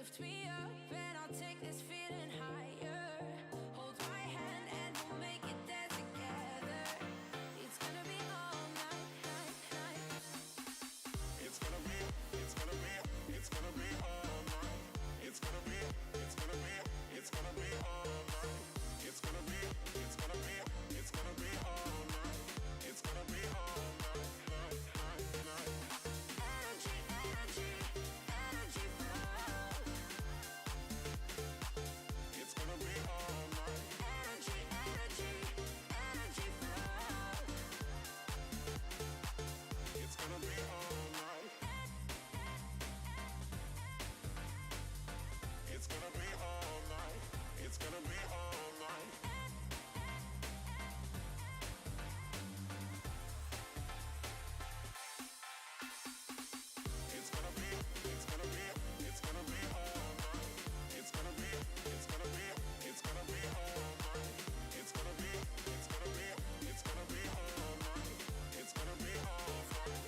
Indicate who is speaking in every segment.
Speaker 1: Lift me up and I'll take this feeling higher. Hold my hand and we'll make it there together. It's gonna be all night, night, night.
Speaker 2: It's gonna be all night. It's gonna be all night. It's gonna be all night. It's gonna be all night. It's gonna be all night. It's gonna be all night, night, night, night.
Speaker 1: Energy, energy, energy flow.
Speaker 2: It's gonna be all night.
Speaker 1: Energy, energy, energy flow.
Speaker 2: It's gonna be all night. It's gonna be all night. It's gonna be all night. It's gonna be all night. It's gonna be all night. It's gonna be all night. It's gonna be all night. It's gonna be all night.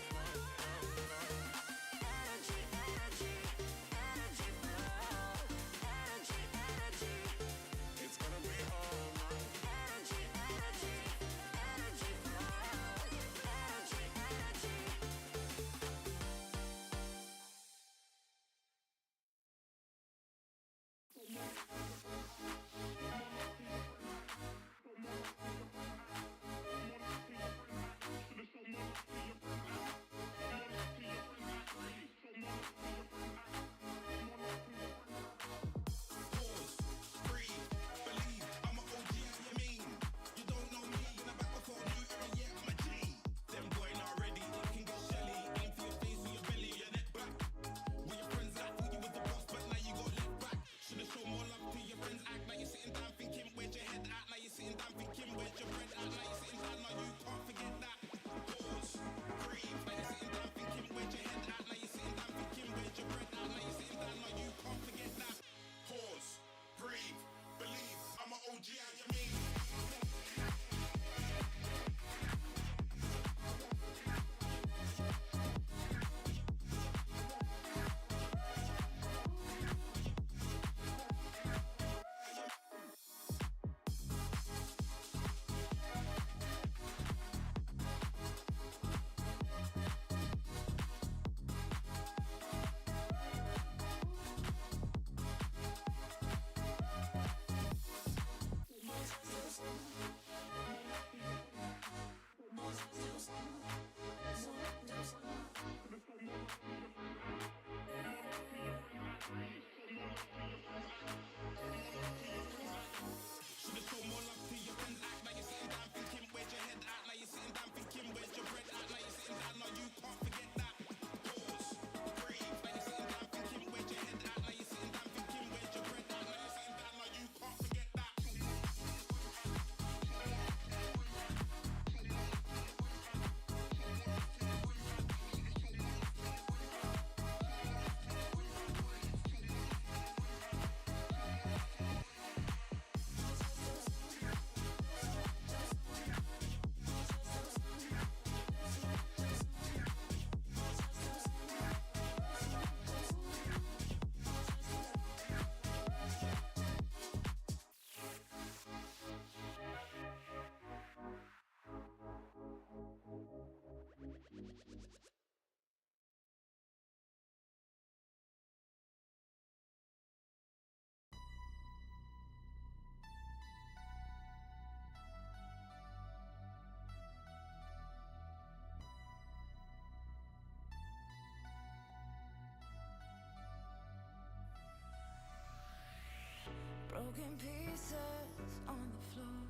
Speaker 1: Energy, energy, energy flow. Energy, energy,
Speaker 2: It's gonna be all night.
Speaker 1: energy, energy, energy flow. Energy, energy.
Speaker 3: Pause, breathe, believe. I'm an OG, how you mean? You don't know me, been about before new era, yeah, I'm a G. Them boy not ready, can go shelly. Aim for your face or your belly, your neck back. Where your friends at, thought you was the boss, but now you got left back. Should've shown more love to your friends act. Now you're sitting down thinking, where's your head at? Now you're sitting down thinking, where's your bread at? Now you're sitting down, now you can't forget that. Pause, breathe. Now you're sitting down thinking, where's your head at? Now you're sitting down thinking, where's your bread at? Now you're sitting down, now you can't forget that. Pause, breathe, believe. I'm an OG, how you mean? Should've shown more love to your friends act. Now you're sitting down thinking, where's your head at? Now you're sitting down thinking, where's your bread at? Now you're sitting down, now you can't forget that. Pause, breathe. Now you're sitting down thinking, where's your head at? Now you're sitting down thinking, where's your bread at? Now you're sitting down, now you can't forget that.
Speaker 1: Broken pieces on the floor,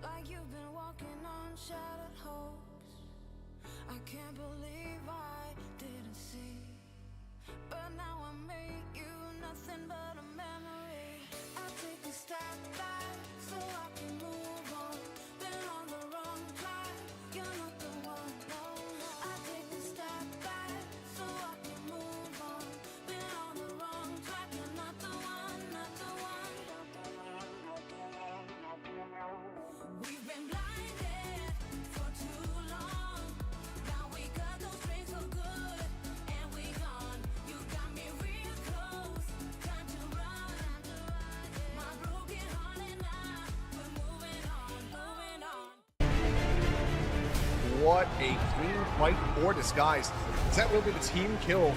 Speaker 1: like you've been walking on shattered hopes. I can't believe I didn't see, but now I make you nothing but a memory. I take a step back so I can move on. Been on the wrong track, you're not the one, no, no. I take a step back so I can move on. Been on the wrong track, you're not the one, not the one. We've been blinded for too long. Now we cut those strings for good, and we gone. You got me real close.
Speaker 4: what a clean fight for Disguise. Is that will be the team kill?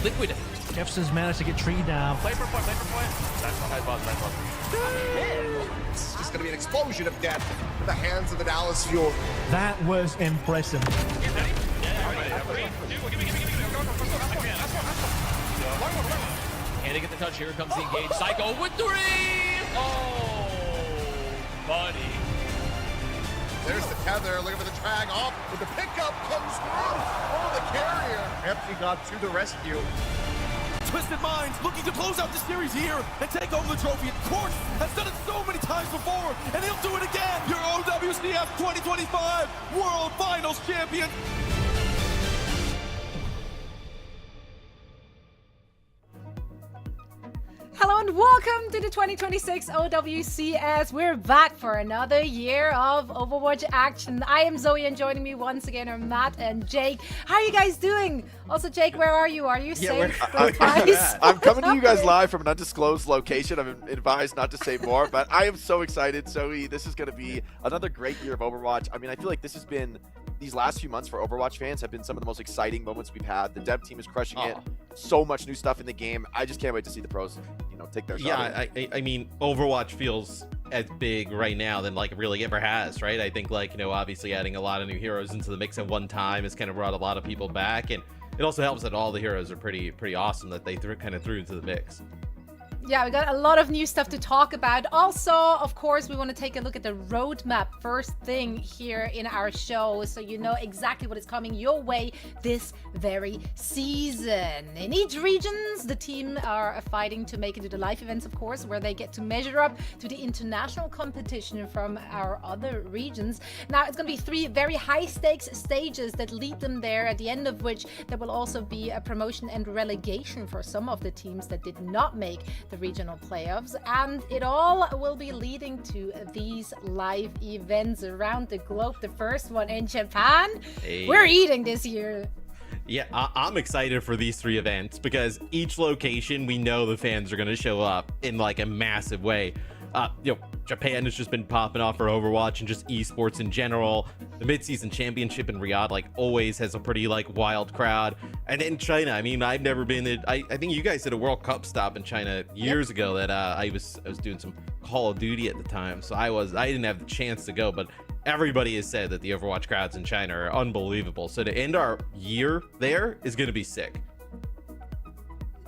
Speaker 5: Liquid.
Speaker 6: Peps has managed to get Tree down.
Speaker 5: Play for point. Nice ball.
Speaker 4: It's just going to be an explosion of death in the hands of the Dallas Fuel.
Speaker 6: That was impressive.
Speaker 5: Can they get the touch? Here comes the engage. Psycho with 3! Oh, buddy.
Speaker 4: There's the tether, looking for the drag off, but the pickup comes through. Oh, the carrier. Peps got to the rescue.
Speaker 3: Twisted Minds looking to close out the series here and take home the trophy. Of course, has done it so many times before, and he'll do it again. Your OWCS 2025 World Finals champion.
Speaker 7: Hello and welcome to the 2026 OWCS. We're back for another year of Overwatch action. I am Zoe, and joining me once again are Matt and Jake. How are you guys doing? Also, Jake, where are you? Are you safe?
Speaker 8: I'm coming to you guys live from an undisclosed location. I'm advised not to say more, but I am so excited, Zoe. This is going to be another great year of Overwatch. I mean, I feel like this has been, these last few months for Overwatch fans have been some of the most exciting moments we've had. The dev team is crushing it. So much new stuff in the game. I just can't wait to see the pros, take their shot.
Speaker 9: Yeah, I mean, Overwatch feels as big right now than like it really ever has, right? I think obviously adding a lot of new heroes into the mix at one time has kind of brought a lot of people back, and it also helps that all the heroes are pretty awesome that they kind of threw into the mix.
Speaker 7: Yeah, we got a lot of new stuff to talk about. Also, of course, we want to take a look at the roadmap first thing here in our show, so you know exactly what is coming your way this very season. In each regions, the team are fighting to make it to the live events, of course, where they get to measure up to the international competition from our other regions. Now, it's going to be 3 very high-stakes stages that lead them there, at the end of which there will also be a promotion and relegation for some of the teams that did not make the regional playoffs, and it all will be leading to these live events around the globe. The first one in Japan. Hey. We're eating this year.
Speaker 9: Yeah, I'm excited for these 3 events because each location we know the fans are going to show up in like a massive way. Japan has just been popping off for Overwatch and just esports in general. The mid-season championship in Riyadh always has a pretty wild crowd. And in China, I mean, I've never been there. I think you guys did a World Cup stop in China years ago that I was doing some Call of Duty at the time, so I didn't have the chance to go, but everybody has said that the Overwatch crowds in China are unbelievable. So to end our year there is going to be sick.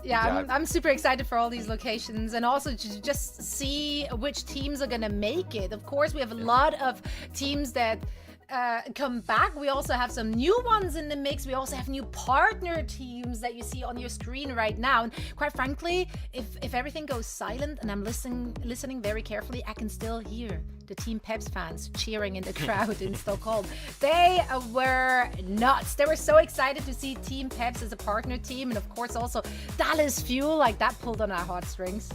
Speaker 7: Yeah, I'm super excited for all these locations, and also to just see which teams are going to make it. Of course, we have a lot of teams that come back. We also have some new ones in the mix. We also have new partner teams that you see on your screen right now. And quite frankly, if everything goes silent and I'm listening very carefully, I can still hear the Team Peps fans cheering in the crowd in Stockholm. They were nuts. They were so excited to see Team Peps as a partner team, and of course also Dallas Fuel, that pulled on our heartstrings.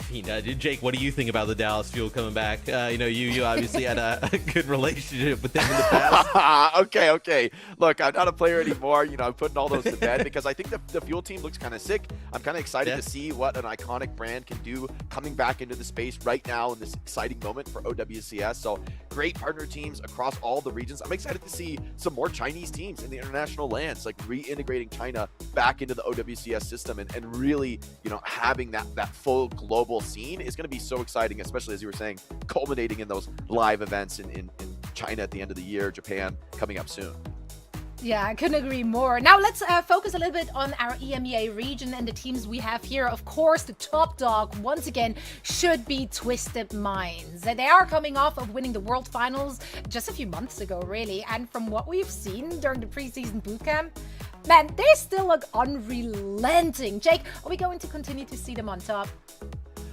Speaker 9: Jake, what do you think about the Dallas Fuel coming back? You obviously had a good relationship with them in the past.
Speaker 8: Okay. Look, I'm not a player anymore. I'm putting all those to bed because I think the Fuel team looks kind of sick. I'm kind of excited to see what an iconic brand can do coming back into the space right now in this exciting moment for OWCS. So great partner teams across all the regions. I'm excited to see some more Chinese teams in the international lands, reintegrating China back into the OWCS system and really, having that full global scene is going to be so exciting, especially as you were saying, culminating in those live events in China at the end of the year, Japan coming up soon.
Speaker 7: Yeah, I couldn't agree more. Now let's focus a little bit on our EMEA region and the teams we have here. Of course, the top dog, once again, should be Twisted Minds. They are coming off of winning the World Finals just a few months ago, really. And from what we've seen during the preseason bootcamp, man, they still look unrelenting. Jake, are we going to continue to see them on top?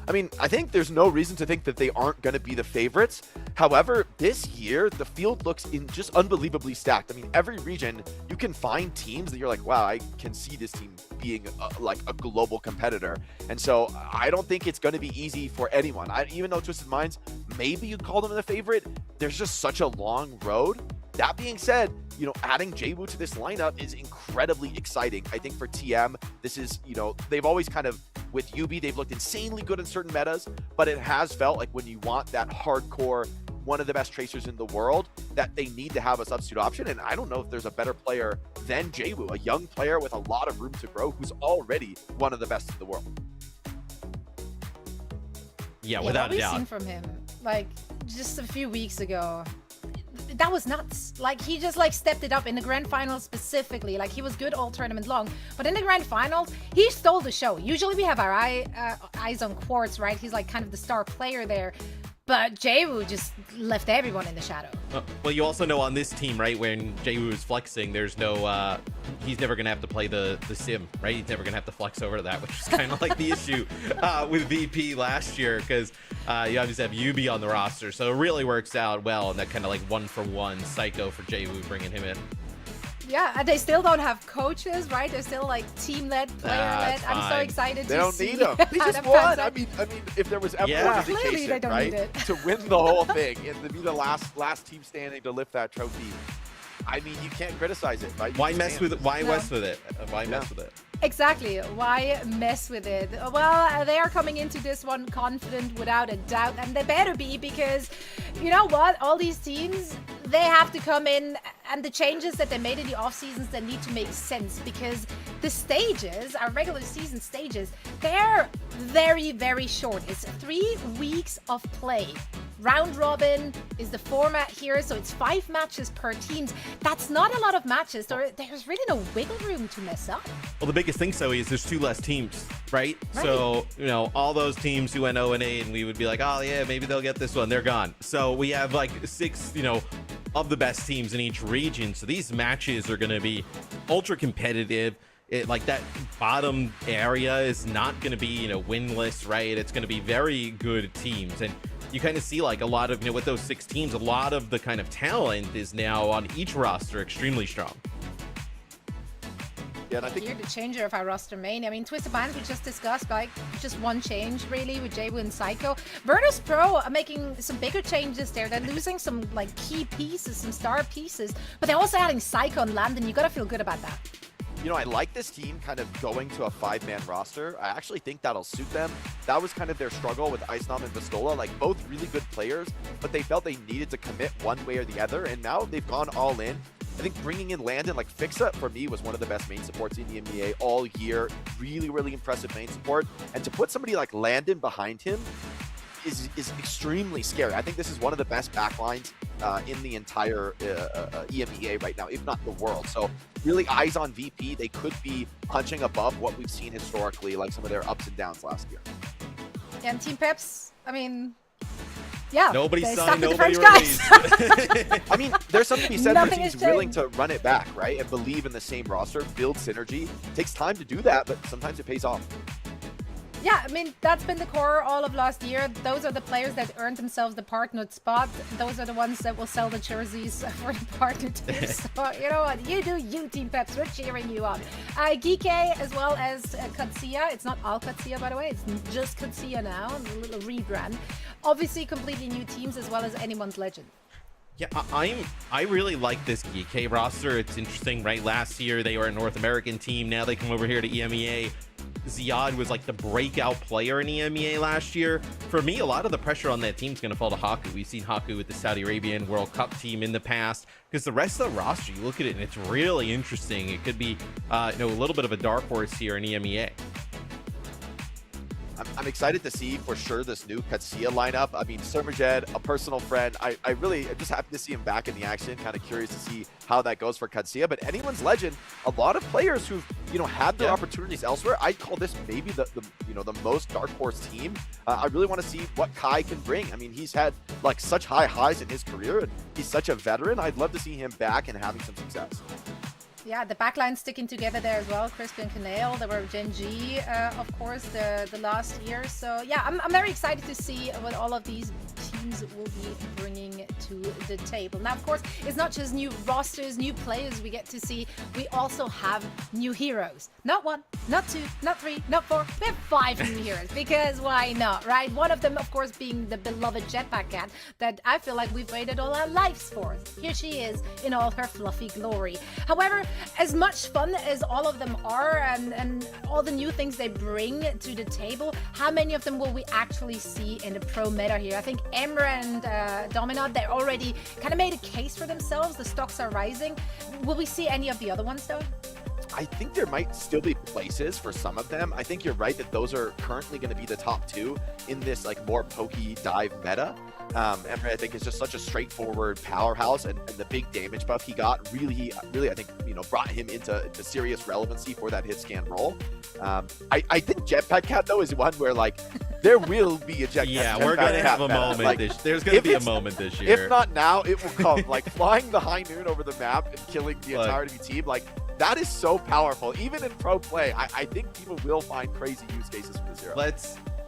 Speaker 8: I mean, I think there's no reason to think that they aren't going to be the favorites. However, this year, the field looks just unbelievably stacked. I mean, every region, you can find teams that you're like, wow, I can see this team being a global competitor. And so I don't think it's going to be easy for anyone. Even though Twisted Minds, maybe you'd call them the favorite, there's just such a long road. That being said, adding Jwoo to this lineup is incredibly exciting. I think for TM, this is, they've always kind of, with UB, they've looked insanely good in certain metas, but it has felt like when you want that hardcore, one of the best tracers in the world, that they need to have a substitute option. And I don't know if there's a better player than Jaewoo, a young player with a lot of room to grow, who's already one of the best in the world.
Speaker 9: Yeah, without a doubt.
Speaker 7: What we've seen from him, like, just a few weeks ago, that was nuts. Like, he just, like, stepped it up in the grand finals specifically. Like, he was good all tournament long. But in the grand finals, he stole the show. Usually we have our eyes on Quartz, right? He's, like, kind of the star player there. But Jaewoo just left everyone in the shadow.
Speaker 9: Well, you also know on this team, right, when Jaewoo is flexing, there's no, he's never going to have to play the sim, right? He's never going to have to flex over to that, which is kind of like the issue with VP last year, because you obviously have Yubi on the roster. So it really works out well, and that kind of like 1-for-1 psycho for Jaewoo, bringing him in.
Speaker 7: Yeah, and they still don't have coaches, right? They're still like team-led, player-led. I'm so excited
Speaker 8: they
Speaker 7: to
Speaker 8: don't
Speaker 7: see.
Speaker 8: need them. They just won. I mean, if there was ever an indication, right, to win the whole thing and to be the last team standing to lift that trophy, I mean, you can't criticize it, right?
Speaker 9: Why mess with it? Why mess with it? Why mess with it?
Speaker 7: Exactly. Why mess with it? Well, they are coming into this one confident without a doubt, and they better be, because you know what? All these teams, they have to come in, and the changes that they made in the off seasons, they need to make sense, because the stages, our regular season stages, they're very, very short. It's 3 weeks of play. Round robin is the format here, so it's 5 matches per team. That's not a lot of matches. There's really no wiggle room to mess up.
Speaker 9: Well, the biggest thing, so is there's 2 less teams, right? So, you know, all those teams who went 0-8, and we would be like, oh yeah, maybe they'll get this one. They're gone. So we have like 6, you know, of the best teams in each region. So these matches are going to be ultra competitive. Like that bottom area is not going to be, you know, winless, right? It's going to be very good teams. And you kind of see like a lot of, you know, with those 6 teams, a lot of the kind of talent is now on each roster extremely strong.
Speaker 8: Yeah, and I think
Speaker 7: here the changer of our roster main. I mean, Twisted Minds we just discussed, like just one change really with Jaewoo and Psycho. Virtus.pro are making some bigger changes there. They're losing some like key pieces, some star pieces, but they're also adding Psycho and Landon. You gotta feel good about that.
Speaker 8: You know, I like this team kind of going to a 5-man roster. I actually think that'll suit them. That was kind of their struggle with Icenom and Vistola, like both really good players, but they felt they needed to commit one way or the other, and now they've gone all in. I think bringing in Landon, like Fixa, for me, was one of the best main supports in the EMEA all year. Really, really impressive main support. And to put somebody like Landon behind him is extremely scary. I think this is one of the best backlines in the entire EMEA right now, if not the world. So really eyes on VP. They could be punching above what we've seen historically, like some of their ups and downs last year.
Speaker 7: Yeah, and Team Peps, I mean, yeah.
Speaker 9: Nobody's
Speaker 7: they
Speaker 9: signed,
Speaker 7: stuck with
Speaker 9: nobody
Speaker 7: the French guys.
Speaker 8: I mean, there's something to be said for
Speaker 7: Nothing
Speaker 8: teams
Speaker 7: has
Speaker 8: willing
Speaker 7: changed.
Speaker 8: to run it back, right? And believe in the same roster, build synergy. It takes time to do that, but sometimes it pays off.
Speaker 7: Yeah, I mean, that's been the core all of last year. Those are the players that earned themselves the partnered spot. Those are the ones that will sell the jerseys for the partner teams. So, you know what? You do you, Team Peps. We're cheering you on. Geeke as well as Katia. It's not all Katia, by the way. It's just Katia now. A little rebrand. Obviously, completely new teams as well as anyone's legend.
Speaker 9: Yeah, I really like this Geeke roster. It's interesting, right? Last year, they were a North American team. Now they come over here to EMEA. Ziad was like the breakout player in EMEA last year. For me, a lot of the pressure on that team is going to fall to Haku. We've seen Haku with the Saudi Arabian World Cup team in the past, because the rest of the roster, you look at it and it's really interesting. It could be you know, a little bit of a dark horse here in EMEA.
Speaker 8: I'm excited to see for sure this new Katia lineup. I mean, Sermajed, a personal friend. I'm just happy to see him back in the action. Kind of curious to see how that goes for Katia. But anyone's legend, a lot of players who've had their opportunities elsewhere. I'd call this maybe the most dark horse team. I really want to see what Kai can bring. I mean, he's had like such high highs in his career, and he's such a veteran. I'd love to see him back and having some success.
Speaker 7: Yeah, the backline sticking together there as well. Crispy and Canale, there were Gen G, of course, the last year. So yeah, I'm very excited to see what all of these teams will be bringing to the table. Now, of course, it's not just new rosters, new players we get to see. We also have new heroes. Not 1, not 2, not 3, not 4. We have 5 new heroes because why not, right? One of them, of course, being the beloved Jetpack Cat that I feel like we've waited all our lives for. Here she is in all her fluffy glory. However, as much fun as all of them are and all the new things they bring to the table, how many of them will we actually see in the pro meta here? I think Emra and Dominant, they already kind of made a case for themselves. The stocks are rising. Will we see any of the other ones though?
Speaker 8: I think there might still be places for some of them. I think you're right that those are currently going to be the top 2 in this like more pokey dive meta. Emre, I think, is just such a straightforward powerhouse, and the big damage buff he got really, I think, brought him into serious relevancy for that hit scan role. I think Jetpack Cat though is one where like there will be a Jetpack.
Speaker 9: Yeah, we're gonna have a moment.
Speaker 8: Like,
Speaker 9: there's gonna be a moment this year.
Speaker 8: If not now, it will come. Like flying the high noon over the map and killing the entirety team. Like that is so powerful. Even in pro play, I think people will find crazy use cases for this hero.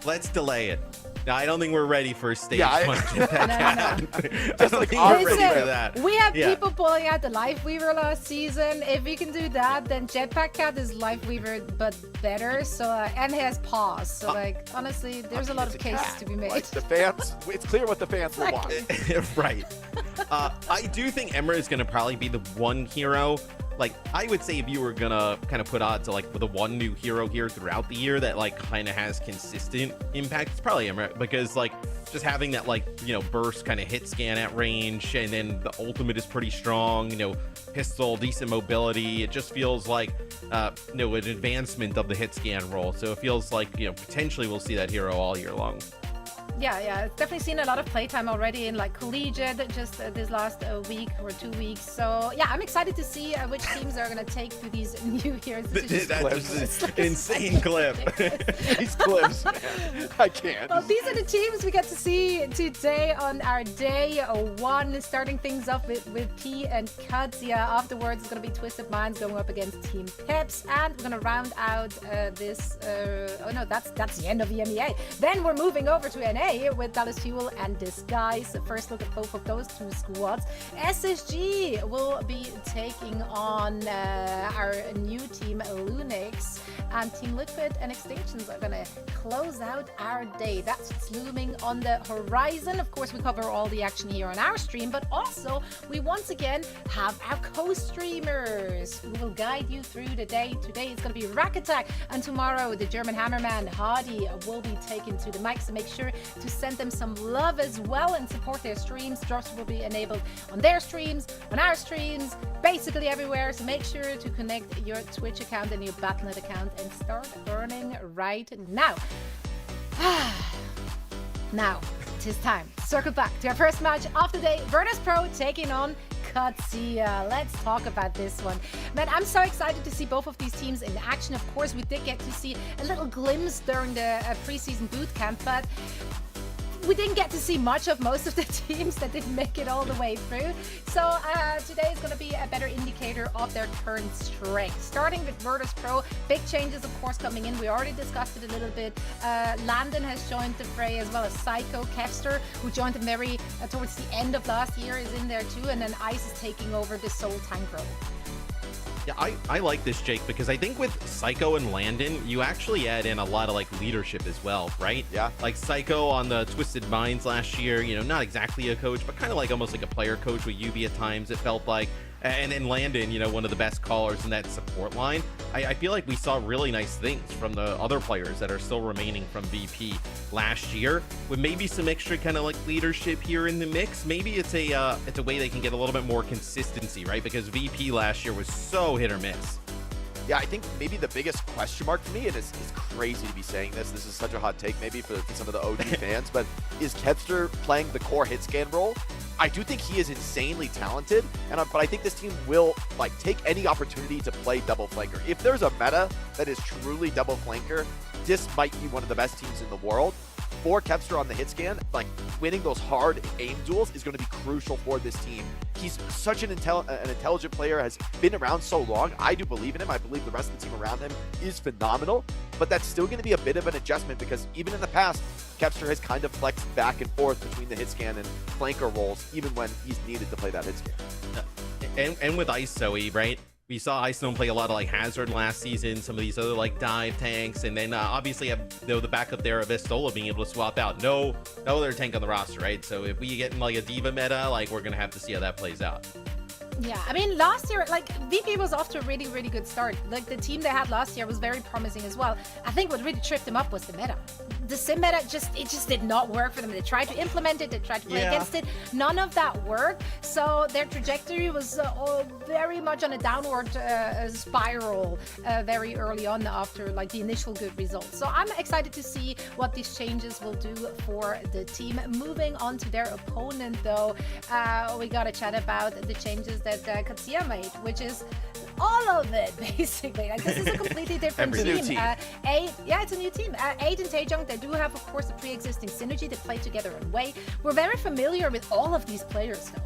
Speaker 9: Let's delay it. Now, I don't think we're ready for stage 1.
Speaker 7: No.
Speaker 8: Just like
Speaker 9: that.
Speaker 7: We have people pulling out the Life Weaver last season. If we can do that, then Jetpack Cat is Life Weaver but better. So and he has paws. So like honestly, there's a lot of cases to be made.
Speaker 8: Like, the fans, it's clear what the fans will want.
Speaker 9: Right. I do think Emra is gonna probably be the one hero. Like, I would say if you were gonna kind of put odds to like the one new hero here throughout the year that like kind of has consistent impact, it's probably Emra, because like just having that like burst kind of hit scan at range, and then the ultimate is pretty strong, pistol, decent mobility. It just feels like an advancement of the hit scan role. So it feels like potentially we'll see that hero all year long.
Speaker 7: Yeah, it's definitely seen a lot of playtime already in like collegiate just this last week or 2 weeks. So yeah, I'm excited to see which teams are going to take to these new heroes.
Speaker 9: That's an insane clip.
Speaker 8: These clips, man. I can't.
Speaker 7: Well, these are the teams we get to see today on our day 1, starting things off with P and Katia. Afterwards, it's going to be Twisted Minds going up against Team Peps, and we're going to round out this. Oh no, that's the end of EMEA. Then we're moving over to NA with Dallas Fuel and Disguise. First look at both of those 2 squads. SSG will be taking on our new team Lunix, and Team Liquid and Extinctions are gonna close out our day. That's what's looming on the horizon. Of course, we cover all the action here on our stream, but also we once again have our co-streamers who will guide you through the day. Today it's gonna be Rack Attack, and tomorrow the German Hammerman Hardy will be taken to the mic, so make sure to send them some love as well and support their streams. Drops will be enabled on their streams, on our streams, basically everywhere. So make sure to connect your Twitch account and your Battle.net account and start earning right now. Now, it is time to circle back to our first match of the day. Virtus.pro taking on Katia. Let's talk about this one. Man, I'm so excited to see both of these teams in action. Of course, we did get to see a little glimpse during the preseason boot camp, but we didn't get to see much of most of the teams that didn't make it all the way through. So today is going to be a better indicator of their current strength. Starting with Virtus.pro, big changes of course coming in. We already discussed it a little bit. Landon has joined the fray, as well as Psycho. Kevster, who joined them very towards the end of last year, is in there too. And then Ice is taking over the Soul Tank role.
Speaker 9: Yeah, I like this, Jake, because I think with Psycho and Landon, you actually add in a lot of like leadership as well, right?
Speaker 8: Yeah.
Speaker 9: Like Psycho on the Twisted Minds last year, not exactly a coach, but kind of like almost like a player coach with UB at times, it felt like. And then Landon, one of the best callers in that support line. I feel like we saw really nice things from the other players that are still remaining from VP last year, with maybe some extra kind of like leadership here in the mix. Maybe it's a way they can get a little bit more consistency, right? Because VP last year was so hit or miss.
Speaker 8: Yeah, I think maybe the biggest question mark for me, and it's crazy to be saying this is such a hot take maybe for some of the OG fans, but is Kevster playing the core hit scan role? I do think he is insanely talented, but I think this team will like take any opportunity to play double flanker. If there's a meta that is truly double flanker, this might be one of the best teams in the world. for Kepster on the hit scan, like winning those hard aim duels is going to be crucial for this team. He's such an intelligent player, has been around so long. I do believe in him. I believe the rest of the team around him is phenomenal, but that's still going to be a bit of an adjustment because even in the past, Kepster has kind of flexed back and forth between the hit scan and flanker roles, even when he's needed to play that hit scan.
Speaker 9: And with Ice Zoe, right? We saw Ice Zone play a lot of like Hazard last season, some of these other like dive tanks, and then obviously have the backup there of Vistola being able to swap out. No other tank on the roster, right? So if we get in like a diva meta, like we're gonna have to see how that plays out.
Speaker 7: Yeah, I mean, last year, like, VP was off to a really, really good start. Like, the team they had last year was very promising as well. I think what really tripped them up was the meta. The sim meta, it just did not work for them. They tried to implement it, they tried to play against it. None of that worked. So their trajectory was very much on a downward spiral very early on after, like, the initial good results. So I'm excited to see what these changes will do for the team. Moving on to their opponent, though, we got to chat about the changes that Katia made, which is all of it, basically. Like, this is a completely different team. It's a new team. Aid and Taejong, they do have, of course, a pre-existing synergy. They play together in Way. We're very familiar with all of these players, though.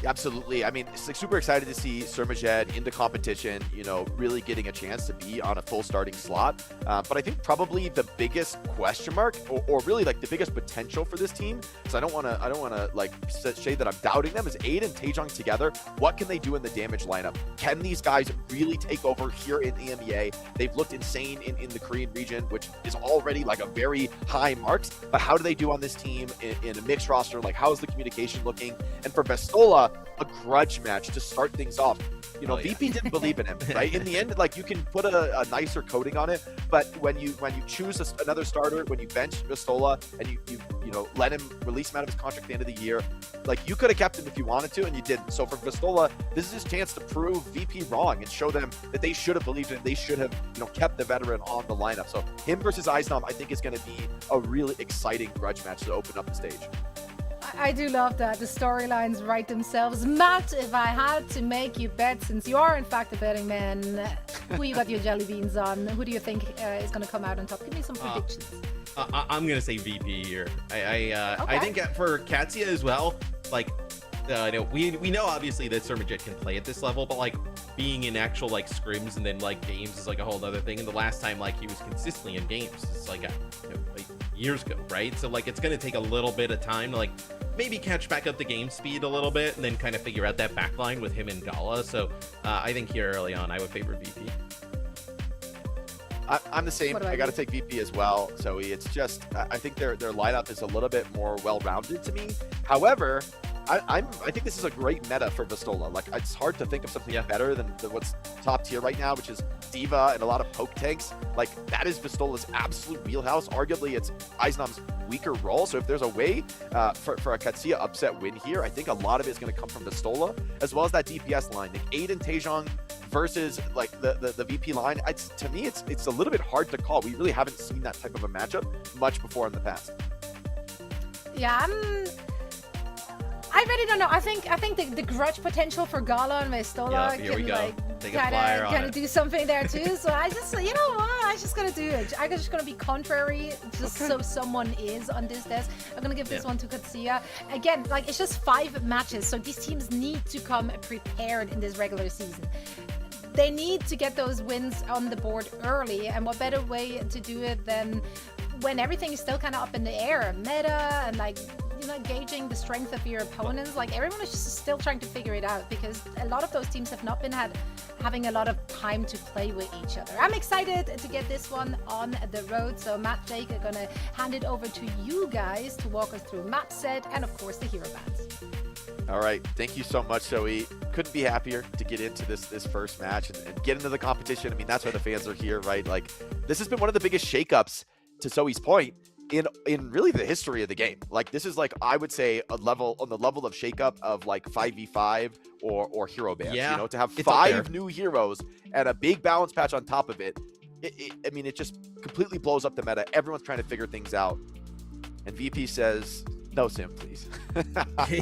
Speaker 8: Absolutely. I mean, it's like super excited to see Surmajed in the competition, you know, really getting a chance to be on a full starting slot. But I think probably the biggest question mark, or really like the biggest potential for this team, because I don't want to like say that I'm doubting them, is Aid and Taejong together. What can they do in the damage lineup? Can these guys really take over here in the EMEA? They've looked insane in the Korean region, which is already like a very high marks. But how do they do on this team in a mixed roster? Like, how is the communication looking? And for Vistola, a grudge match to start things off. You know, VP didn't believe in him, right? In the end, like, you can put a nicer coating on it, but when you choose another starter, when you bench Vistola and you know, let him release him out of his contract at the end of the year, like, you could have kept him if you wanted to, and you didn't. So for Vistola, this is his chance to prove VP wrong and show them that they should have believed in. They should have, you know, kept the veteran on the lineup. So him versus Eisnom, I think, is going to be a really exciting grudge match to open up the stage.
Speaker 7: I do love that. The storylines write themselves. Matt, if I had to make you bet, since you are in fact a betting man, who you got your jelly beans on? Who do you think is going to come out on top? Give me some predictions.
Speaker 9: I'm going to say VP here. I think for Katia as well, like, you know, we know obviously that Surmajed can play at this level, but like being in actual like scrims and then like games is like a whole other thing. And the last time like he was consistently in games is like, like years ago, right? So like it's going to take a little bit of time to like maybe catch back up the game speed a little bit and then kind of figure out that backline with him and Gala. So I think here early on I would favor VP.
Speaker 8: I'm the same. I got to take VP as well. So it's just, I think their lineup is a little bit more well-rounded to me. However, I think this is a great meta for Vistola. Like, it's hard to think of something better than what's top tier right now, which is Diva and a lot of poke tanks. Like, that is Vistola's absolute wheelhouse. Arguably, it's Eisnom's weaker role. So if there's a way for a Katia upset win here, I think a lot of it is going to come from Vistola, as well as that DPS line. Like, Aid and Taejong versus like the VP line. To me, it's a little bit hard to call. We really haven't seen that type of a matchup much before in the past.
Speaker 7: Yeah, I really don't know. I think the grudge potential for Gala and Vistola can like kind of do something there too. So I just, you know what, I'm just gonna do it. I'm just gonna be contrary, just so someone is on this desk. I'm gonna give this one to Katia. Again, like, it's just 5 matches, so these teams need to come prepared in this regular season. They need to get those wins on the board early, and what better way to do it than when everything is still kind of up in the air, meta, and like, you know, gauging the strength of your opponents. Like, everyone is just still trying to figure it out because a lot of those teams have not been having a lot of time to play with each other. I'm excited to get this one on the road. So Matt, Jake are gonna hand it over to you guys to walk us through map set and of course the hero bands.
Speaker 8: All right, thank you so much, Zoe. Couldn't be happier to get into this first match and get into the competition. I mean, that's why the fans are here, right? Like, this has been one of the biggest shakeups, to Zoe's point, in really the history of the game. Like, this is like, I would say, on the level of shakeup of like 5v5 or hero bans.
Speaker 9: Yeah,
Speaker 8: you know, to have 5 new heroes and a big balance patch on top of it. I mean, it just completely blows up the meta. Everyone's trying to figure things out, and VP says, no sim, please.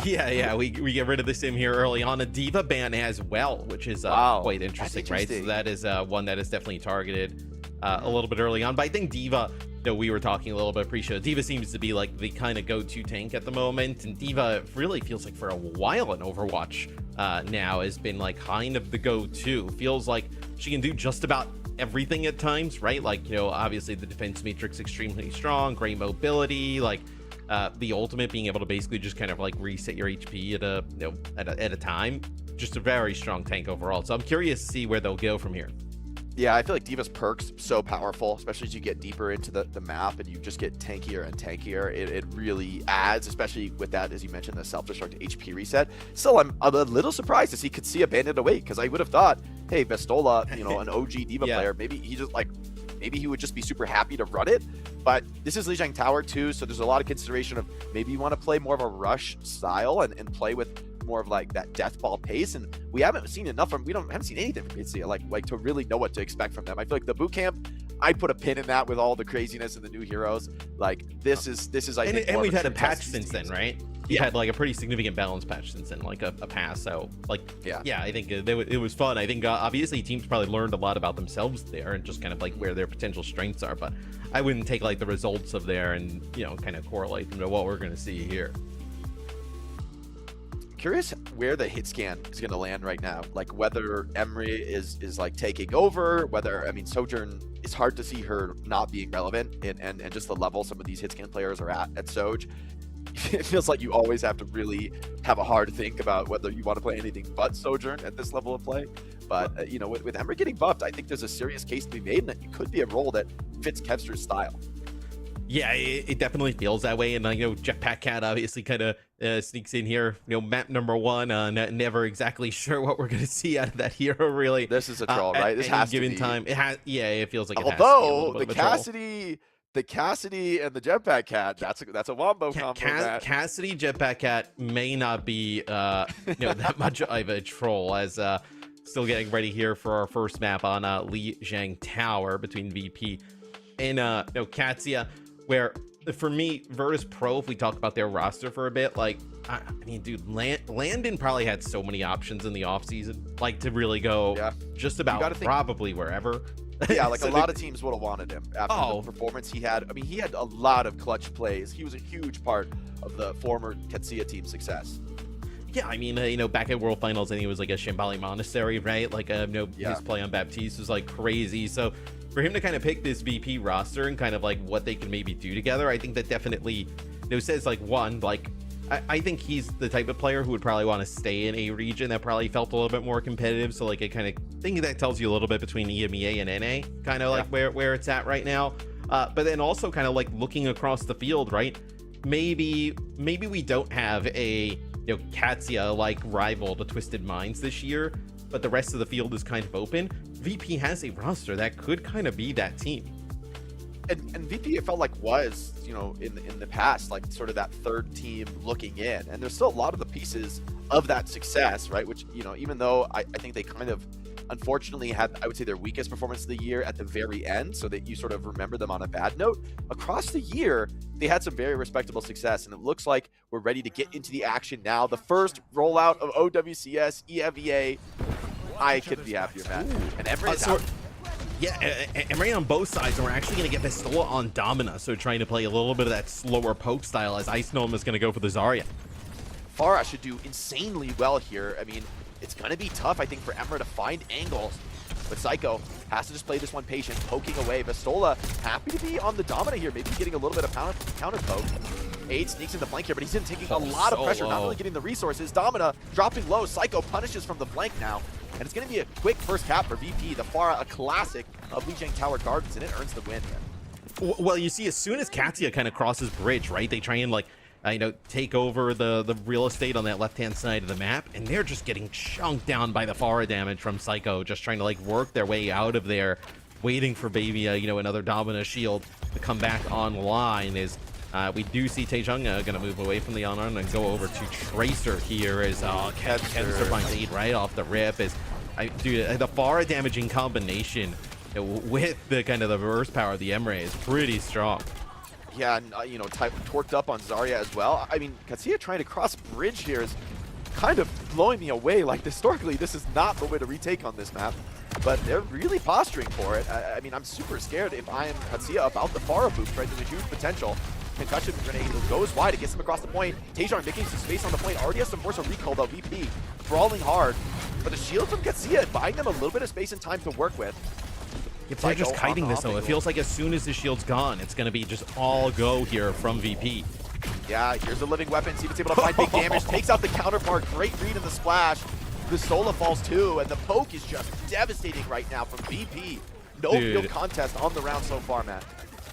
Speaker 9: yeah, we get rid of the sim here early on. A Diva ban as well, which is quite interesting, right? So that is one that is definitely targeted a little bit early on. But I think Diva, we were talking a little bit pre-show. D.Va seems to be like the kind of go-to tank at the moment, and D.Va really feels like for a while in Overwatch now has been like kind of the go-to. Feels like she can do just about everything at times, right? Like, obviously the defense matrix extremely strong, great mobility, like the ultimate being able to basically just kind of like reset your HP at a time. Just a very strong tank overall. So I'm curious to see where they'll go from here.
Speaker 8: Yeah, I feel like D.Va's perks so powerful, especially as you get deeper into the map and you just get tankier and tankier. It really adds, especially with that, as you mentioned, the self-destruct HP reset. Still, I'm a little surprised to see Katia banded away, because I would have thought, hey, Vestola, an OG D.Va player, maybe he would just be super happy to run it. But this is Lijiang Tower too, so there's a lot of consideration of maybe you want to play more of a rush style and play with more of like that death ball pace, and we haven't seen enough from haven't seen anything from Katia like to really know what to expect from them. I feel like the boot camp, I put a pin in that with all the craziness and the new heroes. Like this is I think,
Speaker 9: and we've had a patch since then, right? We had like a pretty significant balance patch since then, like a pass. So like yeah, I think it was fun. I think obviously teams probably learned a lot about themselves there and just kind of like where their potential strengths are, but I wouldn't take like the results of there and kind of correlate them to what we're going to see here.
Speaker 8: Curious where the hit scan is going to land right now, like whether EMEA is like taking over, whether Sojourn, it's hard to see her not being relevant, and just the level some of these hit scan players are at Soj. It feels like you always have to really have a hard think about whether you want to play anything but Sojourn at this level of play. But with EMEA getting buffed, I think there's a serious case to be made, and that it could be a role that fits Kevster's style.
Speaker 9: Yeah, it definitely feels that way, and Jetpack Cat obviously kind of sneaks in here. Map number 1, never exactly sure what we're gonna see out of that hero. Really,
Speaker 8: this is a troll, right? This has to be.
Speaker 9: Time, it has. Yeah, it feels like.
Speaker 8: Although the Cassidy and the Jetpack Cat, that's a wombo combo.
Speaker 9: Cassidy Jetpack Cat may not be that much of a troll, as still getting ready here for our first map on Lijiang Tower between VP and Katia. Where for me, Virtus.pro, if we talk about their roster for a bit, like I mean, dude, Landon probably had so many options in the offseason, like to really go just about probably wherever.
Speaker 8: Yeah, like so a lot of teams would have wanted him after the performance he had. I mean, he had a lot of clutch plays. He was a huge part of the former Katia team's success.
Speaker 9: Yeah, I mean, back at World Finals, I think it was like a Shambali Monastery, right? Like, his play on Baptiste was like crazy. So for him to kind of pick this VP roster and kind of like what they can maybe do together, I think that definitely says like one, like I think he's the type of player who would probably want to stay in a region that probably felt a little bit more competitive. So like I kind of think that tells you a little bit between EMEA and NA, kind of like where it's at right now. But then also kind of like looking across the field, right? Maybe we don't have a Katia like rival to Twisted Minds this year, but the rest of the field is kind of open. VP has a roster that could kind of be that team.
Speaker 8: And VP, it felt like was, in the past, like sort of that third team looking in. And there's still a lot of the pieces of that success, right? Which, even though I think they kind of unfortunately had, I would say, their weakest performance of the year at the very end, so that you sort of remember them on a bad note. Across the year, they had some very respectable success, and it looks like we're ready to get into the action now. The first rollout of OWCS, EMEA. I couldn't be happier, Matt. And EMEA out.
Speaker 9: Yeah, EMEA on both sides, and we're actually going to get Vestola on Domina, so trying to play a little bit of that slower poke style, as Ice Gnome is going to go for the Zarya.
Speaker 8: Farah should do insanely well here. I mean, it's going to be tough, I think, for EMEA to find angles. But Psycho has to just play this one patient, poking away. Vestola happy to be on the Domina here, maybe getting a little bit of counter poke. Aid sneaks in the flank here, but he's taking a lot of pressure, not really getting the resources. Domina dropping low. Psycho punishes from the flank now. And it's going to be a quick first cap for VP. The Farah, a classic of Lijiang Tower Gardens, and it earns the win.
Speaker 9: Well, you see, as soon as Katia kind of crosses bridge, right, they try and, like, take over the real estate on that left-hand side of the map, and they're just getting chunked down by the Farah damage from Psycho, just trying to, like, work their way out of there, waiting for maybe, another Domina shield to come back online. Is we do see Taejung going to move away from the Unknown and go over to Tracer here as Kevster finds Aid right off the rip. Dude, the Farah damaging combination with the kind of the reverse power of the EMEA is pretty strong.
Speaker 8: Yeah, and torqued up on Zarya as well. I mean, Katia trying to cross bridge here is kind of blowing me away. Like, historically, this is not the way to retake on this map. but they're really posturing for it. I mean, I'm super scared if I am Katia about the Pharah boost, right? There's a huge potential. Concussion grenade goes wide, it gets him across the point. Taejon making some space on the point, already has to force a recall though. VP brawling hard, but the shield from Katia buying them a little bit of space and time to work with.
Speaker 9: If they're just kiting this though, it feels like as soon as the shield's gone, it's going to be just all go here from VP.
Speaker 8: Yeah, here's a living weapon. See if it's able to find big damage. Takes out the counterpart. Great read in the splash. The Sola falls too, and the poke is just devastating right now from VP. No field contest on the round so far, Matt.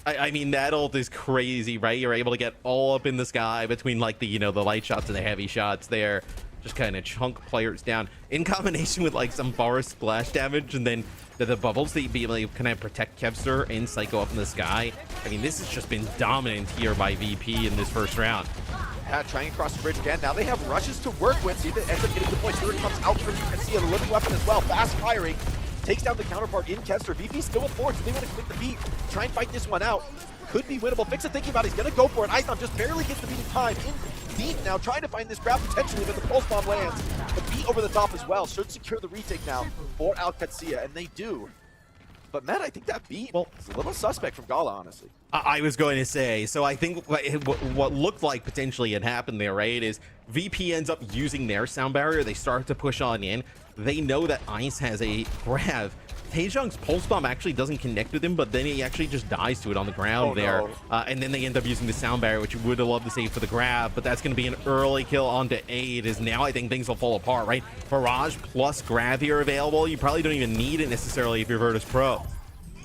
Speaker 9: I mean, that ult is crazy, right? You're able to get all up in the sky between like the, the light shots and the heavy shots there. Just kind of chunk players down in combination with like some forest splash damage, and then the bubbles that you'd be able to kind of protect Kevster and Psycho up in the sky. I mean, this has just been dominant here by VP in this first round.
Speaker 8: Yeah, trying across the bridge again. Now they have rushes to work with. See if it ends up getting the point. Here it comes out from you can see a living weapon as well. Fast firing. Takes down the counterpart in Kevster. VP still with force. They want to click the beat. Try and fight this one out. Could be winnable. Fix it thinking about it. He's going to go for it. Icon just barely gets the beating time. In deep now, trying to find this grab potentially, but the pulse bomb lands. The beat over the top as well. Should secure the retake now for Katia, and they do. But Matt, I think that beat is a little suspect from Gala, honestly.
Speaker 9: I was going to say, so I think what looked like potentially had happened there, right, is VP ends up using their sound barrier. They start to push on in. They know that Ice has a grab. Taejong's pulse bomb actually doesn't connect with him, but then he actually just dies to it on the ground there. And then they end up using the sound barrier, which you would have loved to save for the grab, but that's going to be an early kill onto 8, as now I think things will fall apart, right? Barrage plus grab here available. You probably don't even need it necessarily if you're Virtus.pro.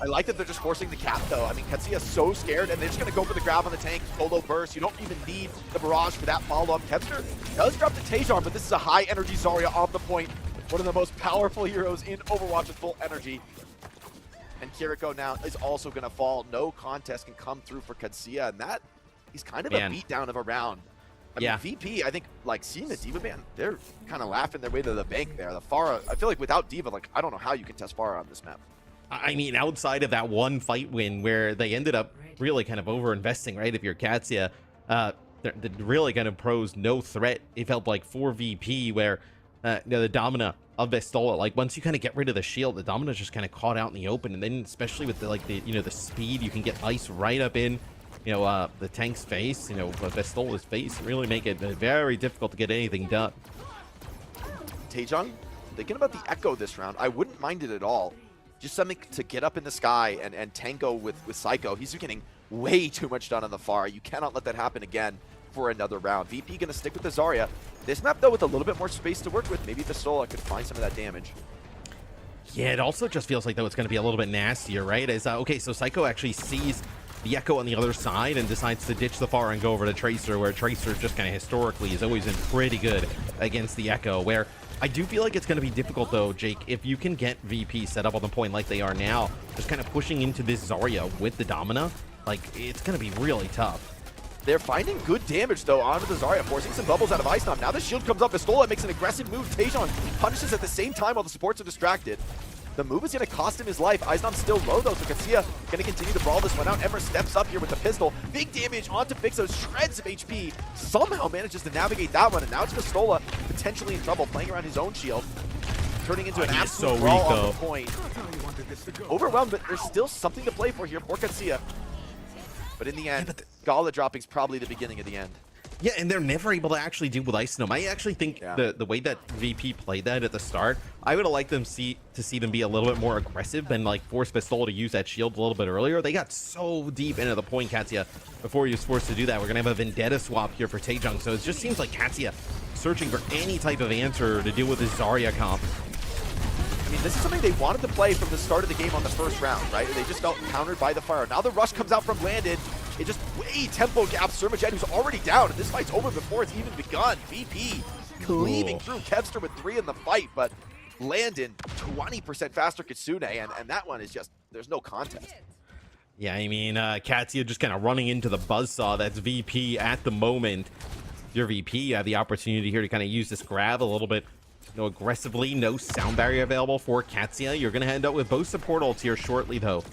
Speaker 8: I like that they're just forcing the cap, though. I mean, Katsia's so scared, and they're just going to go for the grab on the tank, solo burst. You don't even need the barrage for that follow-up. Kevster does drop the Taejon, but this is a high-energy Zarya on the point. One of the most powerful heroes in Overwatch with full energy. And Kiriko now is also going to fall. No contest can come through for Katia, and that is kind of a beatdown of a round. I mean, VP, I think, like, seeing the D.Va ban, they're kind of laughing their way to the bank there. The Pharah, I feel like without D.Va, like, I don't know how you can test Pharah on this map.
Speaker 9: I mean, outside of that one fight win where they ended up really kind of over-investing, right? If you're Katia, the really kind of pros no threat. It felt like for VP where the Domina of Vestola, like once you kind of get rid of the shield, the Domina's just kind of caught out in the open, and then especially with the speed, you can get Ice right up in the tank's face, Vestola's face, really make it very difficult to get anything done.
Speaker 8: Taejong, thinking about the Echo this round, I wouldn't mind it at all. Just something to get up in the sky and tango with Psycho. He's getting way too much done on the far. You cannot let that happen again for another round. VP going to stick with the Zarya. This map, though, with a little bit more space to work with, maybe the Sola could find some of that damage.
Speaker 9: Yeah, it also just feels like, though, it's going to be a little bit nastier, right? Okay, so Psycho actually sees the Echo on the other side and decides to ditch the far and go over to Tracer, where Tracer just kind of historically has always been pretty good against the Echo, where I do feel like it's going to be difficult, though, Jake, if you can get VP set up on the point like they are now, just kind of pushing into this Zarya with the Domina, like, it's going to be really tough.
Speaker 8: They're finding good damage, though, onto the Zarya, forcing some bubbles out of Ice Now the shield comes up. Vestola makes an aggressive move. Taejon punishes at the same time while the supports are distracted. The move is going to cost him his life. Icenom's still low, though, so Katia going to continue to brawl this one out. Emmer steps up here with the pistol. Big damage onto Fixo, shreds of HP. Somehow manages to navigate that one, and now it's Vestola potentially in trouble, playing around his own shield. Turning into an absolute brawl on the point. Overwhelmed, but there's still something to play for here for Katia. But in the end, Gala dropping is probably the beginning of the end.
Speaker 9: Yeah, and they're never able to actually deal with Ice Gnome. I actually think the way that VP played that at the start, I would have liked them to see them be a little bit more aggressive and like force Vestola to use that shield a little bit earlier. They got so deep into the point, Katia, before he was forced to do that. We're going to have a Vendetta swap here for Taejong, so it just seems like Katia searching for any type of answer to deal with this Zarya comp.
Speaker 8: I mean, this is something they wanted to play from the start of the game on the first round, right? They just felt countered by the fire. Now the rush comes out from Landon. It just way tempo gaps Surmajet, who's already down, and this fight's over before it's even begun. VP cleaving through Kevster with 3 in the fight, but Landon 20% faster Kitsune, and that one is just, there's no contest.
Speaker 9: Yeah, I mean, Katia just kind of running into the buzzsaw. That's VP at the moment. Your VP, you have the opportunity here to kind of use this grab a little bit aggressively. No sound barrier available for Katia. You're going to end up with both support ults here shortly, though,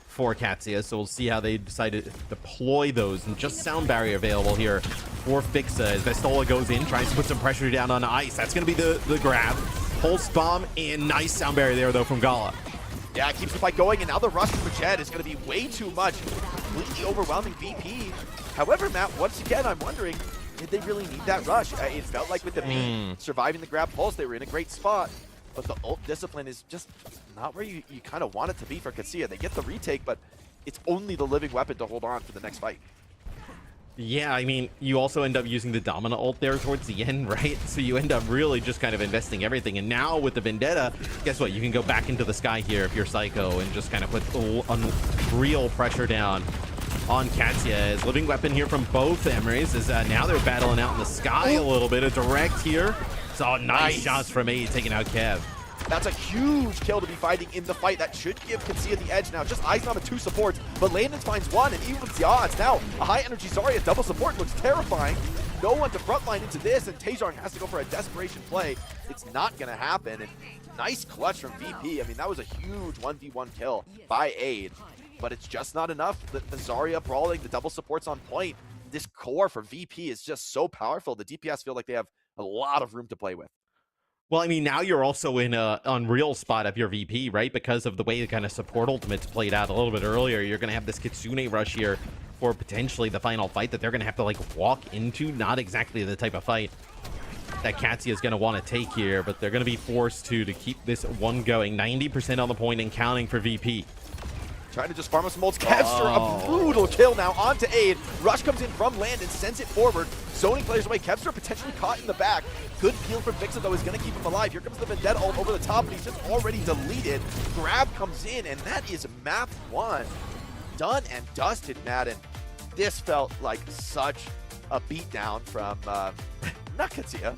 Speaker 9: for Katia, so we'll see how they decide to deploy those. And just sound barrier available here for Fixa as Vestola goes in, tries to put some pressure down on Ice. That's going to be the grab. Pulse bomb and nice sound barrier there though from Gala.
Speaker 8: Yeah, it keeps the fight going, and now the rush from Jet is going to be way too much, completely overwhelming VP. However, Matt, once again, I'm wondering, did they really need that rush? It felt like with the beat, surviving the grab pulse, they were in a great spot, but the ult discipline is just not where you kind of want it to be for Katia. They get the retake, but it's only the living weapon to hold on for the next fight.
Speaker 9: Yeah, I mean, you also end up using the Domina ult there towards the end, right? So you end up really just kind of investing everything. And now with the Vendetta, guess what? You can go back into the sky here if you're Psycho and just kind of put real pressure down on Katia. As living weapon here from both Emeries is now they're battling out in the sky a little bit. A direct here. So nice shots from A taking out Kev.
Speaker 8: That's a huge kill to be fighting in the fight. That should give Katia the edge now. Just Eisner with 2 supports, but Landon finds 1, and even with the odds, now a high-energy Zarya double support looks terrifying. No one to frontline into this, and Taejong has to go for a desperation play. It's not going to happen, and nice clutch from VP. I mean, that was a huge 1v1 kill by Aid, but it's just not enough. The Zarya brawling, the double supports on point. This core for VP is just so powerful. The DPS feel like they have a lot of room to play with.
Speaker 9: Well, I mean, now you're also in a unreal spot of your VP, right? Because of the way the kind of support ultimates played out a little bit earlier. You're going to have this Kitsune rush here for potentially the final fight that they're going to have to, like, walk into. Not exactly the type of fight that Katia is going to want to take here, but they're going to be forced to keep this one going. 90% on the point and counting for VP.
Speaker 8: Trying to just farm up some ults. Kevster, a brutal kill now onto Aid. Rush comes in from Landon, sends it forward. Zoning players away. Kevster potentially caught in the back. Good peel from Vixen, though, is going to keep him alive. Here comes the Vendetta ult over the top, but he's just already deleted. Grab comes in, and that is map 1. Done and dusted, Madden. This felt like such a beatdown from, not Katia.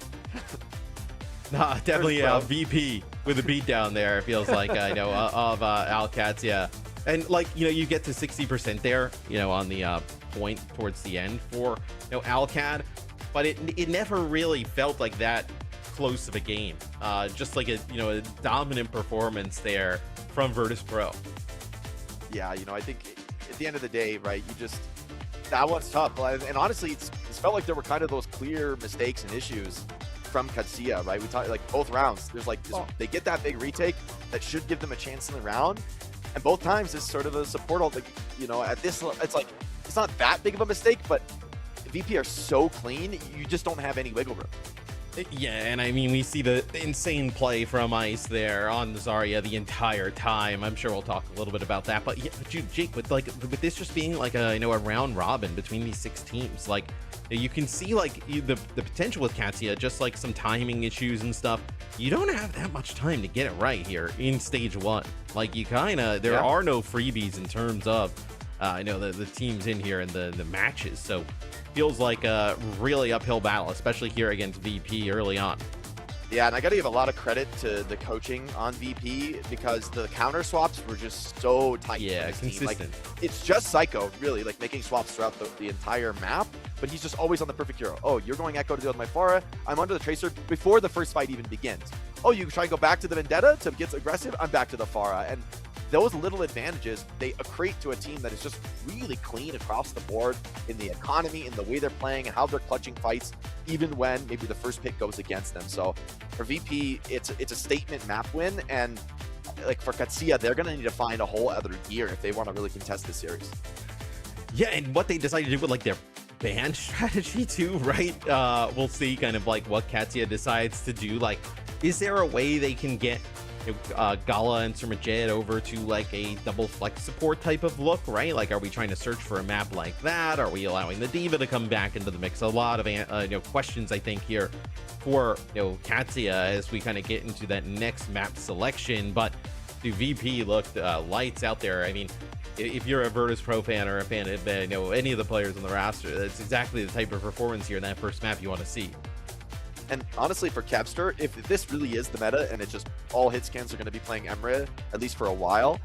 Speaker 9: Nah, definitely VP with a beatdown there, it feels like, I know, of Katia. And, like, you know, you get to 60% there, you know, on the point towards the end for, you know, Alcad, but it never really felt like that close of a game. Just like a, you know, a dominant performance there from Virtus.pro.
Speaker 8: Yeah, you know, I think at the end of the day, right, you just, that one's tough. And honestly, it's felt like there were kind of those clear mistakes and issues from Katia, right? We talked, like, both rounds. There's like, they get that big retake that should give them a chance in the round. And both times it's sort of a support ult, like, you know, at this, it's like, it's not that big of a mistake, but VP are so clean, you just don't have any wiggle room.
Speaker 9: Yeah, and I mean, we see the insane play from Ice there on Zarya the entire time. I'm sure we'll talk a little bit about that, but yeah, but Jake, with this just being like a, you know, a round robin between these 6 teams, like, you can see like the potential with Katia, just like some timing issues and stuff. You don't have that much time to get it right here in stage 1. Like, you kind of, there are no freebies in terms of, I know the teams in here and the matches. So feels like a really uphill battle, especially here against VP early on.
Speaker 8: Yeah, and I got to give a lot of credit to the coaching on VP because the counter swaps were just so tight.
Speaker 9: Yeah, consistent.
Speaker 8: Like, it's just Psycho, really, like making swaps throughout the entire map, but he's just always on the perfect hero. Oh, you're going Echo to deal with my Pharah. I'm under the Tracer before the first fight even begins. Oh, you try and go back to the Vendetta to get aggressive? I'm back to the Pharah. And those little advantages, they accrete to a team that is just really clean across the board in the economy, in the way they're playing, and how they're clutching fights, even when maybe the first pick goes against them. So for VP, it's a statement map win, and like for Katia, they're going to need to find a whole other gear if they want to really contest this series.
Speaker 9: Yeah, and what they decided to do with like their ban strategy too, right? We'll see kind of like what Katia decides to do. Like, is there a way they can get Gala and Surmajed over to like a double flex support type of look, right? Like, are we trying to search for a map like that? Are we allowing the Diva to come back into the mix? A lot of you know, questions I think here for, you know, Katia as we kind of get into that next map selection. But the VP looked lights out there. I mean, if you're a Virtus.pro fan or a fan of, you know, any of the players on the roster, that's exactly the type of performance here in that first map you want to see.
Speaker 8: And honestly, for Kevster, if this really is the meta and it's just all hit scans are going to be playing EMEA, at least for a while,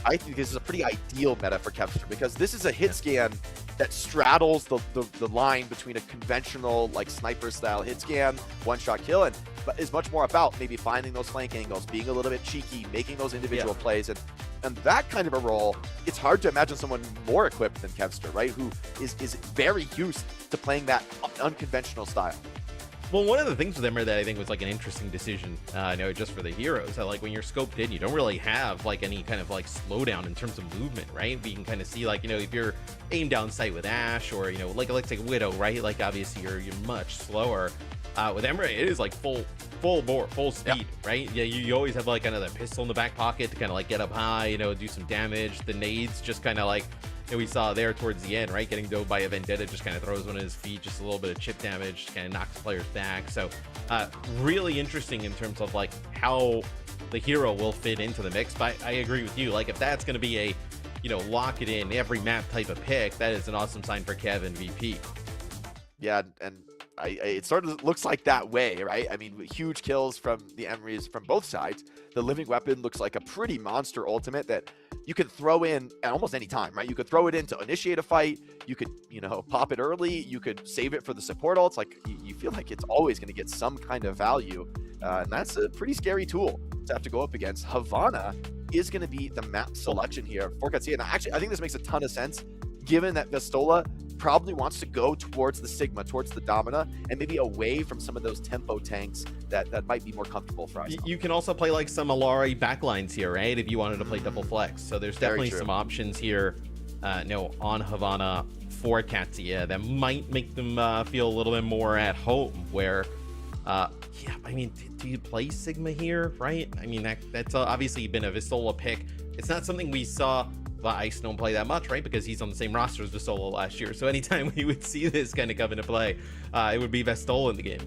Speaker 8: I think this is a pretty ideal meta for Kevster because this is a hit scan that straddles the line between a conventional, like, sniper-style hit scan, one-shot kill, and but is much more about maybe finding those flank angles, being a little bit cheeky, making those individual plays, and that kind of a role, it's hard to imagine someone more equipped than Kevster, right? Who is very used to playing that unconventional style.
Speaker 9: Well, one of the things with Emery that I think was like an interesting decision, just for the heroes, that like when you're scoped in, you don't really have like any kind of like slowdown in terms of movement, right? We can kind of see like, if you're aimed down sight with Ashe or, like let's say Widow, right? Like obviously you're much slower. With Emery, it is like full bore, full speed, right? Yeah, you always have like kind of that pistol in the back pocket to kind of like get up high, do some damage. The nades just kind of like, we saw there towards the end, right? Getting dove by a Vendetta, just kind of throws one of his feet, just a little bit of chip damage, kind of knocks players back. So really interesting in terms of like how the hero will fit into the mix. But I agree with you. Like if that's going to be a, lock it in every map type of pick, that is an awesome sign for Kev and VP.
Speaker 8: Yeah, and it sort of looks like that way, right? I mean, huge kills from the Emerys from both sides. The living weapon looks like a pretty monster ultimate that you can throw in at almost any time, right? You could throw it in to initiate a fight. You could, pop it early. You could save it for the support ults. Like, you feel like it's always going to get some kind of value. And that's a pretty scary tool to have to go up against. Havana is going to be the map selection here for Katia. And actually, I think this makes a ton of sense, given that Vestola probably wants to go towards the Sigma, towards the Domina, and maybe away from some of those tempo tanks that might be more comfortable for us.
Speaker 9: You can also play like some Alari backlines here, right? If you wanted to play double flex. So there's definitely some options here, on Havana for Katia that might make them feel a little bit more at home where, do you play Sigma here, right? I mean, that's obviously been a Vestola pick. It's not something we saw Ice don't play that much, right? Because he's on the same roster as Vestola last year. So anytime we would see this kind of come into play, it would be Vestola in the game.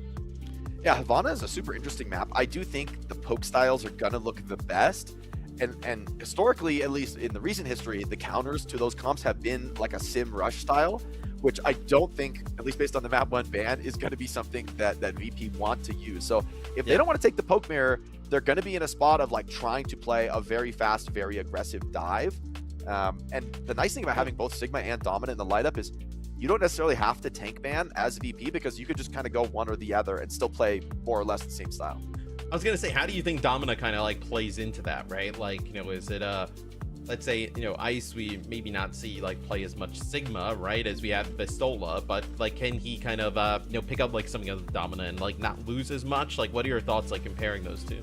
Speaker 8: Yeah, Havana is a super interesting map. I do think the poke styles are gonna look the best. And historically, at least in the recent history, the counters to those comps have been like a sim rush style, which I don't think, at least based on the map 1 ban, is going to be something that VP want to use. So if they don't want to take the poke mirror, they're going to be in a spot of like trying to play a very fast, very aggressive dive. And the nice thing about having both Sigma and Domina in the lineup is you don't necessarily have to tank ban as VP, because you could just kind of go one or the other and still play more or less the same style.
Speaker 9: I was going to say, how do you think Domina kind of like plays into that, right? Like, is it let's say, Ice, we maybe not see like play as much Sigma, right, as we have Vestola, but like, can he kind of, pick up like something of the Domina and like not lose as much? Like, what are your thoughts like comparing those two?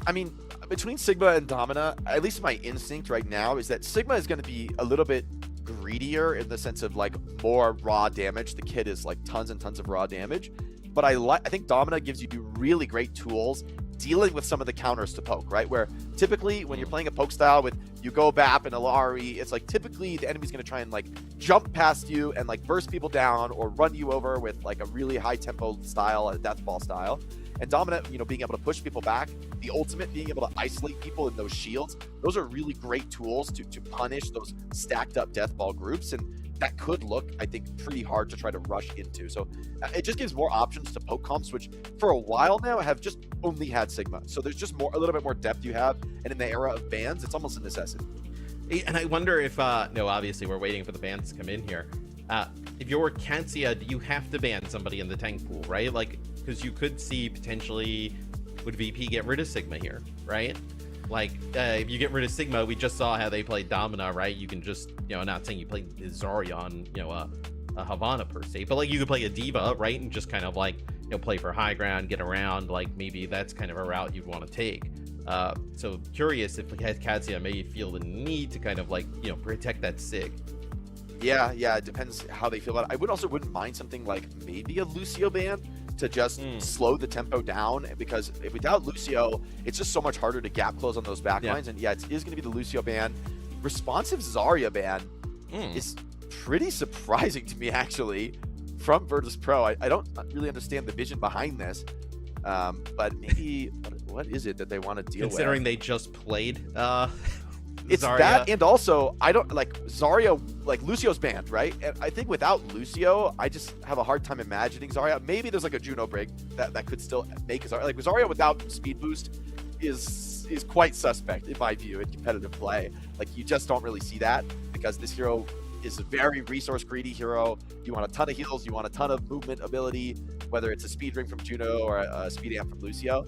Speaker 8: I mean, between Sigma and Domina, at least my instinct right now is that Sigma is going to be a little bit greedier in the sense of like more raw damage. The kit is like tons and tons of raw damage, but I think Domina gives you really great tools dealing with some of the counters to poke, right? Where typically when you're playing a poke style with you go BAP and Alari, it's like typically the enemy's going to try and like jump past you and like burst people down or run you over with like a really high tempo style, a death ball style. And Domina, being able to push people back, the ultimate being able to isolate people in those shields, those are really great tools to punish those stacked up death ball groups. And that could look, I think, pretty hard to try to rush into. So it just gives more options to poke comps, which for a while now have just only had Sigma. So there's just a little bit more depth you have. And in the era of bans, it's almost a necessity.
Speaker 9: And I wonder if, obviously we're waiting for the bans to come in here. If you're Katia, do you have to ban somebody in the tank pool, right? Like, because you could see potentially, would VP get rid of Sigma here, right? Like, if you get rid of Sigma, we just saw how they played Domina, right? You can just, not saying you play Zarya on, a Havana per se, but like you could play a Diva, right? And just kind of like, play for high ground, get around, like maybe that's kind of a route you'd want to take. So curious if Katia may feel the need to kind of like, protect that Sig.
Speaker 8: Yeah, it depends how they feel about it. I wouldn't mind something like maybe a Lucio ban to just slow the tempo down, because without Lucio, it's just so much harder to gap close on those backlines. And yeah, it is going to be the Lucio ban. Responsive Zarya ban is pretty surprising to me, actually, from Virtus.pro. I don't really understand the vision behind this, but maybe what is it that they want to deal with?
Speaker 9: Considering they just played
Speaker 8: it's
Speaker 9: Zarya.
Speaker 8: That, and also I don't like Zarya, like Lucio's banned, right? And I think without Lucio, I just have a hard time imagining Zarya. Maybe there's like a Juno break that could still make Zarya. Like Zarya without speed boost is quite suspect in my view in competitive play. Like you just don't really see that, because this hero is a very resource greedy hero. You want a ton of heals, you want a ton of movement ability, whether it's a speed ring from Juno or a speed amp from Lucio.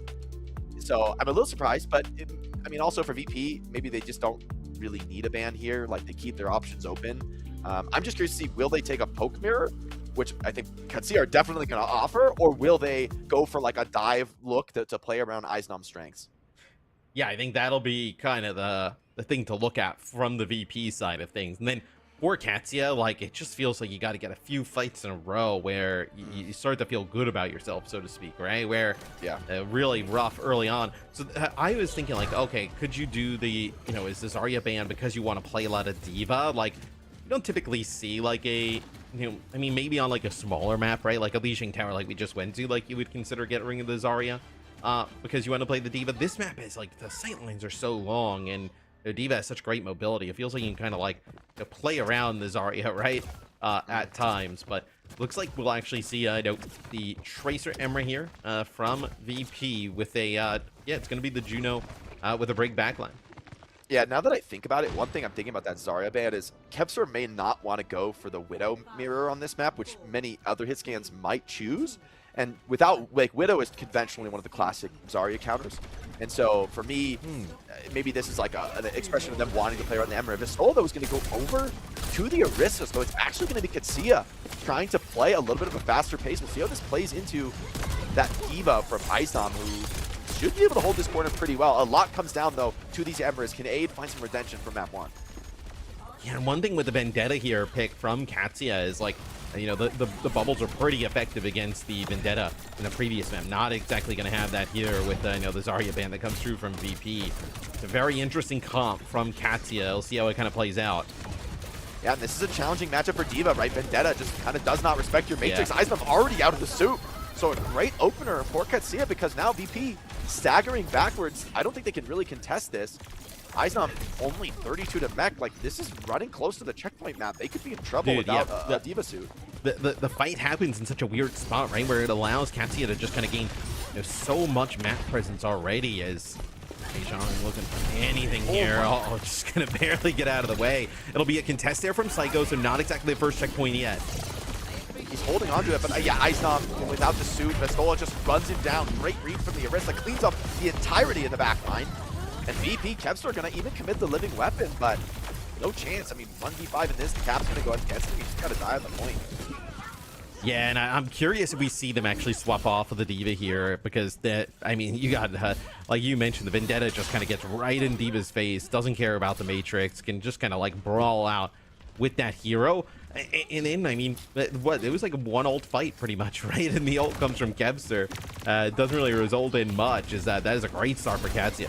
Speaker 8: So I'm a little surprised, but also for VP, maybe they just don't really need a ban here. Like they keep their options open. I'm just curious to see, will they take a poke mirror, which I think Katia are definitely going to offer, or will they go for like a dive look to play around Eisnom's strengths?
Speaker 9: Yeah, I think that'll be kind of the thing to look at from the VP side of things. And then for Katia, like, it just feels like you got to get a few fights in a row where you start to feel good about yourself, so to speak, right? Where, really rough early on. So I was thinking, like, okay, could you do the, is the Zarya ban because you want to play a lot of Diva? Like, you don't typically see, like, I mean, maybe on, like, a smaller map, right? Like a Lijiang Tower like we just went to, like, you would consider getting rid of the Zarya because you want to play the Diva. This map is, like, the sight lines are so long, and Diva has such great mobility. It feels like you can kind of like play around the Zarya, right? At times, but looks like we'll actually see the Tracer Emra here from VP with a it's gonna be the Juno with a break backline.
Speaker 8: Yeah, now that I think about it, one thing I'm thinking about that Zarya ban is Kepser may not want to go for the Widow mirror on this map, which many other hit scans might choose. And without, like, Widow is conventionally one of the classic Zarya counters. And so for me, maybe this is like an expression of them wanting to play around the Emra. If Isola, though, is going to go over to the Orisa, so it's actually going to be Katia trying to play a little bit of a faster pace. We'll see how this plays into that Diva from Eisnom, who should be able to hold this corner pretty well. A lot comes down, though, to these Emras. Can Aid find some redemption from map 1?
Speaker 9: Yeah, and one thing with the Vendetta here pick from Katia is, like, the bubbles are pretty effective against the Vendetta in the previous map. Not exactly going to have that here with the Zarya ban that comes through from VP. It's a very interesting comp from Katia. We'll see how it kind of plays out.
Speaker 8: Yeah, and this is a challenging matchup for Diva, right? Vendetta just kind of does not respect your Matrix. Eisnom already out of the soup. So a great opener for Katia because now VP staggering backwards. I don't think they can really contest this. Eisnom only 32 to mech. Like, this is running close to the checkpoint map. They could be in trouble without a Diva suit.
Speaker 9: The fight happens in such a weird spot, right, where it allows Katia to just kind of gain so much map presence already as Lijiang looking for anything here. Oh, just gonna barely get out of the way. It'll be a contest there from Psycho, so not exactly the first checkpoint yet.
Speaker 8: He's holding on to it, but yeah, Eisnom without the suit. Vastola just runs him down. Great read from the Orisa, cleans up the entirety of the back line. And VP, Kepster are going to even commit the living weapon, but no chance. I mean, 1v5 in this, the Cap's going to go against him. He's just got to die on the point.
Speaker 9: Yeah, and I'm curious if we see them actually swap off of the Diva here, because you got, like you mentioned, the Vendetta just kind of gets right in Diva's face, doesn't care about the Matrix, can just kind of like brawl out with that hero. And then, I mean, it was like a one ult fight pretty much, right? And the ult comes from Kepster. It doesn't really result in much. That is a great start for Katia.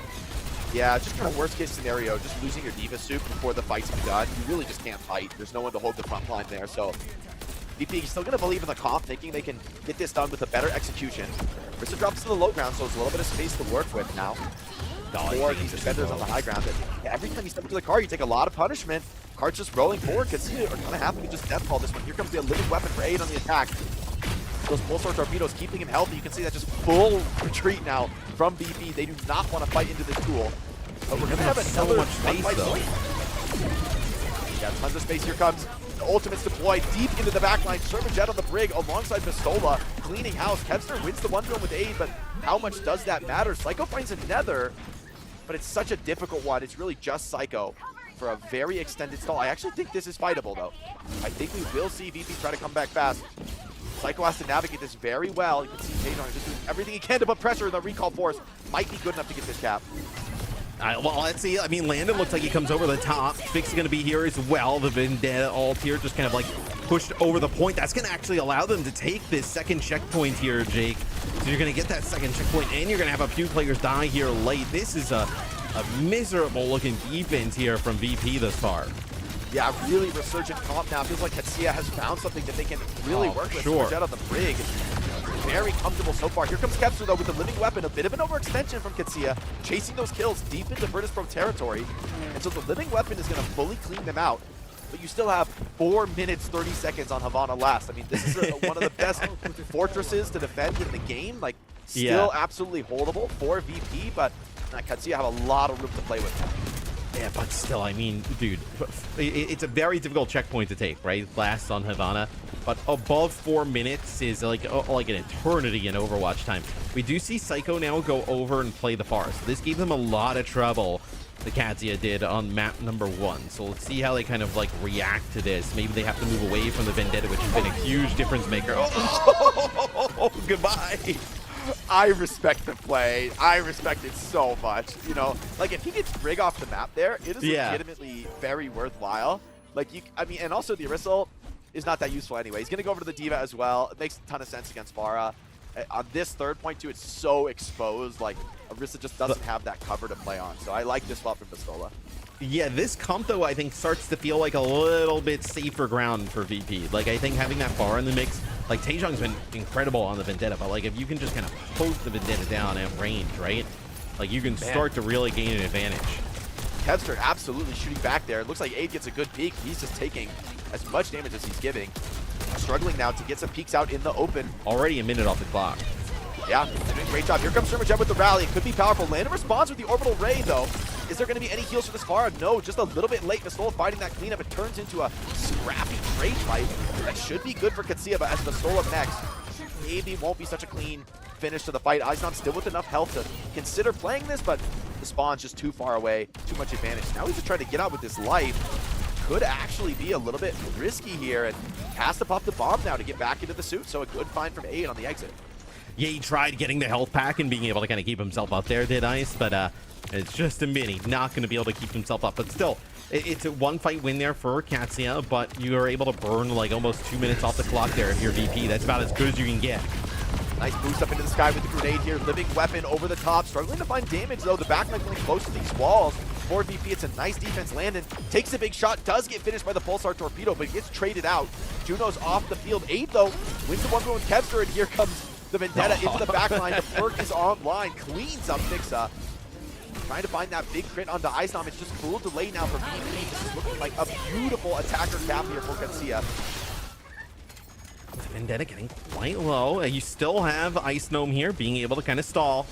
Speaker 8: Yeah, just kind of worst case scenario, just losing your Diva suit before the fight's begun. You really just can't fight. There's no one to hold the front line there. So VP is still going to believe in the comp, thinking they can get this done with a better execution. Rissa drops to the low ground, so it's a little bit of space to work with now. For these defenders on the high ground. Every time you step into the car, you take a lot of punishment. Cart's just rolling forward. Katia are going to have to just death call this one. Here comes the living weapon for Aid on the attack. Those pulsar torpedoes keeping him healthy. You can see that just full retreat now from VP. They do not want to fight into this duel. But we're going to have another
Speaker 9: much space, though.
Speaker 8: Yeah, tons of space. Here comes the ultimates deployed deep into the backline. Servajet on the brig alongside Vastola, cleaning house. Kepster wins the 1-0 with Aid, but how much does that matter? Psycho finds a nether, but it's such a difficult one. It's really just Psycho for a very extended stall. I actually think this is fightable, though. I think we will see VP try to come back fast. Psycho has to navigate this very well. You can see Tajon just doing everything he can to put pressure in the recall force. Might be good enough to get this cap.
Speaker 9: Well, let's see. I mean, Landon looks like he comes over the top. Fix is going to be here as well. The Vendetta ult here just kind of like pushed over the point. That's going to actually allow them to take this second checkpoint here, Jake. So you're going to get that second checkpoint, and you're going to have a few players die here late. This is a miserable looking defense here from VP thus far.
Speaker 8: Yeah, really resurgent comp now. Feels like Katia has found something that they can really work with.
Speaker 9: Sure.
Speaker 8: Jet on the brig. Very comfortable so far. Here comes Kepster, though, with the living weapon. A bit of an overextension from Katia, chasing those kills deep into Virtus.pro territory. And so the living weapon is going to fully clean them out. But you still have 4 minutes, 30 seconds on Havana last. I mean, this is one of the best fortresses to defend in the game. Like, still absolutely holdable for VP, but Katia have a lot of room to play with.
Speaker 9: Yeah, but still, I mean, dude, it's a very difficult checkpoint to take, right? Last on Havana, but above 4 minutes is like an eternity in Overwatch time. We do see Psycho now go over and play the Forest. This gave them a lot of trouble, the Katia did on map number 1. So let's see how they kind of like react to this. Maybe they have to move away from the Vendetta, which has been a huge difference maker. Oh, goodbye.
Speaker 8: I respect the play. I respect it so much. You know, like if he gets Brig off the map there, it is legitimately very worthwhile. Like I mean, and also the Arisal is not that useful anyway. He's gonna go over to the D.Va as well. It makes a ton of sense against Pharah. On this third point too, it's so exposed. Like Orisa just doesn't have that cover to play on. So I like this spot from Pistola.
Speaker 9: Yeah, this comp though I think starts to feel like a little bit safer ground for VP. Like I think having that Pharah in the mix, like Taejong's been incredible on the Vendetta, but like if you can just kind of poke the Vendetta down at range, right? Like you can start to really gain an advantage.
Speaker 8: Kevster absolutely shooting back there. It looks like Aid gets a good peek. He's just taking as much damage as he's giving. Struggling now to get some peeks out in the open.
Speaker 9: Already a minute off the clock.
Speaker 8: Yeah, they're doing a great job. Here comes Sherman with the rally. It could be powerful. Landon responds with the orbital ray, though. Is there going to be any heals for this Pharah? No, just a little bit late. Pistola fighting that cleanup. It turns into a scrappy trade fight. That should be good for Katia, but as Pistola next, maybe won't be such a clean finish to the fight. Eisnom still with enough health to consider playing this, but the spawn's just too far away. Too much advantage. Now he's just trying to get out with this life. Could actually be a little bit risky here, and has to pop the bomb now to get back into the suit. So a good find from Aid on the exit.
Speaker 9: Yeah, he tried getting the health pack and being able to kind of keep himself up there, did Ice, but it's just a mini. Not going to be able to keep himself up, but still, it's a one fight win there for Katia, but you are able to burn like almost 2 minutes off the clock there if you're VP. That's about as good as you can get.
Speaker 8: Nice boost up into the sky with the grenade here. Living weapon over the top. Struggling to find damage, though. The backline going close to these walls. For VP, it's a nice defense. Landon takes a big shot. Does get finished by the Pulsar Torpedo, but gets traded out. Juno's off the field. Aid, though, wins the 1v1 with Kevster, and here comes the Vendetta into the backline. The Perk is online. Cleans up Nixa. Trying to find that big crit onto Eisnom. It's just a little delay now for VP. This is looking like a beautiful attacker cap here for Katia.
Speaker 9: Vendetta getting quite low. You still have Ice Gnome here being able to kind of stall.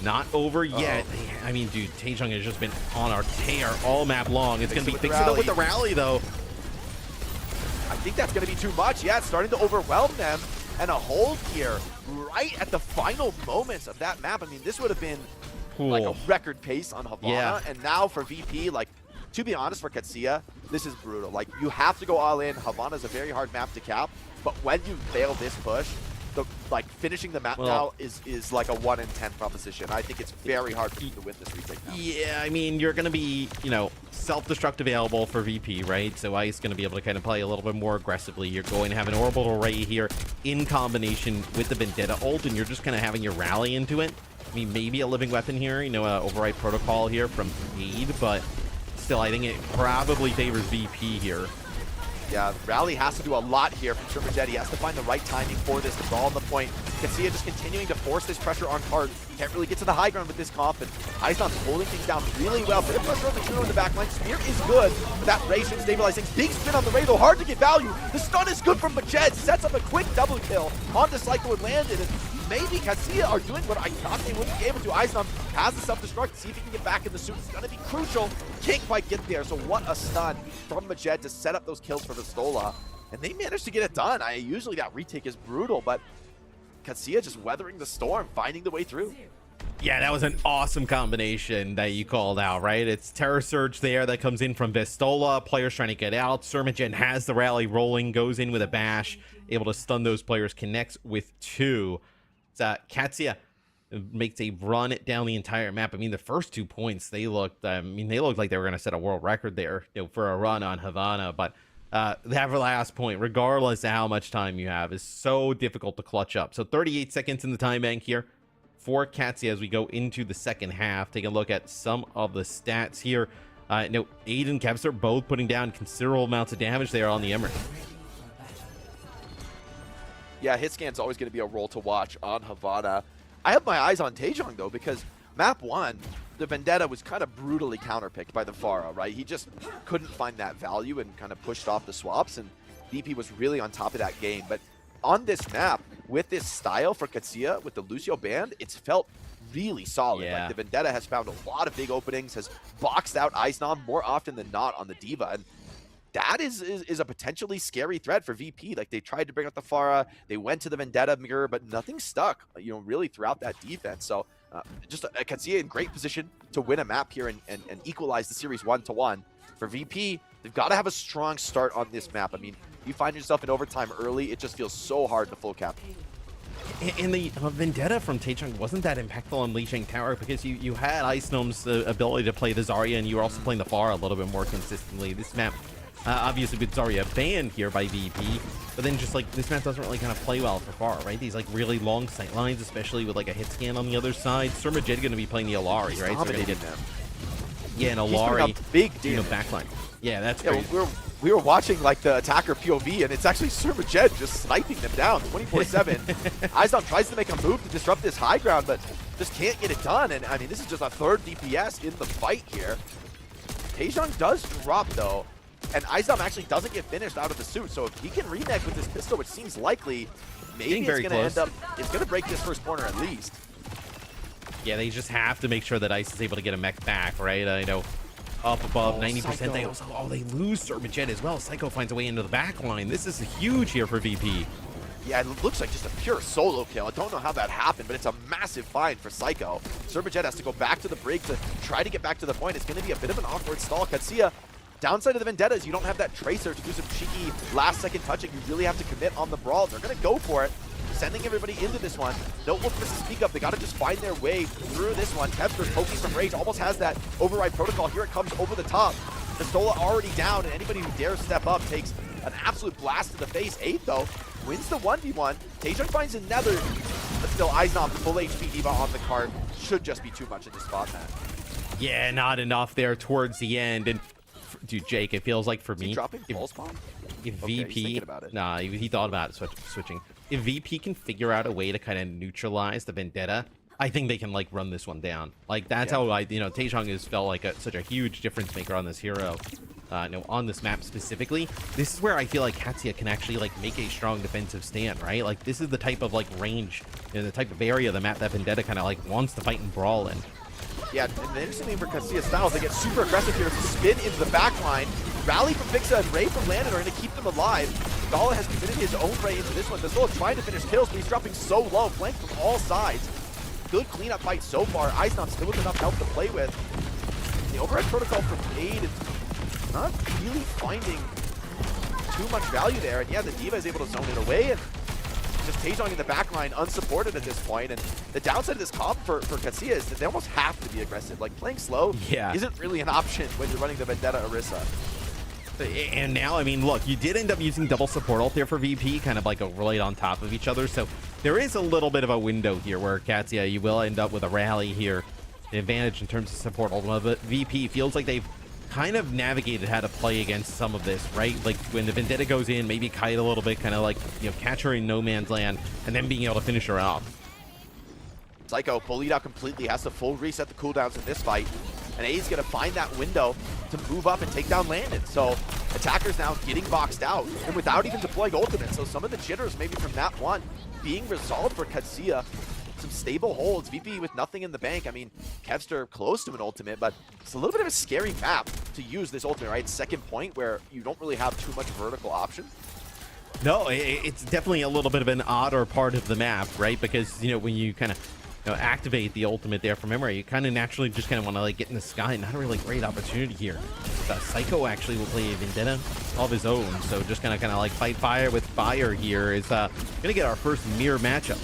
Speaker 9: Not over yet. I mean, dude, Taejong has just been on our tear all map long. It's going to be fixed up with the rally, though.
Speaker 8: I think that's going to be too much. Yeah, it's starting to overwhelm them. And a hold here right at the final moments of that map. I mean, this would have been like a record pace on Havana.
Speaker 9: Yeah.
Speaker 8: And now for VP, like, to be honest, for Katia, this is brutal. Like, you have to go all in. Havana's a very hard map to cap. But when you fail this push, finishing the map now is like a 1 in 10 proposition. I think it's very hard for you to win this retake now.
Speaker 9: Yeah, I mean, you're going to be, you know, self-destruct available for VP, right? So Ice is going to be able to kind of play a little bit more aggressively. You're going to have an orbital ray here in combination with the Vendetta ult, and you're just kind of having your rally into it. I mean, maybe a living weapon here, you know, override protocol here from Aid, but still, I think it probably favors VP here.
Speaker 8: Yeah, Rally has to do a lot here from Sherman. He has to find the right timing for this to brawl on the point. Katia just continuing to force this pressure on Card. Can't really get to the high ground with this comp, and Eisnom's holding things down really well. Bit of pressure on the Juno in the backline. Spear is good, but that Ray should stabilize things. Big spin on the Ray, though, hard to get value. The stun is good from Majed. Sets up a quick double kill onto Psycho and Landon, and maybe Katia are doing what I thought they wouldn't be able to. Eisnom has the self-destruct. See if he can get back in the suit. It's going to be crucial. Can't quite get there, so what a stun from Majed to set up those kills for Pistola. And they managed to get it done. Usually that retake is brutal, but Katia just weathering the storm, finding the way through.
Speaker 9: Yeah, that was an awesome combination that you called out, right? It's Terror Surge there that comes in from Pistola. Players trying to get out. Surmagen has the rally rolling, goes in with a bash, able to stun those players, connects with 2. Katia makes a run down the entire map. I mean, the first 2 points, they looked like they were going to set a world record there, you know, for a run on Havana. But that last point, regardless of how much time you have, is so difficult to clutch up. So 38 seconds in the time bank here for Katia as we go into the second half. Take a look at some of the stats here. No, Aid and Kevster both putting down considerable amounts of damage there on the Emery.
Speaker 8: Yeah, Hitscan's always going to be a role to watch on Havana. I have my eyes on Taejong, though, because map 1, the Vendetta was kind of brutally counterpicked by the Pharah, right? He just couldn't find that value and kind of pushed off the swaps, and VP was really on top of that game. But on this map, with this style for Katia, with the Lucio band, it's felt really solid.
Speaker 9: Yeah.
Speaker 8: Like the Vendetta has found a lot of big openings, has boxed out Eisnom more often than not on the Diva, and that is a potentially scary threat for VP. Like they tried to bring up the Pharah, they went to the Vendetta mirror, but nothing stuck, you know, really throughout that defense. So just Katia in great position to win a map here and equalize the series 1-1. For VP, they've got to have a strong start on this map. I mean, you find yourself in overtime early, it just feels so hard to full cap.
Speaker 9: And the Vendetta from Taechung wasn't that impactful on Lijiang Tower because you had Eisnom's ability to play the Zarya, and you were also playing the Pharah a little bit more consistently. This map, obviously with Zarya banned here by VP, but then just like this map doesn't really kind of play well for Pharah, right? These like really long sight lines, especially with like a hit scan on the other side. Surmajed going to be playing the Alari, right? So we're gonna get
Speaker 8: them.
Speaker 9: Yeah, an Alari,
Speaker 8: big
Speaker 9: backline. Yeah, that's
Speaker 8: yeah,
Speaker 9: great.
Speaker 8: We were watching like the attacker POV, and it's actually Surmajed just sniping them down 24/7. Eisnom tries to make a move to disrupt this high ground, but just can't get it done. And I mean, this is just a third DPS in the fight here. Taejong does drop though, and Eisnom actually doesn't get finished out of the suit. So if he can reneg with this pistol, which seems likely, maybe it's going to end up, it's going to break this first corner at least.
Speaker 9: Yeah, they just have to make sure that Ice is able to get a mech back, right? I know. Up above 90%. They also they lose Surmajed as well. Psycho finds a way into the back line. This is huge here for VP.
Speaker 8: Yeah, it looks like just a pure solo kill. I don't know how that happened, but it's a massive find for Psycho. Surmajed has to go back to the brig to try to get back to the point. It's going to be a bit of an awkward stall. Katia, downside of the Vendetta is you don't have that Tracer to do some cheeky last-second touching. You really have to commit on the brawl. They're going to go for it, sending everybody into this one. Don't look for this to speak up. They got to just find their way through this one. Peps poking from Rage, almost has that override protocol. Here it comes over the top. Pistola already down, and anybody who dares step up takes an absolute blast to the face. 8 though, wins the 1v1. Taejong finds another, but still Eisnom, full HP Diva on the cart. Should just be too much in this spot, man.
Speaker 9: Yeah, not enough there towards the end. And dude, Jake, it feels like for me,
Speaker 8: dropping pulse bomb?
Speaker 9: If
Speaker 8: Okay,
Speaker 9: VP,
Speaker 8: about it.
Speaker 9: nah, he thought about it, switching. If VP can figure out a way to kind of neutralize the Vendetta, I think they can like run this one down. Like that's how Taejong has felt like such a huge difference maker on this hero. On this map specifically, this is where I feel like Katia can actually like make a strong defensive stand, right? Like this is the type of like range, the type of area of the map that Vendetta kind of like wants to fight and brawl in.
Speaker 8: Yeah, and the interesting thing for Katia's styles, they get super aggressive here. It's a spin into the back line. Rally from Fixa and Ray from Landon are going to keep them alive. Gala has committed his own Ray into this one. They're trying to finish kills, but he's dropping so low, flanked from all sides. Good cleanup fight so far. Eisnom still with enough health to play with. The override protocol from Aid is not really finding too much value there. And yeah, the Diva is able to zone it away, and just Taejong in the back line unsupported at this point. And the downside of this comp for Katia is that they almost have to be aggressive. Like playing slow isn't really an option when you're running the Vendetta Orisa.
Speaker 9: And now, I mean, look, you did end up using double support ult there for VP, kind of like overlaid on top of each other. So there is a little bit of a window here where Katia, you will end up with a rally here. The advantage in terms of support ult, but VP feels like they've kind of navigated how to play against some of this, right? Like when the Vendetta goes in, maybe kite a little bit, kind of like, catch her in no man's land, and then being able to finish her off.
Speaker 8: Psycho bullied out completely, has to full reset the cooldowns in this fight. And A's going to find that window to move up and take down Landon. So attackers now getting boxed out and without even deploying ultimate. So some of the jitters maybe from that one being resolved for Katia. Some stable holds. VP with nothing in the bank. I mean, Kevster close to an ultimate, but it's a little bit of a scary map to use this ultimate, right? Second point where you don't really have too much vertical option.
Speaker 9: No, it's definitely a little bit of an odder part of the map, right? Because, when you kind of activate the ultimate there from memory, you kind of naturally just kind of want to like get in the sky. Not a really great opportunity here. Psycho actually will play a Vendetta of his own, so just kind of like fight fire with fire here is gonna get our first mirror matchup.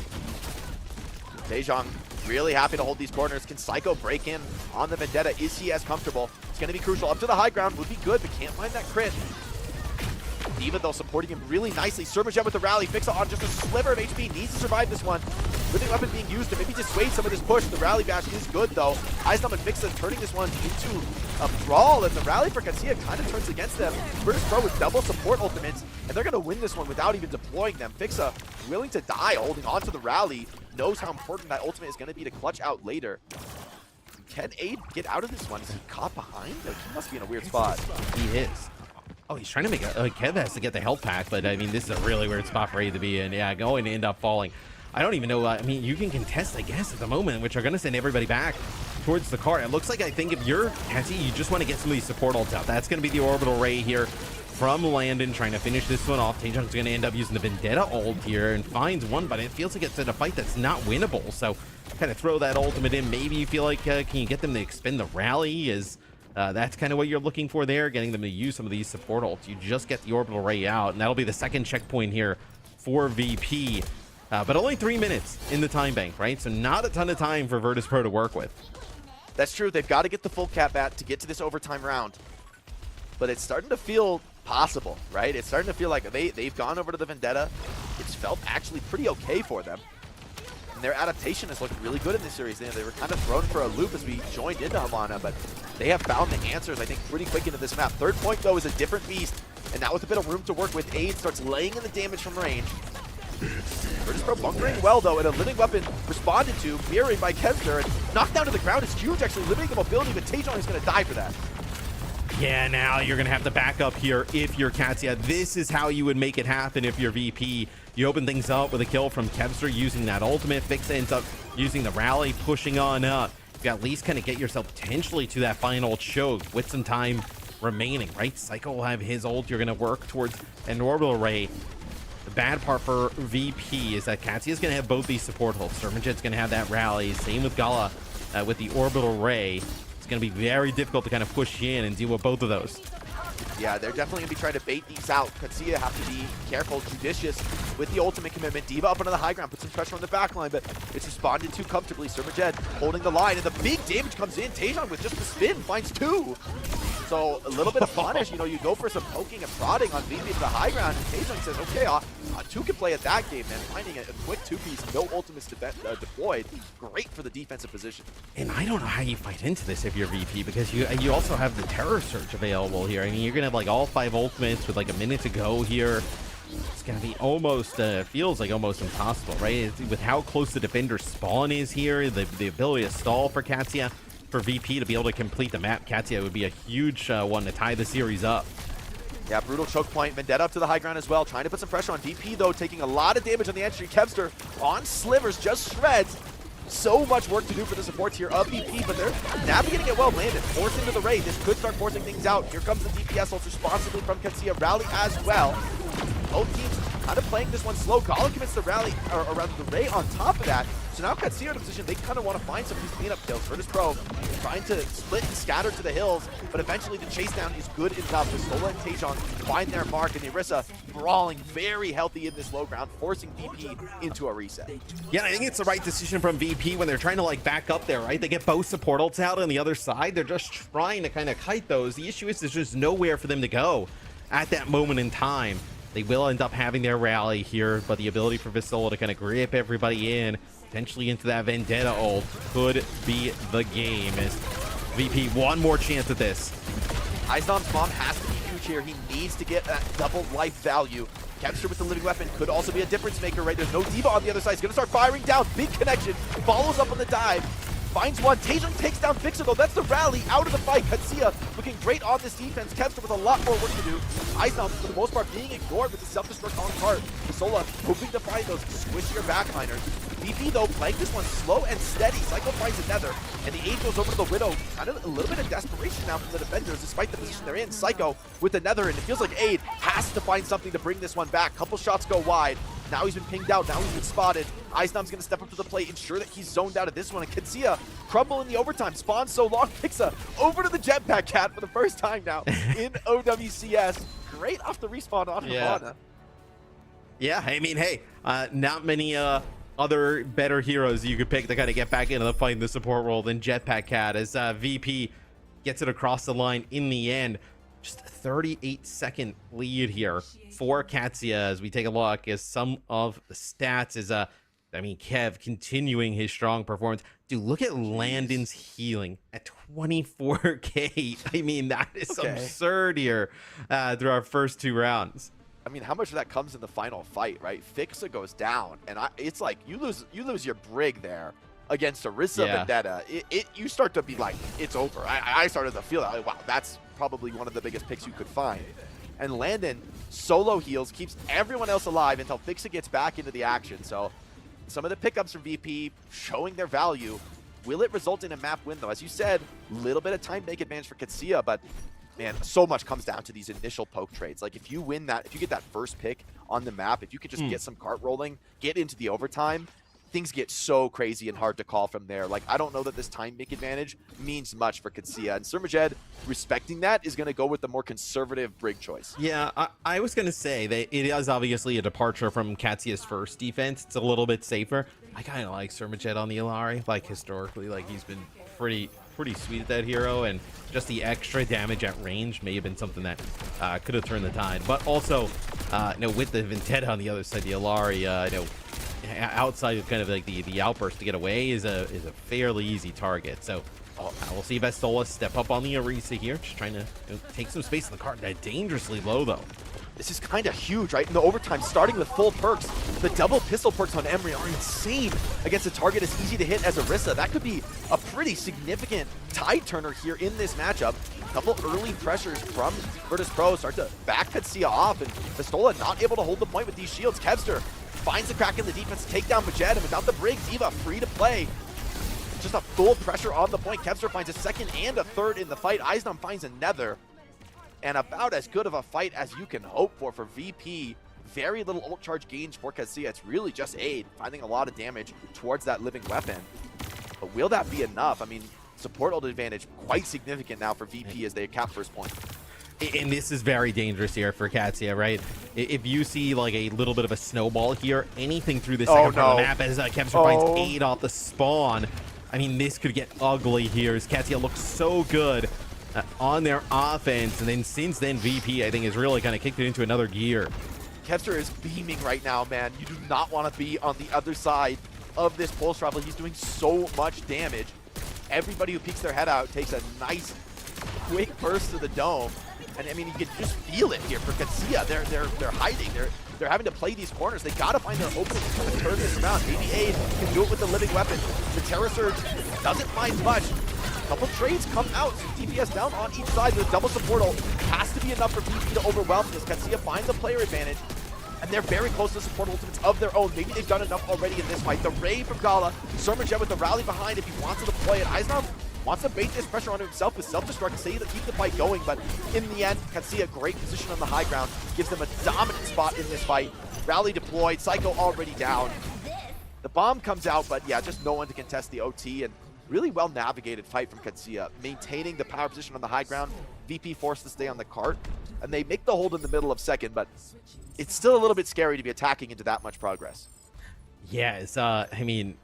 Speaker 8: Taejong really happy to hold these corners. Can Psycho break in on the Vendetta? Is he as comfortable? It's going to be crucial. Up to the high ground would be good, but can't find that crit. Diva, though, supporting him really nicely. Surmajed with the rally. Fixa on just a sliver of HP. Needs to survive this one. Living weapon being used to maybe dissuade some of this push. The rally bash is good, though. Eisnom and Fixa turning this one into a brawl, and the rally for Katia kind of turns against them. Virtus.pro with double support ultimates, and they're going to win this one without even deploying them. Fixa willing to die, holding on to the rally. Knows how important that ultimate is going to be to clutch out later. Can Aid get out of this one? Is he caught behind? Like, he must be in a weird spot.
Speaker 9: He is. Oh, he's trying to make Kev has to get the health pack, but I mean, this is a really weird spot for Aid to be in. Yeah, going to end up falling. I don't even know. I mean, you can contest, I guess, at the moment, which are going to send everybody back towards the car. It looks like, I think, if you're Katia, you just want to get some of these support ults out. That's going to be the orbital ray here from Landon, trying to finish this one off. Taejong's going to end up using the Vendetta ult here and finds one, but it feels like it's in a fight that's not winnable. So kind of throw that ultimate in. Maybe you feel like, can you get them to expend the rally? That's kind of what you're looking for there, getting them to use some of these support ults. You just get the orbital ray out, and that'll be the second checkpoint here for VP. But only 3 minutes in the time bank, right? So not a ton of time for Virtus.pro to work with.
Speaker 8: That's true. They've got to get the full cap bat to get to this overtime round. But it's starting to feel possible, right? It's starting to feel like they've gone over to the Vendetta. It's felt actually pretty okay for them. And their adaptation has looked really good in this series. They were kind of thrown for a loop as we joined into Havana, but they have found the answers, I think, pretty quick into this map. Third point, though, is a different beast. And now with a bit of room to work with, Aid starts laying in the damage from range. Virtus.pro bunkering well, though, and a living weapon responded to, mirrored by Kevster, and knocked down to the ground is huge, actually, limiting the mobility, but Taejong is going to die for that.
Speaker 9: Yeah, now you're going to have to back up here if you're Katia. This is how you would make it happen if you're VP. You open things up with a kill from Kevster using that ultimate. Fix ends up using the rally, pushing on up. You at least kind of get yourself potentially to that final choke with some time remaining, right? Psycho will have his ult. You're going to work towards an orbital ray. The bad part for VP is that Katia is going to have both these support holds. Sermonjet's going to have that rally. Same with Gala with the orbital ray. It's going to be very difficult to kind of push in and deal with both of those.
Speaker 8: Yeah, they're definitely going to be trying to bait these out. Katia have to be careful, judicious with the ultimate commitment. D.Va up onto the high ground, put some pressure on the back line, but it's responded too comfortably. Sermonjet holding the line, and the big damage comes in. Taejong with just the spin finds two. So a little bit of punish, you know, you go for some poking and prodding on VP to the high ground, and Taejong says, okay, two can play at that game, man. Finding a quick two-piece, no ultimates deployed, great for the defensive position.
Speaker 9: And I don't know how you fight into this if you're VP, because you also have the Terror Surge available here. I mean, you're going to have like all 5 ultimates with like a minute to go here. It's going to be almost, feels like almost impossible, right? With how close the defender spawn is here, the ability to stall for Katia. For VP to be able to complete the map, Katia would be a huge one to tie the series up.
Speaker 8: Yeah, brutal choke point. Vendetta up to the high ground as well, trying to put some pressure on VP, though, taking a lot of damage on the entry. Kevster on slivers, just shreds. So much work to do for the supports here of VP, but they're navigating it well. Landed, forced into the raid. This could start forcing things out. Here comes the DPS ult responsibly from Katia. Rally as well. Both teams kind of playing this one slow. Gala commits the rally, or rather the ray on top of that. So now Katia in a position, they kind of want to find some of these cleanup kills. Virtus.pro trying to split and scatter to the hills, but eventually the chase down is good enough. The Sola and Taejong find their mark, and Irissa brawling very healthy in this low ground, forcing VP into a reset.
Speaker 9: Yeah, I think it's the right decision from VP when they're trying to like back up there, right? They get both support ults out on the other side. They're just trying to kind of kite those. The issue is there's just nowhere for them to go at that moment in time. They will end up having their rally here, but the ability for Visola to kind of grip everybody in, potentially into that Vendetta ult, could be the game. As VP, one more chance at this.
Speaker 8: Aizdom's mom has to be huge here. He needs to get that double life value. Kevster with the living weapon could also be a difference maker, right? There's no D.Va on the other side. He's going to start firing down. Big connection. Follows up on the dive. Finds one. Taejong takes down Fixer, though. That's the rally out of the fight. Katia looking great on this defense. Kevster with a lot more work to do. Aizdom, for the most part, being ignored with the self-destruct on cart. Sola hoping to find those squishier backliners. VP, though, playing this one slow and steady. Psycho finds another, and the Aid goes over to the Widow. Kind of a little bit of desperation now from the defenders, despite the position they're in. Psycho with another, and it feels like Aid has to find something to bring this one back. Couple shots go wide. Now he's been pinged out. Now he's been spotted. Aizdom's going to step up to the plate, ensure that he's zoned out of this one. And Katia crumble in the overtime. Spawns so long. Pixa over to the jetpack cat for the first time now in OWCS. Great off the respawn on Havana.
Speaker 9: Yeah, I mean, hey, not many other better heroes you could pick to kind of get back into the fight in the support role than Jetpack Cat, as VP gets it across the line in the end. Just a 38-second lead here for Katia as we take a look as some of the stats is, I mean, Kev continuing his strong performance. Dude, look at Landon's healing at 24K. I mean, that is absurd here through our first 2 rounds.
Speaker 8: I mean, how much of that comes in the final fight, right? Fixa goes down, and it's like you lose your Brig there against Arissa Vendetta. You start to be like, it's over. I started to feel like, wow, that's probably one of the biggest picks you could find. And Landon solo heals, keeps everyone else alive until Fixa gets back into the action. So some of the pickups from VP showing their value. Will it result in a map win, though? As you said, a little bit of time make advantage for Katia, but man, so much comes down to these initial poke trades. Like, if you win that, if you get that first pick on the map, if you could just get some cart rolling, get into the overtime, things get so crazy and hard to call from there. Like, I don't know that this time make advantage means much for Katia. And Surmajed, respecting that, is going to go with the more conservative Brig choice.
Speaker 9: Yeah, I was going to say that it is obviously a departure from Katia's first defense. It's a little bit safer. I kind of like Surmajed on the Illari. Like, historically, like, he's been pretty sweet at that hero, and just the extra damage at range may have been something that could have turned the tide. But also, with the Vendetta on the other side, the Illari, outside of kind of like the outburst to get away is a fairly easy target. So we'll see Vestola step up on the Orisa here, just trying to take some space in the cart. Dangerously low though.
Speaker 8: This is kind of huge, right? In the overtime, starting with full perks. The double pistol perks on Emery are insane against a target as easy to hit as Orisa. That could be a pretty significant tide turner here in this matchup. A couple early pressures from Virtus.pro start to back Katia off, and Vestola not able to hold the point with these shields. Kevster finds the crack in the defense to take down Majed, and without the break, Diva free to play. Just a full pressure on the point. Kevster finds a second and a third in the fight. Eisnam finds another. And about as good of a fight as you can hope for VP. Very little ult charge gains for Katia. It's really just aid, finding a lot of damage towards that living weapon. But will that be enough? I mean, support ult advantage quite significant now for VP as they cap first point.
Speaker 9: And this is very dangerous here for Katia, right? If you see like a little bit of a snowball here, anything through the second part of the map as Kevster finds 8 off the spawn, I mean, this could get ugly here as Katia looks so good on their offense, and then since then VP I think has really kind of kicked it into another gear.
Speaker 8: Kevster is beaming right now, man. You do not want to be on the other side of this pulse rifle. He's doing so much damage. Everybody who peeks their head out takes a nice quick burst to the dome, and I mean, you can just feel it here for Katia. They're hiding. They're having to play these corners. They gotta find their openings to turn this around. Maybe Aid can do it with the living weapon. The Terror Surge doesn't find much. A couple trades come out, so DPS down on each side with a double support ult. Has to be enough for VP to overwhelm this. Katia finds the player advantage, and they're very close to support ultimates of their own. Maybe they've done enough already in this fight. The Ray from Gala, Surmajed with the rally behind if he wants to deploy it. Eisner wants to bait this pressure onto himself with self-destruct to keep the fight going, but in the end, Katia, great position on the high ground, gives them a dominant spot in this fight. Rally deployed, Psycho already down. The bomb comes out, but yeah, just no one to contest the OT, and really well navigated fight from Katia, maintaining the power position on the high ground. VP forced to stay on the cart, and they make the hold in the middle of second, but it's still a little bit scary to be attacking into that much progress.
Speaker 9: Yeah, it's, I mean,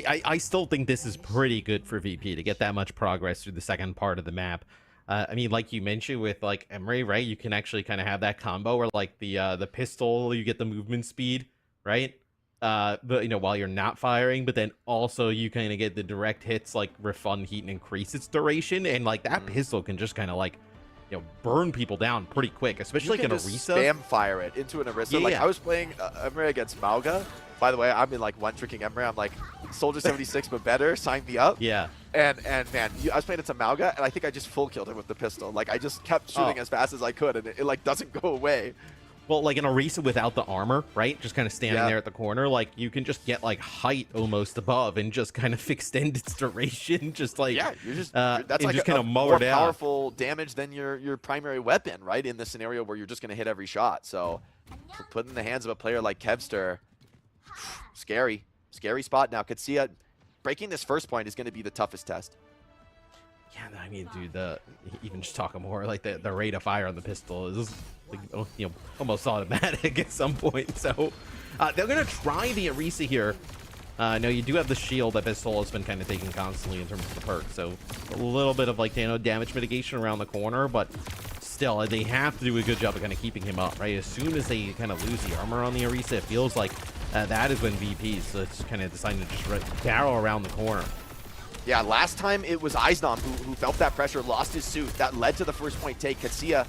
Speaker 9: I still think this is pretty good for VP to get that much progress through the second part of the map. I mean, like you mentioned with like Emery, right? You can actually kind of have that combo where like the pistol, you get the movement speed, right? But while you're not firing, but then also you kind of get the direct hits like refund heat and increase its duration, and like that pistol can just kind of like burn people down pretty quick, especially like an Orisa.
Speaker 8: Spam fire it into an Orisa. Like I was playing Emery against Mauga. By the way, I've been like one-tricking Emery. I'm like, Soldier 76 but better, sign me up.
Speaker 9: Yeah.
Speaker 8: And man, I was playing it to Mauga, and I think I just full killed him with the pistol. Like I just kept shooting as fast as I could, and it like doesn't go away.
Speaker 9: Well, like an Orisa without the armor, right? Just kind of standing there at the corner, like you can just get like height almost above and just kind of extend its duration. Just like
Speaker 8: you're just that's like
Speaker 9: just
Speaker 8: kind
Speaker 9: of
Speaker 8: of
Speaker 9: mow
Speaker 8: more
Speaker 9: her down.
Speaker 8: Powerful damage than your primary weapon, right? In the scenario where you're just gonna hit every shot. So put in the hands of a player like Kevster, scary spot now. Katia breaking this first point is gonna be the toughest test.
Speaker 9: Yeah, I mean, dude, even just talking more like the rate of fire on the pistol is like, almost automatic at some point. So they're gonna try the Orisa here. No, you do have the shield that Vestola has been kind of taking constantly in terms of the perk, so a little bit of like damage mitigation around the corner, but still they have to do a good job of kind of keeping him up, right? As soon as they kind of lose the armor on the Orisa, it feels like that is when VP so it's kind of deciding to just barrel around the corner.
Speaker 8: Yeah, last time it was Eisnam who felt that pressure, lost his suit. That led to the first point take. Katia,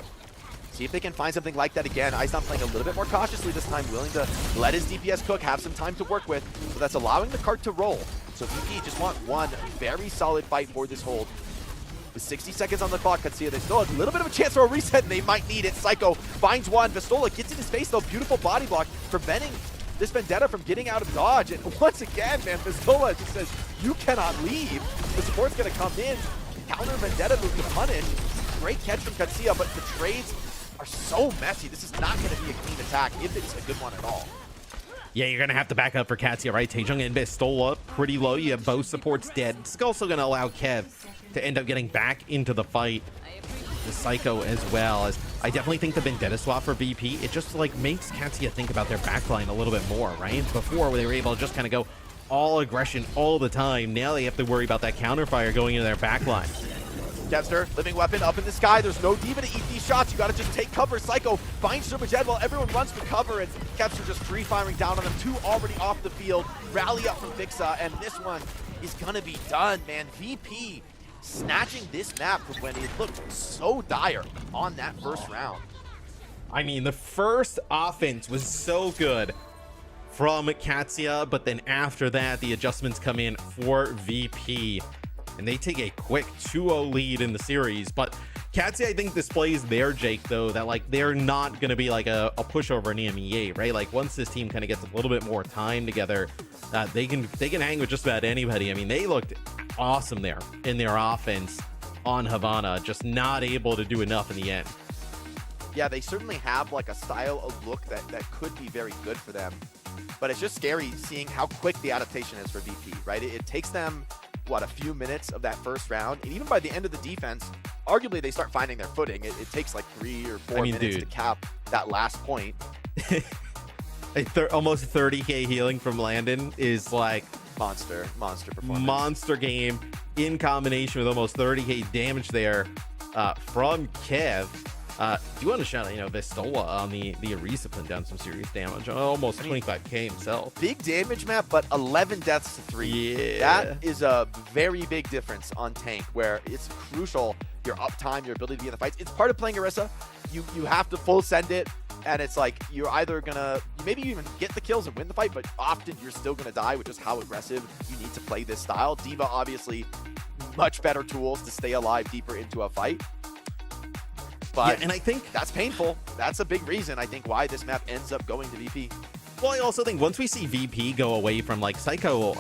Speaker 8: see if they can find something like that again. Eisnam playing a little bit more cautiously this time, willing to let his DPS cook, have some time to work with. So that's allowing the cart to roll. So VP just want one very solid fight for this hold. With 60 seconds on the clock, Katia, they still have a little bit of a chance for a reset, and they might need it. Psycho finds one. Vestola gets in his face, though. Beautiful body block, preventing this Vendetta from getting out of dodge. And once again, man, Pistola just says, you cannot leave. The support's going to come in. Counter Vendetta move to punish. Great catch from Katia, but the trades are so messy. This is not going to be a clean attack if it's a good one at all.
Speaker 9: Yeah, you're going to have to back up for Katia, right? Taejong and Pistola pretty low. You have both supports dead. It's also going to allow Kev to end up getting back into the fight. The Psycho as well. As I definitely think the Vendetta swap for VP, it just like makes Katia think about their backline a little bit more, right? Before they were able to just kind of go all aggression all the time. Now they have to worry about that counterfire going into their backline.
Speaker 8: Kevster, living weapon up in the sky. There's no D.Va to eat these shots. You got to just take cover. Psycho finds so much head while everyone runs for cover, and Kevster just free firing down on them. Two already off the field. Rally up from Vixa, and this one is gonna be done, man. VP snatching this map from when it looked so dire on that first round.
Speaker 9: I mean, the first offense was so good from Katia, but then after that, the adjustments come in for VP, and they take a quick 2-0 lead in the series. But Katia, I think, displays their Jake, though, that like they're not going to be like a pushover in EMEA, right? Like once this team kind of gets a little bit more time together, they can hang with just about anybody. I mean, they looked awesome there in their offense on Havana, just not able to do enough in the end.
Speaker 8: Yeah, they certainly have like a style, a look that could be very good for them, but it's just scary seeing how quick the adaptation is for VP, right? It takes them, what, a few minutes of that first round, and even by the end of the defense, arguably they start finding their footing. It takes like 3 or 4 minutes to cap that last point.
Speaker 9: Almost 30k healing from Landon is like
Speaker 8: monster performance.
Speaker 9: Monster game in combination with almost 30k damage there from Kev. Do you want to shout out, Pistola on the Orisa putting down some serious damage, almost 25k himself.
Speaker 8: Big damage map, but 11 deaths to 3.
Speaker 9: Yeah.
Speaker 8: That is a very big difference on tank, where it's crucial, your uptime, your ability to be in the fights. It's part of playing Orisa. You have to full send it, and it's like you're either gonna, maybe you even get the kills and win the fight, but often you're still gonna die, which is how aggressive you need to play this style. D.Va obviously much better tools to stay alive deeper into a fight. But
Speaker 9: yeah, and I think
Speaker 8: that's painful. That's a big reason, I think, why this map ends up going to VP.
Speaker 9: Well, I also think once we see VP go away from like Psycho,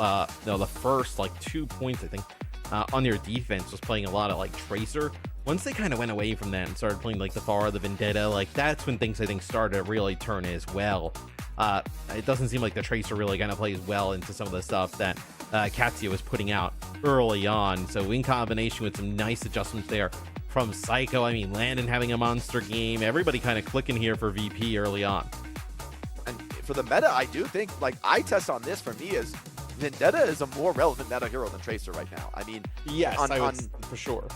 Speaker 9: the first like 2 points, I think, on their defense was playing a lot of like Tracer. Once they kind of went away from that and started playing like the Pharah, the Vendetta, like that's when things I think started to really turn as well. It doesn't seem like the Tracer really kind of plays well into some of the stuff that Katia was putting out early on. So in combination with some nice adjustments there from Psycho, I mean, Landon having a monster game, everybody kind of clicking here for VP early on.
Speaker 8: And for the meta, I do think, like, eye test on this for me is Vendetta is a more relevant meta hero than Tracer right now. I mean,
Speaker 9: yes, for sure.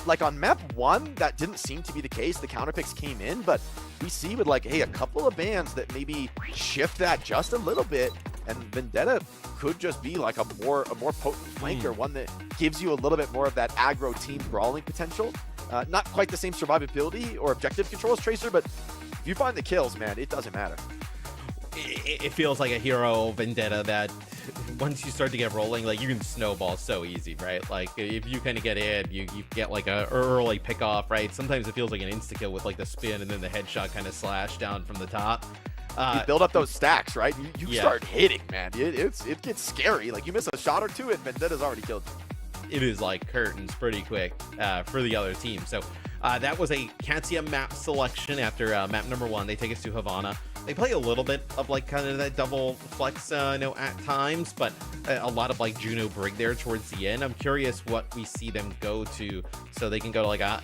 Speaker 8: Like on map 1, that didn't seem to be the case. The counter picks came in, but we see with like, hey, a couple of bans that maybe shift that just a little bit, and Vendetta could just be like a more potent flanker, one that gives you a little bit more of that aggro team brawling potential. Not quite the same survivability or objective control as Tracer, but if you find the kills, man, it doesn't matter.
Speaker 9: It feels like a hero Vendetta that once you start to get rolling, like you can snowball so easy, right? Like if you kind of get in, you get like a early pick off, right? Sometimes it feels like an insta kill with like the spin and then the headshot kind of slash down from the top.
Speaker 8: You build up those stacks, right? You start hitting, man. It gets scary. Like you miss a shot or two and Vendetta's already killed you.
Speaker 9: It is like curtains pretty quick for the other team. So that was a Katia map selection after map number 1. They take us to Havana. They play a little bit of like kind of that double flex, at times, but a lot of like Juno Brig there towards the end. I'm curious what we see them go to, so they can go to like a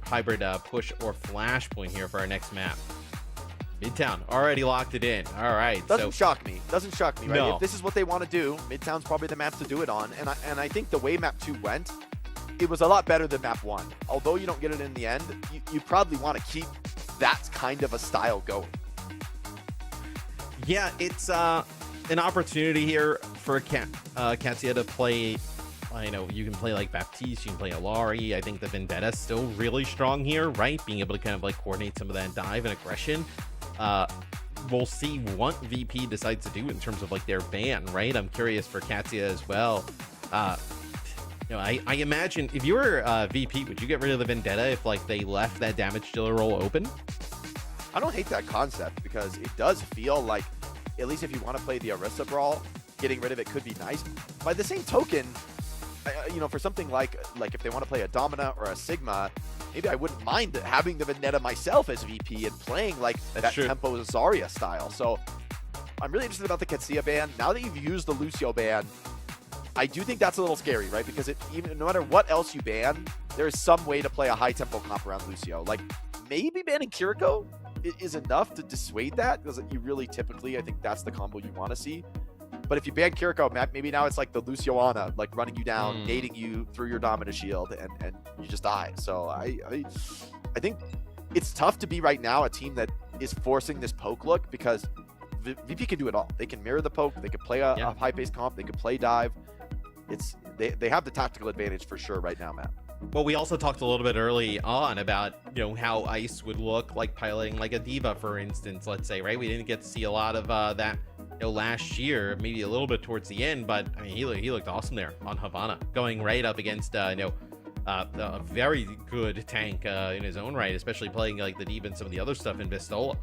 Speaker 9: hybrid push or flashpoint here for our next map. Midtown already locked it in. All right,
Speaker 8: doesn't shock me, right?
Speaker 9: No.
Speaker 8: If this is what they want to do, Midtown's probably the map to do it on. And I think the way map 2 went, it was a lot better than map 1. Although you don't get it in the end, you probably want to keep that kind of a style going.
Speaker 9: Yeah, it's an opportunity here for Katia to play. You can play like Baptiste, you can play Alari. I think the Vendetta's still really strong here, right? Being able to kind of like coordinate some of that dive and aggression. We'll see what VP decides to do in terms of like their ban, right? I'm curious for Katia as well. I imagine if you were VP, would you get rid of the Vendetta if like they left that damage dealer role open?
Speaker 8: I don't hate that concept because it does feel like at least if you want to play the Orisa brawl, getting rid of it could be nice. By the same token, you know, for something like if they want to play a Domina or a Sigma, maybe I wouldn't mind having the Vendetta myself as VP and playing like that Tempo Zarya style. So I'm really interested about the Katia ban. Now that you've used the Lucio ban, I do think that's a little scary, right? Because even no matter what else you ban, there is some way to play a high tempo comp around Lucio. Like maybe banning Kiriko is enough to dissuade that, because you really typically, I think that's the combo you want to see. But if you ban Kiriko, maybe now it's like the Lucio Ana, like running you down, nading you through your Domina shield, and you just die. So I think it's tough to be right now a team that is forcing this poke look, because VP can do it all. They can mirror the poke, they can play a high-paced comp, they can play dive. They have the tactical advantage for sure right now, Matt.
Speaker 9: Well, we also talked a little bit early on about, you know, how Ice would look like piloting like a D.Va, for instance, let's say, right? We didn't get to see a lot of that, you know, last year, maybe a little bit towards the end, but I mean, he looked awesome there on Havana, going right up against, you know, a very good tank in his own right, especially playing like the D.Va and some of the other stuff in Vistola.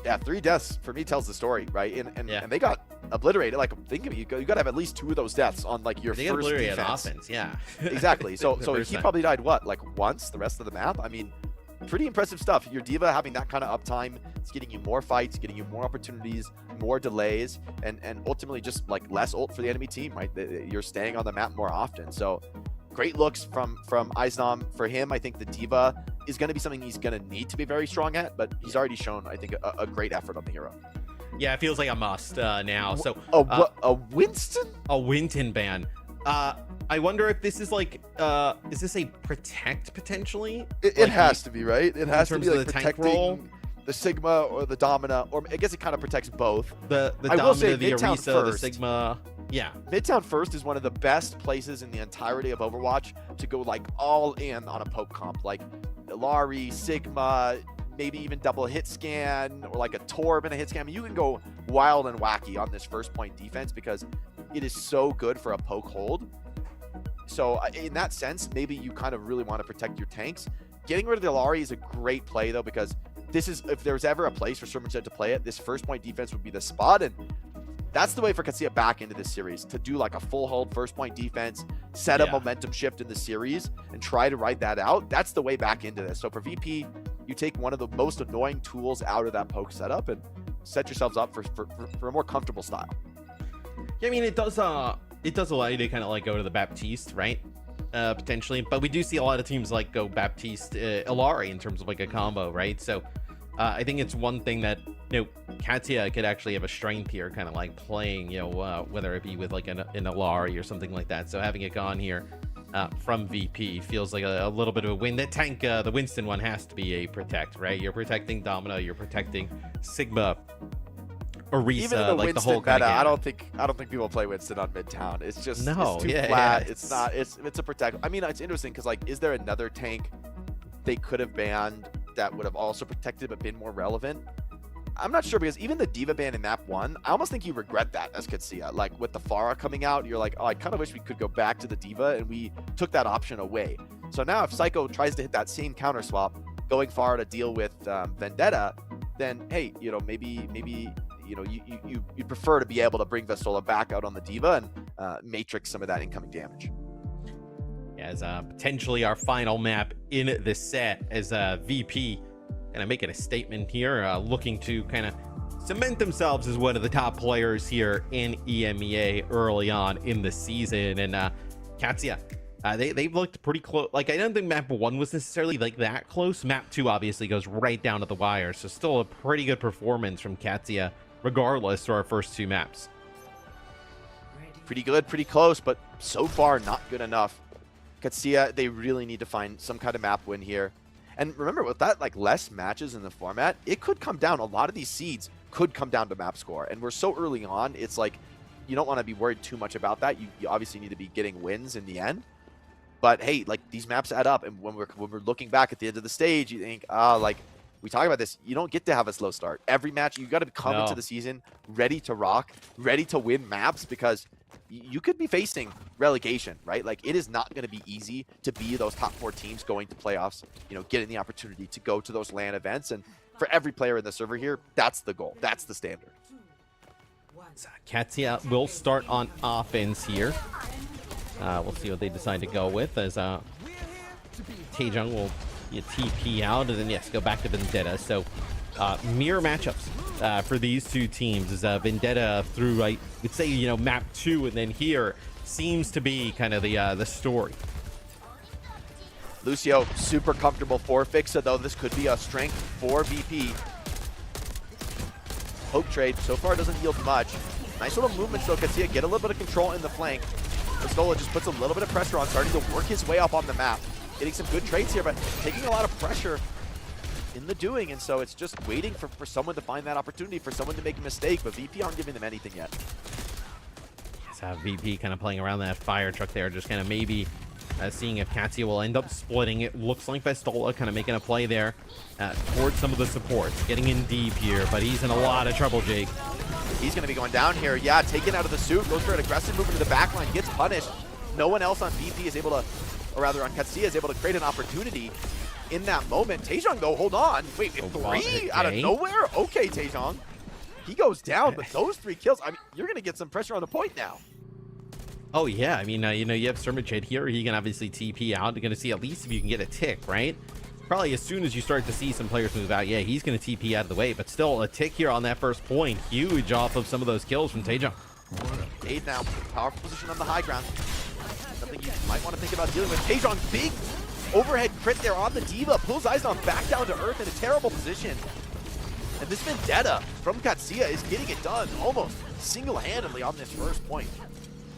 Speaker 8: Yeah, 3 deaths for me tells the story, right? And they got obliterated. Like, think of it, you got to have at least 2 of those deaths on like your first defense.
Speaker 9: Offense, yeah.
Speaker 8: Exactly. So he probably died what, like once the rest of the map? I mean, pretty impressive stuff. Your D.Va having that kind of uptime, it's getting you more fights, getting you more opportunities, more delays, and ultimately just like less ult for the enemy team, right? You're staying on the map more often. So great looks from Eisnom. For him, I think the D.Va is going to be something he's going to need to be very strong at, but he's already shown, I think, a great effort on the hero.
Speaker 9: Yeah, it feels like a must now. So
Speaker 8: a Winston?
Speaker 9: A Winton ban. I wonder if this is like, is this a protect potentially?
Speaker 8: It has to be, right? It has to be like
Speaker 9: the tank role,
Speaker 8: the Sigma or the Domina, or I guess it kind of protects both.
Speaker 9: The
Speaker 8: I
Speaker 9: Domina,
Speaker 8: will say
Speaker 9: the
Speaker 8: Midtown
Speaker 9: Orisa,
Speaker 8: first.
Speaker 9: the Sigma. Yeah.
Speaker 8: Midtown First is one of the best places in the entirety of Overwatch to go like all in on a poke comp, like Ilari, Sigma, maybe even double hit scan, or like a Torb and a hit scan. I mean, you can go wild and wacky on this first point defense because it is so good for a poke hold. So in that sense, maybe you kind of really want to protect your tanks. Getting rid of the Ilari is a great play though, because this is, if there's ever a place for Serpent to play it, this first point defense would be the spot. And that's the way for Katia back into this series, to do like a full hold first point defense, set a momentum shift in the series, and try to ride that out. That's the way back into this. So for VP, you take one of the most annoying tools out of that poke setup and set yourselves up for a more comfortable style.
Speaker 9: Yeah, I mean, it does allow you to kind of like go to the Baptiste, right? Potentially, but we do see a lot of teams like go Baptiste Ilari in terms of like a combo, right? So I think it's one thing that, you know, Katia could actually have a strength here, kind of like playing, you know, whether it be with like an Ilari or something like that. So having it gone here from VP feels like a little bit of a win. That tank, the Winston one, has to be a protect, right? You're protecting Domina, you're protecting Sigma, Orisa,
Speaker 8: even in the
Speaker 9: like
Speaker 8: Winston
Speaker 9: the whole
Speaker 8: meta, I don't think people play Winston on Midtown. It's just it's too flat. It's not. It's a protect. I mean, it's interesting because like, is there another tank they could have banned that would have also protected but been more relevant? I'm not sure, because even the D.Va ban in map 1, I almost think you regret that as Katia. Like with the Pharah coming out, you're like, oh, I kind of wish we could go back to the D.Va, and we took that option away. So now if Psycho tries to hit that same counter swap, going Pharah to deal with Vendetta, then hey, you know, maybe you know, you prefer to be able to bring Vistola back out on the D.Va and matrix some of that incoming damage.
Speaker 9: As potentially our final map in the set, as VP kind of making a statement here, looking to kind of cement themselves as one of the top players here in EMEA early on in the season. And Katia, they've looked pretty close. Like, I don't think map 1 was necessarily like that close. Map 2 obviously goes right down to the wire, so still a pretty good performance from Katia regardless to our first 2 maps.
Speaker 8: Pretty good, pretty close, but so far not good enough. Katia, they really need to find some kind of map win here. And remember, with that, like, less matches in the format, it could come down. A lot of these seeds could come down to map score. And we're so early on, it's like, you don't want to be worried too much about that. You obviously need to be getting wins in the end. But hey, like, these maps add up. And when we're looking back at the end of the stage, you think, like, we talk about this, you don't get to have a slow start. Every match, you got to come into the season ready to rock, ready to win maps, because you could be facing relegation, right? Like, it is not going to be easy to be those top 4 teams going to playoffs, you know, getting the opportunity to go to those LAN events. And for every player in the server here, that's the goal. That's the standard.
Speaker 9: So Katia will start on offense here. We'll see what they decide to go with as Taejong will TP out and then yes, go back to Vendetta. So mirror matchups for these two teams as Vendetta through, I would say, you know, map 2, and then here seems to be kind of the story.
Speaker 8: Lucio, super comfortable for Fixa, though this could be a strength for VP. Poke trade so far doesn't yield much. Nice little movements though, Katia get a little bit of control in the flank. Pistola just puts a little bit of pressure on, starting to work his way up on the map. Getting some good trades here, but taking a lot of pressure in the doing, and so it's just waiting for someone to find that opportunity, for someone to make a mistake, but VP aren't giving them anything yet.
Speaker 9: So VP kind of playing around that fire truck there, just kind of maybe seeing if Katia will end up splitting. It looks like Pistola kind of making a play there towards some of the supports, getting in deep here, but he's in a lot of trouble, Jake.
Speaker 8: He's going to be going down here. Yeah, taken out of the suit, goes for an aggressive movement to the backline, gets punished. No one else on VP is able to, or rather on Katia is able to create an opportunity in that moment. Taejong though, hold on. Wait, 3 out of nowhere? Okay, Taejong. He goes down, but those 3 kills, I mean, you're going to get some pressure on the point now.
Speaker 9: Oh yeah, I mean, you know, you have Sermiched here. He can obviously TP out. You're going to see at least if you can get a tick, right? Probably as soon as you start to see some players move out, yeah, he's going to TP out of the way. But still, a tick here on that first point. Huge off of some of those kills from Taejong.
Speaker 8: Aid now, powerful position on the high ground. Something you might want to think about dealing with. Taejong, big overhead crit there on the Diva. Pulls Eisner back down to earth in a terrible position. And this Vendetta from Katia is getting it done almost single-handedly on this first point.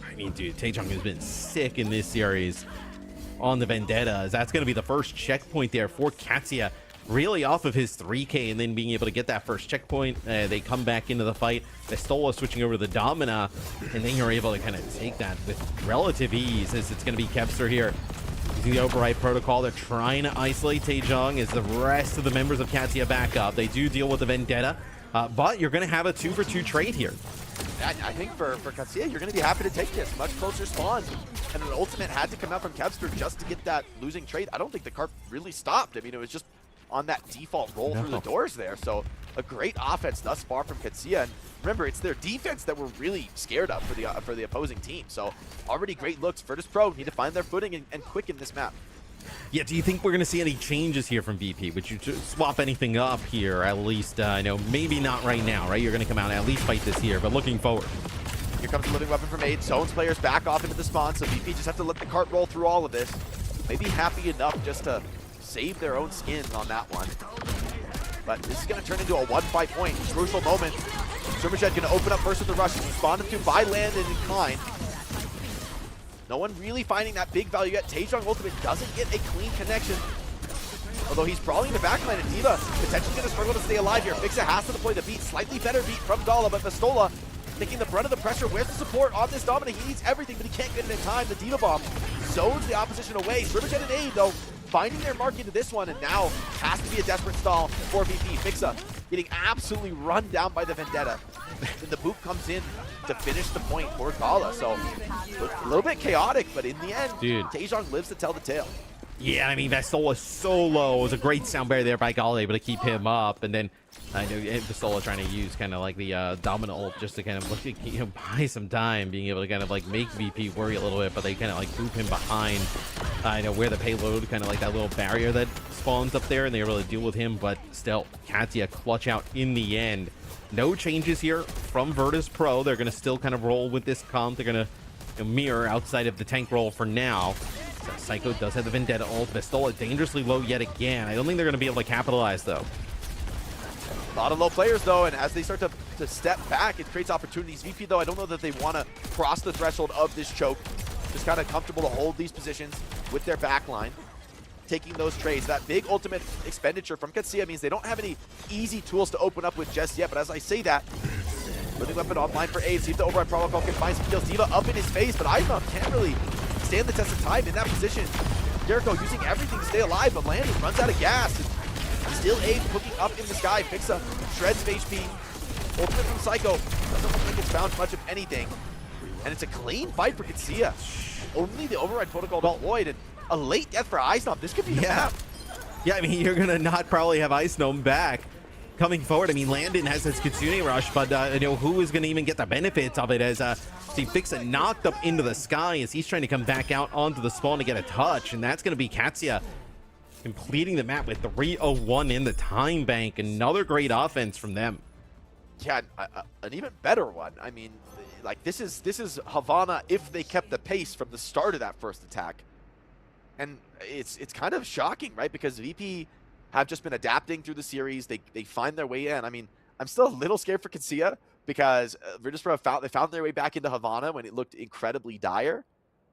Speaker 9: I mean, dude, Taejong has been sick in this series on the Vendetta. That's going to be the first checkpoint there for Katia, really off of his 3K and then being able to get that first checkpoint. They come back into the fight. Pistola switching over to the Domina, and then you're able to kind of take that with relative ease as it's going to be Kepster here. Using the override protocol, they're trying to isolate Taejong as the rest of the members of Katia back up. They do deal with the Vendetta, but you're going to have a 2-for-2 trade here.
Speaker 8: I think for Katia, you're going to be happy to take this. Much closer spawn. And an ultimate had to come out from Kepster just to get that losing trade. I don't think the carp really stopped. I mean, it was just on that default roll through the doors there. So a great offense thus far from Katia. And remember, it's their defense that we're really scared of for the opposing team. So already great looks. Virtus.pro need to find their footing and quicken this map.
Speaker 9: Yeah, do you think we're going to see any changes here from VP? Would you swap anything up here? At least, I know, maybe not right now, right? You're going to come out and at least fight this here, but looking forward.
Speaker 8: Here comes the living weapon from Aid. Zones players back off into the spawn, so VP just have to let the cart roll through all of this. Maybe happy enough just to save their own skin on that one. But this is going to turn into a 1-fight point. Crucial moment. Sermiched going to open up first with the rush. Responded to by Land and Incline. No one really finding that big value yet. Taejong ultimate doesn't get a clean connection. Although he's brawling in the backline, and Diva potentially going to struggle to stay alive here. Fixa has to deploy the beat. Slightly better beat from Dala, but Pistola taking the brunt of the pressure. Where's the support on this Domina? He needs everything, but he can't get it in time. The Diva bomb zones the opposition away. Sermiched and Aid, though, finding their mark into this one, and now has to be a desperate stall for VP. Fixa getting absolutely run down by the Vendetta. Then the boot comes in to finish the point for Gala. So a little bit chaotic, but in the end, dude, Taejong lives to tell the tale.
Speaker 9: Yeah, I mean, Pistola so low. It was a great sound barrier there by Gala, able to keep him up. And then I know Pistola trying to use kind of like the Domina ult just to kind of look at, you know, buy some time, being able to kind of like make VP worry a little bit, but they kind of like group him behind, I know, where the payload, kind of like that little barrier that spawns up there, and they're able to deal with him. But still, Katia clutch out in the end. No changes here from Virtus.pro. They're going to still kind of roll with this comp. They're going to mirror outside of the tank roll for now. So Psycho does have the Vendetta ult. Pistola dangerously low yet again. I don't think they're going to be able to capitalize, though.
Speaker 8: A lot of low players, though, and as they start to step back, it creates opportunities. VP, though, I don't know that they want to cross the threshold of this choke. Just kind of comfortable to hold these positions with their backline. Taking those trades. That big ultimate expenditure from Katia means they don't have any easy tools to open up with just yet, but as I say that, living weapon online for Abe. See if the override protocol can find some kills. Diva up in his face, but Eisner can't really stand the test of time in that position. Jericho using everything to stay alive, but Landon runs out of gas. And still Abe hooking up in the sky. Fixa shreds of HP. Ultimate from Psycho. Doesn't look like it's found much of anything. And it's a clean fight for Katia. Only the override protocol deployed, and a late death for Ice Gnome. This could be the map.
Speaker 9: Yeah, I mean, you're going to not probably have Ice Gnome back. coming forward. I mean, Landon has his Kitsune rush, but who is going to even get the benefits of it as see Fixa knocked up into the sky as he's trying to come back out onto the spawn to get a touch, and that's going to be Katia completing the map with 3:01 in the time bank. Another great offense from them.
Speaker 8: Yeah, an even better one. I mean, like this is Havana if they kept the pace from the start of that first attack. And it's kind of shocking, right? Because VP have just been adapting through the series. They find their way in. I mean, I'm still a little scared for Katia because Virtus.pro found their way back into Havana when it looked incredibly dire.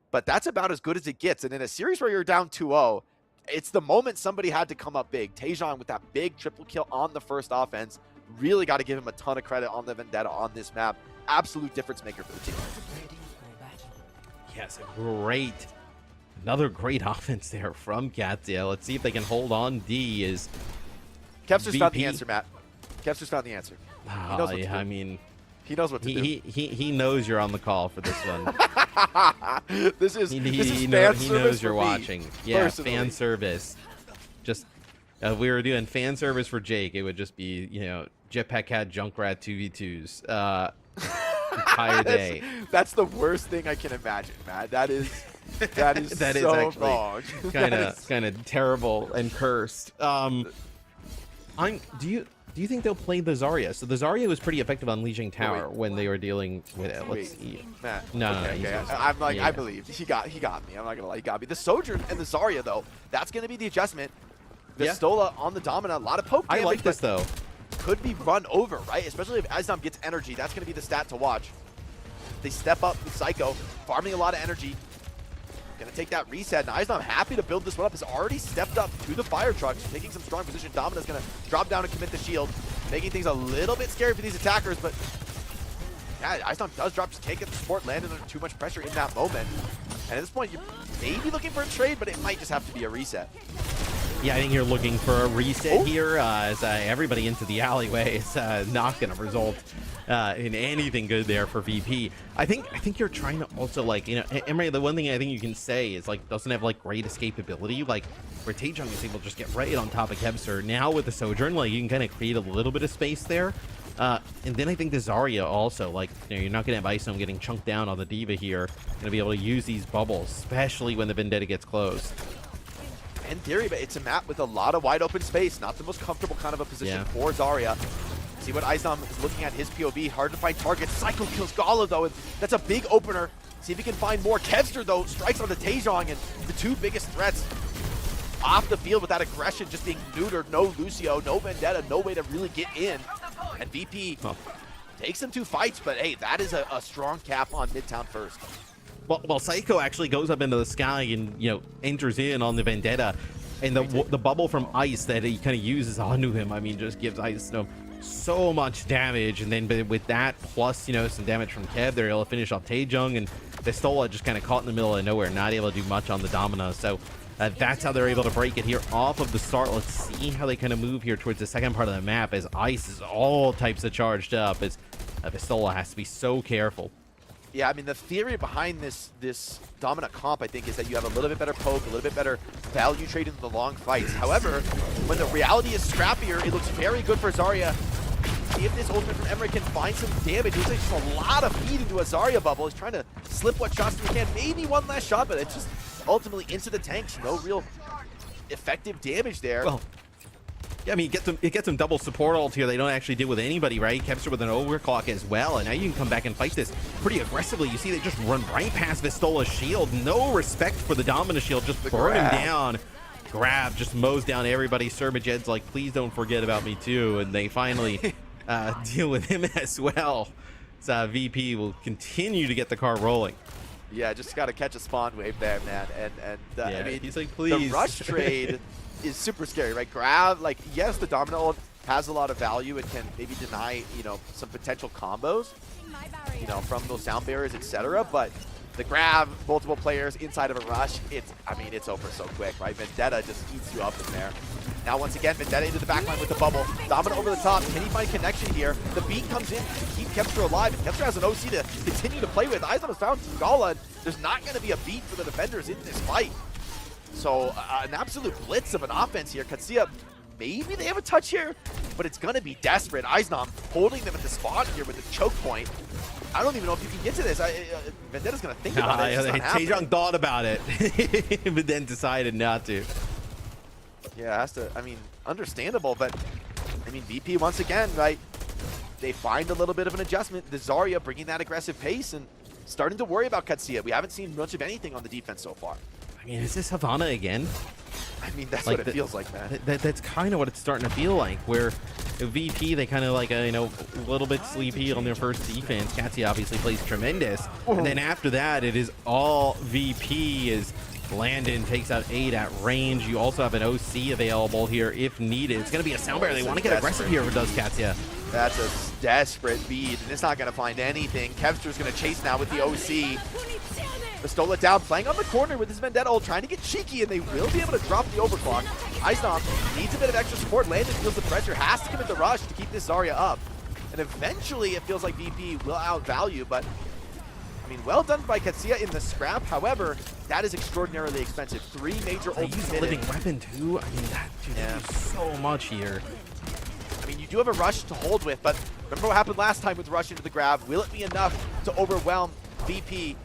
Speaker 8: But that's about as good as it gets. And in a series where you're down 2-0, it's the moment somebody had to come up big. Taejong with that big triple kill on the first offense. Really got to give him a ton of credit on the Vendetta on this map. Absolute difference maker for the team.
Speaker 9: Yes, another great offense there from Katia. Let's see if they can hold on. D is
Speaker 8: Kepster's found the answer, Matt. Kepster's found the answer.
Speaker 9: He knows what to do. I mean,
Speaker 8: he knows what to do.
Speaker 9: He knows you're on the call for this one.
Speaker 8: this is
Speaker 9: he
Speaker 8: fan service
Speaker 9: knows you're
Speaker 8: for
Speaker 9: watching.
Speaker 8: Me,
Speaker 9: yeah,
Speaker 8: personally.
Speaker 9: fan service. Just if we were doing fan service for Jake, it would just be Jetpack Cat Junkrat 2v2s entire day.
Speaker 8: That's the worst thing I can imagine, Matt. That is
Speaker 9: that is
Speaker 8: so
Speaker 9: actually
Speaker 8: wrong.
Speaker 9: kind of terrible and cursed. Do you think they'll play the Zarya? So the Zarya was pretty effective on Lijiang Tower when they were dealing with it. Let's see.
Speaker 8: Matt,
Speaker 9: No.
Speaker 8: I'm like, I believe he got me. I'm not gonna lie, he got me. The Sojourn and the Zarya though, that's gonna be the adjustment. Vistola on the Domina, a lot of poke damage.
Speaker 9: I like this though.
Speaker 8: Could be run over, right? Especially if Azdam gets energy, that's gonna be the stat to watch. They step up with Psycho, farming a lot of energy. Gonna take that reset, and Azdam happy to build this one up. Has already stepped up to the fire trucks, taking some strong position. Domina's gonna drop down and commit the shield, making things a little bit scary for these attackers, but yeah, Azdam does drop, just can't get the support landed under too much pressure in that moment. And at this point, you're maybe looking for a trade, but it might just have to be a reset.
Speaker 9: Yeah, I think you're looking for a reset here as everybody into the alleyway is not going to result in anything good there for VP. I think you're trying to also, like, Emery, the one thing I think you can say is, like, doesn't have, like, great escapability. Like, where Taejong is able to just get right on top of Kevster. Now with the Sojourn, like, you can kind of create a little bit of space there. And then I think the Zarya also, like, you're not going to have Isom getting chunked down on the Diva here. Going to be able to use these bubbles, especially when the Vendetta gets close.
Speaker 8: In theory, but it's a map with a lot of wide open space. Not the most comfortable kind of a position for Zarya. See what Isom is looking at his POV. Hard to find targets. Cycle kills Gala, though, and that's a big opener. See if he can find more. Kevster, though, strikes on the Taejong, and the two biggest threats off the field with that aggression just being neutered. No Lucio, no Vendetta, no way to really get in. And VP takes them 2 fights, but hey, that is a strong cap on Midtown first.
Speaker 9: Well, Psycho actually goes up into the sky and, enters in on the Vendetta. And the bubble from Ice that he kind of uses onto him, I mean, just gives Ice so much damage. And then with that, plus, some damage from Kev, they're able to finish off Taejong. And Vistola just kind of caught in the middle of nowhere, not able to do much on the Domina. So that's how they're able to break it here off of the start. Let's see how they kind of move here towards the second part of the map as Ice is all types of charged up, as Vistola has to be so careful.
Speaker 8: Yeah, I mean, the theory behind this dominant comp, I think, is that you have a little bit better poke, a little bit better value trade into the long fights. However, when the reality is scrappier, it looks very good for Zarya. See if this ultimate from Emery can find some damage. It looks like just a lot of feed into a Zarya bubble. He's trying to slip what shots he can. Maybe one last shot, but it's just ultimately into the tanks. No real effective damage there.
Speaker 9: Well, yeah, I mean, it gets some double support ult here. They don't actually deal with anybody, right? Kepster with an overclock as well, and now you can come back and fight this pretty aggressively. You see they just run right past Vistola's shield. No respect for the Domina shield. Just burn him down. Grab just mows down everybody. Serbajed's like, please don't forget about me too. And they finally deal with him as well. So VP will continue to get the car rolling.
Speaker 8: Yeah, just got to catch a spawn wave there, man. I mean,
Speaker 9: he's like, please.
Speaker 8: The rush trade is super scary, right? Grab, like, yes, the Domina ult has a lot of value. It can maybe deny, some potential combos, from those sound barriers, etc. But the grab, multiple players inside of a rush, it's over so quick, right? Vendetta just eats you up in there. Now, once again, Vendetta into the backline with the bubble. Domina over the top. Can he find connection here? The beat comes in to keep Kepster alive, and Kepster has an OC to continue to play with. Isom has found Gala, and there's not going to be a beat for the defenders in this fight. So, an absolute blitz of an offense here. Katia maybe they have a touch here, but it's going to be desperate. Eisnom holding them at the spot here with the choke point. I don't even know if you can get to this. Vendetta's going to think about it.
Speaker 9: Taejong thought about it, but then decided not to.
Speaker 8: Yeah, has to, I mean, understandable, but I mean, VP once again, right? They find a little bit of an adjustment. The Zarya bringing that aggressive pace and starting to worry about Katia. We haven't seen much of anything on the defense so far.
Speaker 9: I mean, is this Havana again?
Speaker 8: I mean, that's
Speaker 9: like
Speaker 8: what it feels like, man.
Speaker 9: That's kind of what it's starting to feel like, where VP, they kind of like, you know, a little bit sleepy on their first defense. Katia obviously plays tremendous. And then after that, it is all VP as Landon takes out 8 at range. You also have an OC available here if needed. It's going to be a sound barrier. They want to get aggressive here if it does Katia.
Speaker 8: That's a desperate beat, and it's not going to find anything. Kevster's going to chase now with the OC. Pistola down, playing on the corner with his Vendetta ult, trying to get cheeky, and they will be able to drop the overclock. Eisnom needs a bit of extra support. Landon feels the pressure, has to commit the rush to keep this Zarya up. And eventually, it feels like VP will outvalue, but I mean, well done by Katia in the scrap. However, that is extraordinarily expensive. 3 major ults
Speaker 9: Use a living weapon too. I mean, that dude,
Speaker 8: Yeah.
Speaker 9: they do so much here.
Speaker 8: I mean, you do have a rush to hold with, but remember what happened last time with rush into the grab. Will it be enough to overwhelm VP?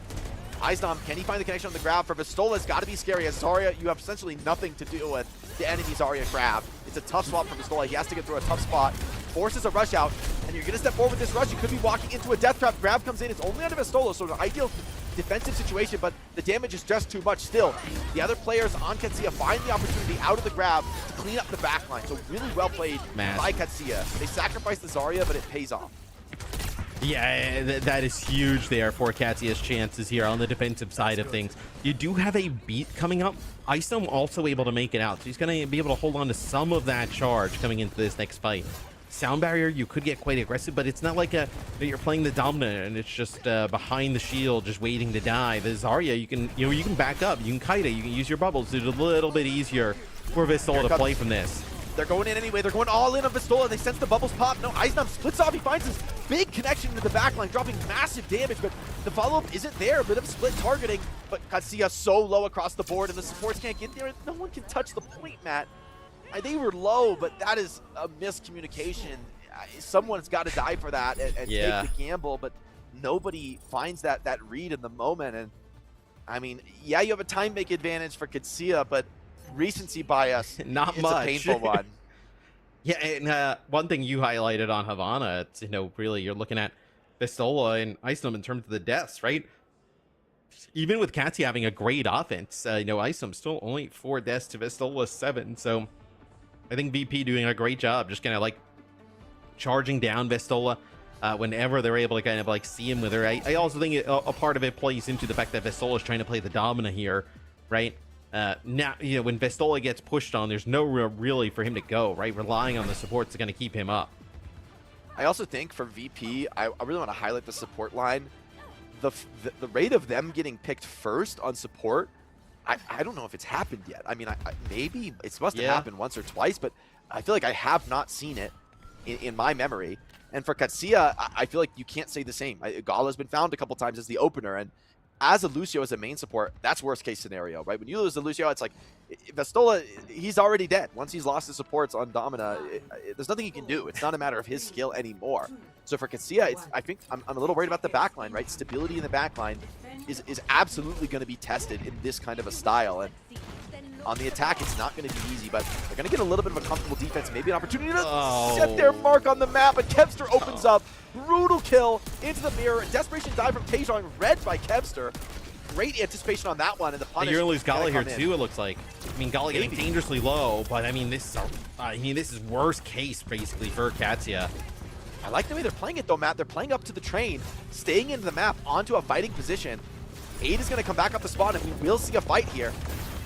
Speaker 8: Eisnom, can he find the connection on the grab? For Pistola, it's got to be scary. As Zarya, you have essentially nothing to do with the enemy Zarya grab. It's a tough swap for Pistola. He has to get through a tough spot. Forces a rush out, and you're going to step forward with this rush. You could be walking into a death trap. Grab comes in. It's only under Pistola, so an ideal defensive situation, but the damage is just too much still. The other players on Katia find the opportunity out of the grab to clean up the backline. So really well played by Katia. They sacrifice the Zarya, but it pays off.
Speaker 9: Yeah, that is huge there for Katia's chances here on the defensive side of things. You do have a beat coming up. Eisnom also able to make it out, so he's going to be able to hold on to some of that charge coming into this next fight. Sound barrier, you could get quite aggressive, but it's not like that you're playing the dominant and it's just behind the shield, just waiting to die. The Zarya, you can back up, you can kite it, you can use your bubbles. It's a little bit easier for Pistola to play from this.
Speaker 8: They're going in anyway. They're going all in on Pistola. They sense the bubbles pop. No, Eisnom splits off. He finds his big connection into the backline, dropping massive damage, but the follow-up isn't there. A bit of split targeting, but Katia so low across the board, and the supports can't get there. No one can touch the point, Matt. They were low, but that is a miscommunication. Someone's got to die for that and take the gamble, but nobody finds that read in the moment. And I mean, yeah, you have a time make advantage for Katia, but recency bias,
Speaker 9: not
Speaker 8: it's
Speaker 9: much.
Speaker 8: a painful one.
Speaker 9: Yeah, and one thing you highlighted on Havana, it's, really you're looking at Pistola and Eisnom in terms of the deaths, right? Even with Katia having a great offense, Eisnom still only 4 deaths to Pistola's 7, so I think VP doing a great job, just kind of like charging down Pistola whenever they're able to kind of like see him with her. I also think a part of it plays into the fact that Pistola is trying to play the dominant here, right? Now, when Pistola gets pushed on, there's no really for him to go, right? Relying on the supports is going to keep him up.
Speaker 8: I also think for VP, I really want to highlight the support line. The rate of them getting picked first on support, I don't know if it's happened yet. I mean, maybe it's must have happened once or twice, but I feel like I have not seen it in my memory. And for Katia, I feel like you can't say the same. Gala has been found a couple times as the opener, and as a Lucio as a main support, that's worst case scenario, right? When you lose the Lucio, it's like Pistola, he's already dead. Once he's lost his supports on Domina, there's nothing he can do. It's not a matter of his skill anymore. So for Katia, I think I'm a little worried about the backline, right? Stability in the backline is absolutely going to be tested in this kind of a style. And on the attack, it's not going to be easy, but they're going to get a little bit of a comfortable defense, maybe an opportunity to set their mark on the map, but Kevster opens up. Brutal kill into the mirror. Desperation dive from Taejong, read by Kevster. Great anticipation on that one, and the punish.
Speaker 9: You're gonna lose Gala here too, it looks like. I mean, Gala getting dangerously low, but I mean, this is worst case basically for Katia.
Speaker 8: I like the way they're playing it though, Matt. They're playing up to the train, staying into the map, onto a fighting position. 8 is gonna come back up the spawn, and we will see a fight here.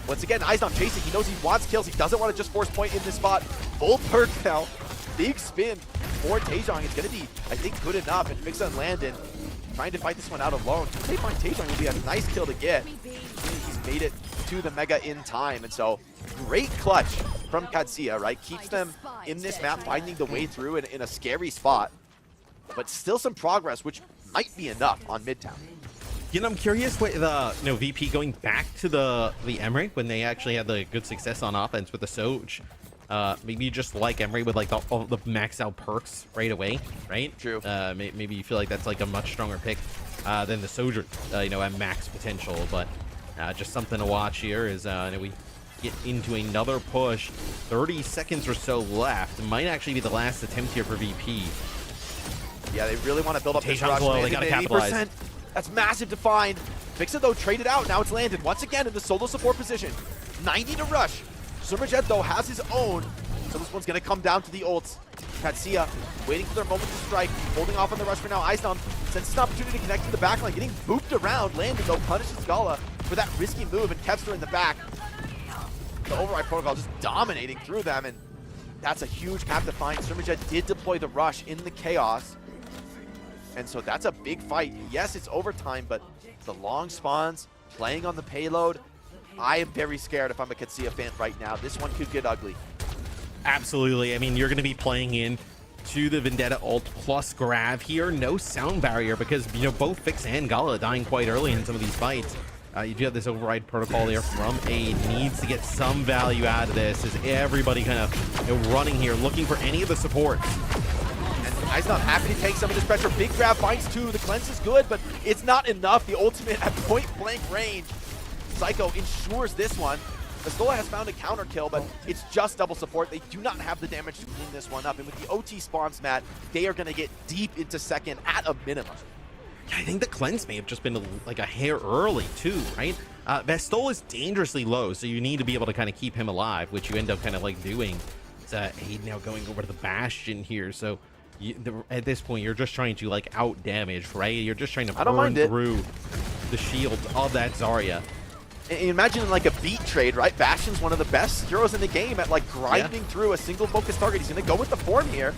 Speaker 8: Once again, Eisnom chasing. He knows he wants kills. He doesn't want to just force point in this spot. Full perk now. Big spin for Taejong. It's going to be, I think, good enough. And Fixa and Landon trying to fight this one out alone. If they find Taejong, will be a nice kill to get. He's made it to the Mega in time. And so, great clutch from Katia, right? Keeps them in this map, finding the way through in a scary spot. But still some progress, which might be enough on Midtown.
Speaker 9: I'm curious what the VP going back to the Emery when they actually had the good success on offense with the Soj. maybe you just like Emery with like all the max out perks right away, right?
Speaker 8: True.
Speaker 9: Maybe you feel like that's like a much stronger pick than the Soldier, you know, at max potential. But just something to watch here is we get into another push. 30 seconds or so left. It might actually be the last attempt here for VP.
Speaker 8: Yeah, they really want to build up this
Speaker 9: Tajon's
Speaker 8: rush.
Speaker 9: low, they gotta capitalize.
Speaker 8: 80%. That's massive to find. Fix it though, traded out. Now it's landed once again in the solo support position. 90 to rush. Surmajet though has his own. So this one's gonna come down to the ults. Katia waiting for their moment to strike. Holding off on the rush for now. Icedown senses an opportunity to connect to the backline. Getting booped around. Landed though punishes Gala for that risky move, and Kevster in the back. The override protocol just dominating through them, and that's a huge cap to find. Surmajet did deploy the rush in the chaos. And so that's a big fight. Yes, it's overtime, but the long spawns, playing on the payload, I am very scared if I'm a Katia fan right now. This one could get ugly.
Speaker 9: Absolutely. I mean, you're going to be playing in to the Vendetta ult plus grab here. No sound barrier because, you know, both Fix and Gala dying quite early in some of these fights. You do have this override protocol there from A. Needs to get some value out of this as everybody kind of running here, looking for any of the supports.
Speaker 8: I's not happy to take some of this pressure. Big grab finds two. The cleanse is good, but it's not enough. The ultimate at point blank range. Psycho ensures this one. Pistola has found a counter kill, but it's just double support. They do not have the damage to clean this one up. And with the OT spawns, Matt, they are going to get deep into second at a minimum.
Speaker 9: I think the cleanse may have just been like a hair early too, right? Vestol is dangerously low, so you need to be able to kind of keep him alive, which you end up kind of like doing. It's Aid now going over to the Bastion here, so at this point you're just trying to like out damage, right? You're just trying to burn through the shield of that Zarya.
Speaker 8: Imagine like a beat trade, right? Bastion's one of the best heroes in the game at like grinding through a single focus target. He's going to go with the form here.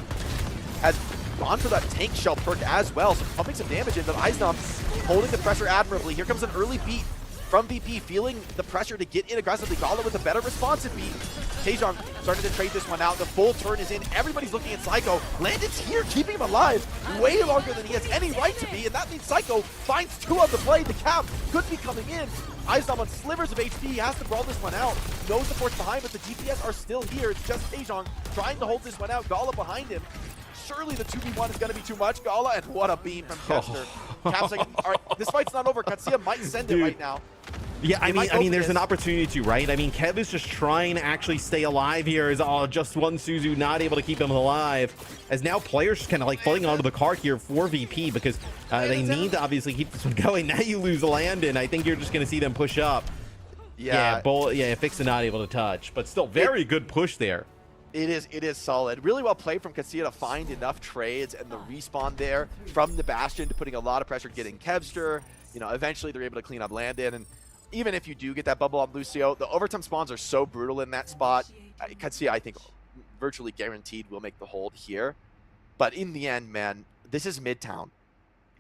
Speaker 8: Has gone for that tank shell perk as well, so pumping some damage in, but Icenom holding the pressure admirably. Here comes an early beat from VP, feeling the pressure to get in aggressively. Gala with a better responsive beat. Taejong starting to trade this one out. The full turn is in. Everybody's looking at Psycho. Landon's here, keeping him alive way longer than he has any right to be, and that means Psycho finds two on the play. The cap could be coming in. Icenom on slivers of HP. He has to brawl this one out. No supports behind, but the DPS are still here. It's just Taejong trying to hold this one out. Gala behind him. Surely the 2v1 is going to be too much. Gala, and what a beam from Kester. Cap's like, all right, this fight's not over. Katia might send it right now.
Speaker 9: Yeah, I mean, there's an opportunity to, right? I mean, Kev is just trying to actually stay alive here. Is just one Suzu not able to keep him alive. As now players just kind of like falling onto the cart here for VP because they need to obviously keep this one going. Now you lose Landon. I think you're just going to see them push up.
Speaker 8: Yeah,
Speaker 9: Fix is not able to touch, but still very good push there.
Speaker 8: It is solid. Really well played from Katia to find enough trades and the respawn there from the Bastion to putting a lot of pressure getting Kevster. You know, eventually they're able to clean up Landon, and even if you do get that bubble on Lucio, the overtime spawns are so brutal in that spot. Katia, I think, virtually guaranteed will make the hold here. But in the end, man, this is Midtown.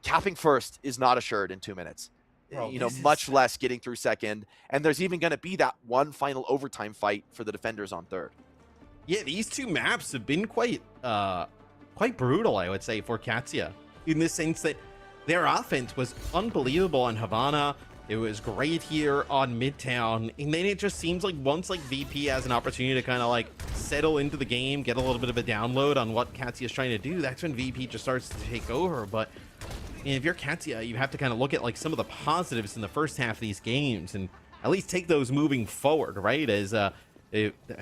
Speaker 8: Capping first is not assured in 2 minutes. Bro, you know, much less getting through second. And there's even going to be that one final overtime fight for the defenders on third.
Speaker 9: Yeah, these two maps have been quite brutal, I would say, for Katia, in the sense that their offense was unbelievable on Havana. It was great here on Midtown, and then it just seems like once like VP has an opportunity to kind of like settle into the game, get a little bit of a download on what Katia is trying to do, that's when VP just starts to take over. But if you're Katia, you have to kind of look at like some of the positives in the first half of these games and at least take those moving forward, right? As I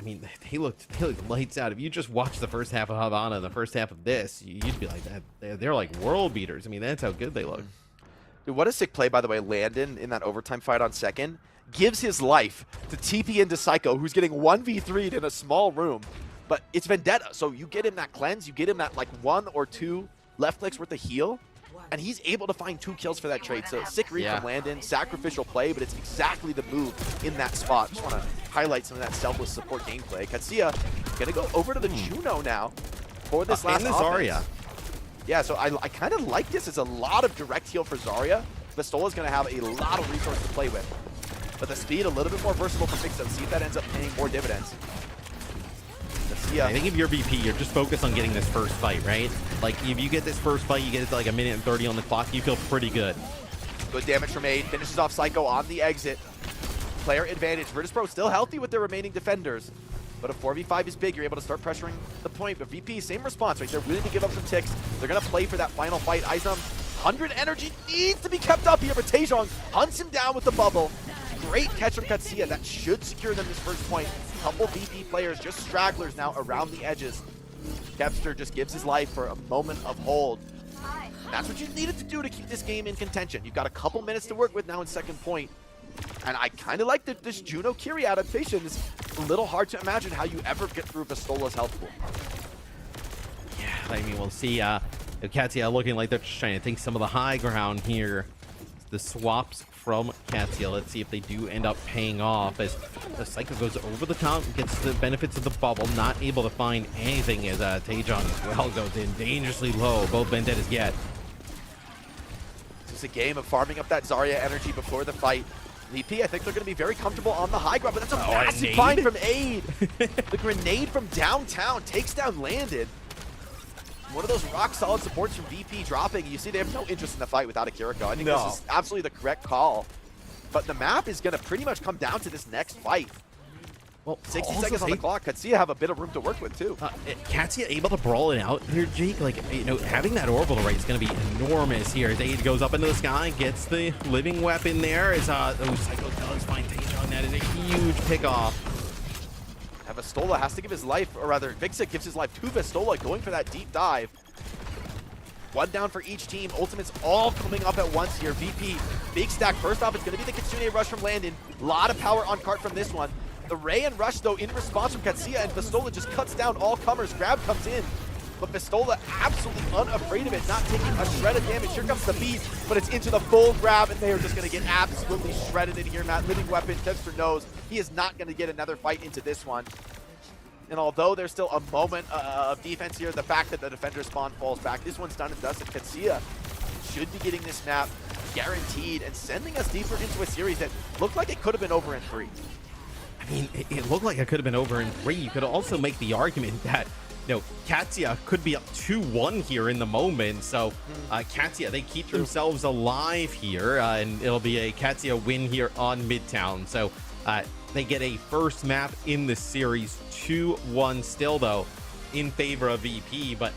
Speaker 9: mean, they looked lights out. If you just watch the first half of Havana and the first half of this, you'd be like, they're like world beaters. I mean, that's how good they look.
Speaker 8: Dude, what a sick play, by the way. Landon in that overtime fight on second gives his life to TP into Psycho, who's getting 1v3'd in a small room. But it's Vendetta, so you get him that cleanse, you get him that like 1 or 2 left clicks worth of heal, and he's able to find 2 kills for that trade. So sick read from Landon, sacrificial play, but it's exactly the move in that spot. Just want to highlight some of that selfless support gameplay. Katia gonna go over to the Juno now for this last offense.
Speaker 9: Zarya.
Speaker 8: Yeah, so I kind of like this. It's a lot of direct heal for Zarya. Vestola's going to have a lot of resources to play with. But the speed, a little bit more versatile for Fixo. See if that ends up paying more dividends.
Speaker 9: I think if you're VP, you're just focused on getting this first fight, right? Like, if you get this first fight, you get it to like 1 minute and 30 on the clock, you feel pretty good.
Speaker 8: Good damage from Aid. Finishes off Psycho on the exit. Player advantage. Virtus.pro still healthy with their remaining defenders. but a 4v5 is big. You're able to start pressuring the point, but VP, same response, right? They're willing to give up some ticks. They're going to play for that final fight. Izum, 100 energy needs to be kept up here, but Taejong hunts him down with the bubble. Great catch from Katia. That should secure them this first point. Couple VP players, just stragglers now around the edges. Kepster just gives his life for a moment of hold. That's what you needed to do to keep this game in contention. You've got a couple minutes to work with now in second point. And I kind of like that this Juno Kiri adaptation. It's a little hard to imagine how you ever get through Vistola's health pool.
Speaker 9: Yeah, I mean, we'll see. Katia looking like they're just trying to take some of the high ground here. The swaps from Katia. Let's see if they do end up paying off as the Psycho goes over the top, gets the benefits of the bubble, not able to find anything as Taejong as well goes in dangerously low. Both Vendettas get.
Speaker 8: This is a game of farming up that Zarya energy before the fight. VP, I think they're going to be very comfortable on the high ground, but that's a massive find from Aid. The grenade from downtown takes down Landon. One of those rock-solid supports from VP dropping. You see they have no interest in the fight without a Kiriko. I think this is absolutely the correct call. But the map is going to pretty much come down to this next fight. Well, 60 seconds on the clock. Katia have a bit of room to work with, too.
Speaker 9: Katia able to brawl it out here, Jake. Like, you know, having that orbital rate is going to be enormous here. As Aid goes up into the sky, gets the living weapon there. As Psycho does find Taejong. That is a huge pickoff.
Speaker 8: And Vistola has to give his life, or rather, Vixit gives his life to Vistola, going for that deep dive. One down for each team. Ultimates all coming up at once here. VP, big stack. First off, it's going to be the Kitsune rush from Landon. A lot of power on cart from this one. The Ray and rush, though, in response from Katia, and Vistola just cuts down all comers. Grab comes in, but Vistola absolutely unafraid of it, not taking a shred of damage. Here comes the beat, but it's into the full grab, and they are just going to get absolutely shredded in here. Matt, living weapon, Kepster knows he is not going to get another fight into this one. And although there's still a moment of defense here, the fact that the defender spawn falls back, this one's done and dusted. Katia should be getting this map guaranteed and sending us deeper into a series that looked like it could have been over in 3.
Speaker 9: I mean, it looked like it could have been over in 3. You could also make the argument that, you know, Katia could be up 2-1 here in the moment. So, Katia, they keep themselves alive here, and it'll be a Katia win here on Midtown. So, they get a first map in the series, 2-1 still, though, in favor of VP. But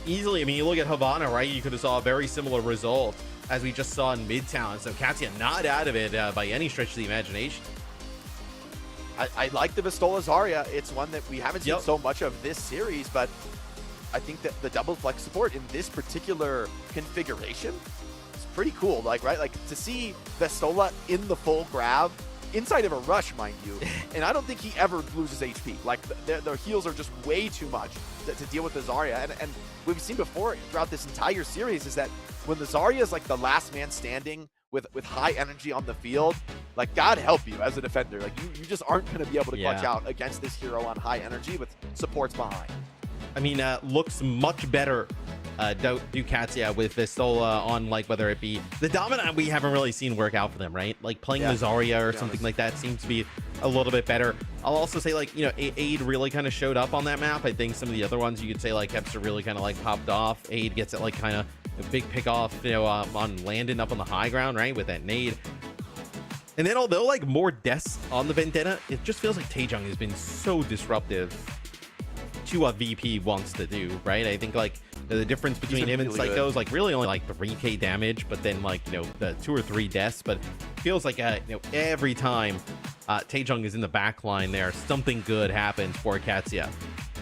Speaker 9: easily, I mean, you look at Havana, right? You could have saw a very similar result as we just saw in Midtown. So, Katia not out of it by any stretch of the imagination.
Speaker 8: I like the Vistola Zarya. It's one that we haven't seen so much of this series, but I think that the double flex support in this particular configuration is pretty cool. Like, right? Like, to see Vistola in the full grab, inside of a rush, mind you, and I don't think he ever loses HP. Like, their heals are just way too much to deal with the Zarya. And we've seen before throughout this entire series is that when the Zarya is like the last man standing with high energy on the field, like, God help you as a defender. Like, you just aren't going to be able to clutch out against this hero on high energy with supports behind.
Speaker 9: I mean, looks much better, do Katia with Vistola on, like, whether it be the dominant we haven't really seen work out for them, right? Like, playing the Zarya or something like that seems to be a little bit better. I'll also say, like, you know, Aid really kind of showed up on that map. I think some of the other ones you could say, like, Kepster really kind of, like, popped off. Aid gets it, like, kind of a big pick off, you know, on Landon up on the high ground, right, with that nade. And then, although, like, more deaths on the Vendetta, it just feels like Taejong has been so disruptive to what VP wants to do, right? I think, like, the difference between him and Psycho is, like, really only, like, 3k damage, but then, like, you know, the 2 or 3 deaths. But it feels like, you know, every time Taejong is in the back line there, something good happens for Katia.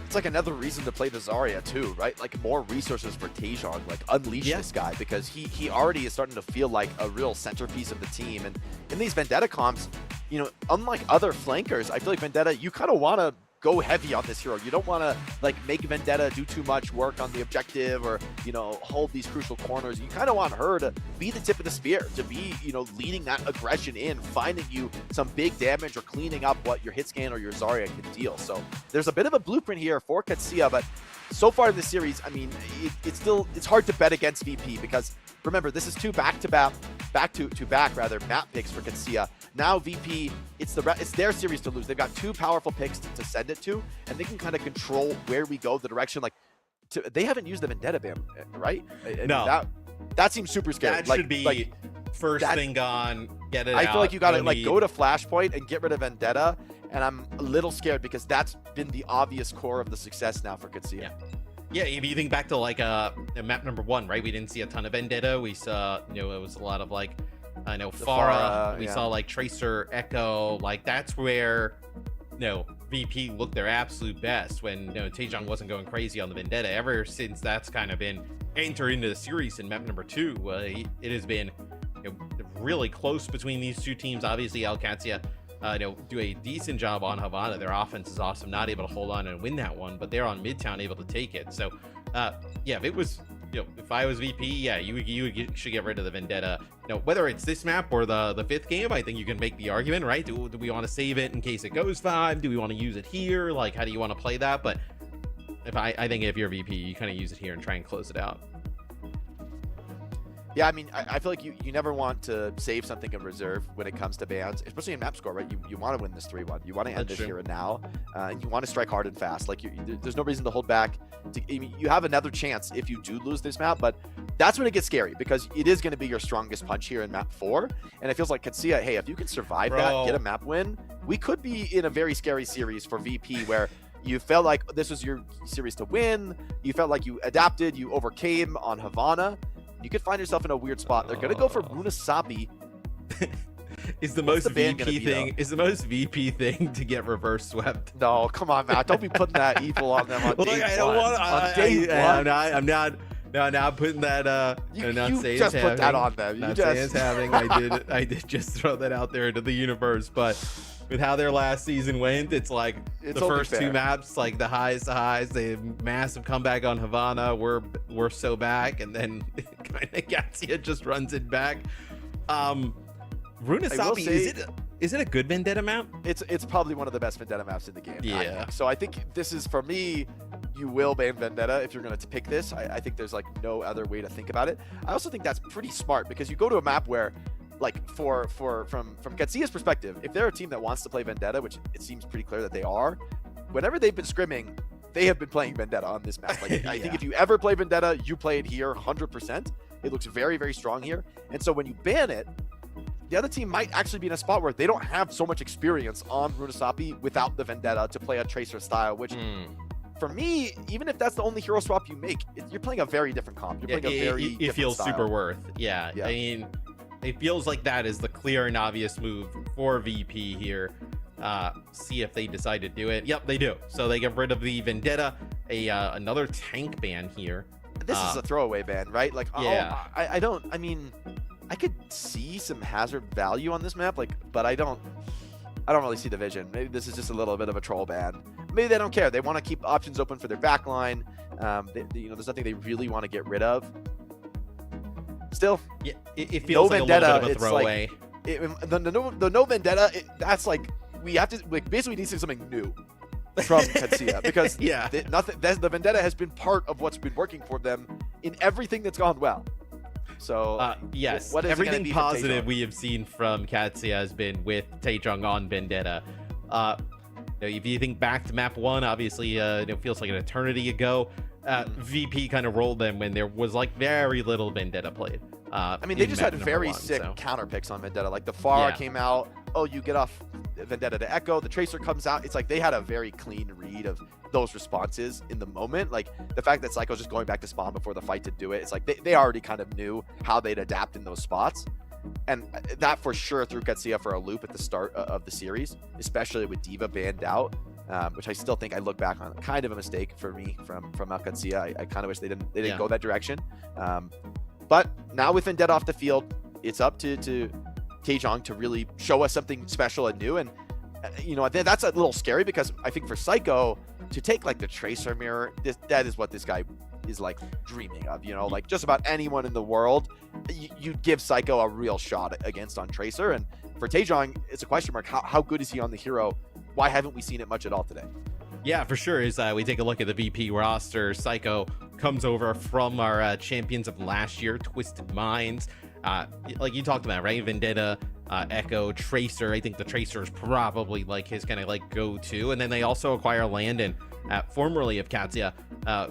Speaker 8: It's like another reason to play the Zarya too, right? Like, more resources for Taejong, like, unleash this guy, because he already is starting to feel like a real centerpiece of the team. And in these Vendetta comps, you know, unlike other flankers, I feel like Vendetta, you kind of want to go heavy on this hero. You don't want to, like, make Vendetta do too much work on the objective or, you know, hold these crucial corners. You kind of want her to be the tip of the spear, to be, you know, leading that aggression in, finding you some big damage or cleaning up what your hit scan or your Zarya can deal. So there's a bit of a blueprint here for Katia, but so far in this series, I mean, it's hard to bet against VP because, remember, this is 2 back-to-back map picks for Katia. Now VP, it's their series to lose. They've got 2 powerful picks to send it to, and they can kind of control where we go, the direction. Like, they haven't used the Vendetta Bam, right?
Speaker 9: No,
Speaker 8: that seems super scary.
Speaker 9: That should be first thing gone. Get it.
Speaker 8: I feel like you got to, like, go to Flashpoint and get rid of Vendetta, And I'm a little scared because that's been the obvious core of the success now for Katia.
Speaker 9: Yeah, if you think back to like map number 1, right? We didn't see a ton of Vendetta. We saw, it was a lot of like, I know Farah. We saw like Tracer, Echo. Like that's where, VP looked their absolute best when Taejong wasn't going crazy on the Vendetta. Ever since that's kind of been entered into the series in map number 2, it has been really close between these two teams. Obviously, Katia do a decent job on Havana. Their offense is awesome, not able to hold on and win that one, but they're on Midtown able to take it. So if it was if I was VP, you should get rid of the Vendetta. Whether it's this map or the 5th game, I think you can make the argument, right? Do we want to save it in case it goes 5? Do we want to use it here? Like, how do you want to play that? But I think if you're VP, you kind of use it here and try and close it out.
Speaker 8: Yeah, I mean, I feel like you never want to save something in reserve when it comes to bans, especially in map score, right? You want to win this 3-1. You want to end this here and now. And you want to strike hard and fast. Like, there's no reason to hold back. You have another chance if you do lose this map, but that's when it gets scary because it is going to be your strongest punch here in map 4. And it feels like Katia, hey, if you can survive that, get a map win, we could be in a very scary series for VP where you felt like this was your series to win. You felt like you adapted, you overcame on Havana. You could find yourself in a weird spot. They're going to go for Runasapi.
Speaker 9: Is the most VP thing is the most VP thing to get reverse swept?
Speaker 8: No, come on, Matt. Don't be putting that evil on them on day
Speaker 9: I don't
Speaker 8: one.
Speaker 9: want
Speaker 8: On day one.
Speaker 9: I'm not putting that
Speaker 8: You
Speaker 9: not saying
Speaker 8: just
Speaker 9: it's
Speaker 8: put
Speaker 9: happening.
Speaker 8: that on them.
Speaker 9: Not saying it's happening. I did just throw that out there into the universe, but with how their last season went, it's like the first 2 maps, like the highs, the massive comeback on Havana. We're so back, and then kind of Katia just runs it back. Runasapi, is it a good Vendetta map?
Speaker 8: It's probably one of the best Vendetta maps in the game.
Speaker 9: Yeah.
Speaker 8: So I think this is, for me, you will ban Vendetta if you're going to pick this. I think there's like no other way to think about it. I also think that's pretty smart because you go to a map where, like, from Katia's perspective, if they're a team that wants to play Vendetta, which it seems pretty clear that they are, whenever they've been scrimming, they have been playing Vendetta on this map. Like, I think if you ever play Vendetta, you play it here 100%. It looks very, very strong here. And so when you ban it, the other team might actually be in a spot where they don't have so much experience on Runasapi without the Vendetta to play a Tracer style, which for me, even if that's the only hero swap you make, you're playing a very different comp. You're playing a very
Speaker 9: it
Speaker 8: different
Speaker 9: feels
Speaker 8: style.
Speaker 9: super worth. Yeah. I mean, it feels like that is the clear and obvious move for VP here. See if they decide to do it. Yep, they do. So they get rid of the Vendetta, another tank ban here.
Speaker 8: This is a throwaway ban, right? Like,
Speaker 9: yeah.
Speaker 8: I mean, I could see some hazard value on this map, but I don't really see the vision. Maybe this is just a little bit of a troll ban. Maybe they don't care. They want to keep options open for their backline. There's nothing they really want to get rid of. Still,
Speaker 9: yeah, it feels like Vendetta, a little bit of a throwaway.
Speaker 8: The no Vendetta, that's like, we have to basically need to see something new from Katia because the Vendetta has been part of what's been working for them in everything that's gone well. So
Speaker 9: yes,
Speaker 8: what is
Speaker 9: everything positive we have seen from Katia has been with Taejong on Vendetta. If you think back to map 1, obviously it feels like an eternity ago. VP kind of rolled them when there was like very little Vendetta played.
Speaker 8: I mean, they just had very sick counter picks on Vendetta. Like the Farah came out. Oh, you get off Vendetta to Echo. The Tracer comes out. It's like they had a very clean read of those responses in the moment. Like the fact that Psycho's just going back to spawn before the fight to do it. It's like they already kind of knew how they'd adapt in those spots. And that for sure threw Katia for a loop at the start of the series, especially with Diva banned out, which I still think I look back on kind of a mistake for me from Katia. I kind of wish they didn't go that direction. But now with Vendetta off the field, it's up to Taejong to really show us something special and new. And I think that's a little scary because I think for Psycho to take like the Tracer mirror, that is what this guy is like dreaming of. Like just about anyone in the world, you'd give Psycho a real shot against on Tracer. And for Taejong, it's a question mark. How good is he on the hero? Why haven't we seen it much at all today?
Speaker 9: Yeah, for sure. As we take a look at the VP roster, Psycho comes over from our champions of last year, Twisted Minds. Like you talked about, right? Vendetta, Echo, Tracer. I think the Tracer is probably like his kind of like go-to. And then they also acquire Landon, formerly of Katia,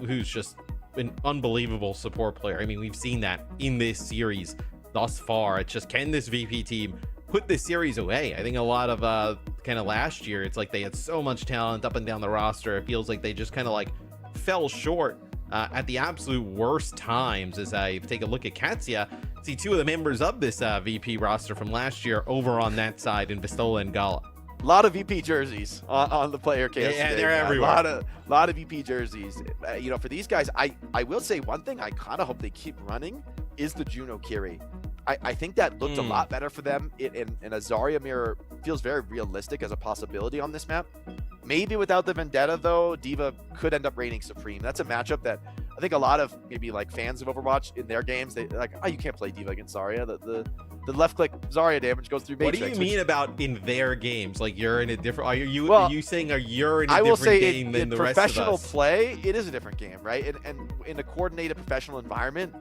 Speaker 9: who's just an unbelievable support player. I mean, we've seen that in this series thus far. It's just, can this VP team put this series away? I think a lot of kind of last year. It's like they had so much talent up and down the roster. It feels like they just kind of like fell short at the absolute worst times. As I take a look at Katia, see two of the members of this VP roster from last year over on that side in Vistola and Gala.
Speaker 8: A lot of VP jerseys on the player case.
Speaker 9: Yeah,
Speaker 8: today,
Speaker 9: they're
Speaker 8: man.
Speaker 9: everywhere.
Speaker 8: Lot of VP jerseys. You know, for these guys, I will say one thing I kind of hope they keep running is the Juno Kiri. I think that looked a lot better for them. And a Zarya mirror feels very realistic as a possibility on this map. Maybe without the Vendetta, though, D.Va could end up reigning supreme. That's a matchup that I think a lot of maybe like fans of Overwatch in their games, they're like, oh, you can't play D.Va against Zarya. The left click Zarya damage goes through Matrix.
Speaker 9: What do you mean about in their games? Like you're in a different? Are you saying you're in a different game than the rest of us?
Speaker 8: Professional play, it is a different game, right? And in a coordinated professional environment,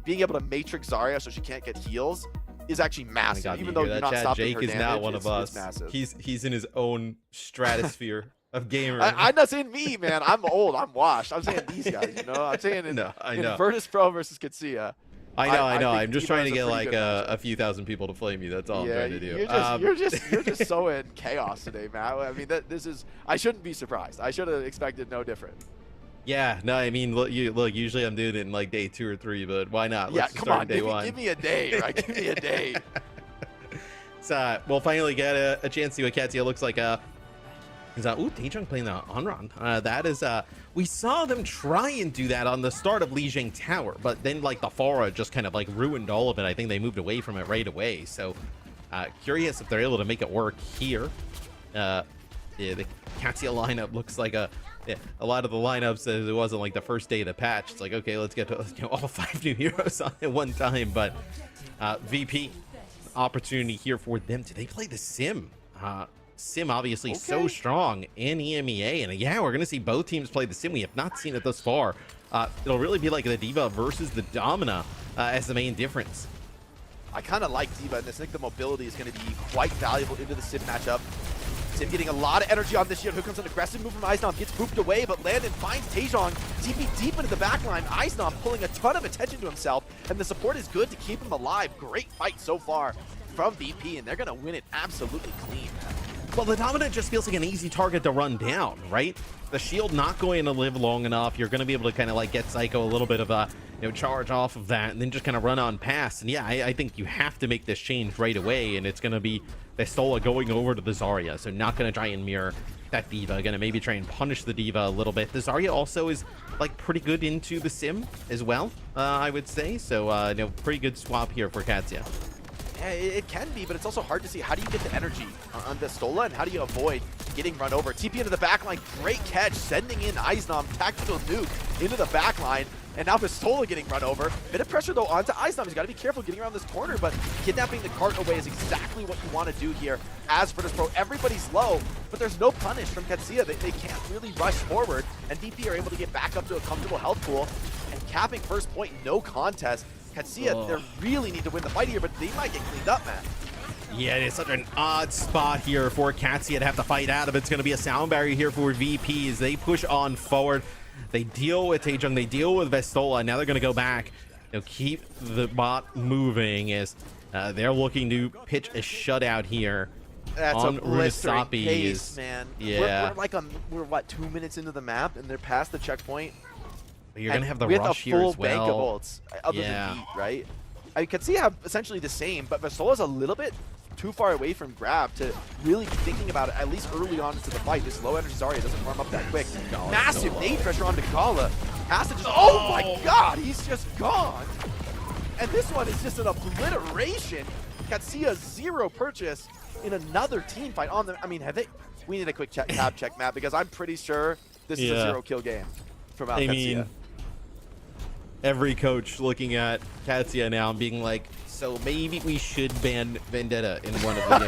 Speaker 8: being able to Matrix Zarya so she can't get heals is actually massive.
Speaker 9: God,
Speaker 8: even though you're not stopping
Speaker 9: Jake
Speaker 8: her
Speaker 9: is
Speaker 8: damage,
Speaker 9: not one of us.
Speaker 8: it's massive.
Speaker 9: He's in his own stratosphere of gamers.
Speaker 8: I'm not saying me, man. I'm old. I'm washed. I'm saying these guys. You know, I'm saying in Virtus.pro versus Katia.
Speaker 9: I know. I'm just
Speaker 8: D.Va
Speaker 9: trying to
Speaker 8: is
Speaker 9: get like
Speaker 8: pretty good
Speaker 9: a few thousand people to flame you. That's all I'm trying to do.
Speaker 8: You're just so in chaos today, Matt. I mean, this is. I shouldn't be surprised. I should have expected no different.
Speaker 9: Yeah, no, I mean, look. Usually I'm doing it in like day 2 or 3, but why not?
Speaker 8: Yeah,
Speaker 9: Let's just
Speaker 8: come
Speaker 9: start
Speaker 8: on,
Speaker 9: day 1.
Speaker 8: give me a day, right? Give me a day.
Speaker 9: So we'll finally get a chance to see what Katia looks like. Taejong playing the Onran. That is, we saw them try and do that on the start of Lijiang Tower, but then like the Pharah just kind of like ruined all of it. I think they moved away from it right away. So curious if they're able to make it work here. The Katia lineup looks like a lot of the lineups, it wasn't like the first day of the patch. It's like, okay, let's get all 5 new heroes on at one time. But VP, opportunity here for them. Do they play the Sim? Sim obviously so strong in EMEA, and yeah, we're gonna see both teams play the Sim. We have not seen it thus far. It'll really be like the D.Va versus the Domina as the main difference.
Speaker 8: I kind of like D.Va in this. I think the mobility is going to be quite valuable into the Sim matchup. Sim getting a lot of energy on this year. Here comes an aggressive move from Eisnom. Gets booped away, but Landon finds Taejong. TP deep into the backline. Eisnom pulling a ton of attention to himself, and the support is good to keep him alive. Great fight so far from VP, and they're going to win it absolutely clean.
Speaker 9: Well, the Dominant just feels like an easy target to run down, right? The shield not going to live long enough. You're going to be able to kind of like get Psycho a little bit of a charge off of that, and then just kind of run on past. And yeah, I think you have to make this change right away, and it's going to be Vistola going over to the Zarya, so not going to try and mirror that D.Va. Going to maybe try and punish the D.Va a little bit. The Zarya also is like pretty good into the Sim as well, I would say. So pretty good swap here for Katia.
Speaker 8: Yeah, it can be, but it's also hard to see. How do you get the energy on Vistola, and how do you avoid getting run over? TP into the backline, great catch, sending in Eisnom, tactical nuke into the backline, and now Vistola getting run over. Bit of pressure, though, onto Eisnom. He's got to be careful getting around this corner, but kidnapping the cart away is exactly what you want to do here as Virtus.pro. Everybody's low, but there's no punish from Katia. They can't really rush forward, and VP are able to get back up to a comfortable health pool, and capping first point, no contest. Katia, they really need to win the fight here, but they might get cleaned up, man.
Speaker 9: Yeah, it's such an odd spot here for Katia to have to fight out of. It's going to be a sound barrier here for VP as they push on forward. They deal with Taejong, they deal with Vistola. Now they're going to go back. They'll keep the bot moving as they're looking to pitch a shutout here.
Speaker 8: That's
Speaker 9: on
Speaker 8: a blistering
Speaker 9: Runasapi
Speaker 8: pace, man.
Speaker 9: Yeah.
Speaker 8: We're what, 2 minutes into the map, and they're past the checkpoint.
Speaker 9: You're going to have the
Speaker 8: with
Speaker 9: rush
Speaker 8: a
Speaker 9: here
Speaker 8: full
Speaker 9: as well.
Speaker 8: bank of ults, other than beat, right? I could see how essentially the same, but Vistola's a little bit too far away from grab to really be thinking about it, at least early on into the fight. This low energy Zarya doesn't warm up that quick. Massive nade pressure on Gala. Has to just, oh my god, he's just gone. And this one is just an obliteration. Katia 0 purchase in another team fight on them. I mean, have they? We need a quick tab check, Matt, because I'm pretty sure this is a 0-kill game from Katia.
Speaker 9: Mean, every coach looking at Katia now and being like, so maybe we should ban Vendetta in one of the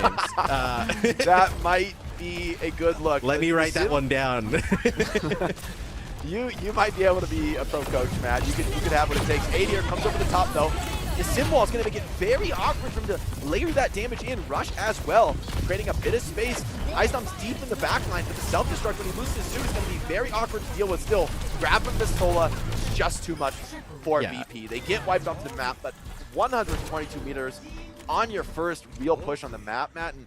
Speaker 9: games.
Speaker 8: That might be a good look.
Speaker 9: Let me write that one down.
Speaker 8: You might be able to be a pro coach, Matt. You could have what it takes. Adier comes over the top, though. The Sim wall is going to make it very awkward for him to layer that damage in. Rush as well, creating a bit of space. Eisnom's deep in the backline, but the self-destruct when he loses his suit is going to be very awkward to deal with still. Grab from Vistola, just too much for VP. They get wiped off the map, but 122 meters on your first real push on the map, Matt. And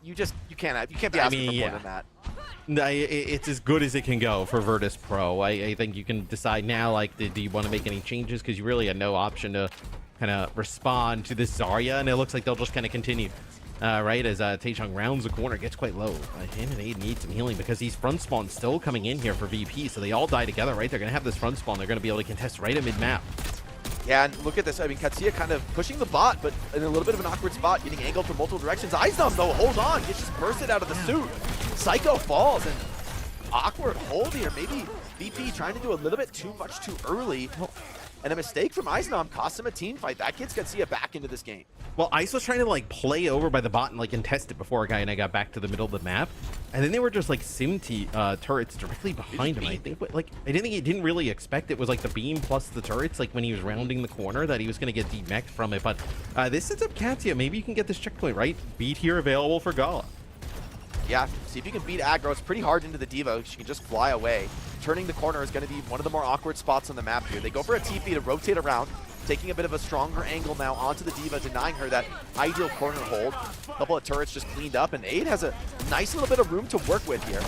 Speaker 8: you can't be asking for more than that.
Speaker 9: No, it's as good as it can go for Virtus.pro. I think you can decide now, like, do you want to make any changes? Because you really had no option to kind of respond to this Zarya, and it looks like they'll just kind of continue. Right, as Taechung rounds the corner, gets quite low. Him and Aid need some healing because these front spawns still coming in here for VP, so they all die together, right? They're going to have this front spawn. They're going to be able to contest right at mid-map.
Speaker 8: Yeah, and look at this. I mean, Katia kind of pushing the bot, but in a little bit of an awkward spot, getting angled from multiple directions. Icenom, though, hold on. Gets just bursted out of the suit. Psycho falls, and awkward hold here. Maybe VP trying to do a little bit too much too early. And a mistake from Icenom costs him a team fight. That gets Katia back into this game.
Speaker 9: Well, Ice was trying to, like, play over by the bot and, like, contest it before a guy and I got back to the middle of the map. And then they were just, like, sim turrets directly behind him. I think, like, I didn't think he didn't really expect it was, like, the beam plus the turrets, like, when he was rounding the corner, that he was going to get demeched from it. But this sets up Katia. Maybe you can get this checkpoint, right? Beat here available for Gala.
Speaker 8: Yeah, see if you can beat aggro. It's pretty hard into the Diva. She can just fly away. Turning the corner is going to be one of the more awkward spots on the map here. They go for a TP to rotate around, taking a bit of a stronger angle now onto the Diva, denying her that ideal corner hold. A couple of turrets just cleaned up, and Aid has a nice little bit of room to work with here.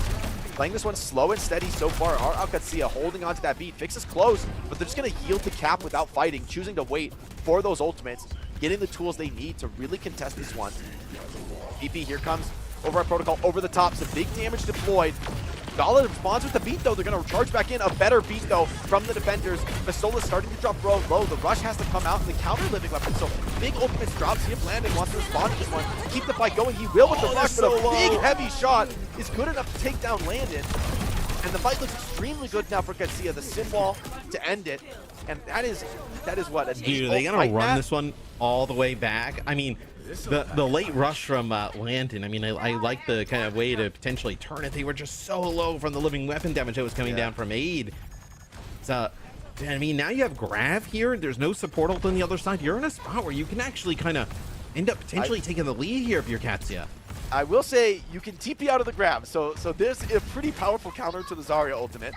Speaker 8: Playing this one slow and steady so far. Katia holding onto that beat. Fix is close, but they're just going to yield to Cap without fighting, choosing to wait for those ultimates, getting the tools they need to really contest this one. VP, here comes Overwatch Protocol over the top. Some big damage deployed. Gala responds with the beat, though. They're going to charge back in. A better beat, though, from the defenders. Masola's starting to drop low. The rush has to come out, and the counter living weapon. So big ultimates drops. Him landing, wants to respond to this one. Keep the fight going. He will with the rush, but a big heavy shot is good enough to take down Landon. And the fight looks extremely good now for Katia. The sim wall to end it. And that is what?
Speaker 9: Dude, they going to run this one all the way back? I mean, the late rush from Landon, I mean, I like the kind of way to potentially turn it. They were just so low from the living weapon damage that was coming down from Aid. So, I mean, now you have Grav here. There's no support ult on the other side. You're in a spot where you can actually kind of end up potentially taking the lead here if you're Katia.
Speaker 8: I will say you can TP out of the Grav. So there's a pretty powerful counter to the Zarya ultimate.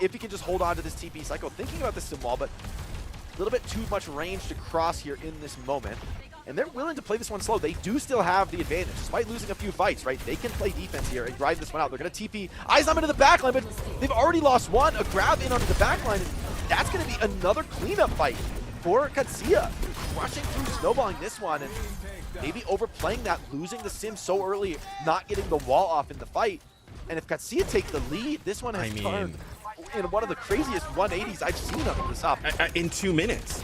Speaker 8: If you can just hold on to this TP cycle, thinking about this sim wall, but a little bit too much range to cross here in this moment. And they're willing to play this one slow. They do still have the advantage, despite losing a few fights, right? They can play defense here and drive this one out. They're going to TP Izam into the backline, but they've already lost one. A grab in onto the backline, and that's going to be another cleanup fight for Katia. Crushing through, snowballing this one, and maybe overplaying that, losing the sim so early, not getting the wall off in the fight. And if Katia take the lead, this one has turned in one of the craziest 180s I've seen of this up.
Speaker 9: In 2 minutes.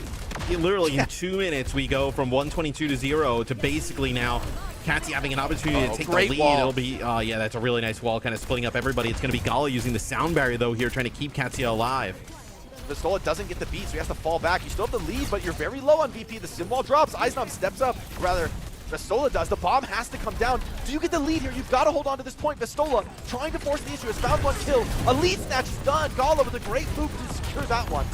Speaker 9: Literally in 2 minutes, we go from 122 to 0 to basically now Katia having an opportunity to take the lead.
Speaker 8: Wall.
Speaker 9: It'll be, yeah, that's a really nice wall, kind of splitting up everybody. It's going to be Gala using the sound barrier, though, here, trying to keep Katia alive.
Speaker 8: Vastola doesn't get the beat, so he has to fall back. You still have the lead, but you're very low on VP. The sim wall drops. Icenom steps up. Rather, Vastola does. The bomb has to come down. Do you get the lead here? You've got to hold on to this point. Vastola trying to force the issue. Has found one kill. A lead snatch is done. Gala with a great move to secure that one.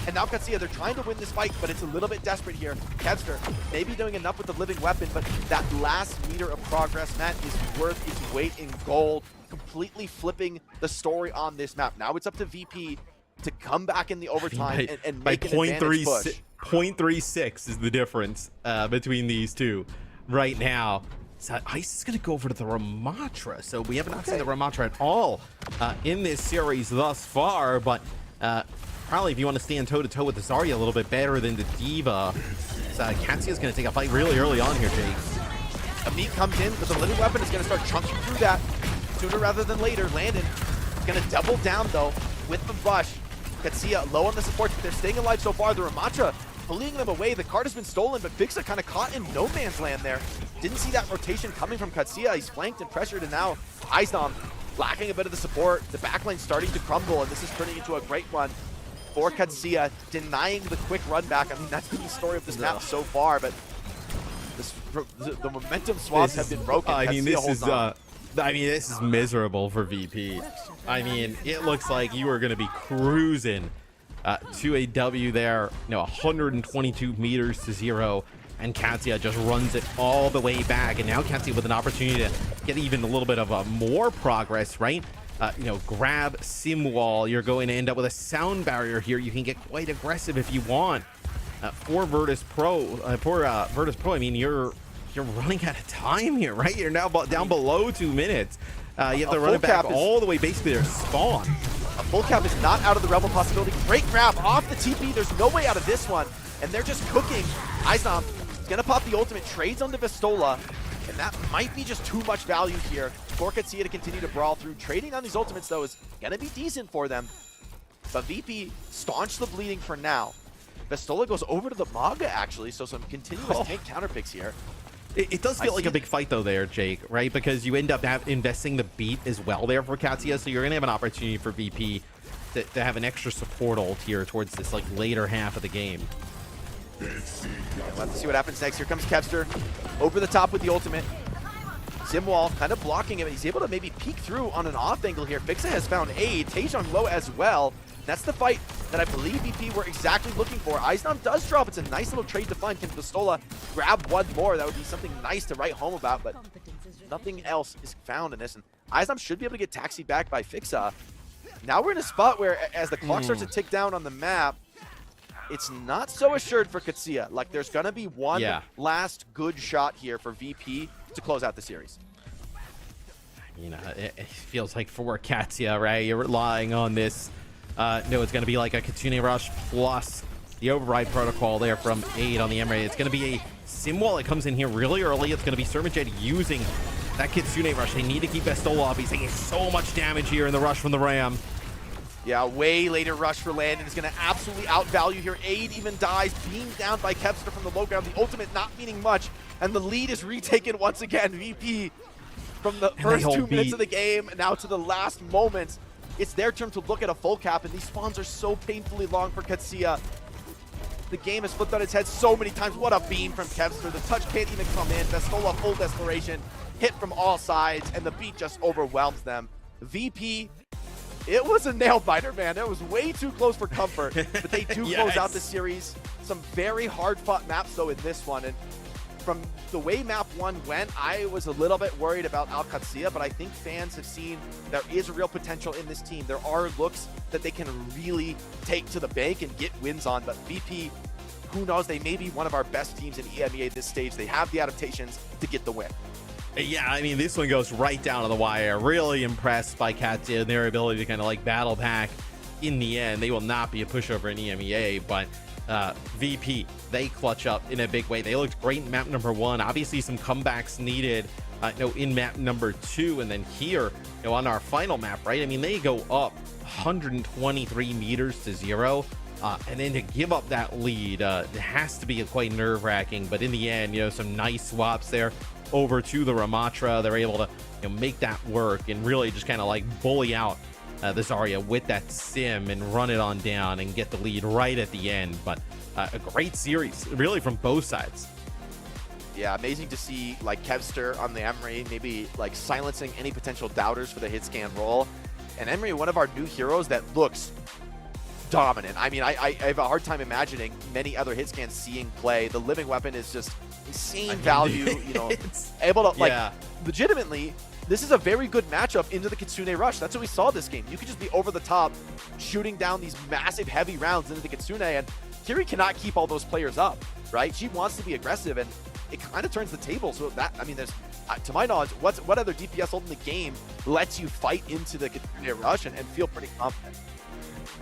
Speaker 8: And now Katia, they're trying to win this fight, but it's a little bit desperate here. Kevster maybe doing enough with the living weapon, but that last meter of progress, Matt, is worth its weight in gold, completely flipping the story on this map. Now it's up to VP to come back in the overtime and make an advantage push.
Speaker 9: 0.36 is the difference between these two right now. So Ice is going to go over to the Ramatra. So we have not seen the Ramatra at all in this series thus far, but probably if you want to stand toe-to-toe with the Zarya a little bit better than the Diva. So Katia's going to take a fight really early on here, Jake.
Speaker 8: A beat comes in, but the living weapon is going to start chunking through that sooner rather than later. Landon going to double down, though, with the rush. Katia low on the supports, but they're staying alive so far. The Ramatra pulling them away. The card has been stolen, but Bixa kind of caught in no man's land there. Didn't see that rotation coming from Katia. He's flanked and pressured, and now Icenom lacking a bit of the support. The backline starting to crumble, and this is turning into a great one for Katia, denying the quick run back. I mean, that's been the story of this map so far, but the momentum swaps have been broken.
Speaker 9: I mean, this is miserable for VP. I mean, it looks like you are going to be cruising to a W there. 122 meters to 0, and Katia just runs it all the way back. And now Katia with an opportunity to get even a little bit of more progress, right? Grab sim wall. You're going to end up with a sound barrier here. You can get quite aggressive if you want. For Virtus.pro, I mean, you're you're running out of time here, right? You're now down below 2 minutes. You have to run it back
Speaker 8: cap is-
Speaker 9: all the way basically to spawn.
Speaker 8: A full cap is not out of the realm of possibility. Great grab off the TP. There's no way out of this one. And they're just cooking. Izom is going to pop the ultimate, trades on the Vistola. And that might be just too much value here for Katia to continue to brawl through. Trading on these ultimates, though, is going to be decent for them. But VP staunch the bleeding for now. Vistola goes over to the Maga, actually, so some continuous tank counter picks here.
Speaker 9: It does feel like a big fight, though, there, Jake, right? Because you end up investing the beat as well there for Katia, so you're going to have an opportunity for VP to have an extra support ult here towards this like later half of the game.
Speaker 8: Let's see what happens next. Here comes Kevster over the top with the ultimate. Zimwall kind of blocking him. He's able to maybe peek through on an off angle here. Fixa has found aid. Taejong low as well. That's the fight that I believe VP were exactly looking for. Iznom does drop. It's a nice little trade to find. Can Vistola grab one more? That would be something nice to write home about, but nothing else is found in this. And Iznom should be able to get taxied back by Fixa. Now we're in a spot where, as the clock starts to tick down on the map, it's not so assured for Katia. Like, there's going to be one last good shot here for VP to close out the series.
Speaker 9: You know, it feels like for Katia, right? You're relying on this. No, it's going to be like a Kitsune Rush plus the override protocol there from Aid on the Emery. It's going to be a Simwall that comes in here really early. It's going to be Sermajed using that Kitsune Rush. They need to keep Vistola up. He's taking so much damage here in the rush from the Ram.
Speaker 8: Yeah, way later rush for Landon is going to absolutely outvalue here. Aid even dies, beamed down by Kepster from the low ground. The ultimate not meaning much, and the lead is retaken once again. VP from the first 2 minutes of the game now to the last moment. It's their turn to look at a full cap, and these spawns are so painfully long for Katia. The game has flipped on its head so many times. What a beam from Kevster. The touch can't even come in. Vistola full desperation, hit from all sides, and the beat just overwhelms them. VP, it was a nail biter, man. It was way too close for comfort, but they do close out the series. Some very hard-fought maps, though, in this one. And from the way map 1 went, I was a little bit worried about Al-Qadsiya, but I think fans have seen there is real potential in this team. There are looks that they can really take to the bank and get wins on, but VP, who knows, they may be one of our best teams in EMEA this stage. They have the adaptations to get the win.
Speaker 9: Yeah, I mean, this one goes right down to the wire. Really impressed by Katia and their ability to kind of like battle back in the end. They will not be a pushover in EMEA, but VP, they clutch up in a big way. They looked great in map number 1. Obviously, some comebacks needed in map number 2. And then here, on our final map, right? I mean, they go up 123 meters to 0. And then to give up that lead, it has to be quite nerve-wracking. But in the end, some nice swaps there over to the Ramatra. They're able to make that work and really just kind of like bully out the Zarya with that sim and run it on down and get the lead right at the end. But a great series, really, from both sides.
Speaker 8: Yeah, amazing to see like Kevster on the Emery, maybe like silencing any potential doubters for the hit scan role. And Emery, one of our new heroes that looks dominant. I mean, I have a hard time imagining many other hit scans seeing play. The living weapon is just insane value, able to legitimately, this is a very good matchup into the Kitsune Rush. That's what we saw this game. You could just be over the top shooting down these massive heavy rounds into the Kitsune, and Kiri cannot keep all those players up, right? She wants to be aggressive, and it kind of turns the table. So that, I mean, there's, to my knowledge, what other DPS ult in the game lets you fight into the Kitsune Rush and feel pretty confident?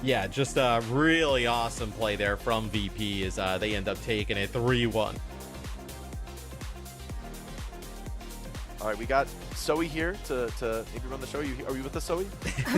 Speaker 9: Yeah, just a really awesome play there from VP as they end up taking it 3-1.
Speaker 8: All right, we got Zoe here to maybe run the show. Are you with us, Zoe?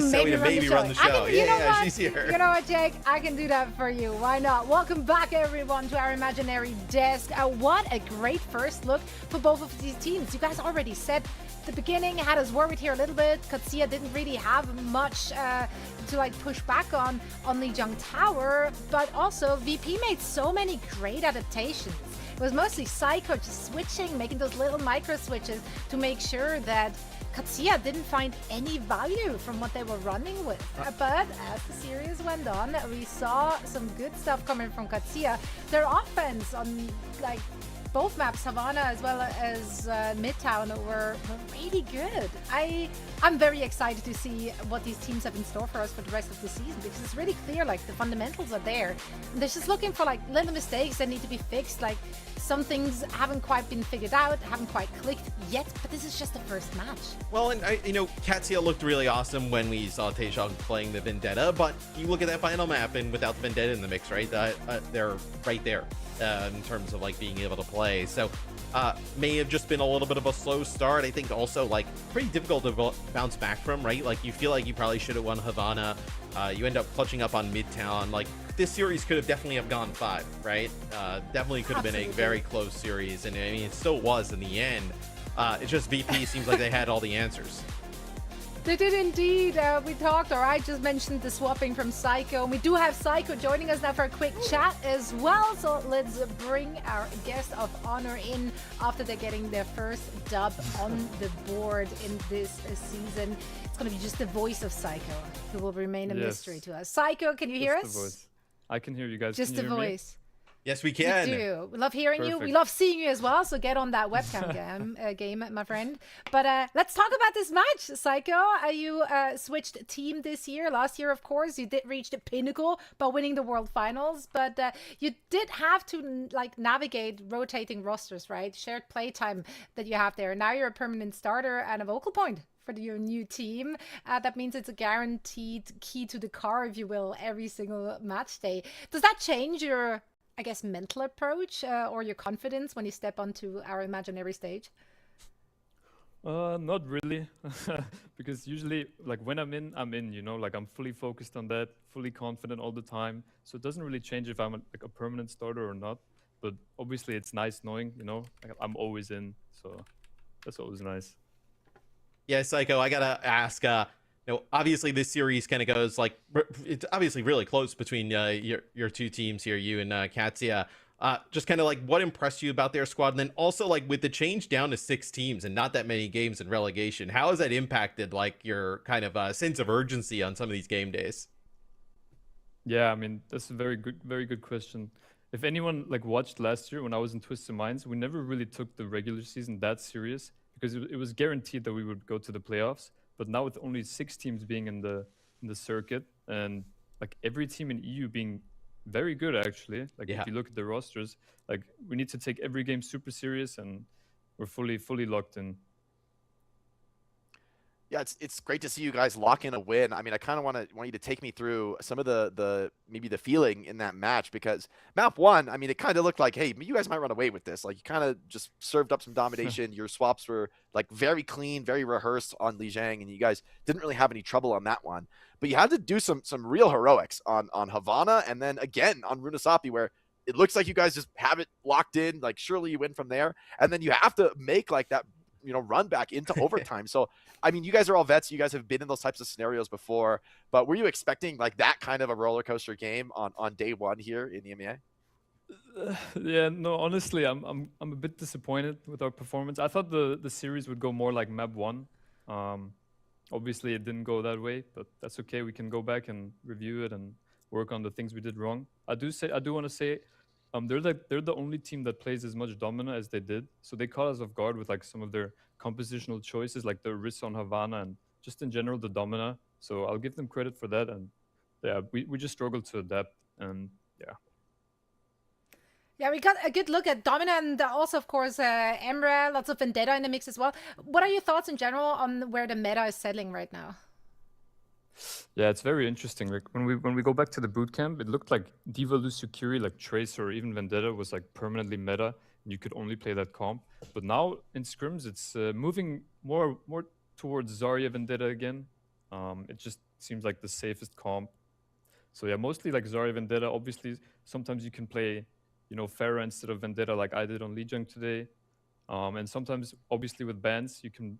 Speaker 9: Zoe to maybe run the show. Yeah, she's here.
Speaker 7: You know what, Jake? I can do that for you. Why not? Welcome back, everyone, to our imaginary desk. What a great first look for both of these teams. You guys already said the beginning had us worried here a little bit. Katia didn't really have much to like push back on Lijiang Tower, but also VP made so many great adaptations. It was mostly Psycho just switching, making those little micro switches to make sure that Katia didn't find any value from what they were running with. But as the series went on, we saw some good stuff coming from Katia. Their offense on like both maps, Havana as well as Midtown, were really good. I'm very excited to see what these teams have in store for us for the rest of the season, because it's really clear, like, the fundamentals are there. And they're just looking for, like, little mistakes that need to be fixed. Like, some things haven't quite been figured out, haven't quite clicked yet, but this is just the first match.
Speaker 9: Well, and Katia looked really awesome when we saw Taejong playing the Vendetta, but you look at that final map and without the Vendetta in the mix, right? They're right there in terms of like being able to play. So may have just been a little bit of a slow start. I think also like pretty difficult to bounce back from, right? Like you feel like you probably should have won Havana. You end up clutching up on Midtown. Like this series could have definitely have gone 5, right? Definitely could have been a very close series, and I mean it still was in the end. It's just VP seems like they had all the answers.
Speaker 7: They did indeed. We talked, or I just mentioned the swapping from Psycho. And we do have Psycho joining us now for a quick chat as well. So let's bring our guest of honor in after they're getting their first dub on the board in this season. It's going to be just the voice of Psycho, who will remain a mystery to us. Psycho, can you hear us?
Speaker 10: The voice. I can hear you guys.
Speaker 7: Just the voice.
Speaker 9: Yes, we can.
Speaker 7: We do. We love hearing you. We love seeing you as well. So get on that webcam game, my friend. But let's talk about this match, Psycho. You switched team this year. Last year, of course, you did reach the pinnacle by winning the World Finals. But you did have to like navigate rotating rosters, right? Shared playtime that you have there. Now you're a permanent starter and a vocal point for your new team. That means it's a guaranteed key to the car, if you will, every single match day. Does that change your, I guess, mental approach or your confidence when you step onto our imaginary stage?
Speaker 10: Not really, because usually, like when I'm in, like I'm fully focused on that, fully confident all the time. So it doesn't really change if I'm like a permanent starter or not. But obviously, it's nice knowing, like I'm always in. So that's always nice.
Speaker 9: Yeah, Psycho, I gotta ask. Obviously this series kind of goes like it's obviously really close between your two teams here, you and Katia. Just kind of like what impressed you about their squad, and then also like with the change down to 6 teams and not that many games in relegation, how has that impacted like your kind of sense of urgency on some of these game days?
Speaker 10: Yeah, I mean that's a very good question. If anyone like watched last year when I was in Twisted Minds, we never really took the regular season that serious because it was guaranteed that we would go to the playoffs. But now with only 6 teams being in the circuit and like every team in EU being very good actually, like if you look at the rosters, like we need to take every game super serious and we're fully locked in.
Speaker 8: Yeah, it's great to see you guys lock in a win. I mean, I kind of want you to take me through some of the maybe the feeling in that match, because map 1, I mean, it kind of looked like, hey, you guys might run away with this. Like you kind of just served up some domination. Your swaps were like very clean, very rehearsed on Lijiang, and you guys didn't really have any trouble on that one. But you had to do some real heroics on Havana, and then again on Runasapi, where it looks like you guys just have it locked in. Like surely you win from there, and then you have to make like that run back into overtime. So, I mean, you guys are all vets. You guys have been in those types of scenarios before, but were you expecting like that kind of a roller coaster game on day 1 here in the EMEA?
Speaker 10: Yeah, no, honestly, I'm a bit disappointed with our performance. I thought the series would go more like map 1. Obviously, it didn't go that way, but that's okay. We can go back and review it and work on the things we did wrong. I do want to say, they're the only team that plays as much Domina as they did. So they caught us off guard with like some of their compositional choices, like the Riss on Havana and just in general the Domina. So I'll give them credit for that. And yeah, we just struggled to adapt. And yeah.
Speaker 7: Yeah, we got a good look at Domina and also, of course, Emra, lots of Vendetta in the mix as well. What are your thoughts in general on where the meta is settling right now?
Speaker 10: Yeah, it's very interesting. Like when we go back to the bootcamp, it looked like Diva, Lucio, Curie, like Trace or even Vendetta was like permanently meta, and you could only play that comp. But now in scrims, it's moving more towards Zarya Vendetta again. It just seems like the safest comp. So yeah, mostly like Zarya Vendetta. Obviously, sometimes you can play, Pharah instead of Vendetta, like I did on Lijiang today. And sometimes, obviously, with bans, you can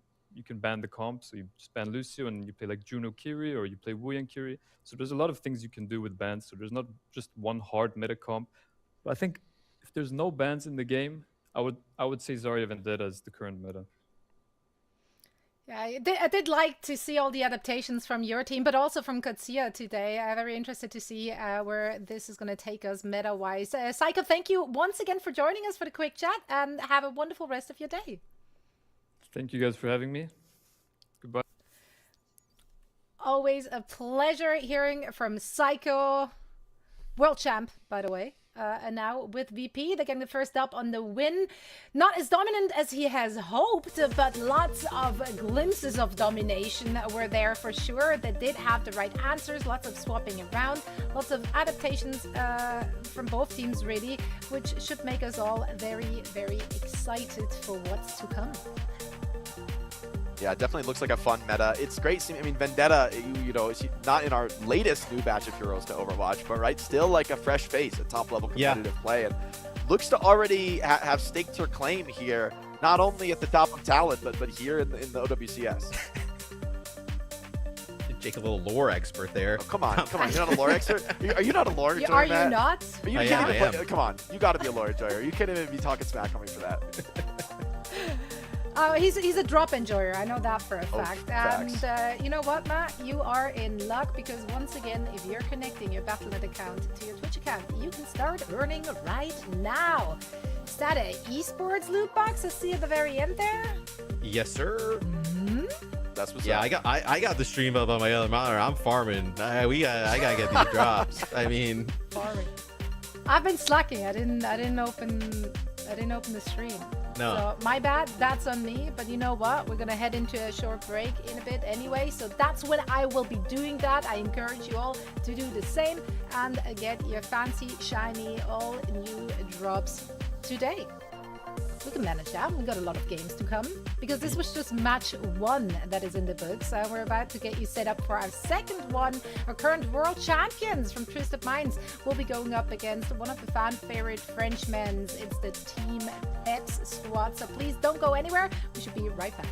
Speaker 10: ban the comp. So you just ban Lucio and you play like Juno Kiri or you play Wuyang Kiri. So there's a lot of things you can do with bans. So there's not just one hard meta comp. But I think if there's no bans in the game, I would say Zarya Vendetta is the current meta.
Speaker 7: Yeah, I did like to see all the adaptations from your team, but also from Katia today. I'm very interested to see where this is going to take us meta-wise. Psycho, thank you once again for joining us for the quick chat, and have a wonderful rest of your day.
Speaker 10: Thank you guys for having me. Goodbye.
Speaker 7: Always a pleasure hearing from Psycho, world champ, by the way. And now with VP, they're getting the first up on the win. Not as dominant as he has hoped, but lots of glimpses of domination were there for sure. They did have the right answers, lots of swapping around, lots of adaptations from both teams really, which should make us all very, very excited for what's to come.
Speaker 8: Yeah, it definitely looks like a fun meta. It's great seeing, I mean, Vendetta, you know, is not in our latest new batch of heroes to Overwatch, but right, still like a fresh face, a top-level competitive play, and looks to already have staked her claim here, not only at the top of talent, but here in the OWCS.
Speaker 9: Jake, a little lore expert there.
Speaker 8: Oh, come on, you're not a lore expert? Are you not a lore enjoyer,
Speaker 7: Are you
Speaker 8: Matt?
Speaker 7: not?
Speaker 8: Are you
Speaker 9: I am.
Speaker 8: Come on, you got to be a lore enjoyer. You can't even be talking smack on me for that.
Speaker 7: He's a drop enjoyer. I know that for a fact.
Speaker 8: Facts.
Speaker 7: And you know what, Matt? You are in luck because once again, if you're connecting your Battle.net account to your Twitch account, you can start earning right now. Is that a esports loot box I see at the very end there?
Speaker 9: Yes, sir.
Speaker 8: That's what's
Speaker 9: Yeah,
Speaker 8: up.
Speaker 9: I got the stream up on my other monitor. I'm farming. I gotta get these drops. I mean,
Speaker 7: Farming. I've been slacking. I didn't open the stream.
Speaker 9: No.
Speaker 7: So my bad, that's on me. But you know what? We're gonna head into a short break in a bit anyway. So that's when I will be doing that. I encourage you all to do the same and get your fancy, shiny, all new drops today. We can manage that. We've got a lot of games to come because this was just match 1 that is in the books. We're about to get you set up for our second one. Our current world champions from Twisted Minds will be going up against one of the fan favorite Frenchmen. It's the Team Peps squad. So please don't go anywhere. We should be right back.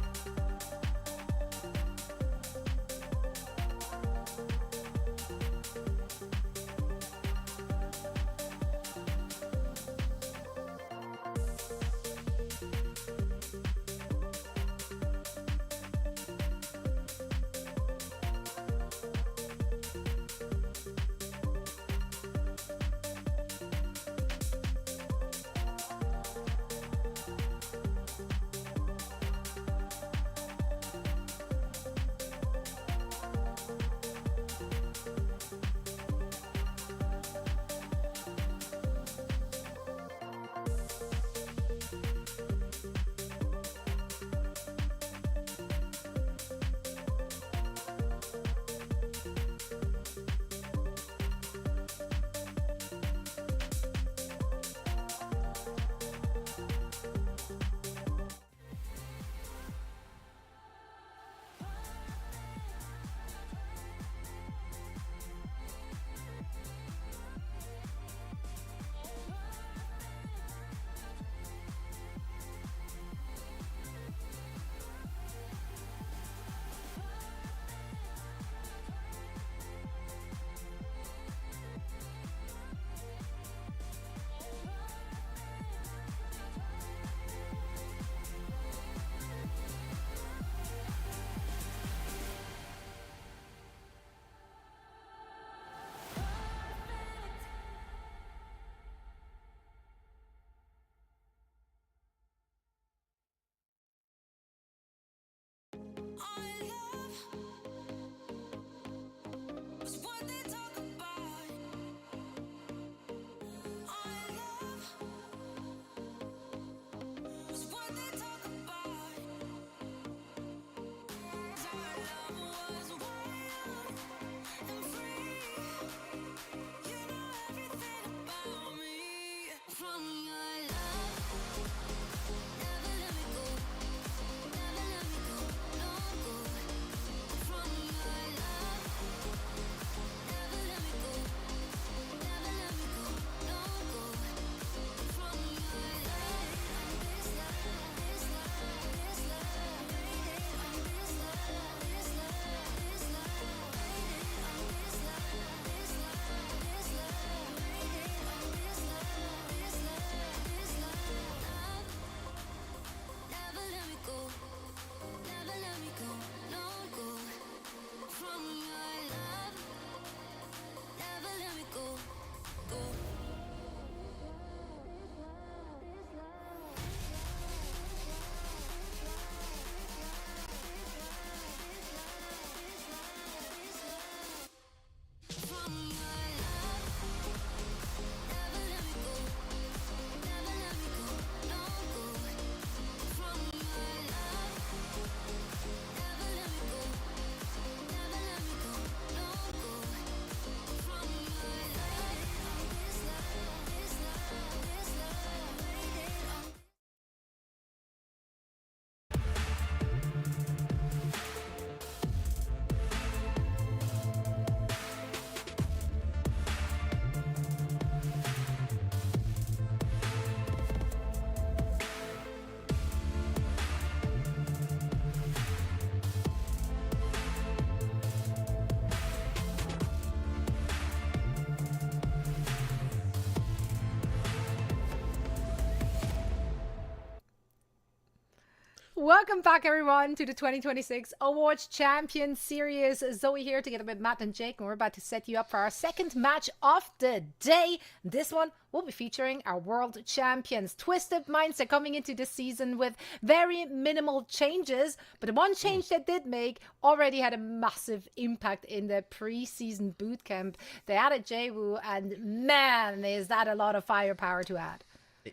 Speaker 7: Welcome back, everyone, to the 2026 Overwatch Champions Series. Zoe here together with Matt and Jake, and we're about to set you up for our second match of the day. This one will be featuring our world champions. Twisted Minds are coming into this season with very minimal changes, but the one change they did make already had a massive impact in the preseason bootcamp. They added Jwoo, and man, is that a lot of firepower to add.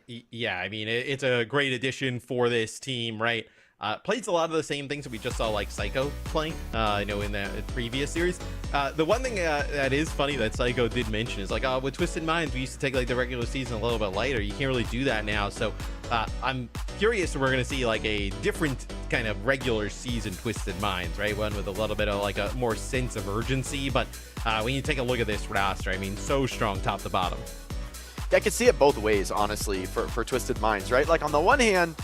Speaker 9: Yeah, I mean, it's a great addition for this team, right? Plays a lot of the same things that we just saw, like Psycho playing, in the previous series. The one thing that is funny that Psycho did mention is like, with Twisted Minds, we used to take like the regular season a little bit lighter. You can't really do that now. So I'm curious if we're going to see like a different kind of regular season Twisted Minds, right? One with a little bit of like a more sense of urgency. But when you take a look at this roster, I mean, so strong top to bottom.
Speaker 8: I can see it both ways, honestly, for Twisted Minds, right? Like, on the one hand,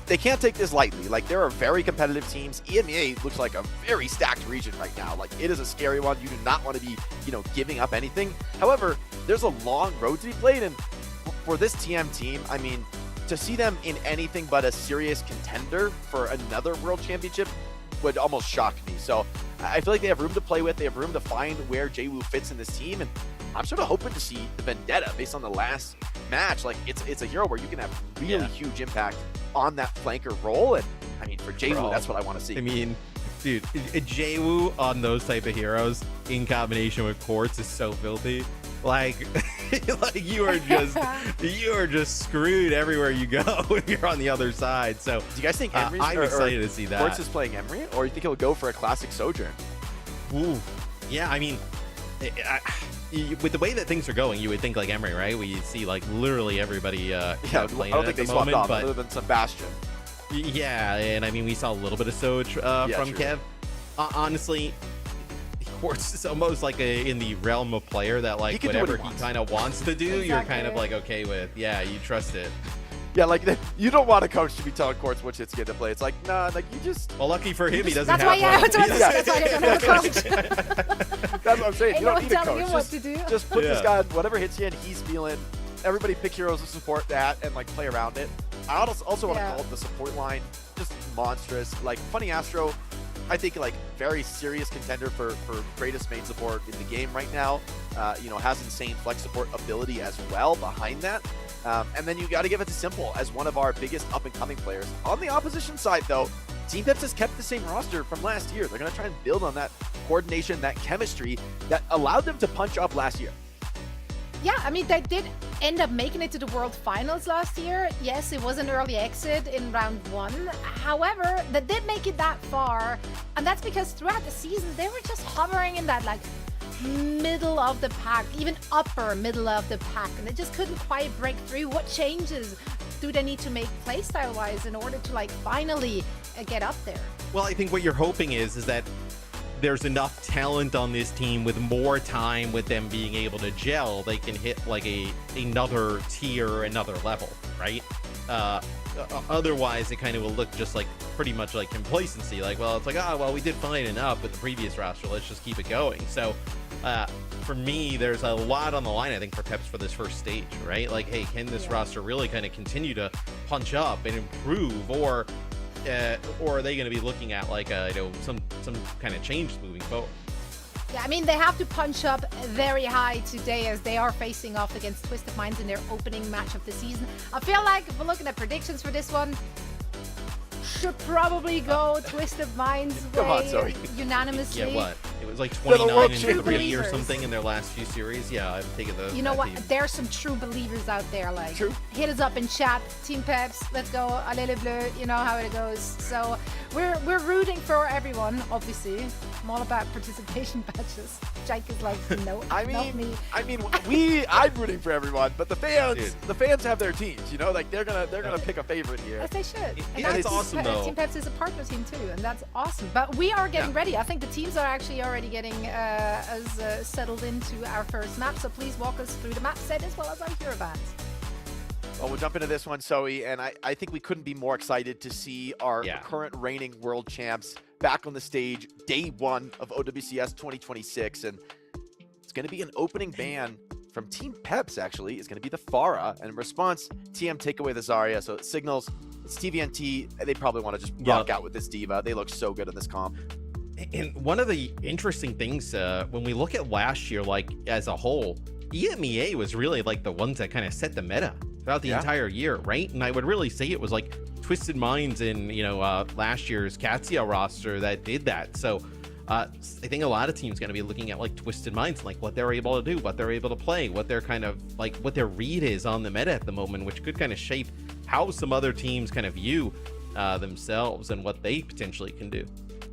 Speaker 8: they can't take this lightly. Like, there are very competitive teams. EMEA looks like a very stacked region right now. Like, it is a scary one. You do not want to be, giving up anything. However, there's a long road to be played, and for this TM team, I mean, to see them in anything but a serious contender for another world championship would almost shock me. So I feel like they have room to play with. They have room to find where Jwoo fits in this team, and I'm sort of hoping to see the Vendetta based on the last match. Like, it's a hero where you can have really huge impact on that flanker role, and I mean, for Jwoo, that's what I want to see.
Speaker 9: I mean, dude, Jwoo on those type of heroes in combination with Quartz is so filthy. Like, you are just screwed everywhere you go if you're on the other side. So,
Speaker 8: do you guys think Emery's
Speaker 9: I'm excited to see that?
Speaker 8: Quartz is playing Emery, or you think he'll go for a classic Sojourn?
Speaker 9: Ooh, yeah. I mean, with the way that things are going, you would think like Emery, right? We see like literally everybody playing
Speaker 8: I don't think they swapped off,
Speaker 9: but
Speaker 8: other than Sebastian.
Speaker 9: Yeah, and I mean, we saw a little bit of Soj from Kev. Honestly, Quartz is almost like in the realm of player that like whatever he kind of wants to do, you're kind of like okay with. Yeah, you trust it.
Speaker 8: Yeah, like you don't want a coach to be telling Quartz which hits get to play. It's like, nah, like you just.
Speaker 9: Well, lucky for him, he doesn't
Speaker 7: that's
Speaker 9: have
Speaker 7: why,
Speaker 9: one.
Speaker 7: That's why he doesn't have a coach.
Speaker 8: That's what I'm saying.
Speaker 7: Ain't
Speaker 8: You
Speaker 7: no
Speaker 8: don't
Speaker 7: one
Speaker 8: need a
Speaker 7: telling
Speaker 8: coach.
Speaker 7: you what to do.
Speaker 8: Just put this guy on whatever hits you and he's feeling. Everybody pick heroes to support that and like play around it. I also want to call it the support line just monstrous. Like Funny Astro, I think like very serious contender for greatest main support in the game right now. Has insane flex support ability as well behind that. And then you got to give it to Simple as one of our biggest up-and-coming players. On the opposition side, though, Team Peps has kept the same roster from last year. They're going to try and build on that coordination, that chemistry that allowed them to punch up last year.
Speaker 7: Yeah, I mean, they did end up making it to the World Finals last year. Yes, it was an early exit in round 1. However, they did make it that far, and that's because throughout the season, they were just hovering in that, like, middle of the pack, even upper middle of the pack, and they just couldn't quite break through. What changes do they need to make playstyle wise in order to like finally get up there?
Speaker 9: Well, I think what you're hoping is that there's enough talent on this team with more time with them being able to gel, they can hit like another tier, another level, right? Otherwise it kind of will look just like pretty much like complacency, like, well, it's like, we did fine enough with the previous roster, let's just keep it going. So for me, there's a lot on the line, I think, for Peps for this first stage, right? Like, hey, can this roster really kind of continue to punch up and improve, or are they going to be looking at like some kind of change moving forward?
Speaker 7: Yeah, I mean, they have to punch up very high today as they are facing off against Twisted Minds in their opening match of the season. I feel like if we're looking at predictions for this one, should probably go Twisted Minds way unanimously.
Speaker 9: Yeah, what? It was like 29 and 3 or something in their last few series. Yeah, I've taken those.
Speaker 7: You know what? There's some true believers out there. Like, hit us up in chat, Team Peps. Let's go, Allez Bleu. You know how it goes. So we're rooting for everyone. Obviously, I'm all about participation badges. Jake is like, no, not me.
Speaker 8: I'm rooting for everyone, but the fans have their teams. Like they're gonna pick a favorite here.
Speaker 7: As they should.
Speaker 9: And that's awesome, though.
Speaker 7: Team Peps is a partner team too, and that's awesome. But we are getting ready. I think the teams are actually already getting us settled into our first map. So please walk us through the map set as well as our hero bands.
Speaker 8: Well, we'll jump into this one, Zoe, and I think we couldn't be more excited to see our current reigning world champs back on the stage, day 1 of OWCS 2026, and it's going to be an opening ban from Team Peps, actually. It's going to be the Pharah, and in response, TM take away the Zarya, so it signals It's TVNT. They probably want to just rock out with this diva. They look so good in this comp.
Speaker 9: And one of the interesting things when we look at last year, like as a whole, EMEA was really like the ones that kind of set the meta throughout the entire year, right? And I would really say it was like Twisted Minds in last year's Katia roster that did that. So I think a lot of teams going to be looking at like Twisted Minds, like what they're able to do, what they're able to play, what their kind of like what their read is on the meta at the moment, which could kind of shape how some other teams kind of view themselves and what they potentially can do.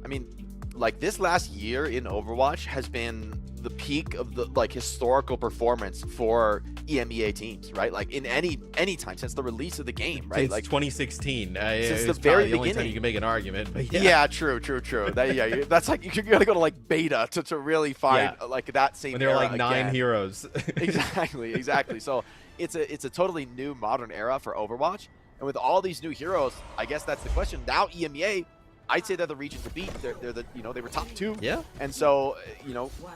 Speaker 8: I mean, like this last year in Overwatch has been the peak of the like historical performance for EMEA teams, right? Like in any time since the release of the game, right?
Speaker 9: Since
Speaker 8: like
Speaker 9: 2016,
Speaker 8: since the very
Speaker 9: the only
Speaker 8: beginning.
Speaker 9: time you can make an argument. But
Speaker 8: yeah, true. That's like you gotta go to like beta to really find like that same.
Speaker 9: When there are like
Speaker 8: era
Speaker 9: 9
Speaker 8: again.
Speaker 9: heroes.
Speaker 8: Exactly. So it's a totally new modern era for Overwatch, and with all these new heroes, I guess that's the question. Now EMEA, I'd say they're the region to beat. They're the they were top 2.
Speaker 9: Yeah.
Speaker 8: And so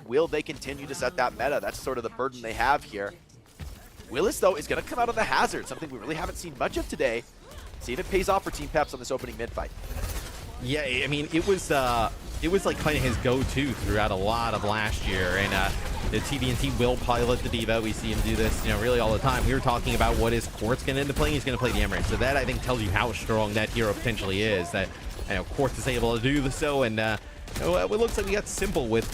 Speaker 8: will they continue to set that meta? That's sort of the burden they have here. Willis though is going to come out on the hazard, something we really haven't seen much of today. See if it pays off for Team Peps on this opening mid fight.
Speaker 9: Yeah, I mean it was like kind of his go-to throughout a lot of last year, and the TVNT will pilot the diva. We see him do this, really all the time. We were talking about what his Quartz going to end up playing. He's going to play the Emerald, so that I think tells you how strong that hero potentially is. That Quartz is able to do so, and it looks like we got Simple with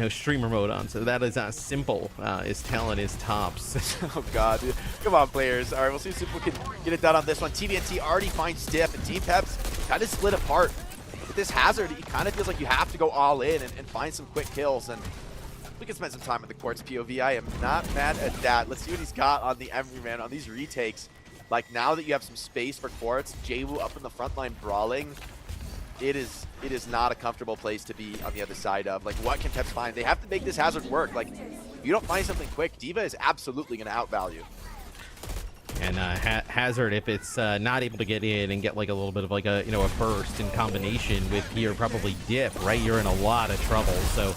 Speaker 9: streamer mode on, so that is Simple. His talent is tops.
Speaker 8: Oh god, dude. Come on players. All right, we'll see if Simple can get it done on this one. TVNT already finds Stiff, and Team Peps kind of split apart. With this hazard, it kind of feels like you have to go all in and find some quick kills, and we can spend some time with the Quartz POV. I am not mad at that. Let's see what he's got on the Emery, man, on these retakes. Like, now that you have some space for Quartz, Jwoo up in the front line brawling, it is not a comfortable place to be on the other side of. Like, what can Peps find? They have to make this hazard work. Like, if you don't find something quick, D.Va is absolutely going to outvalue.
Speaker 9: And Hazard, if it's not able to get in and get like a little bit of like a burst in combination with here, probably Dip, right? You're in a lot of trouble. So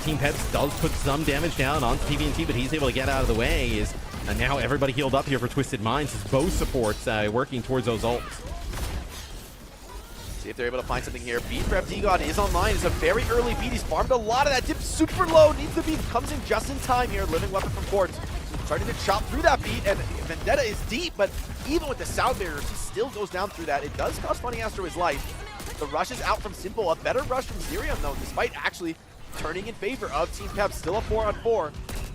Speaker 9: Team Peps does put some damage down on TVNT, but he's able to get out of the way. And now everybody healed up here for Twisted Minds. His both supports working towards those ults.
Speaker 8: See if they're able to find something here. Beat for FD is online. It's a very early beat. He's farmed a lot of that. Dip super low. Needs the beat. Comes in just in time here. Living weapon from Quartz. Starting to chop through that beat, and Vendetta is deep, but even with the sound barriers, he still goes down through that. It does cost Funny Astro his life. The rush is out from Simple. A better rush from Zerion, though, despite actually turning in favor of Team Peps. Still a 4-on-4.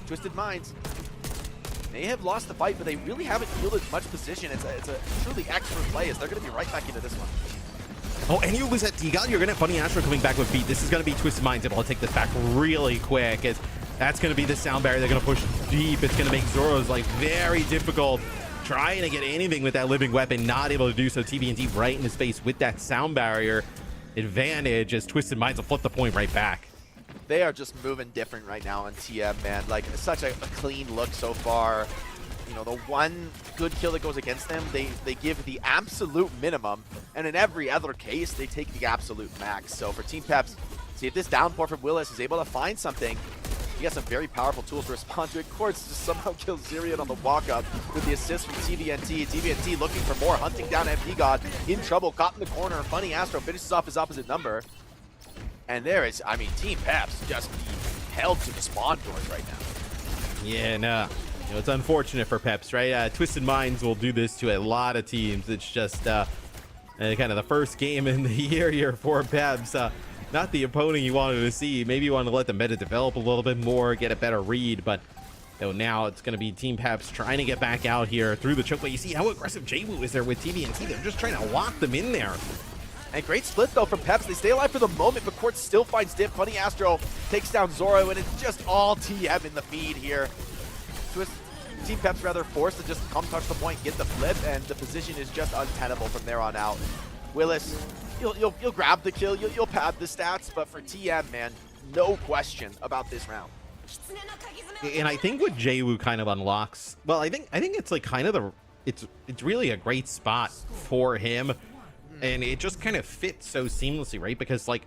Speaker 8: Twisted Minds may have lost the fight, but they really haven't yielded much position. It's a truly expert play, as they're going to be right back into this one.
Speaker 9: Oh, and you lose that T-Gun. You're going to have Funny Astro coming back with beat. This is going to be Twisted Minds able to take this back really quick, as that's going to be the sound barrier. They're going to push deep. It's going to make Zoro's like very difficult trying to get anything with that living weapon. Not able to do so. TVNT right in his face with that sound barrier advantage, as Twisted Minds will flip the point right back.
Speaker 8: They are just moving different right now on TM, man. Like, it's such a clean look so far. The one good kill that goes against them, they give the absolute minimum, and in every other case, they take the absolute max. So for Team Peps, see if this downpour from Willis is able to find something. He has some very powerful tools to respond to it. Quartz just somehow kills Zerion on the walk-up with the assist from TVNT. TVNT looking for more, hunting down FD God. In trouble, caught in the corner. Funny Astro finishes off his opposite number. And there is, I mean, Team Peps just held to the spawn doors right now.
Speaker 9: Yeah, no. It's unfortunate for Peps, right? Twisted Minds will do this to a lot of teams. It's just kind of the first game in the year here for Peps. Not the opponent you wanted to see. Maybe you want to let the meta develop a little bit more, get a better read, but now it's going to be Team Peps trying to get back out here through the choke. But you see how aggressive Jwoo is there with TVNT. They're just trying to lock them in there.
Speaker 8: And great split, though, from Peps. They stay alive for the moment, but Quartz still finds Dip. Funny Astro takes down Zoro, and it's just all TM in the feed here. Team Peps rather forced to just come touch the point, get the flip, and the position is just untenable from there on out. Willis, you'll grab the kill, you'll pad the stats, but for TM, man, no question about this round.
Speaker 9: And I think what Jwoo kind of unlocks, well, I think it's like kind of it's really a great spot for him, and it just kind of fits so seamlessly, right? Because like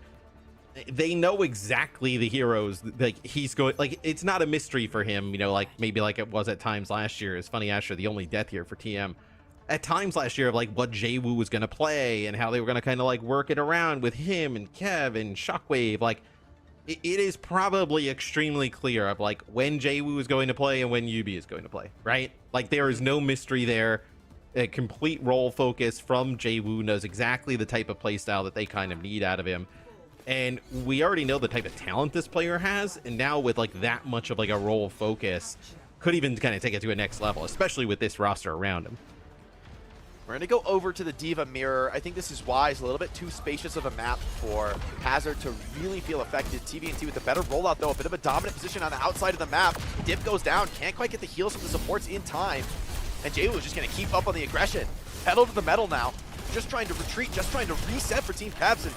Speaker 9: they know exactly the heroes, like he's going, like it's not a mystery for him, like maybe like it was at times last year. Is Funny Astro the only death here for TM? at times last year of like what Jwoo was going to play and how they were going to kind of like work it around with him and Kev and Shockwave. Like it is probably extremely clear of like when Jwoo is going to play and when Yubi is going to play, right? Like there is no mystery there. A complete role focus from Jwoo, knows exactly the type of play style that they kind of need out of him. And we already know the type of talent this player has, and now with like that much of like a role focus, could even kind of take it to a next level, especially with this roster around him.
Speaker 8: We're going to go over to the Diva Mirror. I think this is wise, a little bit too spacious of a map for Hazard to really feel affected. TVNT with a better rollout, though, a bit of a dominant position on the outside of the map. Dip goes down, can't quite get the heals from the supports in time. And Jwoo is just going to keep up on the aggression. Pedal to the metal now. Just trying to retreat, just trying to reset for Team Peps. And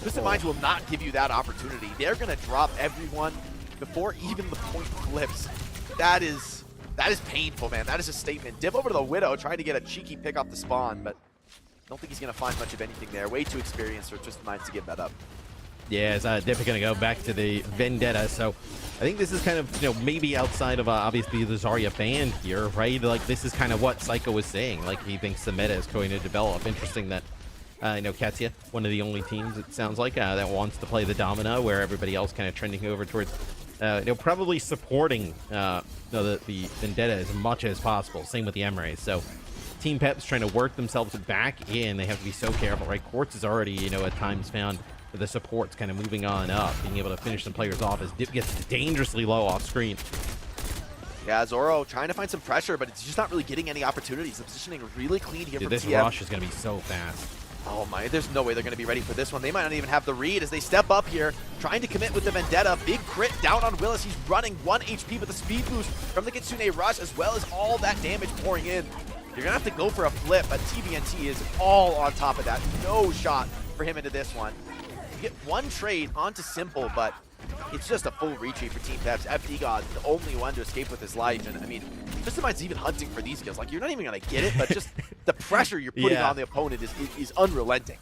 Speaker 8: Twisted Minds will not give you that opportunity. They're going to drop everyone before even the point flips. That is painful, man. That is a statement. Dip over to the Widow, trying to get a cheeky pick off the spawn, but I don't think he's going to find much of anything there. Way too experienced for Twisted Minds to give that up.
Speaker 9: Yeah, it's Dip going to go back to the Vendetta. So I think this is kind of, you know, maybe outside of obviously the Zarya ban here, right? Like this is kind of what Psycho was saying. Like he thinks the meta is going to develop. Interesting that, you know, Katia, one of the only teams, it sounds like, that wants to play the Domino, where everybody else kind of trending over towards, you know, probably supporting the Vendetta as much as possible. Same with the Emirates. So Team Peps trying to work themselves back in. They have to be so careful, right? Quartz is already, you know, at times found the supports kind of moving on up, being able to finish some players off as Dip gets dangerously low off screen.
Speaker 8: Yeah, Zoro trying to find some pressure, but it's just not really getting any opportunities. The positioning really clean here from
Speaker 9: this
Speaker 8: TM.
Speaker 9: rush is going to be so fast.
Speaker 8: Oh my, there's no way they're going to be ready for this one. They might not even have the read as they step up here, trying to commit with the Vendetta. Big crit down on Willis. He's running 1 HP with the speed boost from the Kitsune Rush, as well as all that damage pouring in. You're going to have to go for a flip, but TVNT is all on top of that. No shot for him into this one. You get one trade onto Simple, but it's just a full retreat for Team Peps. FD God's the only one to escape with his life, and I mean, Twisted Minds even hunting for these kills. Like, you're not even going to get it, but just the pressure you're putting on the opponent is unrelenting.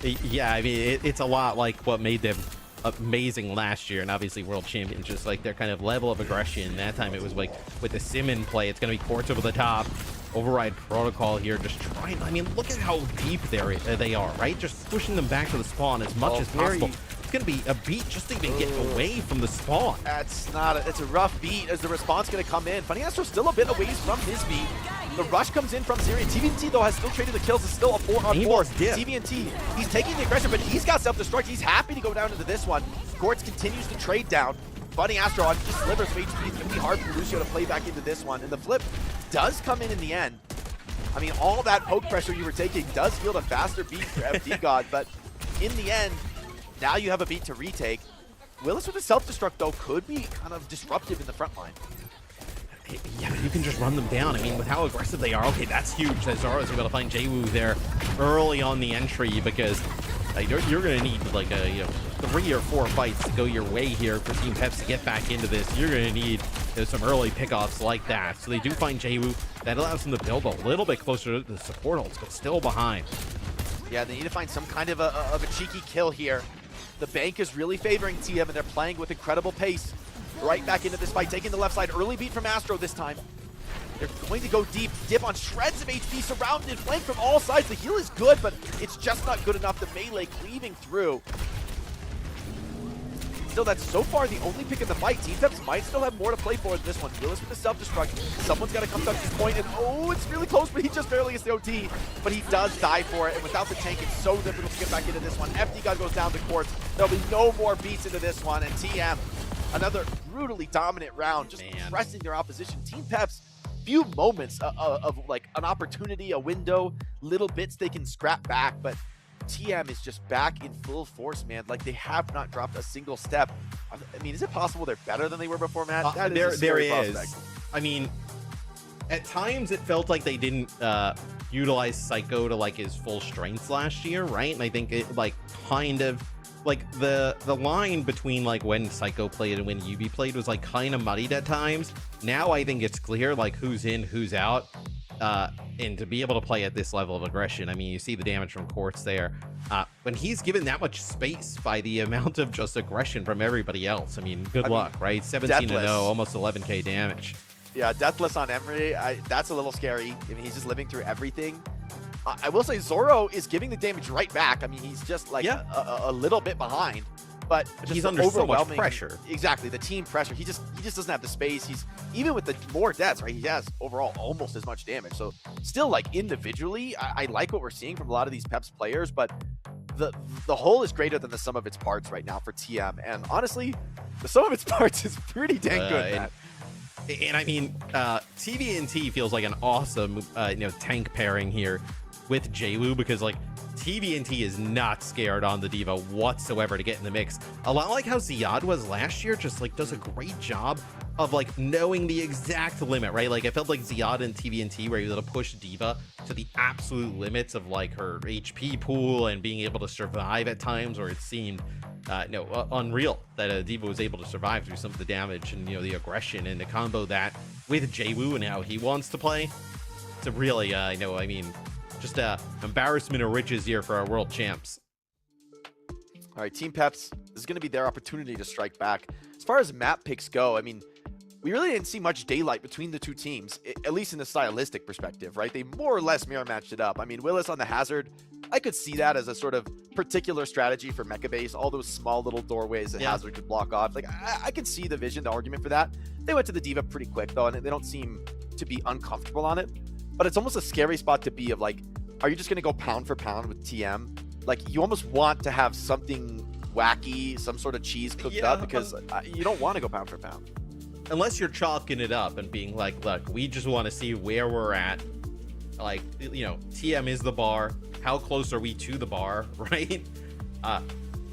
Speaker 9: Yeah, I mean, it's a lot like what made them amazing last year, and obviously world champions, just like their kind of level of aggression. That time it was like with the Simon play, it's going to be Quartz over the top. Override protocol here, just trying. I mean, look at how deep they are, right? Just pushing them back to the spawn as much as possible. It's going to be a beat just to even get away from the spawn.
Speaker 8: That's not it's a rough beat as the response going to come in. Funny Astro's still a bit away from his beat. The rush comes in from Syrian. TVNT, though, has still traded the kills. It's still a 4-on-4. TVNT, he's taking the aggression, but he's got self-destruct. He's happy to go down into this one. Quartz continues to trade down. Funny Astro on just slivers of HP. It's going to be hard for Lucio to play back into this one. And the flip does come in the end. I mean, all that poke pressure you were taking does yield a faster beat for FD God, but in the end, now you have a beat to retake. Willis with the self-destruct, though, could be kind of disruptive in the front line.
Speaker 9: Yeah, you can just run them down. I mean, with how aggressive they are, okay, that's huge that Zoro's able to find Jwoo there early on the entry, because you're going to need like a 3 or 4 fights to go your way here for Team Peps to get back into this. You're going to need some early pickoffs like that. So they do find Jwoo. That allows them to build a little bit closer to the support ults, but still behind.
Speaker 8: Yeah, they need to find some kind of a cheeky kill here. The bank is really favoring TM, and they're playing with incredible pace. Right back into this fight, taking the left side. Early beat from Astro this time. They're going to go deep. Dip on shreds of HP, surrounded, flanked from all sides. The heal is good, but it's just not good enough. The melee cleaving through. Still, that's so far the only pick in the fight. Team Peps might still have more to play for in this one. Willis with the self-destruct. Someone's got to come touch this point, and oh, it's really close, but he just barely gets the OT. But he does die for it, and without the tank, it's so difficult to get back into this one. FD God goes down the courts. There'll be no more beats into this one, and TM, another brutally dominant round, just pressing their opposition. Team Peps, few moments of like an opportunity, a window, little bits they can scrap back, but TM is just back in full force, man. Like, they have not dropped a single step. I mean, is it possible they're better than they were before, Matt? That is a scary prospect.
Speaker 9: I mean, at times it felt like they didn't utilize Psycho to like his full strengths last year, right? And I think it like kind of like the line between like when Psycho played and when Yubi played was like kind of muddied at times. Now I think it's clear like who's in, who's out. And to be able to play at this level of aggression, I mean, you see the damage from Quartz there. When he's given that much space by the amount of just aggression from everybody else, I mean, good luck, right? 17-0, almost 11k damage.
Speaker 8: Yeah, Deathless on Emery, that's a little scary. I mean, he's just living through everything. I will say Zoro is giving the damage right back. I mean, he's just like a little bit behind, but just
Speaker 9: he's under so much
Speaker 8: overwhelming.
Speaker 9: pressure.
Speaker 8: Exactly, the team pressure. He just doesn't have the space. He's even with the more deaths, right? He has overall almost as much damage. So still, like individually, I like what we're seeing from a lot of these Peps players, but the whole is greater than the sum of its parts right now for TM. And honestly, the sum of its parts is pretty dang good, man.
Speaker 9: And I mean, TVNT feels like an awesome, tank pairing here with JWoo, because like TVNT is not scared on the D.Va whatsoever to get in the mix. A lot like how Ziad was last year, just like does a great job of like knowing the exact limit, right? Like I felt like Ziad and TVNT were able to push D.Va to the absolute limits of like her HP pool and being able to survive at times, or it seemed unreal that D.Va was able to survive through some of the damage and the aggression, and to combo that with JWoo and how he wants to play. It's a really just embarrassment of riches here for our world champs.
Speaker 8: All right, Team Peps, this is going to be their opportunity to strike back. As far as map picks go, I mean, we really didn't see much daylight between the two teams, at least in the stylistic perspective, right? They more or less mirror matched it up. I mean, Willis on the Hazard, I could see that as a sort of particular strategy for Mecha Base, all those small little doorways that Hazard could block off. Like, I could see the vision, the argument for that. They went to the D.Va pretty quick, though, and they don't seem to be uncomfortable on it. But it's almost a scary spot to be of, like, are you just going to go pound for pound with TM? Like, you almost want to have something wacky, some sort of cheese cooked up, because you don't want to go pound for pound.
Speaker 9: Unless you're chalking it up and being like, look, we just want to see where we're at. Like, TM is the bar. How close are we to the bar, right?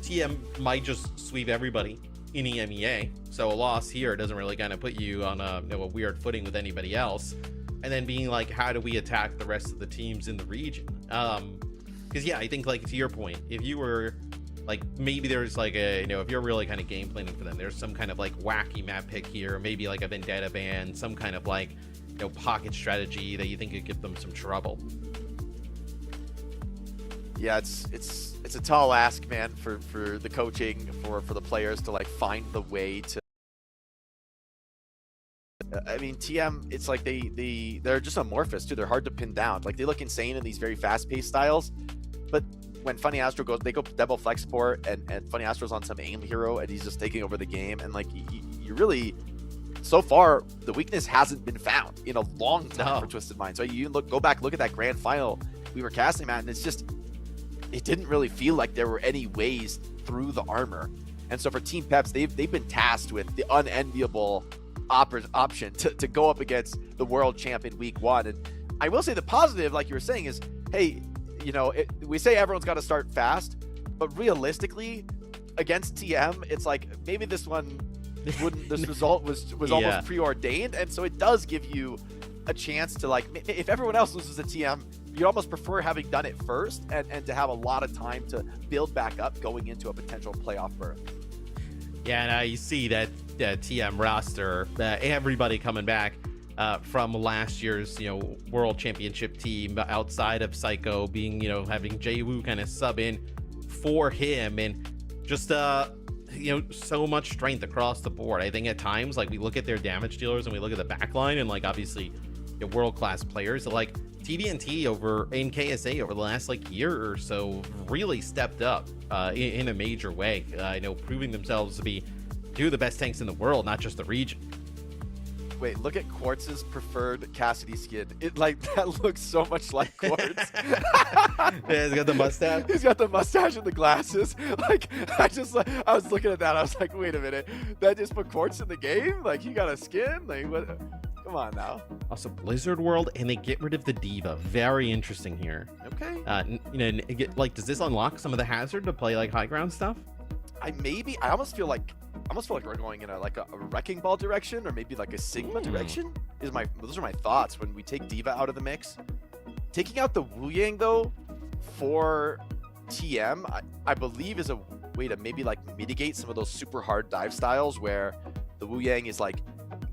Speaker 9: TM might just sweep everybody in EMEA. So a loss here doesn't really kind of put you on a weird footing with anybody else. And then being like, how do we attack the rest of the teams in the region? Because I think, like, to your point, if you were like, maybe there's like a, if you're really kind of game planning for them, there's some kind of like wacky map pick here, maybe like a vendetta ban, some kind of like pocket strategy that you think could give them some trouble.
Speaker 8: Yeah, it's a tall ask, man, for the coaching, for the players to like find the way to. I mean, TM, it's like they're just amorphous too. They're hard to pin down. Like, they look insane in these very fast-paced styles, but when Funny Astro goes, they go double flex support, and Funny Astro's on some aim hero, and he's just taking over the game. And like, you really, so far, the weakness hasn't been found in a long time for Twisted Minds. So you go back, look at that grand final we were casting at, and it's just, it didn't really feel like there were any ways through the armor. And so for Team Peps, they've been tasked with the unenviable option to go up against the world champ in week 1. And I will say the positive, like you were saying, is, hey, we say everyone's got to start fast, but realistically against TM, it's like maybe this one wouldn't, this result was almost preordained. And so it does give you a chance to, like, if everyone else loses to TM, you'd almost prefer having done it first and to have a lot of time to build back up going into a potential playoff berth.
Speaker 9: Yeah, and you see that TM roster, everybody coming back from last year's, world championship team outside of Psycho being, having JWoo kind of sub in for him, and just, so much strength across the board. I think at times, like, we look at their damage dealers and we look at the backline, and like, obviously, world-class players, like TVNT in KSA over the last like year or so really stepped up in a major way, proving themselves to be two of the best tanks in the world, not just the region.
Speaker 8: Wait, look at Quartz's preferred Cassidy skin. That looks so much like Quartz.
Speaker 9: Yeah, he's got the mustache.
Speaker 8: He's got the mustache and the glasses. Like, I was looking at that. I was like, wait a minute, that just put Quartz in the game? Like, he got a skin? Like, what? Come on now.
Speaker 9: Also, Blizzard World, and they get rid of the D.Va. Very interesting here.
Speaker 8: Okay.
Speaker 9: Does this unlock some of the Hazard to play like high ground stuff?
Speaker 8: I almost feel like we're going in a Wrecking Ball direction, or maybe like a Sigma direction. Those are my thoughts when we take D.Va out of the mix. Taking out the Wu Yang though for TM, I believe, is a way to maybe like mitigate some of those super hard dive styles where the Wu Yang is like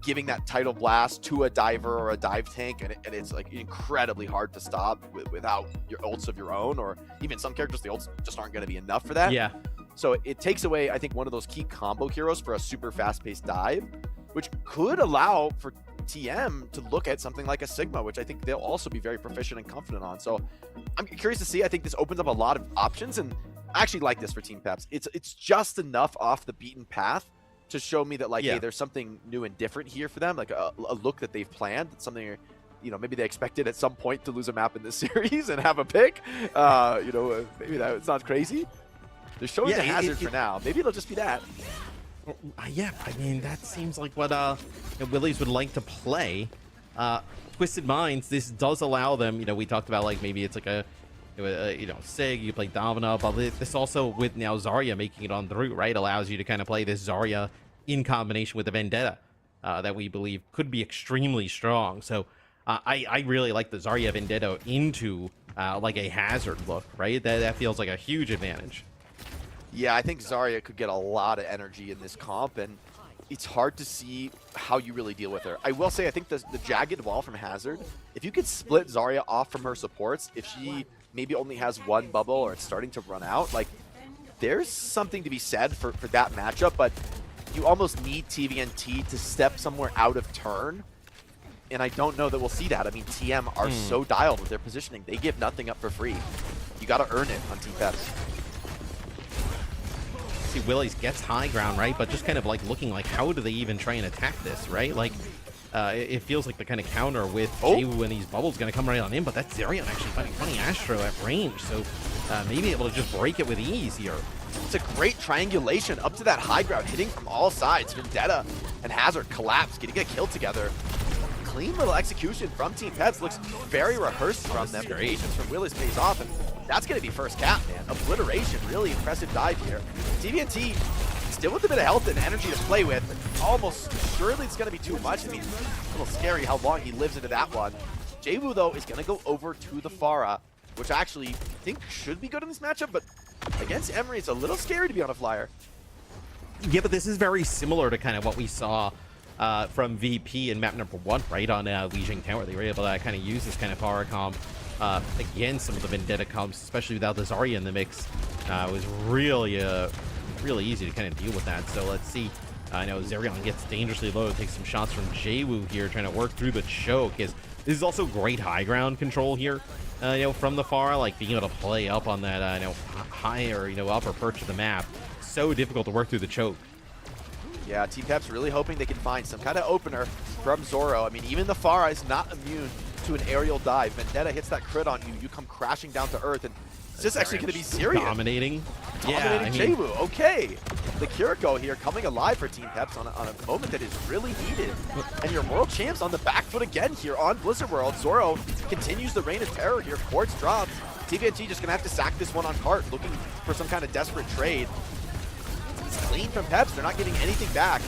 Speaker 8: giving that tidal blast to a diver or a dive tank, and it's like incredibly hard to stop without your ults of your own, or even some characters, the ults just aren't going to be enough for that.
Speaker 9: Yeah.
Speaker 8: So it takes away, I think, one of those key combo heroes for a super fast-paced dive, which could allow for TM to look at something like a Sigma, which I think they'll also be very proficient and confident on. So I'm curious to see. I think this opens up a lot of options, and I actually like this for Team Peps. It's just enough off the beaten path to show me that, like, hey, there's something new and different here for them, like a look that they've planned, something, you know, maybe they expected at some point to lose a map in this series and have a pick. You know, maybe that sounds crazy. They're showing the hazard for now. Maybe it'll just be that.
Speaker 9: Yeah, I mean, that seems like what Willies would like to play. Twisted Minds, this does allow them, you know, we talked about, like, maybe it's like a you know, Sig, you play Domino, but this also, with now Zarya making it on through, right, allows you to kind of play this Zarya in combination with the Vendetta that we believe could be extremely strong. So I really like the Zarya Vendetta into like a hazard look, right? That feels like a huge advantage.
Speaker 8: Yeah, I think Zarya could get a lot of energy in this comp, and it's hard to see how you really deal with her. I will say, I think the Jagged Wall from Hazard, if you could split Zarya off from her supports, if she maybe only has one bubble or it's starting to run out, like, there's something to be said for that matchup, but you almost need TVNT to step somewhere out of turn, and I don't know that we'll see that. I mean, TM are so dialed with their positioning. They give nothing up for free. You got to earn it on Team Peps.
Speaker 9: See, Willies gets high ground, right? But just kind of like looking like, how do they even try and attack this, right? Like, it feels like the kind of counter with Jiwoo and these bubbles going to come right on in, but that's Zerion actually fighting Funny Astro at range, so maybe able to just break it with ease here.
Speaker 8: It's a great triangulation up to that high ground, hitting from all sides. Vendetta and Hazard collapse, getting a kill together. Clean little execution from Team Peps. Looks very rehearsed from them. The patience from Willis pays off, and that's going to be first cap, man. Obliteration, really impressive dive here. TVNT still with a bit of health and energy to play with. Almost surely it's going to be too much. I mean, a little scary how long he lives into that one. Jiwoo, though, is going to go over to the Pharah, which I actually think should be good in this matchup, but against Emery, it's a little scary to be on a flyer.
Speaker 9: Yeah, but this is very similar to kind of what we saw from VP in map number 1, right, on Lijiang Tower. They were able to kind of use this kind of Pharah comp against some of the Vendetta comps, especially without the Zarya in the mix. It was really easy to kind of deal with that. So let's see. I know Zerion gets dangerously low, takes some shots from Jiwoo here, trying to work through the choke. This is also great high ground control here, you know, from the Pharah, like being able to play up on that, you know, high or, you know, upper perch of the map. So difficult to work through the choke.
Speaker 8: Yeah, Team Peps really hoping they can find some kind of opener from Zoro. I mean, even the Pharah is not immune to an aerial dive. Vendetta hits that crit on you, you come crashing down to earth, and it's just actually going to be Zerion.
Speaker 9: Dominating
Speaker 8: Jiwoo. Okay. The Kiriko here coming alive for Team Peps on a moment that is really needed. And your world champs on the back foot again here on Blizzard World. Zoro continues the reign of terror here. Quartz drops. TVNT just going to have to sack this one on cart, looking for some kind of desperate trade. It's clean from Peps. They're not getting anything back.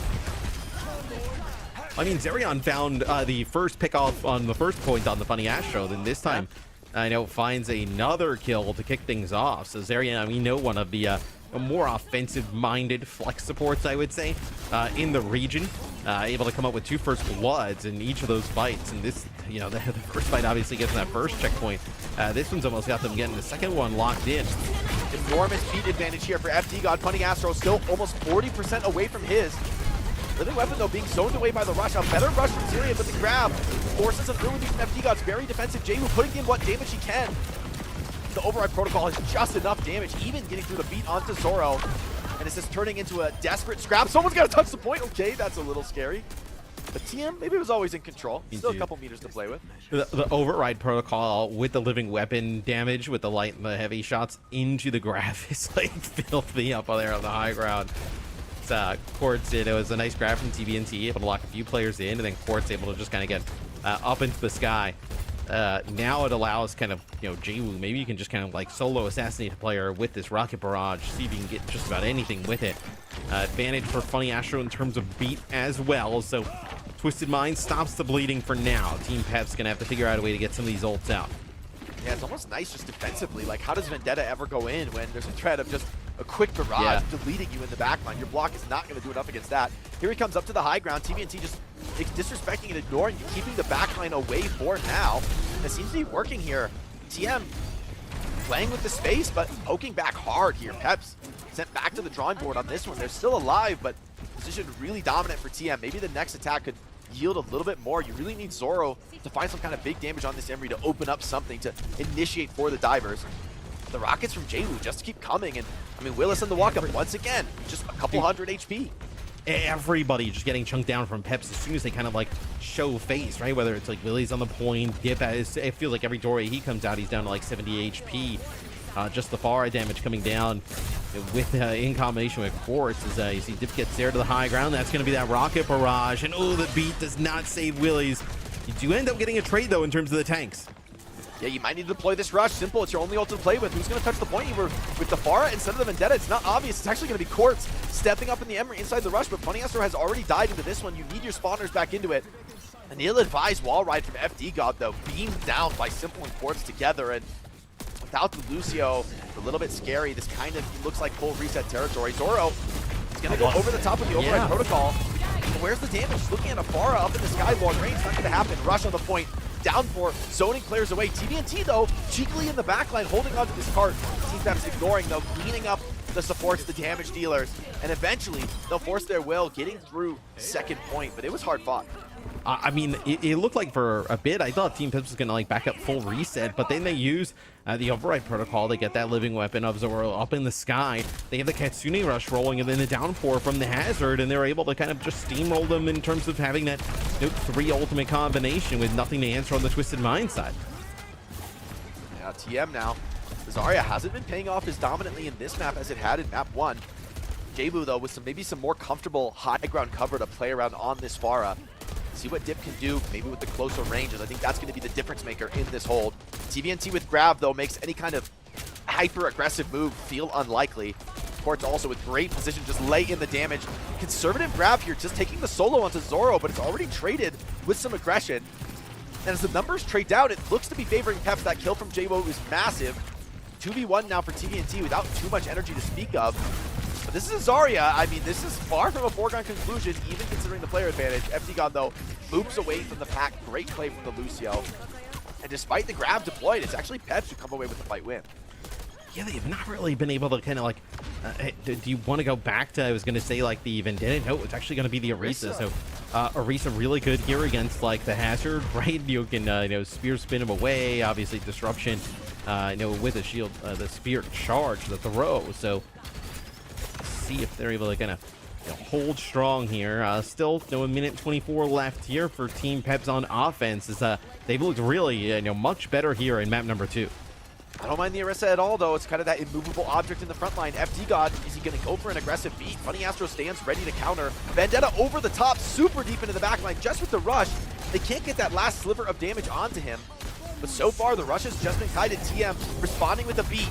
Speaker 9: I mean, Zerion found the first pick off on the first point on the Funny Astro, then this time, I know, finds another kill to kick things off. So Zerion, we know, one of the more offensive-minded flex supports, I would say, in the region. Able to come up with 2 first bloods in each of those fights. And this, you know, the first fight obviously gets that first checkpoint. This one's almost got them getting the second one locked in.
Speaker 8: Enormous feet advantage here for FD God. Funny Astro still almost 40% away from his. Living Weapon, though, being zoned away by the rush. A better rush from Zerion, but the grab forces an early beat from FD God's very defensive. Jiwoo putting in what damage he can. The Override Protocol has just enough damage, even getting through the beat onto Zoro. And it's just turning into a desperate scrap. Someone's got to touch the point. Okay, that's a little scary. But TM, maybe it was always in control. Still a couple meters to play with.
Speaker 9: The Override Protocol with the Living Weapon damage, with the light and the heavy shots into the grab is like filthy up there on the high ground. Quartz, it was a nice grab from TVNT, able to lock a few players in, and then Quartz able to just kind of get up into the sky. Now it allows kind of, you know, Jiwoo, maybe you can just kind of like solo assassinate a player with this rocket barrage, see if you can get just about anything with it. Advantage for Funny Astro in terms of beat as well, so Twisted Mind stops the bleeding for now. Team Peps gonna have to figure out a way to get some of these ults out.
Speaker 8: Yeah, it's almost nice just defensively. Like, how does Vendetta ever go in when there's a threat of just a quick barrage deleting you in the backline? Your block is not going to do enough against that. Here he comes up to the high ground. TVNT just disrespecting and ignoring you, keeping the backline away for now. That seems to be working here. TM playing with the space, but poking back hard here. Peps sent back to the drawing board on this one. They're still alive, but position really dominant for TM. Maybe the next attack could yield a little bit more. You really need Zoro to find some kind of big damage on this Emery to open up something to initiate for the divers. The rockets from Jaylu just keep coming, and I mean, Willis on the walk-up once again, just a couple hundred HP.
Speaker 9: Everybody just getting chunked down from Peps as soon as they kind of like show face, right? Whether it's like Willie's on the point, Dip, it feels like every doorway he comes out, he's down to like 70 HP. Just the Pharah damage coming down with in combination with Quartz as you see Dip gets there to the high ground. That's going to be that rocket barrage, and oh, the beat does not save Willie's. You do end up getting a trade though in terms of the tanks.
Speaker 8: Yeah, you might need to deploy this rush. Simple, it's your only ult to play with. Who's going to touch the point here with the Pharah instead of the Vendetta? It's not obvious. It's actually going to be Quartz stepping up in the Emery inside the rush, but Bunny Astro has already died into this one. You need your spawners back into it. An ill-advised wall ride from FD God, though, beamed down by Simple and Quartz together, and without the Lucio, it's a little bit scary. This kind of looks like full reset territory. Zoro is going to go over the top of the override protocol. But where's the damage? Looking at a Pharah up in the sky, long range, not going to happen. Rush on the point. Down for zoning players away. TVNT, though, cheekily in the backline, holding onto this cart. Team Peps ignoring, though, cleaning up the supports, the damage dealers, and eventually they'll force their will, getting through second point, but it was hard fought.
Speaker 9: I mean, it looked like for a bit, I thought Team Peps was going to like back up full reset, but then they use the override protocol. They get that living weapon of Zoro up in the sky. They have the Katsune rush rolling, and then the downpour from the hazard, and they're able to kind of just steamroll them in terms of having that 3 ultimate combination with nothing to answer on the Twisted Mind side.
Speaker 8: Yeah, TM now. Zarya hasn't been paying off as dominantly in this map as it had in map 1. Jabu, though, with maybe some more comfortable high ground cover to play around on this Pharah. See what Dip can do, maybe with the closer ranges. I think that's going to be the difference maker in this hold. TVNT with grab, though, makes any kind of hyper-aggressive move feel unlikely. Quartz also with great position, just lay in the damage. Conservative grab here, just taking the solo onto Zoro, but it's already traded with some aggression. And as the numbers trade down, it looks to be favoring Peps. That kill from Jabo is massive. 2v1 now for TVNT without too much energy to speak of. But this is a Zarya. I mean, this is far from a foregone conclusion, even considering the player advantage. FD God, though, moves away from the pack. Great play from the Lucio. And despite the grab deployed, it's actually Peps who come away with the fight win.
Speaker 9: Yeah, they've not really been able to kind of like, do you want to go back to, I was going to say like the Vendetta? No, it's actually going to be the Orisa. So Orisa really good here against like the Hazard, right? You can, spear spin him away, obviously disruption, with a shield, the spear charge, the throw. So see if they're able to kind of hold strong here. Still, a minute 24 left here for Team Peps on offense. As they've looked really, much better here in map number 2.
Speaker 8: I don't mind the Orisa at all, though. It's kind of that immovable object in the front line. FD God, is he going to go for an aggressive beat? Funny Astro stands ready to counter. Vendetta over the top, super deep into the back line, just with the rush. They can't get that last sliver of damage onto him. But so far, the rush has just been tied to TM, responding with a beat.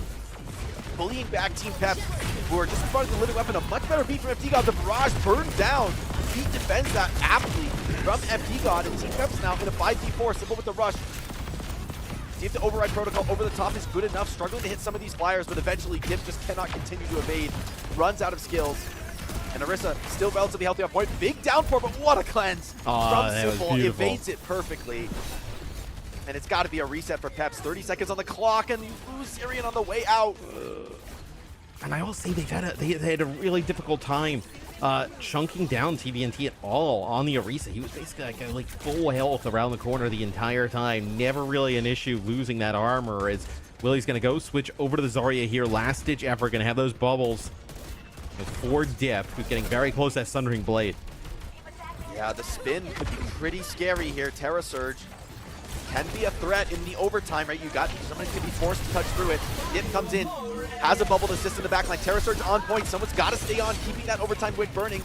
Speaker 8: Bullying back Team Peps, who are just in front of the living weapon. A much better beat from FD God. The barrage burned down. Beat defends that aptly from FD God, and Team Peps now in a 5v4, Simple with the rush. See if the override protocol over the top is good enough. Struggling to hit some of these flyers, but eventually Dip just cannot continue to evade. Runs out of skills. And Orisa still relatively healthy on point. Big downpour, but what a cleanse from Simple. Evades it perfectly. And it's got to be a reset for Peps. 30 seconds on the clock, and you lose Syrian on the way out.
Speaker 9: And I will say they had a really difficult time chunking down TVNT at all on the Orisa. He was basically like full health around the corner the entire time. Never really an issue losing that armor, as Willie's going to go switch over to the Zarya here. Last ditch effort, going to have those bubbles for Dip, who's getting very close to that Sundering Blade.
Speaker 8: Yeah, the spin could be pretty scary here. Terra Surge can be a threat in the overtime, right? You got somebody could be forced to touch through it. Dip comes in, has a bubble to assist in the back line. Terra Surge on point. Someone's got to stay on, keeping that overtime wick burning.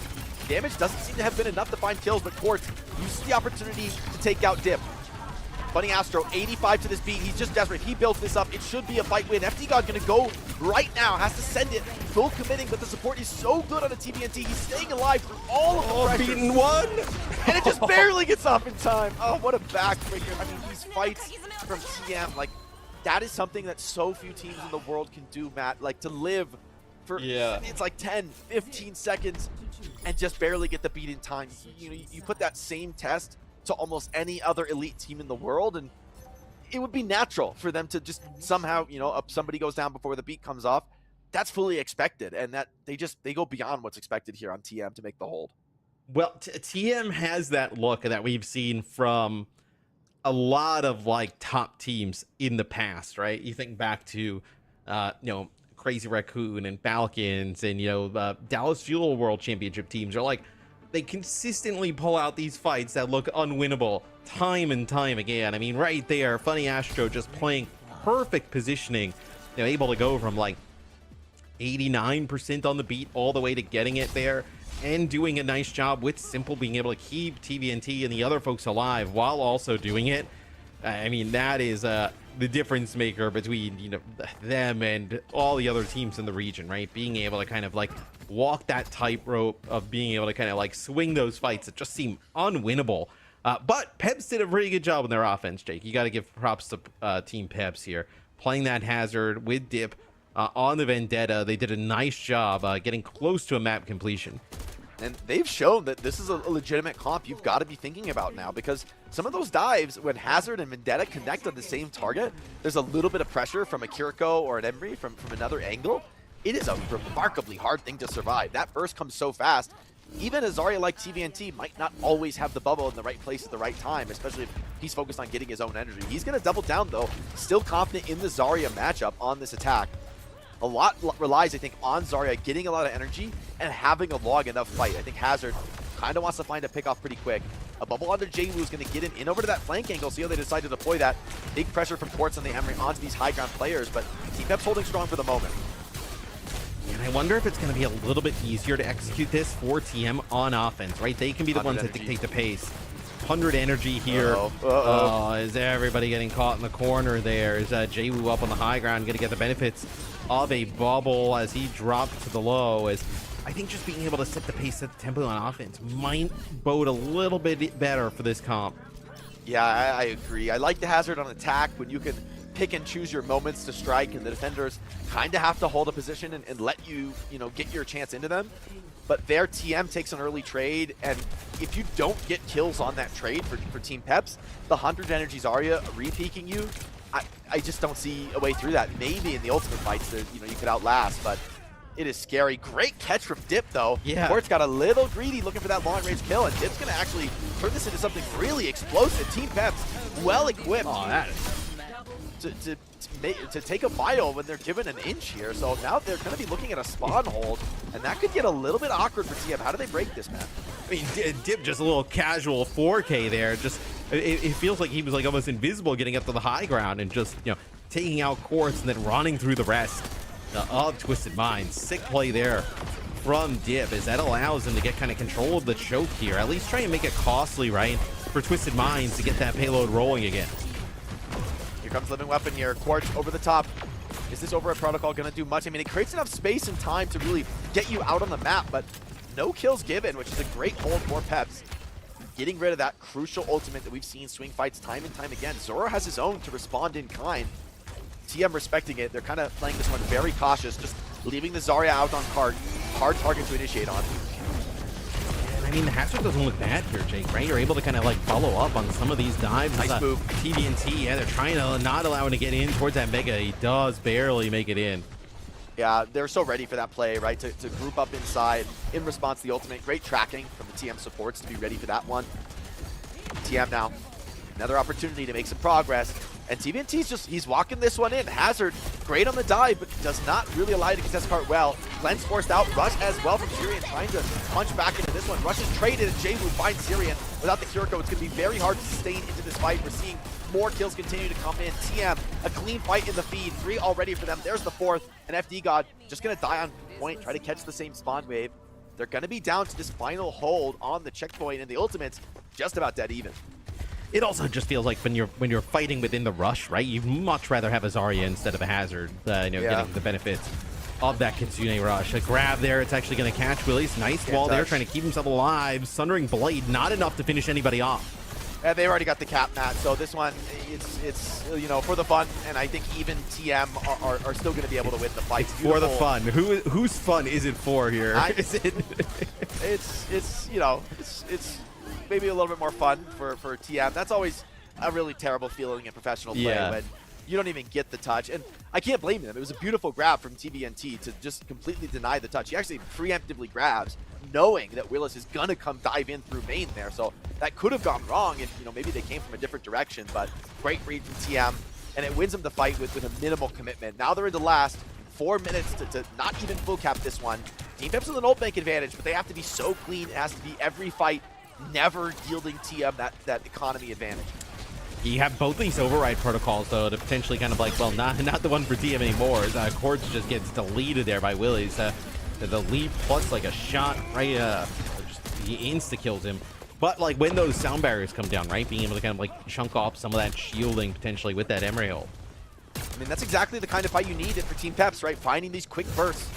Speaker 8: Damage doesn't seem to have been enough to find kills, but Quartz uses the opportunity to take out Dip. Funny Astro, 85 to this beat. He's just desperate. He built this up. It should be a fight win. FD God going to go right now. Has to send it. Full committing, but the support is so good on a TVNT. He's staying alive through all of the pressure.
Speaker 9: Beaten one!
Speaker 8: And it just barely gets off in time. Oh, what a backbreaker. I mean, these fights from TM, like, that is something that so few teams in the world can do, Matt. Like, to live for, it's like 10, 15 seconds and just barely get the beat in time. You put that same test to almost any other elite team in the world, and it would be natural for them to just somehow, somebody goes down before the beat comes off. That's fully expected, and that they go beyond what's expected here on TM to make the hold.
Speaker 9: Well, TM has that look that we've seen from a lot of like top teams in the past, right? You think back to, Crazy Raccoon and Falcons and, the Dallas Fuel World Championship teams are like, they consistently pull out these fights that look unwinnable time and time again. I mean, right there, Funny Astro just playing perfect positioning, able to go from like 89% on the beat all the way to getting it there and doing a nice job with Simple being able to keep TVNT and the other folks alive while also doing it. I mean, that is the difference maker between, them and all the other teams in the region, right? Being able to kind of like walk that tightrope of being able to kind of like swing those fights that just seem unwinnable. But Peps did a pretty good job on their offense, Jake. You got to give props to Team Peps here. Playing that hazard with Dip on the Vendetta. They did a nice job getting close to a map completion.
Speaker 8: And they've shown that this is a legitimate comp you've got to be thinking about now, because some of those dives, when Hazard and Vendetta connect on the same target, there's a little bit of pressure from a Kiriko or an Embry from another angle. It is a remarkably hard thing to survive. That burst comes so fast. Even a Zarya like TVNT might not always have the bubble in the right place at the right time, especially if he's focused on getting his own energy. He's going to double down, though, still confident in the Zarya matchup on this attack. A lot relies, I think, on Zarya getting a lot of energy and having a long enough fight. I think Hazard kind of wants to find a pick off pretty quick. A bubble under Jaywu is going to get him in over to that flank angle. See how they decide to deploy that. Big pressure from Quartz on the Emery onto these high ground players, but Team Peps holding strong for the moment.
Speaker 9: And I wonder if it's going to be a little bit easier to execute this for TM on offense, right? They can be the ones that dictate the pace. 100 energy here. Oh, is everybody getting caught in the corner there? Is Jaywu up on the high ground going to get the benefits of a bubble as he dropped to the low? As I think just being able to set the pace, set the tempo on offense might bode a little bit better for this comp.
Speaker 8: Yeah, I agree. I like the Hazard on attack when you can pick and choose your moments to strike, and the defenders kind of have to hold a position and let you, get your chance into them. But their TM takes an early trade, and if you don't get kills on that trade for Team Peps, the 100 energy Zarya re-peeking you, I just don't see a way through that. Maybe in the ultimate fights that you could outlast, but it is scary. Great catch from Dip, though.
Speaker 9: Yeah.
Speaker 8: Quartz got a little greedy looking for that long-range kill, and Dip's going to actually turn this into something really explosive. Team Peps well-equipped to take a bio when they're given an inch here. So now they're going to be looking at a spawn hold, and that could get a little bit awkward for TM. How do they break this, man?
Speaker 9: I mean, Dip just a little casual 4K there. Just it feels like he was like almost invisible getting up to the high ground and just, taking out Quartz and then running through the rest of Twisted Minds. Sick play there from Dip, as that allows him to get kind of control of the choke here. At least try and make it costly, right, for Twisted Minds to get that payload rolling again.
Speaker 8: Here comes Living Weapon here. Quartz over the top. Is this Overwatch Protocol going to do much? I mean, it creates enough space and time to really get you out on the map, but no kills given, which is a great hold for Peps. Getting rid of that crucial ultimate that we've seen swing fights time and time again. Zoro has his own to respond in kind. TM respecting it. They're kind of playing this one very cautious, just leaving the Zarya out on cart. Hard target to initiate on.
Speaker 9: I mean, the Hazard doesn't look bad here, Jake, right? You're able to kind of like follow up on some of these dives.
Speaker 8: Nice move.
Speaker 9: TVNT, yeah, they're trying to not allow him to get in towards that Mega. He does barely make it in.
Speaker 8: Yeah, they're so ready for that play, right? To group up inside in response to the ultimate. Great tracking from the TM supports to be ready for that one. TM now, another opportunity to make some progress. And TVNT's he's walking this one in. Hazard, great on the dive, but does not really allow you to contest part well. Glenn's forced out. Rush as well from Syrian, trying to punch back into this one. Rush is traded, and Jaywu finds Syrian. Without the Kiriko, it's going to be very hard to sustain into this fight. We're seeing more kills continue to come in. TM, a clean fight in the feed. 3 already for them. There's the 4th. And FD God just going to die on point, try to catch the same spawn wave. They're going to be down to this final hold on the checkpoint, and the ultimate's just about dead even.
Speaker 9: It also just feels like when you're fighting within the rush, right? You'd much rather have a Zarya instead of a Hazard, getting the benefits of that Kitsune rush. A grab there, it's actually going to catch Willies. Nice wall there, trying to keep himself alive. Sundering Blade, not enough to finish anybody off.
Speaker 8: And they already got the cap, Matt. So this one, it's for the fun, and I think even TM are still going to be able to win the fight.
Speaker 9: For the fun. Whose fun is it for here?
Speaker 8: It's maybe a little bit more fun for TM. That's always a really terrible feeling in professional play when you don't even get the touch. And I can't blame them. It was a beautiful grab from TVNT to just completely deny the touch. He actually preemptively grabs, knowing that Willis is gonna come dive in through main there. So that could have gone wrong if, you know, maybe they came from a different direction, but great read from TM, and it wins them the fight with a minimal commitment. Now they're in the last 4 minutes to not even full cap this one. Team Peps with an ult bank advantage, but they have to be so clean. It has to be every fight, never yielding TM that economy advantage.
Speaker 9: You have both these override protocols, though, to potentially kind of like, well, not the one for TM anymore. Quartz just gets deleted there by Willies. The lead plus like a shot, right? Just he insta-kills him. But like when those sound barriers come down, right? Being able to kind of like chunk off some of that shielding potentially with that Emery ult.
Speaker 8: I mean, that's exactly the kind of fight you need for Team Peps, right? Finding these quick bursts.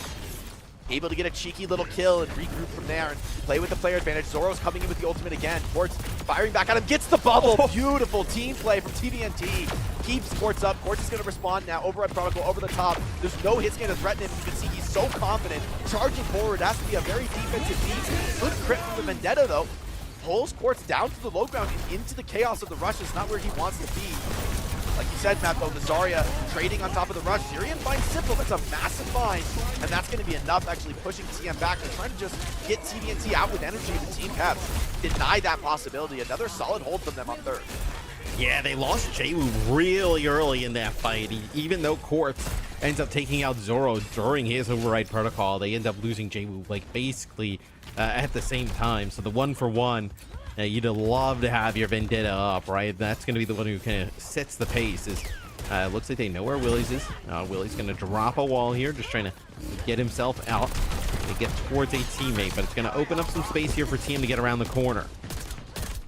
Speaker 8: Able to get a cheeky little kill and regroup from there and play with the player advantage. Zoro's coming in with the ultimate again. Quartz firing back at him, gets the bubble. Beautiful team play from TVNT. Keeps Quartz up. Quartz is going to respond now. Override protocol over the top. There's no hit scan to threaten him. You can see he's so confident. Charging forward has to be a very defensive piece. Good crit from the Vendetta, though. Pulls Quartz down to the low ground and into the chaos of the rush is not where he wants to be. Like you said, Matt, though, the Zarya trading on top of the rush. Syrian finds Simple. That's a massive find, and that's going to be enough actually pushing TM back. They're trying to just get TVNT out with energy to Team Peps. Deny that possibility. Another solid hold from them on third.
Speaker 9: Yeah, they lost Jaywu really early in that fight. Even though Quartz ends up taking out Zoro during his override protocol, they end up losing Jaywu like basically at the same time. So the 1-for-1. You'd love to have your Vendetta up, right? That's going to be the one who kind of sets the pace. Looks like they know where Willies is. Willie's going to drop a wall here, just trying to get himself out to get towards a teammate, but it's going to open up some space here for TM to get around the corner.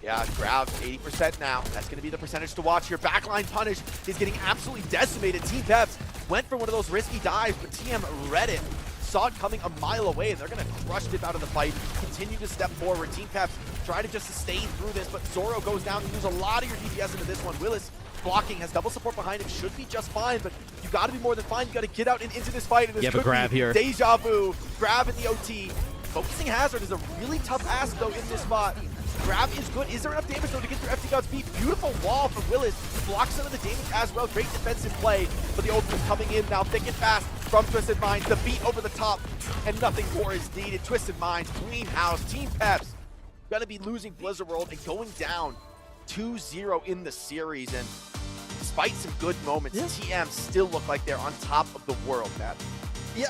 Speaker 8: Yeah, Grav, 80% now. That's going to be the percentage to watch here. Backline punish is getting absolutely decimated. Team Peps went for one of those risky dives, but TM read it. Saw it coming a mile away, and they're going to crush Dip out of the fight. Continue to step forward. Team Peps try to just sustain through this, but Zoro goes down. You lose a lot of your DPS into this one. Willis blocking, has double support behind him, should be just fine, but you got to be more than fine. You got to get out and into this fight, and this could
Speaker 9: grab
Speaker 8: be
Speaker 9: here.
Speaker 8: Deja vu. Grab in the OT. Focusing Hazard is a really tough ask, though, in this spot. Grab is good. Is there enough damage, though, to get through FT God's beat? Beautiful wall from Willis. Blocks some of the damage as well. Great defensive play, but the ultimate coming in now thick and fast from Twisted Minds. The beat over the top, and nothing more is needed. Twisted Minds, clean house. Team Peps gonna be losing Blizzard World and going down 2-0 in the series. And despite some good moments, TM still look like they're on top of the world, Matt.
Speaker 9: Yeah,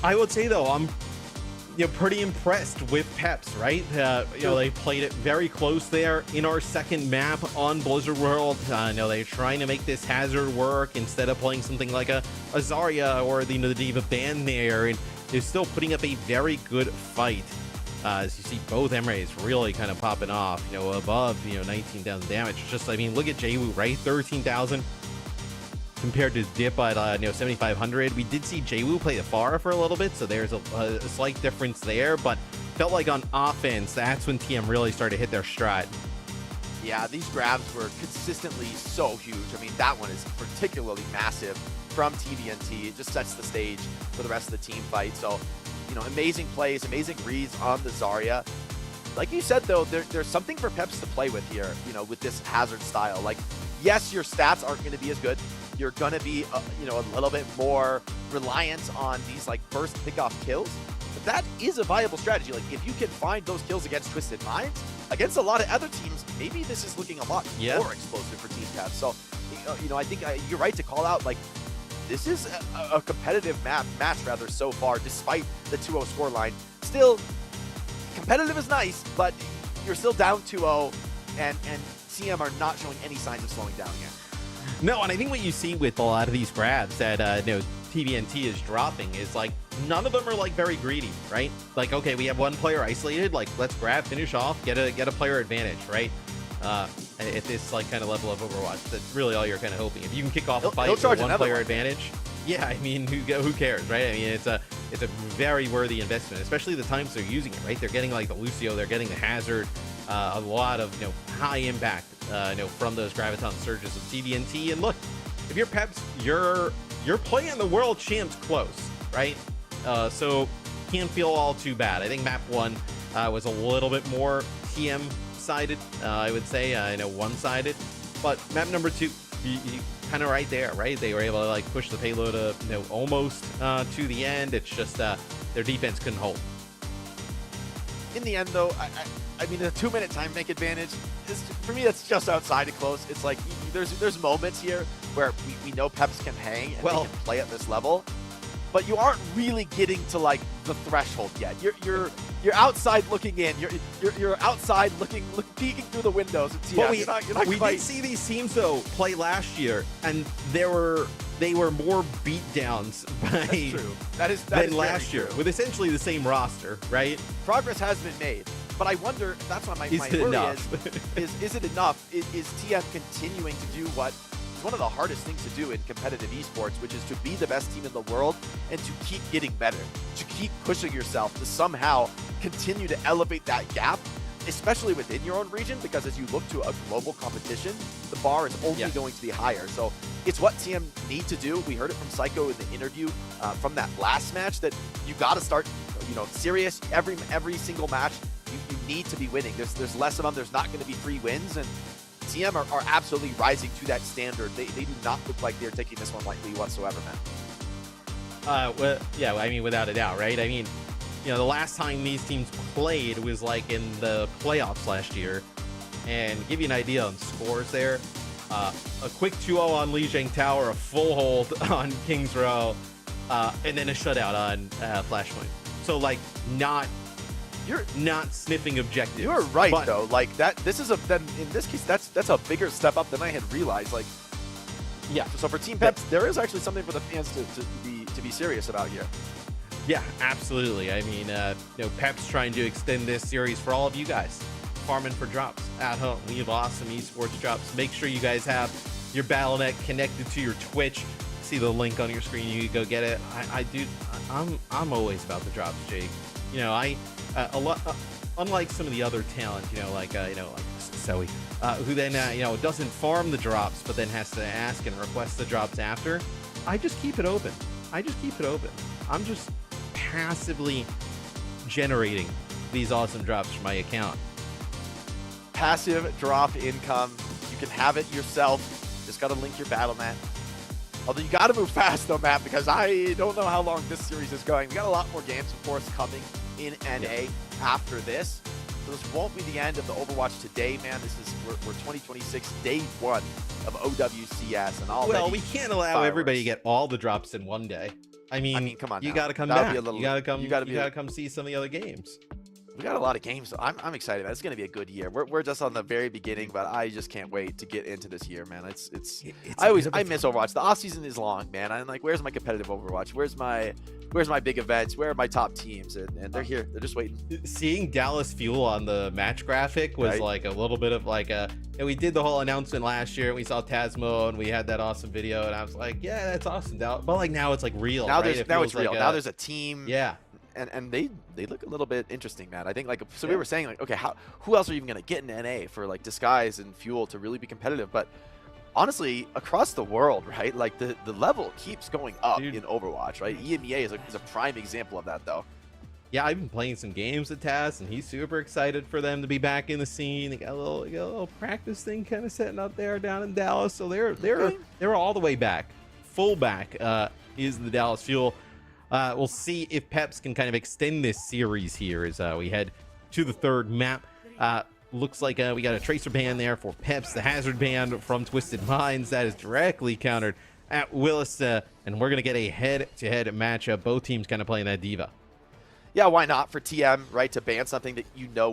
Speaker 9: I would say, though, I'm pretty impressed with Peps, right? They played it very close there in our second map on Blizzard World. They're trying to make this Hazard work instead of playing something like a Zarya or the D.Va Band there, and they're still putting up a very good fight. As you see, both Emirates really kind of popping off, above 19,000 damage. It's just, I mean, look at Jaywu, right? 13,000 compared to Dip at 7,500. We did see Jaywu play the Pharah for a little bit, so there's a slight difference there, but felt like on offense, that's when TM really started to hit their stride.
Speaker 8: Yeah, these grabs were consistently so huge. I mean, that one is particularly massive from TVNT. It just sets the stage for the rest of the team fight. So, amazing plays, amazing reads on the Zarya. Like you said, though, there's something for Peps to play with here, with this Hazard style. Like, yes, your stats aren't going to be as good. You're going to be, a little bit more reliant on these, like, burst pickoff kills. But that is a viable strategy. Like, if you can find those kills against Twisted Minds, against a lot of other teams, maybe this is looking a lot more explosive for Team Peps. So, I think you're right to call out, like, this is a competitive match so far, despite the 2-0 scoreline. Still, competitive is nice, but you're still down 2-0, and CM are not showing any signs of slowing down here.
Speaker 9: No, and I think what you see with a lot of these grabs that TVNT is dropping is, like, none of them are, like, very greedy, right? Like, okay, we have one player isolated, like, let's grab, finish off, get a player advantage, right? At this, like, kind of level of Overwatch, that's really all you're kind of hoping. If you can kick off a fight with one player advantage, yeah, I mean, who cares, right? I mean, it's a very worthy investment, especially the times they're using it, right? They're getting, like, the Lucio, they're getting the Hazard, a lot of, high impact, from those Graviton surges of TVNT. And look, if you're Peps, you're playing the world champs close, right? So can't feel all too bad. I think map 1 was a little bit more TM sided, I would say, one-sided, but map number 2, you kind of right there, right? They were able to, like, push the payload almost to the end. It's just their defense couldn't hold.
Speaker 8: in the end, though, I mean, the 2-minute time make advantage, for me, that's just outside of close. It's like there's moments here where we know Peps can hang and they can play at this level, but you aren't really getting to like the threshold yet. You're outside looking in. You're outside peeking through the windows.
Speaker 9: But we did see these teams though play last year, and they were more beatdowns than last year with essentially the same roster, right?
Speaker 8: Progress has been made, but I wonder. That's why my worry is it enough? Is TM continuing to do what? One of the hardest things to do in competitive esports, which is to be the best team in the world and to keep getting better, to keep pushing yourself to somehow continue to elevate that gap, especially within your own region, because as you look to a global competition, the bar is only going to be higher. So it's what TM need to do. We heard it from Psycho in the interview from that last match that you got to start, serious every single match. You need to be winning. There's less of them. There's not going to be free wins, and TM are absolutely rising to that standard. They do not look like they're taking this one lightly whatsoever, man.
Speaker 9: Well, yeah, I mean, without a doubt, right? I mean, the last time these teams played was like in the playoffs last year. And give you an idea on scores there, a quick 2-0 on Lijiang Tower, a full hold on Kings Row, and then a shutout on Flashpoint. So, like, you're not sniffing objectives.
Speaker 8: You're right, though. Like that. This is in this case, that's a bigger step up than I had realized. Like, yeah. So for Team Peps, there is actually something for the fans to be serious about here.
Speaker 9: Yeah, absolutely. I mean, Peps trying to extend this series for all of you guys, farming for drops at home. We have awesome esports drops. Make sure you guys have your Battle.net connected to your Twitch. See the link on your screen. You can go get it. I'm always about the drops, Jake. Unlike some of the other talent, like Zoe, who then doesn't farm the drops, but then has to ask and request the drops after. I just keep it open. I'm just passively generating these awesome drops for my account.
Speaker 8: Passive drop income. You can have it yourself. Just got to link your Battle.net. Although you got to move fast, though, Matt, because I don't know how long this series is going. We got a lot more games, of course, coming in NA after this. So this won't be the end of the Overwatch today, man. We're 2026 day 1 of OWCS, and all.
Speaker 9: Well, we can't allow everybody to get all the drops in one day. I mean, come on, you got to come back. You got to come see some of the other games.
Speaker 8: We got a lot of games, so I'm excited. It's going to be a good year. We're just on the very beginning, but I just can't wait to get into this year, man. I miss Overwatch. The off season is long, man. I'm like, where's my competitive Overwatch? Where's my big events? Where are my top teams? And they're here. They're just waiting.
Speaker 9: Seeing Dallas Fuel on the match graphic was like a little bit of like a. And we did the whole announcement last year. And we saw Tasmo, and we had that awesome video, and I was like, yeah, that's awesome, Dallas. But like now it's like real.
Speaker 8: Now
Speaker 9: right?
Speaker 8: now it's real. Now there's a team.
Speaker 9: Yeah.
Speaker 8: And they look a little bit interesting, man. I think we were saying like, okay, who else are you even gonna get in NA for like Disguise and Fuel to really be competitive? But honestly, across the world, right? Like the level keeps going up in Overwatch, right? EMEA is a prime example of that, though.
Speaker 9: Yeah, I've been playing some games with Taz, and he's super excited for them to be back in the scene. They got a little practice thing kind of setting up there down in Dallas, so they're all the way back, full back. Is the Dallas Fuel. We'll see if Peps can kind of extend this series here as we head to the third map. Looks like we got a Tracer ban there for Peps, the Hazard ban from Twisted Minds. That is directly countered at Willis, and we're going to get a head-to-head matchup. Both teams kind of playing that diva.
Speaker 8: Yeah, why not for TM, right, to ban something that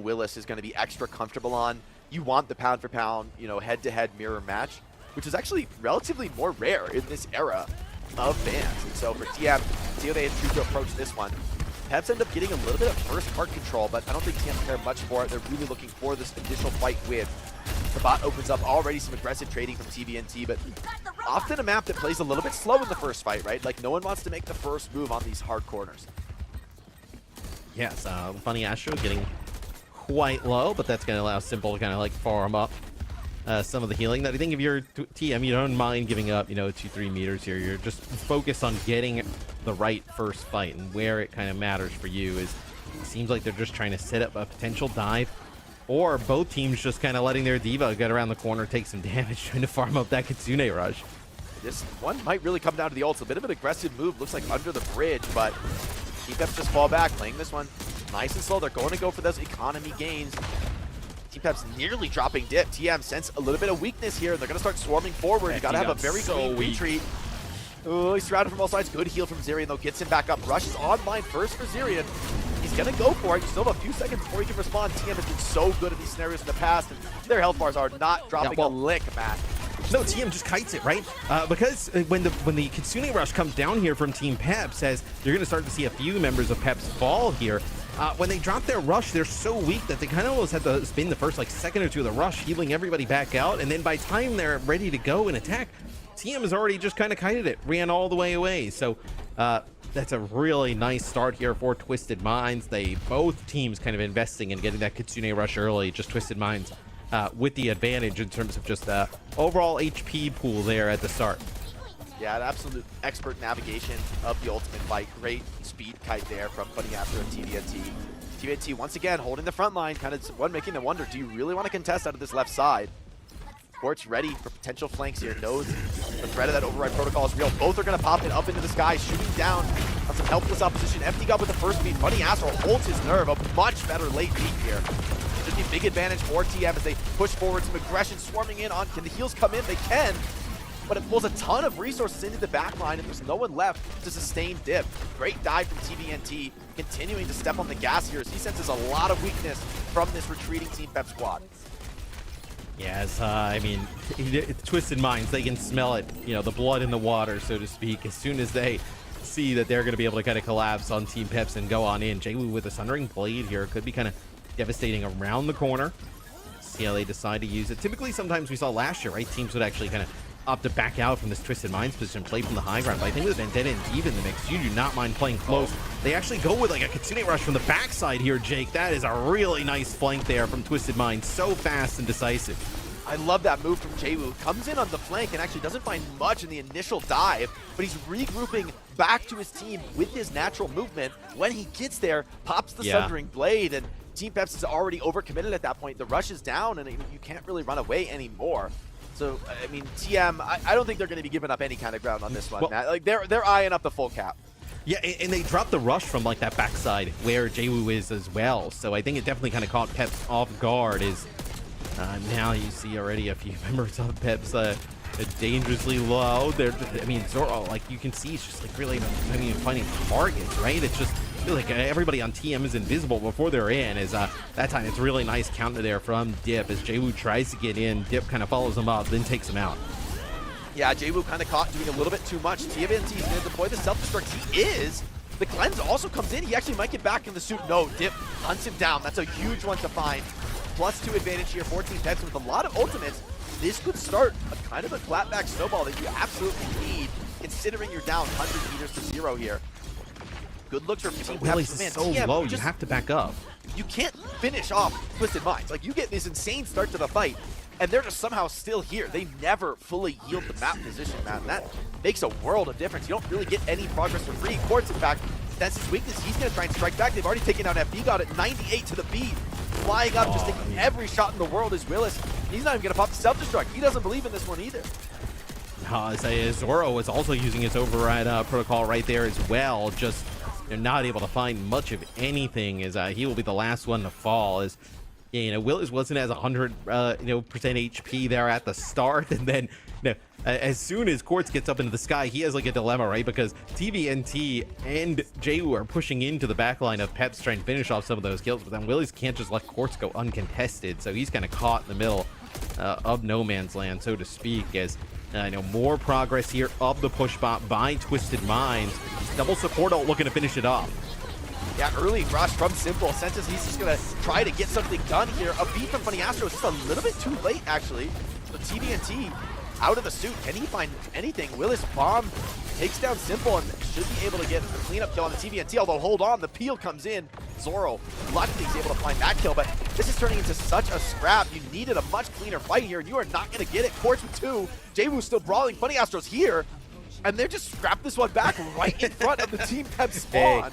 Speaker 8: Willis is going to be extra comfortable on. You want the pound-for-pound, head-to-head mirror match, which is actually relatively more rare in this era of bans. And so for TM, see how they had choose to approach this one. Peps end up getting a little bit of first card control, but I don't think TM care much for it. They're really looking for this additional fight with. The bot opens up already some aggressive trading from TBNT, but often a map that plays a little bit slow in the first fight, right? Like no one wants to make the first move on these hard corners.
Speaker 9: Yes, Funny Astro getting quite low, but that's going to allow Simple to kind of like farm up some of the healing. That I think if you're TM, you don't mind giving up, 2-3 meters here. You're just focused on getting the right first fight, and where it kind of matters for you is it seems like they're just trying to set up a potential dive, or both teams just kind of letting their diva get around the corner, take some damage, trying to farm up that Kitsune rush.
Speaker 8: This one might really come down to the ults. A bit of an aggressive move, looks like under the bridge, but Peps just fall back, playing this one nice and slow. They're going to go for those economy gains. Team Peps nearly dropping dip. TM sense a little bit of weakness here. They're going to start swarming forward. You got to have a very clean retreat. Oh, he's surrounded from all sides. Good heal from Zirian, though. Gets him back up. Rush is online first for Zirian. He's going to go for it. You still have a few seconds before he can respond. TM has been so good at these scenarios in the past, and their health bars are not dropping a lick, Matt.
Speaker 9: No, TM just kites it, right? Because when the Kitsune Rush comes down here from Team Peps, as you're going to start to see a few members of Peps fall here, when they drop their rush, they're so weak that they kind of almost had to spend the first like second or two of the rush, healing everybody back out, and then by the time they're ready to go and attack, TM has already just kind of kited it, ran all the way away. So that's a really nice start here for Twisted Minds. Both teams kind of investing in getting that Kitsune Rush early, just Twisted Minds with the advantage in terms of just overall HP pool there at the start.
Speaker 8: Yeah, an absolute expert navigation of the ultimate fight. Great speed kite there from Bunny Astro and TVNT. TVNT once again holding the front line, kind of making them wonder, do you really want to contest out of this left side? Quartz ready for potential flanks here. Knows the threat of that override protocol is real. Both are going to pop it up into the sky, shooting down on some helpless opposition. Empty got with the first beat. Bunny Astro holds his nerve. A much better late beat here. Should be big advantage for TM as they push forward. Some aggression swarming in on. Can the heals come in? They can. But it pulls a ton of resources into the backline, and there's no one left to sustain dip. Great dive from TVNT, continuing to step on the gas here as he senses a lot of weakness from this retreating Team Pep squad.
Speaker 9: Yes, I mean, Twisted Minds, they can smell it, you know, the blood in the water, so to speak, as soon as they see that they're going to be able to kind of collapse on Team Peps and go on in. Jwoo with a Sundering Blade here could be kind of devastating around the corner. See how they decide to use it. Typically, sometimes we saw last year, right, teams would actually kind of opt to back out from this Twisted Minds position, play from the high ground. But I think with Vendetta and Diva in the mix, you do not mind playing close. They actually go with like a Kitsune Rush from the backside here, Jake. That is a really nice flank there from Twisted Minds. So fast and decisive.
Speaker 8: I love that move from Jwoo. Comes in on the flank and actually doesn't find much in the initial dive, but he's regrouping back to his team with his natural movement. When he gets there, pops the Sundering Blade, and Team Peps is already overcommitted at that point. The rush is down, and you can't really run away anymore. So, I mean, TM, I don't think they're going to be giving up any kind of ground on this one, Matt. Like, they're eyeing up the full cap.
Speaker 9: Yeah, and they dropped the rush from, like, that backside where Jwoo is as well. So I think it definitely kind of caught Peps off guard. Now you see already a few members of Peps dangerously low. I mean, Zoro, like, you can see, it's just, like, really, I mean, finding targets, right? It's just, I feel like everybody on TM is invisible before they're in. That time it's really nice counter there from Dip as Jwoo tries to get in. Dip kind of follows him up, then takes him out.
Speaker 8: Yeah, Jwoo kind of caught doing a little bit too much. TVNT is going to deploy the self-destruct. He is. The cleanse also comes in. He actually might get back in the suit. No, Dip hunts him down. That's a huge one to find. +2 advantage here for Team Peps with a lot of ultimates. This could start a kind of a clapback snowball that you absolutely need, considering you're down 100 meters to 0 here. Good looks for Team Peps.
Speaker 9: Man, so TM, low, you have to back up.
Speaker 8: You can't finish off Twisted Minds. Like, you get this insane start to the fight, and they're just somehow still here. They never fully yield the map position, man. And that makes a world of difference. You don't really get any progress for free. Quartz, in fact, that's his weakness. He's going to try and strike back. They've already taken out FB, got it 98 to the beat. Flying up, just taking every shot in the world is Willis. He's not even going to pop the self-destruct. He doesn't believe in this one either.
Speaker 9: Zoro is also using his override protocol right there as well. Just not able to find much of anything as he will be the last one to fall. As Willis wasn't as 100% HP there at the start, and then as soon as Quartz gets up into the sky, he has like a dilemma, right? Because TVNT and Jwoo are pushing into the backline of Peps trying to finish off some of those kills, but then Willis can't just let Quartz go uncontested, so he's kind of caught in the middle of no man's land, so to speak. As more progress here of the push bot by Twisted Minds. Double support ult looking to finish it off.
Speaker 8: Yeah, early rush from Simple. Senses he's just going to try to get something done here. A beat from Funny Astro is just a little bit too late, actually. So TVNT out of the suit. Can he find anything? Willis bomb takes down Simple and should be able to get a cleanup kill on the TVNT, although hold on, the peel comes in. Zoro, luckily he's able to find that kill, but this is turning into such a scrap. You needed a much cleaner fight here, and you are not going to get it. Quartz with 2. Jwoo's still brawling. Funny Astro's here, and they're just scrapped this one back right in front of the Team Pep spawn.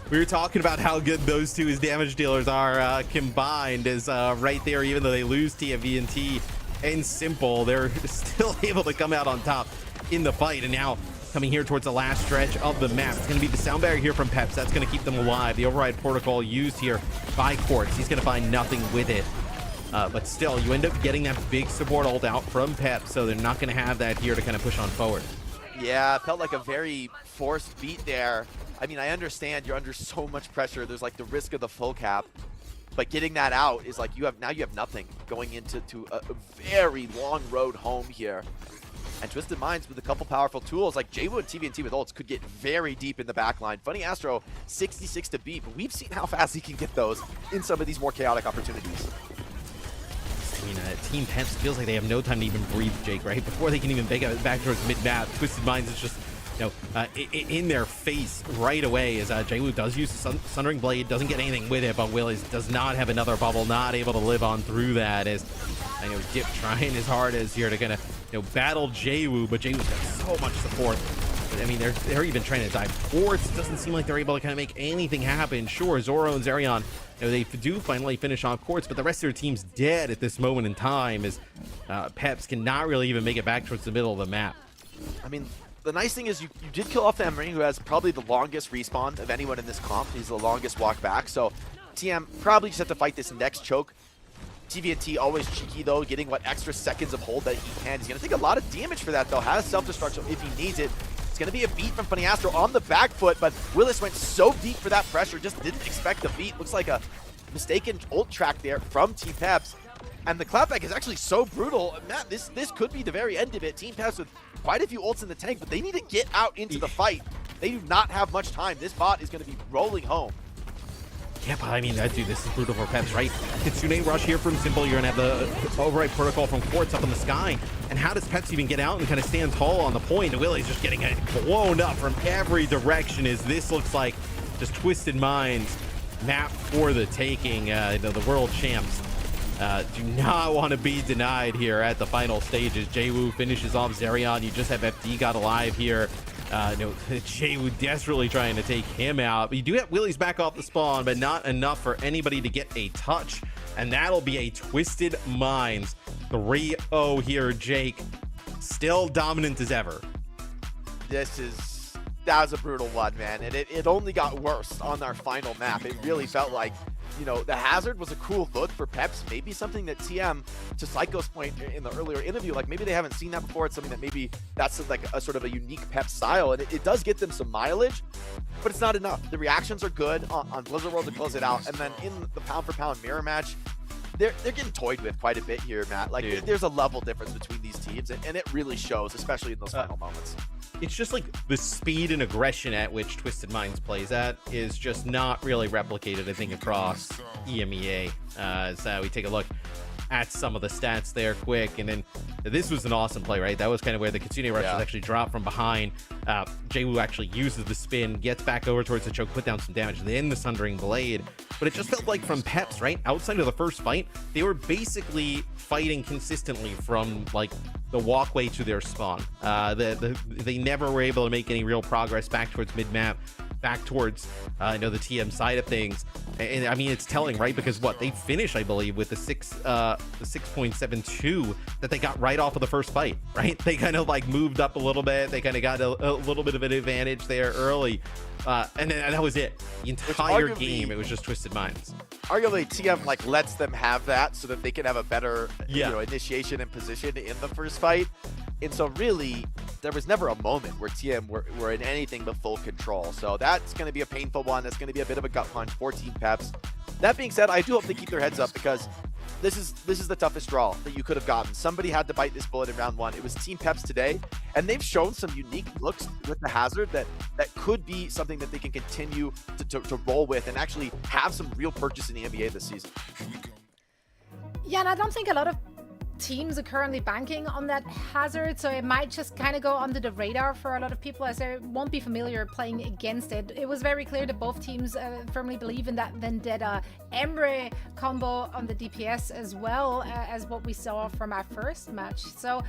Speaker 9: We were talking about how good those two as damage dealers are combined, as right there, even though they lose TVNT and Simple, they're still able to come out on top in the fight. And now coming here towards the last stretch of the map. It's going to be the sound barrier here from Peps. That's going to keep them alive. The override protocol used here by Quartz. He's going to find nothing with it. But still, you end up getting that big support ult out from Peps, so they're not going to have that here to kind of push on forward.
Speaker 8: Yeah, it felt like a very forced beat there. I mean, I understand you're under so much pressure. There's like the risk of the full cap. But getting that out is like you have nothing going into a very long road home here. And Twisted Minds with a couple powerful tools like JWoo and TVNT with ults could get very deep in the back line. Funny Astro, 66 to beat, but we've seen how fast he can get those in some of these more chaotic opportunities.
Speaker 9: I mean, Team Peps feels like they have no time to even breathe, Jake, right? Before they can even make it back towards mid-map, Twisted Minds is just, in their face right away as JWoo does use the Sundering Blade, doesn't get anything with it, but Willis does not have another bubble, not able to live on through that as, Dip trying his hardest here to kind of, battle JWoo, but JWoo's got so much support. I mean, they're even trying to dive Quartz. It doesn't seem like they're able to kind of make anything happen. Sure, Zoro and Zerion, they do finally finish off Quartz, but the rest of their team's dead at this moment in time as Peps cannot really even make it back towards the middle of the map.
Speaker 8: I mean, the nice thing is you did kill off the Emery, who has probably the longest respawn of anyone in this comp. He's the longest walk back, so TM probably just have to fight this next choke. TVNT always cheeky though, getting what extra seconds of hold that he can. He's gonna take a lot of damage for that though. Has self-destruct, so if he needs it, it's gonna be a beat from Funny Astro on the back foot, but Willis went so deep for that pressure, just didn't expect the beat. Looks like a mistaken ult track there from Team Peps. And the clapback is actually so brutal. Matt, this could be the very end of it. Team Peps with quite a few ults in the tank, but they need to get out into the fight. They do not have much time. This bot is gonna be rolling home.
Speaker 9: Yeah, but I mean, dude, this is brutal for Peps, right? Kitsune rush here from Simple. You're going to have the override protocol from Quartz up in the sky. And how does Peps even get out and kind of stand tall on the point? And Willie's just getting blown up from every direction as this looks like just Twisted Minds map for the taking. The world champs do not want to be denied here at the final stages. JWoo finishes off Zerion. You just have FD got alive here. JWoo desperately trying to take him out. But you do have Willie's back off the spawn, but not enough for anybody to get a touch. And that'll be a Twisted Minds 3-0 here, Jake. Still dominant as ever.
Speaker 8: That was a brutal one, man. And it only got worse on our final map. It really felt like, the hazard was a cool look for Peps. Maybe something that TM, to Psycho's point in the earlier interview, like maybe they haven't seen that before. It's something that maybe that's like a sort of a unique Peps style. And it does get them some mileage, but it's not enough. The reactions are good on Blizzard World to close it out. And then in the pound for pound mirror match, they're getting toyed with quite a bit here, Matt. Like, there's a level difference between these teams, and it really shows, especially in those final moments.
Speaker 9: It's just like the speed and aggression at which Twisted Minds plays at is just not really replicated, I think, across EMEA. So we take a look at some of the stats there quick, and then this was an awesome play, right? That was kind of where the Kitsune rush was actually dropped from behind. JWoo actually uses the spin, gets back over towards the choke, put down some damage, then the Sundering Blade. But it just felt like from Peps, right? Outside of the first fight, they were basically fighting consistently from like the walkway to their spawn. They never were able to make any real progress back towards mid-map, back towards the TM side of things. And I mean, it's telling, right? Because they finished, I believe, with the 6.72 that they got right off of the first fight, right? They kind of like moved up a little bit. They kind of got a little bit of an advantage there early. And then that was it. The entire game, it was just Twisted Minds.
Speaker 8: Arguably, TM like lets them have that so that they can have a better initiation and position in the first fight. And so really, there was never a moment where TM were in anything but full control. So that's going to be a painful one. That's going to be a bit of a gut punch for Team Peps. That being said, I do hope they keep their heads up because this is the toughest draw that you could have gotten. Somebody had to bite this bullet in round one. It was Team Peps today, and they've shown some unique looks with the hazard that could be something that they can continue to roll with and actually have some real purchase in the NBA this season.
Speaker 7: Yeah, and I don't think a lot of teams are currently banking on that hazard, so it might just kind of go under the radar for a lot of people as they won't be familiar playing against it. It was very clear that both teams firmly believe in that Vendetta Emre combo on the DPS as well as what we saw from our first match. So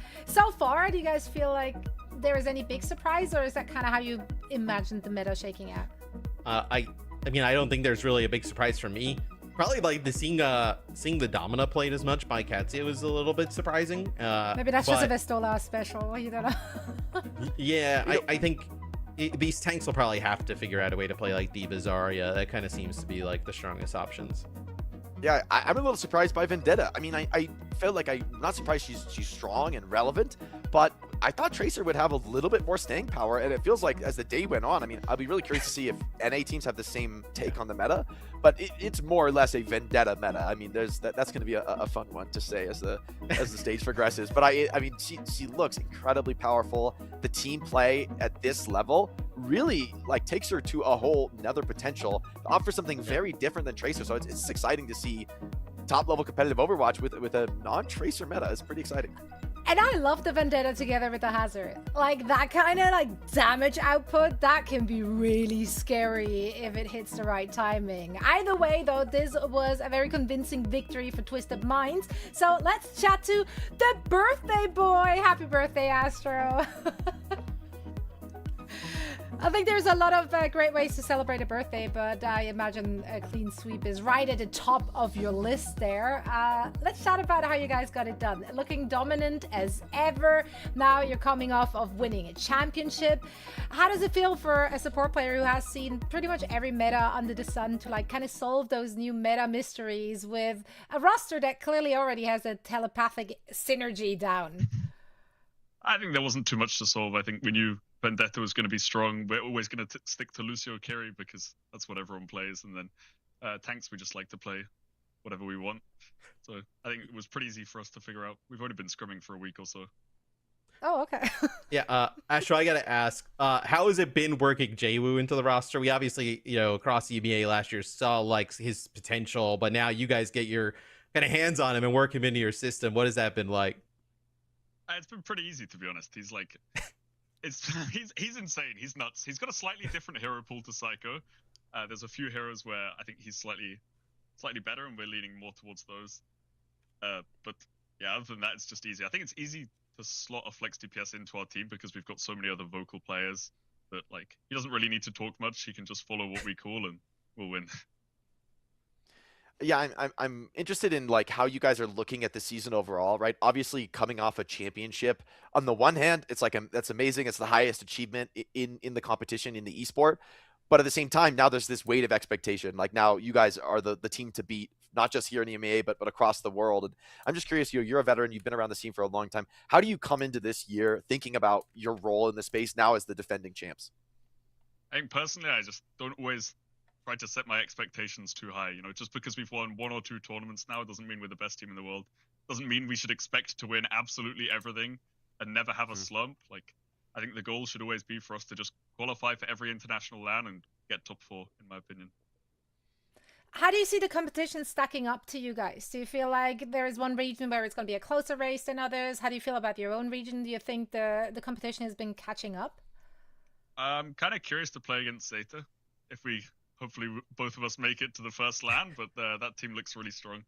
Speaker 7: far, do you guys feel like there is any big surprise, or is that kind of how you imagined the meta shaking out?
Speaker 9: I mean, I don't think there's really a big surprise for me Probably like seeing the Domina played as much by Katia was a little bit surprising.
Speaker 7: Maybe that's just a Vestola special. You don't know.
Speaker 9: Yeah, I think these tanks will probably have to figure out a way to play like D.Va Zarya. That kind of seems to be like the strongest options.
Speaker 8: Yeah, I'm a little surprised by Vendetta. I mean, I felt like I'm not surprised she's strong and relevant, but I thought Tracer would have a little bit more staying power, and it feels like as the day went on, I mean, I'll be really curious to see if NA teams have the same take on the meta, but it's more or less a Vendetta meta. I mean, that's going to be a fun one to say as the stage progresses. But I mean, she looks incredibly powerful. The team play at this level really like takes her to a whole another potential, offers something very different than Tracer. So it's exciting to see top level competitive Overwatch with a non-Tracer meta. It's pretty exciting.
Speaker 7: And I love the Vendetta together with the Hazard. Like that kind of like damage output, that can be really scary if it hits the right timing. Either way though, this was a very convincing victory for Twisted Minds. So let's chat to the birthday boy. Happy birthday, Astro. I think there's a lot of great ways to celebrate a birthday, but I imagine a clean sweep is right at the top of your list there. Let's chat about how you guys got it done. Looking dominant as ever. Now you're coming off of winning a championship. How does it feel for a support player who has seen pretty much every meta under the sun to like kind of solve those new meta mysteries with a roster that clearly already has a telepathic synergy down?
Speaker 11: I think there wasn't too much to solve. I think we knew Vendetta was going to be strong. We're always going to stick to Lucio carry because that's what everyone plays. And then tanks, we just like to play whatever we want. So I think it was pretty easy for us to figure out. We've only been scrimming for a week or so.
Speaker 7: Oh, okay.
Speaker 9: Yeah, Astro, I got to ask, how has it been working Jwoo into the roster? We obviously, across the EMEA last year saw like his potential, but now you guys get your kind of hands on him and work him into your system. What has that been like?
Speaker 11: It's been pretty easy, to be honest. He's like... he's insane. He's nuts. He's got a slightly different hero pool to Psycho. There's a few heroes where I think he's slightly better, and we're leaning more towards those. But yeah, other than that, it's just easy. I think it's easy to slot a flex DPS into our team because we've got so many other vocal players that like he doesn't really need to talk much. He can just follow what we call, and we'll win.
Speaker 8: Yeah, I'm interested in like how you guys are looking at the season overall, right? Obviously, coming off a championship. On the one hand, it's like that's amazing. It's the highest achievement in the competition in the esport. But at the same time, now there's this weight of expectation. Like now, you guys are the team to beat, not just here in the EMEA, but across the world. And I'm just curious. You're a veteran. You've been around the scene for a long time. How do you come into this year thinking about your role in the space now as the defending champs?
Speaker 11: I think personally, I just don't always try to set my expectations too high. Just because we've won 1 or 2 tournaments now, it doesn't mean we're the best team in the world. Doesn't mean we should expect to win absolutely everything and never have a slump. Like, I think the goal should always be for us to just qualify for every international LAN and get top 4, in my opinion.
Speaker 7: How do you see the competition stacking up to you guys? Do you feel like there is one region where it's going to be a closer race than others? How do you feel about your own region? Do you think the competition has been catching up?
Speaker 11: I'm kind of curious to play against Zeta. If we... Hopefully both of us make it to the first LAN, but that team looks really strong,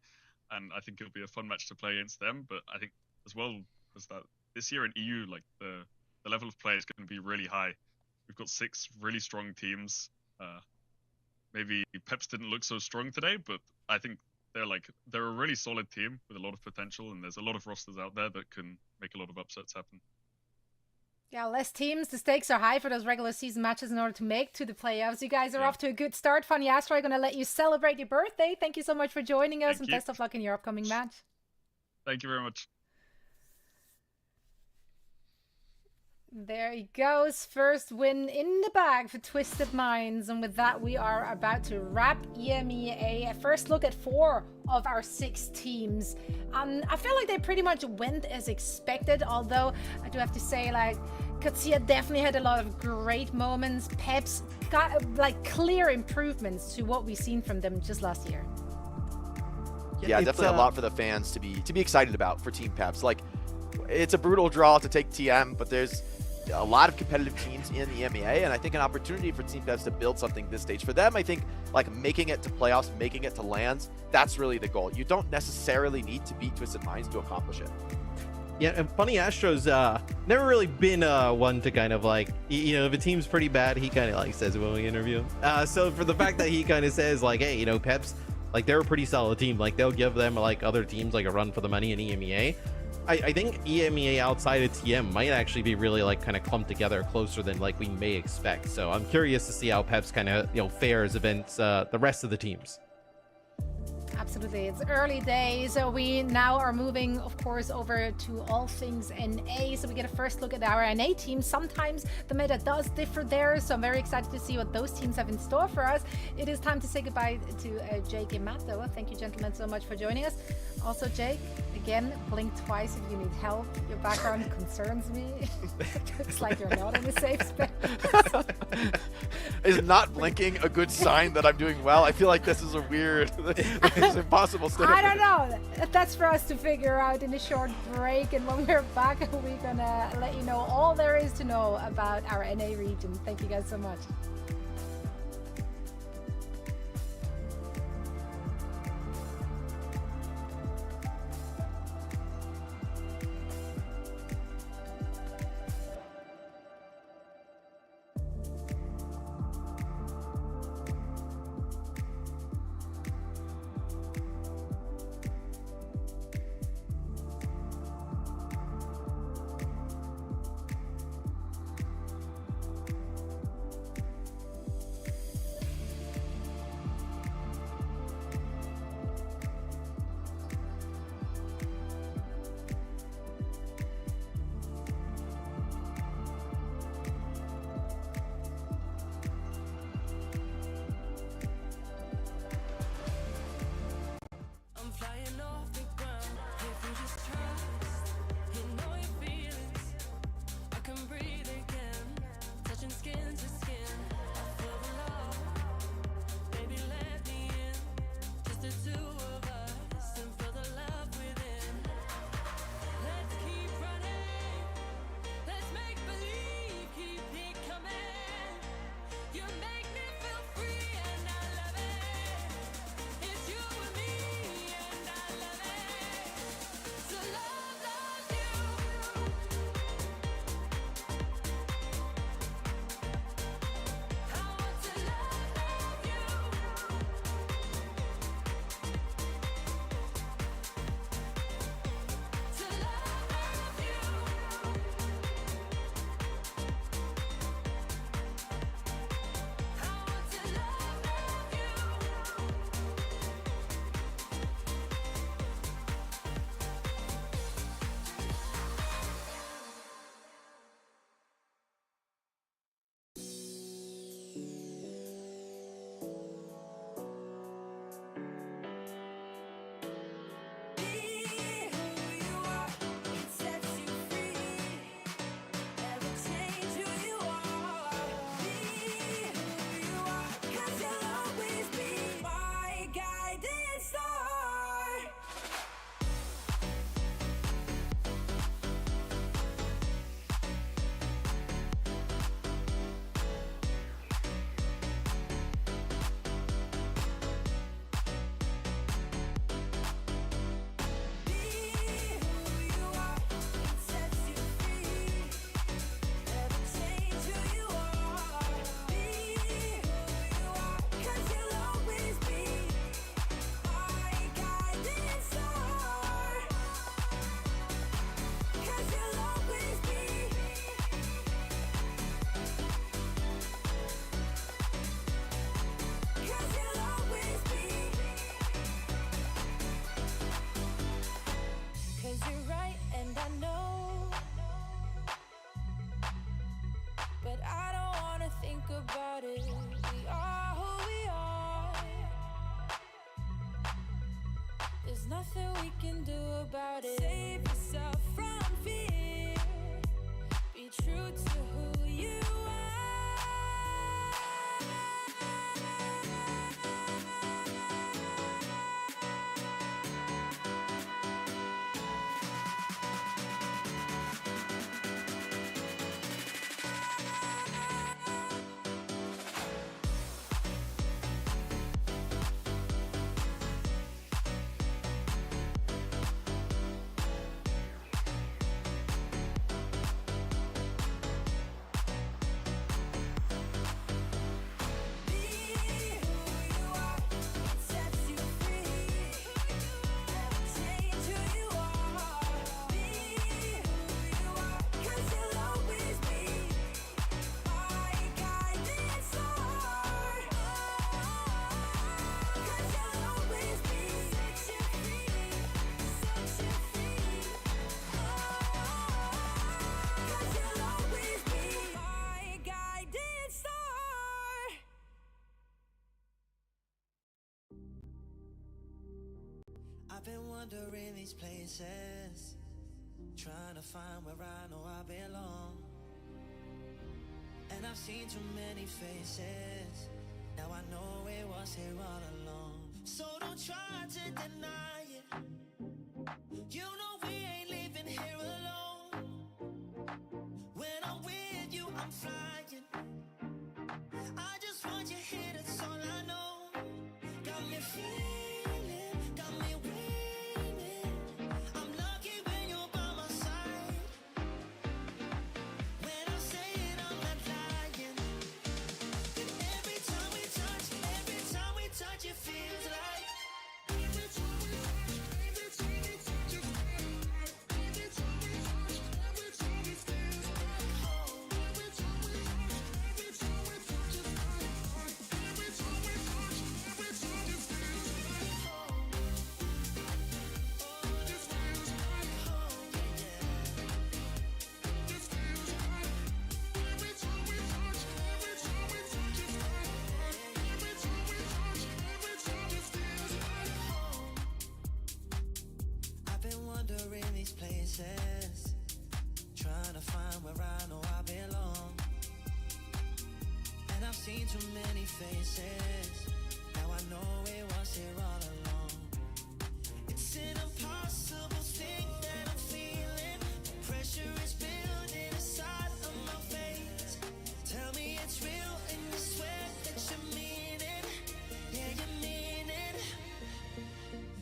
Speaker 11: and I think it'll be a fun match to play against them. But I think as well as that, this year in EU, like the level of play is going to be really high. We've got 6 really strong teams. Maybe Peps didn't look so strong today, but I think they're a really solid team with a lot of potential, and there's a lot of rosters out there that can make a lot of upsets happen.
Speaker 7: Yeah, less teams. The stakes are high for those regular season matches in order to make to the playoffs. You guys are off to a good start. Funny Astro, I'm going to let you celebrate your birthday. Thank you so much for joining us, and best of luck in your upcoming match.
Speaker 11: Thank you very much.
Speaker 7: There he goes. First win in the bag for Twisted Minds. And with that, we are about to wrap EMEA. A first look at 4 of our 6 teams. I feel like they pretty much went as expected, although I do have to say, like, Katia definitely had a lot of great moments. Peps got like clear improvements to what we've seen from them just last year.
Speaker 8: Yeah, definitely a lot for the fans to be excited about for Team Peps. Like, it's a brutal draw to take TM, but there's a lot of competitive teams in the EMEA, and I think an opportunity for Team Peps to build something this stage. For them, I think like making it to playoffs, making it to LANs, that's really the goal. You don't necessarily need to beat Twisted Minds to accomplish it.
Speaker 9: Yeah, and Funny Astro's never really been one to kind of like, if a team's pretty bad, he kind of like says it when we interview him. So for the fact that he kind of says like, hey, Peps, Like, they're a pretty solid team. Like, they'll give them, like, other teams, like, a run for the money in EMEA. I think EMEA outside of TM might actually be really, like, kind of clumped together closer than, like, we may expect. So I'm curious to see how Peps kind of, fares against the rest of the teams.
Speaker 7: Absolutely, it's early days. So we now are moving, of course, over to all things NA. So we get a first look at our NA team. Sometimes the meta does differ there, so I'm very excited to see what those teams have in store for us. It is time to say goodbye to Jake and Matt, though. Thank you, gentlemen, so much for joining us. Also, Jake, again, blink twice if you need help. Your background concerns me. It's like you're not in a safe space.
Speaker 8: Is not blinking a good sign that I'm doing well? I feel like this is a weird, it's impossible state.
Speaker 7: I don't know. That's for us to figure out in a short break. And when we're back, we're gonna let you know all there is to know about our NA region. Thank you guys so much.
Speaker 1: nothing we can do about it. Save yourself from fear. Be true to who you I've been wandering these places, trying to find where I know I belong. And I've seen too many faces, now I know it was here all along. So don't try to deny it, you know we ain't living here alone. When I'm with you, I'm flying, I just want you here, that's all I know. Got me feeling, got me waiting, I'm lucky when you're by my side. When I say it, I'm not lying. And every time we touch, it feels like. Every time we touch, it feels like. Every time we touch, it feels like home. Every time we touch, it feels like home. Every time we touch, it feels like home. Oh, this feels like home, yeah. This feels like. Every time we touch, it feels like home. Every time we touch, it feels like home. I've been wandering these places, trying to find where I know I belong. And I've seen too many faces, now I know it was here all along. It's an impossible thing that I'm feeling, the pressure is building inside of my veins. Tell me it's real and you swear that you mean it, yeah you mean it.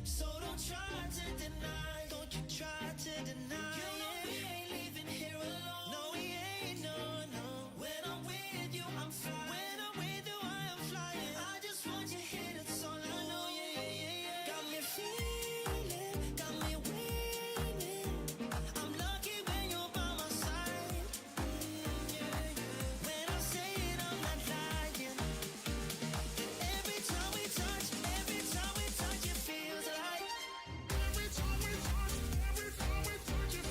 Speaker 1: So don't try to deny, don't you try to deny. You know we ain't leaving here alone. No we ain't, no, no. When I'm with you, I'm flying. When I'm with you, I am flying. I just want you here, that's all I know, yeah, yeah, yeah, yeah. Got me feeling, got me waiting, I'm lucky when you're by my side. Yeah, yeah. When I say it, I'm not lying. And every time we touch, it feels like. Every time we touch, it feels like. Every time we touch,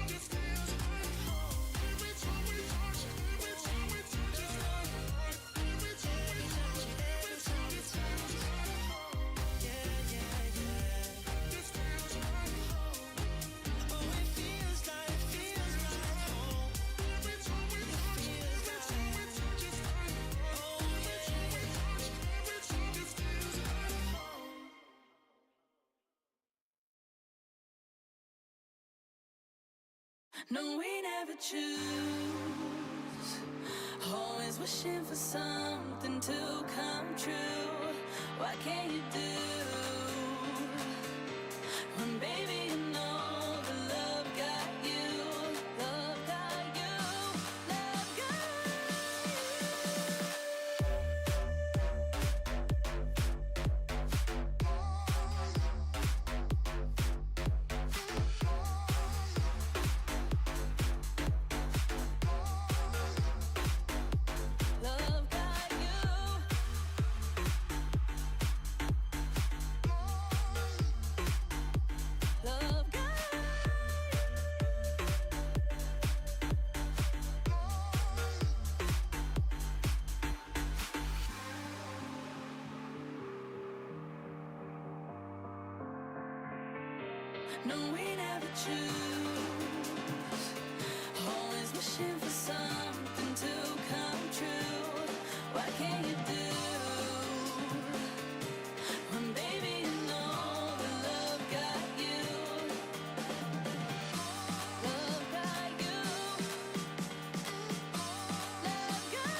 Speaker 1: it feels like home. Every time we touch, it feels like. Every time we touch, it feels like home. Yeah, yeah, yeah. This feels like home. Oh, it feels like home. Every time we touch, it feels like. Oh, yeah, yeah. Every time it feels like home. No, we never choose. Always wishing for something to come true. What can you do when, baby, you know the love got you? Love got you. Love got love got you. Love got no, we never choose. Always wishing for something to come true. What can you do when, baby, you know the love got you? Love got you. Love got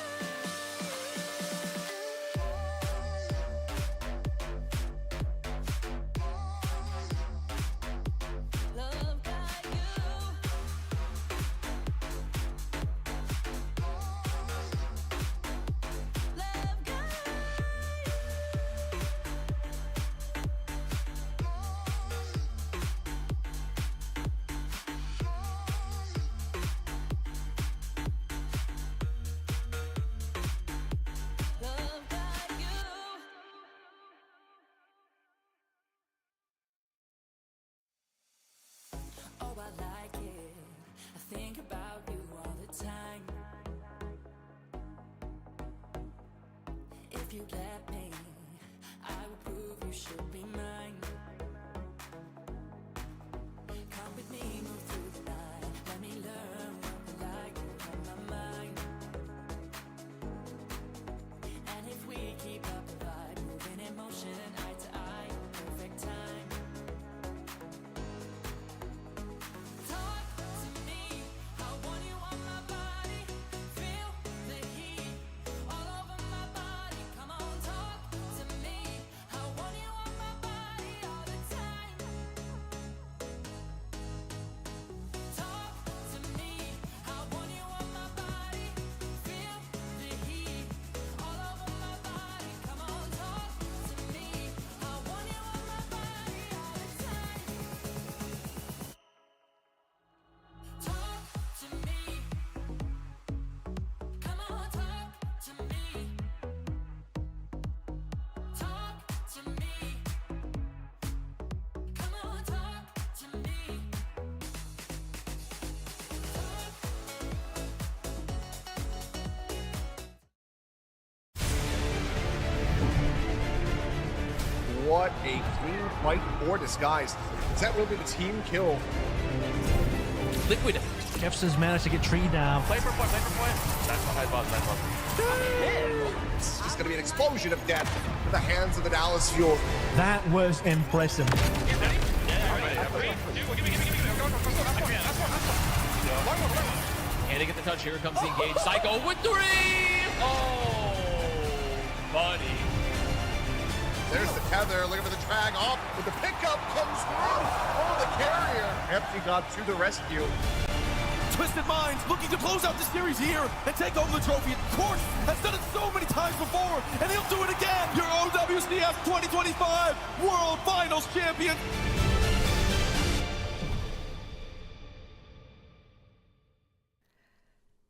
Speaker 1: love got you. Love got should be mine. Come with me, move through the night. Let me learn what we like on my mind. And if we keep up the vibe, moving in motion, eye to eye, perfect time. Talk to me, I want you on my body. Feel the heat all over my body. Come on, talk to me, I want you on my body all the time. Talk to me, I want you on my body. Feel the heat all over my body. Come on, talk to me, I want you on my body all the time. Talk to me, come on, talk to me. Talk to me, come on, talk to me.
Speaker 4: What a clean fight for Disguise. Is that will be the team kill?
Speaker 5: Liquid.
Speaker 6: Peps has managed to get tree down.
Speaker 5: Play for point, play for point. That's behind boss, behind boss.
Speaker 4: It's just going to be an explosion of death in the hands of the Dallas Fuel.
Speaker 6: That was impressive.
Speaker 5: And to get the touch, here comes the engage. Psycho with 3! Oh, buddy.
Speaker 4: There's the tether, looking for the drag off, but the pickup comes through. Oh, the carrier. Empty got to the rescue.
Speaker 3: Twisted Minds looking to close out the series here and take over the trophy. Of course, has done it so many times before, and he'll do it again. Your OWCS 2025 World Finals champion.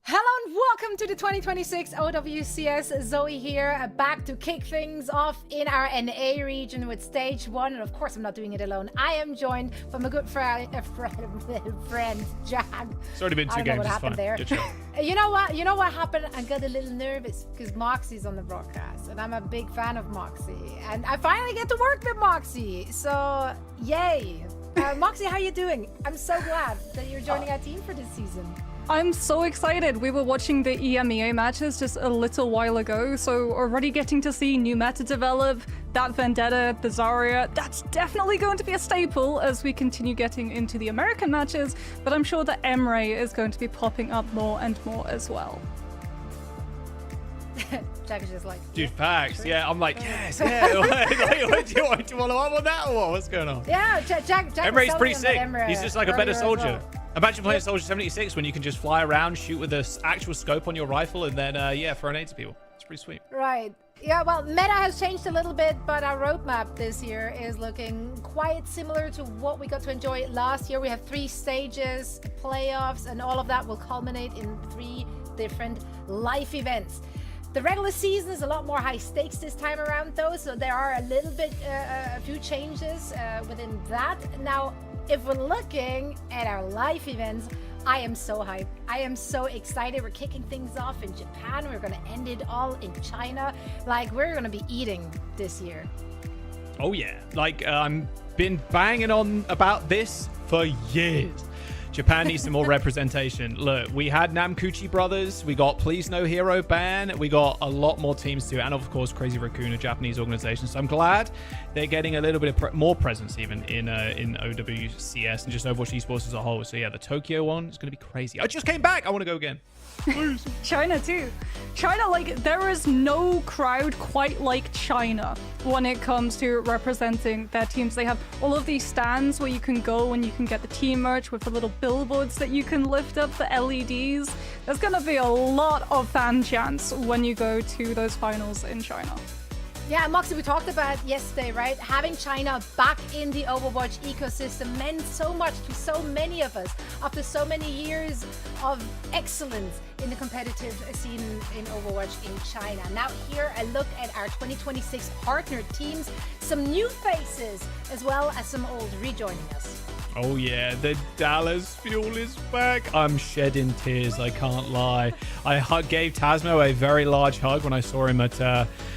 Speaker 7: Hello and welcome to the 2026 OWCS. Zoe here, back to kick things off in our NA region with stage 1. And of course, I'm not doing it alone. I am joined by my good friend Jag.
Speaker 5: It's already been 2
Speaker 7: I don't know
Speaker 5: games,
Speaker 7: what
Speaker 5: it's
Speaker 7: happened
Speaker 5: fine.
Speaker 7: there.
Speaker 5: Good show.
Speaker 7: You know what? You know what happened? I got a little nervous because Moxie's on the broadcast, and I'm a big fan of Moxie. And I finally get to work with Moxie, so yay! Moxie, how are you doing? I'm so glad that you're joining our team for this season.
Speaker 12: I'm so excited. We were watching the EMEA matches just a little while ago, so already getting to see new meta develop, that Vendetta, the Zarya, that's definitely going to be a staple as we continue getting into the American matches, but I'm sure that Emre is going to be popping up more and more as well.
Speaker 7: Jack is just like,
Speaker 5: Dude, facts. Sure. Yeah, I'm like, yes, yeah. What do you want to follow up on that or what? What's going on?
Speaker 7: yeah, Jack
Speaker 5: Emre's pretty sick. He's just like a better
Speaker 7: earlier as
Speaker 5: soldier.
Speaker 7: well.
Speaker 5: Imagine playing Soldier 76 when you can just fly around, shoot with an actual scope on your rifle, and then, yeah, throw nades at people. It's pretty sweet.
Speaker 7: Right. Yeah, well, meta has changed a little bit, but our roadmap this year is looking quite similar to what we got to enjoy last year. We have 3 stages, playoffs, and all of that will culminate in 3 different life events. The regular season is a lot more high stakes this time around, though, so there are a little bit, a few changes within that. Now, if we're looking at our live events, I am so hyped. I am so excited. We're kicking things off in Japan. We're going to end it all in China. Like, we're going to be eating this year.
Speaker 5: Oh, yeah. Like, I'm been banging on about this for years. Japan needs some more representation. Look, we had Namkuchi Brothers. We got Please No Hero Ban. We got a lot more teams too. And of course, Crazy Raccoon, a Japanese organization. So I'm glad they're getting a little bit of more presence even in OWCS and just Overwatch Esports as a whole. So yeah, the Tokyo one is going to be crazy. I just came back. I want to go again.
Speaker 12: China too. China, like, there is no crowd quite like China when it comes to representing their teams. They have all of these stands where you can go and you can get the team merch with the little billboards that you can lift up, the LEDs. There's gonna be a lot of fan chants when you go to those finals in China.
Speaker 7: Yeah, Moxie, we talked about yesterday, right? Having China back in the Overwatch ecosystem meant so much to so many of us after so many years of excellence in the competitive scene in Overwatch in China. Now here, a look at our 2026 partner teams, some new faces, as well as some old rejoining us.
Speaker 5: Oh yeah, the Dallas Fuel is back. I'm shedding tears, I can't lie. I gave Tasmo a very large hug when I saw him at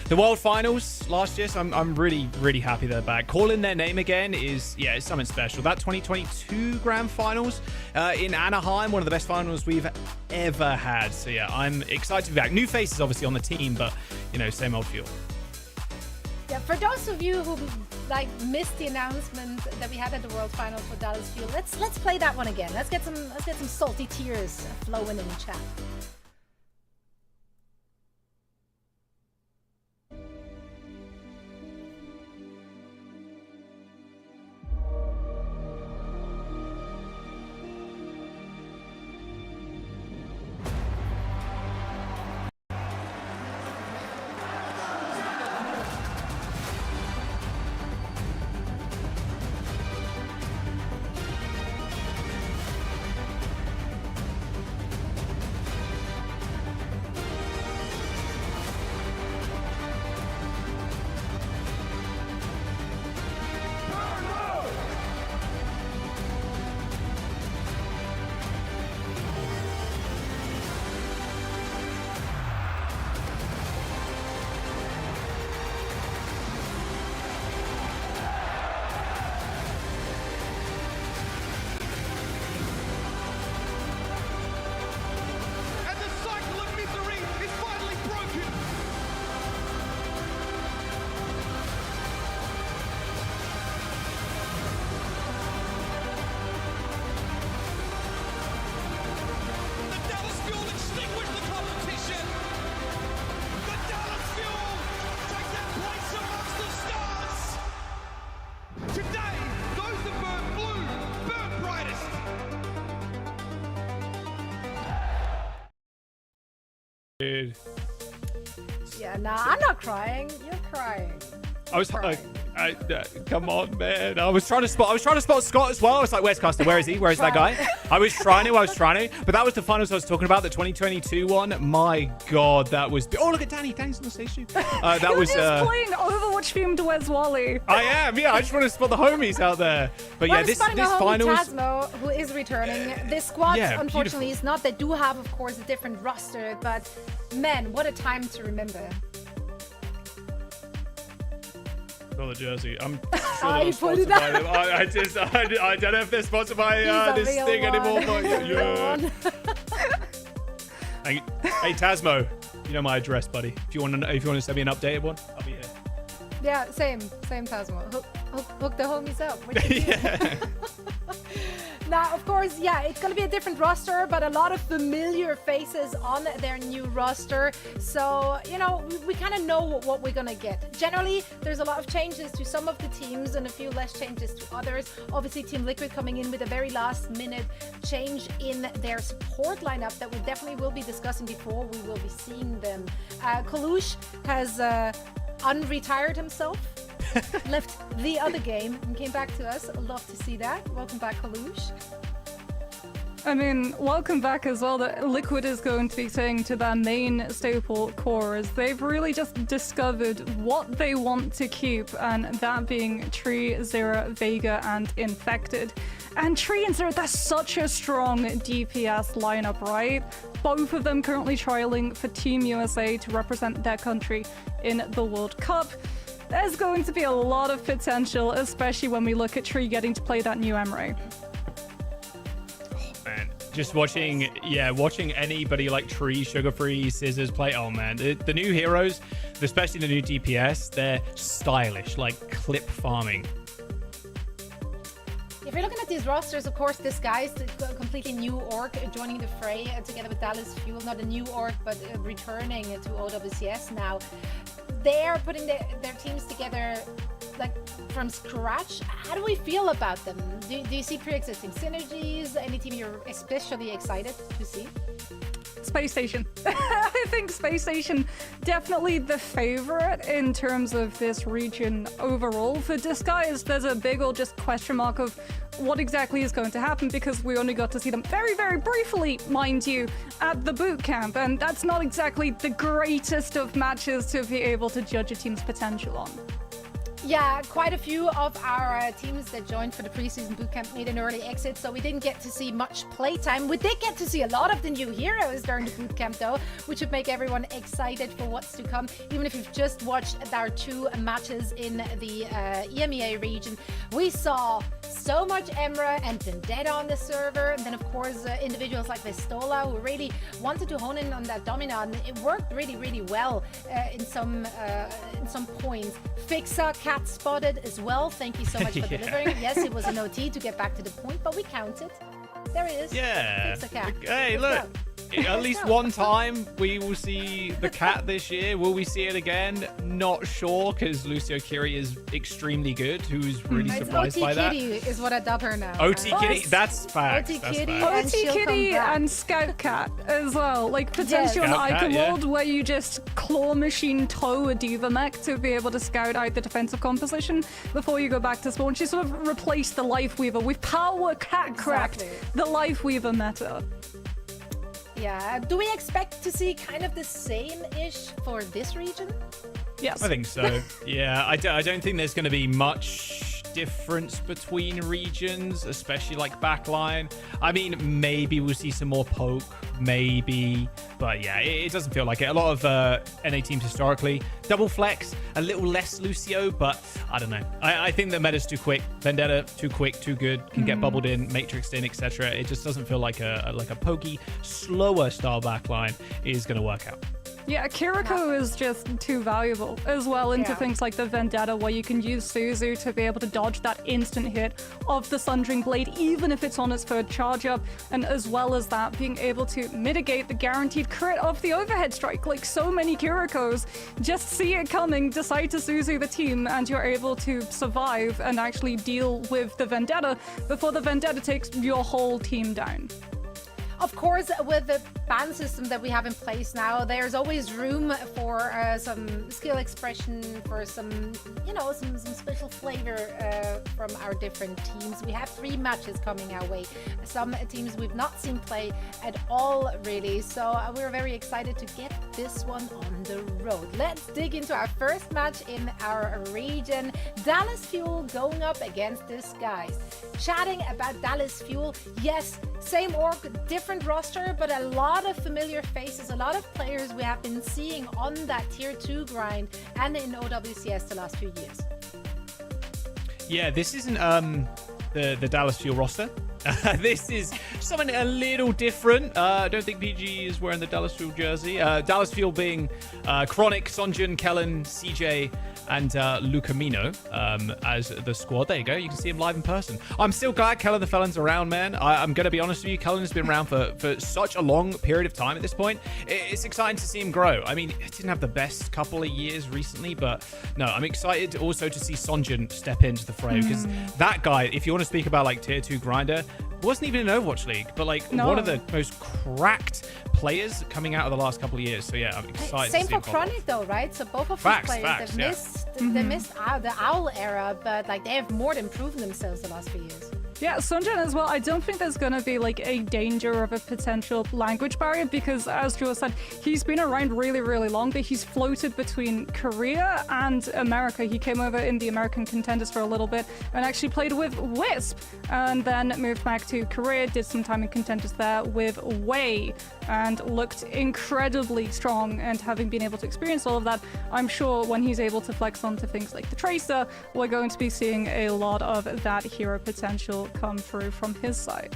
Speaker 5: the World Finals last year, so I'm really, really happy they're back. Calling their name again is, yeah, it's something special. That 2022 Grand Finals in Anaheim, one of the best finals we've ever had. So yeah, I'm excited to be back. New faces obviously on the team, but you know, same old feel.
Speaker 7: Yeah, for those of you who like missed the announcement that we had at the World Finals for Dallas Fuel, let's play that one again. Let's get some salty tears flowing in the chat.
Speaker 5: Dude.
Speaker 7: Yeah, nah, I'm not crying. You're crying.
Speaker 5: I was like, come on, man. I was trying to spot Scott as well. I was like, where's Custer? Where is he? Where is that guy? I was trying to. But that was the finals I was talking about, the 2022 one. My God, that was. Oh, look at Danny. Danny's on the stage too. That was.
Speaker 12: Just playing Overwatch themed Where's Wally?
Speaker 5: I am. Yeah, I just want to spot the homies out there. But yeah, this finals.
Speaker 7: Tasmo, who is returning. This squad, unfortunately,
Speaker 5: beautiful.
Speaker 7: is not. They do have, of course, a different roster, but man, what a time to remember.
Speaker 5: Oh, the jersey. I'm sure
Speaker 7: Oh,
Speaker 5: they're
Speaker 7: you put it
Speaker 5: sponsored by them. I don't know if they're sponsored by this thing anymore. But yeah. Hey, Tasmo, you know my address, buddy. If you want to send me an updated one, I'll be here.
Speaker 7: Yeah, same Tasmo. Hook the homies up.
Speaker 5: Yeah.
Speaker 7: Now, of course, yeah, it's going to be a different roster, but a lot of familiar faces on their new roster. So, you know, we kind of know what we're going to get. Generally, there's a lot of changes to some of the teams and a few less changes to others. Obviously, Team Liquid coming in with a very last-minute change in their support lineup that we definitely will be discussing before we will be seeing them. Kalush has unretired himself. Left the other game and came back to us. Love to see that. Welcome back, Kalush.
Speaker 12: I mean, welcome back as well. That Liquid is going to be saying to their main staple core is they've really just discovered what they want to keep, and that being Tree, Zera, Vega, and Infected. And Tree and Zera, that's such a strong DPS lineup, right? Both of them currently trialing for Team USA to represent their country in the World Cup. There's going to be a lot of potential, especially when we look at Tree getting to play that new Emre.
Speaker 5: Oh, man. Just watching anybody like Tree, Sugar Free, Scissors play. Oh, man. The new heroes, especially the new DPS, they're stylish, like clip farming.
Speaker 7: If you're looking at these rosters, of course, this guy's a completely new org joining the fray together with Dallas Fuel. Not a new org, but returning to OWCS now. They're putting their teams together like from scratch. How do we feel about them? Do you see pre-existing synergies? Any team you're especially excited to see?
Speaker 12: Space Station. I think Space Station definitely the favorite in terms of this region overall. For Disguise, there's a big old just question mark of what exactly is going to happen, because we only got to see them very, very briefly, mind you, at the boot camp, and that's not exactly the greatest of matches to be able to judge a team's potential on.
Speaker 7: Yeah, quite a few of our teams that joined for the preseason bootcamp made an early exit, so we didn't get to see much playtime. We did get to see a lot of the new heroes during the bootcamp, though, which would make everyone excited for what's to come. Even if you've just watched our 2 matches in the EMEA region, we saw so much Emra and Vendetta on the server, and then of course individuals like Vestola who really wanted to hone in on that Domina, and it worked really well in some points. Fixa Cat spotted as well. Thank you so much for delivering. Yes, it was an OT to get back to the point, but we counted. There it is.
Speaker 5: Yeah.
Speaker 7: Fixa Cat.
Speaker 5: Hey, look. At least one time we will see the cat this year. Will we see it again? Not sure, because Lucio Kiri is extremely good. Who's really surprised by that?
Speaker 7: OT Kitty is what I dub her now.
Speaker 5: OT Kitty, that's facts.
Speaker 7: OT
Speaker 5: That's
Speaker 7: Kitty,
Speaker 5: facts.
Speaker 12: OT Kitty and Scout Cat as well. Like potentially on the
Speaker 5: Scout Cat,
Speaker 12: Icon
Speaker 5: yeah.
Speaker 12: world where you just claw machine tow a diva mech to be able to scout out the defensive composition before you go back to spawn. She sort of replaced the Life Weaver with Power Cat Cracked, the Life Weaver meta.
Speaker 7: Yeah. Do we expect to see kind of the same-ish for this region?
Speaker 12: Yes.
Speaker 5: I think so. Yeah, I don't think there's going to be much difference between regions, especially like backline. I mean, maybe we'll see some more poke, maybe. But yeah, it doesn't feel like it. A lot of NA teams historically, double flex, a little less Lucio, but I don't know. I think the meta's too quick. Vendetta, too quick, too good, can get bubbled in, Matrixed in, etc. It just doesn't feel like a pokey, slower style backline is going to work out.
Speaker 12: Yeah, Kiriko is just too valuable as well into things like the Vendetta, where you can use Suzu to be able to dodge that instant hit of the Sundering Blade, even if it's on its third charge up, and as well as that, being able to mitigate the guaranteed crit of the overhead strike. Like so many Kirikos just see it coming, decide to Suzu the team, and you're able to survive and actually deal with the Vendetta before the Vendetta takes your whole team down.
Speaker 7: Of course, with the ban system that we have in place now, there's always room for some skill expression, for some special flavor from our different teams. We have 3 matches coming our way. Some teams we've not seen play at all, really. So we're very excited to get this one on the road. Let's dig into our first match in our region. Dallas Fuel going up against the Skies. Chatting about Dallas Fuel, yes, same org, different roster, but a lot of familiar faces, a lot of players we have been seeing on that tier 2 grind and in OWCS the last few years.
Speaker 5: Yeah, this isn't the Dallas Fuel roster. This is something a little different. I don't think PG is wearing the Dallas Fuel jersey. Dallas Fuel being Chronic, Sonjun, Kellen, CJ, and Lucamino as the squad. There you go. You can see him live in person. I'm still glad Kellen the Felon's around, man. I'm going to be honest with you. Kellen has been around for such a long period of time at this point. It's exciting to see him grow. I mean, it didn't have the best couple of years recently, but no, I'm excited also to see Sonjun step into the fray, because that guy, if you want to speak about like tier 2 grinder, wasn't even in Overwatch League, but like one of the most cracked players coming out of the last couple of years. So yeah, I'm excited.
Speaker 7: Same
Speaker 5: to see
Speaker 7: for
Speaker 5: him
Speaker 7: Chronic though, right? So both of
Speaker 5: Facts,
Speaker 7: these players,
Speaker 5: facts,
Speaker 7: they've
Speaker 5: yeah.
Speaker 7: missed the Owl era, but like they have more than proven themselves the last few years.
Speaker 12: Yeah, Sunjun as well. I don't think there's going to be like a danger of a potential language barrier, because as Joe said, he's been around really, really long, but he's floated between Korea and America. He came over in the American contenders for a little bit and actually played with Wisp, and then moved back to Korea, did some time in contenders there with Wei, and looked incredibly strong. And having been able to experience all of that, I'm sure when he's able to flex onto things like the Tracer, we're going to be seeing a lot of that hero potential come through from his side.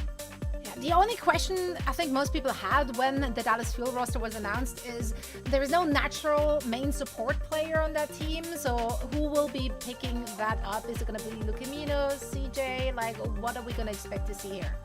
Speaker 7: Yeah, the only question I think most people had when the Dallas Fuel roster was announced is there is no natural main support player on that team, so who will be picking that up? Is it going to be Lucamino, CJ? Like, what are we going to expect to see here?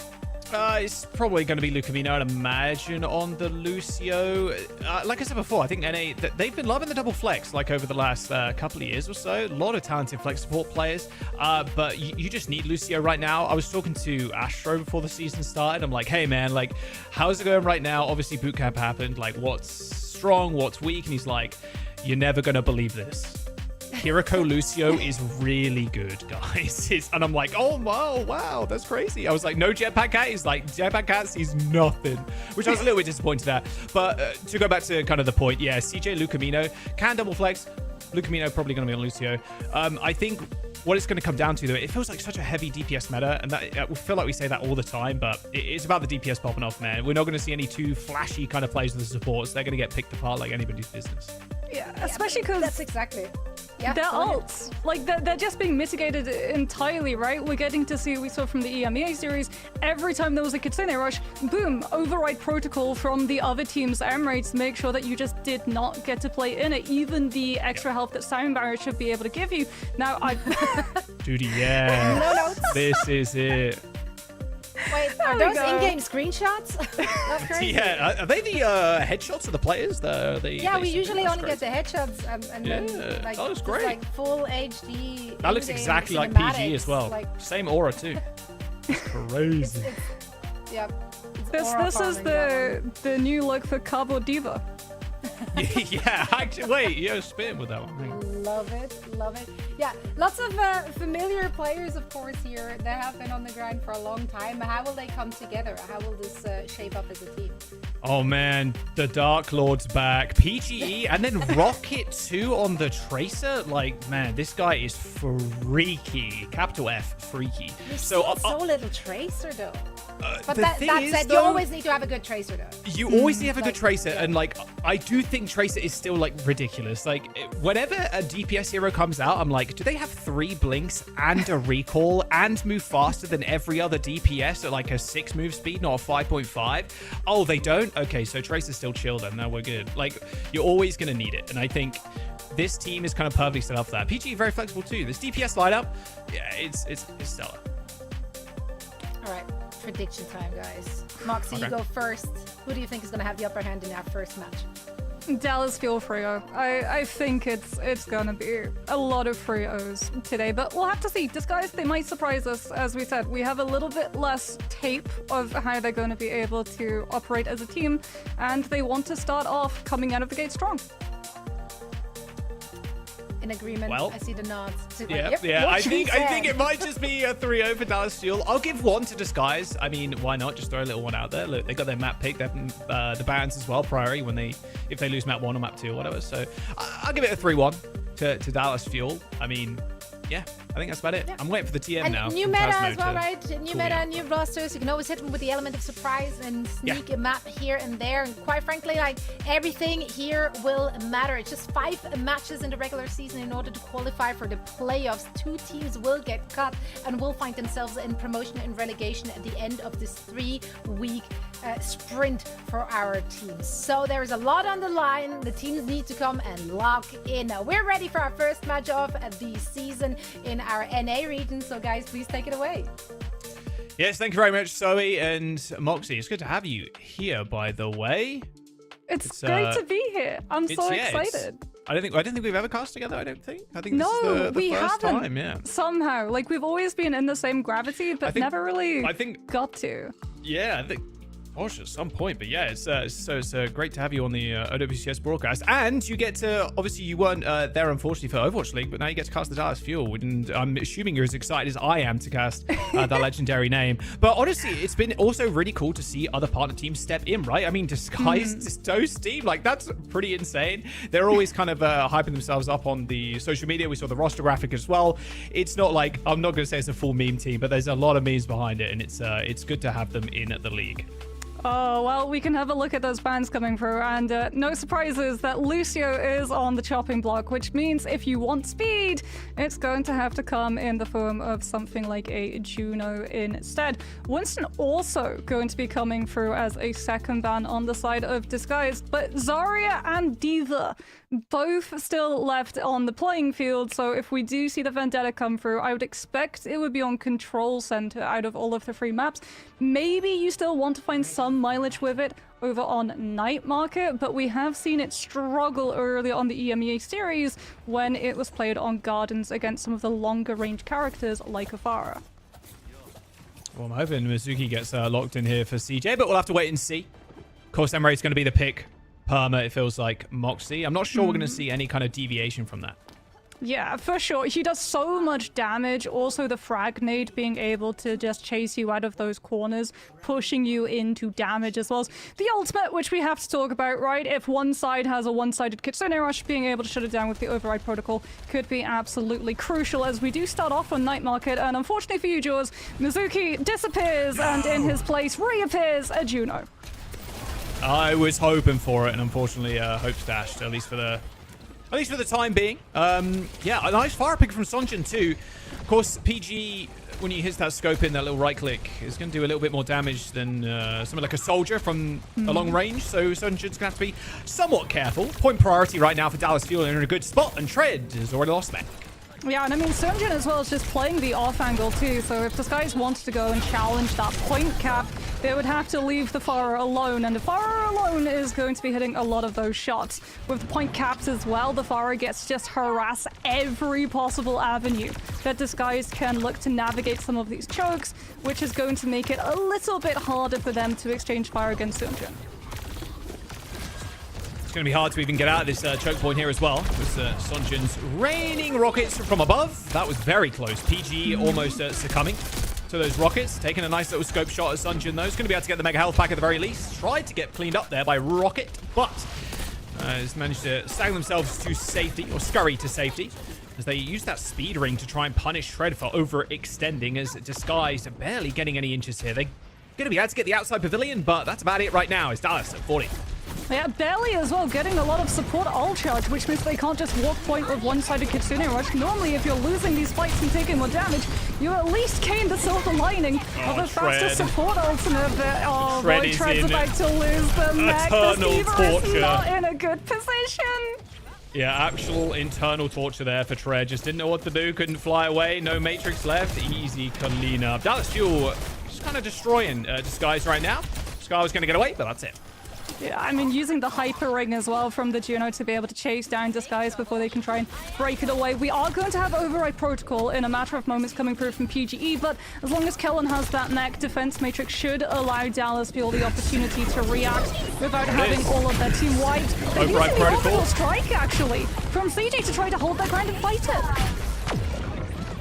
Speaker 5: It's probably going to be Lucamino, I'd imagine, on the Lucio. Like I said before, I think NA, they've been loving the double flex like over the last couple of years or so. A lot of talented flex support players, but you just need Lucio right now. I was talking to Astro before the season started. I'm like, hey man, like, how's it going right now? Obviously bootcamp happened. Like, what's strong, what's weak? And he's like, you're never going to believe this. Kiriko Lucio is really good, guys. And I'm like, oh, wow, that's crazy. I was like, no Jetpack Cat? He's like, Jetpack Cat sees nothing, which I was a little bit disappointed at. But to go back to kind of the point, yeah, CJ Lucamino can double flex. Lucamino probably going to be on Lucio. I think what it's going to come down to, though, it feels like such a heavy DPS meta, and that we feel like we say that all the time, but it's about the DPS popping off, man. We're not going to see any too flashy kind of plays with the supports. They're going to get picked apart like anybody's business.
Speaker 12: Yeah, especially because
Speaker 7: that's exactly. Yeah,
Speaker 12: their ults, like they're just being mitigated entirely, right? We're getting to see what we saw from the EMEA series. Every time there was a Kitsune rush, boom, override protocol from the other team's M rates to make sure that you just did not get to play in it. Even the extra health that Sound Barrier should be able to give you. Now,
Speaker 5: Dude, yeah.
Speaker 7: No notes.
Speaker 5: This is it.
Speaker 7: Wait, are those in-game screenshots? That's crazy.
Speaker 5: Yeah, are they the headshots of the players?
Speaker 7: Yeah, we usually only get the headshots and then like,
Speaker 5: that looks great.
Speaker 7: Like full HD.
Speaker 5: That looks exactly like PG as well. Like, same aura too. It's crazy.
Speaker 7: Yeah.
Speaker 12: This is the new look for Cardboard Diva.
Speaker 5: Yeah, actually, wait, you're spin with that one.
Speaker 7: Love it, love it. Yeah, lots of familiar players, of course, here. They have been on the grind for a long time. How will they come together? How will this shape up as a team?
Speaker 5: Oh man, the Dark Lord's back. PGE and then Rocket 2 on the Tracer. Like, man, this guy is freaky. Capital F, freaky.
Speaker 7: So little Tracer, though. But that
Speaker 5: is,
Speaker 7: said, you always need to have a good Tracer, though.
Speaker 5: You always need to have a good Tracer, and like, I do think Tracer is still like ridiculous. Like, whenever a DPS hero comes out, I'm like, do they have 3 blinks and a recall and move faster than every other DPS at like a 6 move speed, not a 5.5? Oh, they don't? Okay, so Tracer's still chill then. No, we're good. Like, you're always gonna need it, and I think this team is kind of perfectly set up for that. PG very flexible too. This DPS lineup, yeah, it's stellar.
Speaker 7: All right. Prediction time, guys. Moxie, you go first. Who do you think is going to have the upper hand in our first match?
Speaker 12: Dallas Fuel Frio. I think it's gonna be a lot of Frios today, but we'll have to see. Disguise, they might surprise us. As we said, we have a little bit less tape of how they're going to be able to operate as a team, and they want to start off coming out of the gate strong.
Speaker 7: In agreement.
Speaker 5: Well,
Speaker 7: I see the nods.
Speaker 5: Yeah. I think it might just be a 3-0 for Dallas Fuel. I'll give 1 to Disguise. I mean, why not? Just throw a little one out there. Look, they got their map pick. They have the Barons as well, priority if they lose map 1 or map 2 or whatever. So I'll give it a 3-1 to Dallas Fuel. I mean, yeah, I think that's about it. Yeah. I'm waiting for the TM
Speaker 7: and
Speaker 5: now.
Speaker 7: New meta as well, right? New meta, new rosters. You can always hit them with the element of surprise and sneak a map here and there. And quite frankly, like, everything here will matter. It's just 5 matches in the regular season in order to qualify for the playoffs. 2 teams will get cut and will find themselves in promotion and relegation at the end of this 3-week sprint for our teams. So there's a lot on the line. The teams need to come and lock in. We're ready for our first match of the season in our NA region. So guys, please take it away.
Speaker 5: Yes, thank you very much, Zoe and Moxie. It's good to have you here, by the way.
Speaker 12: It's great to be here. I'm so excited.
Speaker 5: I don't think we've ever cast together. I think this is
Speaker 12: we
Speaker 5: the first
Speaker 12: haven't.
Speaker 5: time. Yeah.
Speaker 12: Somehow, like, we've always been in the same gravity, but never really got to.
Speaker 5: Yeah, I think. Gosh, at some point, but yeah, it's great to have you on the OWCS broadcast, and you get to, obviously you weren't there unfortunately for Overwatch League, but now you get to cast the Dallas Fuel, and I'm assuming you're as excited as I am to cast that legendary name. But honestly, it's been also really cool to see other partner teams step in, right? I mean, Disguised Toast team, like, that's pretty insane. They're always kind of hyping themselves up on the social media. We saw the roster graphic as well. It's not like, I'm not going to say it's a full meme team, but there's a lot of memes behind it, and it's good to have them in the league.
Speaker 12: Oh, well, we can have a look at those bans coming through, and no surprises that Lucio is on the chopping block, which means if you want speed, it's going to have to come in the form of something like a Juno instead. Winston also going to be coming through as a second ban on the side of Disguised, but Zarya and Diva both still left on the playing field, so if we do see the Vendetta come through, I would expect it would be on Control Center out of all of the 3 maps. Maybe you still want to find some mileage with it over on Night Market, but we have seen it struggle early on the EMEA series when it was played on Gardens against some of the longer range characters like Afara.
Speaker 5: Well, I'm hoping Mizuki gets locked in here for CJ, but we'll have to wait and see. Of course, Emre's going to be the pick. Perma, it feels like Moxie. I'm not sure we're going to see any kind of deviation from that.
Speaker 12: Yeah, for sure. He does so much damage. Also, the frag nade being able to just chase you out of those corners, pushing you into damage as well as the ultimate, which we have to talk about, right? If one side has a one-sided Kitsune Rush, being able to shut it down with the override protocol could be absolutely crucial as we do start off on Night Market. And unfortunately for you, Jaws, Mizuki disappears and in his place reappears a Juno.
Speaker 5: I was hoping for it, and unfortunately, hope's dashed, at least for the time being. Yeah, a nice fire pick from Sunjin too. Of course, PG, when he hits that scope in, that little right click, is going to do a little bit more damage than something like a soldier from a long range. So Sunjin's going to have to be somewhat careful. Point priority right now for Dallas Fuel. They're in a good spot, and Tread has already lost that.
Speaker 12: Yeah, and I mean, Sunjin as well is just playing the off angle too, so if this guys wants to go and challenge that point cap, they would have to leave the Farah alone, and the Farah alone is going to be hitting a lot of those shots. With the point caps as well, the Farah gets to just harass every possible avenue that Disguise can look to navigate some of these chokes, which is going to make it a little bit harder for them to exchange fire against Sunjin.
Speaker 5: It's going to be hard to even get out of this choke point here as well. With Sunjin's raining rockets from above. That was very close. PG almost succumbing to those rockets. Taking a nice little scope shot at Sunjin though. He's going to be able to get the mega health back at the very least. Tried to get cleaned up there by Rocket, but has managed to stagger themselves to safety, or scurry to safety, as they use that speed ring to try and punish Shred for overextending, as Disguise are barely getting any inches here. They're going to be able to get the outside pavilion, but that's about it right now. It's Dallas at 40.
Speaker 12: Yeah, Belly as well, getting a lot of support ult charge, which means they can't just walk point with one-sided Kitsune Rush. Normally, if you're losing these fights and taking more damage, you at least gain the silver lining of a faster support ultimate. But, oh boy, Tread's about to lose the mech. The Steamer is not in a good position.
Speaker 5: Yeah, actual internal torture there for Tread. Just didn't know what to do, couldn't fly away, no Matrix left. Easy clean up. Dallas Fuel just kind of destroying Disguise right now. Sky was going to get away, but that's it.
Speaker 12: Yeah, I mean, using the Hyper Ring as well from the Juno to be able to chase down Disguise before they can try and break it away. We are going to have Override Protocol in a matter of moments coming through from PGE, but as long as Kellen has that mech, Defense Matrix should allow Dallas Fuel the opportunity to react without having all of their team wiped.
Speaker 5: Override Protocol.
Speaker 12: Strike, actually, from CJ to try to hold their ground and fight it.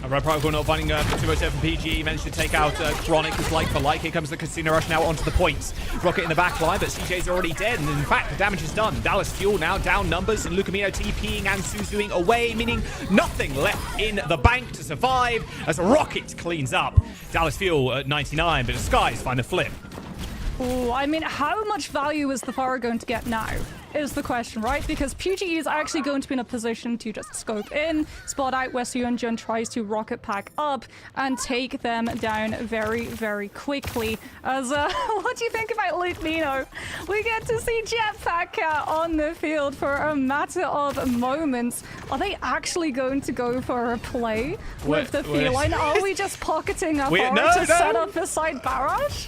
Speaker 5: Red Protocol not finding for 207 PG. Managed to take out Chronic as like for like. Here comes the Casino Rush now onto the points. Rocket in the back line, but CJ's already dead. And in fact, the damage is done. Dallas Fuel now down numbers. And Lucamino TPing and Suzuing away, meaning nothing left in the bank to survive as Rocket cleans up. Dallas Fuel at 99, but the Skies find the flip.
Speaker 12: Oh, I mean, how much value is the Farah going to get now? Is the question, right? Because PGE is actually going to be in a position to just scope in, spot out where Suyeonjun tries to rocket pack up and take them down very, very quickly. As what do you think about Lucamino? We get to see Jetpack Cat on the field for a matter of moments. Are they actually going to go for a play with the feline? Are we just pocketing a Farah to set up a side barrage?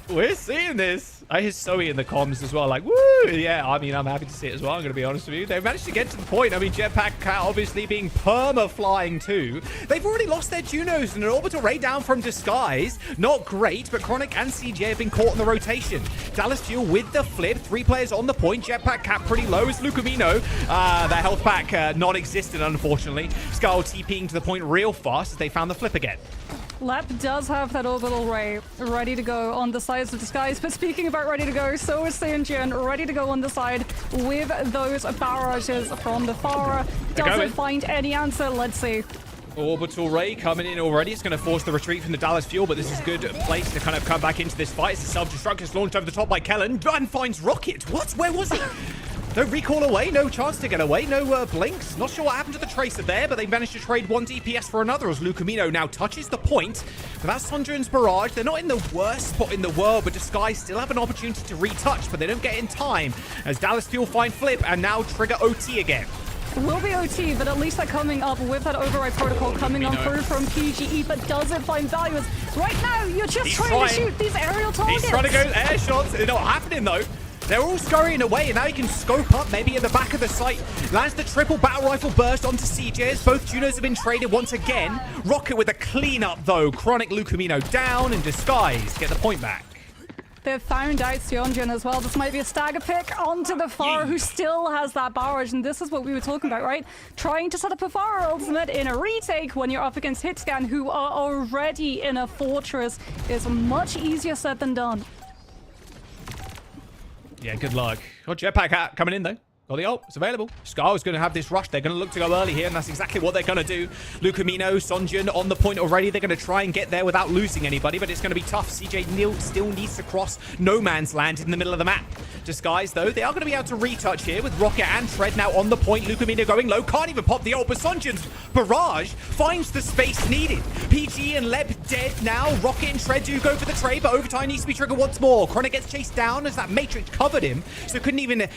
Speaker 5: We're seeing this. I hear Zoe in the comms as well, like, woo! Yeah, I mean, I'm happy to see it as well, I'm going to be honest with you. They've managed to get to the point. I mean, Jetpack Cat obviously being perma-flying too. They've already lost their Junos and an orbital ray down from Disguise. Not great, but Chronic and CJ have been caught in the rotation. Dallas Fuel with the flip. 3 players on the point. Jetpack Cat pretty low as Lucamino. Their health pack non-existent, unfortunately. Skull TPing to the point real fast as they found the flip again.
Speaker 12: Lep does have that orbital ray ready to go on the sides of Disguise, but speaking about ready to go, so is Seonjin ready to go on the side with those barrages from the Farah. Doesn't find any answer. Let's see.
Speaker 5: Orbital ray coming in already. It's going to force the retreat from the Dallas Fuel, but this is a good place to kind of come back into this fight. It's a self-destruct is launched over the top by Kellen and finds Rocket. What? Where was he? No recall away, no chance to get away, no blinks. Not sure what happened to the Tracer there, but they managed to trade 1 DPS for another as Lucamino now touches the point. But that's Sunjin's barrage. They're not in the worst spot in the world, but Disguise still have an opportunity to retouch, but they don't get in time as Dallas Fuel find flip and now trigger OT again.
Speaker 12: Will be OT, but at least they're coming up with that override protocol coming on through from PGE, but does it find value? Right now, you're just trying to shoot these aerial targets.
Speaker 5: He's trying to go air shots. It's not happening though. They're all scurrying away, and now he can scope up, maybe in the back of the site. Lands the triple battle rifle burst onto CJs. Both Junos have been traded once again. Rocket with a cleanup, though. Chronic Lucamino down, and Disguise get the point back.
Speaker 12: They've found out Sionjin as well. This might be a stagger pick onto the Pharah, who still has that barrage. And this is what we were talking about, right? Trying to set up a Pharah ultimate in a retake when you're up against Hitscan, who are already in a fortress, is much easier said than done.
Speaker 5: Yeah, good luck. Got Jetpack coming in, though. Got the ult. It's available. Scar's going to have this rush. They're going to look to go early here, and that's exactly what they're going to do. Lucamino, Sonjin on the point already. They're going to try and get there without losing anybody, but it's going to be tough. CJ still needs to cross no man's land in the middle of the map. Disguise, though, they are going to be able to retouch here with Rocket and Tread now on the point. Lucamino going low. Can't even pop the ult, but Sonjin's barrage finds the space needed. PG and Leb dead now. Rocket and Tread do go for the trade, but overtime needs to be triggered once more. Chronic gets chased down as that Matrix covered him, so couldn't even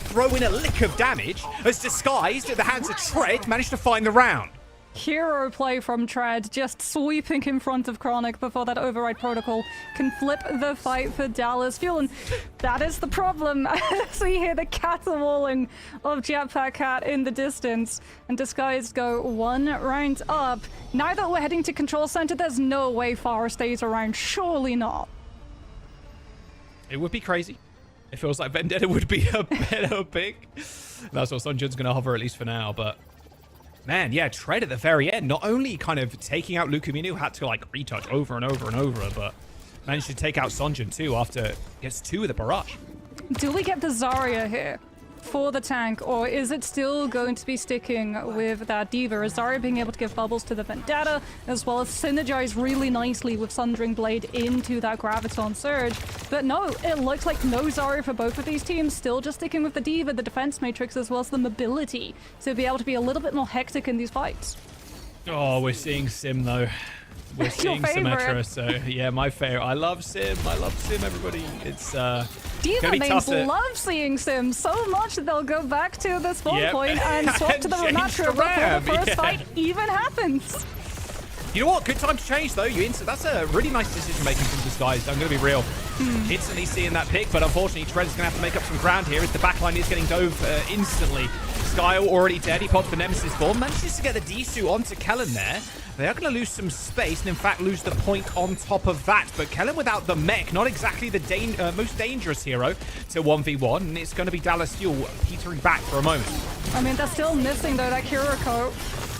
Speaker 5: throw in a lick of damage as Disguised at the hands of Tread managed to find the round.
Speaker 12: Hero play from Tread, just sweeping in front of Chronic before that override protocol can flip the fight for Dallas Fuel. And that is the problem. As we hear the caterwauling of Jetpack Cat in the distance, and Disguised go one round up. Now that we're heading to Control Center, there's no way Pharah stays around. Surely not.
Speaker 5: It would be crazy. It feels like Vendetta would be a better pick. That's what Sonjin's going to hover, at least for now. But, man, yeah, Tread at the very end. Not only kind of taking out Lucamino, who had to, like, retouch over and over and over, but managed to take out Sonjin, too, after gets 2 with a barrage.
Speaker 12: Do we get the Zarya here for the tank, or is it still going to be sticking with that Diva? Is Zarya being able to give bubbles to the Vendetta, as well as synergize really nicely with Sundering Blade into that Graviton Surge? But no, it looks like no Zarya for both of these teams, still just sticking with the Diva, the defense matrix, as well as the mobility to be able to be a little bit more hectic in these fights.
Speaker 5: Oh, we're seeing Sim, though. We're seeing Symmetra, so yeah, my favorite. I love Sim, everybody. It's
Speaker 12: Diva mains love seeing Sim so much that they'll go back to the spawn point and swap to the Ramatra before the first fight even happens.
Speaker 5: You know what? Good time to change, though. That's a really nice decision making from Disguised. I'm going to be real. Instantly seeing that pick, but unfortunately, Tread is going to have to make up some ground here as the backline is getting dove instantly. Skyle already dead. He pops the Nemesis bomb. Manages to get the D-suit onto Kellen there. They are going to lose some space and, in fact, lose the point on top of that. But Kellen without the mech, not exactly the most dangerous hero to 1v1. And it's going to be Dallas Fuel petering back for a moment.
Speaker 12: I mean, they're still missing, though, that Kiriko.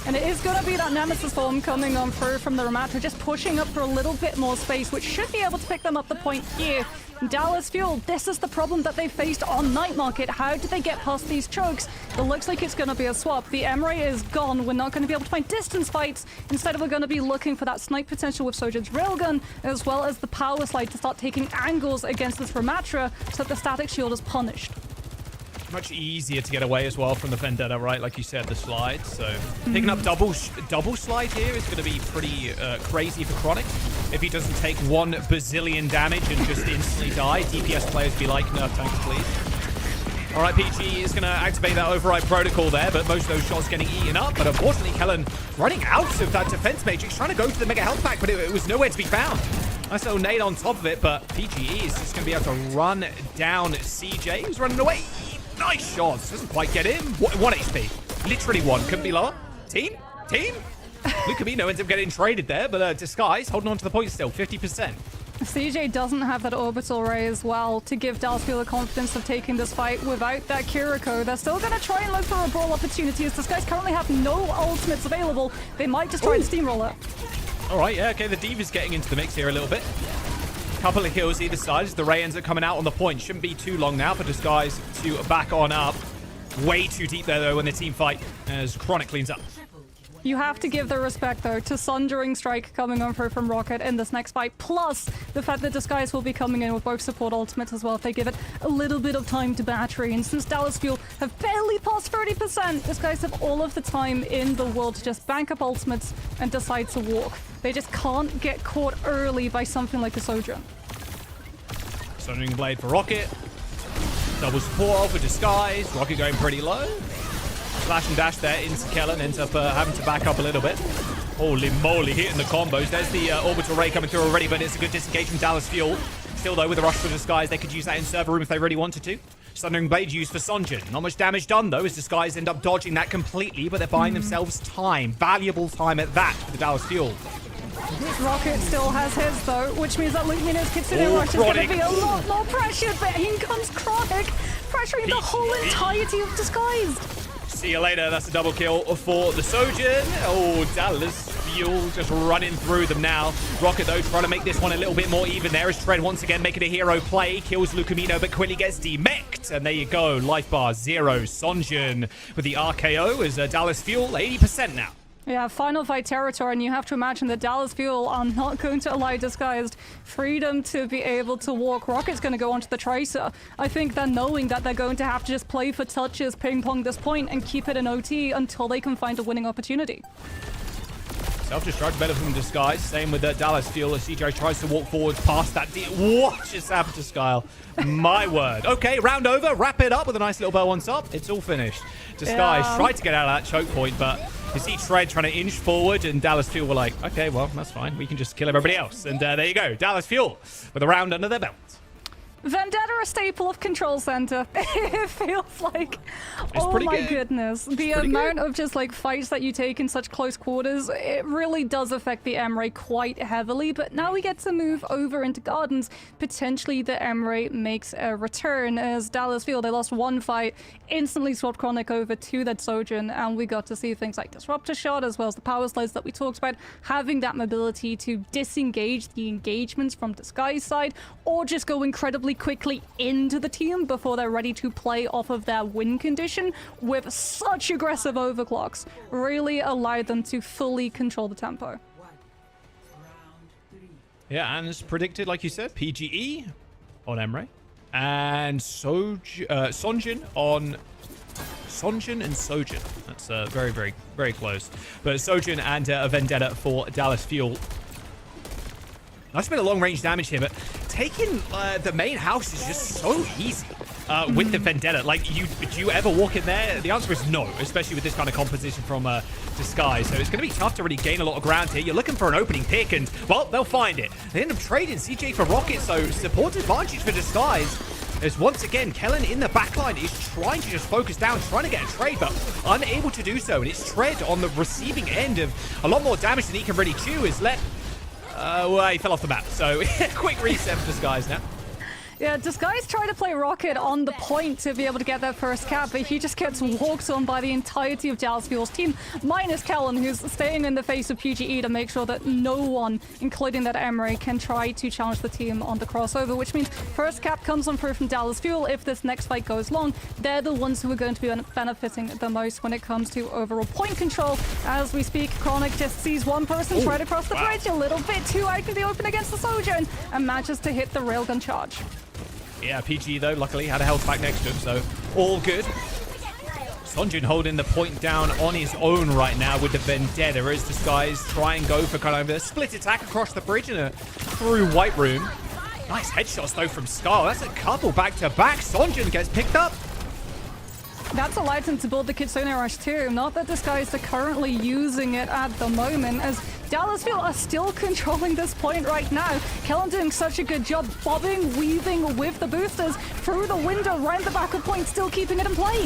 Speaker 12: And it is going to be that Nemesis form coming on through from the Ramatra, just pushing up for a little bit more space, which should be able to pick them up the point here. Dallas Fuel, this is the problem that they faced on Night Market. How did they get past these chokes? It looks like it's going to be a swap. The Emre is gone. We're not going to be able to find distance fights. Instead, we're going to be looking for that snipe potential with Sojin's Railgun, as well as the Power Slide to start taking angles against this Ramatra so that the Static Shield is punished.
Speaker 5: Much easier to get away as well from the Vendetta, right? Like you said, the slide. So picking up double slide here is going to be pretty crazy for Chronic. If he doesn't take 1 bazillion damage and just instantly die, DPS players be like, nerf tanks, please. All right, PG is going to activate that override protocol there, but most of those shots getting eaten up. But unfortunately, Kellen running out of that defense matrix, trying to go for the mega health pack, but it was nowhere to be found. Nice little nade on top of it, but PGE is just going to be able to run down CJ, who's running away. Nice shots. Doesn't quite get him. 1 HP. Literally 1. Couldn't be lower. Team? Lucamino ends up getting traded there, but Disguise holding on to the point still. 50%.
Speaker 12: CJ doesn't have that orbital ray as well to give Dallas Fuel the confidence of taking this fight without that Kiriko. They're still going to try and look for a brawl opportunity as these guys currently have no ultimates available. They might just try to steamroller.
Speaker 5: All right, yeah, okay. The Diva's getting into the mix here a little bit. Couple of kills either side as the Ray ends up coming out on the point. Shouldn't be too long now for Disguise to back on up. Way too deep there, though, when the team fight as Chronic cleans up.
Speaker 12: You have to give the respect, though, to Sundering Strike coming on through from Rocket in this next fight, plus the fact that Disguise will be coming in with both support ultimates as well if they give it a little bit of time to battery. And since Dallas Fuel have barely passed 30%, Disguise have all of the time in the world to just bank up ultimates and decide to walk. They just can't get caught early by something like a Sojourn.
Speaker 5: Sundering Blade for Rocket. Double support for Disguise. Rocket going pretty low. Flash and dash there into Kellen. Ends up having to back up a little bit. Holy moly, hitting the combos. There's the orbital ray coming through already, but it's a good disengage from Dallas Fuel. Still, though, with a rush for Disguise, they could use that in server room if they really wanted to. Sundering Blade used for Sonjin. Not much damage done, though, as Disguise end up dodging that completely, but they're buying themselves time. Valuable time at that for the Dallas Fuel.
Speaker 12: Rocket still has his though, which means that Lumino's Kitsune Rush is going to be a lot more pressured, but in comes Chronic, pressuring the whole entirety of Disguised.
Speaker 5: See you later. That's a double kill for the Sojourn. Oh, Dallas Fuel just running through them now. Rocket, though, trying to make this one a little bit more even. There is Tread once again making a hero play. Kills Lucamino, but quickly gets demeched. And there you go. Life bar 0. Sonjin with the RKO as Dallas Fuel 80% now.
Speaker 12: Yeah, final fight territory, and you have to imagine that Dallas Fuel are not going to allow Disguised freedom to be able to walk. Rocket's going to go onto the Tracer. I think they're knowing that they're going to have to just play for touches, ping-pong this point, and keep it in OT until they can find a winning opportunity.
Speaker 5: Self-destruct better from Disguise. Same with Dallas Fuel as CJ tries to walk forward past that. What just happened to Skyle? My word. Okay, round over. Wrap it up with a nice little bow on top. It's all finished. Disguise tried to get out of that choke point, but you see Tread trying to inch forward, and Dallas Fuel were like, okay, well, that's fine. We can just kill everybody else. And there you go. Dallas Fuel with a round under their belt.
Speaker 12: Vendetta, a staple of Control Center. It feels like, oh my goodness. The amount of just like fights that you take in such close quarters, it really does affect the Emre quite heavily. But now we get to move over into Gardens. Potentially the Emre makes a return as Dallas Field. They lost one fight, instantly swapped Chronic over to that Sojourn, and we got to see things like Disruptor Shot as well as the power slides that we talked about, having that mobility to disengage the engagements from Disguise side or just go incredibly quickly into the team before they're ready to play off of their win condition with such aggressive overclocks. Really allowed them to fully control the tempo.
Speaker 5: Yeah, and as predicted, like you said, PGE on Emre. And Sonjin on Sonjin and Sojourn. That's very, very, very close. But Sojourn and a Vendetta for Dallas Fuel. That's been a long-range damage here, but taking the main house is just so easy with the Vendetta. Like, do you ever walk in there? The answer is no, especially with this kind of composition from Disguise. So it's going to be tough to really gain a lot of ground here. You're looking for an opening pick, and, well, they'll find it. They end up trading CJ for Rocket, so support advantage for Disguise. As once again, Kellen in the backline is trying to just focus down, trying to get a trade, but unable to do so. And it's Tread on the receiving end of a lot more damage than he can really chew. Is let... well, he fell off the map, so quick reset for Disguise now.
Speaker 12: Yeah, Disguise tried to play Rocket on the point to be able to get that first cap, but he just gets walked on by the entirety of Dallas Fuel's team, minus Kellen, who's staying in the face of PGE to make sure that no one, including that Emre, can try to challenge the team on the crossover, which means first cap comes on through from Dallas Fuel. If this next fight goes long, they're the ones who are going to be benefiting the most when it comes to overall point control. As we speak, Chronic just sees one person right across the bridge, a little bit too out in the open against the Sojourn, and manages to hit the railgun charge.
Speaker 5: Yeah, PG, though, luckily had a health pack next to him, so all good. Sonjin holding the point down on his own right now with the Vendetta. There is Disguise. Try and go for kind of a split attack across the bridge and through White Room. Nice headshots, though, from Scar. That's a couple back-to-back. Sonjin gets picked up.
Speaker 12: That's allowed him to build the Kitsune Rush too. Not that Disguise are currently using it at the moment, as Dallas Fuel are still controlling this point right now. Kellen doing such a good job bobbing, weaving with the boosters through the window, round the back of point, still keeping it in play.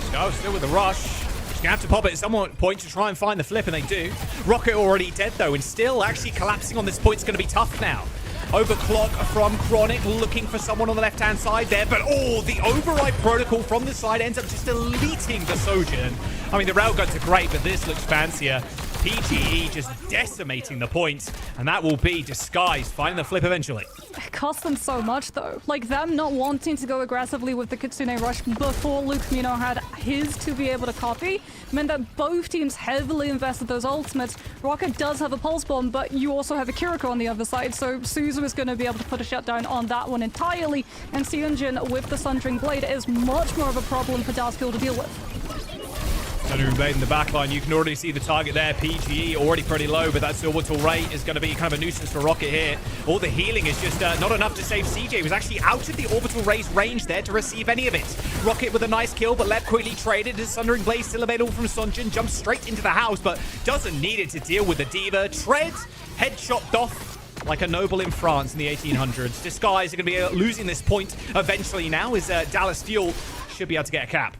Speaker 5: Scar still with the rush. Just gonna have to pop it at some point to try and find the flip, and they do. Rocket already dead, though, and still actually collapsing on this point is going to be tough now. Overclock from Chronic, looking for someone on the left-hand side there, but the override protocol from the side ends up just deleting the Sojourn. I mean, the railguns are great, but this looks fancier. PGE just decimating the point, and that will be Disguise finding the flip eventually.
Speaker 12: It cost them so much, though. Like, them not wanting to go aggressively with the Kitsune Rush before Lucamino had his to be able to copy meant that both teams heavily invested those ultimates. Rocket does have a Pulse Bomb, but you also have a Kiriko on the other side, so Suzu is going to be able to put a shutdown on that one entirely, and Seonjin with the Sundering Blade is much more of a problem for Dallas Fuel to deal with.
Speaker 5: Sundering Blade in the backline, you can already see the target there. PGE already pretty low, but that orbital ray is going to be kind of a nuisance for Rocket here. All the healing is just not enough to save CJ. He was actually out of the orbital ray's range there to receive any of it. Rocket with a nice kill, but Lep quickly traded. His Sundering Blade still available from Sunjin. Jumps straight into the house, but doesn't need it to deal with the Diva. Tread, head chopped off like a noble in France in the 1800s. Disguise are going to be losing this point eventually now, as Dallas Fuel should be able to get a cap.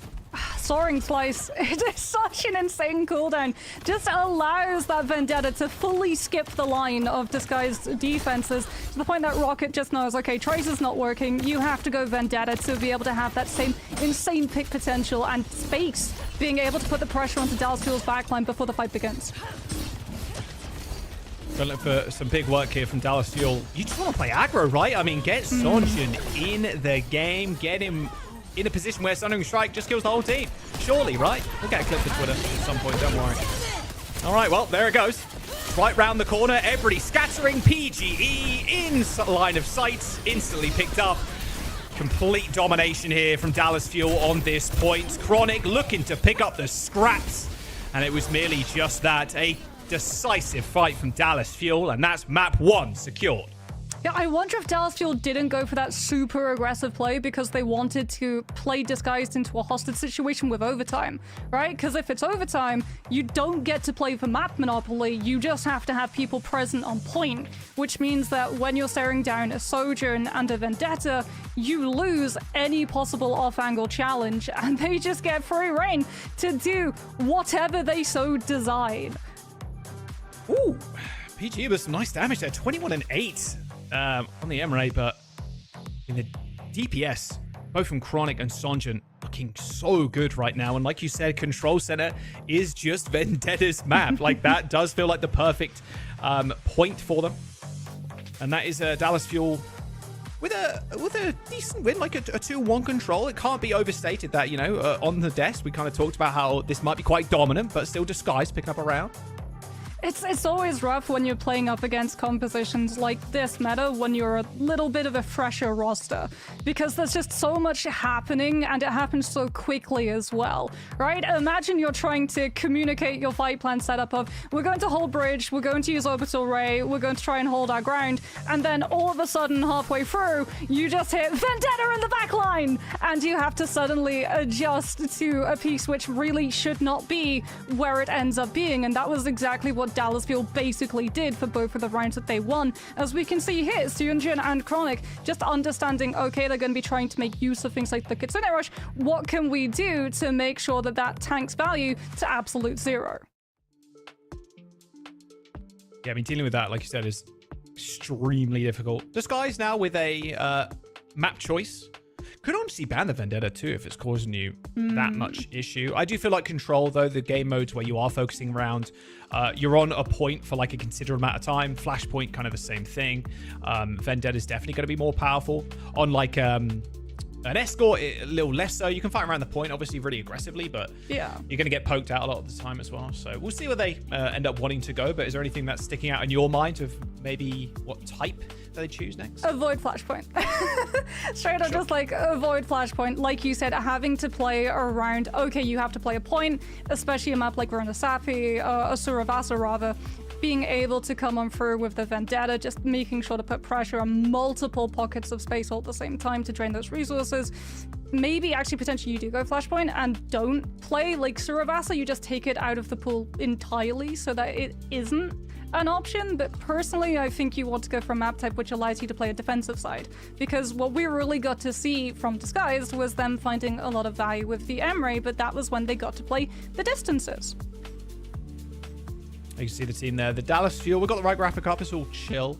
Speaker 12: Soaring Slice. It is such an insane cooldown. Just allows that Vendetta to fully skip the line of disguised defenses to the point that Rocket just knows, okay, Trace is not working. You have to go Vendetta to be able to have that same insane pick potential and space, being able to put the pressure onto Dallas Fuel's backline before the fight begins.
Speaker 5: Gonna look for some big work here from Dallas Fuel. You just want to play aggro, right? I mean, get Sonjin in the game. Get him in a position where Sundering Strike just kills the whole team. Surely, right? We'll get a clip for Twitter at some point, don't worry. All right, well, there it goes. Right round the corner. Everybody scattering. PGE in line of sight. Instantly picked up. Complete domination here from Dallas Fuel on this point. Chronic looking to pick up the scraps. And it was merely just that. A decisive fight from Dallas Fuel, and that's map 1 secured.
Speaker 12: Yeah, I wonder if Dallas Fuel didn't go for that super aggressive play because they wanted to play disguised into a hostage situation with overtime, right? Because if it's overtime, you don't get to play for map monopoly, you just have to have people present on point, which means that when you're staring down a Sojourn and a Vendetta, you lose any possible off-angle challenge, and they just get free reign to do whatever they so decide.
Speaker 5: Ooh, PG with some nice damage there. 21 and 8 on the Emirate, but in the DPS, both from Chronic and Sonjin, looking so good right now. And like you said, Control Center is just Vendetta's map. Like, that does feel like the perfect point for them. And that is Dallas Fuel with a decent win, like a 2-1 control. It can't be overstated that, you know, on the desk, we kind of talked about how this might be quite dominant, but still disguised, picking up a round.
Speaker 12: It's always rough when you're playing up against compositions like this meta when you're a little bit of a fresher roster, because there's just so much happening and it happens so quickly as well, right? Imagine you're trying to communicate your fight plan setup of, we're going to hold bridge, we're going to use orbital ray, we're going to try and hold our ground, and then all of a sudden halfway through, you just hit Vendetta in the back line, and you have to suddenly adjust to a piece which really should not be where it ends up being, and that was exactly what Dallas Fuel basically did for both of the rounds that they won. As we can see here, Sunjin and Chronic just understanding, okay, they're going to be trying to make use of things like the Kitsune Rush. What can we do to make sure that that tanks value to absolute zero?
Speaker 5: Yeah, I mean, dealing with that, like you said, is extremely difficult. Disguise now with a map choice. Could honestly ban the Vendetta too if it's causing you that much issue. I do feel like Control, though, the game modes where you are focusing around, you're on a point for like a considerable amount of time. Flashpoint, kind of the same thing. Vendetta is definitely going to be more powerful. On like an Escort, a little less so. You can fight around the point, obviously, really aggressively, but
Speaker 12: yeah,
Speaker 5: you're going to get poked out a lot of the time as well. So we'll see where they end up wanting to go. But is there anything that's sticking out in your mind of maybe what type they choose next?
Speaker 12: Avoid Flashpoint. Straight up, just like avoid Flashpoint. Like you said, having to play around, okay, you have to play a point, especially a map like Verona Sapi, a Suravasa rather, being able to come on through with the Vendetta, just making sure to put pressure on multiple pockets of space all at the same time to drain those resources. Maybe actually potentially you do go Flashpoint and don't play like Suravasa, you just take it out of the pool entirely so that it isn't an option. But personally, I think you want to go for a map type which allows you to play a defensive side, because what we really got to see from Disguised was them finding a lot of value with the Emre, but that was when they got to play the distances.
Speaker 5: You can see the team there. The Dallas Fuel, we've got the right graphic up. It's all chill.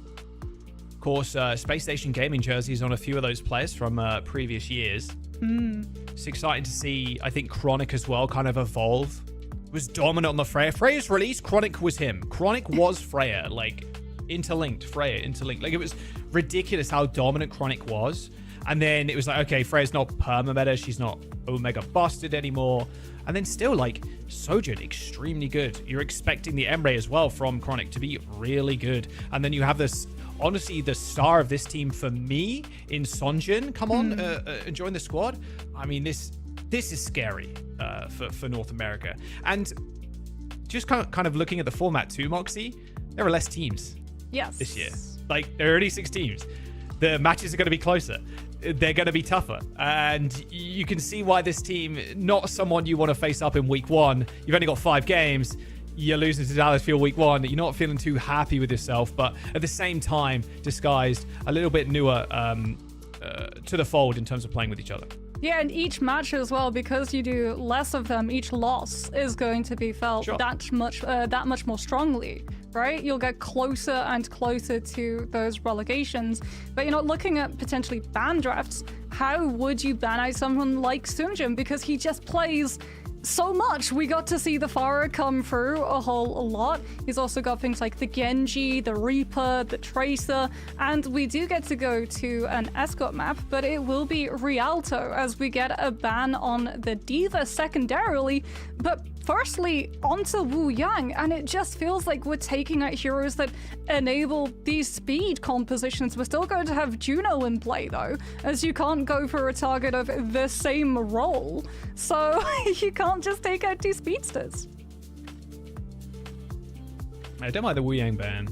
Speaker 5: Of course, Space Station Gaming jerseys on a few of those players from previous years. It's exciting to see, I think, Chronic as well kind of evolve. Was dominant on the Freya. Freya's release, Chronic was him. Chronic was Freya. Like, interlinked. Freya, interlinked. Like, it was ridiculous how dominant Chronic was. And then it was like, okay, Freya's not perma-meta. She's not Omega busted anymore. And then still, like, Sojourn, extremely good. You're expecting the Emre as well from Chronic to be really good. And then you have this, honestly, the star of this team for me in Sonjin. Come on, join the squad. I mean, this is scary for North America. And just kind of looking at the format too, Moxie, there are less teams this year. Like, there are only 6 teams. The matches are going to be closer. They're going to be tougher. And you can see why this team, not someone you want to face up in week 1. You've only got 5 games. You're losing to Dallas Fuel week 1. You're not feeling too happy with yourself. But at the same time, Disguised, a little bit newer to the fold in terms of playing with each other.
Speaker 12: Yeah, and each match as well, because you do less of them, each loss is going to be felt that much more strongly, right? You'll get closer and closer to those relegations. But you know, looking at potentially ban drafts, how would you ban out someone like Sunjin? Because he just plays so much. We got to see the Pharah come through a lot. He's also got things like the Genji, the Reaper, the Tracer, and we do get to go to an escort map, but it will be Rialto as we get a ban on the Diva secondarily. But firstly, onto Wu Yang, and it just feels like we're taking out heroes that enable these speed compositions. We're still going to have Juno in play though, as you can't go for a target of the same role. So you can't just take out two speedsters.
Speaker 5: I don't mind the Wu Yang ban,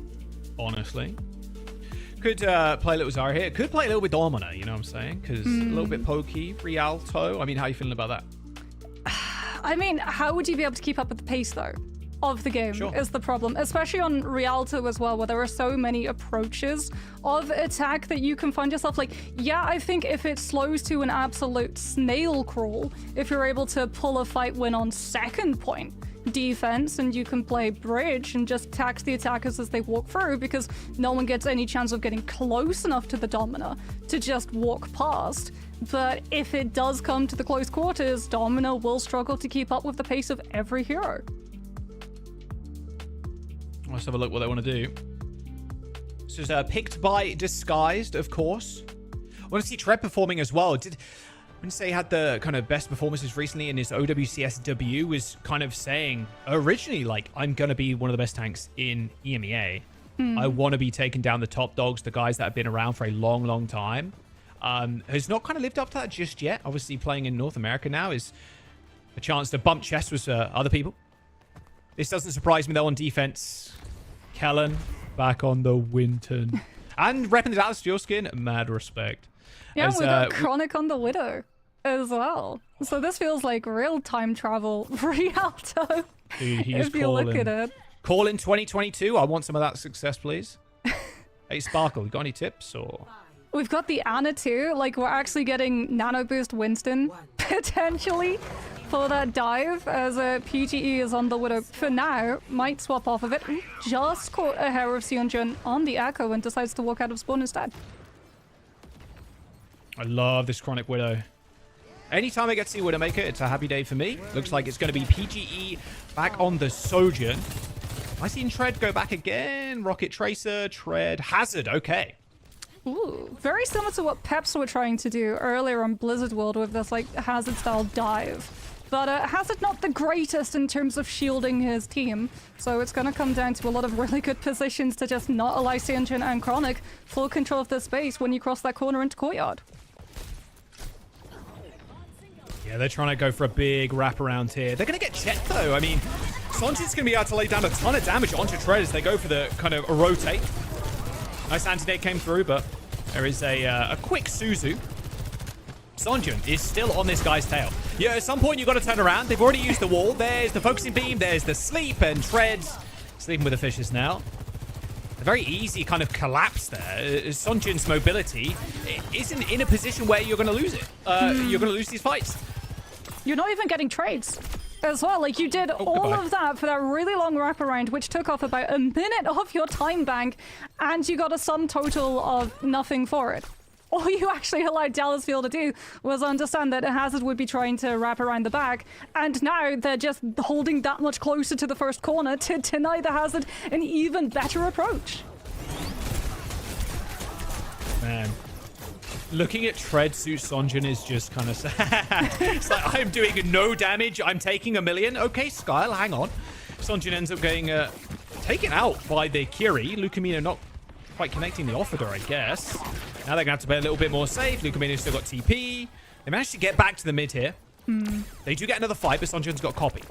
Speaker 5: honestly. Could play a little Zarya here. Could play a little bit Domina, you know what I'm saying? Because a little bit pokey, Rialto. I mean, how are you feeling about that?
Speaker 12: I mean, how would you be able to keep up with the pace, though, of the game is the problem, especially on Rialto as well, where there are so many approaches of attack that you can find yourself like, yeah, I think if it slows to an absolute snail crawl, if you're able to pull a fight win on second point defense and you can play bridge and just tax the attackers as they walk through, because no one gets any chance of getting close enough to the Domina to just walk past. But if it does come to the close quarters, Domino will struggle to keep up with the pace of every hero.
Speaker 5: Let's have a look what they want to do. This is picked by Disguised, of course. I want to see Tread performing as well. When you say he had the kind of best performances recently in his OWCS debut, was kind of saying originally, like, I'm going to be one of the best tanks in EMEA. I want to be taking down the top dogs, the guys that have been around for a long time. Has not kind of lived up to that just yet. Obviously, playing in North America now is a chance to bump chests with other people. This doesn't surprise me, though, on defense. Kellen back on the Winton. And repping the Dallas Steel skin, mad respect.
Speaker 12: Yeah, we got Chronic on the Widow as well. So this feels like real time travel Rialto.
Speaker 5: Dude, he's
Speaker 12: if you look at it.
Speaker 5: Call in 2022. I want some of that success, please. Hey, Sparkle, you got any tips or...
Speaker 12: We've got the Ana too, like we're actually getting Nano Boost Winston, potentially, for that dive, as PGE is on the Widow for now, might swap off of it. Just caught a hair of Seonjun on the Echo and decides to walk out of spawn instead.
Speaker 5: I love this Chronic Widow. Anytime I get to see Widowmaker, it's a happy day for me. Looks like it's going to be PGE back on the Sojourn. I seen Tread go back again. Rocket Tracer, Tread, Hazard, okay.
Speaker 12: Ooh, very similar to what Peps were trying to do earlier on Blizzard World with this like Hazard style dive. But Hazard not the greatest in terms of shielding his team, so it's going to come down to a lot of really good positions to just not allow Seonjun and Chronic full control of the space when you cross that corner into Courtyard.
Speaker 5: Yeah, they're trying to go for a big wraparound here. They're going to get checked though. I mean, Sonjin's going to be able to lay down a ton of damage onto Tread as they go for the kind of a rotate. Nice anti-nade came through, but there is a quick Suzu. Sonjun is still on this guy's tail. Yeah, at some point you've got to turn around. They've already used the wall. There's the focusing beam. There's the sleep, and Tread's sleeping with the fishes now. A very easy kind of collapse there. Sonjun's mobility isn't in a position where you're going to lose it. You're going to lose these fights.
Speaker 12: You're not even getting trades as well. Like, you did all of that for that really long wraparound, which took off about a minute of your time bank, and you got a sum total of nothing for it. All you actually allowed Dallas Field to do was understand that a Hazard would be trying to wrap around the back, and now they're just holding that much closer to the first corner to deny the Hazard an even better approach.
Speaker 5: Man. Looking at Tread suit Sonjun is just kind of sad. It's like, I'm doing no damage. I'm taking $1 million. Okay, Skyle, hang on. Sonjun ends up getting taken out by the Kiri. Lucamino not quite connecting the off with her, I guess. Now they're going to have to play a little bit more safe. Lucamino's still got TP. They managed to get back to the mid here. They do get another fight, but Sonjun's got copy.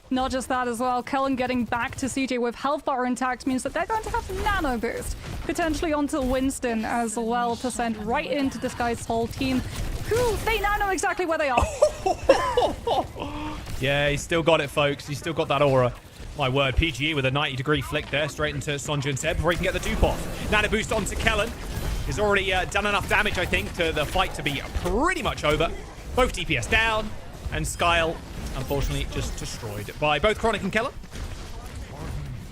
Speaker 12: Not just that as well, Kellen getting back to CJ with health bar intact means that they're going to have nano boost, potentially onto Winston as well to send right into this guy's whole team, who they now know exactly where they are.
Speaker 5: Yeah, he's still got it, folks. He's still got that aura. My word, PGE with a 90-degree flick there, straight into Sonjun's head before he can get the dupe off. Nano boost onto Kellen. He's already done enough damage, I think, to the fight to be pretty much over. Both DPS down, and Skyle, unfortunately, just destroyed by both Chronic and Keller.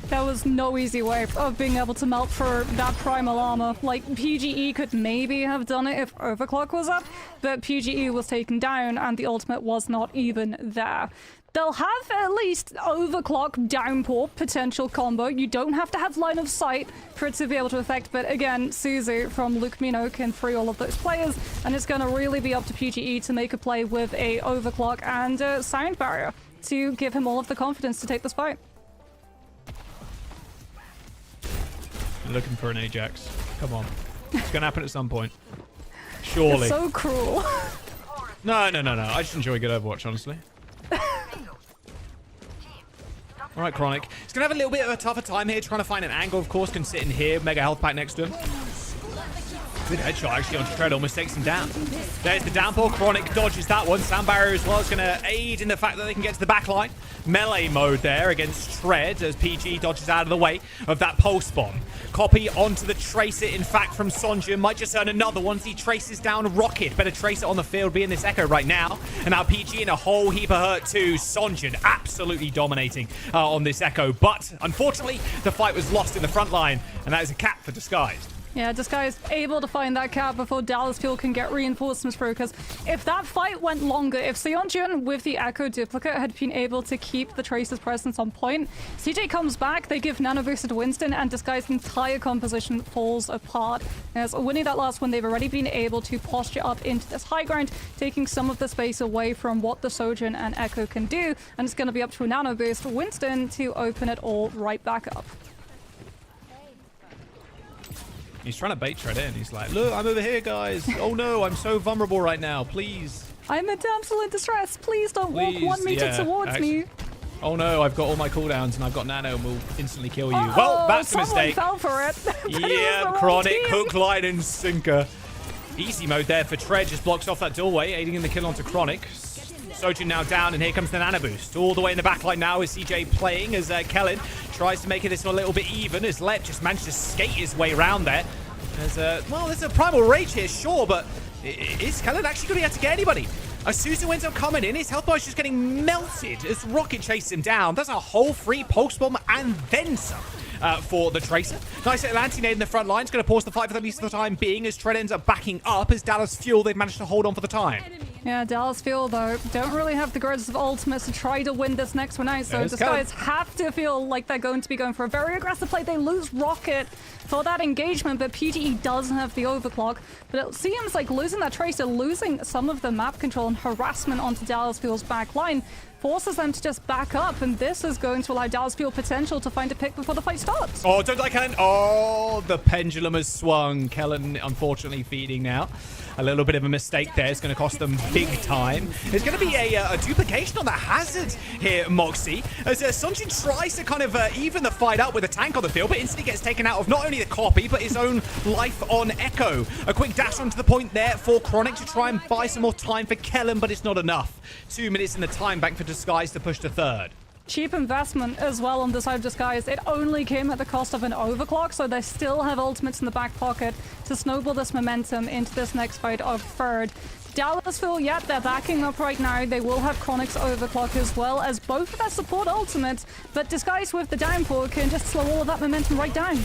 Speaker 12: There was no easy way of being able to melt for that primal armor. Like, PGE could maybe have done it if Overclock was up, but PGE was taken down and the ultimate was not even there. They'll have at least Overclock Downpour potential combo. You don't have to have line of sight for it to be able to affect, but again, Suzu from Luke Mino can free all of those players, and it's going to really be up to PGE to make a play with a Overclock and a Sound Barrier to give him all of the confidence to take this fight.
Speaker 5: Looking for an Ajax. Come on. It's going to happen at some point. Surely.
Speaker 12: It's so cruel.
Speaker 5: No. I just enjoy good Overwatch, honestly. All right, Chronic. He's going to have a little bit of a tougher time here trying to find an angle. Of course, can sit in here. Mega health pack next to him. Good headshot actually onto Tread. Almost takes him down. There's the downpour. Chronic dodges that one. Sound Barrier as well is going to aid in the fact that they can get to the back line. Melee mode there against Tread as PG dodges out of the way of that pulse bomb. Copy onto the Tracer, in fact, from Sonjin. Might just earn another one as he traces down Rocket. Better Tracer on the field, being this Echo right now. And now PG in a whole heap of hurt too. Sonjin absolutely dominating on this Echo. But unfortunately, the fight was lost in the front line. And that is a cap for Disguised.
Speaker 12: Yeah, Disguise able to find that cap before Dallas Fuel can get reinforcements through, because if that fight went longer, if Seonjun with the Echo Duplicate had been able to keep the Tracer's presence on point, CJ comes back, they give Nano Booster to Winston, and Disguise's entire composition falls apart. As winning that last one, they've already been able to posture up into this high ground, taking some of the space away from what the Sojourn and Echo can do, and it's going to be up to a Nano Boost Winston to open it all right back up.
Speaker 5: He's trying to bait Tread in. He's like, look, I'm over here, guys. Oh no, I'm so vulnerable right now. Please.
Speaker 12: I'm a damsel in distress. Please don't walk 1 meter towards me.
Speaker 5: Oh no, I've got all my cooldowns and I've got Nano and we'll instantly kill you. Well, that's a mistake.
Speaker 12: Someone fell for it.
Speaker 5: Yeah, Chronic, hook, line, and sinker. Easy mode there for Tread. Just blocks off that doorway, aiding in the kill onto Chronic. Sojin now down, and here comes the Nano Boost. All the way in the back line now is CJ playing as Kellen tries to make this a little bit even, as Lep just managed to skate his way around there. There's a Primal Rage here, sure, but is Kellen actually going to be able to get anybody? As Suzu ends up coming in, his health bar is just getting melted as Rocket chases him down. That's a whole free Pulse Bomb and then some. For the Tracer. Nice little anti-nade in the front line. It's going to pause the fight for the least of the time being as Tread ends up backing up as Dallas Fuel, they've managed to hold on for the time.
Speaker 12: Yeah, Dallas Fuel, though, don't really have the grudges of ultimates to try to win this next one out. So Disguise have to feel like they're going to be going for a very aggressive play. They lose Rocket for that engagement, but PGE does have the overclock. But it seems like losing that Tracer, losing some of the map control and harassment onto Dallas Fuel's back line forces them to just back up, and this is going to allow Dallas Fuel potential to find a pick before the fight starts.
Speaker 5: Oh, don't die, Kellen. Oh, the pendulum has swung. Kellen, unfortunately, feeding now. A little bit of a mistake there. It's going to cost them big time. There's going to be a duplication on the hazard here, Moxie, as Sunjin tries to kind of even the fight up with a tank on the field, but instantly gets taken out of not only the copy, but his own life on Echo. A quick dash onto the point there for Chronic to try and buy some more time for Kellen, but it's not enough. 2 minutes in the time bank for Disguise to push to third.
Speaker 12: Cheap investment as well on the side of Disguise. It only came at the cost of an overclock, so they still have ultimates in the back pocket to snowball this momentum into this next fight of third. Dallasville, yeah, they're backing up right now. They will have Chronic's overclock as well as both of their support ultimates, but Disguise with the downpour can just slow all of that momentum right down.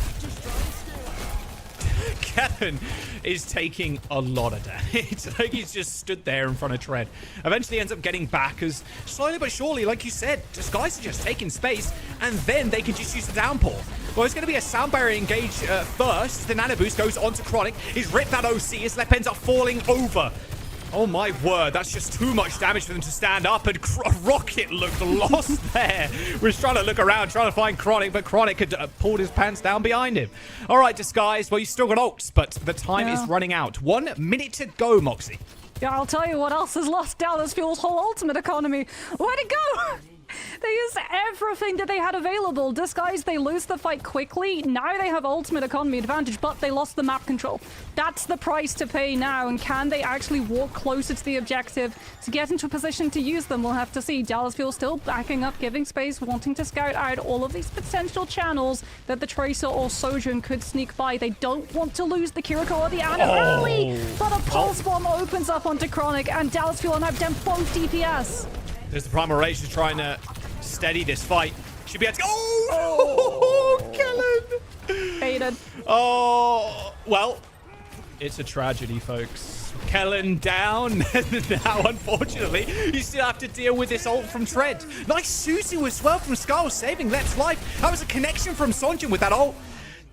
Speaker 5: Kevin is taking a lot of damage. Like he's just stood there in front of Tread. Eventually ends up getting back as slowly but surely, like you said, Disguise are just taking space and then they can just use the downpour. Well, it's going to be a sound barrier engage first. The nano boost goes onto Chronic. He's ripped that OC. His left ends up falling over. Oh my word, that's just too much damage for them to stand up, and Rocket looked lost there. Was trying to look around, trying to find Chronic, but Chronic had pulled his pants down behind him. All right, Disguise, well, you still got ults, but the time is running out. 1 minute to go, Moxie.
Speaker 12: Yeah, I'll tell you what else has lost Dallas Fuel's whole ultimate economy. Where'd it go? They used everything that they had available. Disguise, they lose the fight quickly. Now they have ultimate economy advantage, but they lost the map control. That's the price to pay now. And can they actually walk closer to the objective to get into a position to use them? We'll have to see. Dallas Fuel still backing up, giving space, wanting to scout out all of these potential channels that the Tracer or Sojourn could sneak by. They don't want to lose the Kiriko or the Ana early, but a Pulse Bomb opens up onto Chronic, and Dallas Fuel are now down both DPS.
Speaker 5: There's the Primal Rage just trying to steady this fight. Should be able to... Oh! Kellen!
Speaker 12: Baited.
Speaker 5: Oh, well, it's a tragedy, folks. Kellen down. Now, unfortunately, you still have to deal with this ult from Tread. Nice Suzu as well from Scar, saving Lep's life. That was a connection from Sonjin with that ult.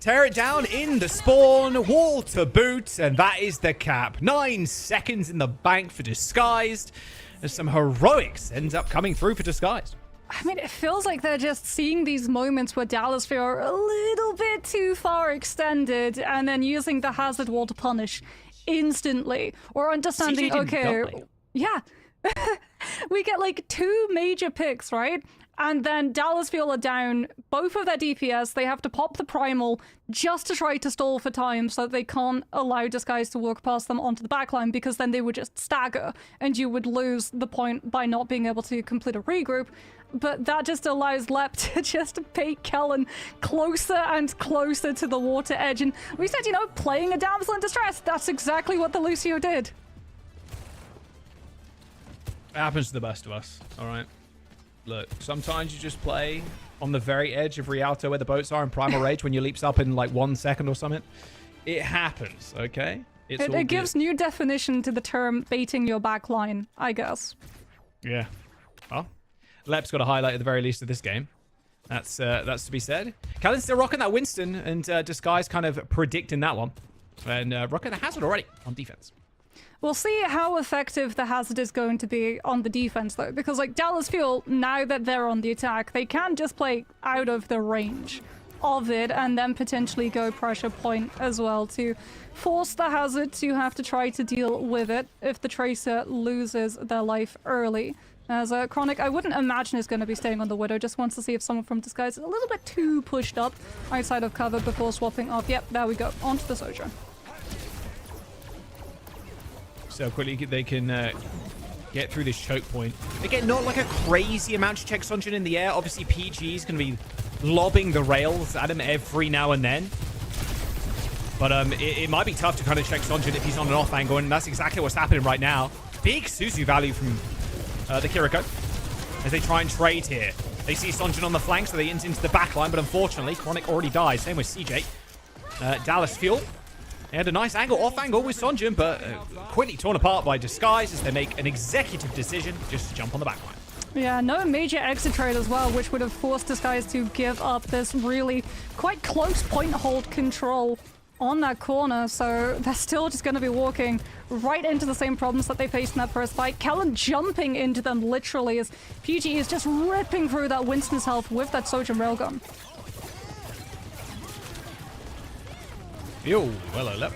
Speaker 5: Tear it down in the spawn, wall to boot, and that is the cap. 9 seconds in the bank for Disguised. As some heroics ends up coming through for Disguised.
Speaker 12: I mean, it feels like they're just seeing these moments where Dallas feel a little bit too far extended and then using the hazard wall to punish instantly. Or understanding, okay, yeah. We get like 2 major picks, right? And then Dallas Fuel are down both of their DPS. They have to pop the Primal just to try to stall for time so that they can't allow Disguise to walk past them onto the backline, because then they would just stagger and you would lose the point by not being able to complete a regroup. But that just allows Lep to just bait Kellen closer and closer to the water edge. And we said, you know, playing a damsel in distress. That's exactly what the Lucio did.
Speaker 5: It happens to the best of us, all right? Look, sometimes you just play on the very edge of Rialto where the boats are in Primal Rage when you leaps up in like 1 second or something. It happens, okay?
Speaker 12: It gives new definition to the term baiting your backline, I guess.
Speaker 5: Yeah. Well, Lep's got a highlight at the very least of this game. That's to be said. Callan's still rocking that Winston, and Disguise kind of predicting that one. And rocking the hazard already on defense.
Speaker 12: We'll see how effective the hazard is going to be on the defense, though, because like Dallas Fuel, now that they're on the attack, they can just play out of the range of it and then potentially go pressure point as well to force the hazard to have to try to deal with it if the Tracer loses their life early. As Chronic, I wouldn't imagine is going to be staying on the Widow, just wants to see if someone from Disguise is a little bit too pushed up outside of cover before swapping off. Yep, there we go, onto the Sojourn.
Speaker 5: So quickly they can get through this choke point. Again, not like a crazy amount to check Sonjin in the air. Obviously, PG is going to be lobbing the rails at him every now and then. But it might be tough to kind of check Sonjin if he's on an off angle, and that's exactly what's happening right now. Big Suzu value from the Kiriko as they try and trade here. They see Sonjin on the flank, so they int into the backline, but unfortunately, Chronic already dies. Same with CJ. Dallas Fuel. They had a nice angle, off angle with Sonjin, but quickly torn apart by Disguise as they make an executive decision just to jump on the backline.
Speaker 12: Yeah, no major exit trade as well, which would have forced Disguise to give up this really quite close point hold control on that corner, so they're still just going to be walking right into the same problems that they faced in that first fight. Kellen jumping into them literally as PG is just ripping through that Winston's health with that Sojourn railgun.
Speaker 5: Yo, hello, Lep.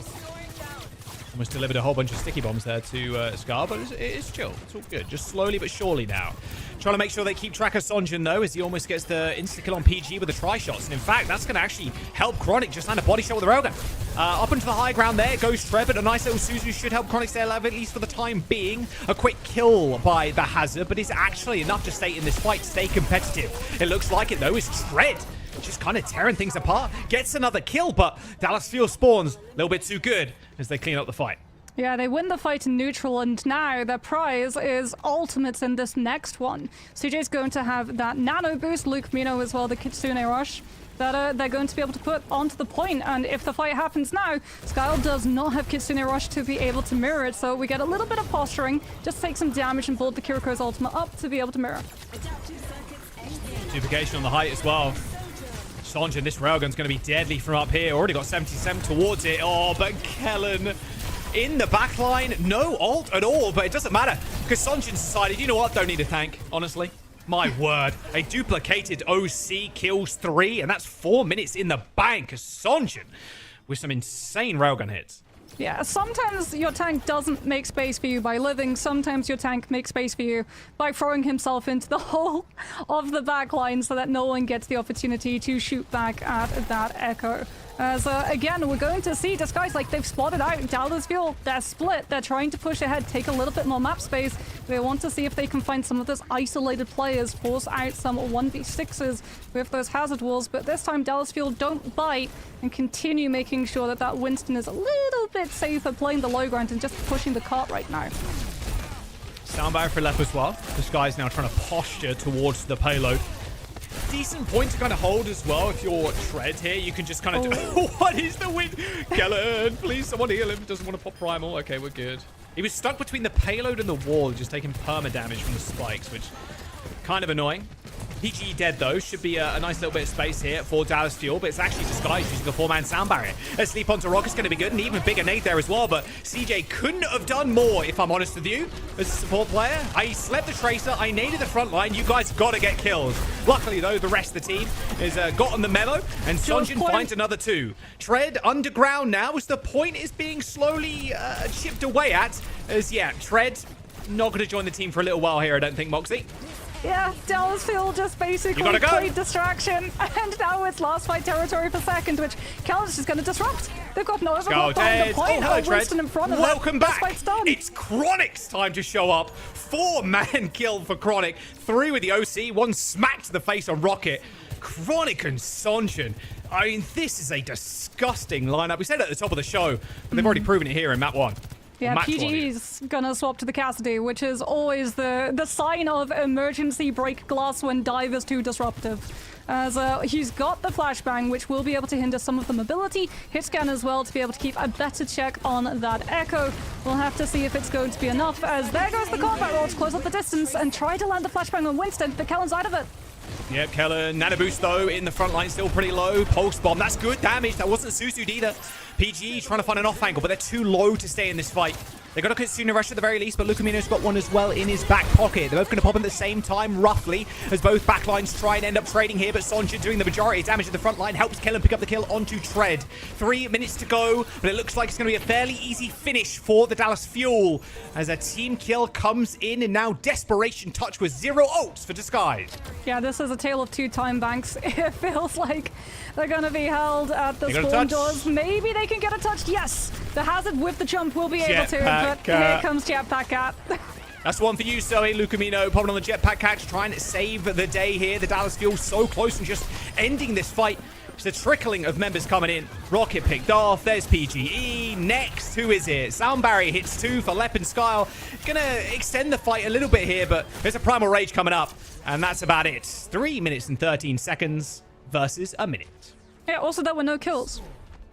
Speaker 5: Almost delivered a whole bunch of sticky bombs there to Scar, but it's chill. It's all good. Just slowly but surely now. Trying to make sure they keep track of Sonjin, though, as he almost gets the insta-kill on PG with the tri-shots. And in fact, that's going to actually help Chronic just land a body shot with the railgun. Up into the high ground there goes Trev, but a nice little Suzu should help Chronic stay alive, at least for the time being. A quick kill by the hazard, but it's actually enough to stay in this fight, stay competitive. It looks like it, though, is Tread just kind of tearing things apart. Gets another kill, but Dallas Fuel spawns a little bit too good as they clean up the fight.
Speaker 12: Yeah, they win the fight in neutral, and now their prize is ultimates in this next one. CJ's going to have that nano boost, Luke Mino as well, the Kitsune Rush, that they're going to be able to put onto the point. And if the fight happens now, Skyle does not have Kitsune Rush to be able to mirror it, so we get a little bit of posturing, just take some damage and build the Kiriko's ultimate up to be able to mirror.
Speaker 5: Duplication on the height as well. Sonjin, this railgun's going to be deadly from up here. Already got 77 towards it. Oh, but Kellen in the backline. No ult at all, but it doesn't matter because Sonjin decided, you know what, don't need a tank, honestly. My word. A duplicated OC kills 3, and that's 4 minutes in the bank. Sonjin with some insane railgun hits.
Speaker 12: Yeah, sometimes your tank doesn't make space for you by living. Sometimes your tank makes space for you by throwing himself into the hole of the back line so that no one gets the opportunity to shoot back at that Echo. As again, we're going to see Disguise, like they've spotted out Dallas Fuel. They're split. They're trying to push ahead, take a little bit more map space. They want to see if they can find some of those isolated players, force out some 1v6s with those hazard walls. But this time, Dallas Fuel don't bite and continue making sure that that Winston is a little bit safer playing the low ground and just pushing the cart right now.
Speaker 5: Sound barrier for left as well. This guy's now trying to posture towards the payload. Decent point to kind of hold as well. If you're Tread here, you can just kind of do... What is the win? Kellen, please someone heal him. Doesn't want to pop primal. Okay, we're good. He was stuck between the payload and the wall, just taking perma damage from the spikes, which kind of annoying. PG dead though. Should be a nice little bit of space here for Dallas Fuel, but it's actually Disguise using a 4-man sound barrier. A sleep onto Rocket's going to be good, and even bigger nade there as well, but CJ couldn't have done more, if I'm honest with you, as a support player. I slept the Tracer, I naded the front line, you guys got to get kills. Luckily though, the rest of the team has gotten the memo, and Sonjin finds another 2. Tread underground now, as the point is being slowly chipped away at, as yeah, Tread not going to join the team for a little while here, I don't think, Moxie.
Speaker 12: Yeah, Dallas Fuel just basically played distraction, and now it's last fight territory for second, which Cal's is going to disrupt. They've got no overlap behind the point.
Speaker 5: Hello,
Speaker 12: Winston in front of
Speaker 5: Welcome back.
Speaker 12: Done.
Speaker 5: It's Chronic's time to show up. 4-man kill for Chronic. 3 with the OC, 1 smack to the face on Rocket. Chronic and Sonjin. I mean, this is a disgusting lineup. We said it at the top of the show, but they've already proven it here in map 1.
Speaker 12: Yeah, PG's gonna swap to the Cassidy, which is always the sign of emergency break glass when dive is too disruptive. As he's got the flashbang, which will be able to hinder some of the mobility. Hit scan as well to be able to keep a better check on that Echo. We'll have to see if it's going to be enough, as there goes the combat roll to close up the distance and try to land the flashbang on Winston, but Kellen's out of it.
Speaker 5: Yep, Kellen. Nano boost, though, in the front line, still pretty low. Pulse bomb, that's good damage. That wasn't Susu'd either. PG trying to find an off angle, but they're too low to stay in this fight. They got to Kitsune Rush at the very least, but Lucamino's got one as well in his back pocket. They're both going to pop in at the same time, roughly, as both backlines try and end up trading here, but Sonjin doing the majority of damage at the front line helps Kellen pick up the kill onto Tread. 3 minutes to go, but it looks like it's going to be a fairly easy finish for the Dallas Fuel, as a team kill comes in, and now Desperation Touch with 0 ults for Disguise.
Speaker 12: Yeah, this is a tale of 2 time banks. It feels like they're going to be held at the spawn doors. Maybe they can get a touch. Yes, the hazard with the jump will be able to, but here comes Jetpack Cat.
Speaker 5: That's one for you, Zoe. Lucamino popping on the Jetpack Cat, trying to save the day here. The Dallas Fuel so close and just ending this fight. Just a trickling of members coming in. Rocket picked off. There's PGE. Next, who is it? Sound Barrier hits 2 for Lep and Skyle. Gonna extend the fight a little bit here, but there's a Primal Rage coming up. And that's about it. 3 minutes and 13 seconds versus a minute.
Speaker 12: Yeah, also there were no kills.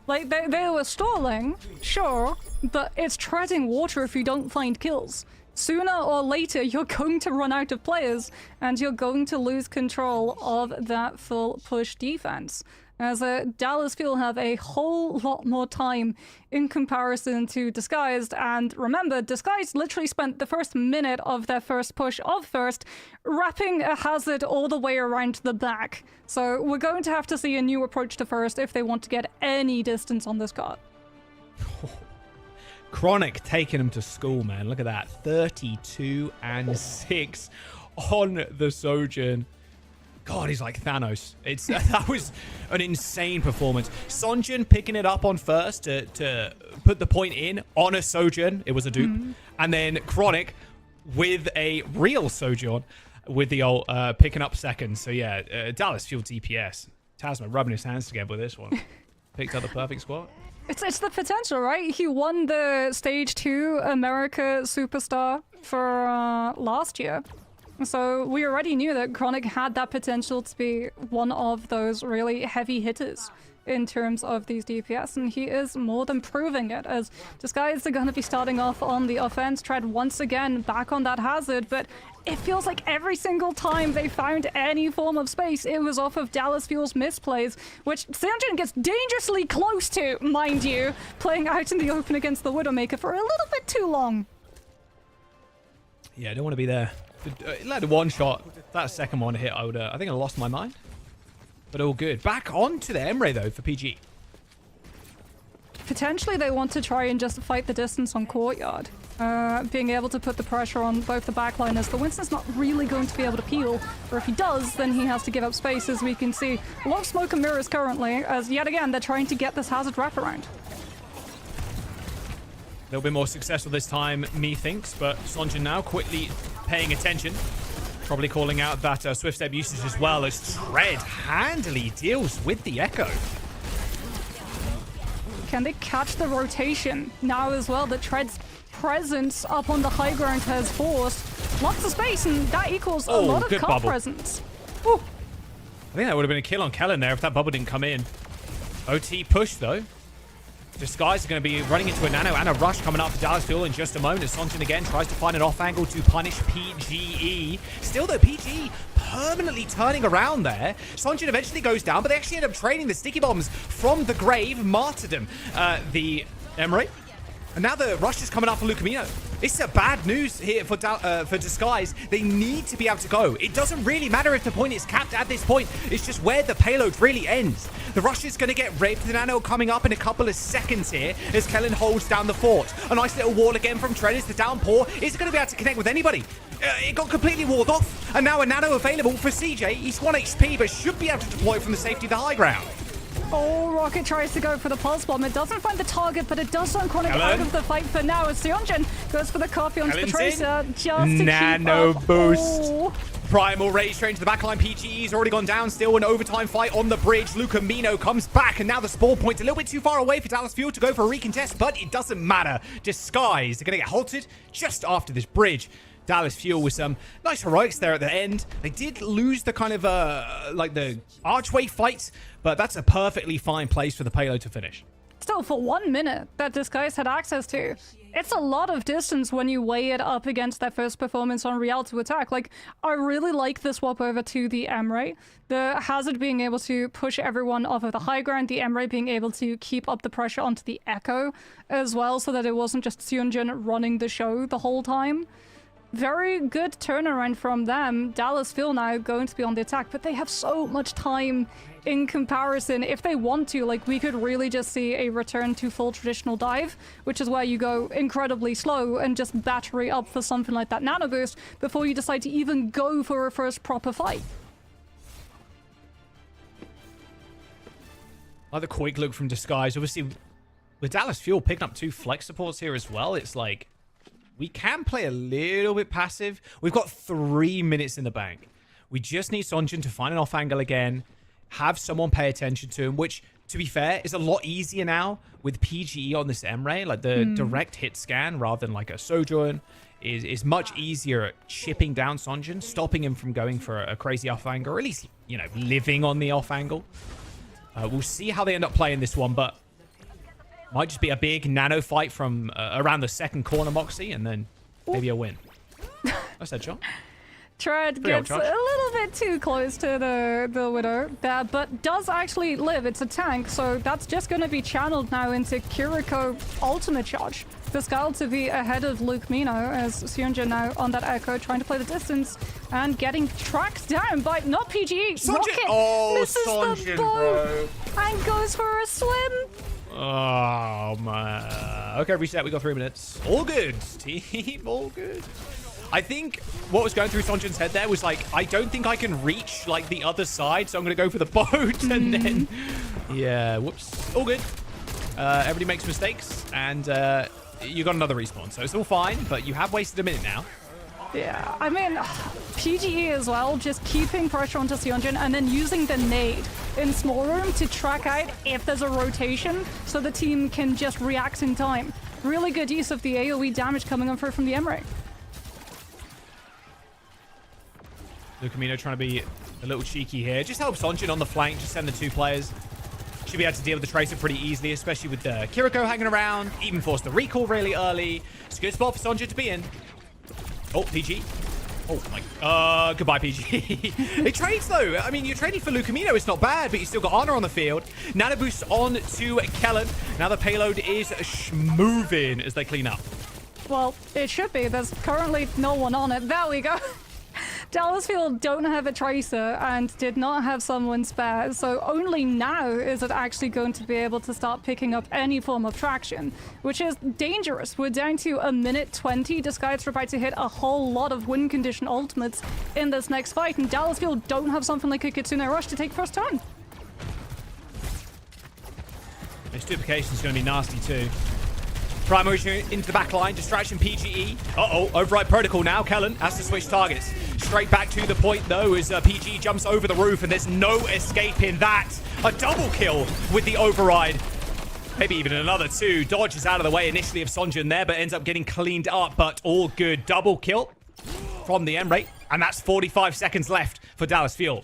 Speaker 12: Like, they were stalling, sure, but it's treading water if you don't find kills. Sooner or later, you're going to run out of players, and you're going to lose control of that full push defense. As Dallas Fuel have a whole lot more time in comparison to Disguised. And remember, Disguised literally spent the first minute of their first push of First wrapping a hazard all the way around the back. So we're going to have to see a new approach to First if they want to get any distance on this card.
Speaker 5: Chronic taking him to school, man. Look at that. 32 and 6 on the Sojourn. God, he's like Thanos. That was an insane performance. Sonjin picking it up on First to put the point in on a Sojourn. It was a dupe. And then Chronic with a real Sojourn with the old picking up second. So yeah, Dallas Fuel DPS. Tasman rubbing his hands together with this one. Picked up the perfect squad.
Speaker 12: It's the potential, right? He won the Stage 2 America Superstar for last year. So we already knew that Chronic had that potential to be one of those really heavy hitters in terms of these DPS, and he is more than proving it, as Disguised are going to be starting off on the offense. Tread once again back on that hazard, but it feels like every single time they found any form of space, it was off of Dallas Fuel's misplays, which Sonjin gets dangerously close to, mind you, playing out in the open against the Widowmaker for a little bit too long.
Speaker 5: Yeah, I don't want to be there. Let a one shot. That second one hit, I think I lost my mind. But all good. Back on to the Emre though for PG.
Speaker 12: potentially they want to try and just fight the distance on courtyard. Being able to put the pressure on both the backliners. The Winston's not really going to be able to peel, or if he does, then he has to give up space, as we can see. A lot of smoke and mirrors currently, as yet again, they're trying to get this hazard wraparound.
Speaker 5: A little bit more successful this time, methinks, but Sonjin now quickly paying attention. Probably calling out that Swift Step usage as well, as Tread handily deals with the Echo.
Speaker 12: Can they catch the rotation now as well? The Tread's presence up on the high ground has forced lots of space, and that equals a lot of car presence.
Speaker 5: Ooh. I think that would have been a kill on Kellen there if that bubble didn't come in. OT push, though. Disguise are going to be running into a nano and a rush coming up for Dallas Fuel in just a moment as Sonjin again tries to find an off angle to punish PGE. Still, though, PGE permanently turning around there. Sonjin eventually goes down, but they actually end up trading the sticky bombs from the grave, martyrdom, the Emery. And now the rush is coming up for Lucamino. This is bad news here for Disguise. They need to be able to go. It doesn't really matter if the point is capped at this point. It's just where the payload really ends. The rush is going to get raped. The nano coming up in a couple of seconds here as Kellen holds down the fort. A nice little wall again from Tread as the downpour isn't going to be able to connect with anybody. It got completely walled off. And now a nano available for CJ. He's 1 HP, but should be able to deploy from the safety of the high ground.
Speaker 12: Oh, Rocket tries to go for the pulse bomb. It doesn't find the target, but it does sound quite out of the fight for now. As Seonjin goes for the copy onto the Tracer just to
Speaker 5: nano
Speaker 12: keep up.
Speaker 5: boost.
Speaker 12: Oh.
Speaker 5: Primal Rage straight into the backline. PGE's already gone down. Still an overtime fight on the bridge. Lucamino comes back, and now the spawn point's a little bit too far away for Dallas Fuel to go for a recontest, but it doesn't matter. Disguise are going to get halted just after this bridge. Dallas Fuel with some nice heroics there at the end. They did lose the kind of like the archway fight, but that's a perfectly fine place for the payload to finish.
Speaker 12: Still, for 1 minute that Disguise had access to, it's a lot of distance when you weigh it up against their first performance on Rialto attack. Like, I really like the swap over to the Emre. The Hazard being able to push everyone off of the high ground, the Emre being able to keep up the pressure onto the Echo as well, so that it wasn't just Seonjin running the show the whole time. Very good turnaround from them. Dallas Phil now going to be on the attack, but they have so much time in comparison. If they want to, like, we could really just see a return to full traditional dive, which is where you go incredibly slow and just battery up for something like that nano boost before you decide to even go for a first proper fight.
Speaker 5: Like the quick look from Disguise. Obviously, with Dallas Fuel picking up 2 flex supports here as well, it's like we can play a little bit passive. We've got 3 minutes in the bank. We just need Sonjin to find an off angle again, have someone pay attention to him, which, to be fair, is a lot easier now with PGE on this Emre. Like the direct hit scan rather than like a Sojourn is much easier at chipping down Sonjin, stopping him from going for a crazy off angle, or at least, you know, living on the off angle. We'll see how they end up playing this one, but might just be a big nano fight from around the second corner, Moxie, and then maybe a win. That's that shot.
Speaker 12: Tread gets a little bit too close to the Widow there, but does actually live. It's a tank, so that's just going to be channeled now into Kiriko ultimate charge. Pascal to be ahead of Luke Mino as Seonjin now on that Echo, trying to play the distance and getting tracked down by not PGE. Rocket misses the bow and goes for a swim.
Speaker 5: Oh, man. Okay, reset. We got 3 minutes. All good, team. All good. I think what was going through Sonjin's head there was like, I don't think I can reach like the other side, so I'm going to go for the boat. And then, yeah, whoops. All good. Everybody makes mistakes, and you got another respawn, so it's all fine, but you have wasted a minute now.
Speaker 12: Yeah, I mean, PGE as well, just keeping pressure onto Seonjin and then using the nade in small room to track out if there's a rotation so the team can just react in time. Really good use of the AoE damage coming on through from the Emre.
Speaker 5: Lucamino trying to be a little cheeky here. Just help Sonjin on the flank, just send the 2 players. Should be able to deal with the Tracer pretty easily, especially with Kiriko hanging around, even force the recall really early. It's a good spot for Sonjin to be in. Oh, PG. Oh, my... goodbye, PG. It trades, though. I mean, you're trading for Lucamino. It's not bad, but you still got Honor on the field. Nano boost on to Kellen. Now the payload is moving as they clean up.
Speaker 12: Well, it should be. There's currently no one on it. There we go. Dallas Fuel don't have a Tracer and did not have someone spare, so only now is it actually going to be able to start picking up any form of traction, which is dangerous. We're down to a minute 20. Disguise are about to hit a whole lot of win condition ultimates in this next fight, and Dallas Fuel don't have something like a Kitsune Rush to take first turn.
Speaker 5: This duplication is going to be nasty too. Primary into the back line, distraction PGE. Uh-oh, override protocol now. Kellen has to switch targets. Straight back to the point though as PGE jumps over the roof and there's no escaping that. A double kill with the override. Maybe even another two. Dodge is out of the way initially of Sonjun there, but ends up getting cleaned up, but all good. Double kill from the M-Rate, and that's 45 seconds left for Dallas Fuel.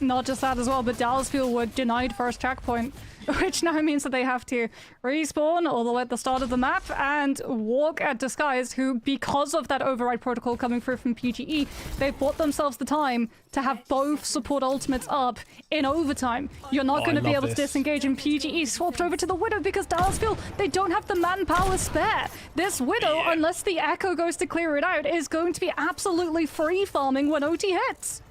Speaker 12: Not just that as well, but Dallas Fuel were denied first checkpoint, which now means that they have to respawn all the way at the start of the map and walk at Disguise, who, because of that override protocol coming through from PGE, they've bought themselves the time to have both support ultimates up in overtime. You're not going to be able to disengage, and PGE swapped over to the Widow because Dallas Fuel, they don't have the manpower spare. This Widow, unless the Echo goes to clear it out, is going to be absolutely free farming when OT hits.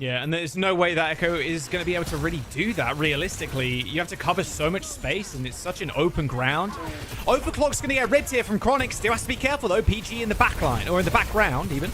Speaker 5: Yeah, and there's no way that Echo is going to be able to really do that realistically. You have to cover so much space, and it's such an open ground. Overclock's going to get ripped here from Chronic. Still has to be careful, though. PG in the back line, or in the background, even.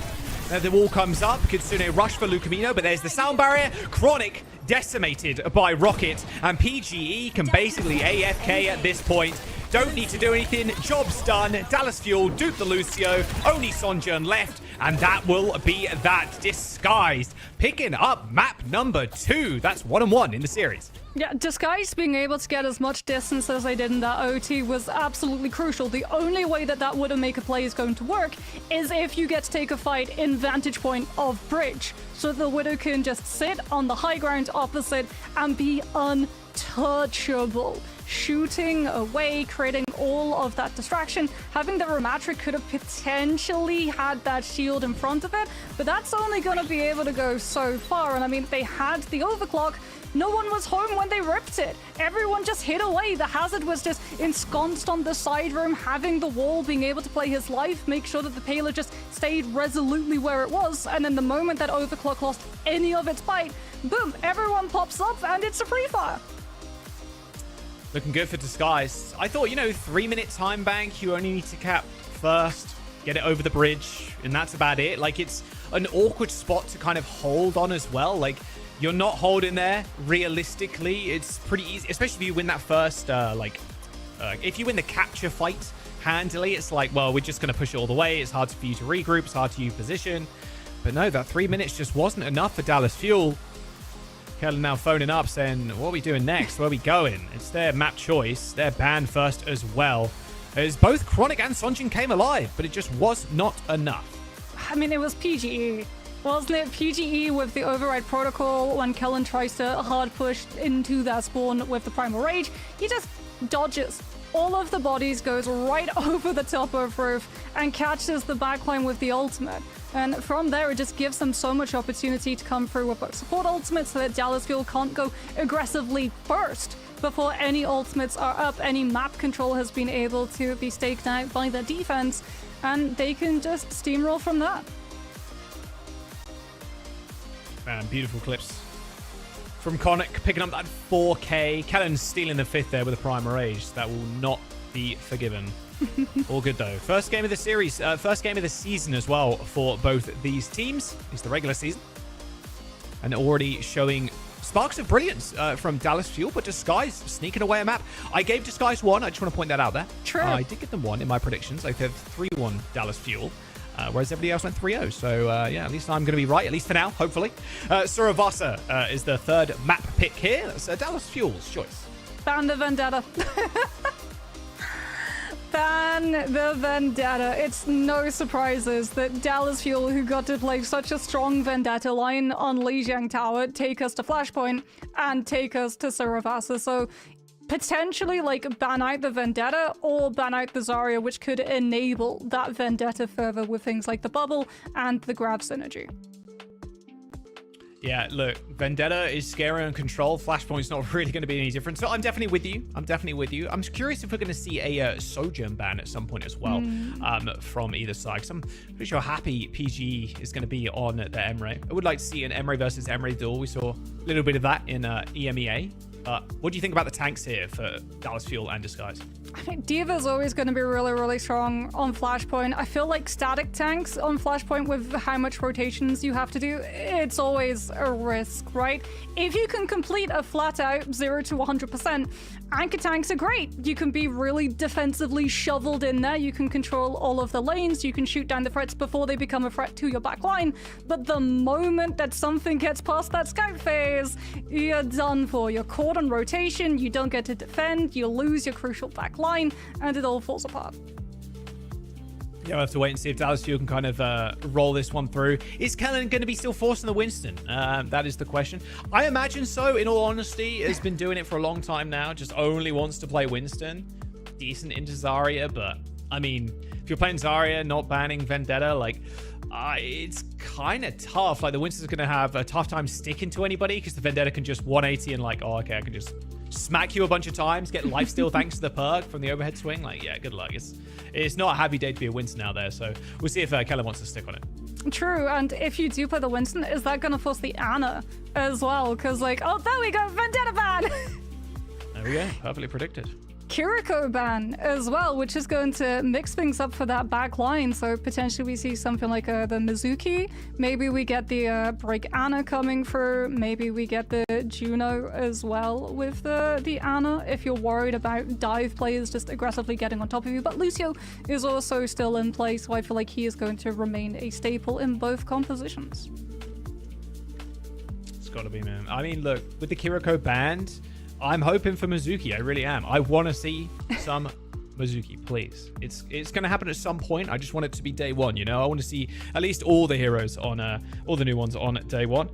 Speaker 5: The wall comes up. Kitsune rush for Lucamino, but there's the sound barrier. Chronic decimated by Rocket, and PGE can basically AFK at this point. Don't need to do anything. Job's done. Dallas Fuel dupe the Lucio. Only Sonjun left. And that will be that. Disguised. Picking up map number 2. That's 1-1 in the series.
Speaker 12: Yeah, Disguise being able to get as much distance as they did in that OT was absolutely crucial. The only way that that Widow make a play is going to work is if you get to take a fight in vantage point of Bridge. So the Widow can just sit on the high ground opposite and be untouchable. Shooting away, creating all of that distraction. Having the Rematric could have potentially had that shield in front of it, but that's only going to be able to go so far. And I mean, they had the overclock. No one was home when they ripped it. Everyone just hid away. The Hazard was just ensconced on the side room, having the wall, being able to play his life, make sure that the payload just stayed resolutely where it was. And then the moment that overclock lost any of its bite, boom, everyone pops up and it's a free fire.
Speaker 5: Looking good for Disguise. I thought, 3-minute time bank, you only need to cap first, get it over the bridge, and that's about it. Like, it's an awkward spot to kind of hold on as well. Like, you're not holding there. Realistically, it's pretty easy, especially if you win that first, if you win the capture fight handily, it's like, well, we're just going to push it all the way. It's hard for you to regroup. It's hard to use position. But no, that 3 minutes just wasn't enough for Dallas Fuel. Kellen now phoning up saying, what are we doing next? Where are we going? It's their map choice. They're banned first as well. As both Chronic and Sonjun came alive, but it just was not enough.
Speaker 12: I mean, it was PGE. Wasn't it PGE with the override protocol when Kellen tries to hard push into that spawn with the Primal Rage? He just dodges. All of the bodies goes right over the top of roof and catches the backline with the ultimate. And from there, it just gives them so much opportunity to come through with both support ultimates so that Dallas Fuel can't go aggressively first before any ultimates are up. Any map control has been able to be staked out by the defense, and they can just steamroll from that.
Speaker 5: Man, beautiful clips from Chronic, picking up that 4K. Kellen's stealing the 5th there with a Primal Rage. That will not be forgiven. All good though. First game of the series, first game of the season as well for both these teams. It's the regular season. And already showing sparks of brilliance from Dallas Fuel, but Disguise sneaking away a map. I gave Disguise 1. I just want to point that out there.
Speaker 12: True.
Speaker 5: I did get them 1 in my predictions. I said 3-1 Dallas Fuel. Whereas everybody else went 3-0. So, yeah, at least I'm going to be right, at least for now, hopefully. Suravasa is the third map pick here. That's Dallas Fuel's choice.
Speaker 12: Ban the Vendetta. Ban the Vendetta. It's no surprises that Dallas Fuel, who got to play such a strong Vendetta line on Lijiang Tower, take us to Flashpoint and take us to Suravasa. So potentially ban out the Vendetta or ban out the Zarya, which could enable that Vendetta further with things like the bubble and the grab synergy.
Speaker 5: Yeah, look, Vendetta is scary on control. Flashpoint's not really going to be any different. So I'm definitely with you. I'm curious if we're going to see a Sojourn ban at some point as well from either side. Because I'm pretty sure happy PG is going to be on the Emre. I would like to see an Emre versus Emre duel. We saw a little bit of that in EMEA. What do you think about the tanks here for Dallas Fuel and Disguise?
Speaker 12: I think D.Va's always going to be really, really strong on Flashpoint. I feel like static tanks on Flashpoint with how much rotations you have to do, it's always a risk, right? If you can complete a flat out 0 to 100%, anchor tanks are great. You can be really defensively shoveled in there. You can control all of the lanes. You can shoot down the threats before they become a threat to your back line. But the moment that something gets past that scout phase, you're done for. You're caught on rotation. You don't get to defend. You lose your crucial back line, and it all falls apart.
Speaker 5: Yeah, we'll have to wait and see if Dallas Fuel can kind of roll this one through. Is Kellen going to be still forcing the Winston? That is the question. I imagine so, in all honesty. Has been doing it for a long time now. Just only wants to play Winston. Decent into Zarya, but I mean, if you're playing Zarya, not banning Vendetta, like, it's kind of tough. Like, the Winston's going to have a tough time sticking to anybody because the Vendetta can just 180 and like, oh, okay, I can just smack you a bunch of times, get lifesteal thanks to the perk from the overhead swing. Like, yeah, good luck. It's not a happy day to be a Winston out there, so we'll see if Kellen wants to stick on it.
Speaker 12: True, and if you do play the Winston, is that going to force the Ana as well? Because, like, oh, there we go, Vendetta ban!
Speaker 5: There we go, perfectly predicted.
Speaker 12: Kiriko ban as well, which is going to mix things up for that back line. So potentially we see something like the Mizuki. Maybe we get the Break Ana coming through. Maybe we get the Juno as well with the Ana if you're worried about dive players just aggressively getting on top of you. But Lucio is also still in play, so I feel like he is going to remain a staple in both compositions.
Speaker 5: It's got to be, man. I mean, look, with the Kiriko banned, I'm hoping for Mizuki. I really am. I want to see some Mizuki, please. It's going to happen at some point. I just want it to be day one, you know? I want to see at least all the heroes on, all the new ones on day one.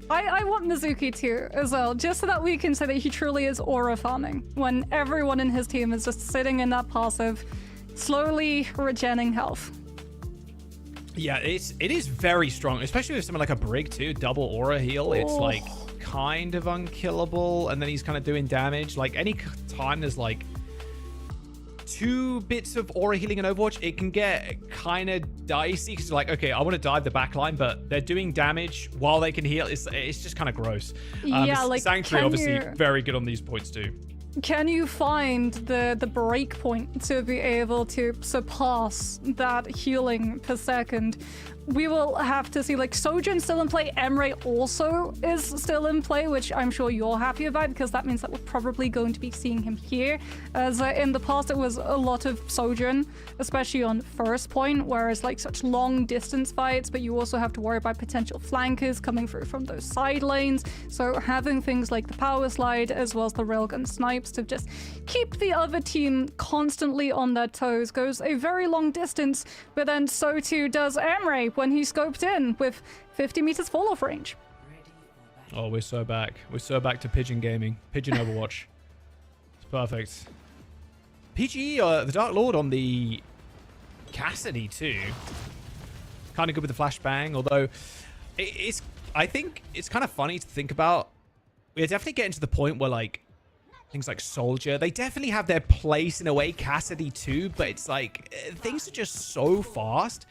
Speaker 12: I want Mizuki too, as well, just so that we can say that he truly is aura farming when everyone in his team is just sitting in that passive, slowly regenning health.
Speaker 5: Yeah, it is very strong, especially with someone like a Brig too, double aura heal. It's like kind of unkillable, and then he's kind of doing damage. Like, any time there's like 2 bits of aura healing in Overwatch, it can get kind of dicey because like, okay, I want to dive the backline, but they're doing damage while they can heal. It's just kind of gross.
Speaker 12: Yeah, like,
Speaker 5: Sanctuary obviously very good on these points too.
Speaker 12: Can you find the break point to be able to surpass that healing per second? We will have to see. Like, Sojourn still in play. Emre also is still in play, which I'm sure you're happy about because that means that we're probably going to be seeing him here. As in the past, it was a lot of Sojourn, especially on first point, whereas like such long distance fights, but you also have to worry about potential flankers coming through from those side lanes. So having things like the power slide as well as the railgun snipes to just keep the other team constantly on their toes goes a very long distance, but then so too does Emre when he scoped in with 50 meters fall off range.
Speaker 5: Oh, we're so back. We're so back to Pigeon Gaming. Pigeon Overwatch. It's perfect. PG, the Dark Lord on the Cassidy too. Kind of good with the flashbang, although I think it's kind of funny to think about. We're definitely getting to the point where like things like Soldier, they definitely have their place in a way. Cassidy too, but it's like things are just so fast.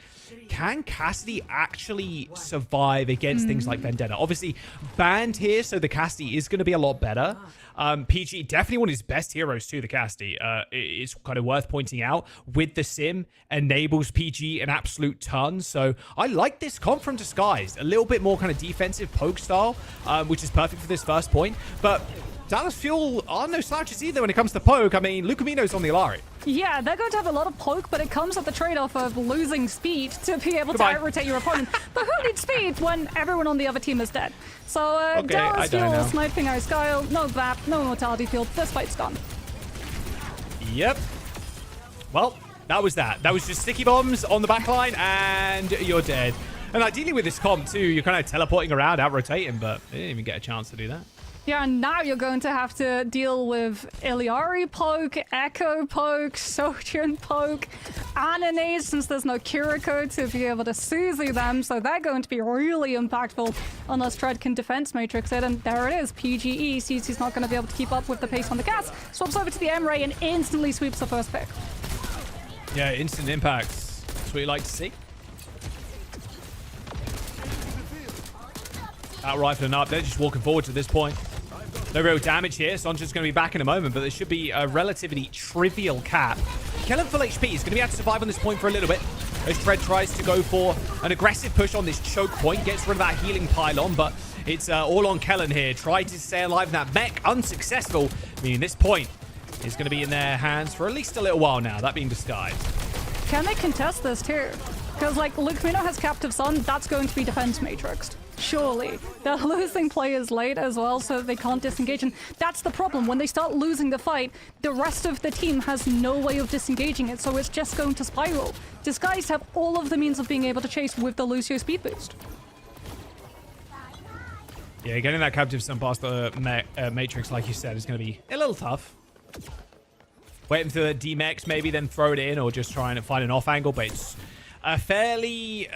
Speaker 5: Can Cassidy actually survive against things like Vendetta? Obviously banned here, so the Cassidy is going to be a lot better. PG, definitely one of his best heroes too, the Cassidy. It's kind of worth pointing out. With the sim, enables PG an absolute ton. So I like this comp from Disguised. A little bit more kind of defensive poke style, which is perfect for this first point. But Dallas Fuel are no slouches either when it comes to poke. I mean, Lucamino's on the Alari.
Speaker 12: Yeah, they're going to have a lot of poke, but it comes at the trade-off of losing speed to be able to out-rotate your opponent. But who needs speed when everyone on the other team is dead? So
Speaker 5: okay,
Speaker 12: Dallas Fuel sniping our Skyle, no VAP, no mortality field. This fight's done.
Speaker 5: Yep. Well, that was that. That was just sticky bombs on the backline, and you're dead. And ideally with this comp too, you're kind of teleporting around, out-rotating, but they didn't even get a chance to do that.
Speaker 12: Yeah, and now you're going to have to deal with Iliari poke, Echo poke, Sojin poke, Anane, since there's no Kiriko to be able to Suzu them, so they're going to be really impactful unless Tread can defense matrix it, and there it is. PGE sees he's not going to be able to keep up with the pace on the gas, swaps over to the M-Ray and instantly sweeps the first pick.
Speaker 5: Yeah, instant impacts. That's what you like to see. Out rifling up, they're just walking forward to this point. No real damage here. Sonja's going to be back in a moment, but there should be a relatively trivial cap. Kellen full HP is going to be able to survive on this point for a little bit. As Tread tries to go for an aggressive push on this choke point, gets rid of that healing pylon, but it's all on Kellen here. Tried to stay alive in that mech, unsuccessful. Meaning this point is going to be in their hands for at least a little while now, that being Disguised.
Speaker 12: Can they contest this too? Because, like, Lucamino has Captive Sun, that's going to be defense matrixed. Surely. They're losing players late as well, so they can't disengage. And that's the problem. When they start losing the fight, the rest of the team has no way of disengaging it, so it's just going to spiral. Disguised have all of the means of being able to chase with the Lucio speed boost.
Speaker 5: Yeah, getting that Captive Sun past the Matrix, like you said, is going to be a little tough. Waiting for the D-Mex, maybe then throw it in, or just trying to find an off angle, but it's fairly...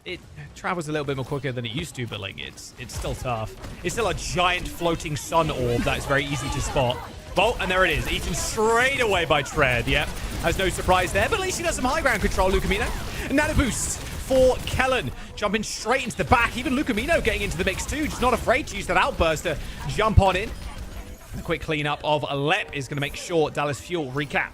Speaker 5: it travels a little bit more quicker than it used to, but like it's still tough. It's still a giant floating sun orb that is very easy to spot. Bolt, and there it is. Eaten straight away by Tread. Yep, has no surprise there, but at least he does some high ground control, Lucamino. Nano boost for Kellen. Jumping straight into the back. Even Lucamino getting into the mix too. Just not afraid to use that outburst to jump on in. A quick cleanup of Lep is going to make sure Dallas Fuel recap.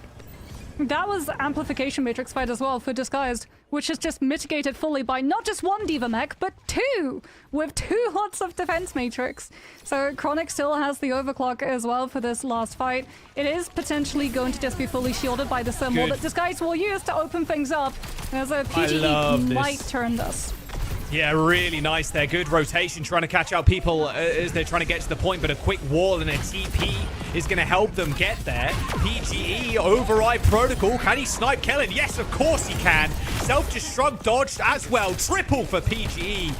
Speaker 12: That was Amplification Matrix fight as well for Disguised, which is just mitigated fully by not just one Diva mech, but two, with 2 lots of defense matrix. So Chronic still has the overclock as well for this last fight. It is potentially going to just be fully shielded by the symbol that Disguised will use to open things up, as a PGE might turn this.
Speaker 5: Yeah, really nice there. Good rotation, trying to catch out people as they're trying to get to the point, but a quick wall and a TP is going to help them get there. PGE, Override Protocol. Can he snipe Kellen? Yes, of course he can. Self-destruct dodged as well. Triple for PGE.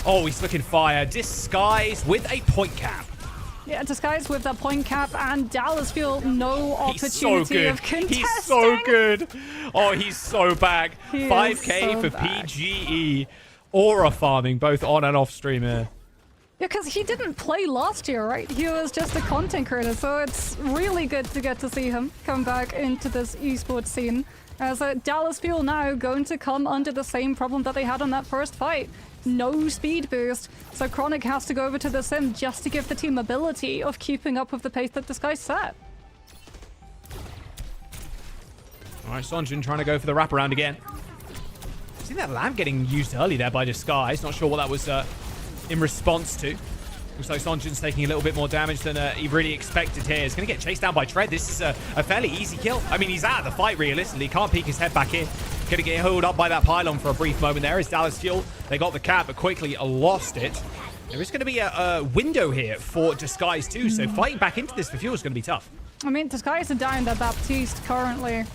Speaker 5: Oh, he's looking fire. Disguise with a point cap.
Speaker 12: Yeah, Disguise with the point cap, and Dallas feel no opportunity of contesting.
Speaker 5: He's so good. Oh, he's so back. 5K
Speaker 12: so
Speaker 5: for
Speaker 12: back.
Speaker 5: PGE. Aura farming both on and off stream here.
Speaker 12: Yeah, because he didn't play last year, right? He was just a content creator, so it's really good to get to see him come back into this esports scene. As Dallas Fuel now going to come under the same problem that they had on that first fight. No speed boost, so Chronic has to go over to the sim just to give the team ability of keeping up with the pace that this guy set.
Speaker 5: All right, Sonjin trying to go for the wraparound again. See that lamp getting used early there by Disguise. Not sure what that was in response to. Looks like Sonjin's taking a little bit more damage than he really expected here. He's going to get chased down by Tread. This is a fairly easy kill. I mean, he's out of the fight, realistically. Can't peek his head back in. Going to get held up by that pylon for a brief moment there. As Dallas Fuel, they got the cap, but quickly lost it. There is going to be a window here for Disguise too, so fighting back into this for Fuel is going to be tough.
Speaker 12: I mean, Disguise are down that Baptiste currently,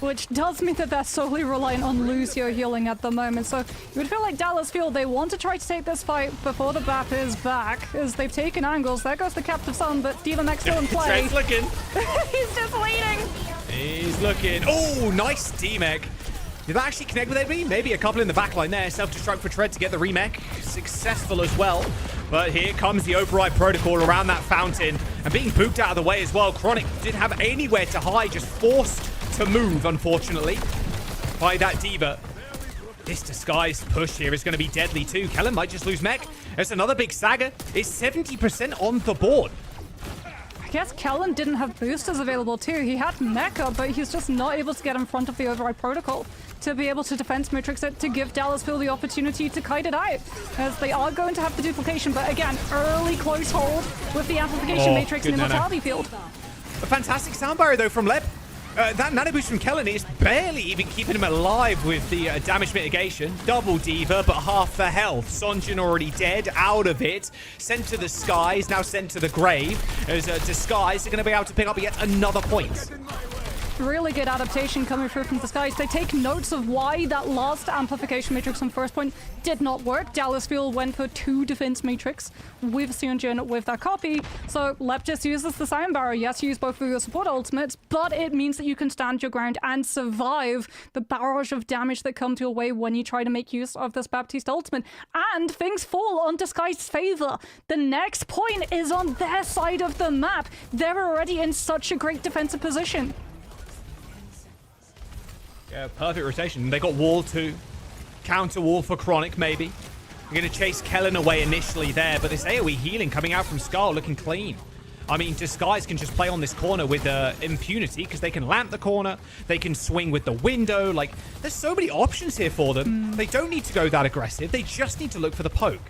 Speaker 12: which does mean that they're solely reliant on Lucio healing at the moment. So you would feel like Dallas Fuel, they want to try to take this fight before the BAP is back, as they've taken angles. There goes the Captive Sun, but Diva Mech still in play.
Speaker 5: Tread's looking.
Speaker 12: He's just waiting.
Speaker 5: He's looking. Oh, nice D-Mech. Did that actually connect with AB? Maybe a couple in the backline there. Self-destruct for Tread to get the remech. Successful as well. But here comes the Override Protocol around that fountain. And being booped out of the way as well. Chronic didn't have anywhere to hide. Just forced to move, unfortunately, by that Diva. This Disguise push here is going to be deadly too. Kellen might just lose mech. There's another big Saga. It's 70% on the board.
Speaker 12: I guess Kellen didn't have boosters available too. He had Mecha, but he's just not able to get in front of the Override Protocol to be able to defense matrix it, to give Dallas Fuel the opportunity to kite it out, as they are going to have the duplication, but again, early close hold with the amplification matrix and immortality field.
Speaker 5: A fantastic sound barrier though from Lep. That nano boost from Kellen is barely even keeping him alive with the damage mitigation. Double Diva, but half the health. Sonjin already dead, out of it. Sent to the skies, now sent to the grave. As Disguise are going to be able to pick up yet another point.
Speaker 12: really good adaptation coming through from Disguise. They take notes of why that last amplification matrix on first point did not work. Dallas Fuel went for 2 defense matrix with Sionjin with that copy. So Lep just uses the sound barrier. Yes, use both of your support ultimates, but it means that you can stand your ground and survive the barrage of damage that comes your way when you try to make use of this Baptiste ultimate. And things fall on Disguise's favor. The next point is on their side of the map. They're already in such a great defensive position.
Speaker 5: Yeah, perfect rotation. They got wall too. Counter wall for Chronic, maybe. We're going to chase Kellen away initially there, but this AoE healing coming out from Scar looking clean. I mean, Disguise can just play on this corner with impunity because they can lamp the corner. They can swing with the window. Like, there's so many options here for them. They don't need to go that aggressive. They just need to look for the poke.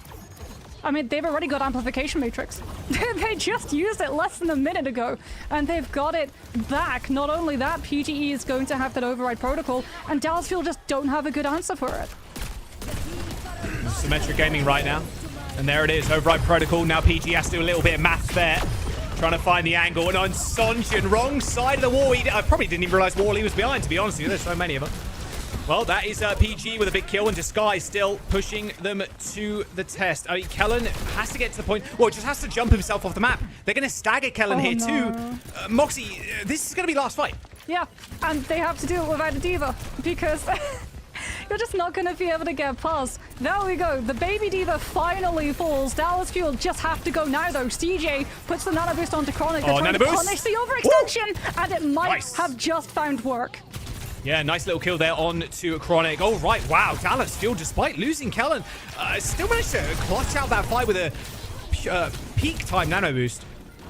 Speaker 12: I mean, they've already got amplification matrix. They just used it less than a minute ago, and they've got it back. Not only that, PGE is going to have that override protocol, and Dallas Fuel just don't have a good answer for it.
Speaker 5: Symmetric gaming right now. And there it is, override protocol. Now PG has to do a little bit of math there. Trying to find the angle. And on Sonjin, wrong side of the wall. I probably didn't even realize wall he was behind, to be honest with you. There's so many of them. Well, that is PG with a big kill, and Disguise still pushing them to the test. I mean, Kellen has to get to the point. Well, just has to jump himself off the map. They're going to stagger Kellen here too. Moxie, this is going to be last fight.
Speaker 12: Yeah, and they have to do it without a diva because you're just not going to be able to get past. There we go. The baby diva finally falls. Dallas Fuel just have to go now, though. CJ puts the nano boost onto Chronic. They're trying to punish the overextension, and it might have just found work.
Speaker 5: Yeah, nice little kill there on to Chronic. Oh, right. Wow. Dallas Fuel, despite losing Kellen, still managed to clutch out that fight with a peak time nano boost.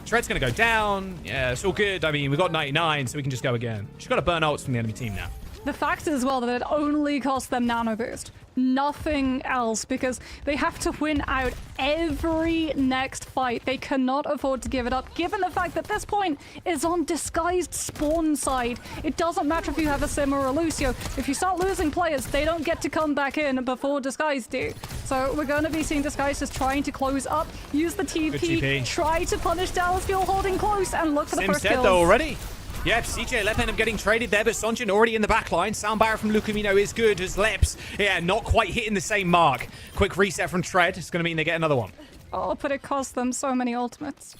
Speaker 5: Tread's going to go down. Yeah, it's all good. I mean, we got 99, so we can just go again. She's got to burn ults from the enemy team now.
Speaker 12: The fact is, well, that it only cost them nano boost. Nothing else, because they have to win out every next fight. They cannot afford to give it up, given the fact that this point is on Disguised spawn side. It doesn't matter if you have a Sim or a Lucio. If you start losing players, they don't get to come back in before Disguise do. So we're going to be seeing Disguise just trying to close up, use the TP, try to punish Dallas Fuel holding close, and look for the first kills.
Speaker 5: Though already. Yeah, CJ Lep ended up getting traded there, but Sonjin already in the back line. Sound barrier from Lucamino is good as Leps, yeah, not quite hitting the same mark. Quick reset from Tread. It's going to mean they get another one.
Speaker 12: Oh, but it cost them so many ultimates.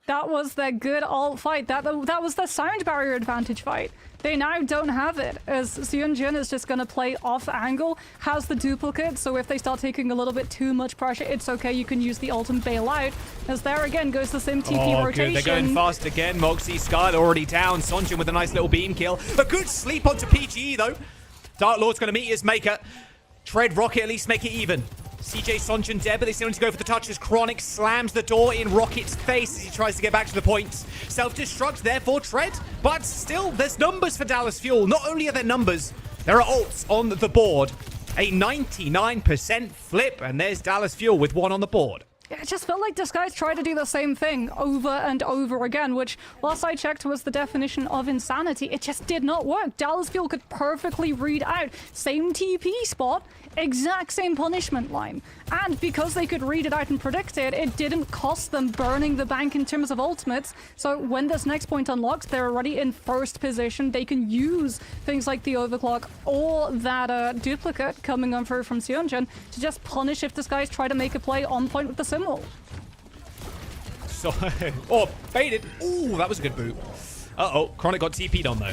Speaker 12: That was their good ult fight. That was their sound barrier advantage fight. They now don't have it, as Sionjin is just going to play off angle, has the duplicate, so if they start taking a little bit too much pressure, it's okay, you can use the ult and bail out. As there again goes the Sim TP rotation.
Speaker 5: Good. They're going fast again. Moxie, Sky already down. Sonjin with a nice little beam kill. A good sleep onto PGE though. Dark Lord's going to meet his maker. Tread Rocket at least make it even. CJ, Sonjin dead, but they still need to go for the touch as Chronic slams the door in Rocket's face as he tries to get back to the points. Self-destruct, therefore Tread, but still, there's numbers for Dallas Fuel. Not only are there numbers, there are ults on the board. A 99% flip, and there's Dallas Fuel with one on the board.
Speaker 12: It just felt like Disguise tried to do the same thing over and over again, which, last I checked, was the definition of insanity. It just did not work. Dallas Fuel could perfectly read out. Same TP spot, exact same punishment line. And because they could read it out and predict it, it didn't cost them burning the bank in terms of ultimates. So when this next point unlocks, they're already in first position. They can use things like the overclock or that duplicate coming on through from Sionjin to just punish if Disguise try to make a play on point with the sim wall.
Speaker 5: So, baited. Ooh, that was a good boot. Uh-oh, Chronic got TP'd on, though.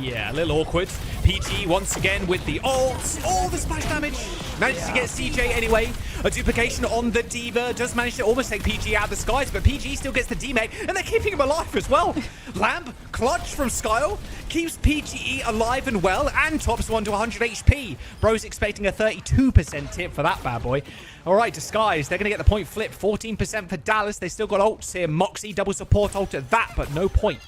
Speaker 5: Yeah, a little awkward. PG once again with the ults. Oh, the splash damage. Manages to get CJ anyway. A duplication on the Diva. Does manage to almost take PG out of the skies, but PG still gets the D-Meg, and they're keeping him alive as well. Lamp, clutch from Skyle, keeps PGE alive and well, and tops one to 100 HP. Bro's expecting a 32% tip for that bad boy. All right, Disguise, they're going to get the point flipped. 14% for Dallas. They still got ults here. Moxie, double support ult at that, but no point.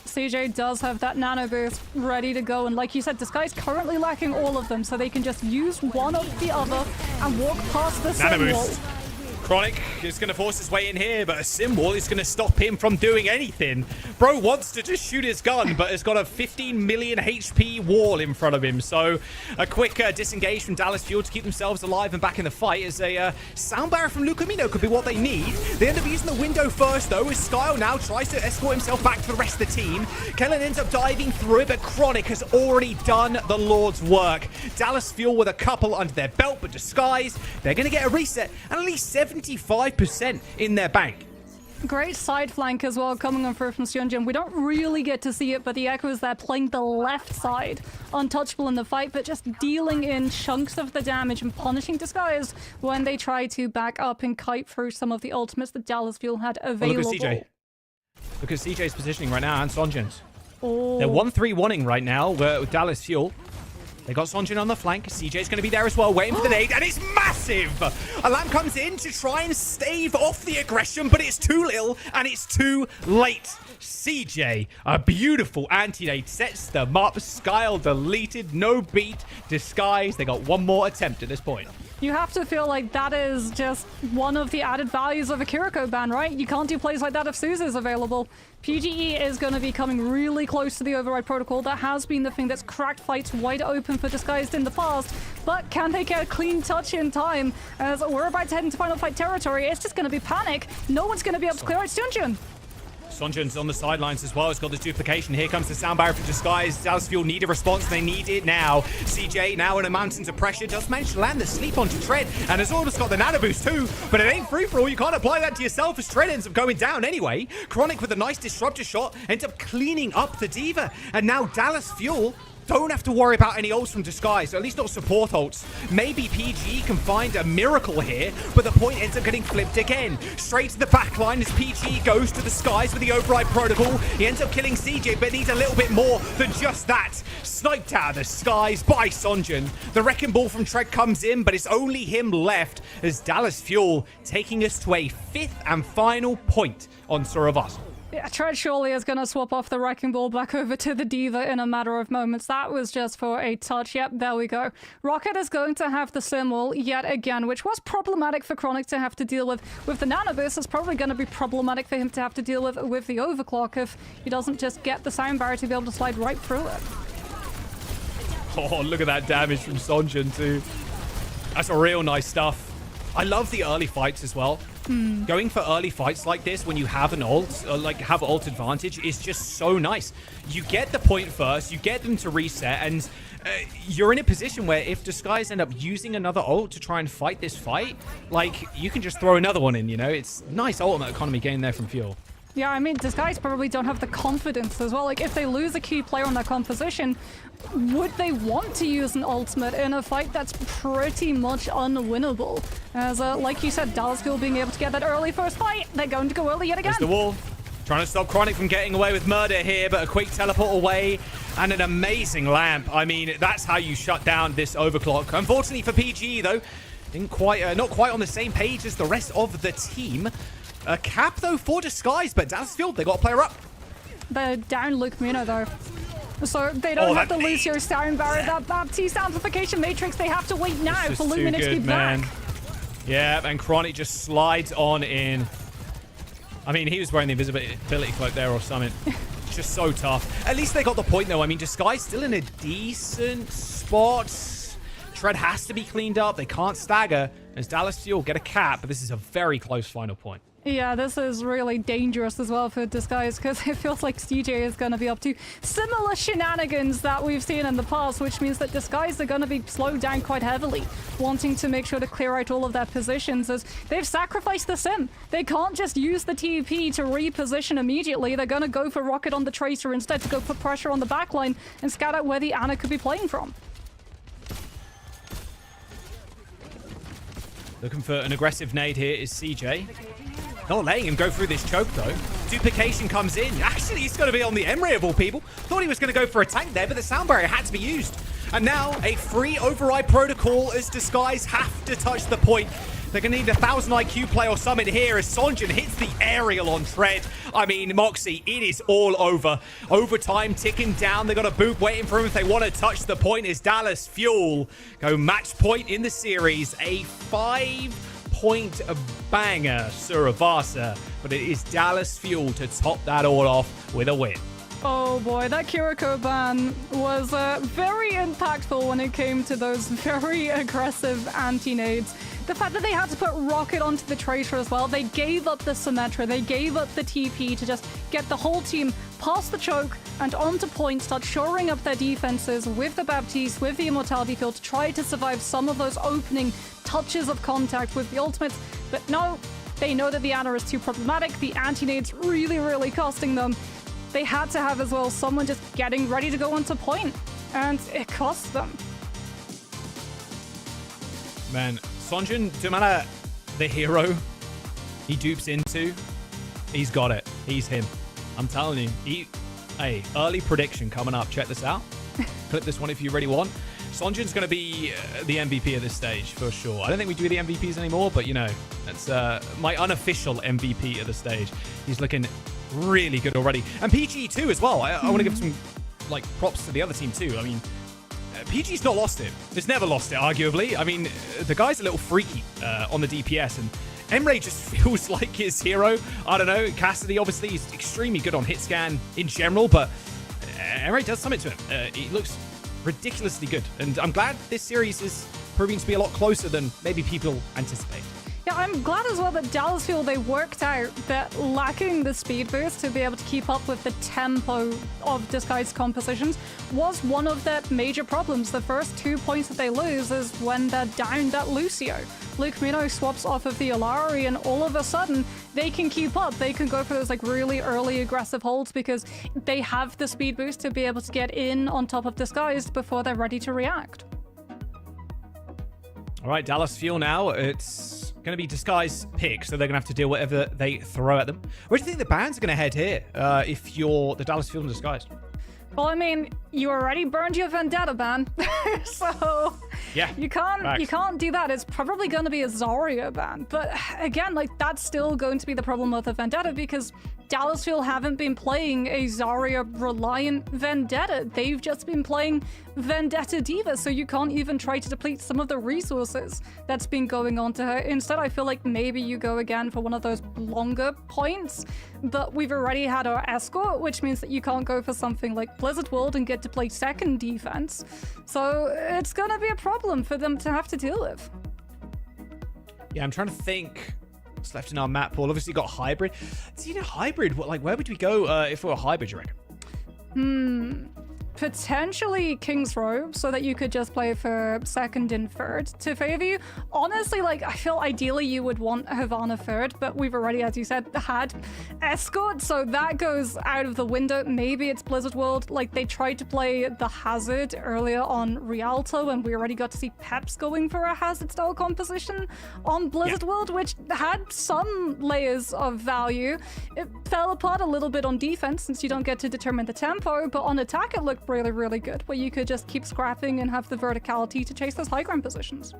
Speaker 12: CJ does have that nano boost ready to go, and like you said, Disguise currently lacking all of them, so they can just use one of the other and walk past the sim wall.
Speaker 5: Chronic is going to force his way in here, but a sim wall is going to stop him from doing anything. Bro wants to just shoot his gun, but has got a 15 million HP wall in front of him. So a quick disengage from Dallas Fuel to keep themselves alive and back in the fight as a sound barrier from Lucamino could be what they need. They end up using the window first, though, as Skyle now tries to escort himself back to the rest of the team. Kellen ends up diving through it, but Chronic has already done the Lord's work. Dallas Fuel with a couple under their belt, but Disguise, they're going to get a reset and at least 75% in their bank.
Speaker 12: Great side flank as well coming on through from Sionjin. We don't really get to see it, but the Echo is there playing the left side. Untouchable in the fight, but just dealing in chunks of the damage and punishing Disguise when they try to back up and kite through some of the ultimates that Dallas Fuel had available.
Speaker 5: Look at CJ. Look at CJ's positioning right now and Sonjin's.
Speaker 12: Oh.
Speaker 5: They're 1-3-1ing right now with Dallas Fuel. They got Sonjin on the flank. CJ's going to be there as well, waiting for the nade, and it's massive! Alam comes in to try and stave off the aggression, but it's too little, and it's too late. CJ, a beautiful anti-nade, sets them up. Skyle deleted, no beat, Disguise. They got one more attempt at this point.
Speaker 12: You have to feel like that is just one of the added values of a Kiriko ban, right? You can't do plays like that if Suze is available. PGE is going to be coming really close to the override protocol. That has been the thing that's cracked fights wide open for Disguised in the past. But can they get a clean touch in time? As we're about to head into final fight territory, it's just going to be panic. No one's going to be able to clear out Sunjun.
Speaker 5: Sonjin's on the sidelines as well. It's got this duplication. Here comes the sound barrier for Disguise. Dallas Fuel need a response. They need it now. CJ now in a mountains of pressure. Just managed to land the sleep onto Tread. And has almost got the nano boost too. But it ain't free for all. You can't apply that to yourself as Tread ends up going down anyway. Chronic with a nice disruptor shot ends up cleaning up the Diva. And now Dallas Fuel don't have to worry about any ults from Disguise, or at least not support ults. Maybe PG can find a miracle here, but the point ends up getting flipped again. Straight to the back line as PG goes to Disguise with the override protocol. He ends up killing CJ, but needs a little bit more than just that. Sniped out of the skies by Sonjin. The wrecking ball from Trek comes in, but it's only him left as Dallas Fuel taking us to a 5th and final point on Suravasa.
Speaker 12: Yeah, Tread surely is going to swap off the wrecking ball back over to the Diva in a matter of moments. That was just for a touch. Yep, there we go. Rocket is going to have the sim wall yet again, which was problematic for Chronic to have to deal with. With the nano boost, it's probably going to be problematic for him to have to deal with the overclock if he doesn't just get the sound barrier to be able to slide right through it.
Speaker 5: Oh, look at that damage from Sonjin too. That's a real nice stuff. I love the early fights as well. Going for early fights like this when you have an ult, have ult advantage, is just so nice. You get the point first, you get them to reset, and you're in a position where if Disguise end up using another ult to try and fight this fight, like, you can just throw another one in, you know? It's nice ultimate economy gain there from Fuel.
Speaker 12: Yeah, I mean, Disguise probably don't have the confidence as well. Like, if they lose a key player on their composition, would they want to use an ultimate in a fight that's pretty much unwinnable? As, like you said, Dallas Fuel being able to get that early first fight, they're going to go early yet again.
Speaker 5: There's the wall. Trying to stop Chronic from getting away with murder here, but a quick teleport away and an amazing lamp. I mean, that's how you shut down this overclock. Unfortunately for PG, though, not quite on the same page as the rest of the team. A cap, though, for Disguise, but Dallas Fuel, they got a player up.
Speaker 12: They're down Luke Mina, though. So they don't have to lose your sound barrier. That Baptiste amplification matrix, they have to wait now for Lumina to be back.
Speaker 5: Yeah, and Chronic just slides on in. I mean, he was wearing the invisibility cloak there or something. Just so tough. At least they got the point, though. I mean, Disguise still in a decent spot. Tread has to be cleaned up. They can't stagger as Dallas Fuel get a cap, but this is a very close final point.
Speaker 12: Yeah, this is really dangerous as well for Disguise because it feels like CJ is going to be up to similar shenanigans that we've seen in the past, which means that Disguise are going to be slowed down quite heavily, wanting to make sure to clear out all of their positions as they've sacrificed the sim. They can't just use the TP to reposition immediately. They're going to go for Rocket on the Tracer instead to go put pressure on the backline and scout out where the Ana could be playing from.
Speaker 5: Looking for an aggressive nade here is CJ. Not letting him go through this choke, though. Duplication comes in. Actually, he's going to be on the Emre of all people. Thought he was going to go for a tank there, but the sound barrier had to be used. And now, a free override protocol as Disguise have to touch the point. They're going to need 1,000 IQ play or summit here as Sonjin hits the aerial on Tread. I mean, Moxie, it is all over. Overtime ticking down. They've got a boot waiting for him if they want to touch the point as Dallas Fuel go match point in the series. A 5 point banger Suravasa, but it is Dallas Fuel to top that all off with a win.
Speaker 12: Oh boy, that Kiriko ban was very impactful when it came to those very aggressive anti-nades. The fact that they had to put Rocket onto the Tracer as well, they gave up the Symmetra, they gave up the TP to just get the whole team past the choke and onto point, start shoring up their defenses with the Baptiste, with the Immortality Field to try to survive some of those opening touches of contact with the ultimates. But no, they know that the Ana is too problematic, the anti-nades really, really costing them. They had to have as well someone just getting ready to go onto point, and it cost them.
Speaker 5: Man, Sonjin, no matter the hero he dupes into, he's got it. He's him. I'm telling you. Hey, early prediction coming up. Check this out. Clip this one if you really want. Sonjin's going to be the MVP of this stage for sure. I don't think we do the MVPs anymore, but you know, that's my unofficial MVP of the stage. He's looking really good already. And PG too as well. I want to give some like props to the other team too. I mean, PG's not lost it. He's never lost it, arguably. I mean, the guy's a little freaky on the DPS, and Emre just feels like his hero. I don't know. Cassidy, obviously, he's extremely good on hit scan in general, but Emre does something to him. He looks ridiculously good, and I'm glad this series is proving to be a lot closer than maybe people anticipate.
Speaker 12: Yeah, I'm glad as well that Dallas Fuel, they worked out that lacking the speed boost to be able to keep up with the tempo of Disguised compositions was one of their major problems. The first 2 points that they lose is when they're down that Lucio. Luke Mino swaps off of the Alari, and all of a sudden they can keep up. They can go for those like really early aggressive holds because they have the speed boost to be able to get in on top of Disguised before they're ready to react.
Speaker 5: All right, Dallas Fuel now. It's going to be Disguise pick, so they're going to have to deal whatever they throw at them. Where do you think the bans are going to head here if you're the Dallas Fuel in Disguise?
Speaker 12: Well, I mean, you already burned your Vendetta ban, so
Speaker 5: yeah,
Speaker 12: you can't do that. It's probably going to be a Zarya ban, but again, like that's still going to be the problem with the Vendetta because Dallas Fuel haven't been playing a Zarya reliant Vendetta. They've just been playing Vendetta Diva, so you can't even try to deplete some of the resources that's been going on to her. Instead, I feel like maybe you go again for one of those longer points, but we've already had our escort, which means that you can't go for something like Blizzard World and get to play second defense. So it's gonna be a problem for them to have to deal with.
Speaker 5: Yeah, I'm trying to think what's left in our map pool. Obviously got hybrid. See, a hybrid, where would we go if we were hybrid, you reckon?
Speaker 12: Potentially King's Row, so that you could just play for second and third to favor you. Honestly, like, I feel ideally you would want Havana third, but we've already, as you said, had Escort, so that goes out of the window. Maybe it's Blizzard World. Like, they tried to play the Hazard earlier on Rialto, and we already got to see Peps going for a Hazard-style composition on Blizzard World, which had some layers of value. It fell apart a little bit on defense, since you don't get to determine the tempo, but on attack it looked really, really good, where you could just keep scrapping and have the verticality to chase those high ground positions.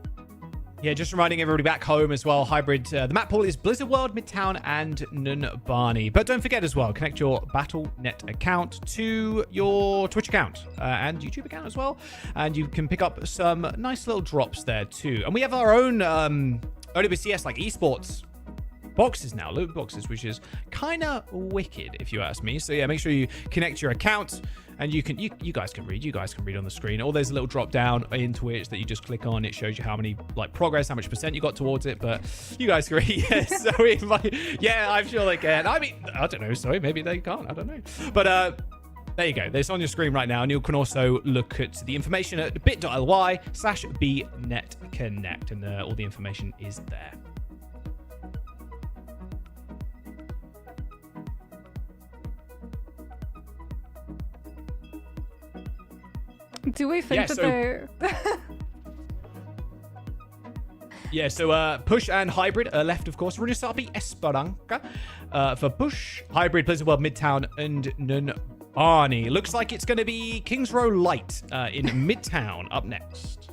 Speaker 5: Yeah, just reminding everybody back home as well, hybrid, the map pool is Blizzard World, Midtown, and Nunbani. But don't forget as well, connect your Battle.net account to your Twitch account and YouTube account as well, and you can pick up some nice little drops there too. And we have our own OWCS, like Esports boxes now, loot boxes, which is kind of wicked if you ask me. So yeah, make sure you connect your account, and you guys can read on the screen. Or there's a little drop down in Twitch that you just click on. It shows you how many like progress, how much percent you got towards it. But you guys can read. Yeah, so I'm sure they can. I mean, I don't know. Sorry, maybe they can't. I don't know. But there you go. It's on your screen right now, and you can also look at the information at bit.ly/bnetconnect, and all the information is there.
Speaker 12: Do we think that they're...
Speaker 5: Yeah, so Push and Hybrid are left, of course. Runesapi Esperanca for Push, Hybrid, Blizzard World, Midtown, and Nunbani. Looks like it's going to be Kings Row Light in Midtown up next.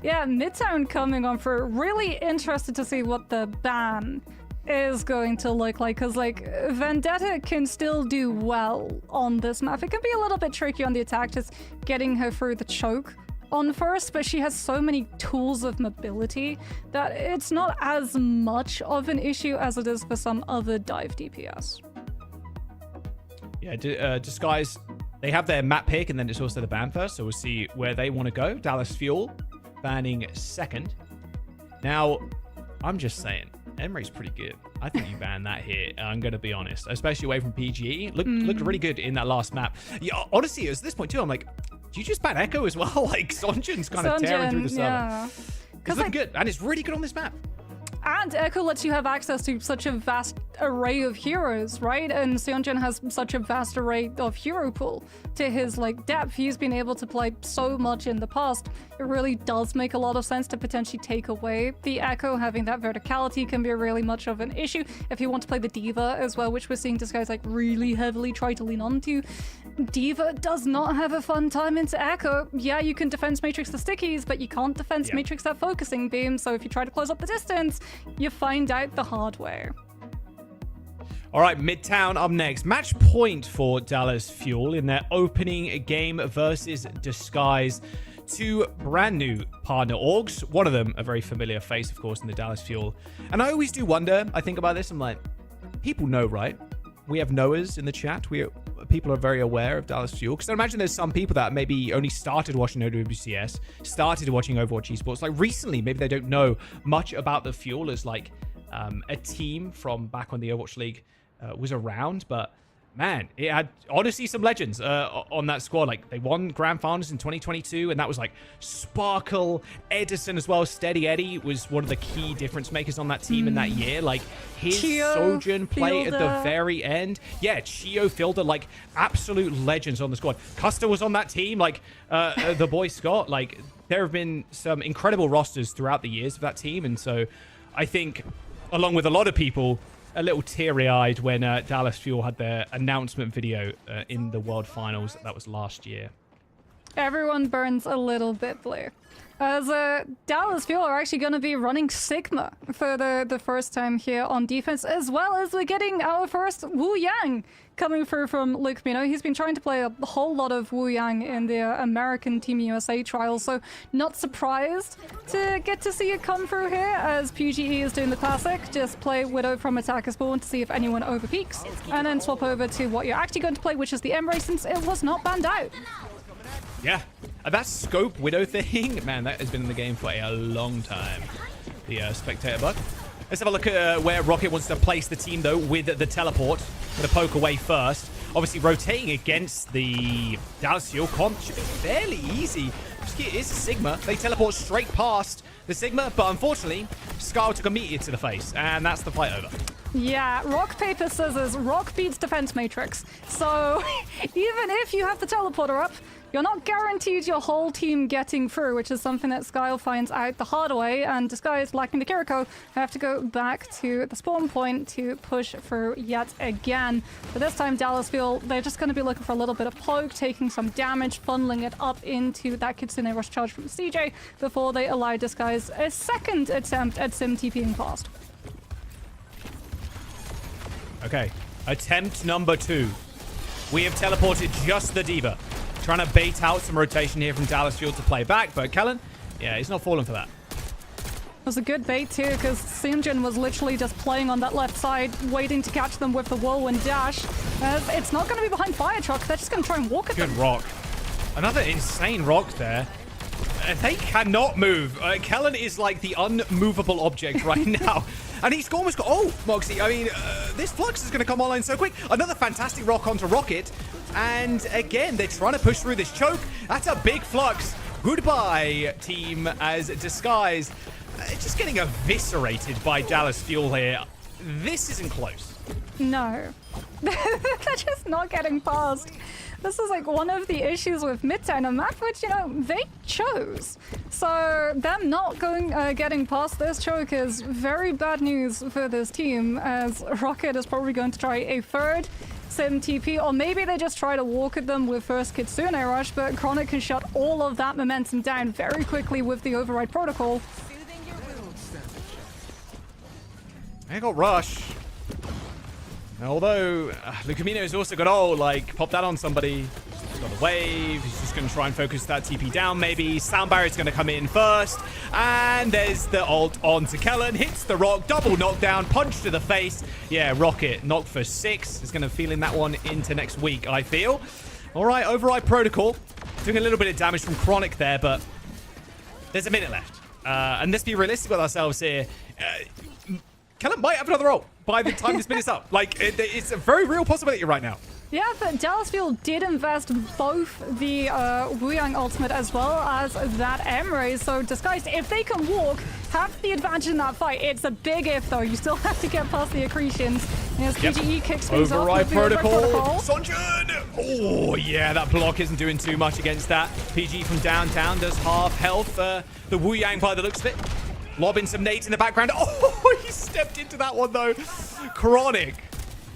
Speaker 12: Yeah, Midtown coming on for. Really interested to see what the ban is going to look like, because like Vendetta can still do well on this map. It can be a little bit tricky on the attack, just getting her through the choke on first, but she has so many tools of mobility that it's not as much of an issue as it is for some other dive DPS.
Speaker 5: Yeah, Disguise, they have their map pick, and then it's also the ban first, so we'll see where they want to go. Dallas Fuel banning second. Now, I'm just saying, Emery's pretty good. I think you ban that here, I'm going to be honest, especially away from PGE. Looked really good in that last map. Yeah, honestly, at this point too, I'm like, do you just ban Echo as well? Like, Sonjin's kind of tearing through the server.
Speaker 12: Yeah.
Speaker 5: It's looking good, and it's really good on this map.
Speaker 12: And Echo lets you have access to such a vast array of heroes, right? And Seonjin has such a vast array of hero pool to his depth. He's been able to play so much in the past. It really does make a lot of sense to potentially take away the Echo. Having that verticality can be really much of an issue if you want to play the Diva as well, which we're seeing this guy's really heavily try to lean onto. Diva does not have a fun time into Echo. Yeah, you can defense matrix the stickies, but you can't defense matrix that focusing beam. So if you try to close up the distance, you find out the hard way.
Speaker 5: All right, Midtown up next. Match point for Dallas Fuel in their opening game versus Disguise. Two brand new partner orgs. One of them a very familiar face, of course, in the Dallas Fuel. And I always do wonder, I think about this, I'm like, people know, right? We have knowers in the chat. People are very aware of Dallas Fuel. Because I imagine there's some people that maybe only started watching OWCS, started watching Overwatch Esports. Like recently, maybe they don't know much about the Fuel as a team from back when the Overwatch League was around. But man, it had honestly some legends on that squad. Like they won Grand Finals in 2022, and that was Sparkle, Edison as well. Steady Eddie was one of the key difference makers on that team in that year. His Sojourn play at the very end. Yeah, Chio, Filda, absolute legends on the squad. Custer was on that team, the boy Scott. There have been some incredible rosters throughout the years of that team. And so I think, along with a lot of people, a little teary-eyed when Dallas Fuel had their announcement video in the World Finals. That was last year.
Speaker 12: Everyone burns a little bit blue. As Dallas Fuel are actually going to be running Sigma for the first time here on defense, as well as we're getting our first Wu Yang coming through from Luke Mino. He's been trying to play a whole lot of Wu Yang in the American Team USA trials, so not surprised to get to see it come through here as PGE is doing the classic. Just play Widow from Attacker Spawn to see if anyone overpeaks, and then swap over to what you're actually going to play, which is the Embrace, since it was not banned out.
Speaker 5: Yeah, that scope Widow thing, man, that has been in the game for a long time. The spectator bug. Let's have a look at where Rocket wants to place the team, though, with the teleport. Going to poke away first. Obviously, rotating against the Dallas Fuel comp should be fairly easy. It is a Sigma. They teleport straight past the Sigma, but unfortunately, Scar took a meteor to the face, and that's the fight over.
Speaker 12: Yeah, rock, paper, scissors. Rock beats defense matrix. So even if you have the teleporter up, you're not guaranteed your whole team getting through, which is something that Skyle finds out the hard way, and Disguise, lacking the Kiriko, have to go back to the spawn point to push through yet again. But this time, Dallas Fuel, they're just going to be looking for a little bit of poke, taking some damage, funneling it up into that Kitsune Rush charge from CJ before they allow Disguise a second attempt at sim TPing past.
Speaker 5: Okay, attempt number 2. We have teleported just the Diva. Trying to bait out some rotation here from Dallas Fuel to play back, but Kellen, yeah, he's not falling for that.
Speaker 12: It was a good bait too, because Seonjin was literally just playing on that left side, waiting to catch them with the whirlwind dash. It's not going to be behind Fire Truck, they're just going to try and walk at them.
Speaker 5: Good rock. Another insane rock there. They cannot move. Kellen is like the unmovable object right now. And he's almost got... Oh, Moxie, I mean, this Flux is going to come online so quick. Another fantastic rock onto Rocket. And again, they're trying to push through this choke. That's a big Flux. Goodbye, team, as Disguise. Just getting eviscerated by Dallas Fuel here. This isn't close.
Speaker 12: No. They're just not getting past. This is like one of the issues with Midtown, a map which, you know, they chose. So them not getting past this choke is very bad news for this team, as Rocket is probably going to try a third sim TP, or maybe they just try to walk at them with first Kitsune Rush, but Chronic can shut all of that momentum down very quickly with the Override Protocol.
Speaker 5: They got Rush. Although, Lucamino has also got, pop that on somebody. got the wave. He's just going to try and focus that TP down, maybe. Sound Barrier's going to come in first. And there's the ult onto Kellen. Hits the rock. Double knockdown. Punch to the face. Yeah, Rocket knocked for 6. Is going to feel in that one into next week, I feel. All right, Override Protocol. Doing a little bit of damage from Chronic there, but there's a minute left. And let's be realistic with ourselves here. Kellen might have another ult by the time this minute's up. Like, it's a very real possibility right now.
Speaker 12: Yeah, but Dallas Fuel did invest both the Wuyang ultimate as well as that Emre. So Disguised, if they can walk, have the advantage in that fight. It's a big if, though. You still have to get past the accretions. As PGE kicks things off
Speaker 5: Override
Speaker 12: with the
Speaker 5: Protocol. Sonjun! Oh, yeah, that block isn't doing too much against that. PG from downtown does half health. The Wuyang, by the looks of it, lobbing some nades in the background. Oh, he stepped into that one, though. Chronic.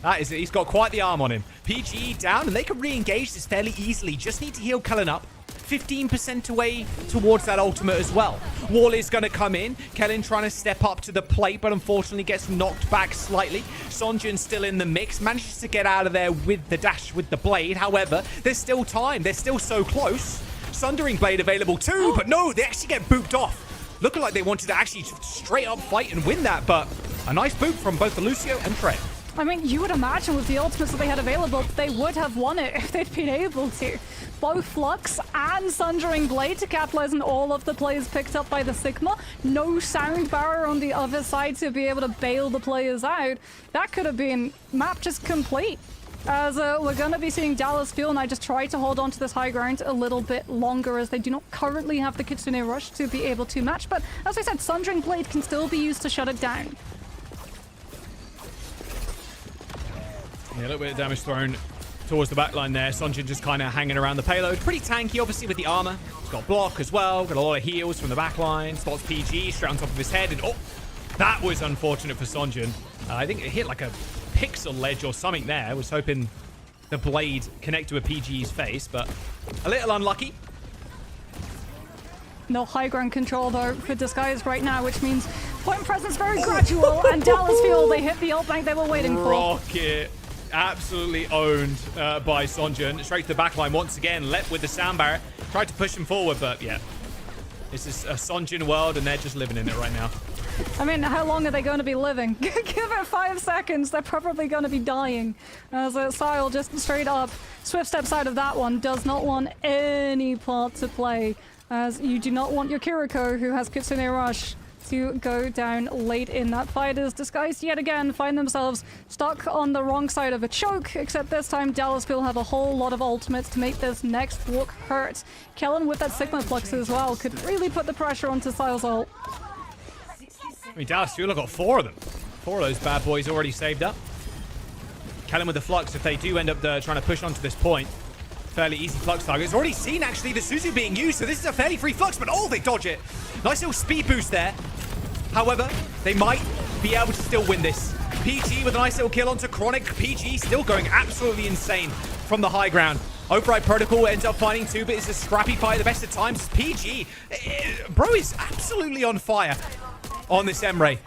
Speaker 5: That is it. He's got quite the arm on him. PGE down, and they can re-engage this fairly easily. Just need to heal Kellen up. 15% away towards that ultimate as well. Wall is going to come in. Kellen trying to step up to the plate, but unfortunately gets knocked back slightly. Sonjun still in the mix. Manages to get out of there with the dash with the blade. However, there's still time. They're still so close. Sundering Blade available too, but no, they actually get booped off. Looking like they wanted to actually straight up fight and win that, but a nice boop from both the Lucio and Trey.
Speaker 12: I mean, you would imagine with the ultimates that they had available, they would have won it if they'd been able to. Both Flux and Sundering Blade to capitalize on all of the plays picked up by the Sigma. No sound barrier on the other side to be able to bail the players out. That could have been map just complete. As we're going to be seeing Dallas Fuel, and I just try to hold on to this high ground a little bit longer as they do not currently have the Kitsune Rush to be able to match. But as I said, Sundering Blade can still be used to shut it down.
Speaker 5: Yeah, a little bit of damage thrown towards the backline there. Sonjun just kind of hanging around the payload. Pretty tanky, obviously, with the armor. He's got block as well. Got a lot of heals from the backline. Spots PG straight on top of his head. And oh, that was unfortunate for Sonjun. I think it hit like a pixel ledge or something there. I was hoping the blade connect to a PG's face, but a little unlucky.
Speaker 12: No high ground control, though, for Disguise right now, which means point presence very gradual. And Dallas Fuel, they hit the ult bank they were waiting for.
Speaker 5: Rocket. Absolutely owned by Sonjun. Straight to the backline once again. Let with the sound barrier. Tried to push him forward, but yeah. This is a Sonjun world, and they're just living in it right now.
Speaker 12: I mean, how long are they going to be living? Give it 5 seconds. They're probably going to be dying. As Sile just straight up swift steps out of that one. Does not want any part to play. As you do not want your Kiriko, who has Kitsune Rush, to go down late in that fight. As Disguised yet again find themselves stuck on the wrong side of a choke, except this time Dallas will have a whole lot of ultimates to make this next walk hurt. Kellen with that Sigma Flux as well could really put the pressure onto Sile's ult.
Speaker 5: I mean, Dallas Fuel have got 4 of them. 4 of those bad boys already saved up. Kellen with the Flux, if they do end up trying to push onto this point. Fairly easy Flux target. It's already seen, actually, the Suzu being used, so this is a fairly free Flux, but oh, they dodge it. Nice little speed boost there. However, they might be able to still win this. PG with a nice little kill onto Chronic. PG still going absolutely insane from the high ground. Override Protocol ends up finding 2, but it's a scrappy fight at the best of times. PG, bro, is absolutely on fire on this Emre.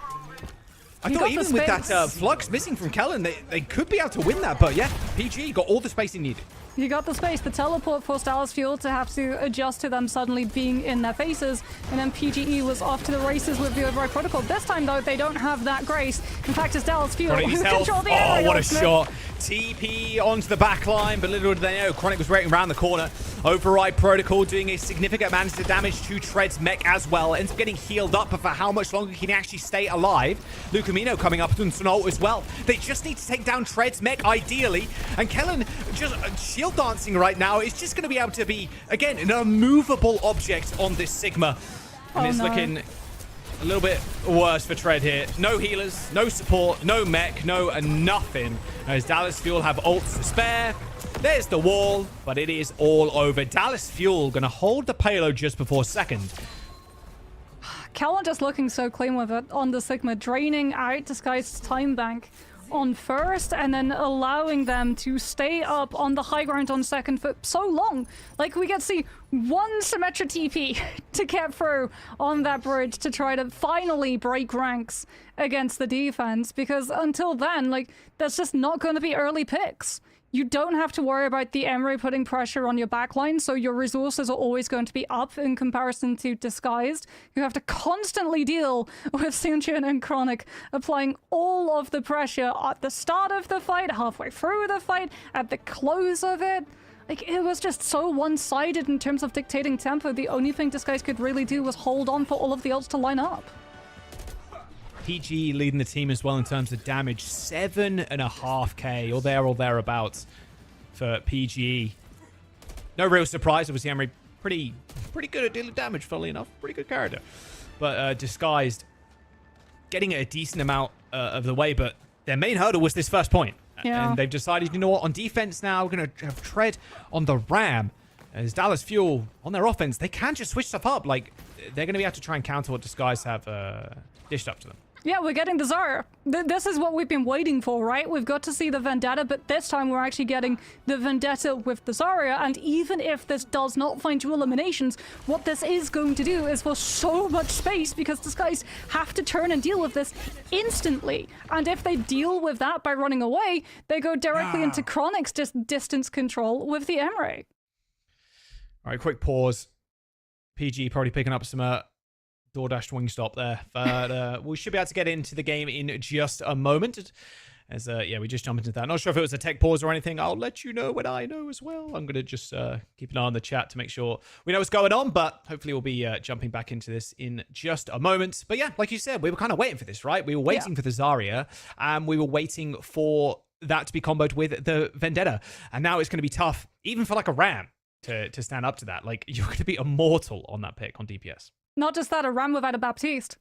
Speaker 5: I thought even with that Flux missing from Kellen, they could be able to win that, but yeah, PG got all the space he needed.
Speaker 12: You got the space. The teleport forced Dallas Fuel to have to adjust to them suddenly being in their faces, and then PGE was off to the races with the Override Protocol. This time, though, they don't have that grace. In fact, it's Dallas Fuel who control the area.
Speaker 5: Oh, what a shot. TP onto the back line, but little did they know, Chronic was waiting around the corner. Override Protocol doing a significant amount of damage to Tread's mech as well. Ends up getting healed up, but for how much longer can he actually stay alive? Lucamino coming up on Sonal as well. They just need to take down Tread's mech, ideally. And Kellen just shield dancing right now is just going to be able to be, again, an immovable object on this Sigma. And it's looking a little bit worse for Tread here. No healers, no support, no mech, no nothing. As Dallas Fuel have ults to spare. There's the wall, but it is all over. Dallas Fuel going to hold the payload just before second.
Speaker 12: Kellen just looking so clean with it on the Sigma, draining out Disguised's time bank on first and then allowing them to stay up on the high ground on second for so long. Like, we get to see one Symmetra TP to get through on that bridge to try to finally break ranks against the defense, because until then, like, there's just not going to be early picks. you don't have to worry about the Emery putting pressure on your backline, so your resources are always going to be up in comparison to Disguised, who have to constantly deal with Sunjin and Chronic applying all of the pressure at the start of the fight, halfway through the fight, at the close of it. Like, it was just so one-sided in terms of dictating tempo. The only thing Disguised could really do was hold on for all of the ults to line up.
Speaker 5: PG leading the team as well in terms of damage. 7.5k or there or thereabouts for PGE. No real surprise. Obviously, Emery pretty good at dealing damage, funnily enough. Pretty good character. But Disguised getting a decent amount of the way, but their main hurdle was this first point.
Speaker 12: Yeah.
Speaker 5: And they've decided, you know what, on defense now, we're going to have tread on the Ram. As Dallas Fuel, on their offense, they can just switch stuff up. Like, they're going to be able to try and counter what Disguise have dished up to them.
Speaker 12: Yeah, we're getting the Zarya. This is what we've been waiting for, right? We've got to see the Vendetta, but this time we're actually getting the Vendetta with the Zarya. And even if this does not find you eliminations, what this is going to do is for so much space, because Disguise have to turn and deal with this instantly. And if they deal with that by running away, they go directly into Chronic's distance control with the Emery.
Speaker 5: All right, quick pause. PG probably picking up some DoorDash Wingstop there. But we should be able to get into the game in just a moment. As, yeah, we just jumped into that. Not sure if it was a tech pause or anything. I'll let you know when I know as well. I'm going to just keep an eye on the chat to make sure we know what's going on. But hopefully we'll be jumping back into this in just a moment. But yeah, like you said, we were kind of waiting for this, right? We were waiting for the Zarya. And we were waiting for that to be comboed with the Vendetta. And now it's going to be tough, even for like a Ram, to stand up to that. Like, you're going to be immortal on that pick on DPS.
Speaker 12: Not just that, a Ram without a Baptiste.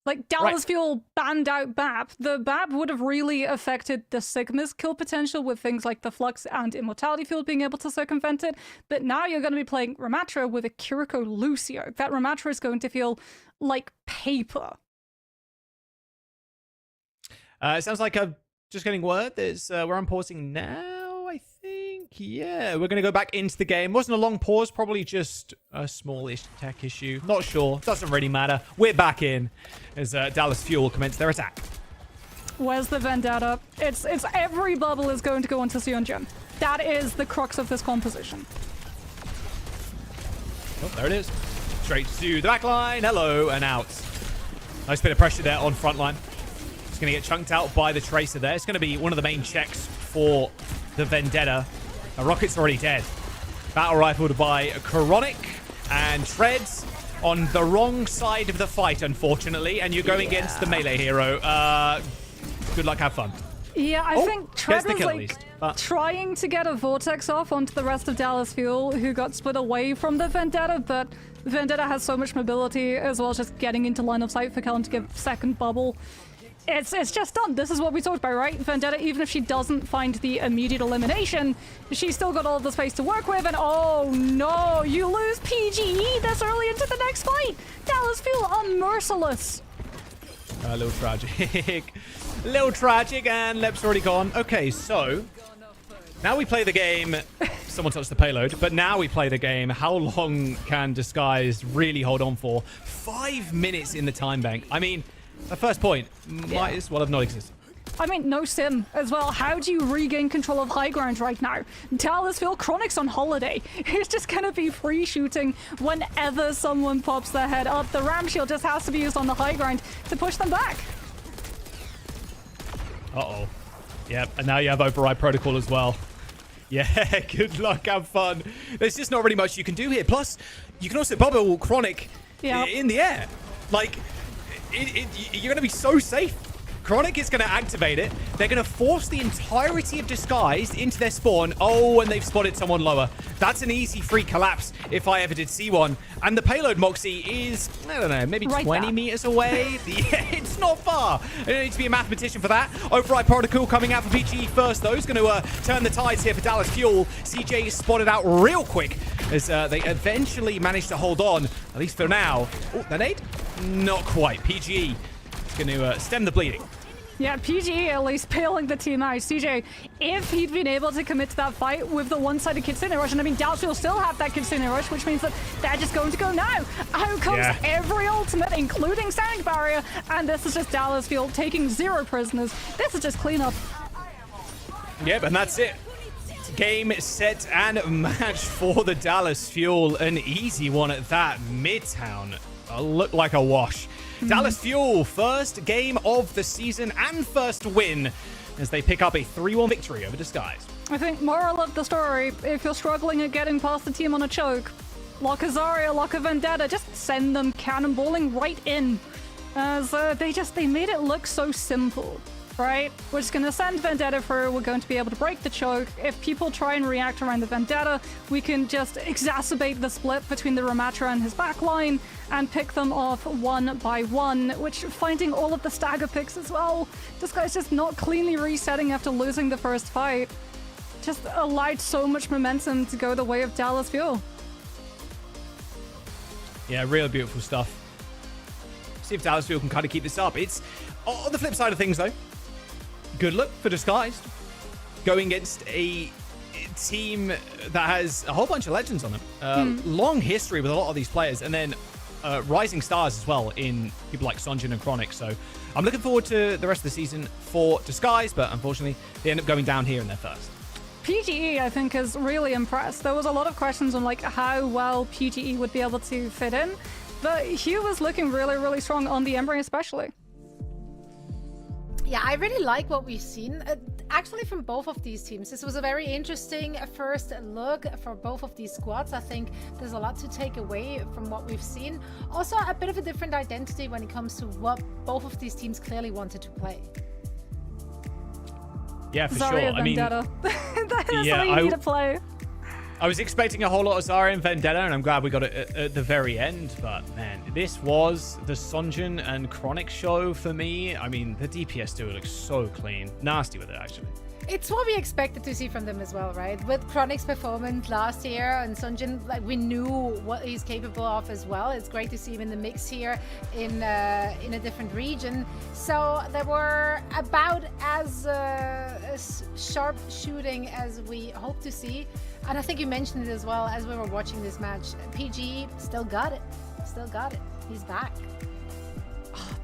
Speaker 12: Like, Dallas Fuel banned out BAP. The BAP would have really affected the Sigma's kill potential with things like the Flux and Immortality Field being able to circumvent it. But now you're going to be playing Ramatra with a Kiriko Lucio. That Ramatra is going to feel like paper.
Speaker 5: It sounds like I'm just getting word. There's we're unpausing now, I think. Yeah, we're going to go back into the game. Wasn't a long pause, probably just a smallish tech issue. Not sure. Doesn't really matter. We're back in as Dallas Fuel commence their attack.
Speaker 12: Where's the Vendetta? It's every bubble is going to go onto Sunjin. That is the crux of this composition.
Speaker 5: Oh, there it is. Straight to the back line. Hello, and out. Nice bit of pressure there on front line. It's going to get chunked out by the Tracer there. It's going to be one of the main checks for the Vendetta. A Rocket's already dead. Battle rifled by Chronic, and Treads on the wrong side of the fight, unfortunately, and you're going against the melee hero. Good luck, have fun.
Speaker 12: Yeah, I think Tread was like
Speaker 5: but
Speaker 12: trying to get a Vortex off onto the rest of Dallas Fuel, who got split away from the Vendetta, but Vendetta has so much mobility, as well as just getting into line of sight for Kellen to give second bubble. It's just done. This is what we talked about, right? Vendetta, even if she doesn't find the immediate elimination, she's still got all the space to work with, and oh no, you lose PGE this early into the next fight! Dallas Fuel are merciless!
Speaker 5: A little tragic. A little tragic, and Lep's already gone. Okay, so now we play the game. Someone touched the payload, but now we play the game. How long can Disguise really hold on for? 5 minutes in the time bank. I mean, the first point might as well have not existed.
Speaker 12: I mean, no sim as well. How do you regain control of high ground right now? Dallas Fuel, Chronic's on holiday. It's just going to be free shooting whenever someone pops their head up. The Ram Shield just has to be used on the high ground to push them back.
Speaker 5: Uh-oh. Yep, and now you have Override Protocol as well. Yeah, good luck, have fun. There's just not really much you can do here. Plus, you can also bubble Chronic in the air. Like, you're going to be so safe. Chronic is going to activate it. They're going to force the entirety of Disguised into their spawn. Oh, and they've spotted someone lower. That's an easy free collapse if I ever did see one. And the payload, Moxie, is, I don't know, maybe right 20 meters away. Yeah, it's not far. You don't need to be a mathematician for that. Override Protocol coming out for PGE first, though. Is going to turn the tides here for Dallas Fuel. CJ is spotted out real quick as they eventually manage to hold on, at least for now. Oh, the nade? Not quite. PGE is going to stem the bleeding.
Speaker 12: Yeah, PGE at least bailing the team out. CJ, if he'd been able to commit to that fight with the one-sided Kitsune Rush, and I mean, Dallas will still have that Kitsune Rush, which means that they're just going to go now. Out comes every ultimate, including Sound Barrier, and this is just Dallas Fuel taking 0 prisoners. This is just cleanup.
Speaker 5: Yep, and that's it. game, set, and match for the Dallas Fuel. An easy one at that. Midtown looked like a wash. Dallas Fuel, first game of the season and first win as they pick up a 3-1 victory over Disguise.
Speaker 12: I think moral of the story, if you're struggling at getting past the team on a choke, lock a Zarya, lock a Vendetta, just send them cannonballing right in. As they made it look so simple, right? We're just going to send Vendetta through, we're going to be able to break the choke. If people try and react around the Vendetta, we can just exacerbate the split between the Ramatra and his backline and pick them off one by one, which finding all of the stagger picks as well. This guy's just not cleanly resetting after losing the first fight. Just allowed so much momentum to go the way of Dallas Fuel.
Speaker 5: Yeah, real beautiful stuff. See if Dallas Fuel can kind of keep this up. It's on the flip side of things, though. Good luck for Disguised. Going against a team that has a whole bunch of legends on them. Long history with a lot of these players. And then rising stars as well in people like Sonjin and Chronic. So I'm looking forward to the rest of the season for Disguise. But unfortunately, they end up going down here in their first.
Speaker 12: PGE, I think, is really impressed. There was a lot of questions on like how well PGE would be able to fit in. But he was looking really, really strong on the Emery especially.
Speaker 7: Yeah, I really like what we've seen. Actually, from both of these teams, this was a very interesting first look for both of these squads. I think there's a lot to take away from what we've seen. Also, a bit of a different identity when it comes to what both of these teams clearly wanted to play.
Speaker 5: Yeah, for
Speaker 12: Zarya
Speaker 5: sure. I mean,
Speaker 12: that is
Speaker 5: yeah,
Speaker 12: how you need to play.
Speaker 5: I was expecting a whole lot of Zarya and Vendetta, and I'm glad we got it at the very end. But man, this was the Sonjin and Chronic show for me. I mean, the DPS duo looks so clean. Nasty with it, actually.
Speaker 7: It's what we expected to see from them as well, right? With Chronic's performance last year and Sonjin, like we knew what he's capable of as well. It's great to see him in the mix here in a different region. So they were about as sharp shooting as we hope to see. And I think you mentioned it as well as we were watching this match. PG still got it. Still got it. He's back.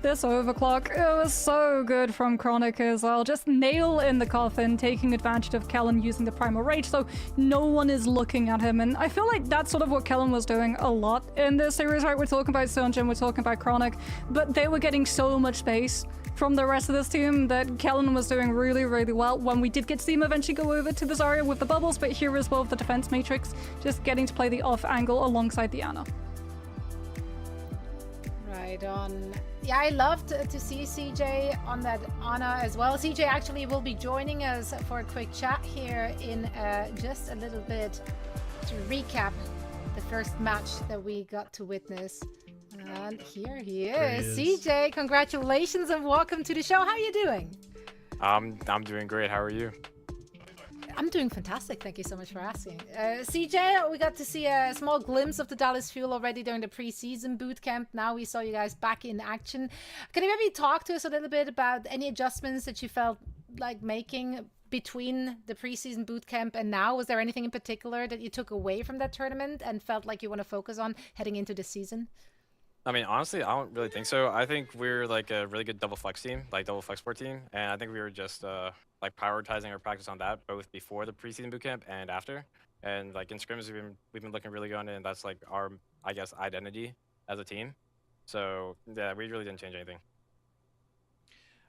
Speaker 12: This overclock, it was so good from Chronic as well. Just nail in the coffin, taking advantage of Kellen using the Primal Rage, so no one is looking at him. And I feel like that's sort of what Kellen was doing a lot in this series, right? We're talking about Sonjin, we're talking about Chronic, but they were getting so much space from the rest of this team that Kellen was doing really, really well. When we did get to see him eventually go over to the Zarya with the bubbles, but here as well with the defense matrix, just getting to play the off angle alongside the Ana.
Speaker 7: Right on. Yeah, I loved to see CJ on that Ana as well. CJ actually will be joining us for a quick chat here in just a little bit to recap the first match that we got to witness. And here he is. CJ, congratulations and welcome to the show. How are you doing?
Speaker 13: I'm doing great. How are you?
Speaker 7: I'm doing fantastic. Thank you so much for asking. CJ, we got to see a small glimpse of the Dallas Fuel already during the preseason boot camp. Now we saw you guys back in action. Can you maybe talk to us a little bit about any adjustments that you felt like making between the preseason boot camp and now? Was there anything in particular that you took away from that tournament and felt like you want to focus on heading into the season?
Speaker 13: I mean, honestly, I don't really think so. I think we're like a really good double flex team, like double flex sport team. And I think we were just like prioritizing our practice on that both before the preseason bootcamp and after. And like in scrims, we've been looking really good, and that's like our, I guess, identity as a team. So yeah, we really didn't change anything.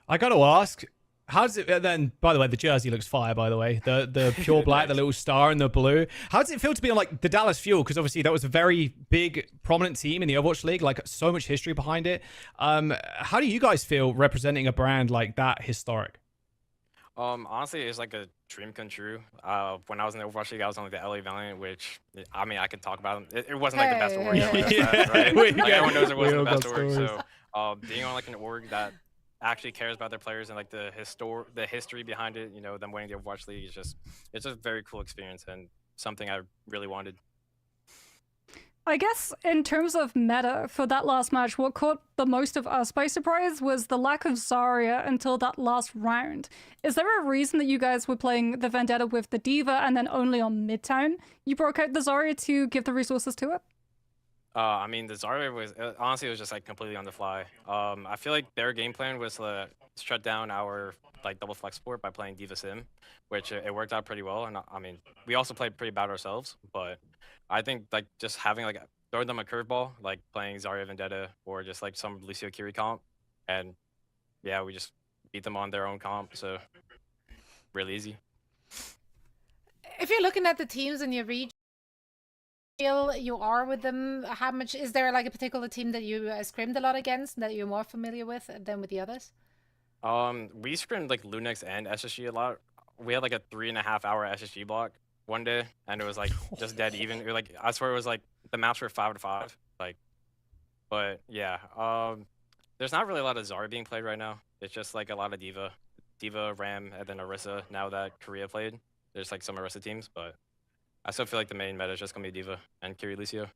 Speaker 5: I got to ask, how does it then? By the way, the jersey looks fire. By the way, the pure black, the little star and the blue. How does it feel to be on like the Dallas Fuel? Because obviously that was a very big, prominent team in the Overwatch League. Like so much history behind it. How do you guys feel representing a brand like that historic?
Speaker 13: Honestly, it's like a dream come true. When I was in the Overwatch League, I was on like, the LA Valiant, which I mean I could talk about. It wasn't like the best org. Right? Like, everyone knows it wasn't the best org. So being on like an org that actually cares about their players and like the history behind it, you know, them winning the Overwatch League it's a very cool experience and something I really wanted.
Speaker 12: I guess in terms of meta for that last match, what caught the most of us by surprise was the lack of Zarya until that last round. Is there a reason that you guys were playing the Vendetta with the Diva and then only on Midtown you broke out the Zarya to give the resources to it?
Speaker 13: I mean, the Zarya was honestly it was just like completely on the fly. I feel like their game plan was to shut down our like double flex support by playing Diva Sim, which it worked out pretty well. And I mean, we also played pretty bad ourselves, but I think like just having like throwing them a curveball, like playing Zarya Vendetta or just like some Lucio Kiri comp, and yeah, we just beat them on their own comp. So really easy.
Speaker 7: If you're looking at the teams in your region, you are with them, how much is there like a particular team that you scrimmed a lot against that you're more familiar with than with the others?
Speaker 13: We scrimmed like Lunex and SSG a lot. We had like a 3.5-hour SSG block one day, and it was like just dead even. It was, like I swear it was like the maps were 5-5. Like, but yeah, there's not really a lot of Zarya being played right now. It's just like a lot of Diva, Ram, and then Orisa. Now that Korea played, there's like some Orisa teams, but I still feel like the main meta is just gonna be Diva and Kiri Lucio.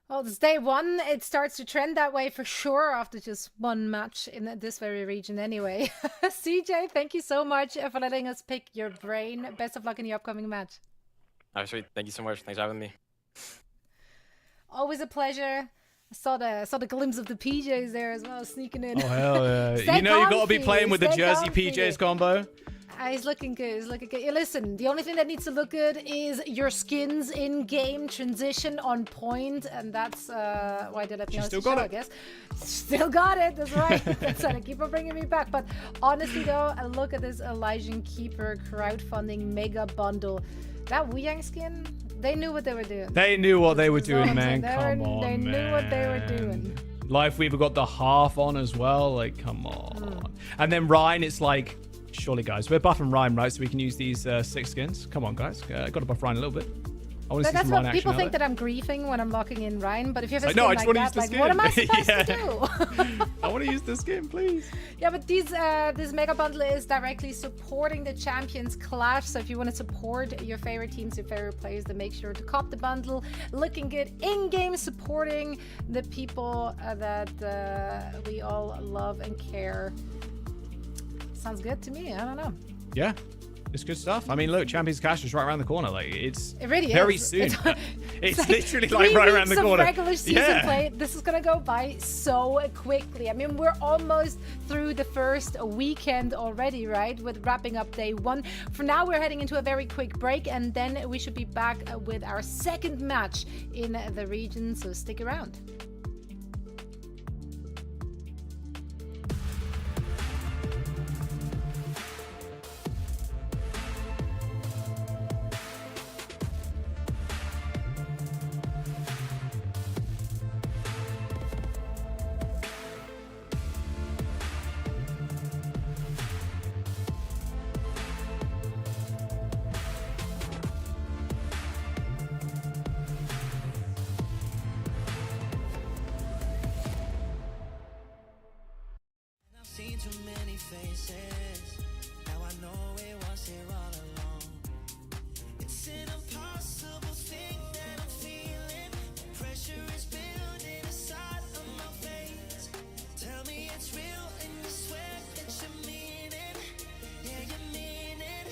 Speaker 7: Well, it's day one. It starts to trend that way for sure after just one match in this very region anyway. CJ, thank you so much for letting us pick your brain. Best of luck in your upcoming match.
Speaker 13: All right, sweet. Thank you so much. Thanks for having me.
Speaker 7: Always a pleasure. I saw the glimpse of the PJs there as well, sneaking in.
Speaker 5: Oh, hell yeah.
Speaker 7: Stay
Speaker 5: you know you got to be
Speaker 7: comfy,
Speaker 5: playing with the
Speaker 7: stay
Speaker 5: Jersey
Speaker 7: comfy.
Speaker 5: PJs combo.
Speaker 7: He's looking good. He's looking good. Yeah, listen, the only thing that needs to look good is your skins in-game transition on point, and that's why they let me on the show, I guess. Still got it. That's right. That's right. Keep on bringing me back. But honestly, though, look at this Lijiang Keeper crowdfunding mega bundle. That Lijiang skin, they knew what they were doing.
Speaker 5: They knew what they were doing, man. Come on,
Speaker 7: They knew what they were doing.
Speaker 5: Life Weaver got the half on as well. Like, come on. And then Ryan, it's like, surely, guys, we're buffing Ryan, right? So we can use these 6 skins. Come on, guys. Got to buff Ryan a little bit. I want to see
Speaker 7: That's
Speaker 5: some Ryan
Speaker 7: what
Speaker 5: action
Speaker 7: people
Speaker 5: out
Speaker 7: think
Speaker 5: there.
Speaker 7: that I'm griefing when I'm locking in Ryan, but if you have a
Speaker 5: Like,
Speaker 7: skin
Speaker 5: no, I just
Speaker 7: like
Speaker 5: want to
Speaker 7: that,
Speaker 5: use the
Speaker 7: like, what
Speaker 5: skin.
Speaker 7: am I supposed to do?
Speaker 5: I want to use the skin, please.
Speaker 7: Yeah, but these this mega bundle is directly supporting the Champions Clash. So if you want to support your favorite teams, your favorite players, then make sure to cop the bundle. Looking good in-game, supporting the people that we all love and care. Sounds good to me. I don't know.
Speaker 5: Yeah. It's good stuff. I mean, look, Champions Clash is right around the corner. Like, it's
Speaker 7: really
Speaker 5: very
Speaker 7: is.
Speaker 5: soon. It's
Speaker 7: like
Speaker 5: literally like right around the
Speaker 7: 3 weeks
Speaker 5: corner.
Speaker 7: of regular season play. This is gonna go by so quickly. I mean, we're almost through the first weekend already, right? With wrapping up day 1. For now, we're heading into a very quick break, and then we should be back with our second match in the region. So stick around.
Speaker 1: Seen too many faces. Now I know it was here all along. It's an impossible thing that I'm feeling. Pressure is building inside of my veins. Tell me it's real and you swear that you mean it. Yeah, you mean it.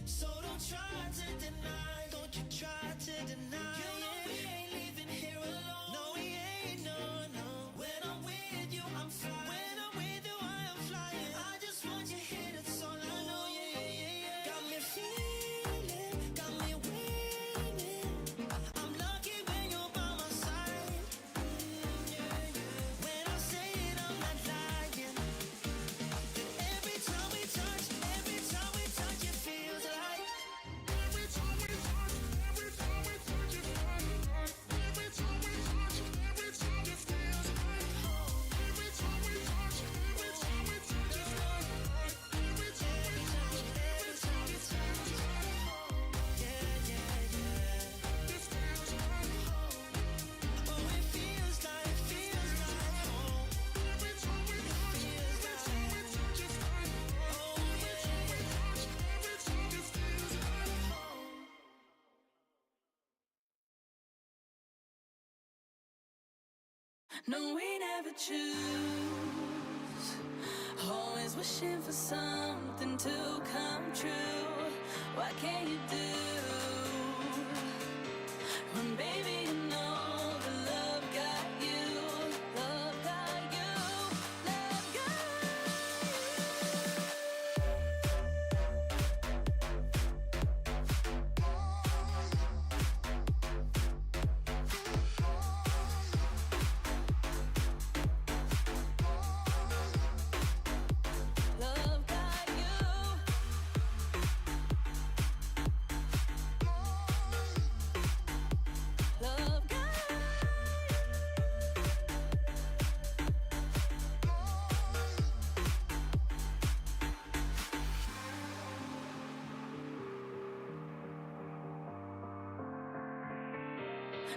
Speaker 1: So don't try to deny. Don't you try to deny. You know we ain't leaving here alone. No, we ain't. No, no. When I'm with you, I'm flying.
Speaker 14: No, we never choose. Always wishing for something to come true. What can you do when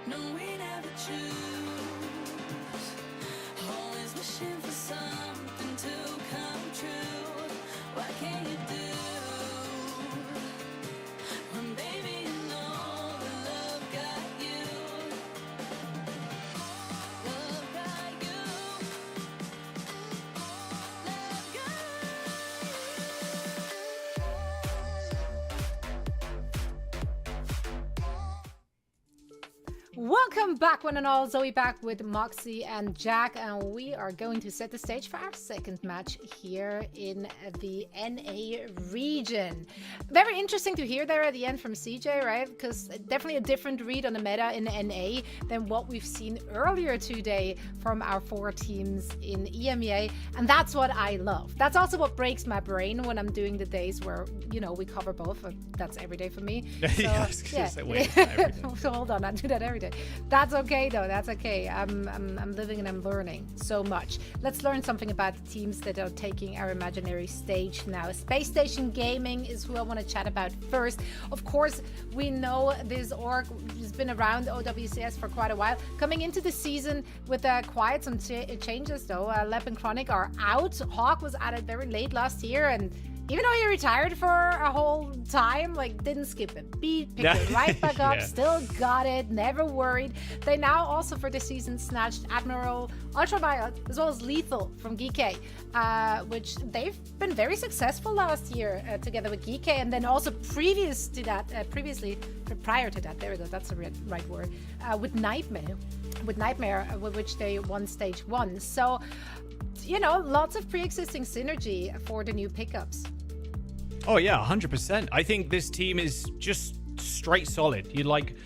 Speaker 14: No, we never choose. Always wishing for something to come true. What can you do? When baby you know the love got you. Love got you. Love got
Speaker 7: Welcome back, one and all. Zoe back with Moxie and Jack, and we are going to set the stage for our second match here in the NA region. Very interesting to hear there at the end from CJ, right? Because definitely a different read on the meta in NA than what we've seen earlier today from our 4 teams in EMEA, and that's what I love. That's also what breaks my brain when I'm doing the days where, you know, we cover both. That's every day for me. So,
Speaker 5: Yeah, I was gonna say, wait, it's not every day.
Speaker 7: So hold on, I do that every day. That's okay though. That's okay. I'm living and I'm learning so much. Let's learn something about the teams that are taking our imaginary stage now. Space Station Gaming is who I want to chat about first. Of course, we know this org has been around OWCS for quite a while. Coming into the season with quite some changes though. Lep and Chronic are out. Hawk was added very late last year, and even though he retired for a whole time, like didn't skip a beat, picked it right back up, still got it, never worried. They now also for this season snatched Admiral, Ultraviolet, as well as Lethal from Geeky, which they've been very successful last year together with Geeky, and then also prior to that, there we go, that's the right word, with Nightmare, with which they won stage 1. So, you know, lots of pre-existing synergy for the new pickups.
Speaker 5: Oh yeah, 100%. I think this team is just straight solid. You'd like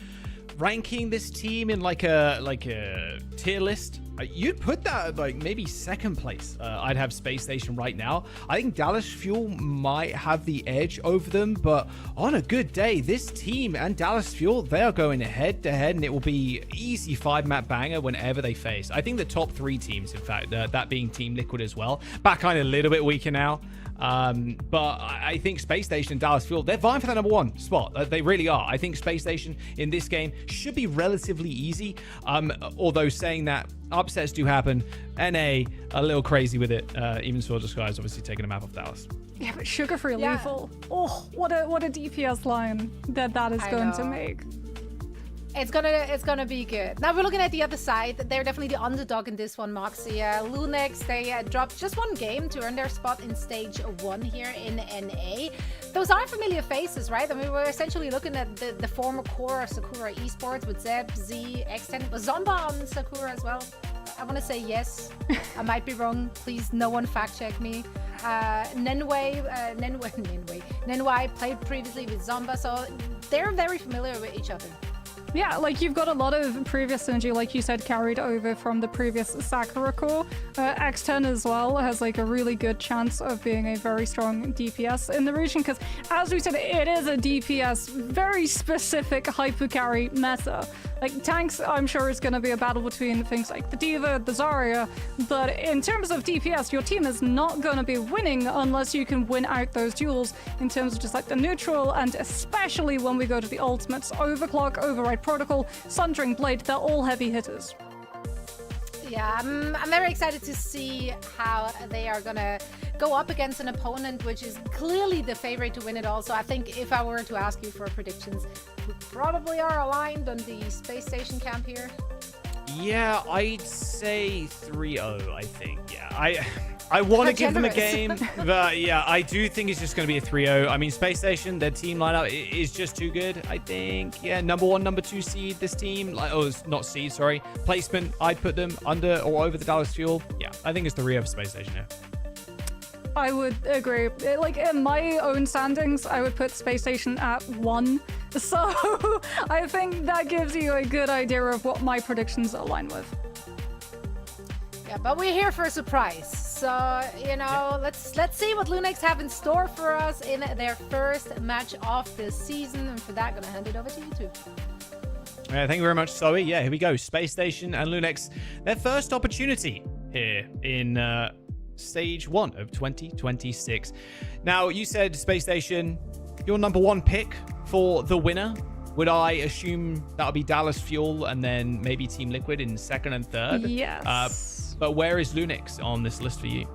Speaker 5: ranking this team in like a tier list. You'd put that at like maybe second place. I'd have Space Station right now. I think Dallas Fuel might have the edge over them, but on a good day, this team and Dallas Fuel, they are going head to head, and it will be easy 5-map banger whenever they face. I think the top 3 teams, in fact, that being Team Liquid as well, back kind of a little bit weaker now. But I think Space Station and Dallas Fuel, they're vying for that number 1 spot. They really are. I think Space Station in this game should be relatively easy. Although saying that, upsets do happen. NA, a little crazy with it. Even Sword of Sky is obviously taking a map off Dallas.
Speaker 12: Yeah, but Sugar-Free Lethal. Oh, what a DPS line that is going to make.
Speaker 7: It's gonna be good. Now we're looking at the other side. They're definitely the underdog in this one, Moxie. Lunex, they dropped just 1 game to earn their spot in stage 1 here in NA. Those are familiar faces, right? I mean, we're essentially looking at the former core of Sakura Esports with Zeb, Z, X10, Zomba on Sakura as well. I want to say yes. I might be wrong. Please, no one fact check me. Nenway played previously with Zomba, so they're very familiar with each other.
Speaker 12: Yeah, like you've got a lot of previous synergy, like you said, carried over from the previous Sakura core. X10 as well has like a really good chance of being a very strong DPS in the region, because as we said, it is a DPS, very specific hyper carry meta. Like tanks, I'm sure it's going to be a battle between things like the D.Va, the Zarya, but in terms of DPS, your team is not going to be winning unless you can win out those duels in terms of just like the neutral, and especially when we go to the ultimates. Overclock, Override Protocol, Sundering Blade, they're all heavy hitters.
Speaker 7: Yeah, I'm very excited to see how they are gonna go up against an opponent which is clearly the favorite to win it all. So I think if I were to ask you for predictions, we probably are aligned on the Space Station camp here.
Speaker 5: Yeah, I'd say 3-0, I think. Yeah, I want to give them a game, but yeah, I do think it's just going to be a 3-0. I mean, Space Station, their team lineup is just too good, I think. Yeah, number 1, number 2 seed, this team. It's not seed, sorry. Placement, I'd put them under or over the Dallas Fuel. Yeah, I think it's 3-0 for Space Station here.
Speaker 12: I would agree. Like in my own standings, I would put Space Station at 1. So I think that gives you a good idea of what my predictions align with.
Speaker 7: Yeah, but we're here for a surprise. So, you know, let's see what Lunex have in store for us in their first match of the season. And for that, I'm going to hand it over to you two.
Speaker 5: Thank you very much, Zoe. Yeah, here we go. Space Station and Lunex, their first opportunity here in Stage 1 of 2026. Now, you said Space Station, your number 1 pick for the winner. would I assume that would be Dallas Fuel and then maybe Team Liquid in second and third?
Speaker 12: Yes.
Speaker 5: But where is Lunix on this list for you?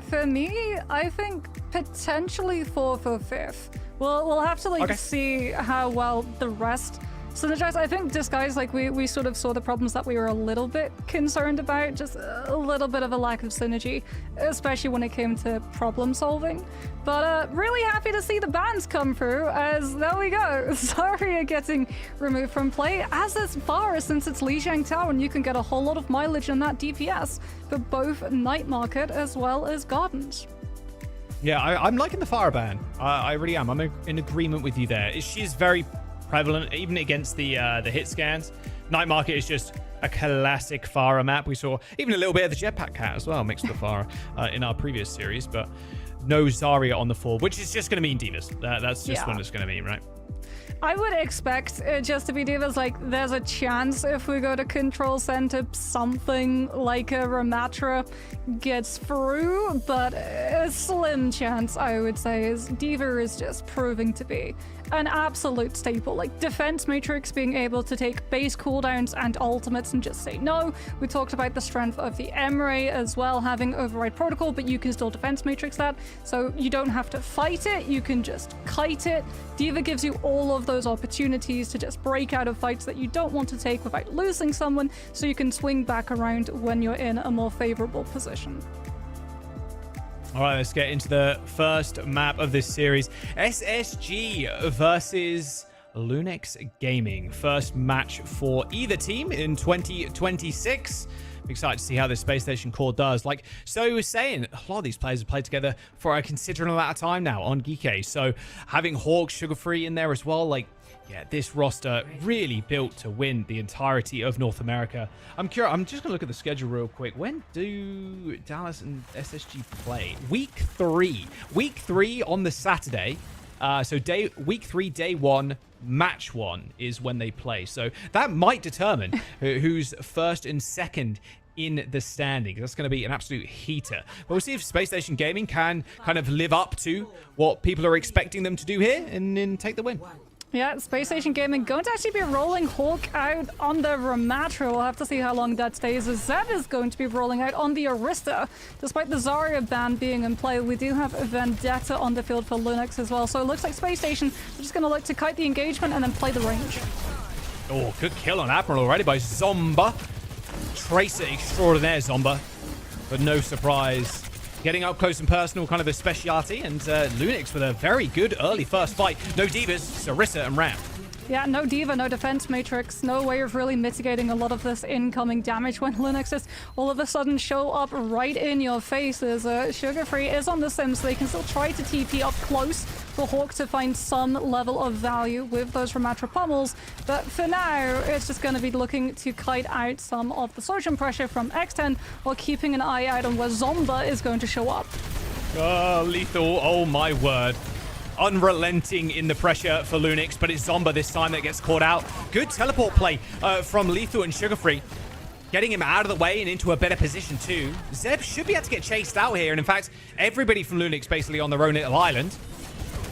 Speaker 12: For me, I think potentially fourth or fifth. We'll have to see how well the rest synergize. I think Disguise, we sort of saw the problems that we were a little bit concerned about, just a little bit of a lack of synergy, especially when it came to problem solving. But really happy to see the bans come through, as there we go. Zarya getting removed from play as it's far since it's Lijiang Tower, and you can get a whole lot of mileage in that DPS for both Night Market as well as Gardens.
Speaker 5: Yeah, I'm liking the Fire ban. I really am. I'm in agreement with you there. She's very prevalent, even against the hit scans. Night Market is just a classic Farah map. We saw even a little bit of the Jetpack Cat as well, mixed with Farah in our previous series, but no Zarya on the 4, which is just going to mean Divas. That's just what it's going to mean, right?
Speaker 12: I would expect just to be Divas, there's a chance if we go to Control Center, something like a Ramatra gets through, but a slim chance, I would say, is Diva is just proving to be an absolute staple. Defense Matrix being able to take base cooldowns and ultimates and just say no. We talked about the strength of the EMEA as well, having Override Protocol, but you can still Defense Matrix that, so you don't have to fight it, you can just kite it. Diva gives you all of those opportunities to just break out of fights that you don't want to take without losing someone, so you can swing back around when you're in a more favorable position.
Speaker 5: All right, let's get into the first map of this series. SSG versus Lunix Gaming. First match for either team in 2026. I'm excited to see how this Space Station core does. Like Zoe was saying, a lot of these players have played together for a considerable amount of time now on Geeky. So having Hawk, Sugar Free in there as well, yeah, this roster really built to win the entirety of North America. I'm curious. I'm just going to look at the schedule real quick. When do Dallas and SSG play? Week 3. Week 3 on the Saturday. So week 3, day 1, match 1 is when they play. So that might determine who's first and second in the standings. That's going to be an absolute heater. But we'll see if Space Station Gaming can kind of live up to what people are expecting them to do here and take the win.
Speaker 12: Yeah, Space Station Gaming going to actually be rolling Hawk out on the Ramatra. We'll have to see how long that stays. Zeb is going to be rolling out on the Arista. Despite the Zarya ban being in play, we do have Vendetta on the field for Lunix as well. So it looks like Space Station are just going to look to kite the engagement and then play the range.
Speaker 5: Oh, good kill on Admiral already by Zomba. Tracer extraordinaire, Zomba. But no surprise. Getting up close and personal, kind of a speciality, and Lunix with a very good early first fight. No Divas, Sarissa and Ram.
Speaker 12: Yeah, no Diva, no Defense Matrix, no way of really mitigating a lot of this incoming damage when Lunix just all of a sudden show up right in your face. As Sugar Free is on the sim, so they can still try to TP up close for Hawk to find some level of value with those Ramatra pummels. But for now, it's just going to be looking to kite out some of the social pressure from X10 while keeping an eye out on where Zomba is going to show up.
Speaker 5: Lethal, oh my word. Unrelenting in the pressure for Lunix, but it's Zomba this time that gets caught out. Good teleport play from Lethal and Sugar Free, getting him out of the way and into a better position too. Zeb should be able to get chased out here, and in fact, everybody from Lunix basically on their own little island.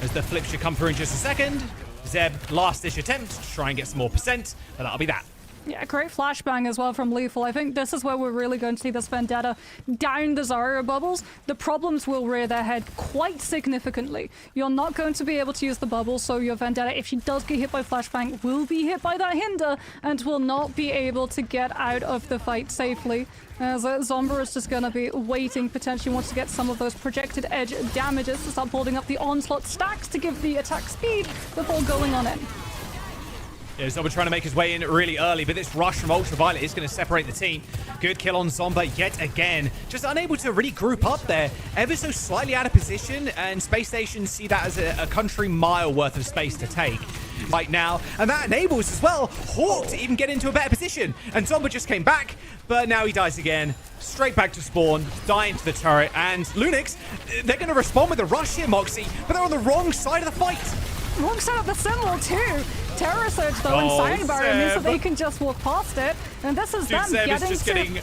Speaker 5: As the flip should come through in just a second. Zeb, last-dish attempt to try and get some more percent, but that'll be that.
Speaker 12: Yeah, great flashbang as well from Lethal. I think this is where we're really going to see this Vendetta down the Zarya bubbles. The problems will rear their head quite significantly. You're not going to be able to use the bubble, so your Vendetta, if she does get hit by flashbang, will be hit by that hinder and will not be able to get out of the fight safely. As Zomba is just going to be waiting, potentially wants to get some of those projected edge damages to start building up the onslaught stacks to give the attack speed before going on in.
Speaker 5: Yeah, Zomba trying to make his way in really early, but this rush from Ultraviolet is going to separate the team. Good kill on Zomba yet again. Just unable to really group up there. Ever so slightly out of position, and Space Station see that as a country mile worth of space to take right now. And that enables as well Hawk to even get into a better position. And Zomba just came back, but now he dies again. Straight back to spawn, die into the turret. And Lunix, they're going to respond with a rush here, Moxie, but they're on the wrong side of the fight.
Speaker 12: Wrong side of the symbol too. Terror Surge though, and Siren Barrier means that they can just walk past it. And this is them
Speaker 5: Zeb
Speaker 12: getting
Speaker 5: is just
Speaker 12: to...
Speaker 5: getting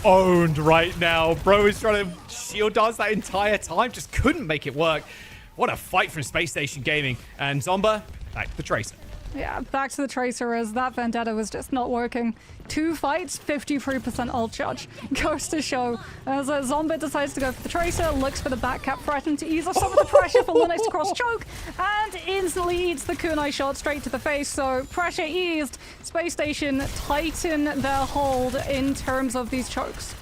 Speaker 5: owned right now. Bro is trying to shield dance that entire time. Just couldn't make it work. What a fight from Space Station Gaming. And Zomba, back to the Tracer.
Speaker 12: Yeah, back to the Tracer as that Vendetta was just not working. 2 fights, 53% ult charge. Goes to show as Zomba decides to go for the Tracer, looks for the back cap, threatening to ease off some of the pressure for Linux to cross choke, and instantly eats the kunai shot straight to the face. So pressure eased. Space Station tighten their hold in terms of these chokes.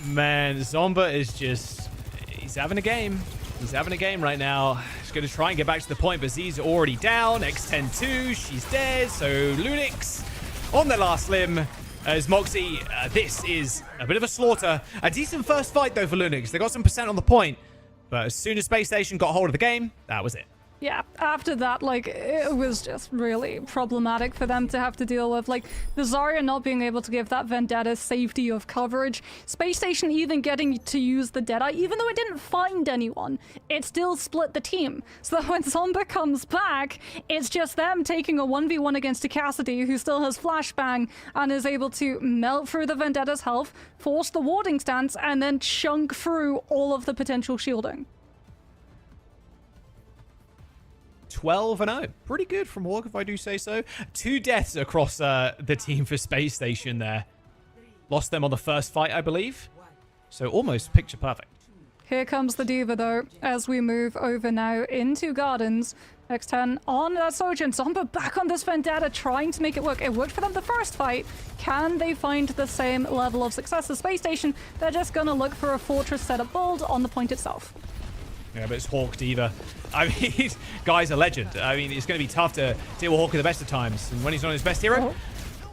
Speaker 5: Man, Zomba is just... he's having a game. He's having a game right now. He's going to try and get back to the point, but Z's already down. X10-2, she's dead. So Lunix on their last limb as Moxie. This is a bit of a slaughter. A decent first fight, though, for Lunix. They got some percent on the point, but as soon as Space Station got hold of the game, that was it.
Speaker 12: Yeah, after that, like, it was just really problematic for them to have to deal with. Like, the Zarya not being able to give that Vendetta safety of coverage. Space Station even getting to use the Deadeye, even though it didn't find anyone, it still split the team. So that when Zomba comes back, it's just them taking a 1v1 against a Cassidy, who still has Flashbang, and is able to melt through the Vendetta's health, force the warding stance, and then chunk through all of the potential shielding.
Speaker 5: 12-0. Pretty good from Hawk, if I do say so. 2 deaths across the team for Space Station there. Lost them on the first fight, I believe. So almost picture perfect.
Speaker 12: Here comes the Diva, though, as we move over now into Gardens. X10 on that Sojourn. Zomba back on this Vendetta, trying to make it work. It worked for them the first fight. Can they find the same level of success as Space Station? They're just going to look for a Fortress setup build on the point itself.
Speaker 5: Yeah, but it's Hawk Diva. I mean, guy's a legend. I mean, it's going to be tough to deal with Hawk at the best of times. And when he's on his best hero,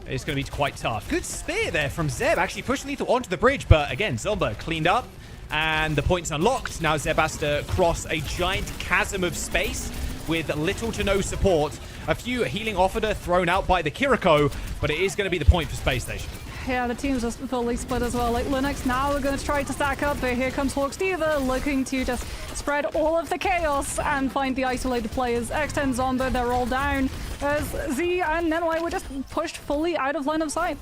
Speaker 5: it's going to be quite tough. Good spear there from Zeb, actually pushing Lethal onto the bridge. But again, Zomba cleaned up and the point's unlocked. Now Zeb has to cross a giant chasm of space with little to no support. A few healing offered her thrown out by the Kiriko, but it is going to be the point for Space Station.
Speaker 12: Yeah, the team's just fully split as well. Like, Linux now are going to try to stack up, but here comes Hawk's Diva looking to just spread all of the chaos and find the isolated players. X10 Zomba, they're all down as Z and Nenwai were just pushed fully out of line of sight.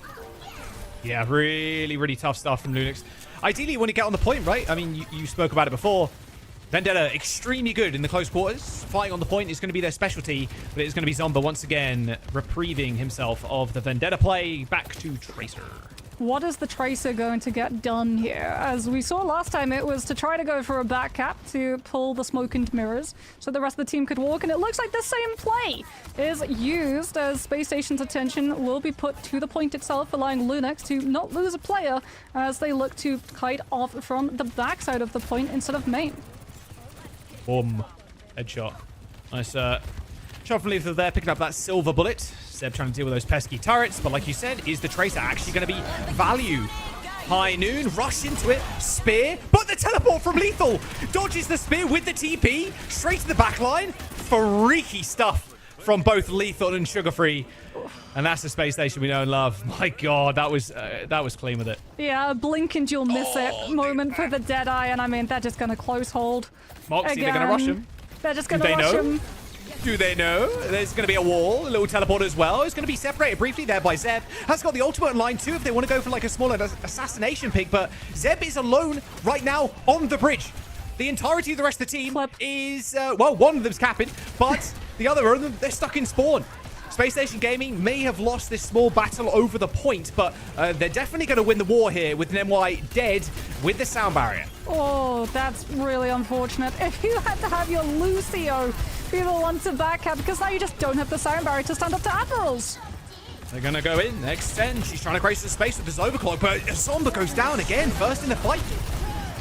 Speaker 5: Yeah, really, really tough stuff from Lunix. Ideally, you want to get on the point, right? I mean, you spoke about it before. Vendetta, extremely good in the close quarters. Fighting on the point is going to be their specialty, but it's going to be Zomba once again reprieving himself of the Vendetta play. Back to Tracer.
Speaker 12: What is the Tracer going to get done here? As we saw last time, it was to try to go for a back cap to pull the smoke into mirrors so the rest of the team could walk, and it looks like the same play is used as Space Station's attention will be put to the point itself, allowing Lunix to not lose a player as they look to kite off from the backside of the point instead of main.
Speaker 5: Boom. Headshot. Nice shot from Lethal there, picking up that silver bullet. Seb trying to deal with those pesky turrets, but like you said, is the Tracer actually going to be value? High Noon, rush into it, spear, but the teleport from Lethal dodges the spear with the TP, straight to the back line. Freaky stuff from both Lethal and Sugar Free. And that's the Space Station we know and love. My God, that was clean with it.
Speaker 12: Yeah, a blink and you'll miss it moment for the Deadeye, and I mean, they're just going to close hold.
Speaker 5: Moxie, they're going to rush him.
Speaker 12: They're just going to rush him.
Speaker 5: Do they know? There's going to be a wall, a little teleport as well. It's going to be separated briefly there by Zeb. Has got the ultimate in line too if they want to go for like a smaller assassination pick, but Zeb is alone right now on the bridge. The entirety of the rest of the team is, well, one of them's capping, but the other of them, they're stuck in spawn. Space Station Gaming may have lost this small battle over the point, but they're definitely going to win the war here with NY dead with the sound barrier.
Speaker 12: Oh, that's really unfortunate. If you had to have your Lucio be the one to back up, because now you just don't have the sound barrier to stand up to Admirals.
Speaker 5: They're going to go in. X10, she's trying to create some space with this overclock, but Zomba goes down again, first in the fight.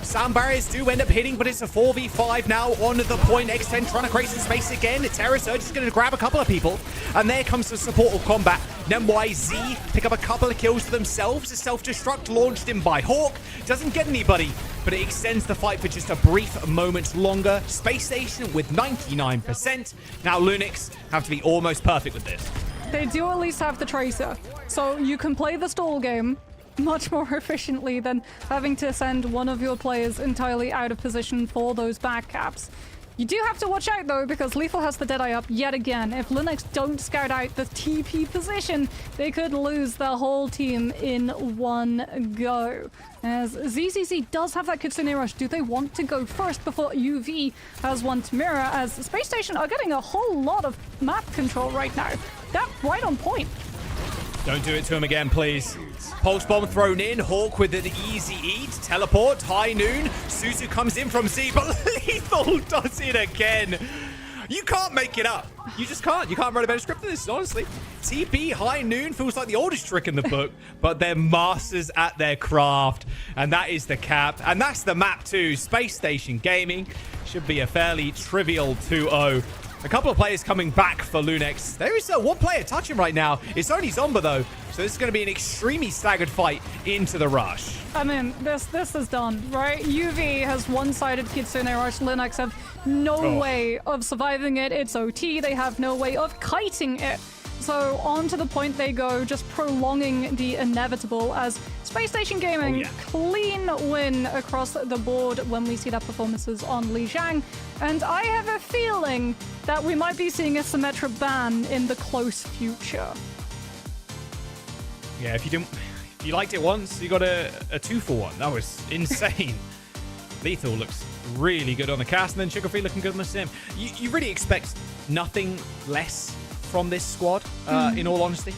Speaker 5: Sound barriers do end up hitting, but it's a 4v5 now on the point. X10 trying to create some space again. Terror Surge is going to grab a couple of people. And there comes the support of combat. NYZ pick up a couple of kills for themselves. A self-destruct launched in by Hawk. Doesn't get anybody, but it extends the fight for just a brief moment longer. Space Station with 99%. Now Lunix have to be almost perfect with this.
Speaker 12: They do at least have the Tracer, so you can play the stall game much more efficiently than having to send one of your players entirely out of position for those back caps. You do have to watch out though, because Lethal has the Deadeye up yet again. If Linux don't scout out the TP position, they could lose their whole team in one go. As ZZZ does have that Kitsune Rush, do they want to go first before UV has one to mirror, as Space Station are getting a whole lot of map control right now. That's right on point.
Speaker 5: Don't do it to him again, please. Pulse bomb thrown in. Hawk with an easy eat. Teleport. High noon. Suzu comes in from Z, but Lethal does it again. You can't make it up. You just can't. You can't write a better script than this, honestly. TP High Noon feels like the oldest trick in the book, but they're masters at their craft. And that is the cap. And that's the map too. Space Station Gaming. Should be a fairly trivial 2-0. A couple of players coming back for Lunex. There is one player touching right now. It's only Zomba, though. So this is going to be an extremely staggered fight into the rush.
Speaker 12: I mean, this is done, right? UV has one-sided Kitsune Rush. Linux have no way of surviving it. It's OT. They have no way of kiting it. So on to the point they go, just prolonging the inevitable, as Space Station Gaming clean win across the board when we see their performances on Lijiang. And I have a feeling that we might be seeing a Symmetra ban in the close future.
Speaker 5: Yeah, if you liked it once, you got a 2-for-1. That was insane. Lethal looks really good on the cast, and then Sugar Free looking good on the sim. You really expect nothing less from this squad, in all honesty.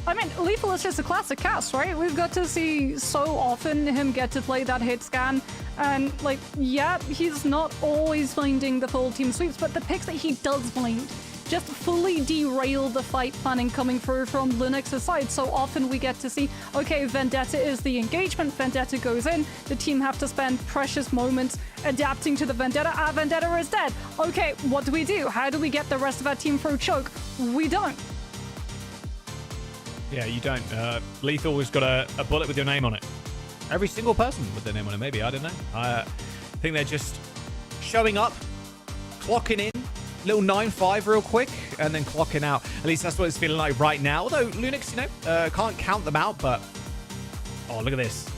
Speaker 12: I mean, Lethal is just a classic cast, right? We've got to see so often him get to play that hit scan. And, like, yeah, he's not always finding the full team sweeps, but the picks that he does find just fully derail the fight planning coming through from Linux's side. So often we get to see, okay, Vendetta is the engagement, Vendetta goes in, the team have to spend precious moments adapting to the Vendetta. Ah, Vendetta is dead. Okay, what do we do? How do we get the rest of our team through choke? We don't.
Speaker 5: Yeah, you don't. Lethal has got a bullet with your name on it. Every single person with their name on it, maybe. I don't know. I think they're just showing up, clocking in, little 9-5 real quick, and then clocking out. At least that's what it's feeling like right now. Although Lunex, can't count them out, but... Oh, look at this.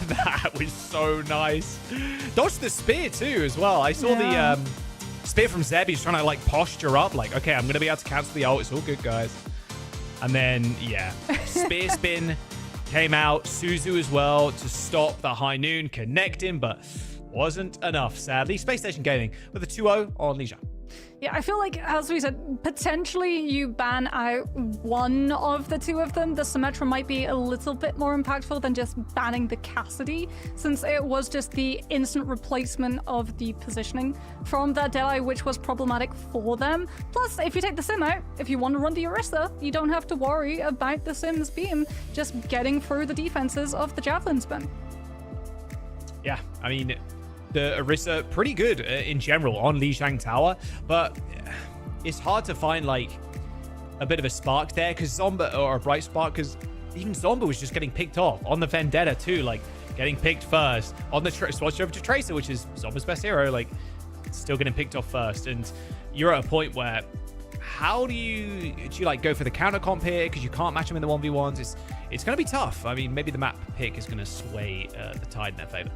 Speaker 5: That was so nice. Dodged the spear, too, as well. I saw the spear from Zeb. He's trying to, like, posture up. Like, okay, I'm going to be able to cancel the ult. It's all good, guys. And then, yeah, spear spin came out. Suzu as well to stop the High Noon connecting, but wasn't enough, sadly. Space Station Gaming with a 2-0 on Lijiang.
Speaker 12: Yeah, I feel like, as we said, potentially you ban out one of the two of them. The Symmetra might be a little bit more impactful than just banning the Cassidy, since it was just the instant replacement of the positioning from that Deadeye, which was problematic for them. Plus, if you take the Sim out, if you want to run the Orisa, you don't have to worry about the Sim's beam just getting through the defenses of the Javelin spin.
Speaker 5: Yeah, I mean... The Orisa, pretty good in general on Lijiang Tower, but it's hard to find, like, a bit of a spark there, because Zomba, or a bright spark, because even Zomba was just getting picked off on the Vendetta, too, like, getting picked first. On the swatch over to Tracer, which is Zomba's best hero, like, still getting picked off first. And you're at a point where, how do you like, go for the counter comp here, because you can't match them in the 1v1s? It's going to be tough. I mean, maybe the map pick is going to sway the tide in their favor.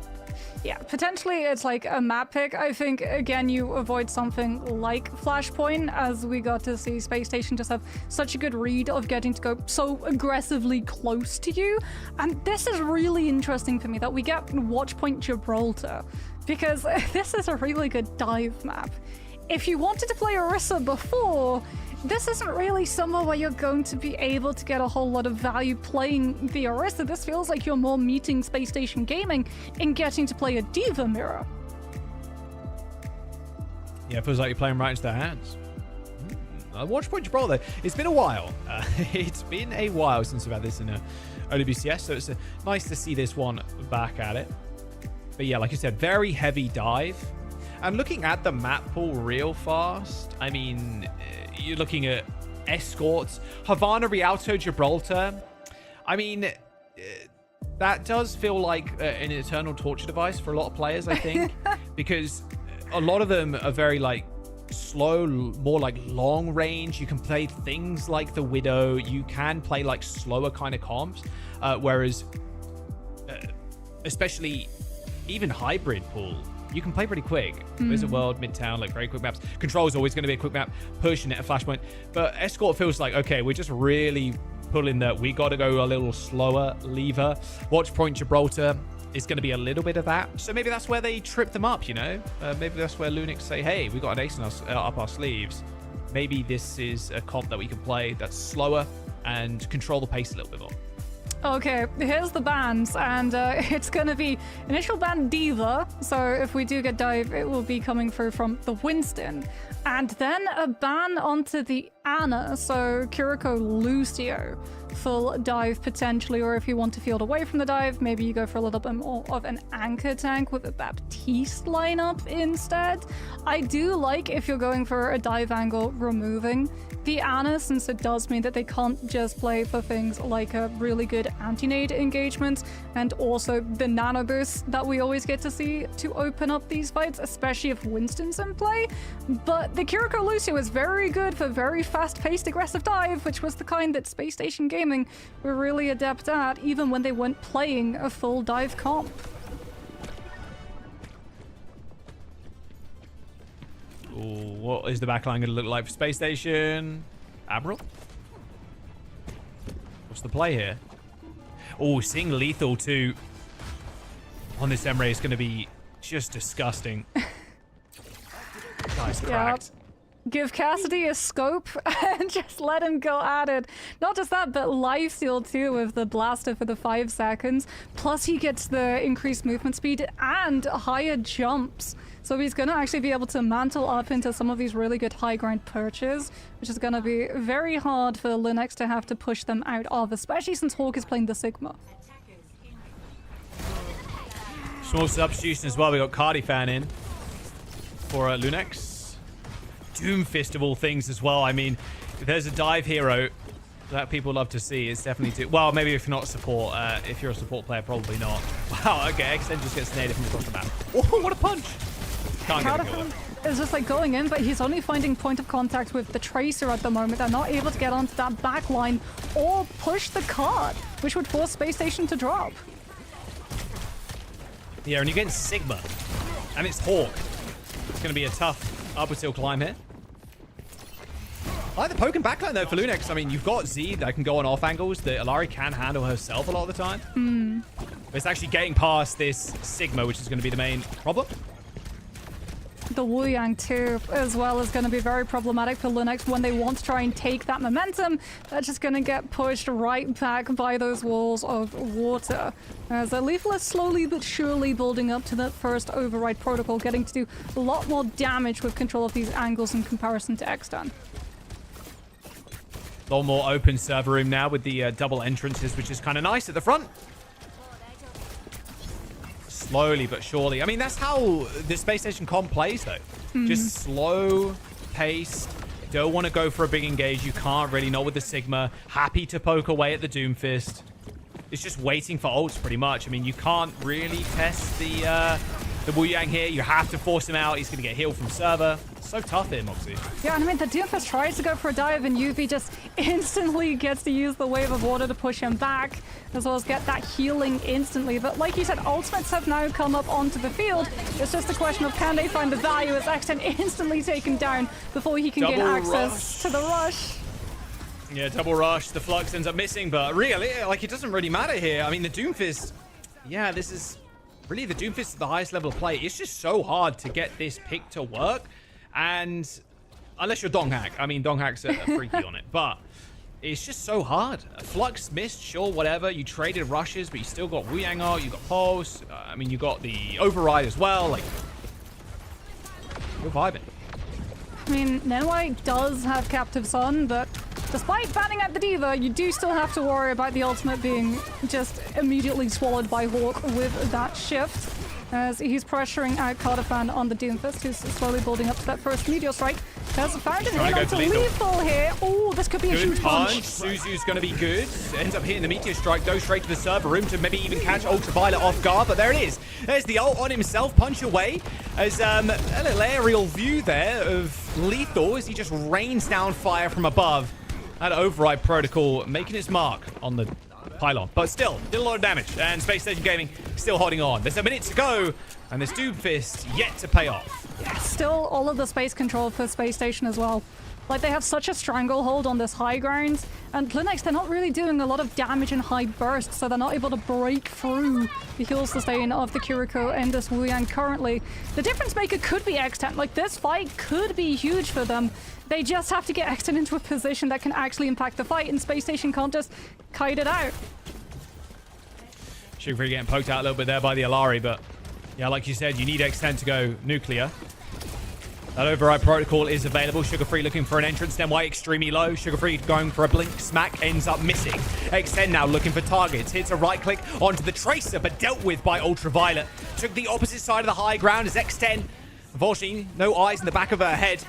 Speaker 12: Yeah, potentially it's like a map pick. I think, again, you avoid something like Flashpoint, as we got to see Space Station just have such a good read of getting to go so aggressively close to you. And this is really interesting for me, that we get Watchpoint Gibraltar, because this is a really good dive map. If you wanted to play Orisa before, this isn't really somewhere where you're going to be able to get a whole lot of value playing the Orisa. This feels like you're more meeting Space Station Gaming in getting to play a Diva mirror.
Speaker 5: Yeah, it feels like you're playing right into their hands. Watchpoint Gibraltar, it's been a while. It's been a while since we've had this in OWCS, so it's nice to see this one back at it. But yeah, like you said, very heavy dive. And looking at the map pool real fast, I mean, you're looking at Escorts, Havana, Rialto, Gibraltar. I mean, that does feel like an eternal torture device for a lot of players, I think, because a lot of them are very, like, slow, more like long range. You can play things like the Widow. You can play, like, slower kind of comps, whereas especially even hybrid pool, you can play pretty quick. Wizard World, Midtown, like very quick maps. Control is always going to be a quick map. Push and a flashpoint. But Escort feels like, okay, we're just really pulling that. We got to go a little slower lever. Watchpoint Gibraltar is going to be a little bit of that. So maybe that's where they trip them up, you know? Maybe that's where Lunix say, hey, we got an ace up our sleeves. Maybe this is a comp that we can play that's slower and control the pace a little bit more.
Speaker 12: Okay, here's the bans, and it's going to be initial ban Diva, so if we do get dive, it will be coming through from the Winston, and then a ban onto the Ana, so Kiriko Lucio, full dive potentially, or if you want to field away from the dive, maybe you go for a little bit more of an anchor tank with a Baptiste lineup instead. I do like, if you're going for a dive angle, removing the Ana, since it does mean that they can't just play for things like a really good anti-nade engagement and also the nano boost that we always get to see to open up these fights, especially if Winston's in play. But the Kiriko Lucio is very good for very fast-paced aggressive dive, which was the kind that Space Station Gaming were really adept at, even when they weren't playing a full dive comp.
Speaker 5: Ooh, what is the backline going to look like for Space Station? Admiral? What's the play here? Oh, seeing Lethal too on this Emre is going to be just disgusting. Nice cracked.
Speaker 12: Give Cassidy a scope and just let him go at it. Not just that, but life steal too with the blaster for the 5 seconds. Plus he gets the increased movement speed and higher jumps. So he's going to actually be able to mantle up into some of these really good high grind perches, which is going to be very hard for Linux to have to push them out of, especially since Hawk is playing the Sigma.
Speaker 5: Small substitution as well. We got Cardifan in for Lunex. Doomfist of all things as well. I mean, if there's a dive hero that people love to see, it's definitely well, maybe if you're not a support, if you're a support player, probably not. Wow, okay, Extend just gets naded from across the map. Oh, what a punch! Can't get a kill.
Speaker 12: Is just like going in, but he's only finding point of contact with the Tracer at the moment. They're not able to get onto that back line or push the card, which would force Space Station to drop.
Speaker 5: Yeah, and you're getting Sigma, and it's Hawk. It's going to be a tough upward hill climb here. I like the poke and backline though for Lunex. I mean, you've got Z that can go on off angles that Alari can handle herself a lot of the time. But it's actually getting past this Sigma, which is going to be the main problem.
Speaker 12: The Wu Yang too, as well, is going to be very problematic for Linux when they want to try and take that momentum. That's just going to get pushed right back by those walls of water. As Lethal is slowly but surely building up to that first override protocol, getting to do a lot more damage with control of these angles in comparison to Extan.
Speaker 5: A lot more open server room now with the double entrances, which is kind of nice at the front. Slowly but surely. I mean, that's how the Space Station comp plays, though. Just slow paced. Don't want to go for a big engage. You can't really, not with the Sigma. Happy to poke away at the Doomfist. It's just waiting for ults, pretty much. I mean, you can't really test the Wu Yang here. You have to force him out. He's going to get healed from server. So tough here, Moxie.
Speaker 12: Yeah, and I mean, the Doomfist tries to go for a dive, and UV just instantly gets to use the wave of water to push him back, as well as get that healing instantly. But like you said, ultimates have now come up onto the field. It's just a question of can they find the value as Exten instantly taken down before he can gain access to the rush.
Speaker 5: Yeah, double rush. The Flux ends up missing, but really, like, it doesn't really matter here. I mean, the Doomfist, yeah, this is really the Doomfist is the highest level of play. It's just so hard to get this pick to work. And unless you're Donghack, I mean, Donghack's freaky on it, but it's just so hard. Flux missed, sure, whatever. You traded rushes, but you still got Wu Yang out, you got Pulse. I mean, you got the Override as well. Like, you're vibing.
Speaker 12: I mean, Nenwai does have Captive Sun, but despite banning out the Diva, you do still have to worry about the ultimate being just immediately swallowed by Hawk with that shift. As he's pressuring out Cardifan on the Doomfist, who's slowly building up to that first Meteor Strike. Has found an hit onto Lethal here. Oh, this could be a huge punch.
Speaker 5: Suzu's going to be good. Ends up hitting the Meteor Strike, goes straight to the server room to maybe even catch Ultraviolet off guard, but there it is. There's the ult on himself, punch away. As a little aerial view there of Lethal as he just rains down fire from above. That Override protocol making its mark on the pylon. But still, did a lot of damage. And Space Station Gaming still holding on. There's a minute to go. And this Doomfist yet to pay off.
Speaker 12: Still all of the space control for Space Station as well. Like, they have such a stranglehold on this high ground, and Linux, they're not really doing a lot of damage in high bursts, so they're not able to break through the heal sustain of the Kiriko and this Wuyang currently. The difference maker could be X10. Like, this fight could be huge for them. They just have to get X10 into a position that can actually impact the fight, and Space Station can't just kite it out.
Speaker 5: Sugar Free getting poked out a little bit there by the Alari, but yeah, like you said, you need X10 to go nuclear. That override protocol is available. Sugar Free looking for an entrance. Then White extremely low. Sugar Free going for a blink. Smack ends up missing. X10 now looking for targets. Hits a right click onto the Tracer, but dealt with by Ultraviolet. Took the opposite side of the high ground as X10. Unfortunately, no eyes in the back of her head.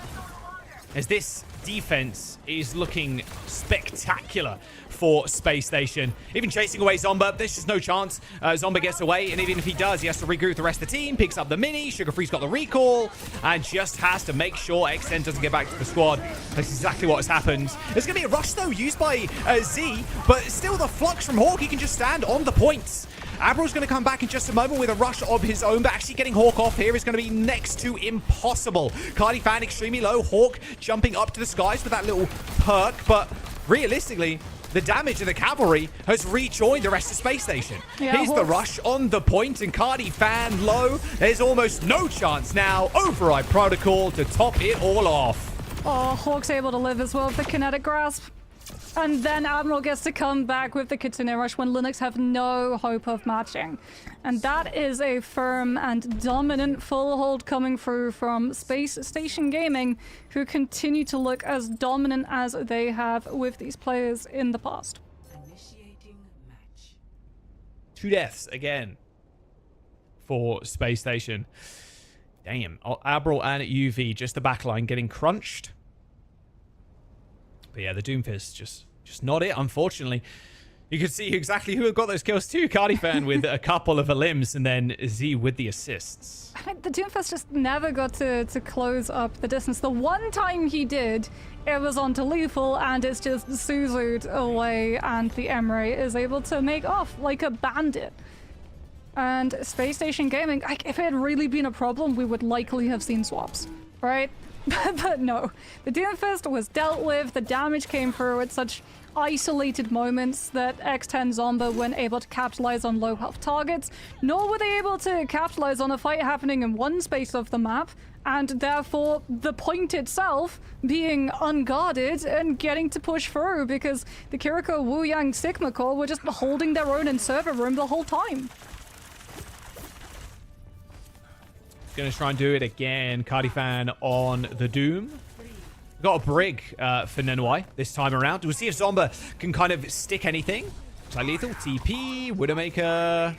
Speaker 5: As this defense is looking spectacular for Space Station. Even chasing away Zomba, there's just no chance. Zomba gets away, and even if he does, he has to regroup the rest of the team, picks up the mini, Sugar Free's got the recall, and just has to make sure X10 doesn't get back to the squad. That's exactly what has happened. There's going to be a rush, though, used by Z, but still the flux from Hawk, he can just stand on the points. Abral's going to come back in just a moment with a rush of his own, but actually getting Hawk off here is going to be next to impossible. Cardi Fan extremely low. Hawk jumping up to the skies with that little perk, but realistically, the damage of the cavalry has rejoined the rest of Space Station.
Speaker 12: Yeah,
Speaker 5: Here's the rush on the point, and Cardi Fan low. There's almost no chance now. Override Protocol to top it all off.
Speaker 12: Oh, Hawk's able to live as well with the kinetic grasp. And then Admiral gets to come back with the Kitsune Rush when Linux have no hope of matching. And that is a firm and dominant full hold coming through from Space Station Gaming, who continue to look as dominant as they have with these players in the past.
Speaker 5: Two deaths again for Space Station. Damn. Abral and UV, just the backline getting crunched. But yeah, the Doomfist just not it, unfortunately. You can see exactly who got those kills too. Cardi Fan with a couple of limbs, and then Z with the assists.
Speaker 12: I mean, the Doomfist just never got to close up the distance. The one time he did, it was onto lethal, and it's just Suzu'd away, and the Emre is able to make off like a bandit. And Space Station Gaming, like, if it had really been a problem, we would likely have seen swaps, right? But no, the Doomfist was dealt with, the damage came through at such isolated moments that X10 Zomba weren't able to capitalize on low health targets, nor were they able to capitalize on a fight happening in one space of the map, and therefore the point itself being unguarded and getting to push through because the Kiriko, Wuyang, Sigma Core were just holding their own in server room the whole time.
Speaker 5: Gonna try and do it again. Cardi Fan on the Doom. Got a brig for Nenwai this time around. We'll see if Zomba can kind of stick anything. Looks like lethal. TP. Widowmaker.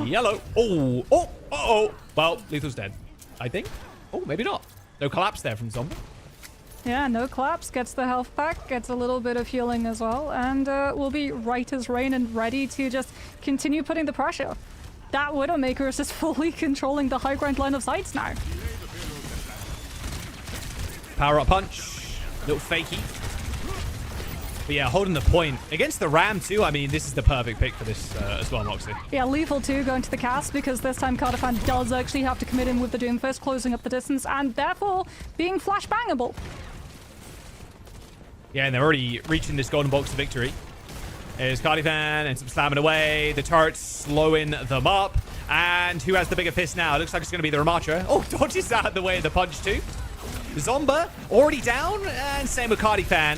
Speaker 5: Yellow. Oh. Well, lethal's dead, I think. Oh, maybe not. No collapse there from Zomba.
Speaker 12: Yeah, no collapse. Gets the health pack. Gets a little bit of healing as well. And will be right as rain and ready to just continue putting the pressure. That Widowmaker is just fully controlling the high ground line of sights now.
Speaker 5: Power up punch. Little fakey. But yeah, holding the point. Against the Ram too, I mean, this is the perfect pick for this as well, Moxie.
Speaker 12: Yeah, lethal too going to the cast because this time Cardifan does actually have to commit in with the Doomfist, closing up the distance and therefore being flash bangable.
Speaker 5: Yeah, and they're already reaching this golden box of victory. Is Cardifan, ends up slamming away. The turrets slowing them up. And who has the bigger fist now? Looks like it's going to be the Ramatra. Oh, dodges out of the way of the punch too. Zomba already down, and same with Cardifan.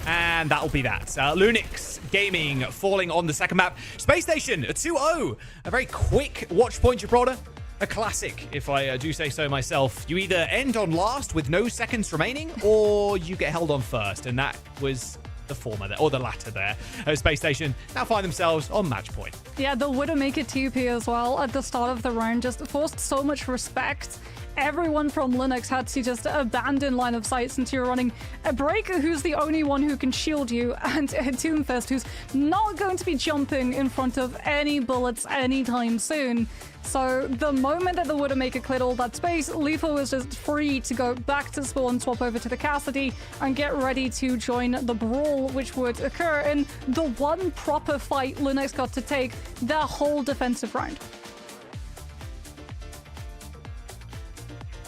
Speaker 5: And that'll be that. Lunix Gaming falling on the second map. Space Station, a 2-0. A very quick Watchpoint Gibraltar. A classic, if I do say so myself. You either end on last with no seconds remaining, or you get held on first. And that was the former there, or the latter there. Space Station now find themselves on match point.
Speaker 12: Yeah, the Widowmaker TP as well at the start of the round just forced so much respect. Everyone from Linux had to just abandon line of sight since you're running a Breaker who's the only one who can shield you, and a Doomfist who's not going to be jumping in front of any bullets anytime soon. So the moment that the Widowmaker cleared all that space, Lethal was just free to go back to spawn, swap over to the Cassidy, and get ready to join the brawl, which would occur in the one proper fight Linux got to take their whole defensive round.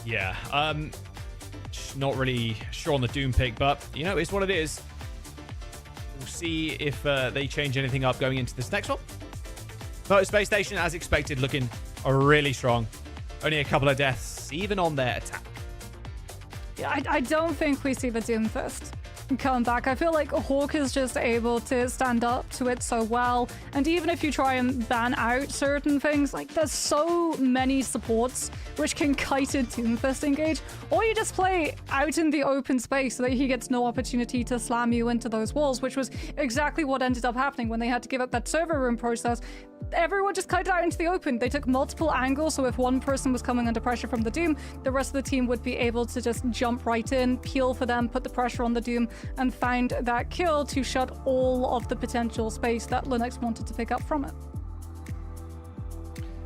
Speaker 5: Yeah, not really sure on the Doom pick, but, you know, it's what it is. We'll see if they change anything up going into this next one. But Space Station, as expected, looking really strong. Only a couple of deaths, even on their attack.
Speaker 12: Yeah, I don't think we see the Doomfist come back. I feel like Hawk is just able to stand up to it so well. And even if you try and ban out certain things, like there's so many supports which can kite a Doomfist engage, or you just play out in the open space so that he gets no opportunity to slam you into those walls, which was exactly what ended up happening when they had to give up that server room process. Everyone just kited out into the open. They took multiple angles, so if one person was coming under pressure from the Doom, the rest of the team would be able to just jump right in, peel for them, put the pressure on the Doom, and find that kill to shut all of the potential space that Linux wanted to pick up from it.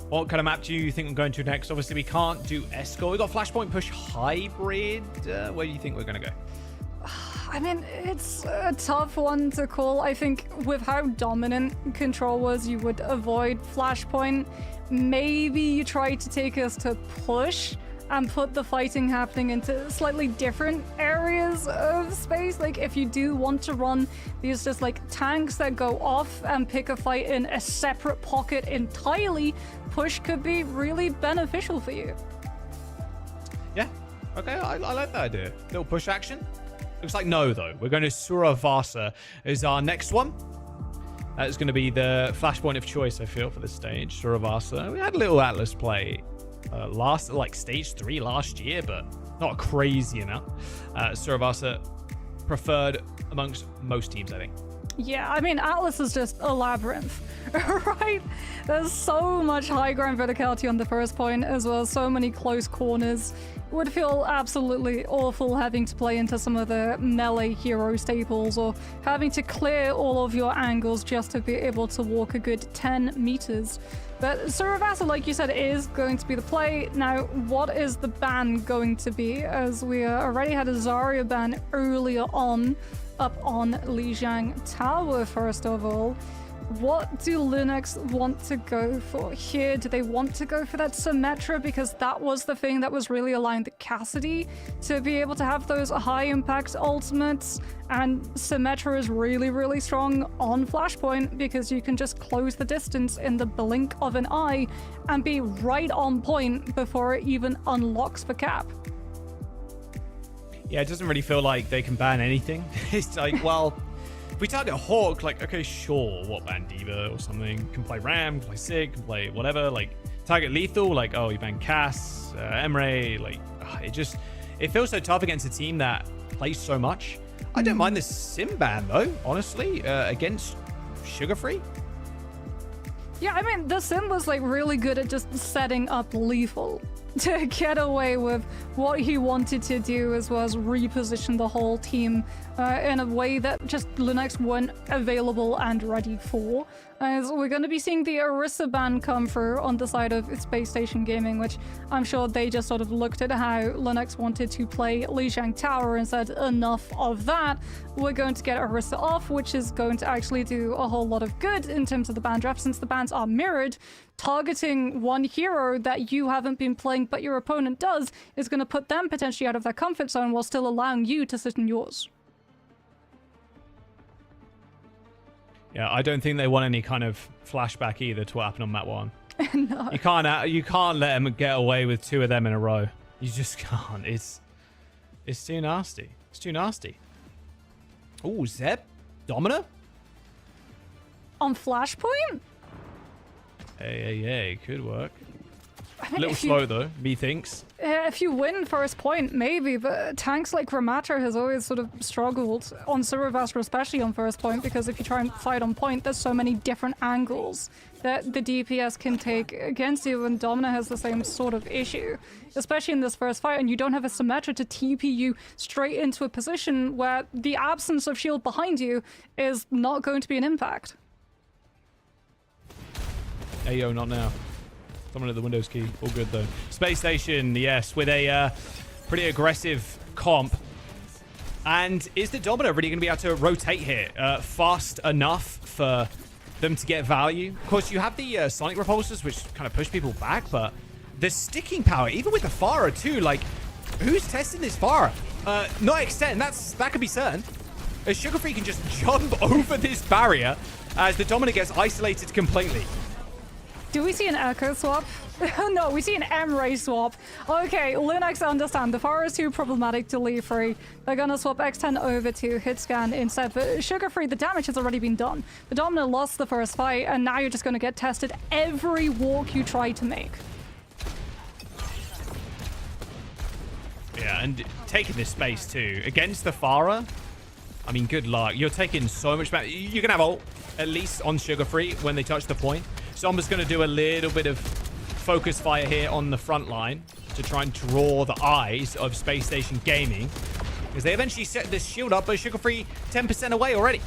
Speaker 5: What kind of map do you think we're going to next? Obviously, we can't do Escort. We've got Flashpoint Push Hybrid. Where do you think we're going to go?
Speaker 12: I mean, it's a tough one to call. I think with how dominant Control was, you would avoid Flashpoint. Maybe you try to take us to Push and put the fighting happening into slightly different areas of space. Like, if you do want to run these just like tanks that go off and pick a fight in a separate pocket entirely, Push could be really beneficial for you.
Speaker 5: Yeah, okay, I like that idea. Little push action. Looks like no, though. We're going to Suravasa is our next one. That's going to be the flashpoint of choice, I feel, for this stage. Suravasa. We had a little Atlas play stage 3 last year, but not a crazy amount. Suravasa preferred amongst most teams, I think.
Speaker 12: Yeah, I mean, Atlas is just a labyrinth, right? There's so much high ground verticality on the first point, as well as so many close corners. It would feel absolutely awful having to play into some of the melee hero staples, or having to clear all of your angles just to be able to walk a good 10 meters. But Suravasa, like you said, is going to be the play. Now, what is the ban going to be? As we already had a Zarya ban earlier on, up on Lijiang Tower, first of all. What do Linux want to go for here? Do they want to go for that Symmetra? Because that was the thing that was really allowing the Cassidy to be able to have those high impact ultimates. And Symmetra is really, really strong on Flashpoint because you can just close the distance in the blink of an eye and be right on point before it even unlocks the cap.
Speaker 5: Yeah, it doesn't really feel like they can ban anything. It's like, well, if we target Hawk, like, okay, sure, what, ban Diva or something? Can play Ram, can play Sig, can play whatever. Like, target Lethal, like, oh, you ban Cass, Emre, like, it feels so tough against a team that plays so much. I don't mind the Sim ban, though, honestly, against Sugar Free.
Speaker 12: Yeah, I mean, the Sim was, like, really good at just setting up Lethal to get away with what he wanted to do, as well as reposition the whole team in a way that just Linux weren't available and ready for. As we're going to be seeing the Orisa ban come through on the side of Space Station Gaming, which I'm sure they just sort of looked at how Linux wanted to play Lijiang Tower and said, enough of that, we're going to get Orisa off, which is going to actually do a whole lot of good in terms of the ban draft, since the bans are mirrored. Targeting one hero that you haven't been playing but your opponent does is going to put them potentially out of their comfort zone while still allowing you to sit in yours.
Speaker 5: Yeah, I don't think they want any kind of flashback either to what happened on map 1.
Speaker 12: No.
Speaker 5: You can't let them get away with 2 of them in a row. You just can't. It's too nasty. It's too nasty. Ooh, Zeb? Domina?
Speaker 12: On Flashpoint?
Speaker 5: Hey, could work.
Speaker 12: I mean,
Speaker 5: a little slow though, methinks.
Speaker 12: If you win first point, maybe, but tanks like Ramatra has always sort of struggled on Suravasa, especially on first point, because if you try and fight on point, there's so many different angles that the DPS can take against you, and Domina has the same sort of issue, especially in this first fight, and you don't have a Symmetra to TP you straight into a position where the absence of shield behind you is not going to be an impact.
Speaker 5: Hey, yo, not now. Someone at the Windows key. All good, though. Space Station, yes, with a pretty aggressive comp. And is the Domino really going to be able to rotate here fast enough for them to get value? Of course, you have the Sonic Repulsors, which kind of push people back, but the sticking power, even with the Pharah, too, like, who's testing this Pharah? Not Extend, that could be certain. As Sugar Free can just jump over this barrier as the Domino gets isolated completely.
Speaker 12: Do we see an Echo swap? No, we see an M-Ray swap. Okay, Linux understand. The Pharah is too problematic to leave free. They're gonna swap X10 over to Hitscan instead. But Sugar Free, the damage has already been done. The Domino lost the first fight, and now you're just gonna get tested every walk you try to make.
Speaker 5: Yeah, and taking this space too. Against the Pharah, I mean, good luck. You're taking so much back. You're gonna have ult, at least on Sugar Free, when they touch the point. Somba's gonna do a little bit of focus fire here on the front line to try and draw the eyes of Space Station Gaming, because they eventually set this shield up, but Sugar Free 10% away already.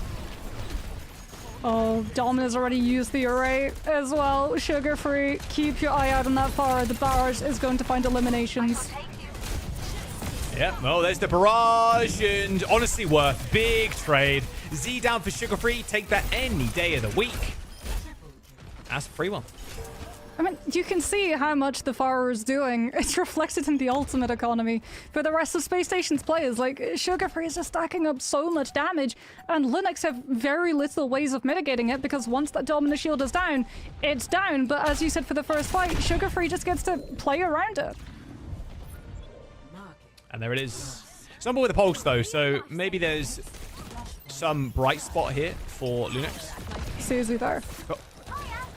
Speaker 12: Oh, Domino's already used the array as well. Sugar Free, keep your eye out on that Pharah. The barrage is going to find eliminations.
Speaker 5: Yeah, well, there's the barrage, and honestly worth. Big trade. Z down for Sugar Free. Take that any day of the week. That's a free one.
Speaker 12: I mean, you can see how much the Pharah is doing. It's reflected in the ultimate economy. For the rest of Space Station's players, like, Sugar Free is just stacking up so much damage, and Linux have very little ways of mitigating it, because once that Domino shield is down, it's down. But as you said for the first fight, Sugar Free just gets to play around it.
Speaker 5: And there it is. Somebody with a pulse, though, so maybe there's some bright spot here for Linux.
Speaker 12: Suzu there.
Speaker 5: Oh.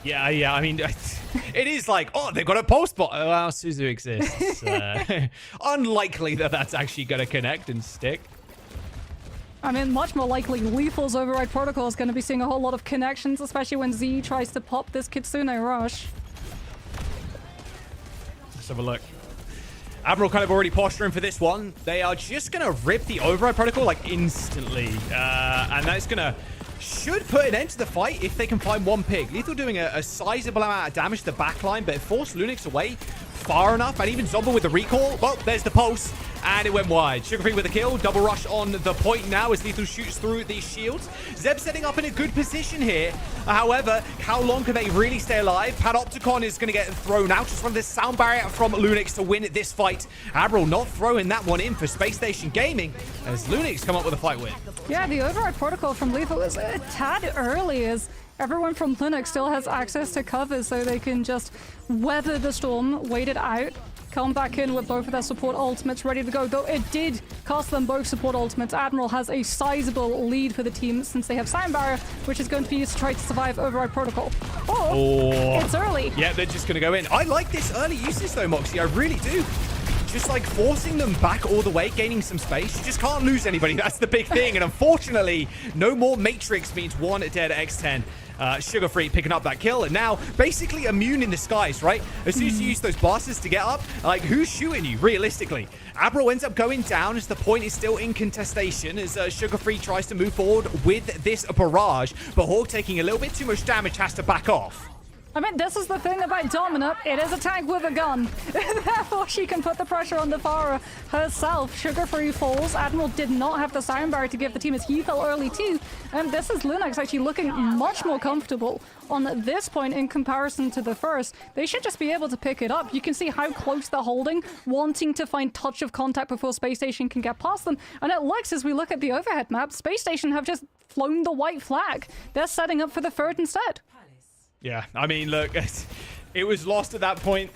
Speaker 5: Yeah, I mean, it is like, oh, they've got a pulse bot. Oh, well, Suzu exists. Unlikely that that's actually going to connect and stick.
Speaker 12: I mean, much more likely Lethal's Override Protocol is going to be seeing a whole lot of connections, especially when Z tries to pop this Kitsune rush.
Speaker 5: Let's have a look. Admiral kind of already posturing for this one. They are just going to rip the Override Protocol, like, instantly. And that's going to... should put an end to the fight if they can find one pig. Lethal doing a sizable amount of damage to the backline, but it forced Lunix away far enough, and even Zomba with the recall. Well, there's the pulse, and it went wide. Sugar Free with a kill. Double rush on the point now as Lethal shoots through these shields. Zeb setting up in a good position here. However, how long can they really stay alive? Panopticon is going to get thrown out. Just from this sound barrier from Lunix to win this fight. Admiral not throwing that one in for Space Station Gaming as Lunix come up with a fight win.
Speaker 12: Yeah, the Override Protocol from Lethal is a tad early, as everyone from Linux still has access to cover, so they can just weather the storm, wait it out, come back in with both of their support ultimates ready to go. Though it did cost them both support ultimates. Admiral has a sizable lead for the team since they have Sound Barrier, which is going to be used to try to survive Override Protocol. Oh, it's early.
Speaker 5: Yeah, they're just going to go in. I like this early usage though, Moxie. I really do. Just like forcing them back all the way, gaining some space. You just can't lose anybody. That's the big thing. And unfortunately, no more Matrix means one dead X10. Sugar Free picking up that kill, and now basically immune in the skies, right? As soon as you use those blasters to get up, like, who's shooting you, realistically? Abro ends up going down as the point is still in contestation as Sugar Free tries to move forward with this barrage, but Hawk taking a little bit too much damage has to back off.
Speaker 12: I mean, this is the thing about Domina. It is a tank with a gun. Therefore, she can put the pressure on the Pharah herself. Sugar Free falls. Admiral did not have the sound barrier to give the team as he fell early too. And this is Linux actually looking much more comfortable on this point in comparison to the first. They should just be able to pick it up. You can see how close they're holding, wanting to find touch of contact before Space Station can get past them. And it looks, as we look at the overhead map, Space Station have just flown the white flag. They're setting up for the third instead.
Speaker 5: Yeah, I mean, look, it was lost at that point.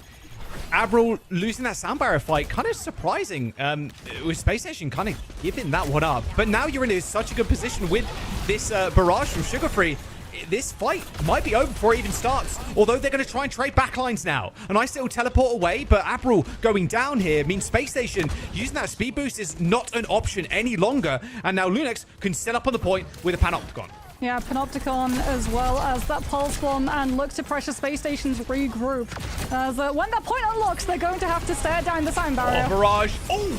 Speaker 5: Abril losing that sound barrier fight, kind of surprising. It was Space Station kind of giving that one up. But now you're in such a good position with this barrage from Sugar Free. This fight might be over before it even starts. Although they're going to try and trade backlines now. A nice little teleport away, but Abril going down here means Space Station using that speed boost is not an option any longer. And now Lunix can set up on the point with a Panopticon.
Speaker 12: Yeah, Panopticon as well as that Pulse Bomb, and look to pressure Space Station's regroup. As when that point unlocks, they're going to have to stare down the sound barrier.
Speaker 5: Oh, barrage. Oh!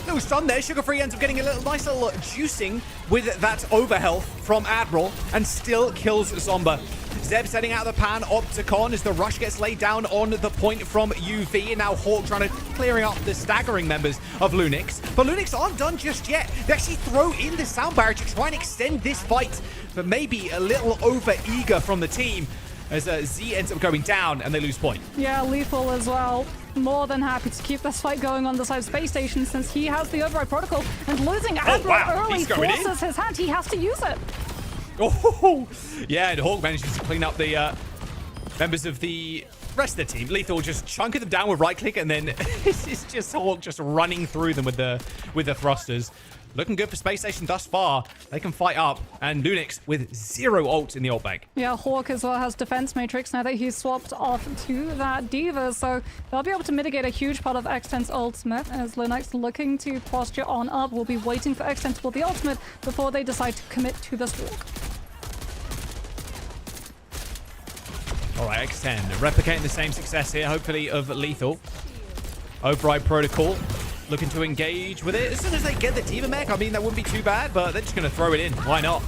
Speaker 5: Little stun there. Sugar Free ends up getting a nice little juicing with that overhealth from Admiral and still kills Zomba. Zeb setting out the pan, Opticon as the rush gets laid down on the point from UV. And now Hawk trying to clearing up the staggering members of Lunix. But Lunix aren't done just yet. They actually throw in the sound barrier to try and extend this fight. But maybe a little over eager from the team as Z ends up going down and they lose point.
Speaker 12: Yeah, Lethal as well. More than happy to keep this fight going on the side of Space Station since he has the override protocol. And losing Admiral early forces his hand. He has to use it.
Speaker 5: Oh, yeah, and Hawk manages to clean up the members of the rest of the team. Lethal just chunking them down with right click, and then it's just Hawk just running through them with the thrusters. Looking good for Space Station thus far. They can fight up, and Lunix with 0 ult in the ult bank.
Speaker 12: Yeah, Hawk as well has defense matrix now that he's swapped off to that Diva, so they'll be able to mitigate a huge part of X10's ultimate as Lunix looking to posture on up. Will be waiting for X10 to pull the ultimate before they decide to commit to this walk.
Speaker 5: All right, X10 replicating the same success here, hopefully, of Lethal. Override protocol. Looking to engage with it. As soon as they get the Diva mech, I mean, that wouldn't be too bad, but they're just going to throw it in. Why not?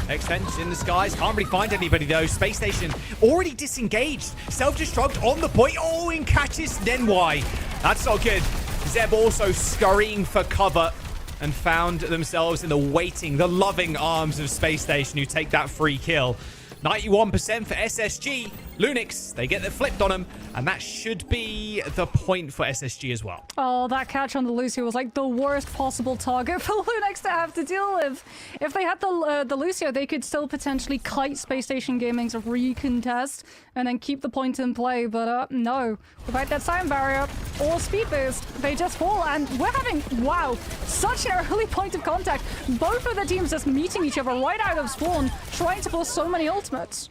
Speaker 5: X10 in the skies. Can't really find anybody, though. Space Station already disengaged. Self-destruct on the point. Oh, and catches Nenwai. That's not good. Zeb also scurrying for cover and found themselves in the loving arms of Space Station, who take that free kill. 91% for SSG. Lunix, they get it flipped on them, and that should be the point for SSG as well.
Speaker 12: Oh, that catch on the Lucio was like the worst possible target for Lunix to have to deal with. If they had the Lucio, they could still potentially kite Space Station Gaming's recontest and then keep the point in play, but no. Without that sound barrier or speed boost, they just fall, and we're having, wow, such an early point of contact. Both of the teams just meeting each other right out of spawn, trying to pull so many ultimates.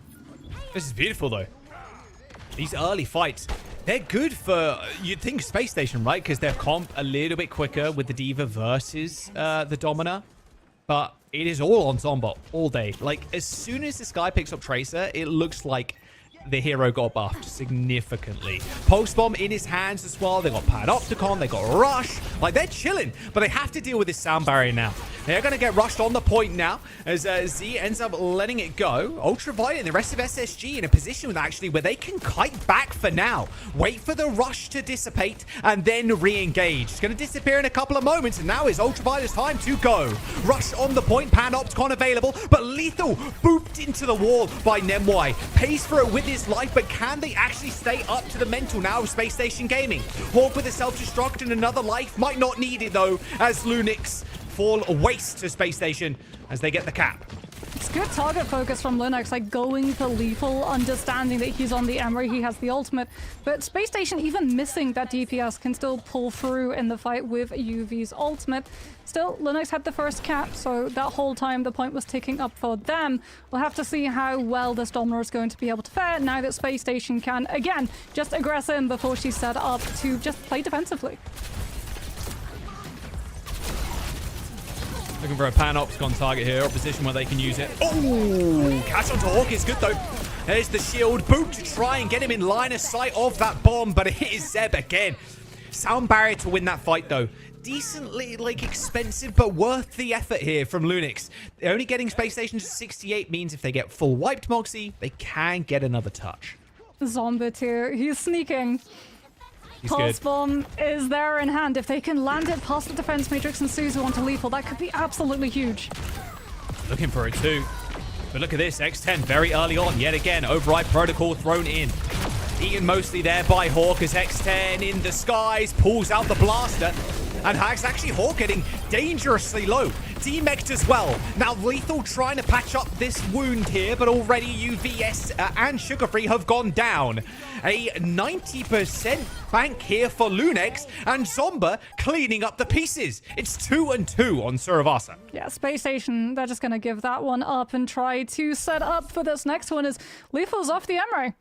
Speaker 5: This is beautiful, though. These early fights, they're good for, you'd think, Space Station, right? Because they're comp a little bit quicker with the Diva versus the Domina. But it is all on Zombot all day. Like, as soon as this guy picks up Tracer, it looks like the hero got buffed significantly. Pulse Bomb in his hands as well. They got Panopticon, they got Rush. Like, they're chilling, but they have to deal with this sound barrier now. They're going to get rushed on the point now as Z ends up letting it go. Ultraviolet and the rest of SSG in a position actually where they can kite back for now. Wait for the rush to dissipate and then re-engage. It's going to disappear in a couple of moments, and now is Ultraviolet's time to go. Rush on the point, Panopticon available, but Lethal booped into the wall by Nemwai. Pays for it with his life, but can they actually stay up to the mental now of Space Station Gaming? Hawk with a self-destruct and another life. Might not need it, though, as Lunix fall waste to Space Station as they get the cap.
Speaker 12: It's good target focus from Lunix, like going for Lethal, understanding that he's on the Emery, he has the ultimate. But Space Station, even missing that DPS, can still pull through in the fight with UV's ultimate. Still, Lunix had the first cap, so that whole time the point was ticking up for them. We'll have to see how well this Domino is going to be able to fare now that Space Station can, again, just aggress in before she's set up to just play defensively.
Speaker 5: Looking for a Panopticon target here, or a position where they can use it. Oh, catch onto Hawk is good, though. There's the shield. Boot to try and get him in line of sight of that bomb, but it hits Zeb again. Sound barrier to win that fight, though. Decently, like, expensive, but worth the effort here from Lunix. They're only getting Space Station to 68 means if they get full wiped Moxie, they can get another touch.
Speaker 12: Zombie too. He's sneaking.
Speaker 5: He's
Speaker 12: Pulse
Speaker 5: good.
Speaker 12: Bomb is there in hand. If they can land it past the defense matrix and Suzu onto Lethal, that could be absolutely huge.
Speaker 5: Looking for it too. But look at this, X10 very early on. Yet again, Override Protocol thrown in. Eaten mostly there by Hawk as X10 in the skies pulls out the blaster. And Hag's actually Hawk getting dangerously low. Demeched as well. Now Lethal trying to patch up this wound here, but already UVS and Sugar Free have gone down. A 90% bank here for Lunix, and Zomba cleaning up the pieces. It's 2-2 on Suravasa.
Speaker 12: Yeah, Space Station, they're just going to give that one up and try to set up for this next one as Lethal's off the Emery.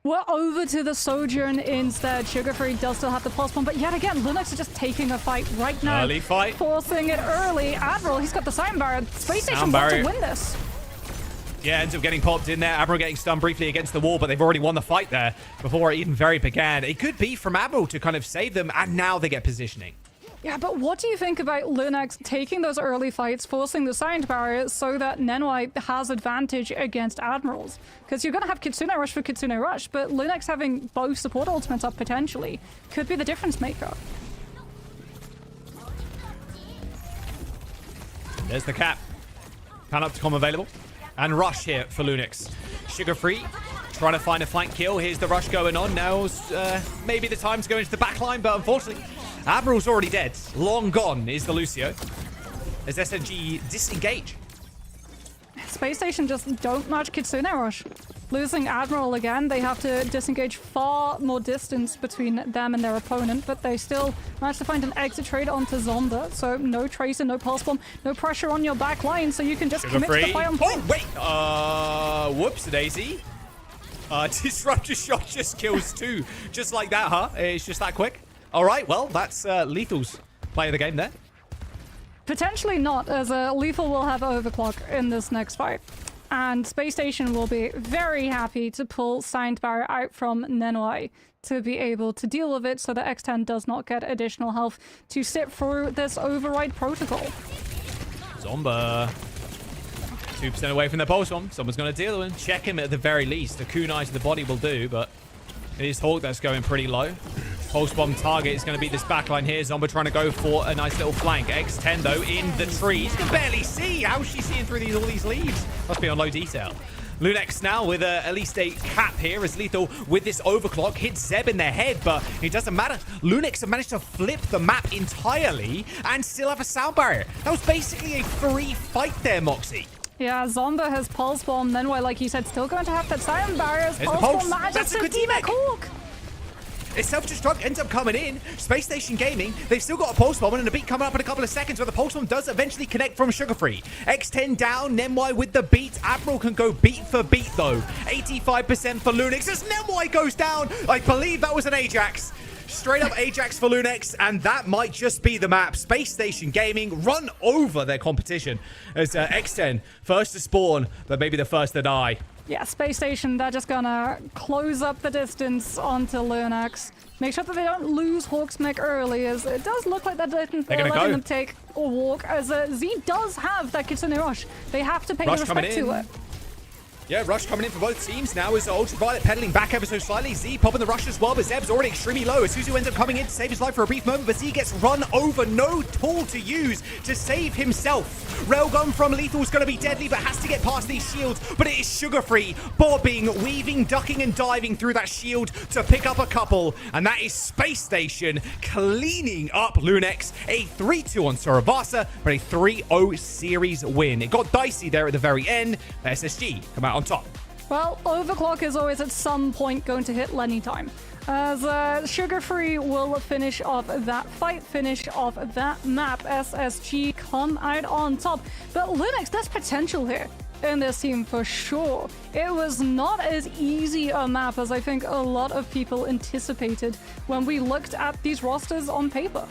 Speaker 12: We're over to the Sojourn instead. Sugar Free does still have the pulse bomb, but yet again, Lunix are just taking a fight right now.
Speaker 5: Early fight.
Speaker 12: Forcing it early. Admiral, he's got the sound barrier. Space Station want to win this.
Speaker 5: Yeah, ends up getting popped in there. Admiral getting stunned briefly against the wall, but they've already won the fight there before it even very began. It could be from Admiral to kind of save them, and now they get positioning.
Speaker 12: Yeah, but what do you think about Lunex taking those early fights, forcing the silent barrier so that Nenwai has advantage against Admirals? Because you're going to have Kitsune Rush for Kitsune Rush, but Lunex having both support ultimates up potentially could be the difference maker.
Speaker 5: There's the cap. Panopticon available. And Rush here for Lunex. Sugar Free trying to find a flank kill. Here's the Rush going on. Now's maybe the time to go into the back line, but unfortunately, Admiral's already dead. Long gone is the Lucio. As SNG disengage.
Speaker 12: Space Station just don't match Kitsune Rush. Losing Admiral again, they have to disengage far more distance between them and their opponent, but they still manage to find an exit trade onto Zonda. So no Tracer, no Pulse Bomb, no pressure on your back line, so you can just commit to the fight on point.
Speaker 5: Oh, wait. Whoops, Daisy. Disruptor shot just kills two. Just like that, huh? It's just that quick. All right, well, that's Lethal's play of the game there.
Speaker 12: Potentially not, as Lethal will have Overclock in this next fight. And Space Station will be very happy to pull Silent Barrier out from Nenwai to be able to deal with it so that X10 does not get additional health to sit through this override protocol.
Speaker 5: Zomba. 2% away from the pulse bomb. Someone's going to deal with him. Check him at the very least. The kunai to the body will do, but it is Hawk that's going pretty low. Pulse bomb target is going to be this backline here. Zomba trying to go for a nice little flank. X10 though in the trees. You can barely see. How's she seeing through all these leaves? Must be on low detail. Lunex now with at least a cap here as Lethal with this overclock hits Zeb in the head, but it doesn't matter. Lunex have managed to flip the map entirely and still have a sound barrier. That was basically a free fight there, Moxie.
Speaker 12: Yeah, Zomba has Pulse Bomb. Nenwai, like you said, still going to have that silent barriers. Pulse Bomb manages to demec Hawk.
Speaker 5: It's self-destruct, ends up coming in. Space Station Gaming, they've still got a Pulse Bomb and a beat coming up in a couple of seconds, but the Pulse Bomb does eventually connect from Sugar Free. X10 down, Nemwai with the beat. Admiral can go beat for beat though. 85% for Lunex as Nemwai goes down. I believe that was an Ajax. Straight up Ajax for Lunex, and that might just be the map. Space Station Gaming run over their competition as X10 first to spawn, but maybe the first to die.
Speaker 12: Yeah, Space Station, they're just gonna close up the distance onto Lunex. Make sure that they don't lose Hawk's mech early, as it does look like they're letting them take a walk, as Z does have that Kitsune Rush. They have to pay the respect to it.
Speaker 5: Yeah, Rush coming in for both teams now as Ultraviolet pedaling back ever so slightly. Z popping the Rush as well, but Zeb's already extremely low. As Suzu ends up coming in to save his life for a brief moment, but Z gets run over. No tool to use to save himself. Railgun from Lethal's going to be deadly, but has to get past these shields. But it is Sugar Free, bobbing, weaving, ducking, and diving through that shield to pick up a couple. And that is Space Station cleaning up Lunex. A 3-2 on Suravasa, but a 3-0 series win. It got dicey there at the very end, but SSG come out on top.
Speaker 12: Well, Overclock is always at some point going to hit Lenny time, as Sugar Free will finish off that fight, finish off that map. SSG come out on top, but Lunex, there's potential here in this team for sure. It was not as easy a map as I think a lot of people anticipated when we looked at these rosters on paper.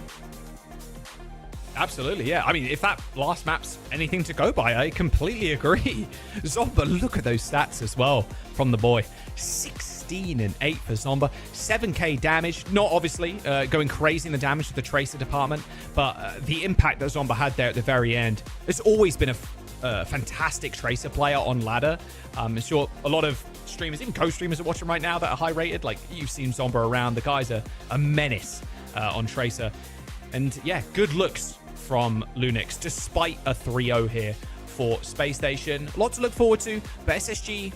Speaker 5: Absolutely, yeah. I mean, if that last map's anything to go by, I completely agree. Zomba, look at those stats as well from the boy. 16 and 8 for Zomba. 7k damage. Not obviously going crazy in the damage to the Tracer department, but the impact that Zomba had there at the very end. It's always been a fantastic Tracer player on ladder. I'm sure a lot of streamers, even co-streamers are watching right now that are high rated. Like, you've seen Zomba around. The guy's a menace on Tracer. And yeah, good looks from Lunex, despite a 3-0 here for Space Station. A lot to look forward to, but SSG,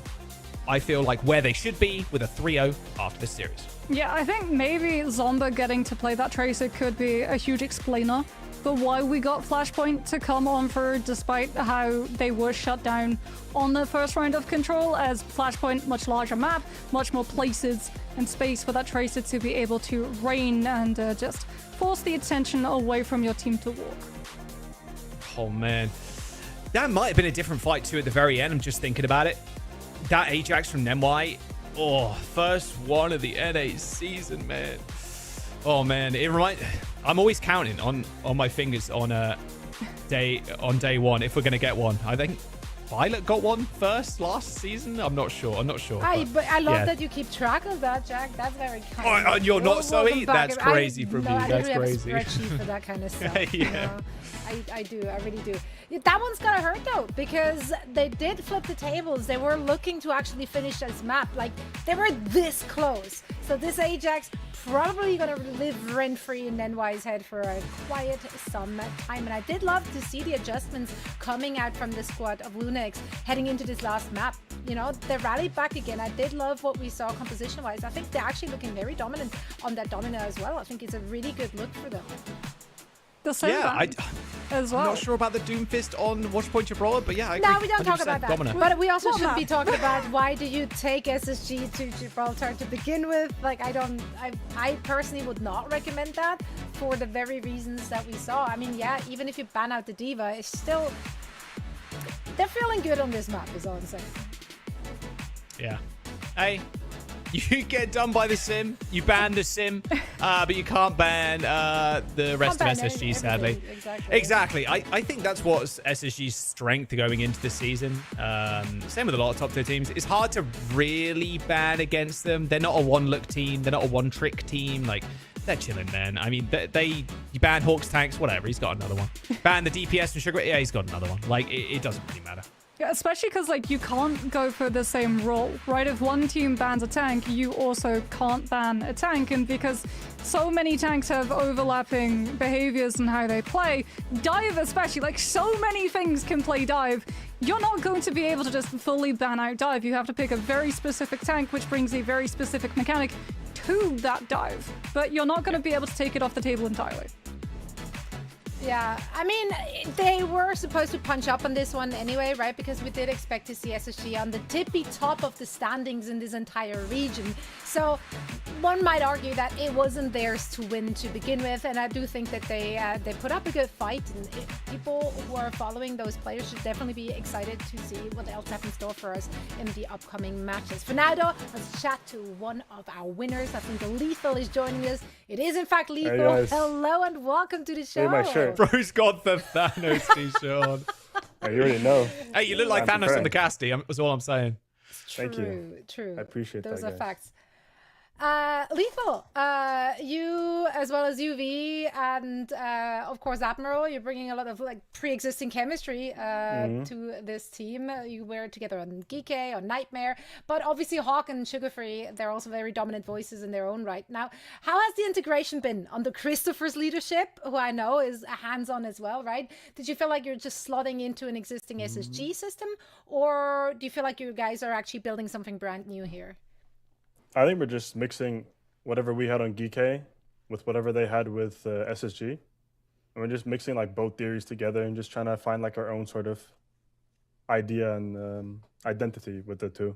Speaker 5: I feel like where they should be with a 3-0 after this series.
Speaker 12: Yeah, I think maybe Zomba getting to play that Tracer could be a huge explainer for why we got Flashpoint to come on through, despite how they were shut down on the first round of Control, as Flashpoint, much larger map, much more places and space for that Tracer to be able to reign and just force the attention away from your team to walk.
Speaker 5: Oh man, that might have been a different fight too at the very end. I'm just thinking about it. That Ajax from Nemwai, oh, first one of the NA season, man. Oh man, I'm always counting on my fingers on day one if we're gonna get one. I think Violet got one first last season. I'm not sure.
Speaker 7: But I love
Speaker 5: yeah.
Speaker 7: that you keep track of that, Jack. That's very kind.
Speaker 5: Oh, you're not, Zoe? That's
Speaker 7: I-
Speaker 5: crazy from
Speaker 7: no,
Speaker 5: you.
Speaker 7: I
Speaker 5: That's
Speaker 7: literally
Speaker 5: crazy.
Speaker 7: have a spreadsheet for that kind of stuff.
Speaker 5: Yeah.
Speaker 7: You know? I do. I really do. Yeah, that one's gonna hurt though, because they did flip the tables. They were looking to actually finish this map. Like, they were this close. So this Ajax probably gonna live rent-free in NY's head for a quiet some time. And I did love to see the adjustments coming out from the squad of Lunex heading into this last map. You know, they rallied back again. I did love what we saw composition-wise. I think they're actually looking very dominant on that Domino as well. I think it's a really good look for them.
Speaker 12: The same as well.
Speaker 5: I'm not sure about the Doomfist on Watchpoint Gibraltar, but yeah, I
Speaker 7: No,
Speaker 5: agree.
Speaker 7: we don't talk
Speaker 5: 100%
Speaker 7: about that.
Speaker 5: Domino.
Speaker 7: But we also
Speaker 12: Well,
Speaker 7: shouldn't
Speaker 12: no.
Speaker 7: be talking about why do you take SSG to Gibraltar to begin with. Like, I personally would not recommend that for the very reasons that we saw. I mean, yeah, even if you ban out the Diva, it's still, they're feeling good on this map, is all I'm saying.
Speaker 5: Yeah. Hey, you get done by the sim, you ban the sim, but you can't ban the rest of
Speaker 7: ban
Speaker 5: SSG, sadly.
Speaker 7: everything,
Speaker 5: Exactly. I think that's what's SSG's strength going into the season. Same with a lot of top tier teams. It's hard to really ban against them. They're not a one-look team. They're not a one-trick team. Like, they're chilling, man. I mean, you ban Hawks tanks, whatever. He's got another one. Ban the DPS from Sugar. Yeah, he's got another one. Like, it doesn't really matter.
Speaker 12: Yeah, especially because, like, you can't go for the same role, right? If one team bans a tank, you also can't ban a tank. And because so many tanks have overlapping behaviors in how they play, dive especially, like, so many things can play dive. You're not going to be able to just fully ban out dive. You have to pick a very specific tank, which brings a very specific mechanic to that dive. But you're not going to be able to take it off the table entirely.
Speaker 7: Yeah, I mean, they were supposed to punch up on this one anyway, right? Because we did expect to see SSG on the tippy top of the standings in this entire region. So one might argue that it wasn't theirs to win to begin with, and I do think that they put up a good fight. And people who are following those players should definitely be excited to see what else have in store for us in the upcoming matches. For now, though, let's chat to one of our winners. I think Lethal is joining us. It is, in fact, Lethal.
Speaker 15: Hey, guys.
Speaker 7: Hello and welcome to the show.
Speaker 15: Hey, my shirt.
Speaker 5: Bro's got the Thanos t-shirt on.
Speaker 15: Oh, you already know.
Speaker 5: Hey, you look like
Speaker 15: I'm
Speaker 5: Thanos on the
Speaker 15: prepared.
Speaker 5: casty. That's all I'm saying.
Speaker 15: Thank you.
Speaker 7: True.
Speaker 15: I appreciate
Speaker 7: Those
Speaker 15: that,
Speaker 7: are
Speaker 15: guys.
Speaker 7: facts. Lethal, you as well as UV and of course Admiral, you're bringing a lot of like pre-existing chemistry to this team. You were together on Geeky, on Nightmare, but obviously Hawk and Sugarfree, they're also very dominant voices in their own right. Now, how has the integration been under Christopher's leadership, who I know is hands-on as well, right? Did you feel like you're just slotting into an existing SSG system, or do you feel like you guys are actually building something brand new here?
Speaker 15: I think we're just mixing whatever we had on Geeky with whatever they had with SSG. And we're just mixing like both theories together and just trying to find like our own sort of idea and identity with the two.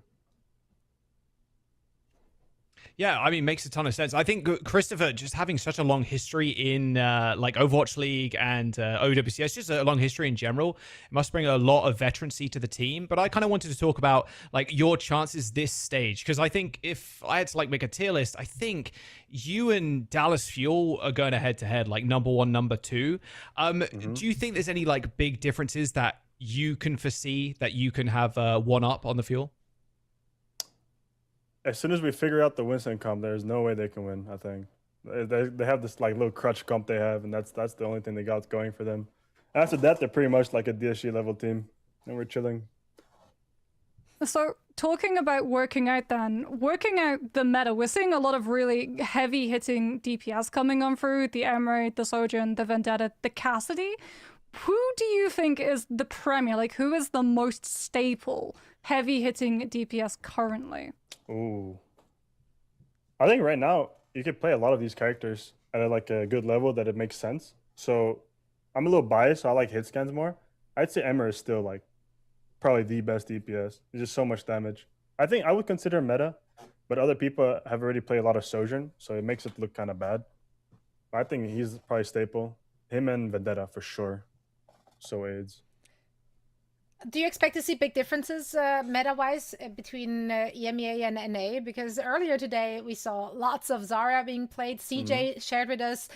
Speaker 5: Yeah, I mean, makes a ton of sense. I think Christopher just having such a long history in like Overwatch League and OWCS, just a long history in general, it must bring a lot of veterancy to the team. But I kind of wanted to talk about like your chances this stage, because I think if I had to like make a tier list, I think you and Dallas Fuel are going head to head, like number one, number two. Do you think there's any like big differences that you can foresee that you can have one up on the Fuel?
Speaker 15: As soon as we figure out the Winston comp, there's no way they can win, I think. They have this like little crutch comp they have, and that's the only thing they got going for them. After that, they're pretty much like a DSG level team, and we're chilling.
Speaker 12: So talking about working out the meta, we're seeing a lot of really heavy hitting DPS coming on through, the Emerald, the Sojourn, the Vendetta, the Cassidy. Who do you think is the premier? Like, who is the most staple heavy hitting DPS currently?
Speaker 15: Ooh. I think right now you could play a lot of these characters at a good level that it makes sense. So I'm a little biased, so I like hit scans more. I'd say Emmer is still like probably the best DPS. There's just so much damage. I think I would consider meta, but other people have already played a lot of Sojourn, so it makes it look kind of bad. I think he's probably staple. Him and Vendetta for sure. So AIDS.
Speaker 7: Do you expect to see big differences meta-wise between EMEA and NA? Because earlier today we saw lots of Zarya being played. CJ shared with us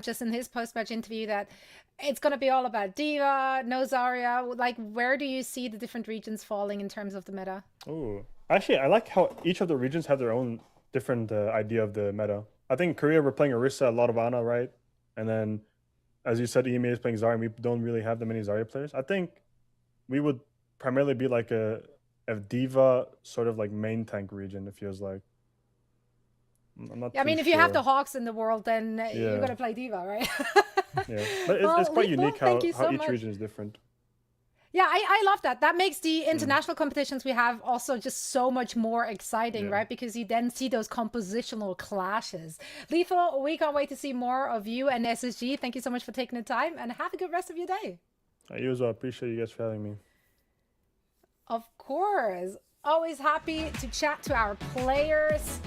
Speaker 7: just in his post-match interview that it's going to be all about Diva, no Zarya. Like, where do you see the different regions falling in terms of the meta?
Speaker 15: Oh, actually, I like how each of the regions have their own different idea of the meta. I think Korea, we're playing Orisa, a lot of Ana, right? And then, as you said, EMEA is playing Zarya, and we don't really have that many Zarya players. I think we would primarily be like a Diva sort of like main tank region, it feels like. I'm not
Speaker 7: I mean,
Speaker 15: too
Speaker 7: if you have
Speaker 15: sure.
Speaker 7: the Hawks in the world, then you're
Speaker 15: Yeah.
Speaker 7: going to play Diva, right?
Speaker 15: Yeah, but it's,
Speaker 7: Well,
Speaker 15: it's quite
Speaker 7: Lethal,
Speaker 15: unique
Speaker 7: thank you
Speaker 15: how
Speaker 7: so
Speaker 15: each
Speaker 7: much.
Speaker 15: region is different.
Speaker 7: Yeah, I love that. That makes the international competitions we have also just so much more exciting, right? Because you then see those compositional clashes. Lethal, we can't wait to see more of you and SSG. Thank you so much for taking the time, and have a good rest of your day.
Speaker 15: You as well. Appreciate you guys for having me.
Speaker 7: Of course. Always happy to chat to our players.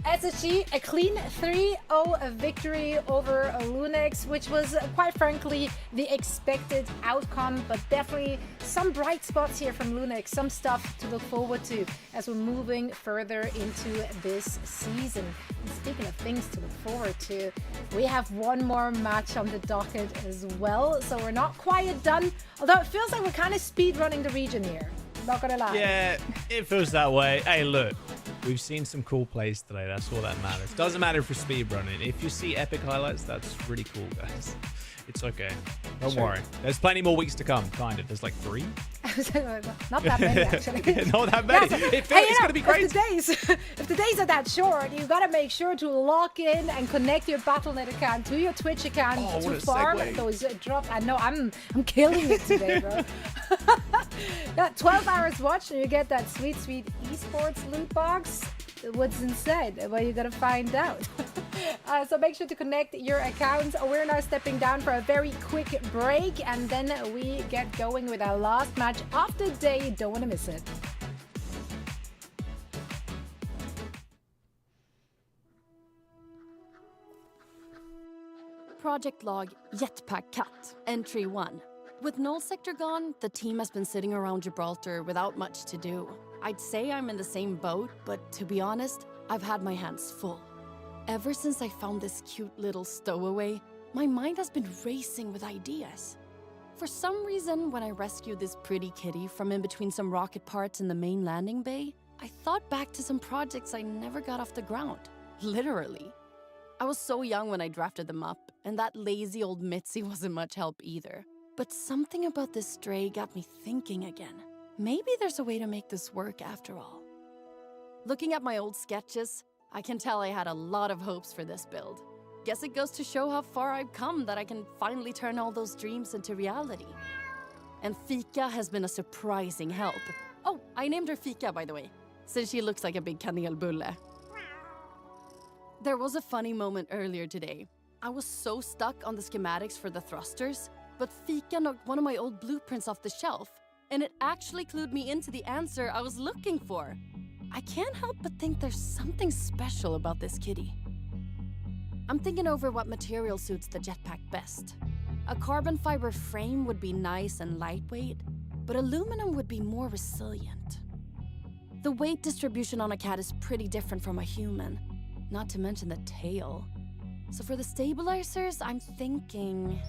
Speaker 7: SSG, a clean 3-0 victory over Lunix, which was quite frankly the expected outcome, but definitely some bright spots here from Lunix, some stuff to look forward to as we're moving further into this season. And speaking of things to look forward to, we have one more match on the docket as well, so we're not quite done, although it feels like we're kind of speed running the region here. Not gonna lie.
Speaker 5: Yeah, it feels that way. Hey, look, we've seen some cool plays today. That's all that matters. Doesn't matter if we're speedrunning. If you see epic highlights, that's really cool, guys. It's okay. Don't worry. There's plenty more weeks to come, kind of. There's like 3.
Speaker 7: Not that many, actually.
Speaker 5: Not that many.
Speaker 7: Yeah, so,
Speaker 5: It's going to be great.
Speaker 7: If the days are that short, you got to make sure to lock in and connect your Battle.net account to your Twitch account to farm those drops. I know, I'm killing it today, bro. Yeah, 12 hours watch and you get that sweet Esports loot box. What's inside? Well, you gotta find out. So make sure to connect your accounts. We're now stepping down for a very quick break, and then we get going with our last match of the day. Don't want to miss it.
Speaker 16: Project log Jetpack Cat, entry 1. With Null Sector gone, the team has been sitting around Gibraltar without much to do. I'd say I'm in the same boat, but to be honest, I've had my hands full. Ever since I found this cute little stowaway, my mind has been racing with ideas. For some reason, when I rescued this pretty kitty from in between some rocket parts in the main landing bay, I thought back to some projects I never got off the ground. Literally. I was so young when I drafted them up, and that lazy old Mitzi wasn't much help either. But something about this stray got me thinking again. Maybe there's a way to make this work after all. Looking at my old sketches, I can tell I had a lot of hopes for this build. Guess it goes to show how far I've come that I can finally turn all those dreams into reality. And Fika has been a surprising help. Oh, I named her Fika, by the way, since she looks like a big kanelbulle. There was a funny moment earlier today. I was so stuck on the schematics for the thrusters, but Fika knocked one of my old blueprints off the shelf, and it actually clued me into the answer I was looking for. I can't help but think there's something special about this kitty. I'm thinking over what material suits the jetpack best. A carbon fiber frame would be nice and lightweight, but aluminum would be more resilient. The weight distribution on a cat is pretty different from a human, not to mention the tail. So for the stabilizers, I'm thinking...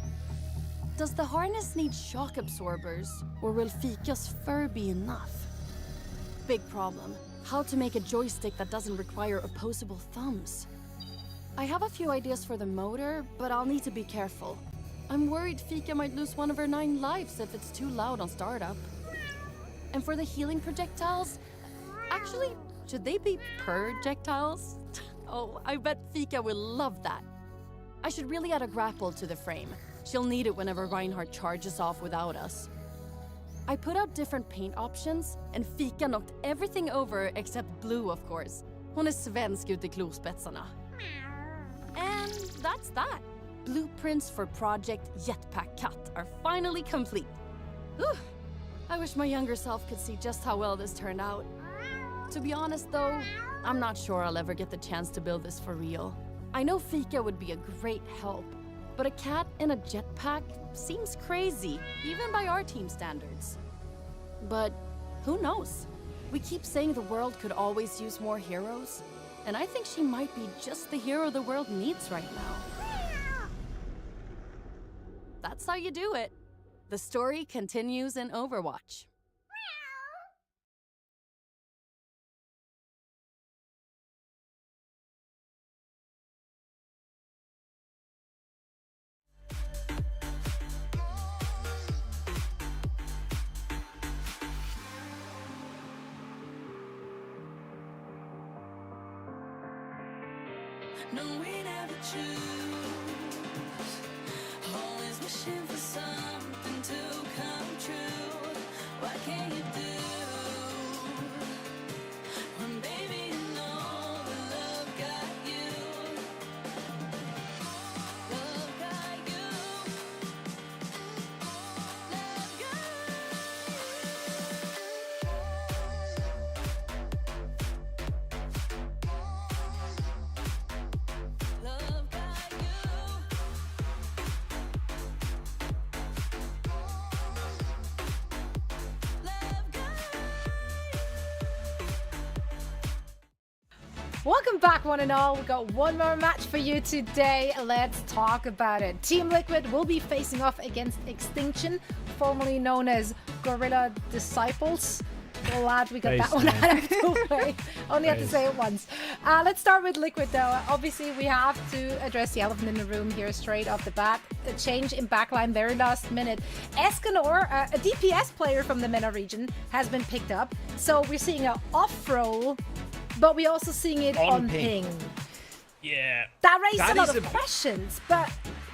Speaker 16: Does the harness need shock absorbers, or will Fika's fur be enough? Big problem. How to make a joystick that doesn't require opposable thumbs. I have a few ideas for the motor, but I'll need to be careful. I'm worried Fika might lose one of her 9 lives if it's too loud on startup. And for the healing projectiles, actually, should they be projectiles? Oh, I bet Fika will love that. I should really add a grapple to the frame. She'll need it whenever Reinhardt charges off without us. I put out different paint options, and Fika knocked everything over except blue, of course. Hon är svensk ut i klospetsarna. And that's that. Blueprints for Project Jetpack Cat are finally complete. Whew. I wish my younger self could see just how well this turned out. To be honest though, I'm not sure I'll ever get the chance to build this for real. I know Fika would be a great help, but a cat in a jetpack seems crazy, even by our team standards. But who knows? We keep saying the world could always use more heroes, and I think she might be just the hero the world needs right now. that's how you do it. The story continues in Overwatch.
Speaker 14: No, we never choose. Always wishing for something to come true. What can you do? When baby you know the love got you. Love got you. Love Love got you. Love got
Speaker 7: Welcome back, one and all. We got one more match for you today. Let's talk about it. Team Liquid will be facing off against Extinction, formerly known as Gorilla Disciples. Glad we got that one out of the way. Only had to say it once. Let's start with Liquid, though. Obviously, we have to address the elephant in the room here straight off the bat. A change in backline very last minute. Escanor, a DPS player from the MENA region, has been picked up. So we're seeing an off-roll, but we're also seeing it on ping.
Speaker 5: Yeah.
Speaker 7: That raised a lot of questions, but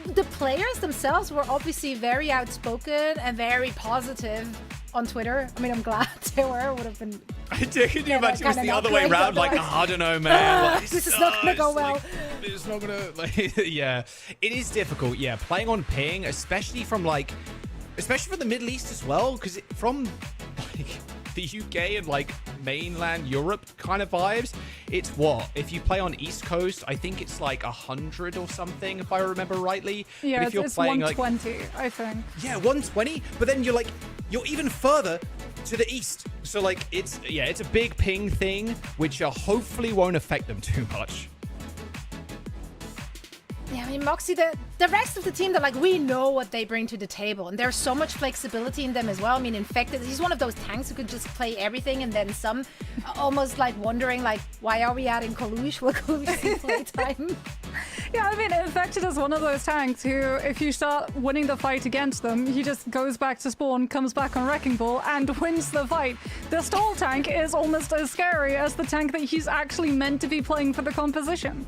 Speaker 7: the players themselves were obviously very outspoken and very positive on Twitter. I mean, I'm glad they were. Would have been.
Speaker 5: Can you imagine it was the other way around? Like, I don't know, man. Like,
Speaker 7: this is not gonna go well.
Speaker 5: It's not gonna. Like, yeah, it is difficult. Yeah, playing on ping, especially from the Middle East as well, because from like the UK and like mainland Europe kind of vibes. It's what? If you play on East Coast, I think it's like 100 or something, if I remember rightly.
Speaker 12: Yeah,
Speaker 5: but if you're
Speaker 12: it's
Speaker 5: playing
Speaker 12: 120, I think.
Speaker 5: Yeah, 120. But then you're even further to the east. So like it's a big ping thing, which hopefully won't affect them too much.
Speaker 7: Yeah, I mean, Moxie, the rest of the team, they're like, we know what they bring to the table. And there's so much flexibility in them as well. I mean, Infected, he's one of those tanks who could just play everything and then some. Almost like wondering, like, why are we adding Kalush? Will Kalush see playtime?
Speaker 12: Yeah, I mean, Infected is one of those tanks who, if you start winning the fight against them, he just goes back to spawn, comes back on Wrecking Ball, and wins the fight. The stall tank is almost as scary as the tank that he's actually meant to be playing for the composition.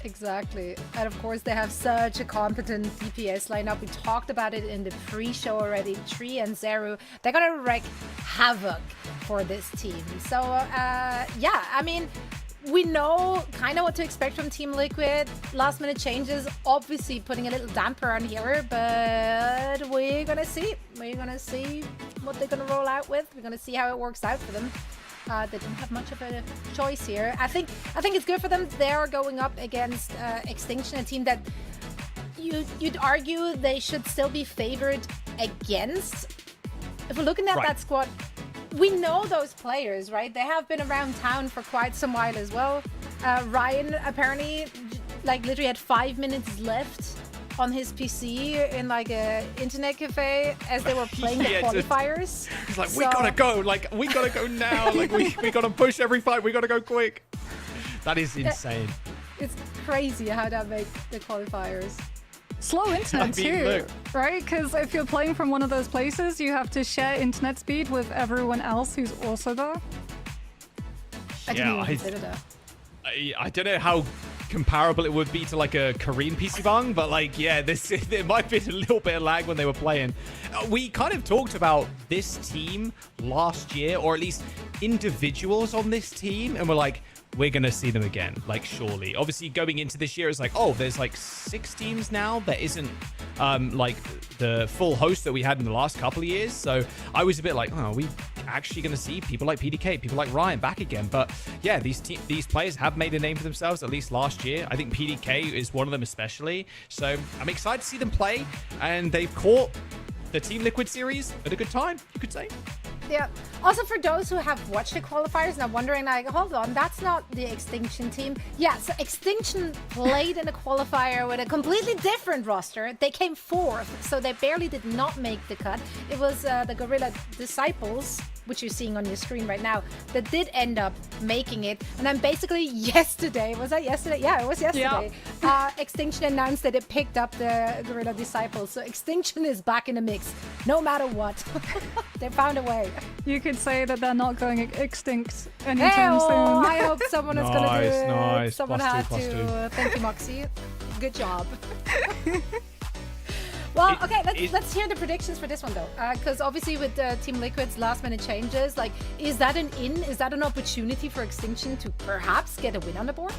Speaker 7: Exactly. And of course, they have such a competent DPS lineup. We talked about it in the pre-show already. Tree and Zeru, they're going to wreak havoc for this team. So, yeah, I mean, we know kind of what to expect from Team Liquid. Last minute changes, obviously putting a little damper on here, but we're going to see. We're going to see what they're going to roll out with. We're going to see how it works out for them. They didn't have much of a choice here. I think it's good for them. They are going up against Extinction, a team that you'd argue they should still be favored against. If we're looking at that squad, we know those players, right? They have been around town for quite some while as well. Ryan apparently, like, literally had 5 minutes left on his PC in like a internet cafe as they were playing the qualifiers.
Speaker 5: He's like, we gotta go. Like, we gotta go now. Like, we gotta push every fight. We gotta go quick. That is insane.
Speaker 7: It's crazy how that makes the qualifiers.
Speaker 12: Slow internet too, right? Because if you're playing from one of those places, you have to share internet speed with everyone else who's also there.
Speaker 7: I didn't even consider that.
Speaker 5: I don't know how comparable it would be to like a Korean PC bang, but like, yeah, there might be a little bit of lag when they were playing. We kind of talked about this team last year, or at least individuals on this team, and we're like, we're gonna see them again, like, surely. Obviously, going into this year, it's like, oh, there's like 6 teams now. There isn't like the full host that we had in the last couple of years. So I was a bit like, oh, are we actually gonna see people like PDK, people like Ryan back again? But yeah, these players have made a name for themselves, at least last year. I think PDK is one of them especially. So I'm excited to see them play, and they've caught the Team Liquid series at a good time, you could say.
Speaker 7: Yeah. Also, for those who have watched the qualifiers and are wondering, like, hold on, that's not the Extinction team. Yeah, so Extinction played in the qualifier with a completely different roster. They came 4th, so they barely did not make the cut. It was the Gorilla Disciples, which you're seeing on your screen right now, that did end up making it. And then basically yesterday, was that yesterday? Yeah, it was yesterday. Yeah. Extinction announced that it picked up the Gorilla Disciples. So Extinction is back in the mix, no matter what. They found a way.
Speaker 12: You could say that they're not going extinct anytime soon.
Speaker 7: I hope someone is going to do it.
Speaker 5: Nice.
Speaker 7: Someone
Speaker 5: Plus
Speaker 7: had
Speaker 5: two.
Speaker 7: to. Thank you, Moxie. Good job. Well, okay, let's hear the predictions for this one, though. Because obviously with Team Liquid's last-minute changes, like, is that an in? Is that an opportunity for Extinction to perhaps get a win on the board?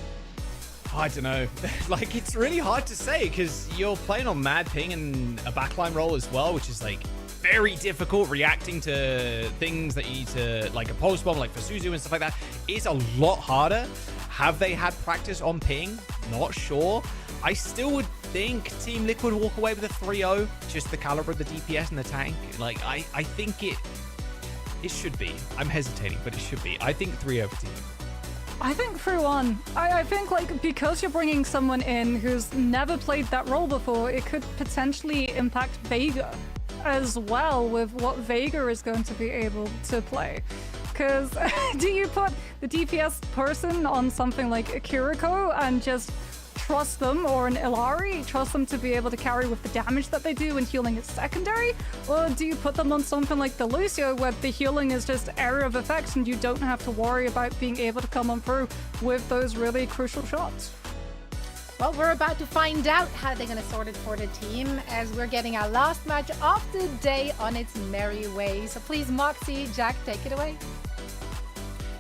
Speaker 5: I don't know. Like, it's really hard to say because you're playing on Mad Ping and a backline role as well, which is, like, very difficult. Reacting to things that you need to, like a pulse bomb, like for Suzu and stuff like that, is a lot harder. Have they had practice on Ping? Not sure. I still would think Team Liquid walk away with a 3-0, just the caliber of the DPS and the tank. Like, I think it should be. I'm hesitating, but it should be. I think 3-0 for Team Liquid.
Speaker 12: I think 3-1. I think, like, because you're bringing someone in who's never played that role before, it could potentially impact Vega as well with what Vega is going to be able to play. Because do you put the DPS person on something like a Kiriko and just trust them, or an Illari, trust them to be able to carry with the damage that they do and healing is secondary? Or do you put them on something like the Lucio where the healing is just area of effects and you don't have to worry about being able to come on through with those really crucial shots?
Speaker 7: Well, we're about to find out how they're going to sort it for the team as we're getting our last match of the day on its merry way. So please, Moxie, Jack, take it away.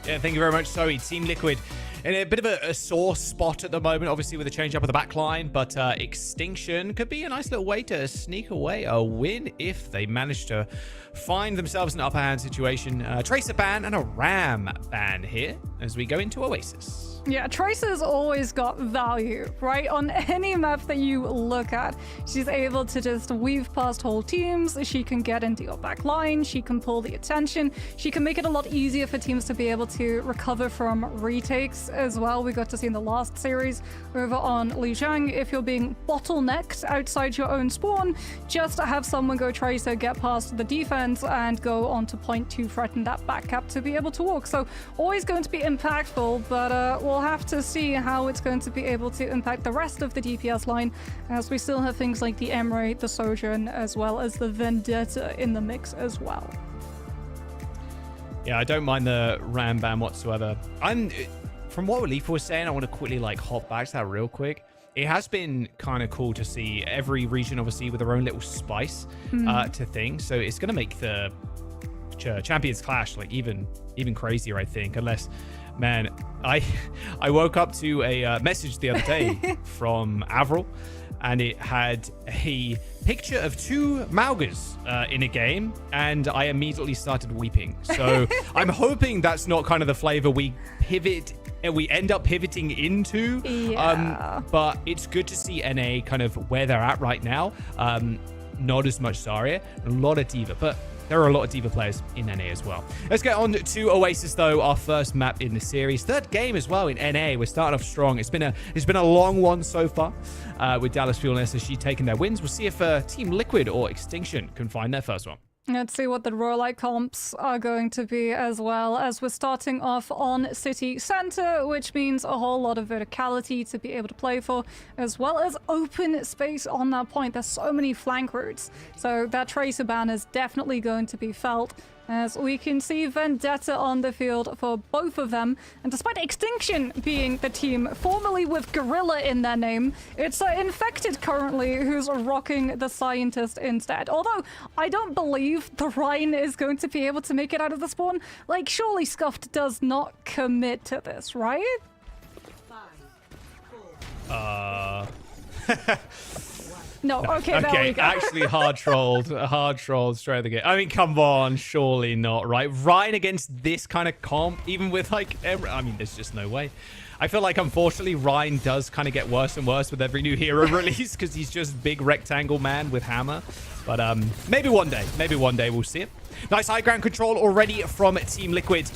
Speaker 5: Yeah, thank you very much, Zoe. Team Liquid in a bit of a sore spot at the moment, obviously with the change up of the back line, but Extinction could be a nice little way to sneak away a win if they manage to find themselves an upper hand situation. Tracer ban and a Ram ban here as we go into Oasis.
Speaker 12: Yeah, Tracer's always got value, right? On any map that you look at, she's able to just weave past whole teams. She can get into your back line. She can pull the attention. She can make it a lot easier for teams to be able to recover from retakes as well. We got to see in the last series over on Lijiang, if you're being bottlenecked outside your own spawn, just have someone go Tracer, get past the defense, and go on to point to threaten that back cap to be able to walk. So always going to be impactful, but we'll have to see how it's going to be able to impact the rest of the DPS line, as we still have things like the Emre, the Sojourn, as well as the Vendetta in the mix as well.
Speaker 5: Yeah, I don't mind the Ram ban whatsoever. From what Leaf was saying, I want to quickly like hop back to that real quick. It has been kind of cool to see every region, obviously, with their own little spice to things. So it's going to make the Champions Clash like even crazier, I think, unless... Man, I woke up to a message the other day from Avril, and it had a picture of 2 Maugas in a game, and I immediately started weeping. So I'm hoping that's not kind of the flavor we end up pivoting into.
Speaker 12: Yeah.
Speaker 5: But it's good to see NA kind of where they're at right now. Not as much Zarya, a lot of D.Va, but there are a lot of D.Va players in NA as well. Let's get on to Oasis, though, our first map in the series. 3rd game as well in NA. We're starting off strong. It's been a long one so far with Dallas Fuel and SSG taking their wins. We'll see if Team Liquid or Extinction can find their first one.
Speaker 12: Let's see what the Royalite comps are going to be, as well as we're starting off on City Center, which means a whole lot of verticality to be able to play for, as well as open space on that point. There's so many flank routes, so that Tracer ban is definitely going to be felt, as we can see Vendetta on the field for both of them. And despite Extinction being the team formerly with Gorilla in their name, it's Infected currently who's rocking the Scientist instead. Although I don't believe the Rhine is going to be able to make it out of the spawn. Like, surely Scuffed does not commit to this, right?
Speaker 1: 5, 4.
Speaker 12: No, okay, there we go.
Speaker 5: Actually hard trolled straight out of the gate. I mean, come on, surely not, right? Ryan against this kind of comp, even with like, I mean, there's just no way. I feel like, unfortunately, Ryan does kind of get worse and worse with every new hero release because he's just big rectangle man with hammer. But maybe one day we'll see it. Nice high ground control already from Team Liquid.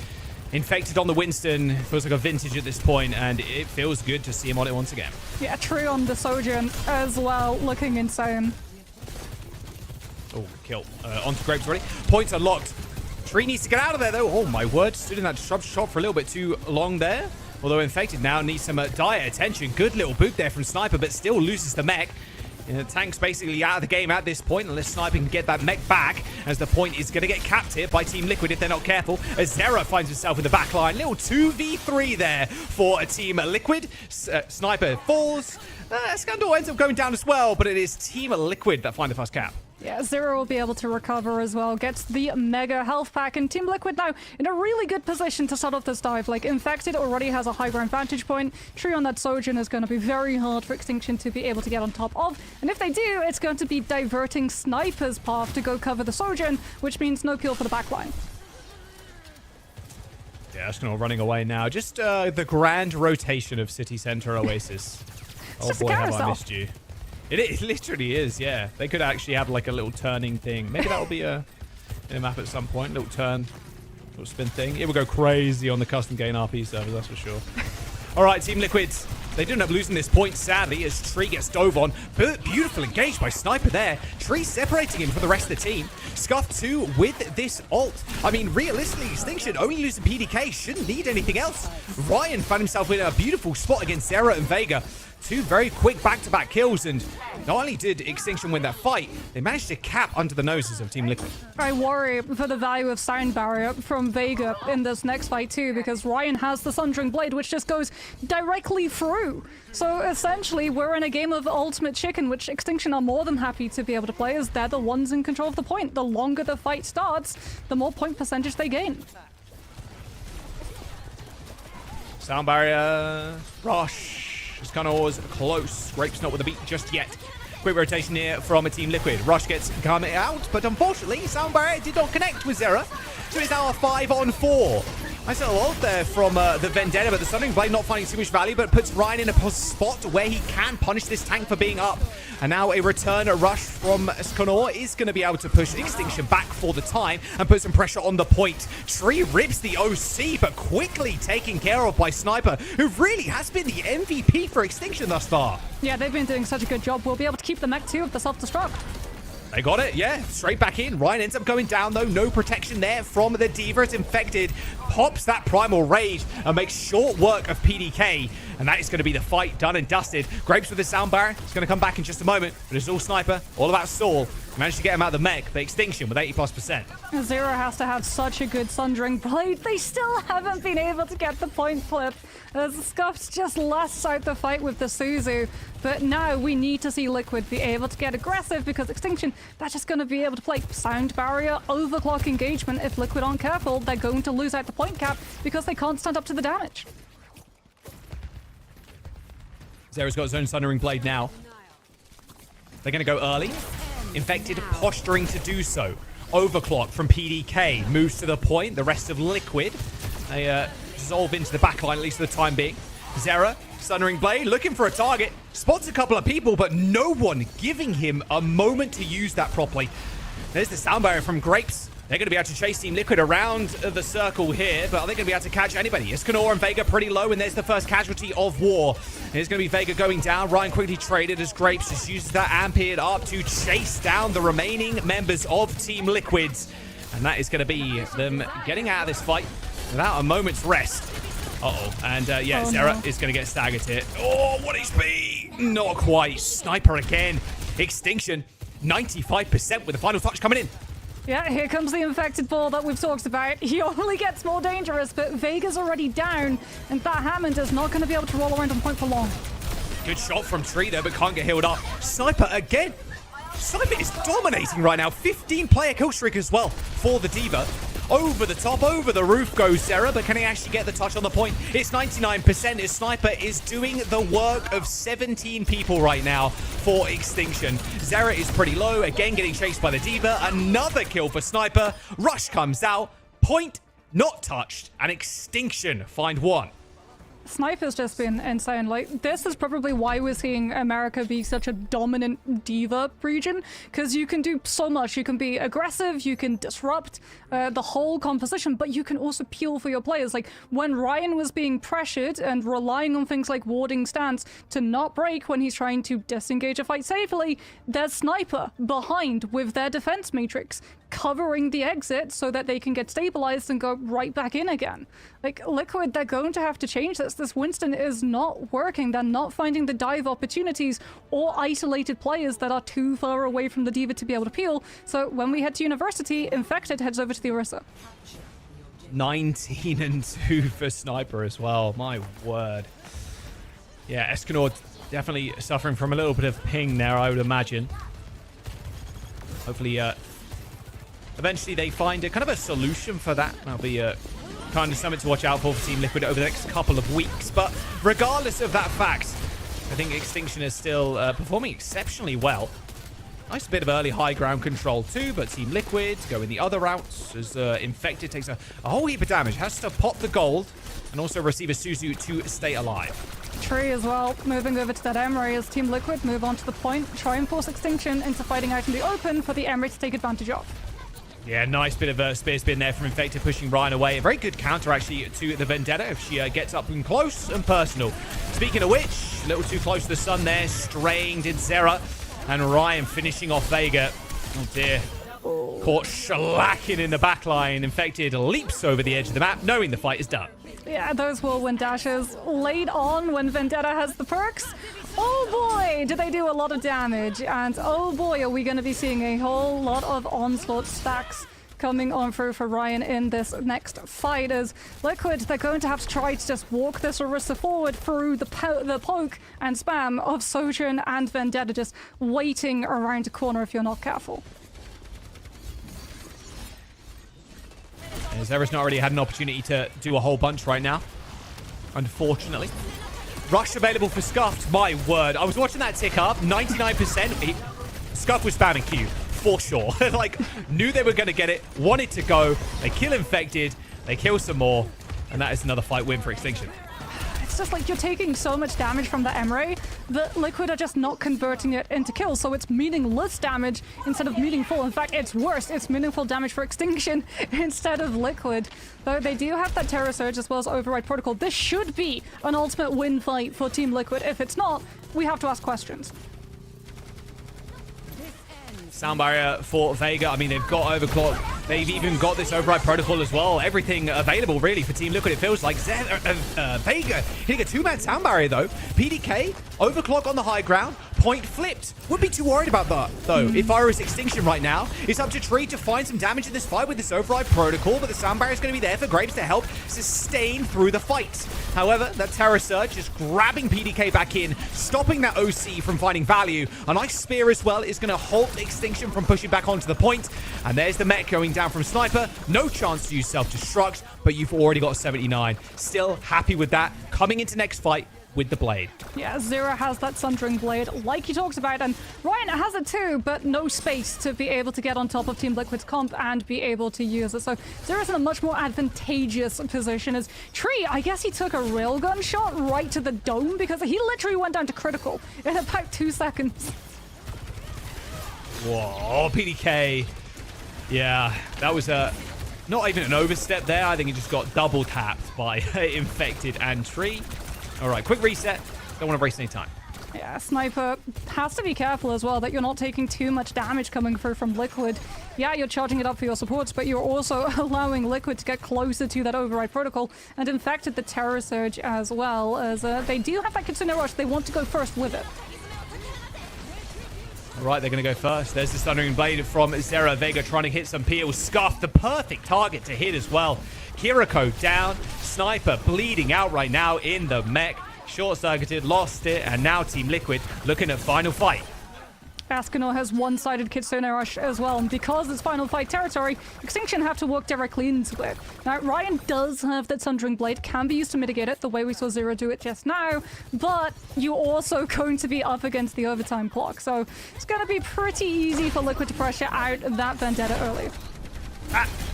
Speaker 5: Infected on the Winston. Feels like a vintage at this point, and it feels good to see him on it once again.
Speaker 12: Yeah, true on the Sojourn as well, looking insane.
Speaker 5: Oh, kill. Onto Grapes already. Points unlocked. Tree needs to get out of there, though. Oh, my word. Stood in that disruption shot for a little bit too long there. Although Infected now needs some dire attention. Good little boot there from Sniper, but still loses the mech. The tank's basically out of the game at this point, unless Sniper can get that mech back, as the point is going to get capped here by Team Liquid if they're not careful. As Zera finds himself in the back line. Little 2v3 there for a Team Liquid. Sniper falls. Scandal ends up going down as well, but it is Team Liquid that find the first cap.
Speaker 12: Yeah, Zero will be able to recover as well. Gets the mega health pack, and Team Liquid now in a really good position to start off this dive. Like, Infected already has a high ground vantage point. Tree on that Sojourn is going to be very hard for Extinction to be able to get on top of. And if they do, it's going to be diverting Sniper's path to go cover the Sojourn, which means no kill for the backline.
Speaker 5: Yeah, Askenor running away now. Just the grand rotation of City Center Oasis. Oh boy, have I missed you. It literally is, yeah. They could actually have like a little turning thing. Maybe that'll be in a map at some point. Little turn, little spin thing. It will go crazy on the custom gain RP server, that's for sure. All right, Team Liquids. They do end up losing this point, sadly, as Tree gets dove on. Beautiful engage by Sniper there. Tree separating him from the rest of the team. Scuff 2 with this ult. I mean, realistically, Extinction only losing PDK. Shouldn't need anything else. Ryan found himself in a beautiful spot against Zera and Vega. Two very quick back-to-back kills, and not only did Extinction win that fight, they managed to cap under the noses of Team Liquid.
Speaker 12: I worry for the value of Sound Barrier from Vega in this next fight too, because Ryan has the Sundering Blade, which just goes directly through. So essentially, we're in a game of Ultimate Chicken, which Extinction are more than happy to be able to play, as they're the ones in control of the point. The longer the fight starts, the more point percentage they gain.
Speaker 5: Sound Barrier, Rush. Scannor's close. Grapes not with the beat just yet. Quick rotation here from a Team Liquid. Rush gets coming out, but unfortunately, Sound Barrier did not connect with Zera. So it's now a 5-on-4. Nice little ult there from the Vendetta, but the Stunning Blade not finding too much value, but puts Ryan in a spot where he can punish this tank for being up. And now a return rush from Scanor is going to be able to push Extinction back for the time and put some pressure on the point. Tree rips the OC, but quickly taken care of by Sniper, who really has been the MVP for Extinction thus far.
Speaker 12: Yeah, they've been doing such a good job. We'll be able to keep the mech too of the self-destruct.
Speaker 5: They got it, yeah. Straight back in. Ryan ends up going down, though. No protection there from the D.Va. It's Infected. Pops that Primal Rage and makes short work of PDK. And that is going to be the fight done and dusted. Grapes with the Sound Barrier. It's going to come back in just a moment. But it's all Sniper. All about Saul. Managed to get him out of the mech, but Extinction with 80+%.
Speaker 12: Zero has to have such a good Sundering Blade. They still haven't been able to get the point flip, as Scuffs just lasts out the fight with the Suzu. But now we need to see Liquid be able to get aggressive, because Extinction, they're just going to be able to play Sound Barrier, overclock engagement. If Liquid aren't careful, they're going to lose out the point cap because they can't stand up to the damage.
Speaker 5: Zera's got his own Sundering Blade now. They're going to go early. Infected posturing to do so. Overclock from PDK moves to the point. The rest of Liquid, they dissolve into the backline, at least for the time being. Zera, Sundering Blade, looking for a target. Spots a couple of people, but no one giving him a moment to use that properly. There's the Sound Barrier from Grapes. They're going to be able to chase Team Liquid around the circle here, but are they going to be able to catch anybody? Escanor and Vega pretty low, and there's the first casualty of war. There's going to be Vega going down. Ryan quickly traded as Grapes just uses that Ampere up to chase down the remaining members of Team Liquids. And that is going to be them getting out of this fight without a moment's rest. Uh-oh. And yeah, Zera is going to get staggered here. Oh, what HP? Not quite. Sniper again. Extinction. 95% with the final touch coming in.
Speaker 12: Yeah, here comes the Infected ball that we've talked about. He only gets more dangerous, but Vega's already down, and that Hammond is not going to be able to roll around on point for long.
Speaker 5: Good shot from Tree there, but can't get healed up. Sniper again. Sniper is dominating right now. 15-player kill streak as well for the D.Va. Over the top, over the roof goes Zera, but can he actually get the touch on the point? It's 99%. His sniper is doing the work of 17 people right now for Extinction. Zera is pretty low, again getting chased by the D.Va. Another kill for Sniper. Rush comes out, point not touched, and Extinction find one.
Speaker 12: Sniper's just been insane. Like, this is probably why we're seeing America be such a dominant D.Va region, because you can do so much. You can be aggressive, you can disrupt the whole composition, but you can also peel for your players. Like, when Ryan was being pressured and relying on things like warding stance to not break when he's trying to disengage a fight safely, there's Sniper behind with their defense matrix, covering the exit so that they can get stabilized and go right back in again. Like, Liquid, they're going to have to change this. This Winston is not working. They're not finding the dive opportunities or isolated players that are too far away from the D.Va to be able to peel. So when we head to University, Infected heads over to the Orisa.
Speaker 5: 19-2 for Sniper as well. My word. Yeah, Escanor definitely suffering from a little bit of ping there, I would imagine. Hopefully, eventually they find a kind of a solution for that. That'll be kind of something to watch out for Team Liquid over the next couple of weeks. But regardless of that fact, I think Extinction is still performing exceptionally well. Nice bit of early high ground control too, but Team Liquid going the other routes as Infected takes a whole heap of damage. Has to pop the gold and also receive a Suzu to stay alive.
Speaker 12: Tree as well, moving over to that Emery as Team Liquid move on to the point, try and force Extinction into fighting out in the open for the Emery to take advantage of.
Speaker 5: Yeah, nice bit of spear spin there from Infected, pushing Ryan away. A very good counter, actually, to the Vendetta if she gets up and close and personal. Speaking of which, a little too close to the sun there. Straying did Zera. And Ryan finishing off Vega. Oh, dear. Caught shellacking in the backline. Infected leaps over the edge of the map, knowing the fight is done.
Speaker 12: Yeah, those whirlwind dashes late on when Vendetta has the perks. Oh boy, do they do a lot of damage. And oh boy, are we going to be seeing a whole lot of onslaught stacks coming on through for Ryan in this next fight. As Liquid, they're going to have to try to just walk this Orisa forward through the poke and spam of Sojourn and Vendetta just waiting around a corner if you're not careful.
Speaker 5: Zera's not really had an opportunity to do a whole bunch right now, unfortunately. Rush available for Scuffed. My word. I was watching that tick up. 99%. Scuff was spamming Q, for sure. Like, knew they were going to get it. Wanted to go. They kill Infected. They kill some more. And that is another fight win for Extinction.
Speaker 12: It's just like you're taking so much damage from the Emery that Liquid are just not converting it into kills, so it's meaningless damage instead of meaningful. In fact, it's worse. It's meaningful damage for Extinction instead of Liquid. Though they do have that Terror Surge as well as Override Protocol. This should be an ultimate win fight for Team Liquid. If it's not, we have to ask questions.
Speaker 5: Sound barrier for Vega. I mean, they've got Overclock. They've even got this Override Protocol as well. Everything available, really, for Team Liquid. It feels like Vega hitting a two-man sound barrier, though. PDK, Overclock on the high ground. Point flipped. Wouldn't be too worried about that, though. If I was Extinction right now, it's up to Tree to find some damage in this fight with this Override Protocol, but the sound barrier is going to be there for Graves to help sustain through the fight. However, that Terror Surge is grabbing PDK back in, stopping that OC from finding value. A nice spear as well is going to halt Extinction from pushing back onto the point. And there's the mech going down from Sniper. No chance to use self-destruct, but you've already got 79. Still happy with that. Coming into next fight with the blade.
Speaker 12: Yeah, Zera has that Sundering Blade, like you talked about, and Ryan has it too, but no space to be able to get on top of Team Liquid's comp and be able to use it. So Zera's in a much more advantageous position as Tree, I guess he took a railgun shot right to the dome because he literally went down to critical in about 2 seconds.
Speaker 5: Whoa, PDK. Yeah, that was not even an overstep there. I think he just got double tapped by Infected and Tree. All right, quick reset. Don't want to waste any time.
Speaker 12: Yeah, Sniper has to be careful as well that you're not taking too much damage coming through from Liquid. Yeah, you're charging it up for your supports, but you're also allowing Liquid to get closer to that Override Protocol and Infected the Terror Surge as well, as they do have that Kitsune Rush. They want to go first with it.
Speaker 5: All right, they're going to go first. There's the Thundering Blade from Zera. Vega trying to hit some peels. Scuff, the perfect target to hit as well. Kiriko down. Sniper bleeding out right now in the mech. Short-circuited, lost it, and now Team Liquid looking at final fight.
Speaker 12: Askinor has one-sided Kitsune Rush as well, and because it's final fight territory, Extinction have to walk directly into it. Now, Ryan does have that Sundering Blade, can be used to mitigate it, the way we saw Zero do it just now, but you're also going to be up against the overtime clock, so it's going to be pretty easy for Liquid to pressure out that Vendetta early.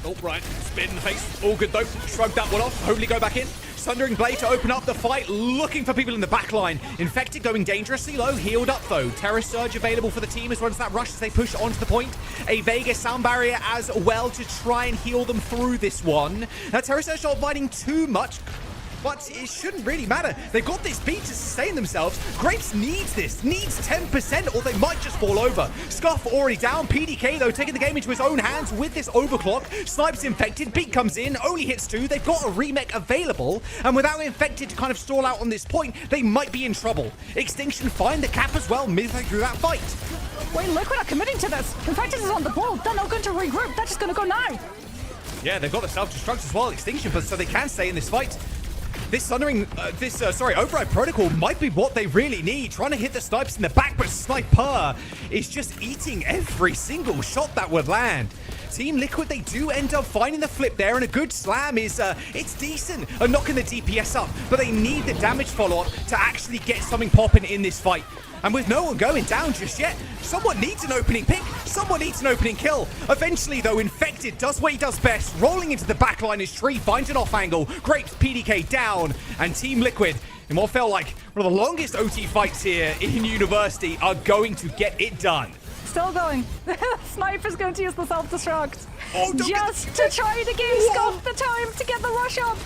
Speaker 5: Oh, right. Spit in the face. All good, though. Shrug that one off. Hopefully go back in. Sundering Blade to open up the fight, looking for people in the back line. Infected going dangerously low, healed up, though. Terror Surge available for the team as well as that rush as they push onto the point. A Vega Sound Barrier as well to try and heal them through this one. Now, Terror Surge not fighting too much, but it shouldn't really matter. They've got this beat to sustain themselves. Grapes needs this, needs 10%, or they might just fall over. Scuff already down. PDK, though, taking the game into his own hands with this overclock. Snipes Infected. Beat comes in, only hits 2. They've got a remake available, and without Infected to kind of stall out on this point, they might be in trouble. Extinction find the cap as well midway through that fight.
Speaker 12: Wait, Liquid are committing to this. Infected is on the ball. They're not going to regroup. They're just going to go now.
Speaker 5: Yeah, they've got the self-destruct as well, Extinction, but so they can stay in this fight. This Sundering, Override Protocol might be what they really need. Trying to hit the snipes in the back, but Sniper is just eating every single shot that would land. Team Liquid, they do end up finding the flip there, and a good slam is, it's decent at knocking the DPS up, but they need the damage follow-up to actually get something popping in this fight. And with no one going down just yet, someone needs an opening pick, someone needs an opening kill. Eventually, though, Infected does what he does best, rolling into the backline as Tree finds an off angle. Grapes PDK down, and Team Liquid, in what felt like one of the longest OT fights here in University, are going to get it done.
Speaker 12: Still going. Sniper's going to use the self-destruct.
Speaker 5: Oh,
Speaker 12: just to try to give Scuff the time to get the rush up.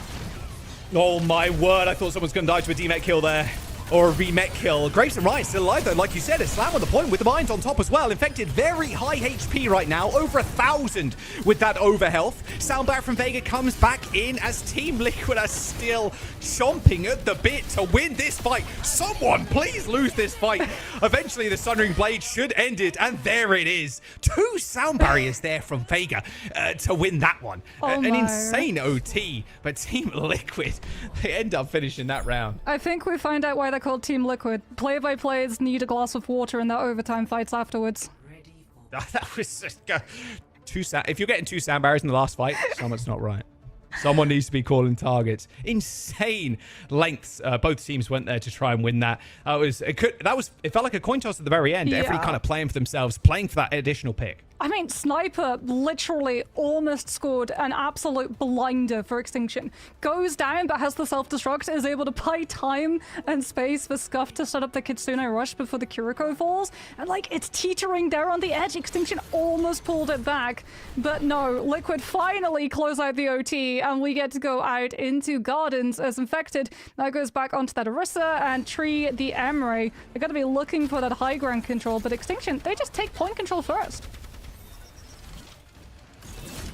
Speaker 5: Oh my word, I thought someone was going to die to a DMET kill there. Or a remech kill. Grapes and Ryan still alive though, like you said, a slam on the point with the mines on top as well. Infected, very high HP right now, over 1,000 with that over health. Soundbar from Vega comes back in as Team Liquid are still chomping at the bit to win this fight. Someone please lose this fight. Eventually the Sundering Blade should end it, and there it is. 2 sound barriers there from Vega to win that one. An insane OT, but Team Liquid, they end up finishing that round.
Speaker 12: I think we find out why they're called Team Liquid. Play-by-plays need a glass of water in their overtime fights afterwards.
Speaker 5: That was just if you're getting 2 sound barriers in the last fight, someone's not right. Someone needs to be calling targets. Insane lengths. Both teams went there to try and win that. It felt like a coin toss at the very end.
Speaker 12: Yeah.
Speaker 5: Everybody kind of playing for themselves, playing for that additional pick.
Speaker 12: I mean, Sniper literally almost scored an absolute blinder for Extinction. Goes down, but has the self-destruct, is able to buy time and space for Scuff to set up the Kitsune Rush before the Kiriko falls. And, like, it's teetering there on the edge. Extinction almost pulled it back. But no, Liquid finally close out the OT, and we get to go out into Gardens as Infected. Now goes back onto that Orisa and Tree the Emre. They're going to be looking for that high ground control, but Extinction, they just take point control first.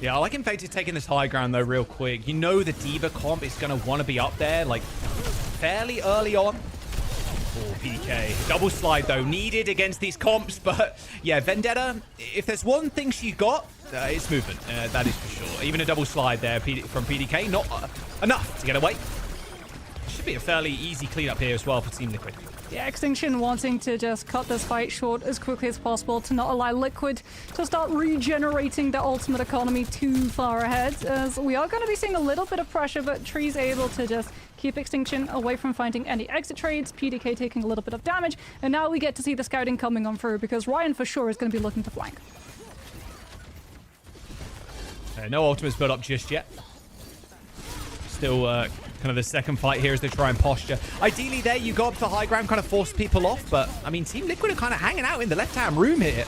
Speaker 5: Yeah, I like Infected taking this high ground, though, real quick. You know the Diva comp is going to want to be up there, like, fairly early on. Oh, PK. Double slide, though, needed against these comps. But, yeah, Vendetta, if there's one thing she got, it's movement. That is for sure. Even a double slide there from PDK, not enough to get away. Should be a fairly easy cleanup here as well for Team Liquid.
Speaker 12: Yeah, Extinction wanting to just cut this fight short as quickly as possible to not allow Liquid to start regenerating the ultimate economy too far ahead, as we are going to be seeing a little bit of pressure, but Tree's able to just keep Extinction away from finding any exit trades, PDK taking a little bit of damage, and now we get to see the scouting coming on through, because Ryan for sure is going to be looking to flank.
Speaker 5: No ultimates built up just yet. Still kind of the second fight here as they try and posture. Ideally there, you go up to the high ground, kind of force people off, but, I mean, Team Liquid are kind of hanging out in the left-hand room here.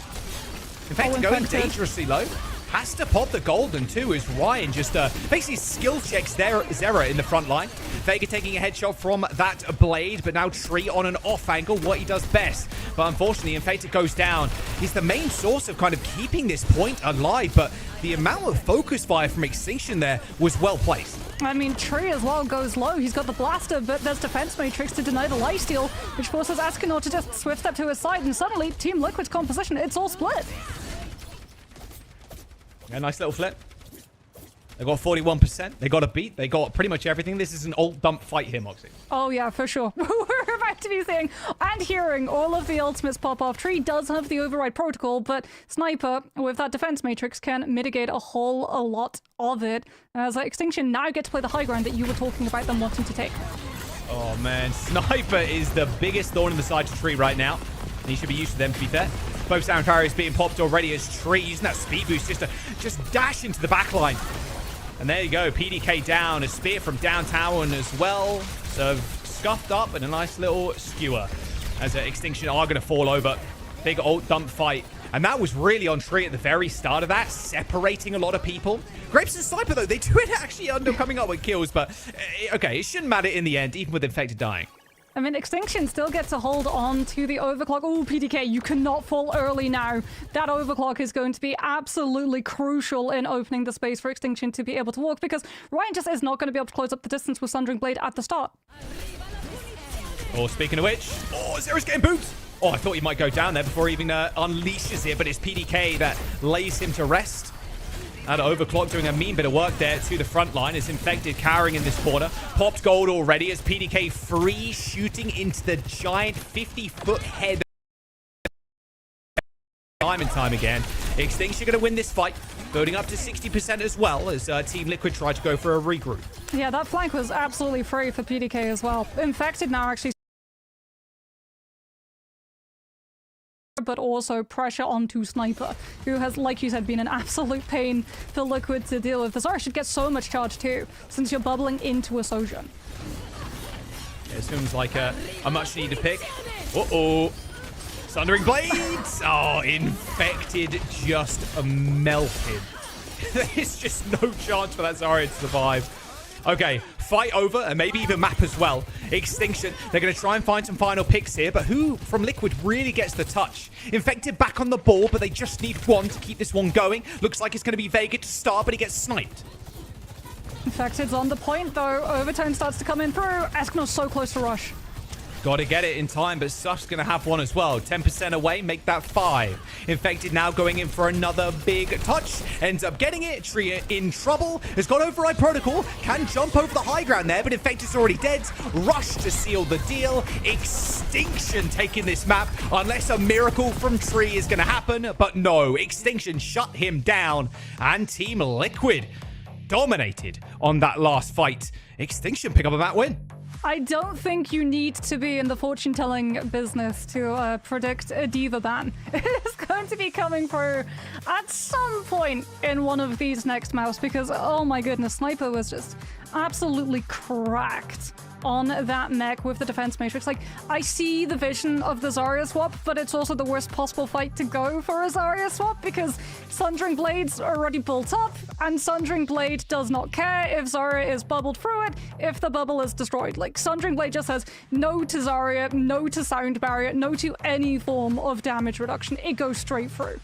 Speaker 5: In fact, going dangerously low. Has to pop the golden, too, as Ryan just basically skill checks Zera in the front line. Vega taking a headshot from that blade, but now Tree on an off angle, what he does best. But unfortunately, Infected goes down. He's the main source of kind of keeping this point alive, but the amount of focus fire from Extinction there was well placed.
Speaker 12: I mean, Tree as well goes low. He's got the blaster, but there's defense matrix to deny the lifesteal, which forces Askinor to just swift step to his side, and suddenly Team Liquid's composition, it's all split.
Speaker 5: A nice little flip. They got 41%. They got a beat. They got pretty much everything. This is an old dump fight here, Moxie.
Speaker 12: Oh, yeah, for sure. We're about to be seeing and hearing all of the ultimates pop off. Tree does have the override protocol, but Sniper, with that defense matrix, can mitigate a whole lot of it. As Extinction now get to play the high ground that you were talking about them wanting to take.
Speaker 5: Oh, man. Sniper is the biggest thorn in the side to Tree right now. And he should be used to them, to be fair. Both sound carriers being popped already as Tree using that speed boost just to dash into the backline. And there you go. PDK down. A spear from downtown as well. So scuffed up and a nice little skewer as Extinction are going to fall over. Big ult dump fight. And that was really on Tree at the very start of that, separating a lot of people. Grapes and Sniper, though, they do it actually end up coming up with kills. But, okay, it shouldn't matter in the end, even with Infected dying.
Speaker 12: I mean, Extinction still gets to hold on to the overclock. Oh, PDK, you cannot fall early now. That overclock is going to be absolutely crucial in opening the space for Extinction to be able to walk, because Ryan just is not going to be able to close up the distance with Sundering Blade at the start.
Speaker 5: Oh, speaking of which, Zero's getting boots. Oh, I thought he might go down there before he even unleashes it, but it's PDK that lays him to rest. And Overclock doing a mean bit of work there to the front line. Is Infected carrying in this corner. Popped gold already as PDK free shooting into the giant 50-foot head. Time and time again. Extinction going to win this fight. Building up to 60% as well as Team Liquid try to go for a regroup.
Speaker 12: Yeah, that flank was absolutely free for PDK as well. Infected now actually, but also pressure onto Sniper, who has, like you said, been an absolute pain for Liquid to deal with. The Zara should get so much charge too, since you're bubbling into a Sojourn.
Speaker 5: It seems like a much needed pick. Uh-oh. Sundering Blades! Oh, Infected just melted. There's just no chance for that Zarya to survive. Okay, fight over, and maybe even map as well. Extinction, they're going to try and find some final picks here, but who from Liquid really gets the touch? Infected back on the ball, but they just need one to keep this one going. Looks like it's going to be Vega to start, but he gets sniped.
Speaker 12: Infected's on the point, though. Overtone starts to come in through. Eskimo's so close to rush.
Speaker 5: Got to get it in time, but Suff's going to have one as well. 10% away, make that 5. Infected now going in for another big touch. Ends up getting it. Tree in trouble. Has got override protocol. Can jump over the high ground there, but Infected's already dead. Rush to seal the deal. Extinction taking this map, unless a miracle from Tree is going to happen. But no, Extinction shut him down. And Team Liquid dominated on that last fight. Extinction pick up a map win.
Speaker 12: I don't think you need to be in the fortune-telling business to predict a diva ban. It is going to be coming through at some point in one of these next maps, because, oh my goodness, Sniper was just absolutely cracked on that mech with the defense matrix. Like, I see the vision of the Zarya swap, but it's also the worst possible fight to go for a Zarya swap, because Sundering Blade's already built up, and Sundering Blade does not care if Zarya is bubbled through it, if the bubble is destroyed. Like, Sundering Blade just says no to Zarya, no to sound barrier, no to any form of damage reduction. It goes straight through.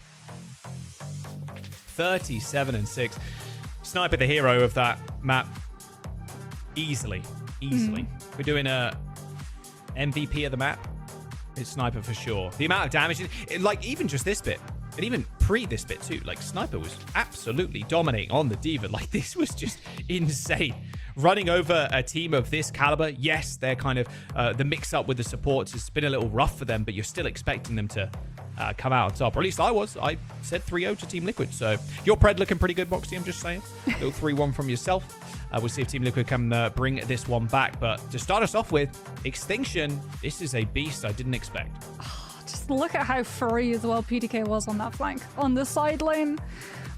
Speaker 5: 37-6. Sniper the hero of that map. Easily. We're doing a MVP of the map. It's Sniper for sure. The amount of damage, like even just this bit, and even pre this bit too, like Sniper was absolutely dominating on the Diva. Like this was just insane. Running over a team of this caliber, yes, they're kind of the mix up with the supports has been a little rough for them, but you're still expecting them to come out on top. Or at least I was. I said 3-0 to Team Liquid. So your pred looking pretty good, Moxie, I'm just saying. Little 3-1 from yourself. We'll see if Team Liquid can bring this one back. But to start us off with, Extinction, this is a beast I didn't expect.
Speaker 12: Just look at how free as well PDK was on that flank. On the side lane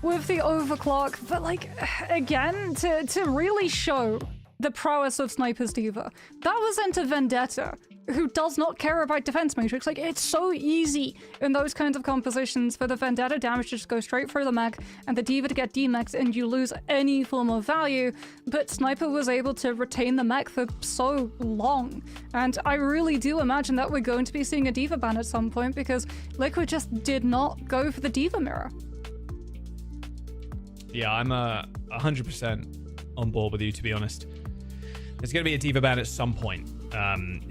Speaker 12: with the overclock. But like, again, to really show the prowess of Sniper's Diva, that was into Vendetta, who does not care about defense matrix. Like, it's so easy in those kinds of compositions for the Vendetta damage to just go straight through the mech and the Diva to get demexed and you lose any form of value. But Sniper was able to retain the mech for so long. And I really do imagine that we're going to be seeing a Diva ban at some point, because Liquid just did not go for the Diva mirror.
Speaker 5: Yeah, I'm 100% on board with you, to be honest. There's going to be a Diva ban at some point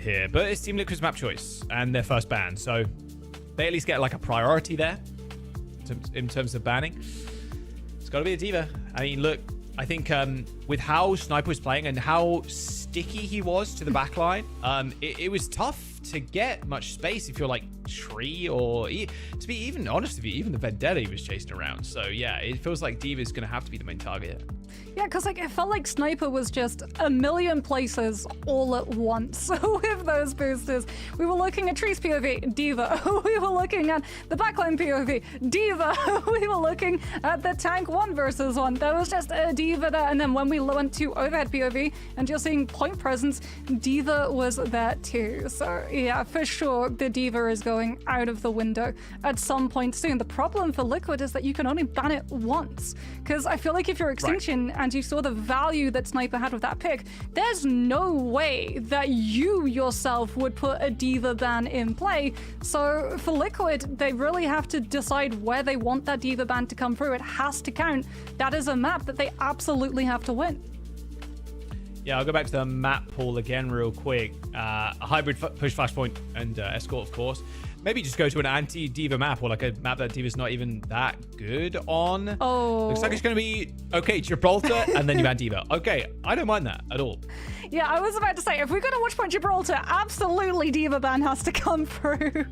Speaker 5: here, but it's Team Liquid's map choice and their first ban, so they at least get like a priority there in terms of banning. It's got to be a Diva. I mean, look, I think with how Sniper was playing and how sticky he was to the backline, it was tough to get much space if you're like Tree or to be even honest with you, even the Vendetta he was chasing around. So yeah, it feels like Diva's gonna have to be the main target.
Speaker 12: Yeah, because like it felt like Sniper was just a million places all at once with those boosters. We were looking at Tree's POV, Diva. We were looking at the backline POV, Diva. We were looking at the tank 1 versus 1. There was just a Diva there. And then when we went to overhead POV and you're seeing point presence, Diva was there too. So yeah, for sure, the Diva is going out of the window at some point soon. The problem for Liquid is that you can only ban it once. Because I feel like if you're Extinction and you saw the value that Sniper had with that pick, there's no way that you yourself would put a Diva ban in play. So for Liquid, they really have to decide where they want that Diva ban to come through. It has to count. That is a map that they absolutely have to win.
Speaker 5: Yeah, I'll go back to the map pool again real quick. A hybrid push Flashpoint and Escort, of course. Maybe just go to an anti-Diva map or like a map that Diva's not even that good on.
Speaker 12: Oh.
Speaker 5: Looks like it's going to be, okay, Gibraltar, and then you ban Diva. Okay, I don't mind that at all.
Speaker 12: Yeah, I was about to say, if we go to Watchpoint Gibraltar, absolutely Diva ban has to come through.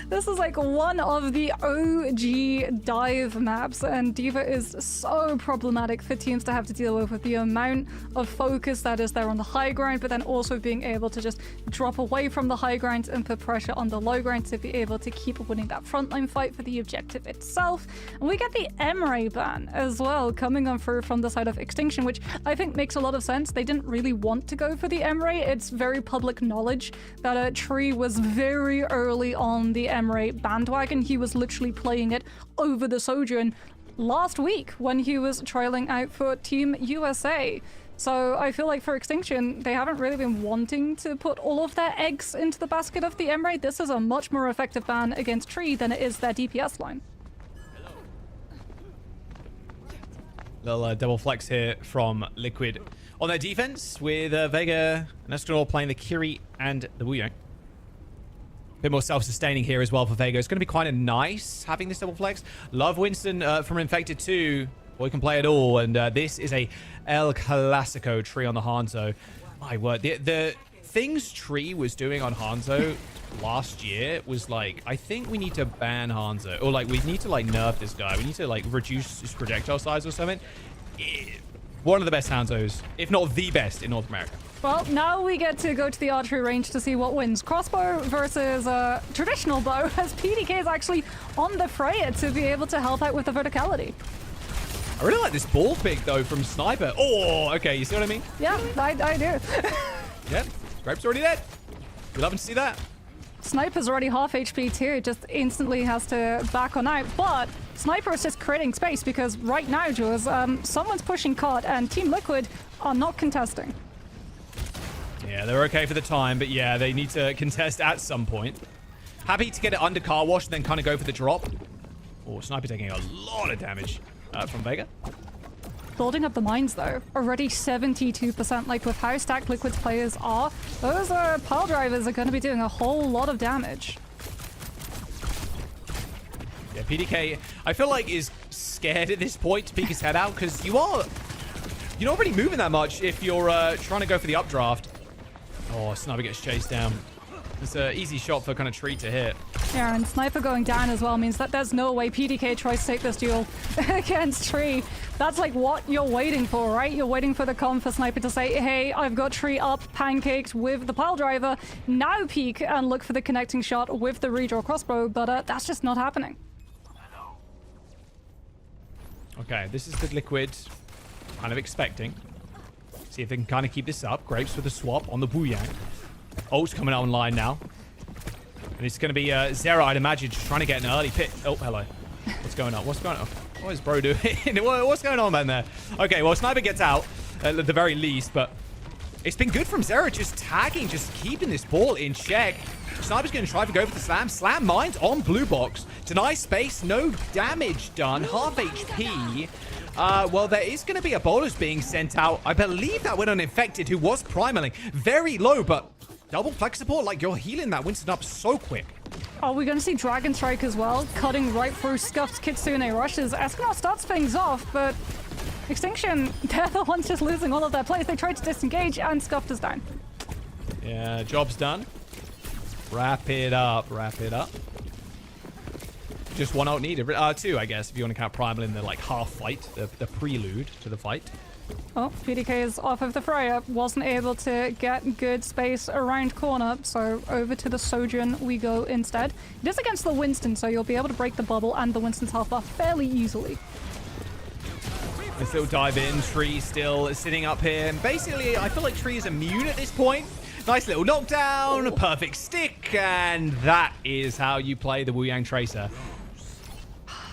Speaker 12: This is like one of the OG dive maps, and Diva is so problematic for teams to have to deal with the amount of focus that is there on the high ground, but then also being able to just drop away from the high ground and put pressure on the low ground to be able to keep winning that frontline fight for the objective itself. And we get the EMEA ban as well coming on through from the side of Extinction, which I think makes a lot of sense. They didn't really want to go for the EMEA. It's very public knowledge that Tree was very early on the EMEA bandwagon. He was literally playing it over the Sojourn last week when he was trialing out for Team USA. So I feel like for Extinction, they haven't really been wanting to put all of their eggs into the basket of the EMEA. This is a much more effective ban against Tree than it is their DPS line.
Speaker 5: Little double flex here from Liquid on their defense with Vega and Escanor playing the Kiri and the Wuyang. Bit more self-sustaining here as well for Vega. It's going to be quite nice having this double flex. Love Winston from Infected 2. Boy can play it all. And this is a El Clasico Tree on the Hanzo. My word. The things Tree was doing on Hanzo last year was like, I think we need to ban Hanzo. Or like, we need to like nerf this guy. We need to like reduce his projectile size or something. One of the best Hanzos, if not the best in North America.
Speaker 12: Well, now we get to go to the archery range to see what wins. Crossbow versus traditional bow, as PDK is actually on the fray to be able to help out with the verticality.
Speaker 5: I really like this ball pick, though, from Sniper. Oh, okay, you see what I mean?
Speaker 12: Yeah, I do.
Speaker 5: Yep, Scrape's already dead. We're loving to see that.
Speaker 12: Sniper's already half HP too, just instantly has to back on out, but Sniper is just creating space because right now, Jules, someone's pushing cart and Team Liquid are not contesting.
Speaker 5: Yeah, they're okay for the time, but yeah, they need to contest at some point. Happy to get it under car wash and then kind of go for the drop. Oh, Sniper taking a lot of damage from Vega.
Speaker 12: Building up the mines though, already 72%. Like with how stacked Liquid's players are, those pile drivers are going to be doing a whole lot of damage.
Speaker 5: Yeah, PDK, I feel like is scared at this point to peek his head out because you're not really moving that much if you're trying to go for the updraft. Oh, Sniper gets chased down. It's an easy shot for kind of Tree to hit.
Speaker 12: Yeah, and Sniper going down as well means that there's no way PDK tries to take this duel against Tree. That's like what you're waiting for, right? You're waiting for the com for Sniper to say, hey, I've got Tree up, pancaked with the pile driver. Now peek and look for the connecting shot with the redraw crossbow, but that's just not happening.
Speaker 5: Okay, this is the Liquid kind of expecting. See if they can kind of keep this up. Grapes with a swap on the Wuyang. Ult's coming online now. And it's going to be Zera, I'd imagine, just trying to get an early pit. Oh, hello. What's going on? What's going on? What is bro doing? What's going on, man, there? Okay, well, Sniper gets out at the very least, but it's been good from Zera, just tagging, just keeping this ball in check. Sniper's going to try to go for the slam. Slam mines on blue box. Deny space, no damage done. Half HP. Well, there is going to be a bolus being sent out. I believe that went on Infected, who was primaling. Very low, but double flex support, like you're healing that Winston up so quick.
Speaker 12: Are we going to see Dragon Strike as well? Cutting right through Scuffed Kitsune rushes. Escanor starts things off, but Extinction, they're the ones just losing all of their plays. They tried to disengage and Scuffed is down.
Speaker 5: Yeah, job's done. Wrap it up. Wrap it up. Just one ult needed. Two, I guess, if you want to count Primal in the like half fight, the prelude to the fight.
Speaker 12: Oh, PDK is off of the Freya. Wasn't able to get good space around corner, so over to the Sojourn we go instead. It is against the Winston, so you'll be able to break the bubble and the Winston's health bar fairly easily.
Speaker 5: Let's still dive in. Tree still sitting up here. And basically, I feel like Tree is immune at this point. Nice little knockdown, perfect stick, and that is how you play the Wu-Yang Tracer.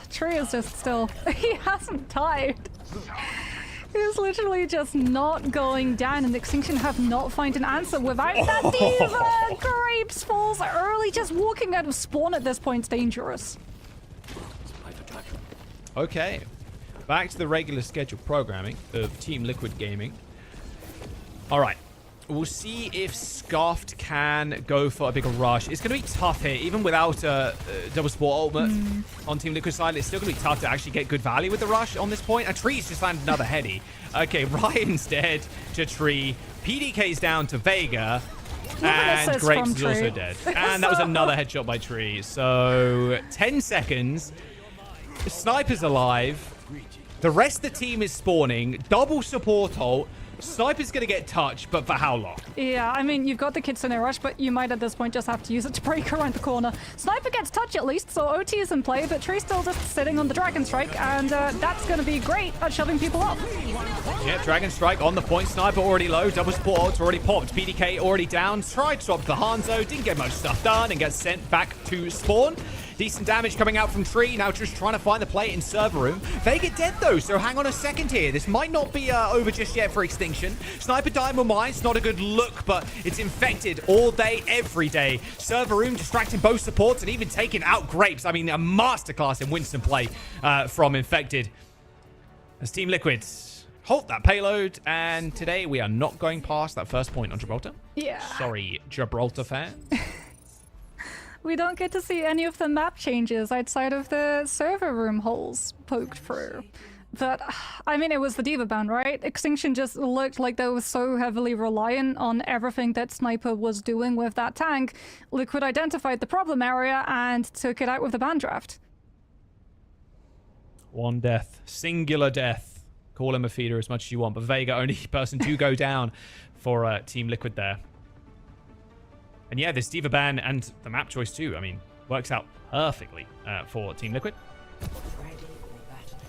Speaker 12: Tree is just still... He hasn't died. He's literally just not going down, and Extinction have not found an answer without that diva. Grapes falls early. Just walking out of spawn at this point is dangerous.
Speaker 5: Okay, back to the regular scheduled programming of Team Liquid Gaming. All right, we'll see if Scuffed can go for a bigger rush. It's going to be tough here, even without a double support ultimate on Team Liquid side. It's still going to be tough to actually get good value with the rush on this point. And Tree's just landed another heady. Okay, Ryan's dead to Tree. PDK's down to Vega. And Grapes is also dead. And that was another headshot by Tree. So 10 seconds. Sniper's alive. The rest of the team is spawning. Double support ult. Sniper's going to get touched, but for how long?
Speaker 12: Yeah, I mean, you've got the Kitsune Rush, but you might at this point just have to use it to break around the corner. Sniper gets touch at least, so OT is in play, but Tree's still just sitting on the Dragon Strike, and that's going to be great at shoving people up.
Speaker 5: Yeah, Dragon Strike on the point. Sniper already low. Double support ult's already popped. PDK already down. Tried to swap to the Hanzo. Didn't get much stuff done and gets sent back to spawn. Decent damage coming out from Tree. Now just trying to find the play in server room. Vega dead though, so hang on a second here. This might not be over just yet for Extinction. Sniper Diamond Mine's not a good look, but it's infected all day, every day. Server room distracting both supports and even taking out Grapes. I mean, a masterclass in Winston play from Infected. As Team Liquid halt that payload, and today we are not going past that first point on Gibraltar.
Speaker 12: Yeah.
Speaker 5: Sorry, Gibraltar fans.
Speaker 12: We don't get to see any of the map changes outside of the server room holes poked through. But, I mean, it was the Diva ban, right? Extinction just looked like they were so heavily reliant on everything that Sniper was doing with that tank. Liquid identified the problem area and took it out with the ban draft.
Speaker 5: One death. Singular death. Call him a feeder as much as you want, but Vega, only person to go down for Team Liquid there. And yeah, this Diva ban and the map choice too, I mean, works out perfectly for Team Liquid.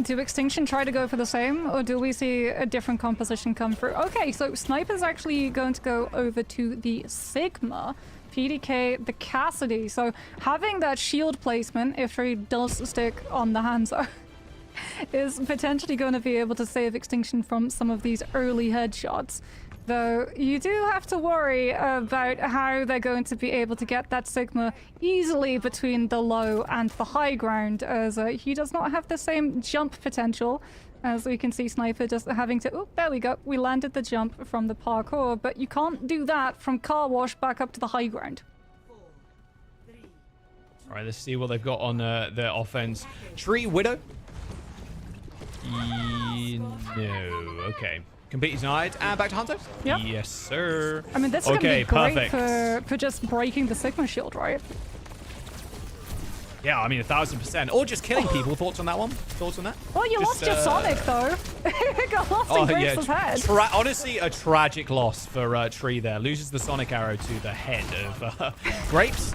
Speaker 12: Do Extinction try to go for the same, or do we see a different composition come through? Okay, so Sniper's actually going to go over to the Sigma, PDK, the Cassidy. So having that shield placement, if he does stick on the Hanzo, is potentially going to be able to save Extinction from some of these early headshots. Though you do have to worry about how they're going to be able to get that Sigma easily between the low and the high ground, as he does not have the same jump potential. As we can see, Sniper just having to... Oh, there we go. We landed the jump from the parkour, but you can't do that from Car Wash back up to the high ground.
Speaker 5: All right, let's see what they've got on their offense. Tree Widow. No, okay. Completely denied. And back to Hanzo?
Speaker 12: Yep.
Speaker 5: Yes, sir.
Speaker 12: I mean, this is going to be great
Speaker 5: perfect.
Speaker 12: for just breaking the Sigma shield, right?
Speaker 5: Yeah, I mean, 1000%. Or just killing people. Thoughts on that one? Thoughts on that?
Speaker 12: Well, you lost your Sonic, though. It got lost in Grapes' head.
Speaker 5: Honestly, a tragic loss for Tree there. Loses the Sonic arrow to the head of Grapes.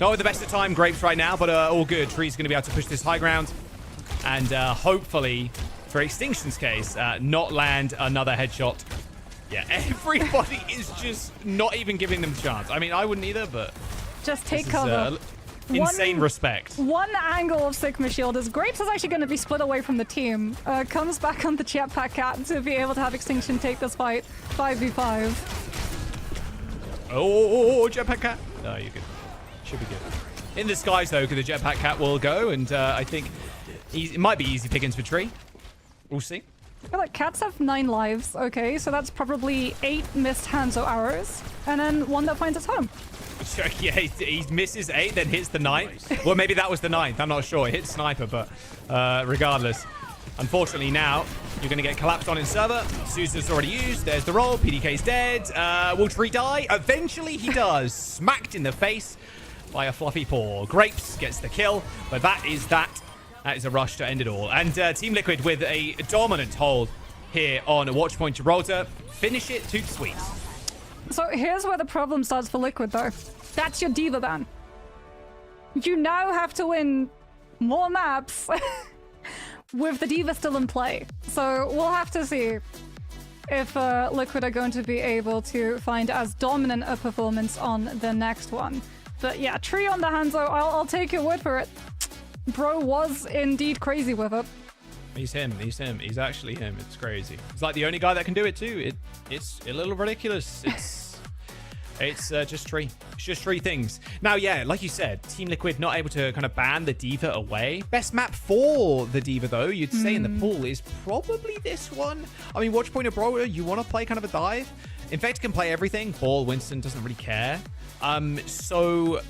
Speaker 5: Not with the best of time, Grapes, right now, but all good. Tree's going to be able to push this high ground. And hopefully... for Extinction's case, not land another headshot. Yeah, everybody is just not even giving them a chance. I mean, I wouldn't either, but...
Speaker 12: just take cover.
Speaker 5: Insane respect.
Speaker 12: One angle of Sigma shield is Grapes is actually going to be split away from the team. Comes back on the Jetpack Cat to be able to have Extinction take this fight 5v5.
Speaker 5: Oh, Jetpack Cat. No, you're good. Should be good. In the skies, though, because the Jetpack Cat will go, and I think it might be easy pickings for Tree. We'll see.
Speaker 12: I feel like cats have 9 lives. Okay, so that's probably 8 missed Hanzo arrows, and then 1 that finds its home.
Speaker 5: Yeah, he misses 8, then hits the 9th. Well, maybe that was the 9th. I'm not sure. It hit Sniper, but regardless. Unfortunately now, You're going to get collapsed on in server. Sousa's already used. There's the roll. PDK's dead. Will Tree die? Eventually he does. Smacked in the face by a fluffy paw. Grapes gets the kill, but that is that. That is a rush to end it all. And Team Liquid with a dominant hold here on Watchpoint Gibraltar. Finish it to sweet.
Speaker 12: So here's where the problem starts for Liquid, though. That's your Diva ban. You now have to win more maps with the Diva still in play. So we'll have to see if Liquid are going to be able to find as dominant a performance on the next one. But yeah, Tree on the Hanzo, I'll take your word for it. Bro was indeed crazy with it.
Speaker 5: He's him. He's him. He's actually him. It's crazy. He's like the only guy that can do it too. It's a little ridiculous. It's just Tree. It's just three things. Now, yeah, like you said, Team Liquid not able to kind of ban the Diva away. Best map for the Diva, though, you'd say in the pool is probably this one. I mean, Watchpoint or Bro, you want to play kind of a dive. Infect can play everything. Ball, Winston doesn't really care. So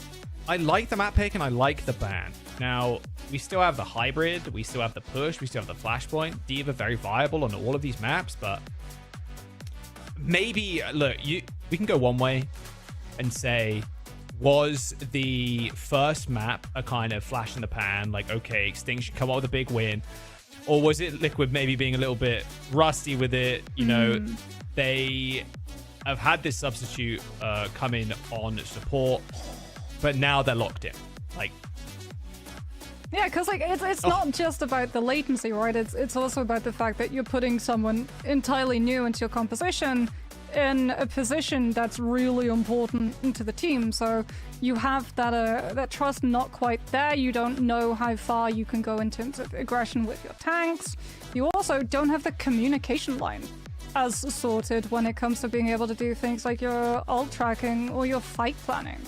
Speaker 5: I like the map pick and I like the ban. Now, we still have the hybrid. We still have the push. We still have the flashpoint. Diva very viable on all of these maps, but maybe, look, we can go one way and say, was the first map a kind of flash in the pan? Like, okay, Extinction come up with a big win. Or was it Liquid maybe being a little bit rusty with it? You know, they have had this substitute come in on support, but now they're locked in. Like,
Speaker 12: yeah, because like it's not just about the latency, right? It's also about the fact that you're putting someone entirely new into your composition in a position that's really important to the team. So you have that trust not quite there. You don't know how far you can go in terms of aggression with your tanks. You also don't have the communication line as sorted when it comes to being able to do things like your ult tracking or your fight planning.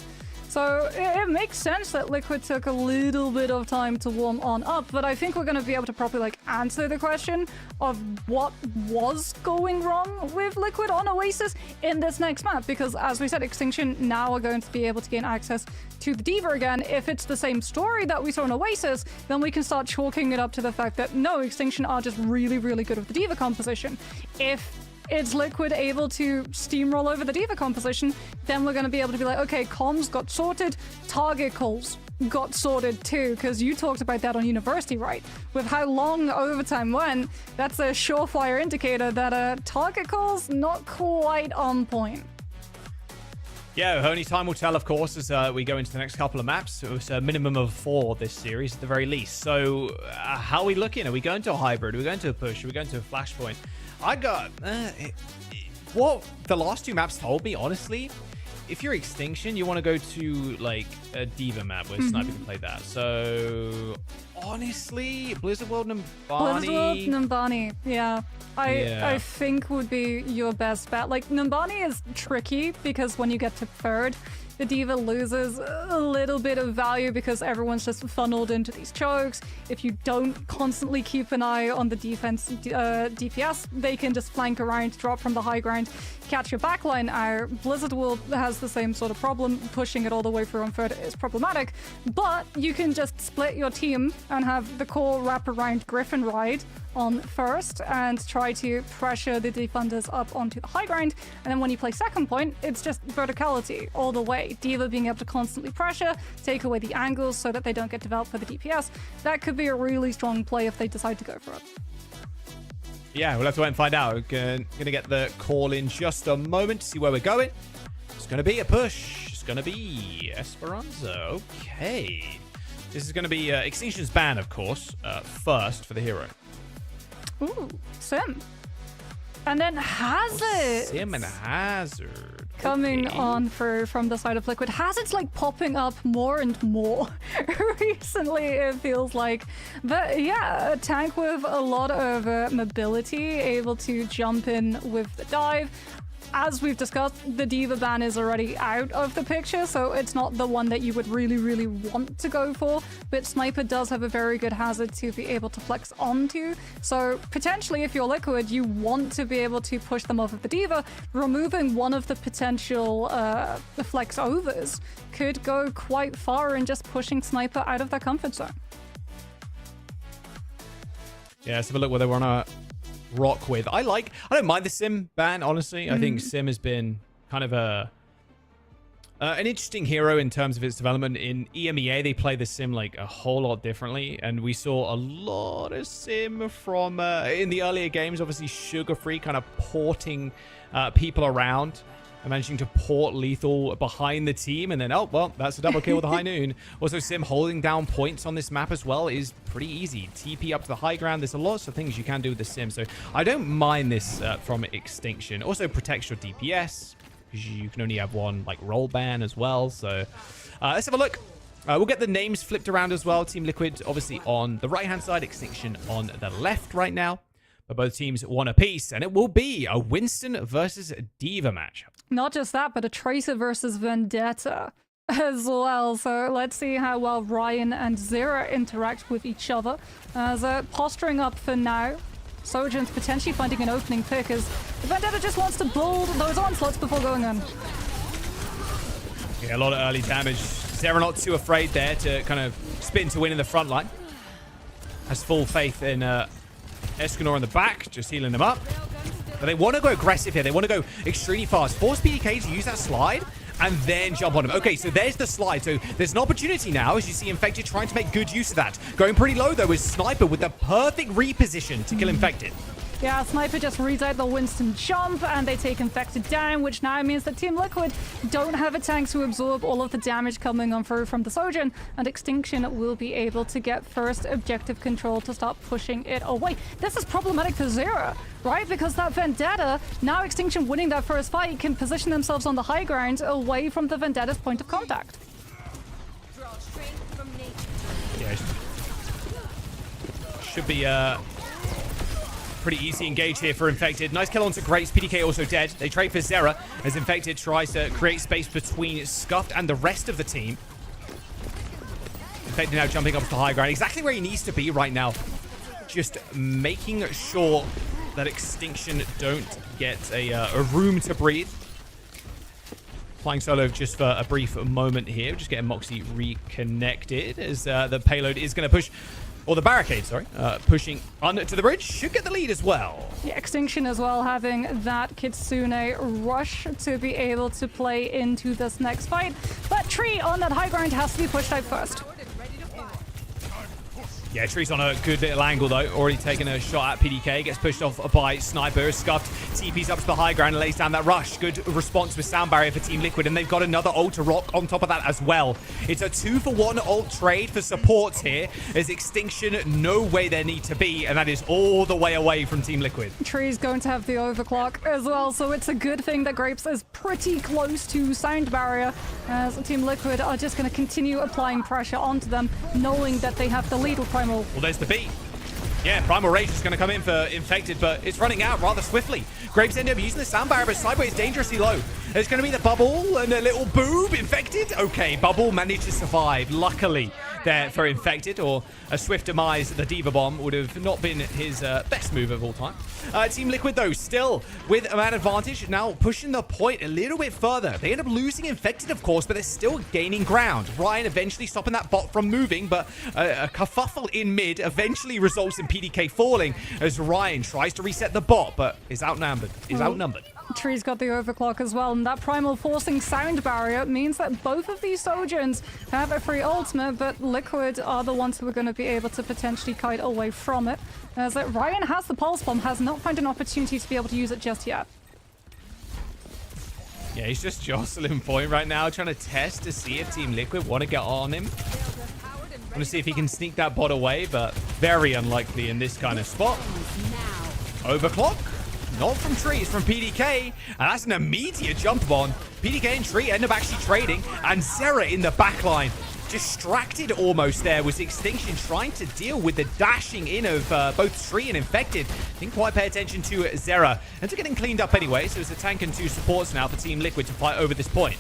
Speaker 12: So it makes sense that Liquid took a little bit of time to warm on up, but I think we're going to be able to properly like answer the question of what was going wrong with Liquid on Oasis in this next map, because as we said, Extinction now are going to be able to gain access to the Diva again. If it's the same story that we saw in Oasis, then we can start chalking it up to the fact that no, Extinction are just really, really good with the Diva composition. If it's Liquid able to steamroll over the Diva composition, then we're going to be able to be like, okay, comms got sorted, target calls got sorted too, because you talked about that on University, right? With how long overtime went, that's a surefire indicator that target calls not quite on point.
Speaker 5: Yeah, only time will tell, of course, as we go into the next couple of maps. It was a minimum of 4 this series at the very least. So how are we looking? Are we going to a hybrid? Are we going to a push? Are we going to a flashpoint? I got what the last 2 maps told me, honestly. If you're Extinction, you want to go to like a Diva map where Sniper can play that. So honestly, Blizzard World
Speaker 12: Numbani, yeah. I think would be your best bet. Like, Numbani is tricky because when you get to 3rd, the Diva loses a little bit of value because everyone's just funneled into these chokes. If you don't constantly keep an eye on the defense DPS, they can just flank around, drop from the high ground, catch your backline out. Blizzard World has the same sort of problem. Pushing it all the way through on 3rd is problematic, but you can just split your team and have the core wrap around Griffin Ride on 1st and try to pressure the defenders up onto the high ground. And then when you play 2nd point, it's just verticality all the way. Diva being able to constantly pressure, take away the angles so that they don't get developed for the DPS. That could be a really strong play if they decide to go for it.
Speaker 5: Yeah, we'll have to wait and find out. We're going to get the call in just a moment to see where we're going. It's going to be a push. It's going to be Esperanza. Okay. This is going to be Extinction's ban, of course, first for the hero.
Speaker 12: Ooh, Sim. And then Hazard.
Speaker 5: Sim and Hazard.
Speaker 12: Coming on from the side of Liquid. Hazard's like popping up more and more recently, it feels like. But yeah, a tank with a lot of mobility, able to jump in with the dive. As we've discussed, the Diva ban is already out of the picture, so it's not the one that you would really, really want to go for. But Sniper does have a very good Hazard to be able to flex onto. So potentially, if you're Liquid, you want to be able to push them off of the Diva. Removing one of the potential flex overs could go quite far in just pushing Sniper out of their comfort zone.
Speaker 5: Yeah, let's have a look whether we're on a rock with. I don't mind the Sim ban, honestly. I think Sim has been kind of an interesting hero in terms of its development. In EMEA, they play the Sim like a whole lot differently, and we saw a lot of Sim from in the earlier games, obviously Sugar-Free kind of porting people around and managing to port Lethal behind the team, and then, oh, well, that's a double kill with a High Noon. Also, Sim holding down points on this map as well is pretty easy. TP up to the high ground. There's a lot of things you can do with the Sim, so I don't mind this from Extinction. Also protects your DPS, because you can only have one like roll ban as well. So let's have a look. We'll get the names flipped around as well. Team Liquid obviously on the right-hand side, Extinction on the left right now. But both teams won a piece, and it will be a Winston versus Diva match.
Speaker 12: Not just that, but a Tracer versus Vendetta as well. So let's see how well Ryan and Zera interact with each other. As posturing up for now. Sojourn's potentially finding an opening pick as Vendetta just wants to build those onslaughts before going in.
Speaker 5: Yeah, a lot of early damage. Zera not too afraid there to kind of spin to win in the front line. Has full faith in Escanor in the back, just healing them up. But they want to go aggressive here. They want to go extremely fast. Force PDK to use that slide and then jump on him. Okay, so there's the slide. So there's an opportunity now, as you see Infected trying to make good use of that. Going pretty low, though, is Sniper with the perfect reposition to kill Infected.
Speaker 12: Yeah, Sniper just reads out the Winston jump, and they take Infected down, which now means that Team Liquid don't have a tank to absorb all of the damage coming on through from the Sojourn, and Extinction will be able to get first objective control to start pushing it away. This is problematic for Zera, right? Because that Vendetta, now Extinction winning that first fight, can position themselves on the high ground away from the Vendetta's point of contact.
Speaker 5: Yeah, should be pretty easy engage here for Infected. Nice kill onto Grace. PDK also dead. They trade for Zera as Infected tries to create space between Scuffed and the rest of the team. Infected now jumping up to the high ground. Exactly where he needs to be right now. Just making sure that Extinction don't get a room to breathe. Flying solo just for a brief moment here. Just getting Moxie reconnected as the payload is going to push... Or the barricade, sorry. Pushing onto the bridge. Should get the lead as well.
Speaker 12: Yeah, Extinction as well, having that Kitsune rush to be able to play into this next fight. But Tree on that high ground has to be pushed out first.
Speaker 5: Yeah, Tree's on a good little angle, though. Already taking a shot at PDK. Gets pushed off by Sniper. Scuffed. TP's up to the high ground and lays down that rush. Good response with Sound Barrier for Team Liquid. And they've got another ult to rock on top of that as well. It's a 2-for-1 ult trade for supports here. As Extinction know where they need to be. And that is all the way away from Team Liquid.
Speaker 12: Tree's going to have the overclock as well. So it's a good thing that Grapes is pretty close to Sound Barrier. As Team Liquid are just going to continue applying pressure onto them, knowing that they have the lead with Primal.
Speaker 5: Well, there's the beat. Yeah, Primal Rage is going to come in for Infected, but it's running out rather swiftly. Grapes end up using the Sound Barrier, but Sideways dangerously low. There's going to be the Bubble and a little boob. Infected. Okay, Bubble managed to survive, luckily, there for Infected, or a swift demise. The Diva Bomb would have not been his best move of all time. Team Liquid, though, still with a man advantage, now pushing the point a little bit further. They end up losing Infected, of course, but they're still gaining ground. Ryan eventually stopping that bot from moving, but a kerfuffle in mid eventually results in PDK falling as Ryan tries to reset the bot, but is outnumbered.
Speaker 12: Tree's got the overclock as well, and that Primal forcing Sound Barrier means that both of these Sojourns have a free ultimate, but Liquid are the ones who are going to be able to potentially kite away from it. As Ryan has the Pulse Bomb, has not found an opportunity to be able to use it just yet.
Speaker 5: Yeah, he's just jostling point right now, trying to test to see if Team Liquid want to get on him. Want to see if he can sneak that bot away, but very unlikely in this kind of spot. Overclock. Not from Tree, it's from PDK, and that's an immediate jump on. PDK and Tree end up actually trading, and Zera in the backline. Distracted almost there was Extinction trying to deal with the dashing in of both Tree and Infected. Didn't quite pay attention to Zera. And to getting cleaned up anyway, so it's a tank and 2 supports now for Team Liquid to fight over this point.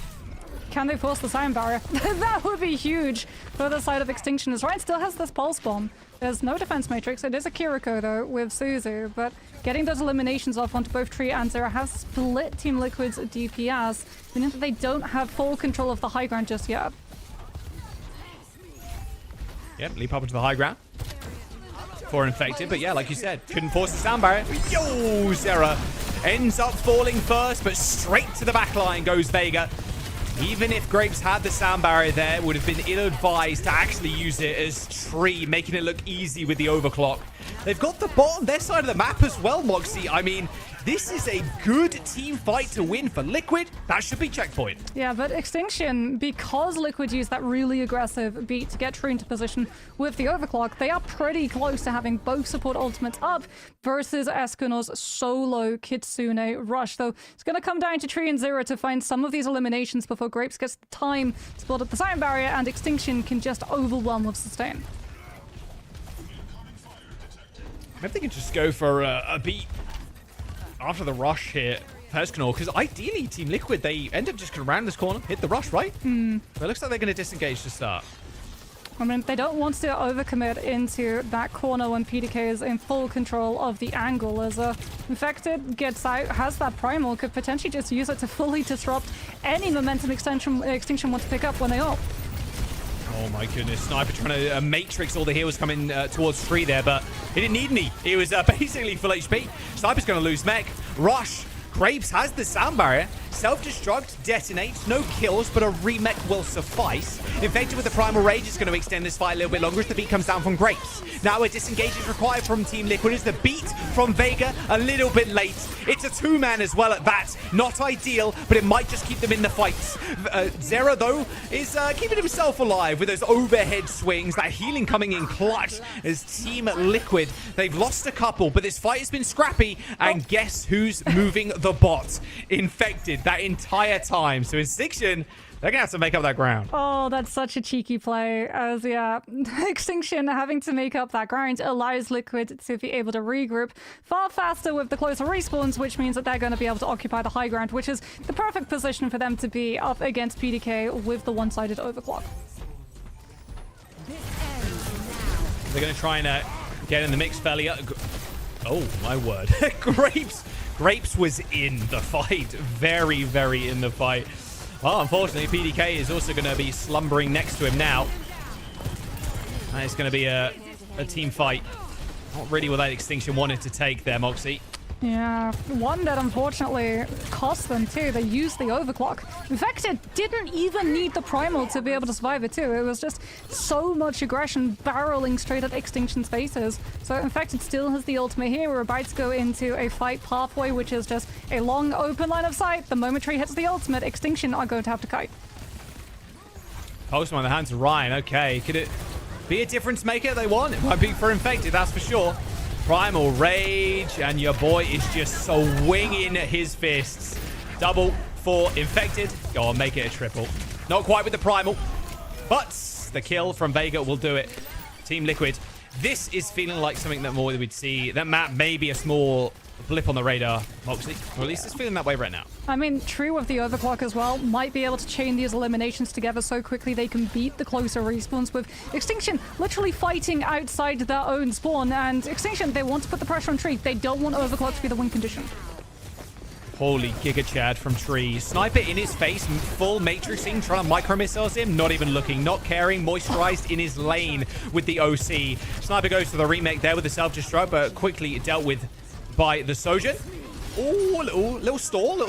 Speaker 12: Can they force the Sound Barrier? That would be huge for the side of Extinction, as Ryan still has this Pulse Bomb. There's no defense matrix. It is a Kiriko, though, with Suzu, but getting those eliminations off onto both Tree and Zera has split Team Liquid's DPS, meaning that they don't have full control of the high ground just yet.
Speaker 5: Yep, leap up into the high ground. for Infected. But yeah, like you said, couldn't force the sound barrier. Yo, Zera ends up falling first, but straight to the back line goes Vega. Even if Grapes had the sound barrier there, it would have been ill-advised to actually use it as Tree, making it look easy with the overclock. They've got the bot on their side of the map as well, Moxie. I mean, this is a good team fight to win for Liquid. That should be checkpoint.
Speaker 12: Yeah, but Extinction, because Liquid used that really aggressive beat to get Tree into position with the overclock, they are pretty close to having both support ultimates up versus Eskuno's solo Kitsune rush. So it's going to come down to Tree and Zero to find some of these eliminations before Grapes gets the time to build up the sound barrier and Extinction can just overwhelm with sustain.
Speaker 5: Maybe they can just go for a beat after the rush here, Eskunor, because ideally Team Liquid, they end up just going to round this corner, hit the rush, right? But it looks like they're going to disengage to start.
Speaker 12: I mean, they don't want to overcommit into that corner when PDK is in full control of the angle. As Infected gets out, has that primal, could potentially just use it to fully disrupt any momentum Extinction wants to pick up when they ult.
Speaker 5: Oh my goodness, Sniper trying to matrix all the heroes coming towards Tree there, but he didn't need any. He was basically full HP. Sniper's going to lose mech. Rush. Grapes has the sound barrier. Self-destruct detonates. No kills, but a remech will suffice. Infected with the Primal Rage is going to extend this fight a little bit longer as the beat comes down from Grapes. Now a disengage is required from Team Liquid as the beat from Vega a little bit late. It's a two-man as well at that. Not ideal, but it might just keep them in the fights. Zera, though, is keeping himself alive with those overhead swings. That healing coming in clutch as Team Liquid. They've lost a couple, but this fight has been scrappy. And guess who's moving the bot? Infected that entire time. So Extinction, they're going to have to make up that ground.
Speaker 12: Oh, that's such a cheeky play. As, yeah, Extinction having to make up that ground allows Liquid to be able to regroup far faster with the closer respawns, which means that they're going to be able to occupy the high ground, which is the perfect position for them to be up against PDK with the one-sided overclock.
Speaker 5: They're going to try and get in the mix fairly. Oh, my word. Grapes was in the fight. Very, very in the fight. Well, unfortunately, PDK is also going to be slumbering next to him now. And it's going to be a team fight. Not really what that Extinction wanted to take there, Moxie.
Speaker 12: Yeah, one that unfortunately cost them too. They used the overclock. Infected didn't even need the primal to be able to survive it too. It was just so much aggression barreling straight at Extinction's faces. So Infected still has the ultimate here. We're about to go into a fight pathway, which is just a long open line of sight. The moment Tree hits the ultimate, Extinction are going to have to kite.
Speaker 5: Postman in the hands of Ryan. Okay, could it be a difference maker they want? It might be for Infected, that's for sure. Primal Rage, and your boy is just swinging his fists. Double for Infected. Go on, make it a triple. Not quite with the Primal, but the kill from Vega will do it. Team Liquid. This is feeling like something that more we'd see. That map may be a small blip on the radar, Moxley. Or at least it's feeling that way right now.
Speaker 12: I mean, True with the overclock as well might be able to chain these eliminations together so quickly they can beat the closer respawns with Extinction literally fighting outside their own spawn. And Extinction, they want to put the pressure on Tree. They don't want overclock to be the win condition.
Speaker 5: Holy Giga Chad from Tree. Sniper in his face, full matrixing, trying to micro missiles him, not even looking, not caring, moisturized in his lane with the OC. Sniper goes for the remake there with the self-destruct, but quickly dealt with by the Sojourn. Oh, little stall.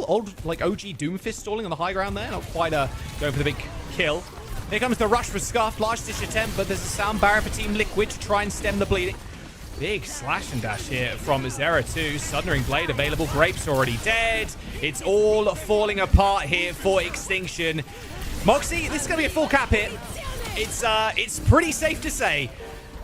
Speaker 5: Old, like, OG Doomfist stalling on the high ground there. Not quite going for the big kill. Here comes the rush for Scuff. Large dish attempt, but there's a sound barrier for Team Liquid to try and stem the bleeding. Big slash and dash here from Zera too. Sundering Blade available. Grapes already dead. It's all falling apart here for Extinction. Moxie, this is going to be a full cap hit. It's pretty safe to say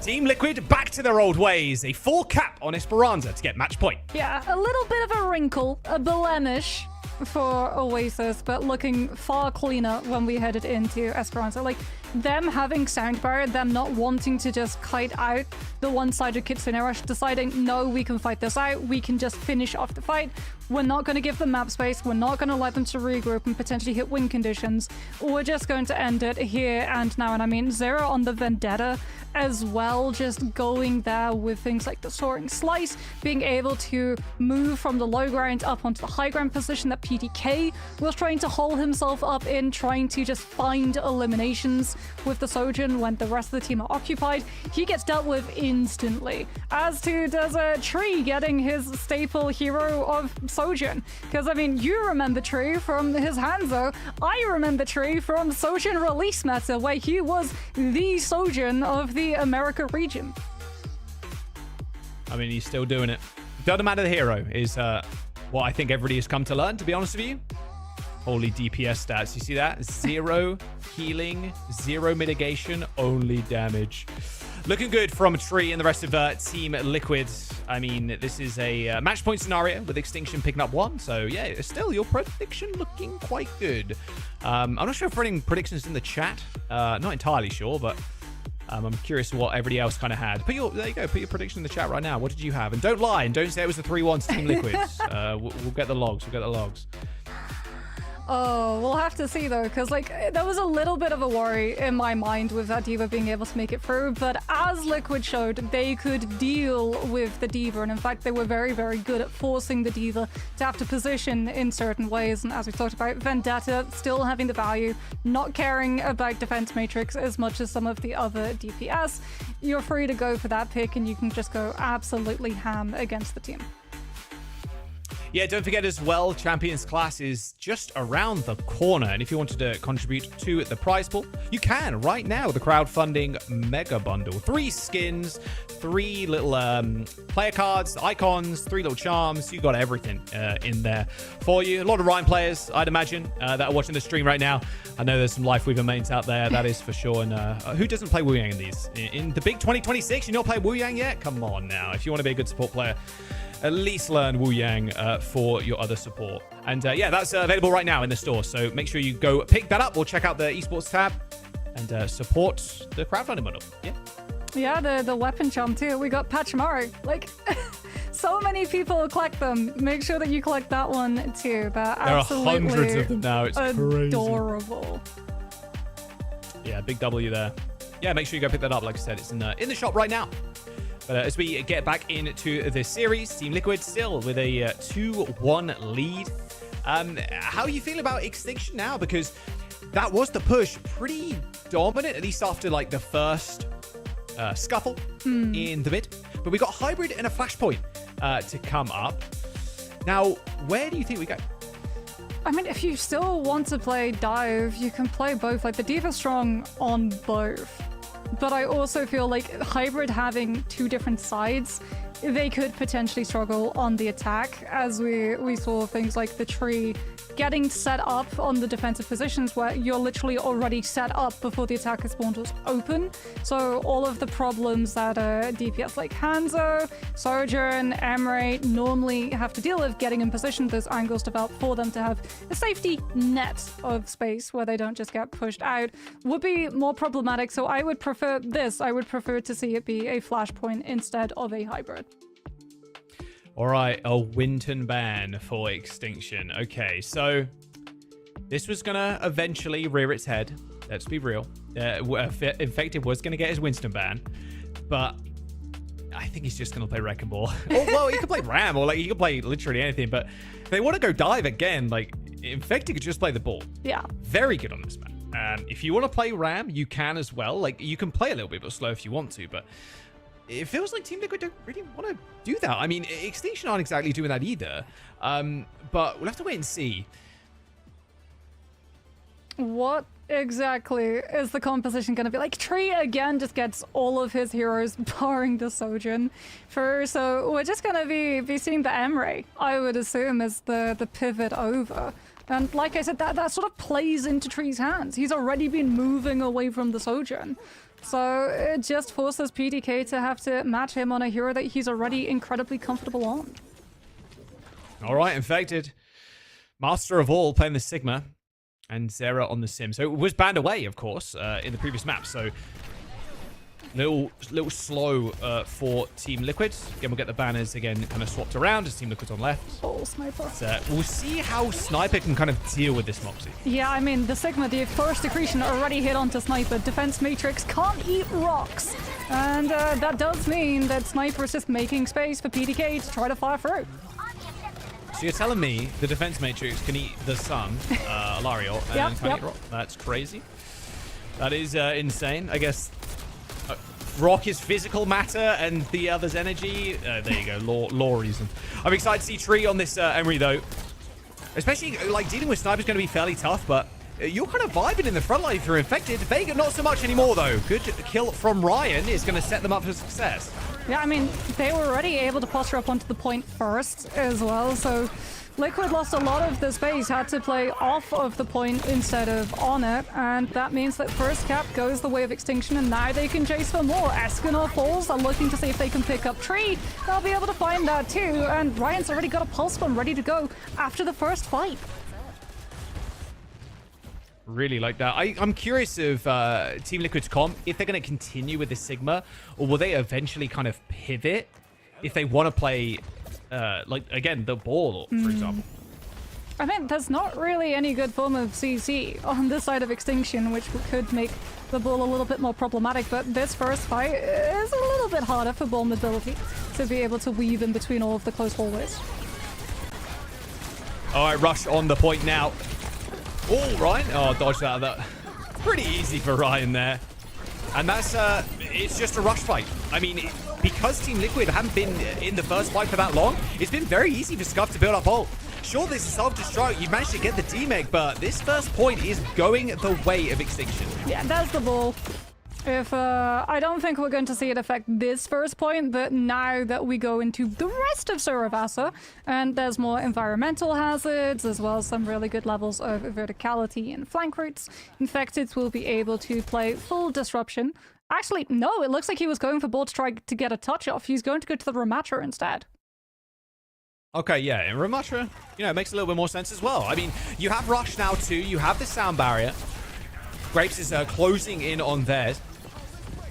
Speaker 5: Team Liquid back to their old ways. A full cap on Esperanza to get match point.
Speaker 12: Yeah, a little bit of a wrinkle, a blemish for Oasis, but looking far cleaner when we headed into Esperanza. Like, them having sound barrier, them not wanting to just kite out the one-sided Kitsune rush, deciding, no, we can fight this out, we can just finish off the fight. We're not going to give them map space, we're not going to let them to regroup and potentially hit win conditions. We're just going to end it here and now. And I mean, Zera on the Vendetta as well, just going there with things like the Soaring Slice, being able to move from the low ground up onto the high ground position that PDK was trying to hole himself up in, trying to just find eliminations. with the Sojourn when the rest of the team are occupied, he gets dealt with instantly. As to does a Tree getting his staple hero of Sojourn. Because, I mean, you remember Tree from his Hanzo. I remember Tree from Sojourn release meta, where he was the Sojourn of the America region.
Speaker 5: I mean, he's still doing it. Doesn't matter the hero is what I think everybody has come to learn, to be honest with you. Holy DPS stats. You see that? 0 healing, 0 mitigation, only damage. Looking good from Tree and the rest of Team Liquid. I mean, this is a match point scenario with Extinction picking up 1. So, yeah, still your prediction looking quite good. I'm not sure if running predictions in the chat. Not entirely sure, but I'm curious what everybody else kind of had. There you go. Put your prediction in the chat right now. What did you have? And don't lie and don't say it was the 3-1 Team Liquid. We'll get the logs. We'll get the logs.
Speaker 12: Oh, we'll have to see though, because like there was a little bit of a worry in my mind with that D.Va being able to make it through, but as Liquid showed, they could deal with the D.Va, and in fact they were very, very good at forcing the D.Va to have to position in certain ways. And as we talked about, Vendetta still having the value, not caring about defense matrix as much as some of the other DPS. You're free to go for that pick and you can just go absolutely ham against the team.
Speaker 5: Yeah, don't forget as well, Champions Class is just around the corner. And if you wanted to contribute to the prize pool, you can right now with the crowdfunding mega bundle. 3 skins, 3 little player cards, icons, 3 little charms. You got everything in there for you. A lot of Ryan players, I'd imagine, that are watching the stream right now. I know there's some Life Weaver mains out there, that is for sure. And who doesn't play Wu Yang in these? In the big 2026, you not play Wu Yang yet? Come on now. If you want to be a good support player, at least learn Wu Yang for your other support. And yeah, that's available right now in the store. So make sure you go pick that up or check out the Esports tab and support the crowdfunding bundle. Yeah.
Speaker 12: Yeah, the weapon charm too. We got Pachamaru. Like, so many people collect them. Make sure that you collect that one too. They're absolutely
Speaker 5: are hundreds of them now. It's
Speaker 12: adorable.
Speaker 5: Crazy. Yeah, big W there. Yeah, make sure you go pick that up. Like I said, it's in the shop right now. But as we get back into this series, Team Liquid still with a 2-1 lead. How are you feeling about Extinction now? Because that was the push, pretty dominant, at least after like the first scuffle in the mid. But we got Hybrid and a Flashpoint to come up. Now, where do you think we go?
Speaker 12: I mean, if you still want to play dive, you can play both. Like, the D.Va's strong on both. But I also feel like Hybrid having 2 different sides, they could potentially struggle on the attack, as we saw things like the Tree getting set up on the defensive positions where you're literally already set up before the attacker spawn doors open. So all of the problems that DPS like Hanzo, Sojourn, Emery normally have to deal with getting in position, those angles developed for them to have a safety net of space where they don't just get pushed out, would be more problematic. So I would prefer this. I would prefer to see it be a Flashpoint instead of a Hybrid.
Speaker 5: All right, a Winton ban for Extinction. Okay, so this was going to eventually rear its head. Let's be real. Infected was going to get his Winston ban, but I think he's just going to play Wrecking Ball. Well, he could play Ram, or like he could play literally anything, but if they want to go dive again, like Infected could just play the ball.
Speaker 12: Yeah.
Speaker 5: Very good on this map. If you want to play Ram, you can as well. Like, you can play a little bit slow if you want to, but it feels like Team Liquid don't really want to do that. I mean, Extinction aren't exactly doing that either. But we'll have to wait and see.
Speaker 12: What exactly is the composition going to be? Like, Tree again just gets all of his heroes barring the Sojourn. So we're just going to be seeing the Emery, I would assume, as the pivot over. And like I said, that sort of plays into Tree's hands. He's already been moving away from the Sojourn. So it just forces PDK to have to match him on a hero that he's already incredibly comfortable on.
Speaker 5: All right, Infected. Master of all playing the Sigma and Zera on the Sim. So it was banned away, of course, in the previous map. So little slow for Team Liquid. Again, we'll get the banners again kind of swapped around as Team Liquid's on left.
Speaker 12: Oh, Sniper.
Speaker 5: We'll see how Sniper can kind of deal with this Moxie.
Speaker 12: Yeah, I mean, the Sigma, the first accretion already hit onto Sniper. Defense Matrix can't eat rocks. And that does mean that Sniper is just making space for PDK to try to fire through.
Speaker 5: So you're telling me the Defense Matrix can eat the sun, Alario, and can't eat rock? That's crazy. That is insane. I guess Rock is physical matter and the other's energy. There you go, law reason. I'm excited to see Tree on this Emery, though. Especially, like, dealing with Sniper is going to be fairly tough, but you're kind of vibing in the front line if you're infected. Vega, not so much anymore, though. Good kill from Ryan is going to set them up for success.
Speaker 12: Yeah, I mean, they were already able to posture up onto the point first as well, so Liquid lost a lot of the space, had to play off of the point instead of on it, and that means that first cap goes the way of Extinction, and now they can chase for more. Escanor falls, are looking to see if they can pick up Tree. They'll be able to find that too, and Ryan's already got a pulse bomb ready to go after the first fight.
Speaker 5: Really like that. I'm curious of Team Liquid's comp, if they're going to continue with the Sigma, or will they eventually kind of pivot if they want to play, like, again, the ball, for example.
Speaker 12: I mean, there's not really any good form of CC on this side of Extinction, which could make the ball a little bit more problematic, but this first fight is a little bit harder for ball mobility to be able to weave in between all of the close hallways.
Speaker 5: All right, Rush on the point now. Oh, Ryan. Oh, dodged out of that. Pretty easy for Ryan there. And that's, it's just a rush fight. I mean, because Team Liquid haven't been in the first fight for that long, it's been very easy for Scuff to build up ult. Sure, this is self-destruct. You managed to get the D-Meg, but this first point is going the way of Extinction.
Speaker 12: Yeah, that's the ball. If, I don't think we're going to see it affect this first point, but now that we go into the rest of Suravasa, and there's more environmental hazards, as well as some really good levels of verticality and flank routes, Infected will be able to play full disruption. Actually, no, it looks like he was going for ball to try to get a touch off. He's going to go to the Ramatra instead.
Speaker 5: Okay, yeah, and Ramatra, you know, it makes a little bit more sense as well. I mean, you have Rush now too, you have the sound barrier. Grapes is closing in on theirs.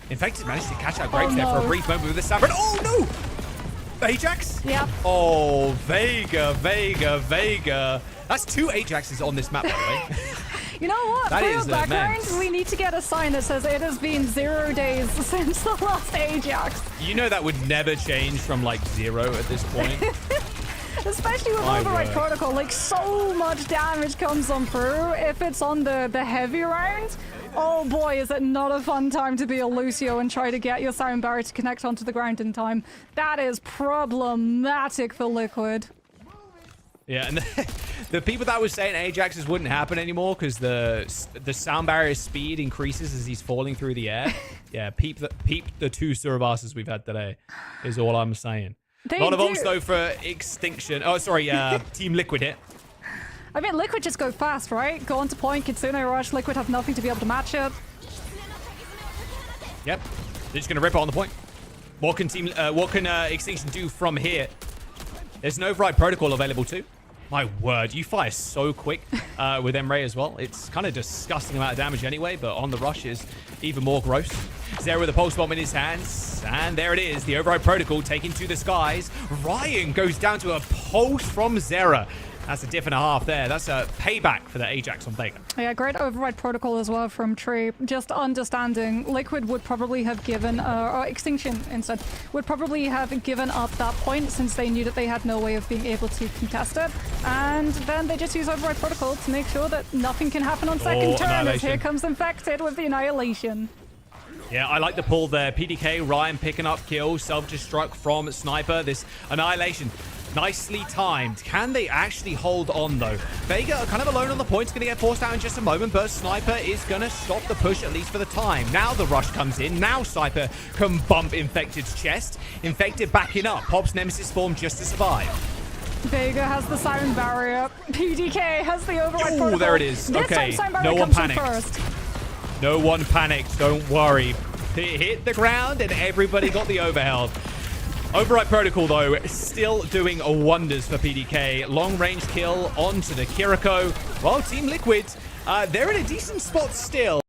Speaker 5: Infected managed to catch out Grapes there for a brief moment with the sound barrier. Oh no! Ajax?
Speaker 12: Yeah.
Speaker 5: Oh, Vega. That's 2 Ajaxes on this map, by the way.
Speaker 12: You know what?
Speaker 5: That
Speaker 12: for
Speaker 5: is
Speaker 12: the background,
Speaker 5: immense.
Speaker 12: we need to get a sign that says it has been 0 days since the last Ajax.
Speaker 5: You know that would never change from, like, 0 at this point.
Speaker 12: Especially with Overwatch Protocol, like, so much damage comes on through. If it's on the heavy round, oh boy, is it not a fun time to be a Lucio and try to get your sound barrier to connect onto the ground in time. That is problematic for Liquid.
Speaker 5: Yeah, and the people that were saying Ajaxes wouldn't happen anymore because the sound barrier speed increases as he's falling through the air. Yeah, peep the 2 Suravasas we've had today is all I'm saying. A lot of ults though for Extinction. Oh, sorry, Team Liquid hit.
Speaker 12: I mean, Liquid just go fast, right? Go on to point, Kitsune Rush, Liquid have nothing to be able to match it.
Speaker 5: Yep, they're just gonna rip it on the point. What can Extinction do from here? There's an override protocol available too. My word, you fire so quick with Emre as well. It's kind of disgusting amount of damage anyway, but on the rush is even more gross. Zera with a pulse bomb in his hands, and there it is, the override protocol taken to the skies. Ryan goes down to a pulse from Zera. That's a diff and a half there. That's a payback for the Ajax on Vega.
Speaker 12: Yeah, great override protocol as well from Tree. Just understanding, Liquid would probably have given, or Extinction instead, would probably have given up that point since they knew that they had no way of being able to contest it. And then they just use override protocol to make sure that nothing can happen on second turn as here comes Infected with the Annihilation.
Speaker 5: Yeah, I like the pull there. PDK, Ryan picking up kills, self-destruct from Sniper. This Annihilation, nicely timed. Can they actually hold on, though? Vega are kind of alone on the point. It's going to get forced out in just a moment, but Sniper is going to stop the push, at least for the time. Now the rush comes in. Now Sniper can bump Infected's chest. Infected backing up. Pops Nemesis form just to survive.
Speaker 12: Vega has the sound barrier. PDK has the override protocol.
Speaker 5: Oh, there it is.
Speaker 12: This
Speaker 5: Okay,
Speaker 12: time sound barrier
Speaker 5: no one
Speaker 12: comes in
Speaker 5: panicked.
Speaker 12: first.
Speaker 5: No one panicked. Don't worry. It hit the ground and everybody got the overheld. Override protocol, though, still doing wonders for PDK. Long-range kill onto the Kiriko. Well, Team Liquid, they're in a decent spot still.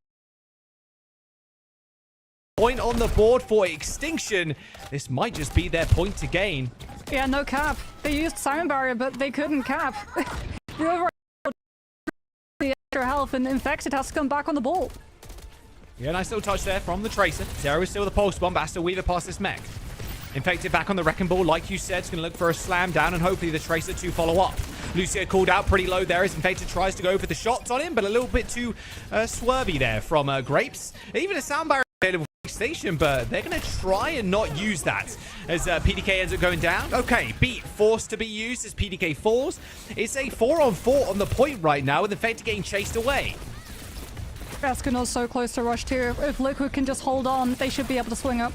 Speaker 5: Point on the board for Extinction. This might just be their point to gain.
Speaker 12: Yeah, no cap. They used sound barrier, but they couldn't cap. The override the extra health, and Infected has to come back on the ball.
Speaker 5: Yeah, nice little touch there from the Tracer. Zero is still with a pulse bomb, but has to weave it past this mech. Infected back on the Wrecking Ball, like you said, is going to look for a slam down and hopefully the Tracer to follow up. Lucio called out pretty low there as Infected tries to go for the shots on him, but a little bit too swervy there from Grapes. Even a sound barrier available for Extinction, but they're going to try and not use that as PDK ends up going down. Okay, beat forced to be used as PDK falls. It's a 4-on-4 on the point right now with Infected getting chased away.
Speaker 12: Escanor so close to rush too. If Liquid can just hold on, they should be able to swing up.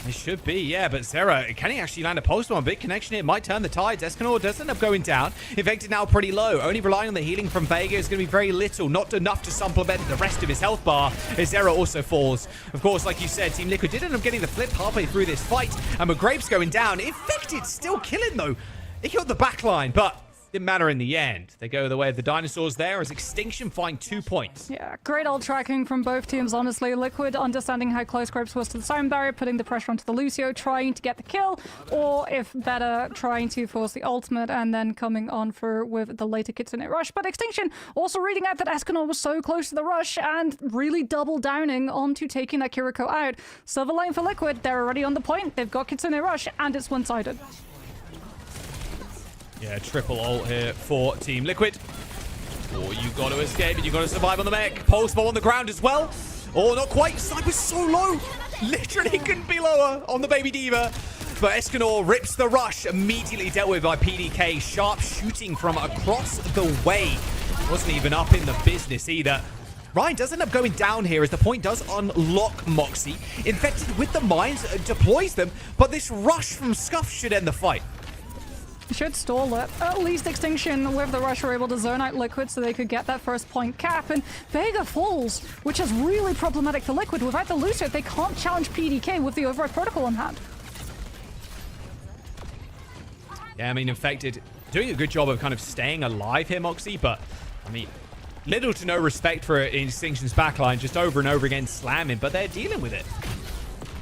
Speaker 5: It should be, yeah, but Zera, can he actually land a post on? Big connection here might turn the tides. Escanor does end up going down. Infected now pretty low. Only relying on the healing from Vega is going to be very little. Not enough to supplement the rest of his health bar as Zera also falls. Of course, like you said, Team Liquid did end up getting the flip halfway through this fight. And with Grapes going down, Infected still killing though. He killed the backline, but didn't matter in the end. They go the way of the dinosaurs there as Extinction find 2 points.
Speaker 12: Yeah, great old tracking from both teams, honestly. Liquid understanding how close Grapes was to the sound barrier, putting the pressure onto the Lucio, trying to get the kill, or if better, trying to force the ultimate and then coming on for with the later Kitsune rush. But Extinction also reading out that Escanor was so close to the rush and really double downing onto taking that Kiriko out. Silver lane for Liquid, they're already on the point. They've got Kitsune rush and it's one-sided.
Speaker 5: Yeah, triple ult here for Team Liquid. Oh, you got to escape and you got to survive on the mech. Pulse bomb on the ground as well. Oh, not quite. Sniper's so low. Literally couldn't be lower on the Baby Diva. But Escanor rips the rush, immediately dealt with by PDK. Sharp shooting from across the way. Wasn't even up in the business either. Ryan does end up going down here as the point does unlock Moxie. Infected with the mines, deploys them. But this rush from Scuff should end the fight.
Speaker 12: Should stall it. At least Extinction with the rush were able to zone out Liquid so they could get that first point cap. And Vega falls, which is really problematic for Liquid. Without the Lucio, they can't challenge PDK with the Overwatch protocol on hand.
Speaker 5: Yeah, I mean, Infected doing a good job of kind of staying alive here, Moxie. But, I mean, little to no respect for Extinction's backline. Just over and over again slamming, but they're dealing with it.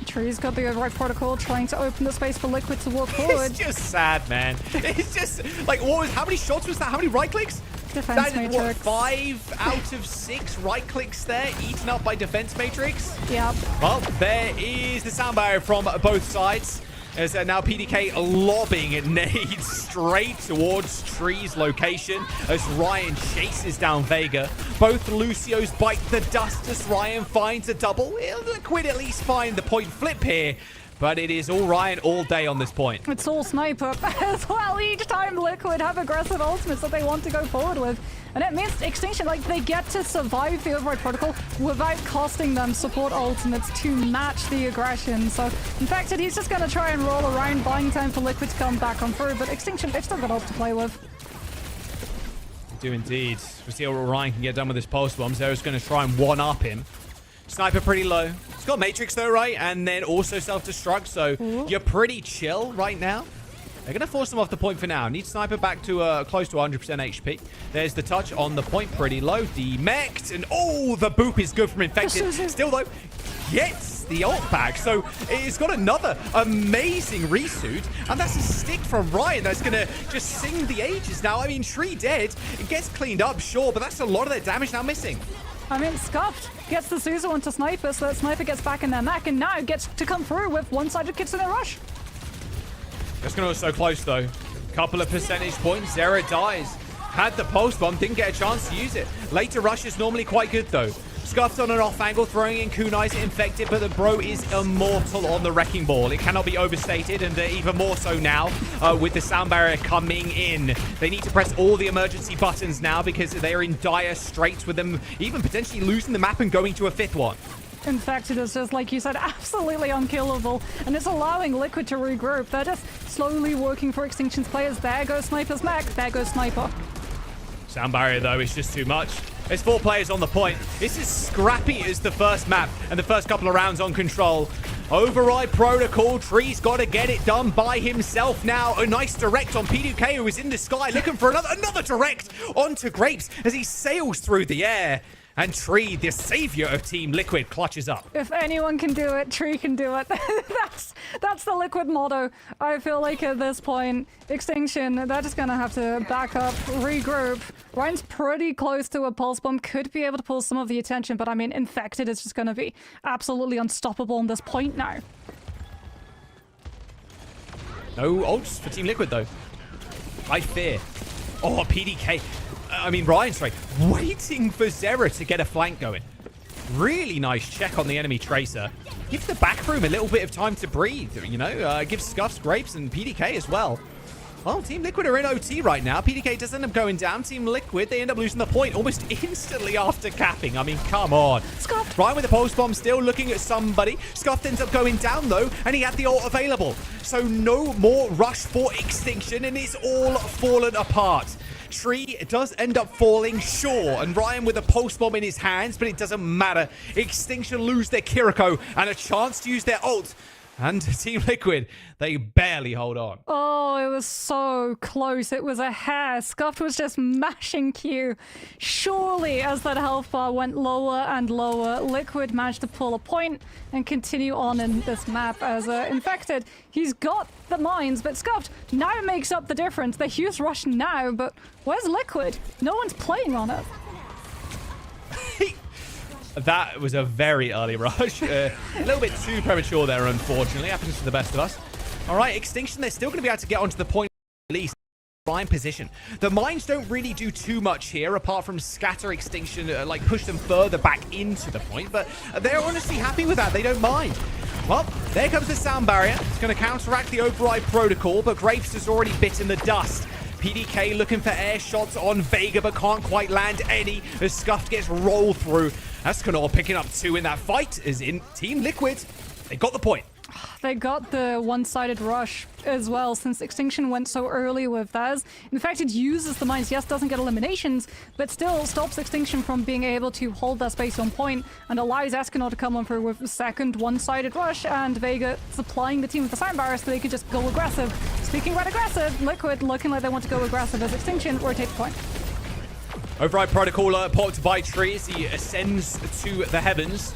Speaker 12: Tree's got the Overwatch protocol, trying to open the space for Liquid to walk forward.
Speaker 5: It's just sad, man. It's just like, what was? How many shots was that? How many right clicks?
Speaker 12: Defense
Speaker 5: that is,
Speaker 12: matrix.
Speaker 5: What, 5 out of 6 right clicks there, eaten up by defense matrix.
Speaker 12: Yep.
Speaker 5: Well, there is the sound barrier from both sides. As now PDK lobbing nades straight towards Tree's location as Ryan chases down Vega. Both Lucios bite the dust as Ryan finds a double. Liquid at least find the point flip here. But it is all Ryan all day on this point.
Speaker 12: It's all Sniper as well. Each time Liquid have aggressive ultimates that they want to go forward with. And it means Extinction, like, they get to survive the Overwatch protocol without costing them support ultimates to match the aggression. So, Infected, he's just going to try and roll around, buying time for Liquid to come back on through. But Extinction, they've still got ult to play with.
Speaker 5: They do indeed. We'll see what Ryan can get done with his pulse bombs. They're just going to try and one-up him. Sniper pretty low. It's got Matrix though, right? And then also self-destruct, so you're pretty chill right now. They're going to force them off the point for now. Need Sniper back to close to 100% HP. There's the touch on the point, pretty low. Demeched, and oh, the boop is good from Infected. Still though, gets the ult back. So it's got another amazing resuit, and that's a stick from Ryan that's going to just sing the ages now. I mean, Tree dead. It gets cleaned up, sure, but that's a lot of their damage now missing.
Speaker 12: I mean, Scuffed gets the Suzu onto Sniper, so that Sniper gets back in their mech, and now gets to come through with one-sided Kitsune rush.
Speaker 5: That's going to so close, though. Couple of percentage points. Zera dies. Had the pulse bomb, didn't get a chance to use it. Later rush is normally quite good, though. Scuffed on an off angle, throwing in kunais, Infected, but the bro is immortal on the Wrecking Ball. It cannot be overstated, and even more so now with the sound barrier coming in. They need to press all the emergency buttons now because they are in dire straits with them even potentially losing the map and going to a 5th one.
Speaker 12: Infected is just, like you said, absolutely unkillable, and it's allowing Liquid to regroup. They're just slowly working for Extinction's players. There goes Sniper's mech. There goes Sniper.
Speaker 5: Sound barrier, though, is just too much. There's 4 players on the point. This is scrappy as the first map and the first couple of rounds on control. Override protocol. Tree's got to get it done by himself now. A nice direct on PDK, who is in the sky looking for another direct onto Grapes as he sails through the air. And Tree, the savior of Team Liquid, clutches up.
Speaker 12: If anyone can do it, Tree can do it. That's the Liquid motto. I feel like at this point, Extinction, they're just going to have to back up, regroup. Ryan's pretty close to a pulse bomb, could be able to pull some of the attention, but I mean, Infected is just going to be absolutely unstoppable on this point now.
Speaker 5: No ults for Team Liquid, though. I fear. Oh, PDK. I mean, Ryan, sorry. Waiting for Zera to get a flank going. Really nice check on the enemy Tracer. Gives the back room a little bit of time to breathe, you know? Gives Scuffs, Grapes, and PDK as well. Well, Team Liquid are in OT right now. PDK does end up going down. Team Liquid, they end up losing the point almost instantly after capping. I mean, come on.
Speaker 12: Scuffed.
Speaker 5: Ryan with the pulse bomb, still looking at somebody. Scuffed ends up going down, though, and he had the ult available. So no more rush for Extinction, and it's all fallen apart. Tree does end up falling, sure, and Ryan with a pulse bomb in his hands, but it doesn't matter. Extinction lose their Kiriko and a chance to use their ult. And Team Liquid, they barely hold on.
Speaker 12: Oh, it was so close. It was a hair. Scuffed was just mashing Q. Surely, as that health bar went lower and lower, Liquid managed to pull a point and continue on in this map as Infected. He's got the mines, but Scuffed now makes up the difference. They use Rush now, but where's Liquid? No one's playing on it.
Speaker 5: That was a very early rush. A little bit too premature there, unfortunately. Happens to the best of us. All right, Extinction, they're still going to be able to get onto the point at least. Prime position. The mines don't really do too much here, apart from scatter Extinction, like push them further back into the point, but they're honestly happy with that. They don't mind. Well, there comes the sound barrier. It's going to counteract the override protocol, but Grapes has already bitten the dust. PDK looking for air shots on Vega, but can't quite land any as Scuffed gets rolled through. Escanor picking up 2 in that fight is in Team Liquid. They got the point.
Speaker 12: They got the one-sided rush as well, since Extinction went so early with theirs. In fact, it uses the mines. Yes, doesn't get eliminations, but still stops Extinction from being able to hold their space on point and allows Escanor to come on through with a second one-sided rush, and Vega supplying the team with the sound barrier so they could just go aggressive. Speaking about aggressive, Liquid looking like they want to go aggressive as Extinction rotate the point.
Speaker 5: Override protocol popped by Tree as he ascends to the heavens.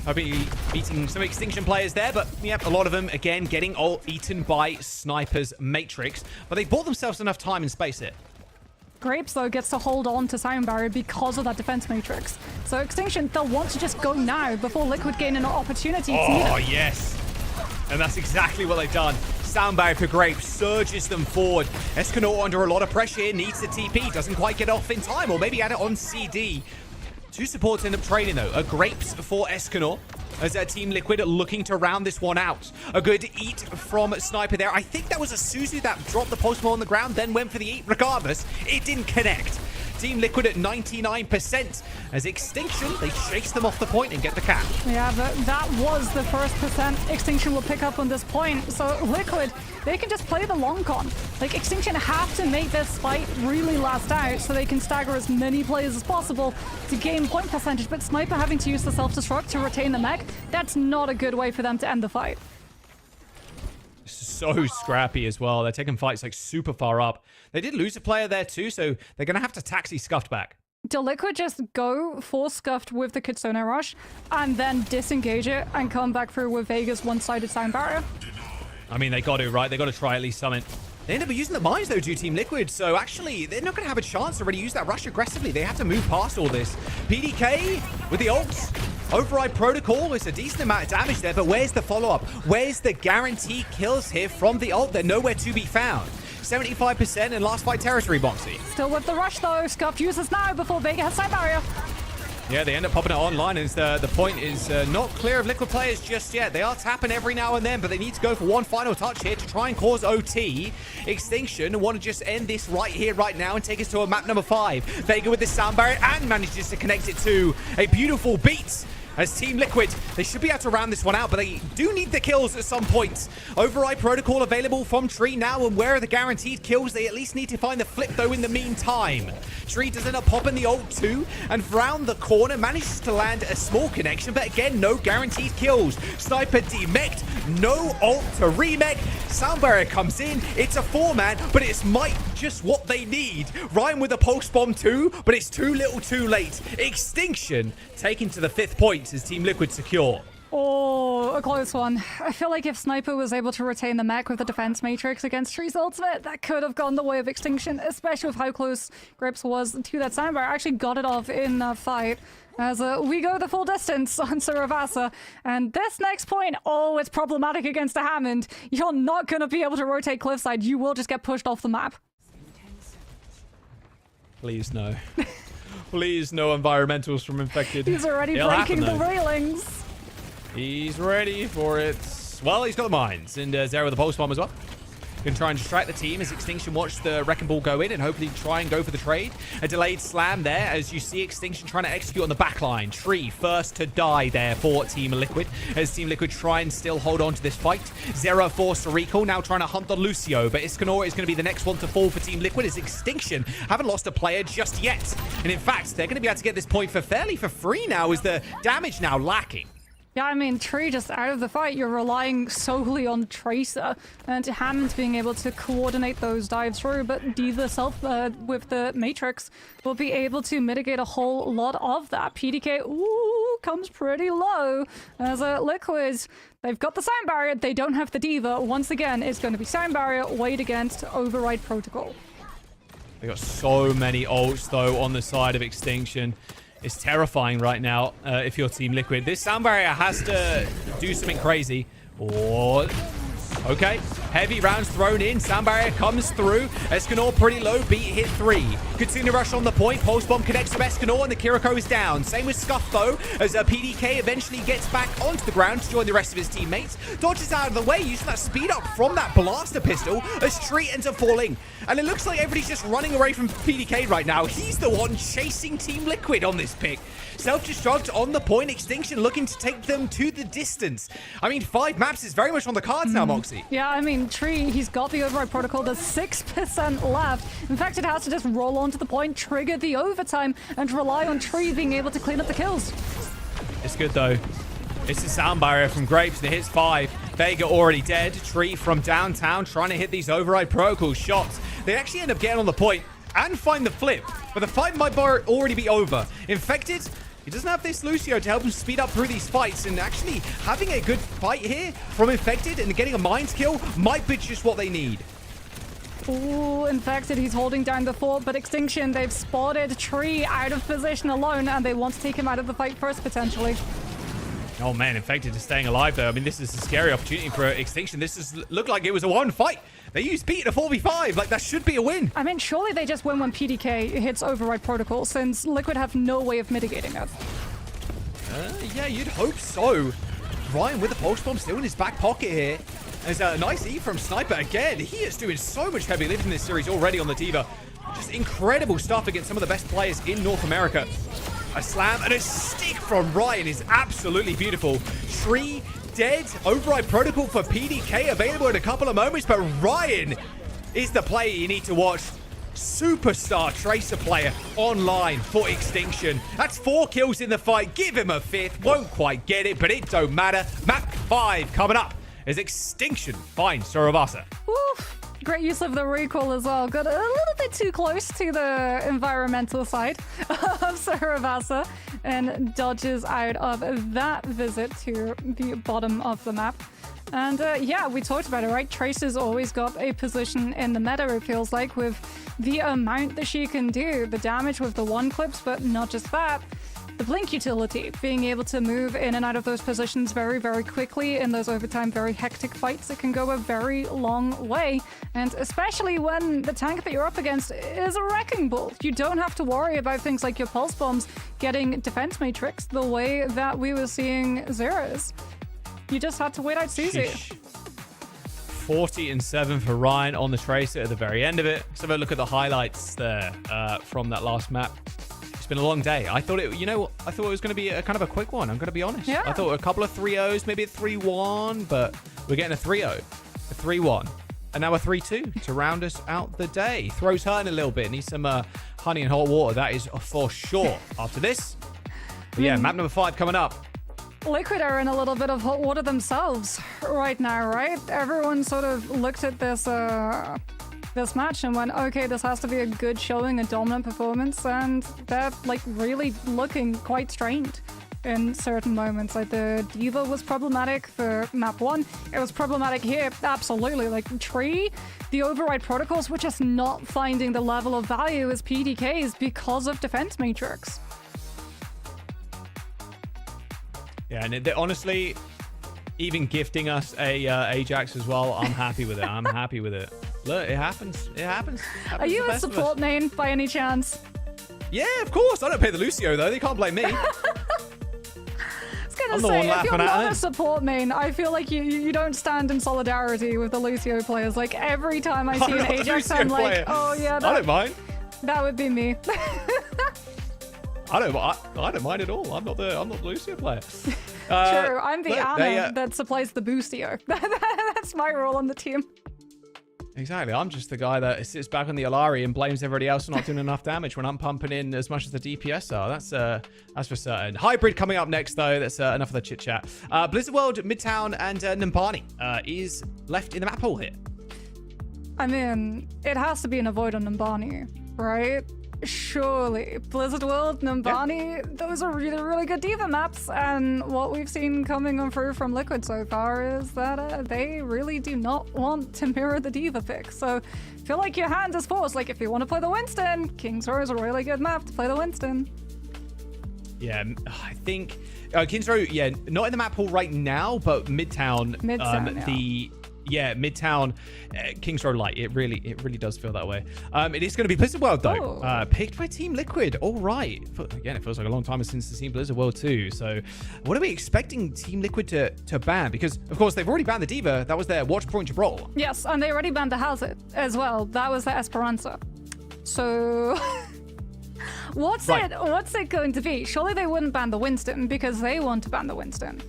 Speaker 5: I'll be beating some Extinction players there, but yep, a lot of them, again, getting all eaten by Sniper's Matrix. But they bought themselves enough time and space here.
Speaker 12: Grapes, though, gets to hold on to Sound Barrier because of that defense matrix. So Extinction, they'll want to just go now before Liquid gain an opportunity to meet
Speaker 5: Oh,
Speaker 12: it.
Speaker 5: yes. And that's exactly what they've done. Sound barrier for Grapes surges them forward. Escanor under a lot of pressure here, needs the TP, doesn't quite get off in time, or maybe had it on CD. 2 supports end up trading, though. A Grapes for Escanor as their Team Liquid looking to round this one out. A good eat from Sniper there. I think that was a Suzu that dropped the postman on the ground, then went for the eat. Regardless, it didn't connect. Team Liquid at 99% as Extinction, they chase them off the point and get the cap.
Speaker 12: Yeah, but that was the first percent Extinction will pick up on this point. So Liquid, they can just play the long con. Like, Extinction have to make this fight really last out so they can stagger as many players as possible to gain point percentage, but Sniper having to use the self-destruct to retain the mech, that's not a good way for them to end the fight.
Speaker 5: So scrappy as well. They're taking fights like super far up. They did lose a player there too, so they're going to have to taxi Scuffed back.
Speaker 12: Do Liquid just go for Scuffed with the Kitsune Rush and then disengage it and come back through with Vega's one-sided sound barrier?
Speaker 5: I mean, they got to, right? They got to try at least something. They end up using the mines, though, to Team Liquid. So, actually, they're not going to have a chance to really use that rush aggressively. They have to move past all this. PDK with the ults. Override protocol. It's a decent amount of damage there, but where's the follow-up? Where's the guaranteed kills here from the ult? They're nowhere to be found. 75% in last fight territory, Boxy.
Speaker 12: Still with the rush, though. Scuffed uses now before Vega has side barrier.
Speaker 5: Yeah, they end up popping it online, and the point is not clear of Liquid players just yet. They are tapping every now and then, but they need to go for one final touch here to try and cause OT. Extinction want to just end this right here, right now, and take us to a map number 5. Vega with the sound barrier and manages to connect it to a beautiful beat. As Team Liquid, they should be able to round this one out, but they do need the kills at some point. Override protocol available from Tree now, and where are the guaranteed kills? They at least need to find the flip, though, in the meantime. Tree does end up popping the ult too, and round the corner manages to land a small connection, but again, no guaranteed kills. Sniper demeched, no ult to remech. Sound barrier comes in, it's a 4-man, but it's might just what they need. Ryan with a pulse bomb too, but it's too little too late. Extinction taken to the 5th point as Team Liquid secure.
Speaker 12: Oh, a close one. I feel like if Sniper was able to retain the mech with the defense matrix against Tree's ultimate, that could have gone the way of Extinction, especially with how close Grips was to that sandbar. Actually got it off in that fight. As we go the full distance on Suravasa. And this next point, oh, it's problematic against a Hammond. You're not going to be able to rotate cliffside. You will just get pushed off the map.
Speaker 5: Please no. Please no environmentals from Infected.
Speaker 12: He's already
Speaker 5: It'll
Speaker 12: breaking
Speaker 5: happen,
Speaker 12: the
Speaker 5: though.
Speaker 12: railings.
Speaker 5: He's ready for it. Well, he's got the mines. And Zero with the pulse bomb as well. Going to try and distract the team as Extinction watch the Wrecking Ball go in and hopefully try and go for the trade. A delayed slam there as you see Extinction trying to execute on the back line. Tree first to die there for Team Liquid as Team Liquid try and still hold on to this fight. Zero forced a recall, now trying to hunt on Lucio, but Iskanor is going to be the next one to fall for Team Liquid as Extinction haven't lost a player just yet. And in fact, they're going to be able to get this point for free now as the damage now lacking.
Speaker 12: Yeah, I mean, Tree just out of the fight, you're relying solely on Tracer and Hammond being able to coordinate those dives through, but D self with the Matrix will be able to mitigate a whole lot of that. PDK, ooh, comes pretty low as a Liquid. They've got the sound barrier, they don't have the Diva. Once again, it's going to be sound barrier, weighed against Override Protocol.
Speaker 5: They got so many ults, though, on the side of Extinction. It's terrifying right now if you're Team Liquid. This sound barrier has to do something crazy. Or... okay, heavy rounds thrown in. Sound barrier comes through. Escanor pretty low. Beat hit 3. Katsuna rush on the point. Pulse bomb connects to Escanor and the Kiriko is down. Same with Scuff though, as PDK eventually gets back onto the ground to join the rest of his teammates. Dodges out of the way, using that speed up from that blaster pistol as Tree ends up falling. And it looks like everybody's just running away from PDK right now. He's the one chasing Team Liquid on this pick. Self-destruct on the point. Extinction looking to take them to the distance. I mean, 5 maps is very much on the cards now, Moxie.
Speaker 12: Yeah, I mean, Tree, he's got the Override Protocol. There's 6% left. In fact, it has to just roll onto the point, trigger the overtime, and rely on Tree being able to clean up the kills.
Speaker 5: It's good, though. It's a sound barrier from Grapes that hits 5. Vega already dead. Tree from downtown trying to hit these Override Protocol shots. They actually end up getting on the point and find the flip, but the fight might already be over. Infected, he doesn't have this Lucio to help him speed up through these fights, and actually having a good fight here from Infected and getting a Mines kill might be just what they need.
Speaker 12: Ooh, Infected, he's holding down the fort, but Extinction, they've spotted Tree out of position alone, and they want to take him out of the fight first, potentially.
Speaker 5: Oh man, Infected is staying alive though. I mean, this is a scary opportunity for Extinction. This looked like it was a 1 fight. They used Pete in a 4v5. Like, that should be a win.
Speaker 12: I mean, surely they just win when PDK hits Override Protocol, since Liquid have no way of mitigating it.
Speaker 5: Yeah, you'd hope so. Ryan with the pulse bomb still in his back pocket here. There's a nice E from Sniper again. He is doing so much heavy lifting in this series already on the Diva. Just incredible stuff against some of the best players in North America. A slam and a stick from Ryan is absolutely beautiful. Tree dead. Override Protocol for PDK available in a couple of moments, but Ryan is the player you need to watch. Superstar Tracer player online for Extinction. That's 4 kills in the fight. Give him a 5th. Won't quite get it, but it don't matter. Map 5 coming up as Extinction finds Suravasa.
Speaker 12: Oof. Great use of the recoil as well. Got a little bit too close to the environmental side of Suravasa and dodges out of that visit to the bottom of the map. And yeah, we talked about it, right? Tracer's always got a position in the meta, it feels like, with the amount that she can do. The damage with the 1 clips, but not just that. The blink utility, being able to move in and out of those positions very, very quickly in those overtime, very hectic fights, it can go a very long way. And especially when the tank that you're up against is a Wrecking Ball. You don't have to worry about things like your pulse bombs getting defense matrix the way that we were seeing Zeros. You just had to wait out Susie.
Speaker 5: 40-7 for Ryan on the Tracer at the very end of it. Let's have a look at the highlights there from that last map. It's been a long day. I thought it, I thought it was going to be a kind of a quick one. I'm going to be honest.
Speaker 12: Yeah.
Speaker 5: I thought a couple of 3-0s, maybe a 3-1, but we're getting a 3-0, a 3-1, and now a 3-2 to round us out the day. Throws hurting a little bit. Needs some honey and hot water. That is for sure. After this, but yeah, map number 5 coming up.
Speaker 12: Liquid are in a little bit of hot water themselves right now, right? Everyone sort of looked at this this match and went, okay, this has to be a good showing, a dominant performance, and they're like really looking quite strained in certain moments. Like the Diva was problematic for map 1. It was problematic here, absolutely. Like Tree, the override protocols were just not finding the level of value as PDKs because of defense matrix.
Speaker 5: Yeah, and honestly, even gifting us a Ajax as well, I'm happy with it. I'm happy with it. Look, it happens. It happens.
Speaker 12: Are you a support main by any chance?
Speaker 5: Yeah, of course. I don't pay the Lucio though. They can't blame me.
Speaker 12: I was gonna say, if you're not a support main, I feel like you don't stand in solidarity with the Lucio players. Like every time I see an Ajax, I'm like, oh yeah,
Speaker 5: I don't mind.
Speaker 12: That would be me.
Speaker 5: I don't mind at all. I'm not the Lucio player.
Speaker 12: True, I'm the Ana that supplies the boostio. That's my role on the team.
Speaker 5: Exactly. I'm just the guy that sits back on the Alari and blames everybody else for not doing enough damage when I'm pumping in as much as the DPS are. That's for certain. Hybrid coming up next, though. That's enough of the chit chat. Blizzard World, Midtown, and Numbani is left in the map pool here.
Speaker 12: I mean, it has to be an avoid on Numbani, right? Surely. Blizzard World, Numbani, those are really, really good Diva maps. And what we've seen coming on through from Liquid so far is that they really do not want to mirror the Diva pick. So feel like your hand is forced. Like if you want to play the Winston, King's Row is a really good map to play the Winston.
Speaker 5: Yeah, I think King's Row, yeah, not in the map pool right now, but Midtown. Midtown, King's Row Light. It really does feel that way. It is going to be Blizzard World though. Picked by Team Liquid. All right. Again, it feels like a long time since the Team Blizzard World too. So, what are we expecting Team Liquid to ban? Because of course they've already banned the Diva. That was their Watchpoint Gibraltar.
Speaker 12: Yes, and they already banned the Hazard as well. That was the Esperanza. So. What's it going to be? Surely they wouldn't ban the Winston because they want to ban the Winston.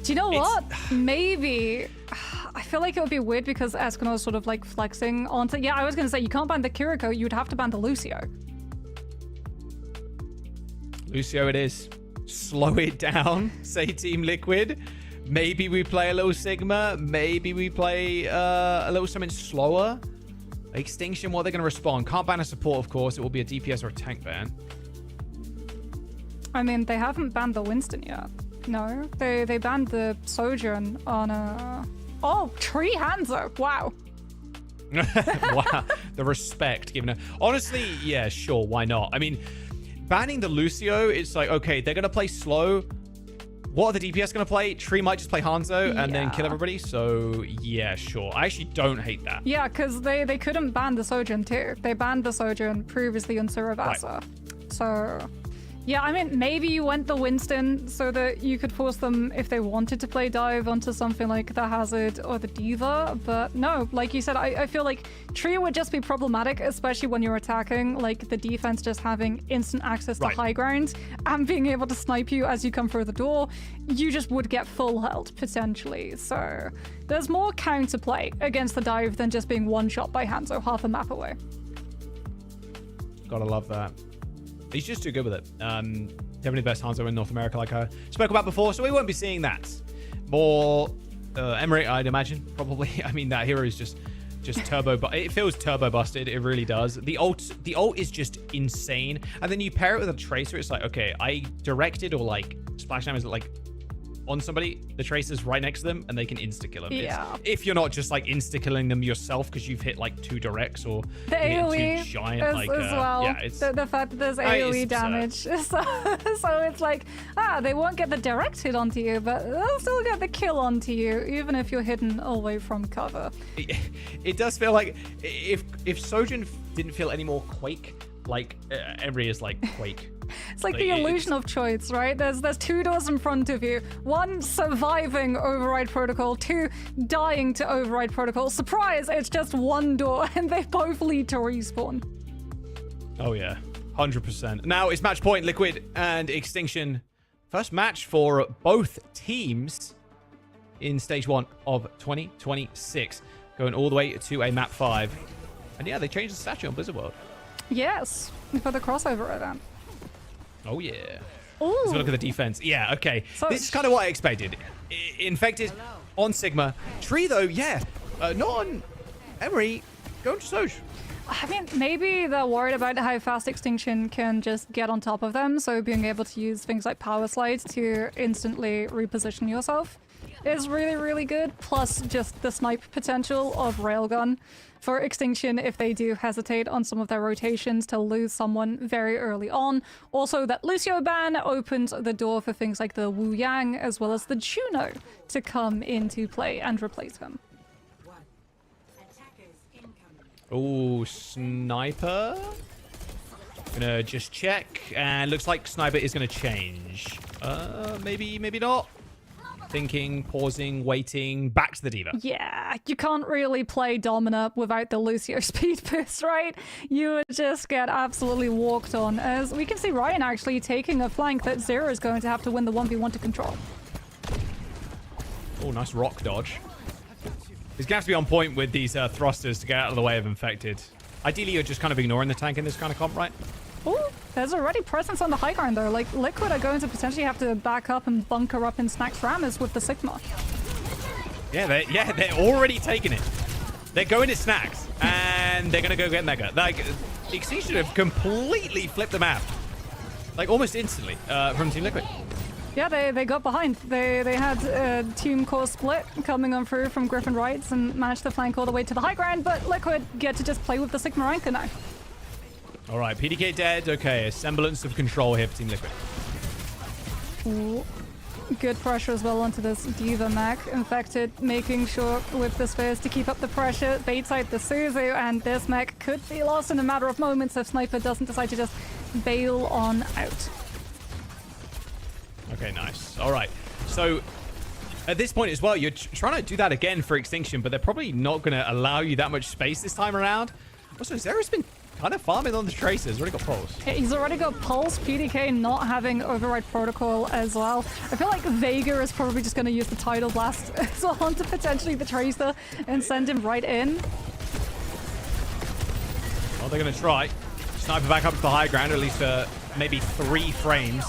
Speaker 12: Do you know what? Maybe. I feel like it would be weird because Escanor is sort of like flexing onto. Yeah, I was going to say you can't ban the Kiriko, you'd have to ban the Lucio.
Speaker 5: Lucio it is. Slow it down, say Team Liquid. Maybe we play a little Sigma. Maybe we play a little something slower. Extinction, what are they going to respond? Can't ban a support, of course. It will be a DPS or a tank ban.
Speaker 12: I mean, they haven't banned the Winston yet. No, they banned the Sojourn on a... Oh, Tree Hanzo. Wow.
Speaker 5: Wow. The respect given her. Honestly, yeah, sure. Why not? I mean, banning the Lucio, it's like, okay, they're going to play slow. What are the DPS going to play? Tree might just play Hanzo and then kill everybody. So, yeah, sure. I actually don't hate that.
Speaker 12: Yeah, because they couldn't ban the Sojourn too. They banned the Sojourn previously on Suravasa. Right. So... yeah, I mean, maybe you went the Winston so that you could force them, if they wanted to play dive, onto something like the Hazard or the Diva. But no, like you said, I feel like Tree would just be problematic, especially when you're attacking, like the defense just having instant access to high ground and being able to snipe you as you come through the door. You just would get full health, potentially. So there's more counterplay against the dive than just being one-shot by Hanzo half a map away.
Speaker 5: Gotta love that. He's just too good with it. Definitely the best Hanzo in North America, like I spoke about before, so we won't be seeing that. More Emery, I'd imagine, probably. I mean, that hero is just turbo, but it feels turbo busted. It really does. The ult is just insane. And then you pair it with a tracer. It's like, okay, I directed or like splash damage like on somebody, the tracer's right next to them, and they can insta-kill them.
Speaker 12: Yeah.
Speaker 5: If you're not just like insta-killing them yourself because you've hit like 2 directs or
Speaker 12: the AoE
Speaker 5: two giant,
Speaker 12: as well.
Speaker 5: Yeah, it's,
Speaker 12: the fact that there's AoE damage. So it's like, they won't get the direct hit onto you, but they'll still get the kill onto you, even if you're hidden away from cover.
Speaker 5: It does feel like if Sojourn didn't feel any more Quake, like Emery is like Quake.
Speaker 12: It's like the illusion of choice, right? There's 2 doors in front of you. 1, surviving override protocol. 2, dying to override protocol. Surprise, it's just 1 door and they both lead to respawn.
Speaker 5: Oh yeah, 100%. Now it's match point, Liquid and Extinction. First match for both teams in stage 1 of 2026. Going all the way to a map 5. And yeah, they changed the statue on Blizzard World.
Speaker 12: Yes, for the crossover event.
Speaker 5: Oh, yeah.
Speaker 12: Ooh.
Speaker 5: Let's look at the defense. Yeah, okay. So this is kind of what I expected. Infected on Sigma. Tree, though, yeah. Non, Emery, go to Soj.
Speaker 12: I mean, maybe they're worried about how fast Extinction can just get on top of them, so being able to use things like Power Slide to instantly reposition yourself is really, really good, plus just the snipe potential of Railgun for Extinction if they do hesitate on some of their rotations to lose someone very early on. Also, that Lucio ban opens the door for things like the Wu Yang as well as the Juno to come into play and replace him.
Speaker 5: Oh, Sniper. Gonna just check, and looks like Sniper is gonna change. Maybe not. Thinking, pausing, waiting, back to the D.Va.
Speaker 12: Yeah, you can't really play Domina without the Lucio speed boost, right? You would just get absolutely walked on. As we can see Ryan actually taking a flank that Zero is going to have to win the 1v1 to control.
Speaker 5: Oh, nice rock dodge. He's going to have to be on point with these thrusters to get out of the way of Infected. Ideally, you're just kind of ignoring the tank in this kind of comp, right?
Speaker 12: Oh, there's already presence on the high ground though. Like, Liquid are going to potentially have to back up and bunker up in Snacks Rammers with the Sigma.
Speaker 5: Yeah, they're already taking it. They're going to Snacks, and they're going to go get Mega. Like, Extinction have completely flipped the map. Like, almost instantly from Team Liquid.
Speaker 12: Yeah, they got behind. They had a team core split coming on through from Griffin Rights and managed to flank all the way to the high ground, but Liquid get to just play with the Sigma Anchor now.
Speaker 5: All right, PDK dead. Okay, a semblance of control here for Team Liquid.
Speaker 12: Ooh. Good pressure as well onto this D.Va mech. Infected, making sure with the Spheres to keep up the pressure. Baits out the Suzu, and this mech could be lost in a matter of moments if Sniper doesn't decide to just bail on out.
Speaker 5: Okay, nice. All right. So at this point as well, you're trying to do that again for Extinction, but they're probably not going to allow you that much space this time around. Also, Zero's been kind of farming on the Tracer. He's already got Pulse.
Speaker 12: Yeah, he's already got Pulse. PDK not having Override Protocol as well. I feel like Vega is probably just going to use the Tidal Blast as well onto potentially the Tracer and send him right in.
Speaker 5: Well, they're going to try. Sniper back up to the high ground, or at least maybe 3 frames.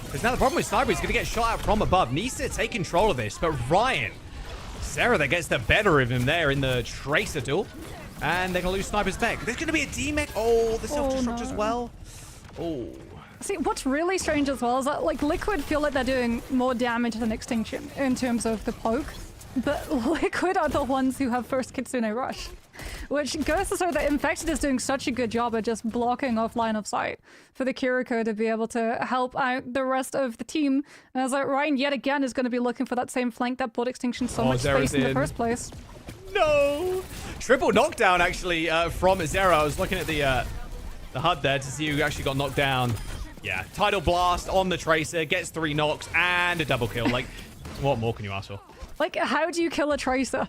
Speaker 5: Because now the problem with Sniper is going to get shot out from above. Needs to take control of this, but Ryan, Sarah that gets the better of him there in the Tracer duel. And they're going to lose Sniper's mech. There's going to be a D-mech. Oh, the self-destruct as well. Oh.
Speaker 12: See, what's really strange as well is that, like, Liquid feel like they're doing more damage than Extinction in terms of the poke. But Liquid are the ones who have first Kitsune Rush. Which goes to show that Infected is doing such a good job at just blocking off line of sight for the Kiriko to be able to help out the rest of the team. And as like Ryan yet again is going to be looking for that same flank that bought Extinction so much space in the first place.
Speaker 5: No! Triple knockdown actually from Zero. I was looking at the HUD there to see who actually got knocked down. Yeah, Tidal Blast on the Tracer, gets 3 knocks and a double kill. Like, what more can you ask for?
Speaker 12: Like, how do you kill a Tracer?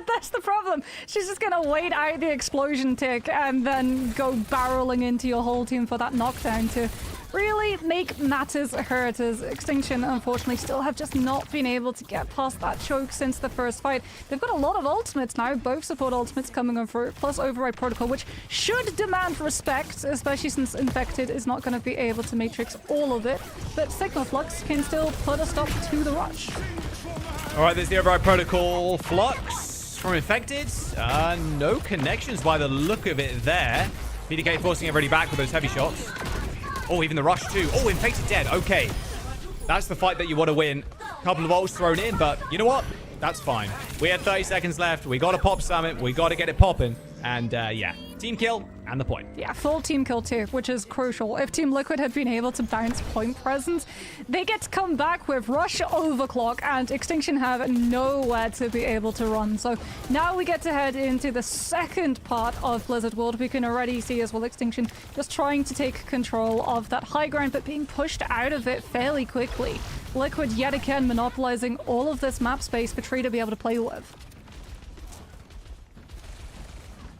Speaker 12: That's the problem. She's just gonna wait out the explosion tick and then go barreling into your whole team for that knockdown to really make matters hurt, as Extinction unfortunately still have just not been able to get past that choke since the first fight. They've got a lot of ultimates now, both support ultimates coming on through, plus Override Protocol, which should demand respect, especially since Infected is not going to be able to matrix all of it, but Sigma Flux can still put a stop to the rush.
Speaker 5: All right, there's the Override Protocol. Flux from Infected. No connections by the look of it there. PDK forcing everybody back with those heavy shots. Oh, even the rush too. Oh, Infected dead. Okay. That's the fight that you want to win. Couple of ults thrown in, but you know what? That's fine. We had 30 seconds left. We got to pop Summit. We got to get it popping. And yeah, team kill and the point.
Speaker 12: Yeah, full team kill too, which is crucial. If Team Liquid had been able to bounce point presence, they get to come back with Rush Overclock, and Extinction have nowhere to be able to run. So now we get to head into the second part of Blizzard World. We can already see as well Extinction just trying to take control of that high ground, but being pushed out of it fairly quickly. Liquid yet again monopolizing all of this map space for Tree to be able to play with.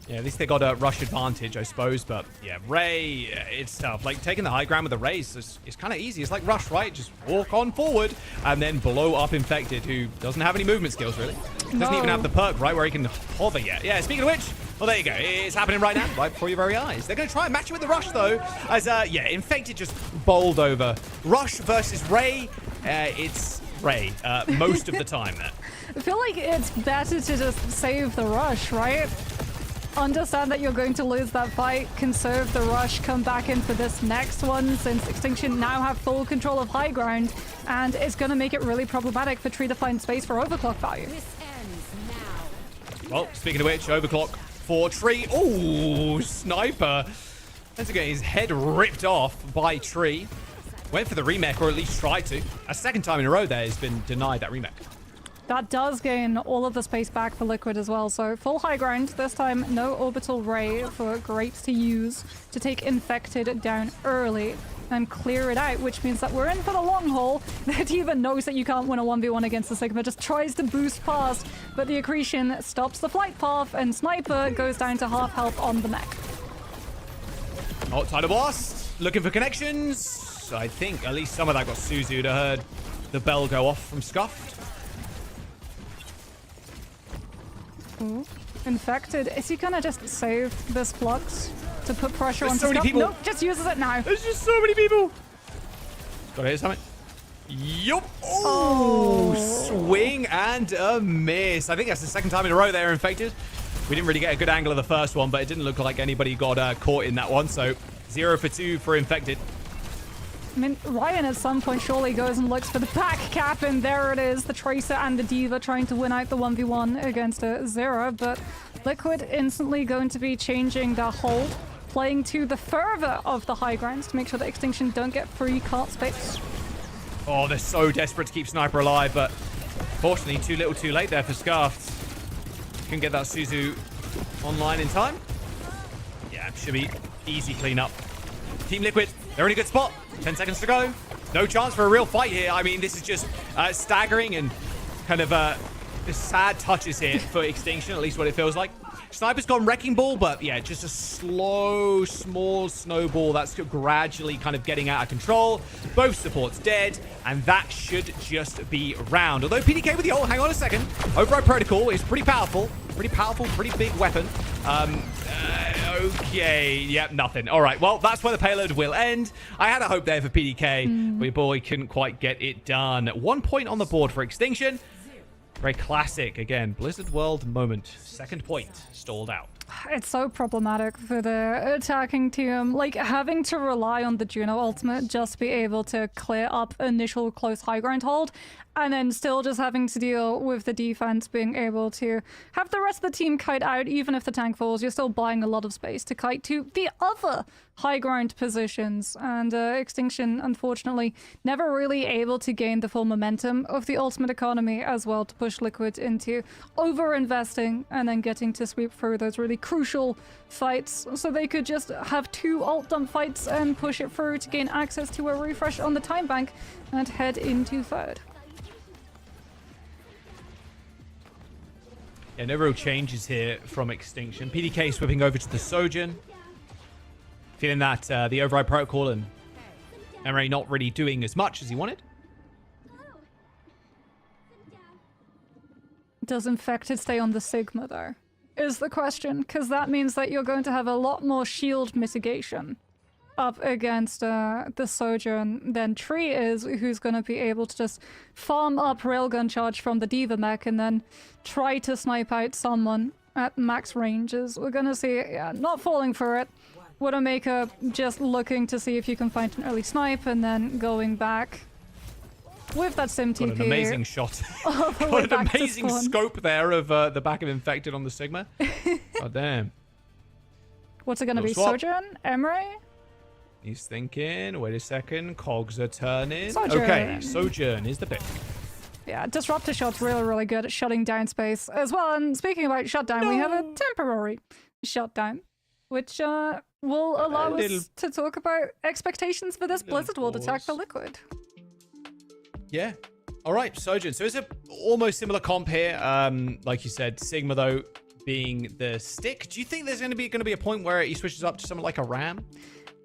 Speaker 5: Yeah, at least they got a rush advantage, I suppose. But yeah, Ray, it's tough. Like, taking the high ground with the Rays is kind of easy. It's like Rush, right? Just walk on forward and then blow up Infected, who doesn't have any movement skills, really. Doesn't even have the perk, right, where he can hover yet. Yeah, speaking of which, well, there you go. It's happening right now, right before your very eyes. They're going to try and match it with the Rush, though, as, yeah, Infected just bowled over. Rush versus Ray, it's Ray most of the time there.
Speaker 12: I feel like it's better to just save the rush, right? Understand that you're going to lose that fight, conserve the rush, come back in for this next one, since Extinction now have full control of high ground, and it's going to make it really problematic for Tree to find space for overclock value.
Speaker 5: Well, speaking of which, overclock for Tree. Oh, Sniper. That's getting his head ripped off by Tree. Went for the remake, or at least tried to. A second time in a row there has been denied that remake.
Speaker 12: That does gain all of the space back for Liquid as well, so full high ground. This time, no orbital ray for Grapes to use to take Infected down early and clear it out, which means that we're in for the long haul. That even knows that you can't win a 1v1 against the Sigma, just tries to boost past, but the accretion stops the flight path, and Sniper goes down to half health on the mech.
Speaker 5: Oh, Tidal Blast, looking for connections. I think at least some of that got Suzu'd. I heard the bell go off from Scuffed.
Speaker 12: Ooh. Infected. Is he gonna just save this flux to put pressure on
Speaker 5: so many
Speaker 12: Scuffed?
Speaker 5: people.
Speaker 12: Nope, just uses it now.
Speaker 5: There's just so many people. Gotta hit something. Yup. Oh, swing and a miss. I think that's the second time in a row they're Infected. We didn't really get a good angle of the first one, but it didn't look like anybody got caught in that one. So 0 for 2 for Infected.
Speaker 12: I mean, Ryan at some point surely goes and looks for the back cap, and there it is, the Tracer and the Diva trying to win out the 1v1 against a Zera, but Liquid instantly going to be changing their hold, playing to the further of the high grounds to make sure that Extinction don't get free cart space.
Speaker 5: Oh, they're so desperate to keep Sniper alive, but fortunately too little too late there for Scuffed. Couldn't get that Suzu online in time. Yeah, should be easy cleanup. Team Liquid, they're in a good spot. 10 seconds to go. No chance for a real fight here. I mean, this is just staggering and kind of sad touches here for Extinction, at least what it feels like. Sniper's gone Wrecking Ball, but yeah, just a slow, small snowball that's gradually kind of getting out of control. Both supports dead, and that should just be round. Although PDK with the ult, hang on a second. Override Protocol is pretty powerful, pretty big weapon. Okay, yep, nothing. All right, well, that's where the payload will end. I had a hope there for PDK, but your boy couldn't quite get it done. 1 point on the board for Extinction. Very classic, again, Blizzard World moment. Second point, stalled out.
Speaker 12: It's so problematic for the attacking team. Like, having to rely on the Juno ultimate just to be able to clear up initial close high ground hold, and then still just having to deal with the defense being able to have the rest of the team kite out. Even if the tank falls, you're still buying a lot of space to kite to the other high ground positions. And Extinction, unfortunately, never really able to gain the full momentum of the ultimate economy as well to push Liquid into over-investing and then getting to sweep through those really crucial fights, so they could just have 2 ult dump fights and push it through to gain access to a refresh on the time bank and head into third.
Speaker 5: Yeah, no real changes here from Extinction. PDK sweeping over to the Sojourn. Feeling that the Override Protocol and EMEA not really doing as much as he wanted.
Speaker 12: Does Infected stay on the Sigma, though? Is the question, because that means that you're going to have a lot more shield mitigation up against the Sojourn than Tree is, who's going to be able to just farm up railgun charge from the Diva mech and then try to snipe out someone at max ranges. We're going to see, yeah, not falling for it. Widowmaker just looking to see if you can find an early snipe and then going back with that sim TP.
Speaker 5: Got an amazing shot. Got an amazing scope there of the back of Infected on the Sigma. Oh, damn.
Speaker 12: What's it going to be?
Speaker 5: Swap.
Speaker 12: Sojourn? Emery?
Speaker 5: He's thinking, wait a second, cogs are turning.
Speaker 12: Sojourn.
Speaker 5: Okay, Sojourn is the pick.
Speaker 12: Yeah, Disruptor shot's really, really good at shutting down space as well. And speaking about shutdown, we have a temporary shutdown, which will allow us to talk about expectations for this Blizzard World attack for Liquid.
Speaker 5: Yeah. All right, Sojourn. So it's a almost similar comp here. Like you said, Sigma, though, being the stick. Do you think there's going to be a point where he switches up to something like a Ram?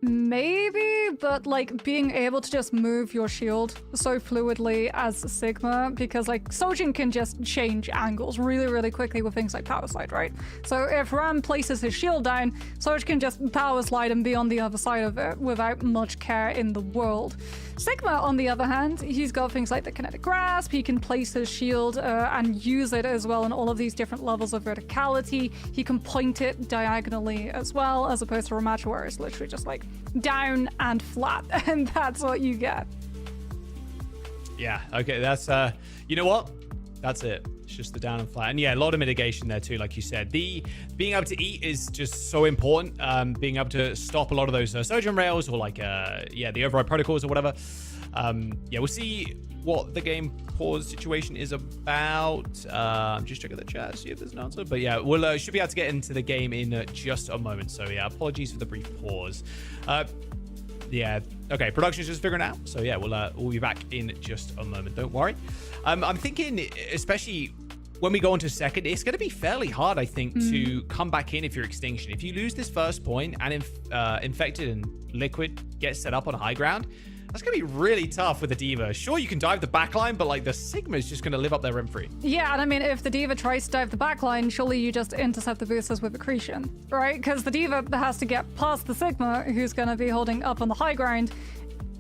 Speaker 12: Maybe, but like being able to just move your shield so fluidly as Sigma, because like Sojin can just change angles really, really quickly with things like power slide, right? So if Ram places his shield down, Soj can just power slide and be on the other side of it without much care in the world. Sigma, on the other hand, he's got things like the kinetic grasp. He can place his shield and use it as well in all of these different levels of verticality. He can point it diagonally as well, as opposed to a match where it's literally just like down and flat, and that's what you get.
Speaker 5: Yeah, okay, that's you know what? That's it. It's just the down and flat. And yeah, a lot of mitigation there too, like you said. The being able to eat is just so important. Being able to stop a lot of those Sojourn rails or like the override protocols or whatever. Yeah, we'll see what the game pause situation is about. I'm just checking the chat, see if there's an answer. But yeah, we'll should be able to get into the game in just a moment. So yeah, apologies for the brief pause. Yeah, okay, production's just figuring it out. So yeah, we'll be back in just a moment. Don't worry. I'm thinking, especially when we go into second, it's going to be fairly hard, I think, to come back in if you're Extinction. If you lose this first point and Infected and Liquid get set up on high ground, that's going to be really tough with the D.Va. Sure, you can dive the backline, but like the Sigma is just going to live up there rent-free.
Speaker 12: Yeah, and I mean, if the D.Va tries to dive the backline, surely you just intercept the boosters with accretion, right? Because the D.Va has to get past the Sigma, who's going to be holding up on the high ground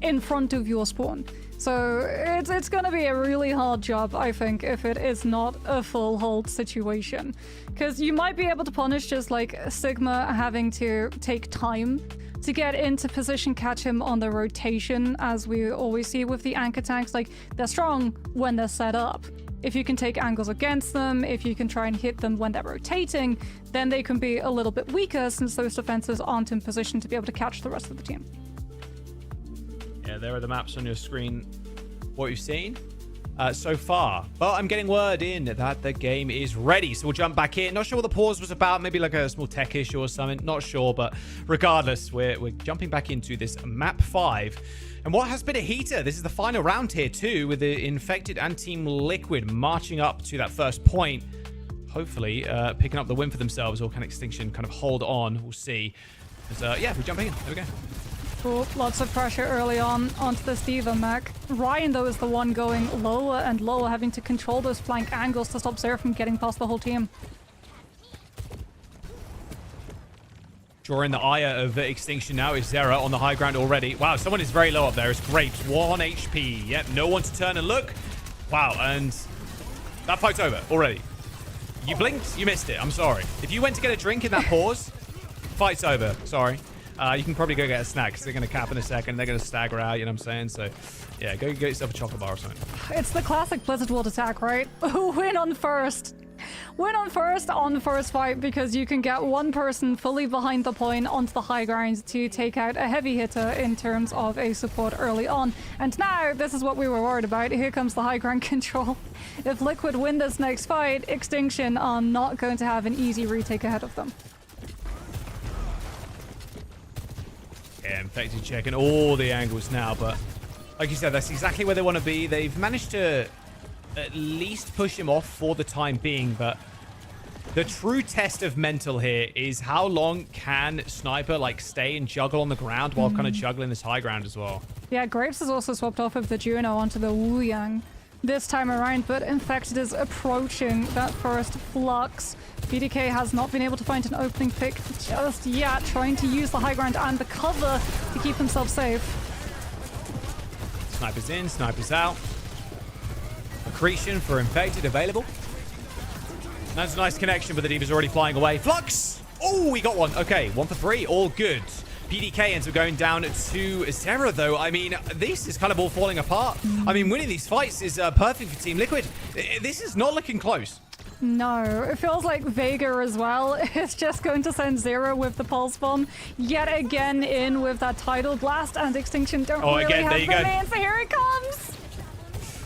Speaker 12: in front of your spawn. So it's going to be a really hard job, I think, if it is not a full hold situation. Because you might be able to punish just like Sigma having to take time to get into position, catch him on the rotation, as we always see with the anchor tanks. Like, they're strong when they're set up. If you can take angles against them, if you can try and hit them when they're rotating, then they can be a little bit weaker since those defenses aren't in position to be able to catch the rest of the team.
Speaker 5: Yeah, there are the maps on your screen. What you've seen so far. But I'm getting word in that the game is ready. So we'll jump back in. Not sure what the pause was about. Maybe like a small tech issue or something. Not sure. But regardless, we're jumping back into this map 5. And what has been a heater? This is the final round here too, with the Infected and Team Liquid marching up to that first point. Hopefully picking up the win for themselves, or can Extinction kind of hold on? We'll see. Yeah, we're jumping in. There we go.
Speaker 12: Cool. Lots of pressure early on onto this D.Va mech. Ryan, though, is the one going lower and lower, having to control those flank angles to stop Zera from getting past the whole team.
Speaker 5: Drawing the ire of Extinction now is Zera on the high ground already. Wow, someone is very low up there. It's Grapes, 1 HP. Yep, no one to turn and look. Wow, and that fight's over already. You blinked, you missed it. I'm sorry. If you went to get a drink in that pause, fight's over. Sorry. You can probably go get a snack because they're going to cap in a second. They're going to stagger out, you know what I'm saying? So, yeah, go get yourself a chocolate bar or something.
Speaker 12: It's the classic Blizzard World attack, right? Win on first. Win on the first fight, because you can get one person fully behind the point onto the high ground to take out a heavy hitter in terms of a support early on. And now, this is what we were worried about. Here comes the high ground control. If Liquid win this next fight, Extinction are not going to have an easy retake ahead of them.
Speaker 5: Yeah, Infected checking all the angles now, but like you said, that's exactly where they want to be. They've managed to at least push him off for the time being, but the true test of mental here is how long can Sniper like stay and juggle on the ground while kind of juggling this high ground as well.
Speaker 12: Yeah, Grapes has also swapped off of the Juno onto the Wuyang this time around, but Infected is approaching that first flux. BDK has not been able to find an opening pick just yet, trying to use the high ground and the cover to keep himself safe.
Speaker 5: Sniper's in, Sniper's out. Accretion for Infected available. That's a nice connection, but the D.Va's already flying away. Flux! Oh, we got one. Okay, 1 for 3, all good. PDK ends up going down to Zera, though. I mean, this is kind of all falling apart. I mean, winning these fights is perfect for Team Liquid. This is not looking close.
Speaker 12: No, it feels like Vega as well is just going to send Zera with the Pulse Bomb yet again in with that Tidal Blast, and Extinction don't really have the means. Here it comes!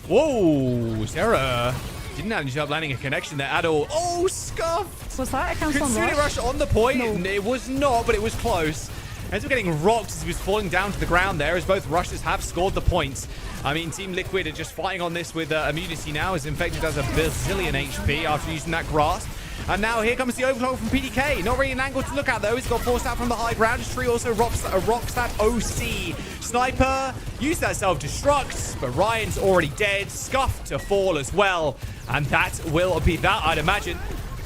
Speaker 5: Whoa, Zera didn't end up landing a connection there at all. Oh, scuffed!
Speaker 12: Was that a cancel
Speaker 5: rush on the point? No. It was not, but it was close. Ends up getting rocked as he was falling down to the ground there, as both rushes have scored the points. I mean, Team Liquid are just fighting on this with immunity now, as Infected has a bazillion HP after using that grasp. And now here comes the overflow from PDK. Not really an angle to look at, though. He's got forced out from the high ground. Tree also rocks that OC. Sniper used that self-destruct, but Ryan's already dead. Scuffed to fall as well. And that will be that, I'd imagine.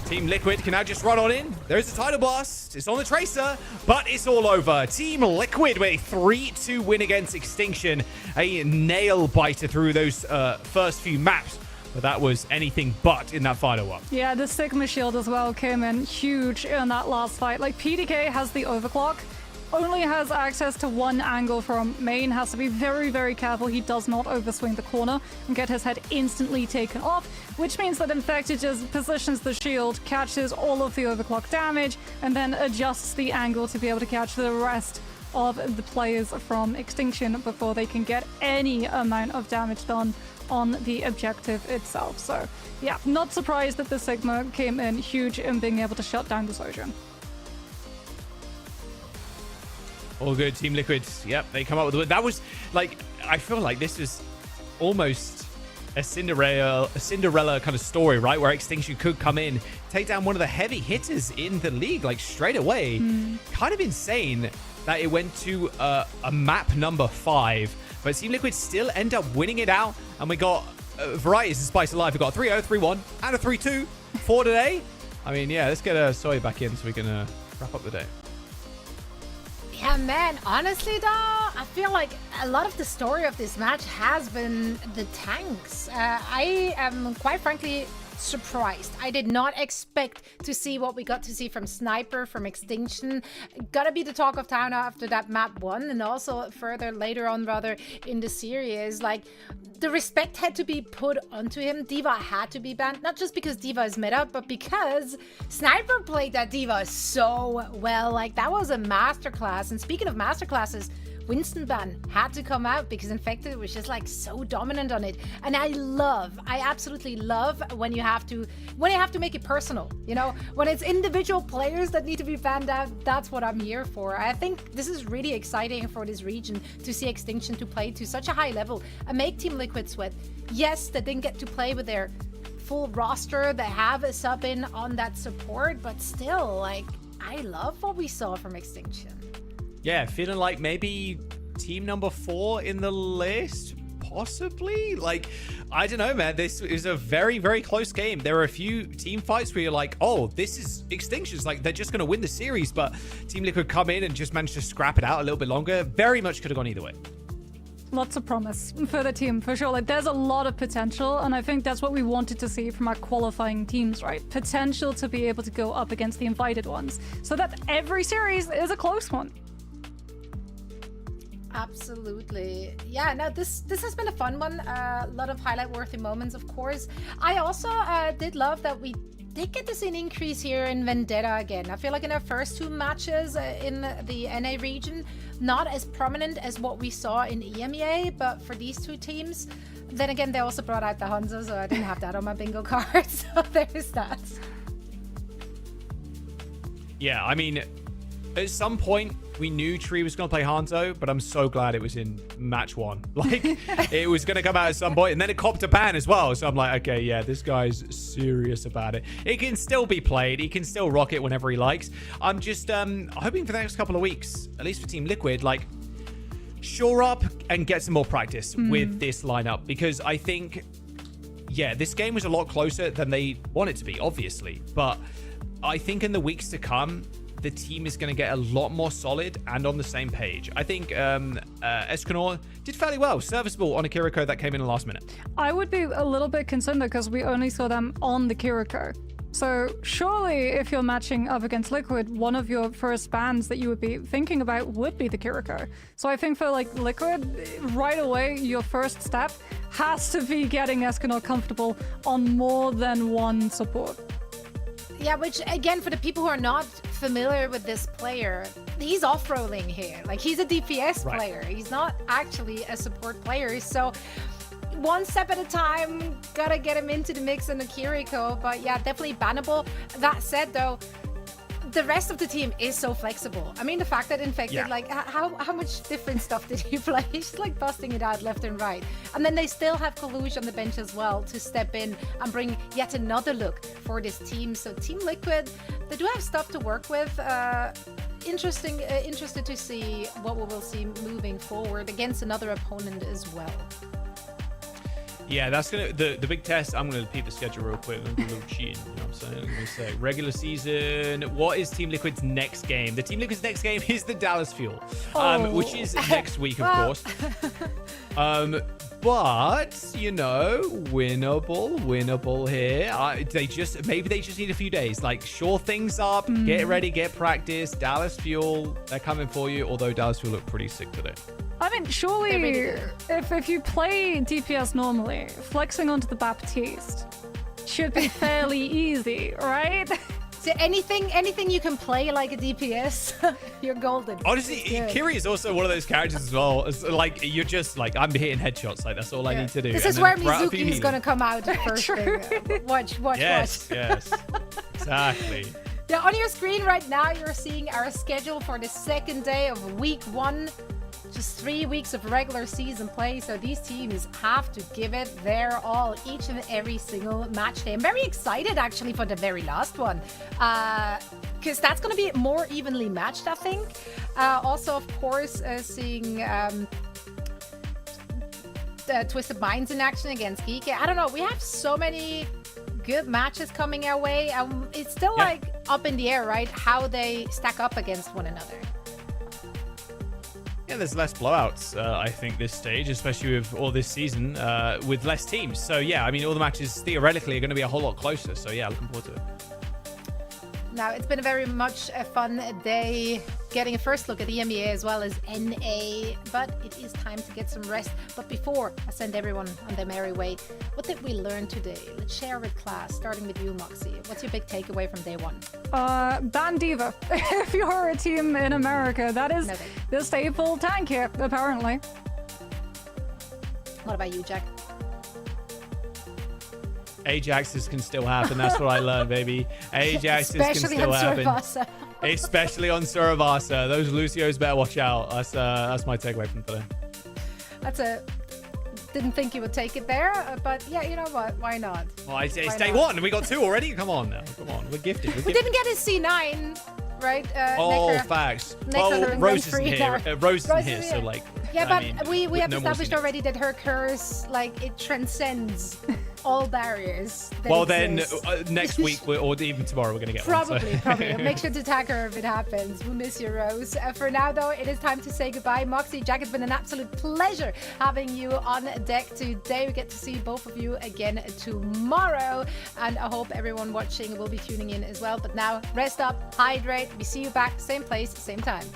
Speaker 5: Team Liquid can now just run on in. There's a tidal blast. It's on the Tracer, but it's all over. Team Liquid with a 3-2 win against Extinction. A nail-biter through those first few maps. But that was anything but in that final one.
Speaker 12: Yeah, the Sigma shield as well came in huge in that last fight. Like, PDK has the overclock, only has access to one angle from main, has to be very, very careful he does not overswing the corner and get his head instantly taken off, which means that Infected just positions the shield, catches all of the overclock damage, and then adjusts the angle to be able to catch the rest of the players from Extinction before they can get any amount of damage done on the objective itself. So yeah, not surprised that the Sigma came in huge in being able to shut down the Sojourn.
Speaker 5: All good, Team Liquid. Yep, they come up with it. That was like, I feel like this was almost a Cinderella kind of story, right? Where Extinction could come in, take down one of the heavy hitters in the league, like straight away. Kind of insane that it went to a map number 5, but Team Liquid still end up winning it out. And we got varieties of Spice Alive. We got a 3-0, 3-1, and a 3-2 for today. I mean, yeah, let's get Soy back in so we can wrap up the day.
Speaker 7: Yeah, man, honestly though, I feel like a lot of the story of this match has been the tanks. I am quite frankly surprised. I did not expect to see what we got to see from Sniper, from Extinction. Gotta be the talk of town after that map 1, and also further later on rather in the series. Like, the respect had to be put onto him. D.Va had to be banned, not just because D.Va is meta, but because Sniper played that D.Va so well. Like, that was a masterclass. And speaking of masterclasses, Winston ban had to come out because Infected was just like so dominant on it. And I absolutely love when you have to make it personal, you know, when it's individual players that need to be banned out. That's what I'm here for. I think this is really exciting for this region to see Extinction to play to such a high level and make Team Liquid sweat. Yes, they didn't get to play with their full roster. They have a sub in on that support, but still, like, I love what we saw from Extinction.
Speaker 5: Yeah, feeling like maybe team number 4 in the list, possibly. Like, I don't know, man. This is a very, very close game. There are a few team fights where you're like, oh, this is Extinction's. Like, they're just going to win the series. But Team Liquid come in and just managed to scrap it out a little bit longer. Very much could have gone either way.
Speaker 12: Lots of promise for the team, for sure. Like, there's a lot of potential, and I think that's what we wanted to see from our qualifying teams, right? Potential to be able to go up against the invited ones, so that every series is a close one.
Speaker 7: Absolutely. Yeah, no, this has been a fun one. A lot of highlight-worthy moments, of course. I also did love that we did get to see an increase here in Vendetta again. I feel like in our first 2 matches in the NA region, not as prominent as what we saw in EMEA, but for these 2 teams, then again, they also brought out the Hanzo, so I didn't have that on my bingo card, so there's that.
Speaker 5: Yeah, I mean, at some point, we knew Tree was going to play Hanzo, but I'm so glad it was in match 1. Like, it was going to come out at some point, and then it copped a ban as well. So I'm like, okay, yeah, this guy's serious about it. It can still be played. He can still rock it whenever he likes. I'm just hoping for the next couple of weeks, at least for Team Liquid, like, shore up and get some more practice with this lineup, because I think, yeah, this game was a lot closer than they want it to be, obviously. But I think in the weeks to come, the team is going to get a lot more solid and on the same page. I think Escanor did fairly well, serviceable on a Kiriko that came in the last minute.
Speaker 12: I would be a little bit concerned though, because we only saw them on the Kiriko. So surely if you're matching up against Liquid, one of your first bans that you would be thinking about would be the Kiriko. So I think for like Liquid, right away, your first step has to be getting Escanor comfortable on more than one support.
Speaker 7: Yeah, which again, for the people who are not familiar with this player, he's off-rolling here. Like, he's a DPS player. He's not actually a support player. So one step at a time, gotta get him into the mix in the Kiriko. But yeah, definitely bannable. That said though, the rest of the team is so flexible. I mean, the fact that Infected,
Speaker 5: Yeah.
Speaker 7: like, how much different stuff did he play? He's like busting it out left and right. And then they still have Kalush on the bench as well to step in and bring yet another look for this team. So Team Liquid, they do have stuff to work with. Interested to see what we will see moving forward against another opponent as well.
Speaker 5: Yeah, that's gonna the big test. I'm gonna repeat the schedule real quick. I'm gonna do a little cheating. You know what I'm saying? I'm gonna say regular season. What is Team Liquid's next game? The Team Liquid's next game is the Dallas Fuel, which is next week, of course. But you know, winnable here. Maybe they just need a few days. Like, shore things up, get ready, get practice. Dallas Fuel, they're coming for you. Although Dallas Fuel look pretty sick today.
Speaker 12: I mean, surely if you play DPS normally, flexing onto the Baptiste should be fairly easy, right?
Speaker 7: So anything you can play like a DPS, you're golden.
Speaker 5: Honestly, Kiri is also one of those characters as well. It's like, you're just like, I'm hitting headshots. Like, that's all I need to do.
Speaker 7: This
Speaker 5: And
Speaker 7: is
Speaker 5: then
Speaker 7: where
Speaker 5: throw out a few
Speaker 7: Mizuki is going to come out first.
Speaker 12: True.
Speaker 7: Watch.
Speaker 5: Yes, exactly.
Speaker 7: Yeah, on your screen right now, you're seeing our schedule for the second day of week 1. Just 3 weeks of regular season play, so these teams have to give it their all each and every single match day. I'm very excited actually for the very last one, because that's going to be more evenly matched, I think. Also, of course, seeing Twisted Minds in action against Geek. I don't know, we have so many good matches coming our way. It's still like up in the air, right, how they stack up against one another.
Speaker 5: Yeah, there's less blowouts, I think, this stage, especially with all this season, with less teams. So, yeah, I mean, all the matches theoretically are going to be a whole lot closer. So, yeah, looking forward to it.
Speaker 7: Now, it's been very much a fun day getting a first look at EMEA as well as NA, but it is time to get some rest. But before I send everyone on their merry way, what did we learn today? Let's share with class, starting with you, Moxie. What's your big takeaway from day one?
Speaker 12: Ban Diva. If you're a team in America, that is the staple tank here, apparently.
Speaker 7: What about you, Jack?
Speaker 5: Ajaxes can still happen. That's what I learned, baby. Ajaxes can still happen.
Speaker 7: Suravasa.
Speaker 5: Especially on Suravasa. Those Lucios better watch out. That's my takeaway from today.
Speaker 7: Didn't think you would take it there, but yeah, you know what? Why not?
Speaker 5: Well, it's day one, and we got 2 already. Come on now. Come on. We're gifted.
Speaker 7: We didn't get his C9, right?
Speaker 5: Facts.
Speaker 7: Necker
Speaker 5: Rose isn't here. Rose isn't here, so like.
Speaker 7: Yeah,
Speaker 5: I
Speaker 7: but
Speaker 5: mean,
Speaker 7: we have
Speaker 5: no more
Speaker 7: established
Speaker 5: seen it.
Speaker 7: already that her curse, like, it transcends all barriers. that
Speaker 5: Well, then
Speaker 7: exist.
Speaker 5: next week, or even tomorrow, we're going to get one.
Speaker 7: Probably. Make sure to tag her if it happens. We miss you, Rose. For now, though, it is time to say goodbye. Moxie, Jack, it's been an absolute pleasure having you on deck today. We get to see both of you again tomorrow, and I hope everyone watching will be tuning in as well. But now, rest up, hydrate. We see you back, same place, same time.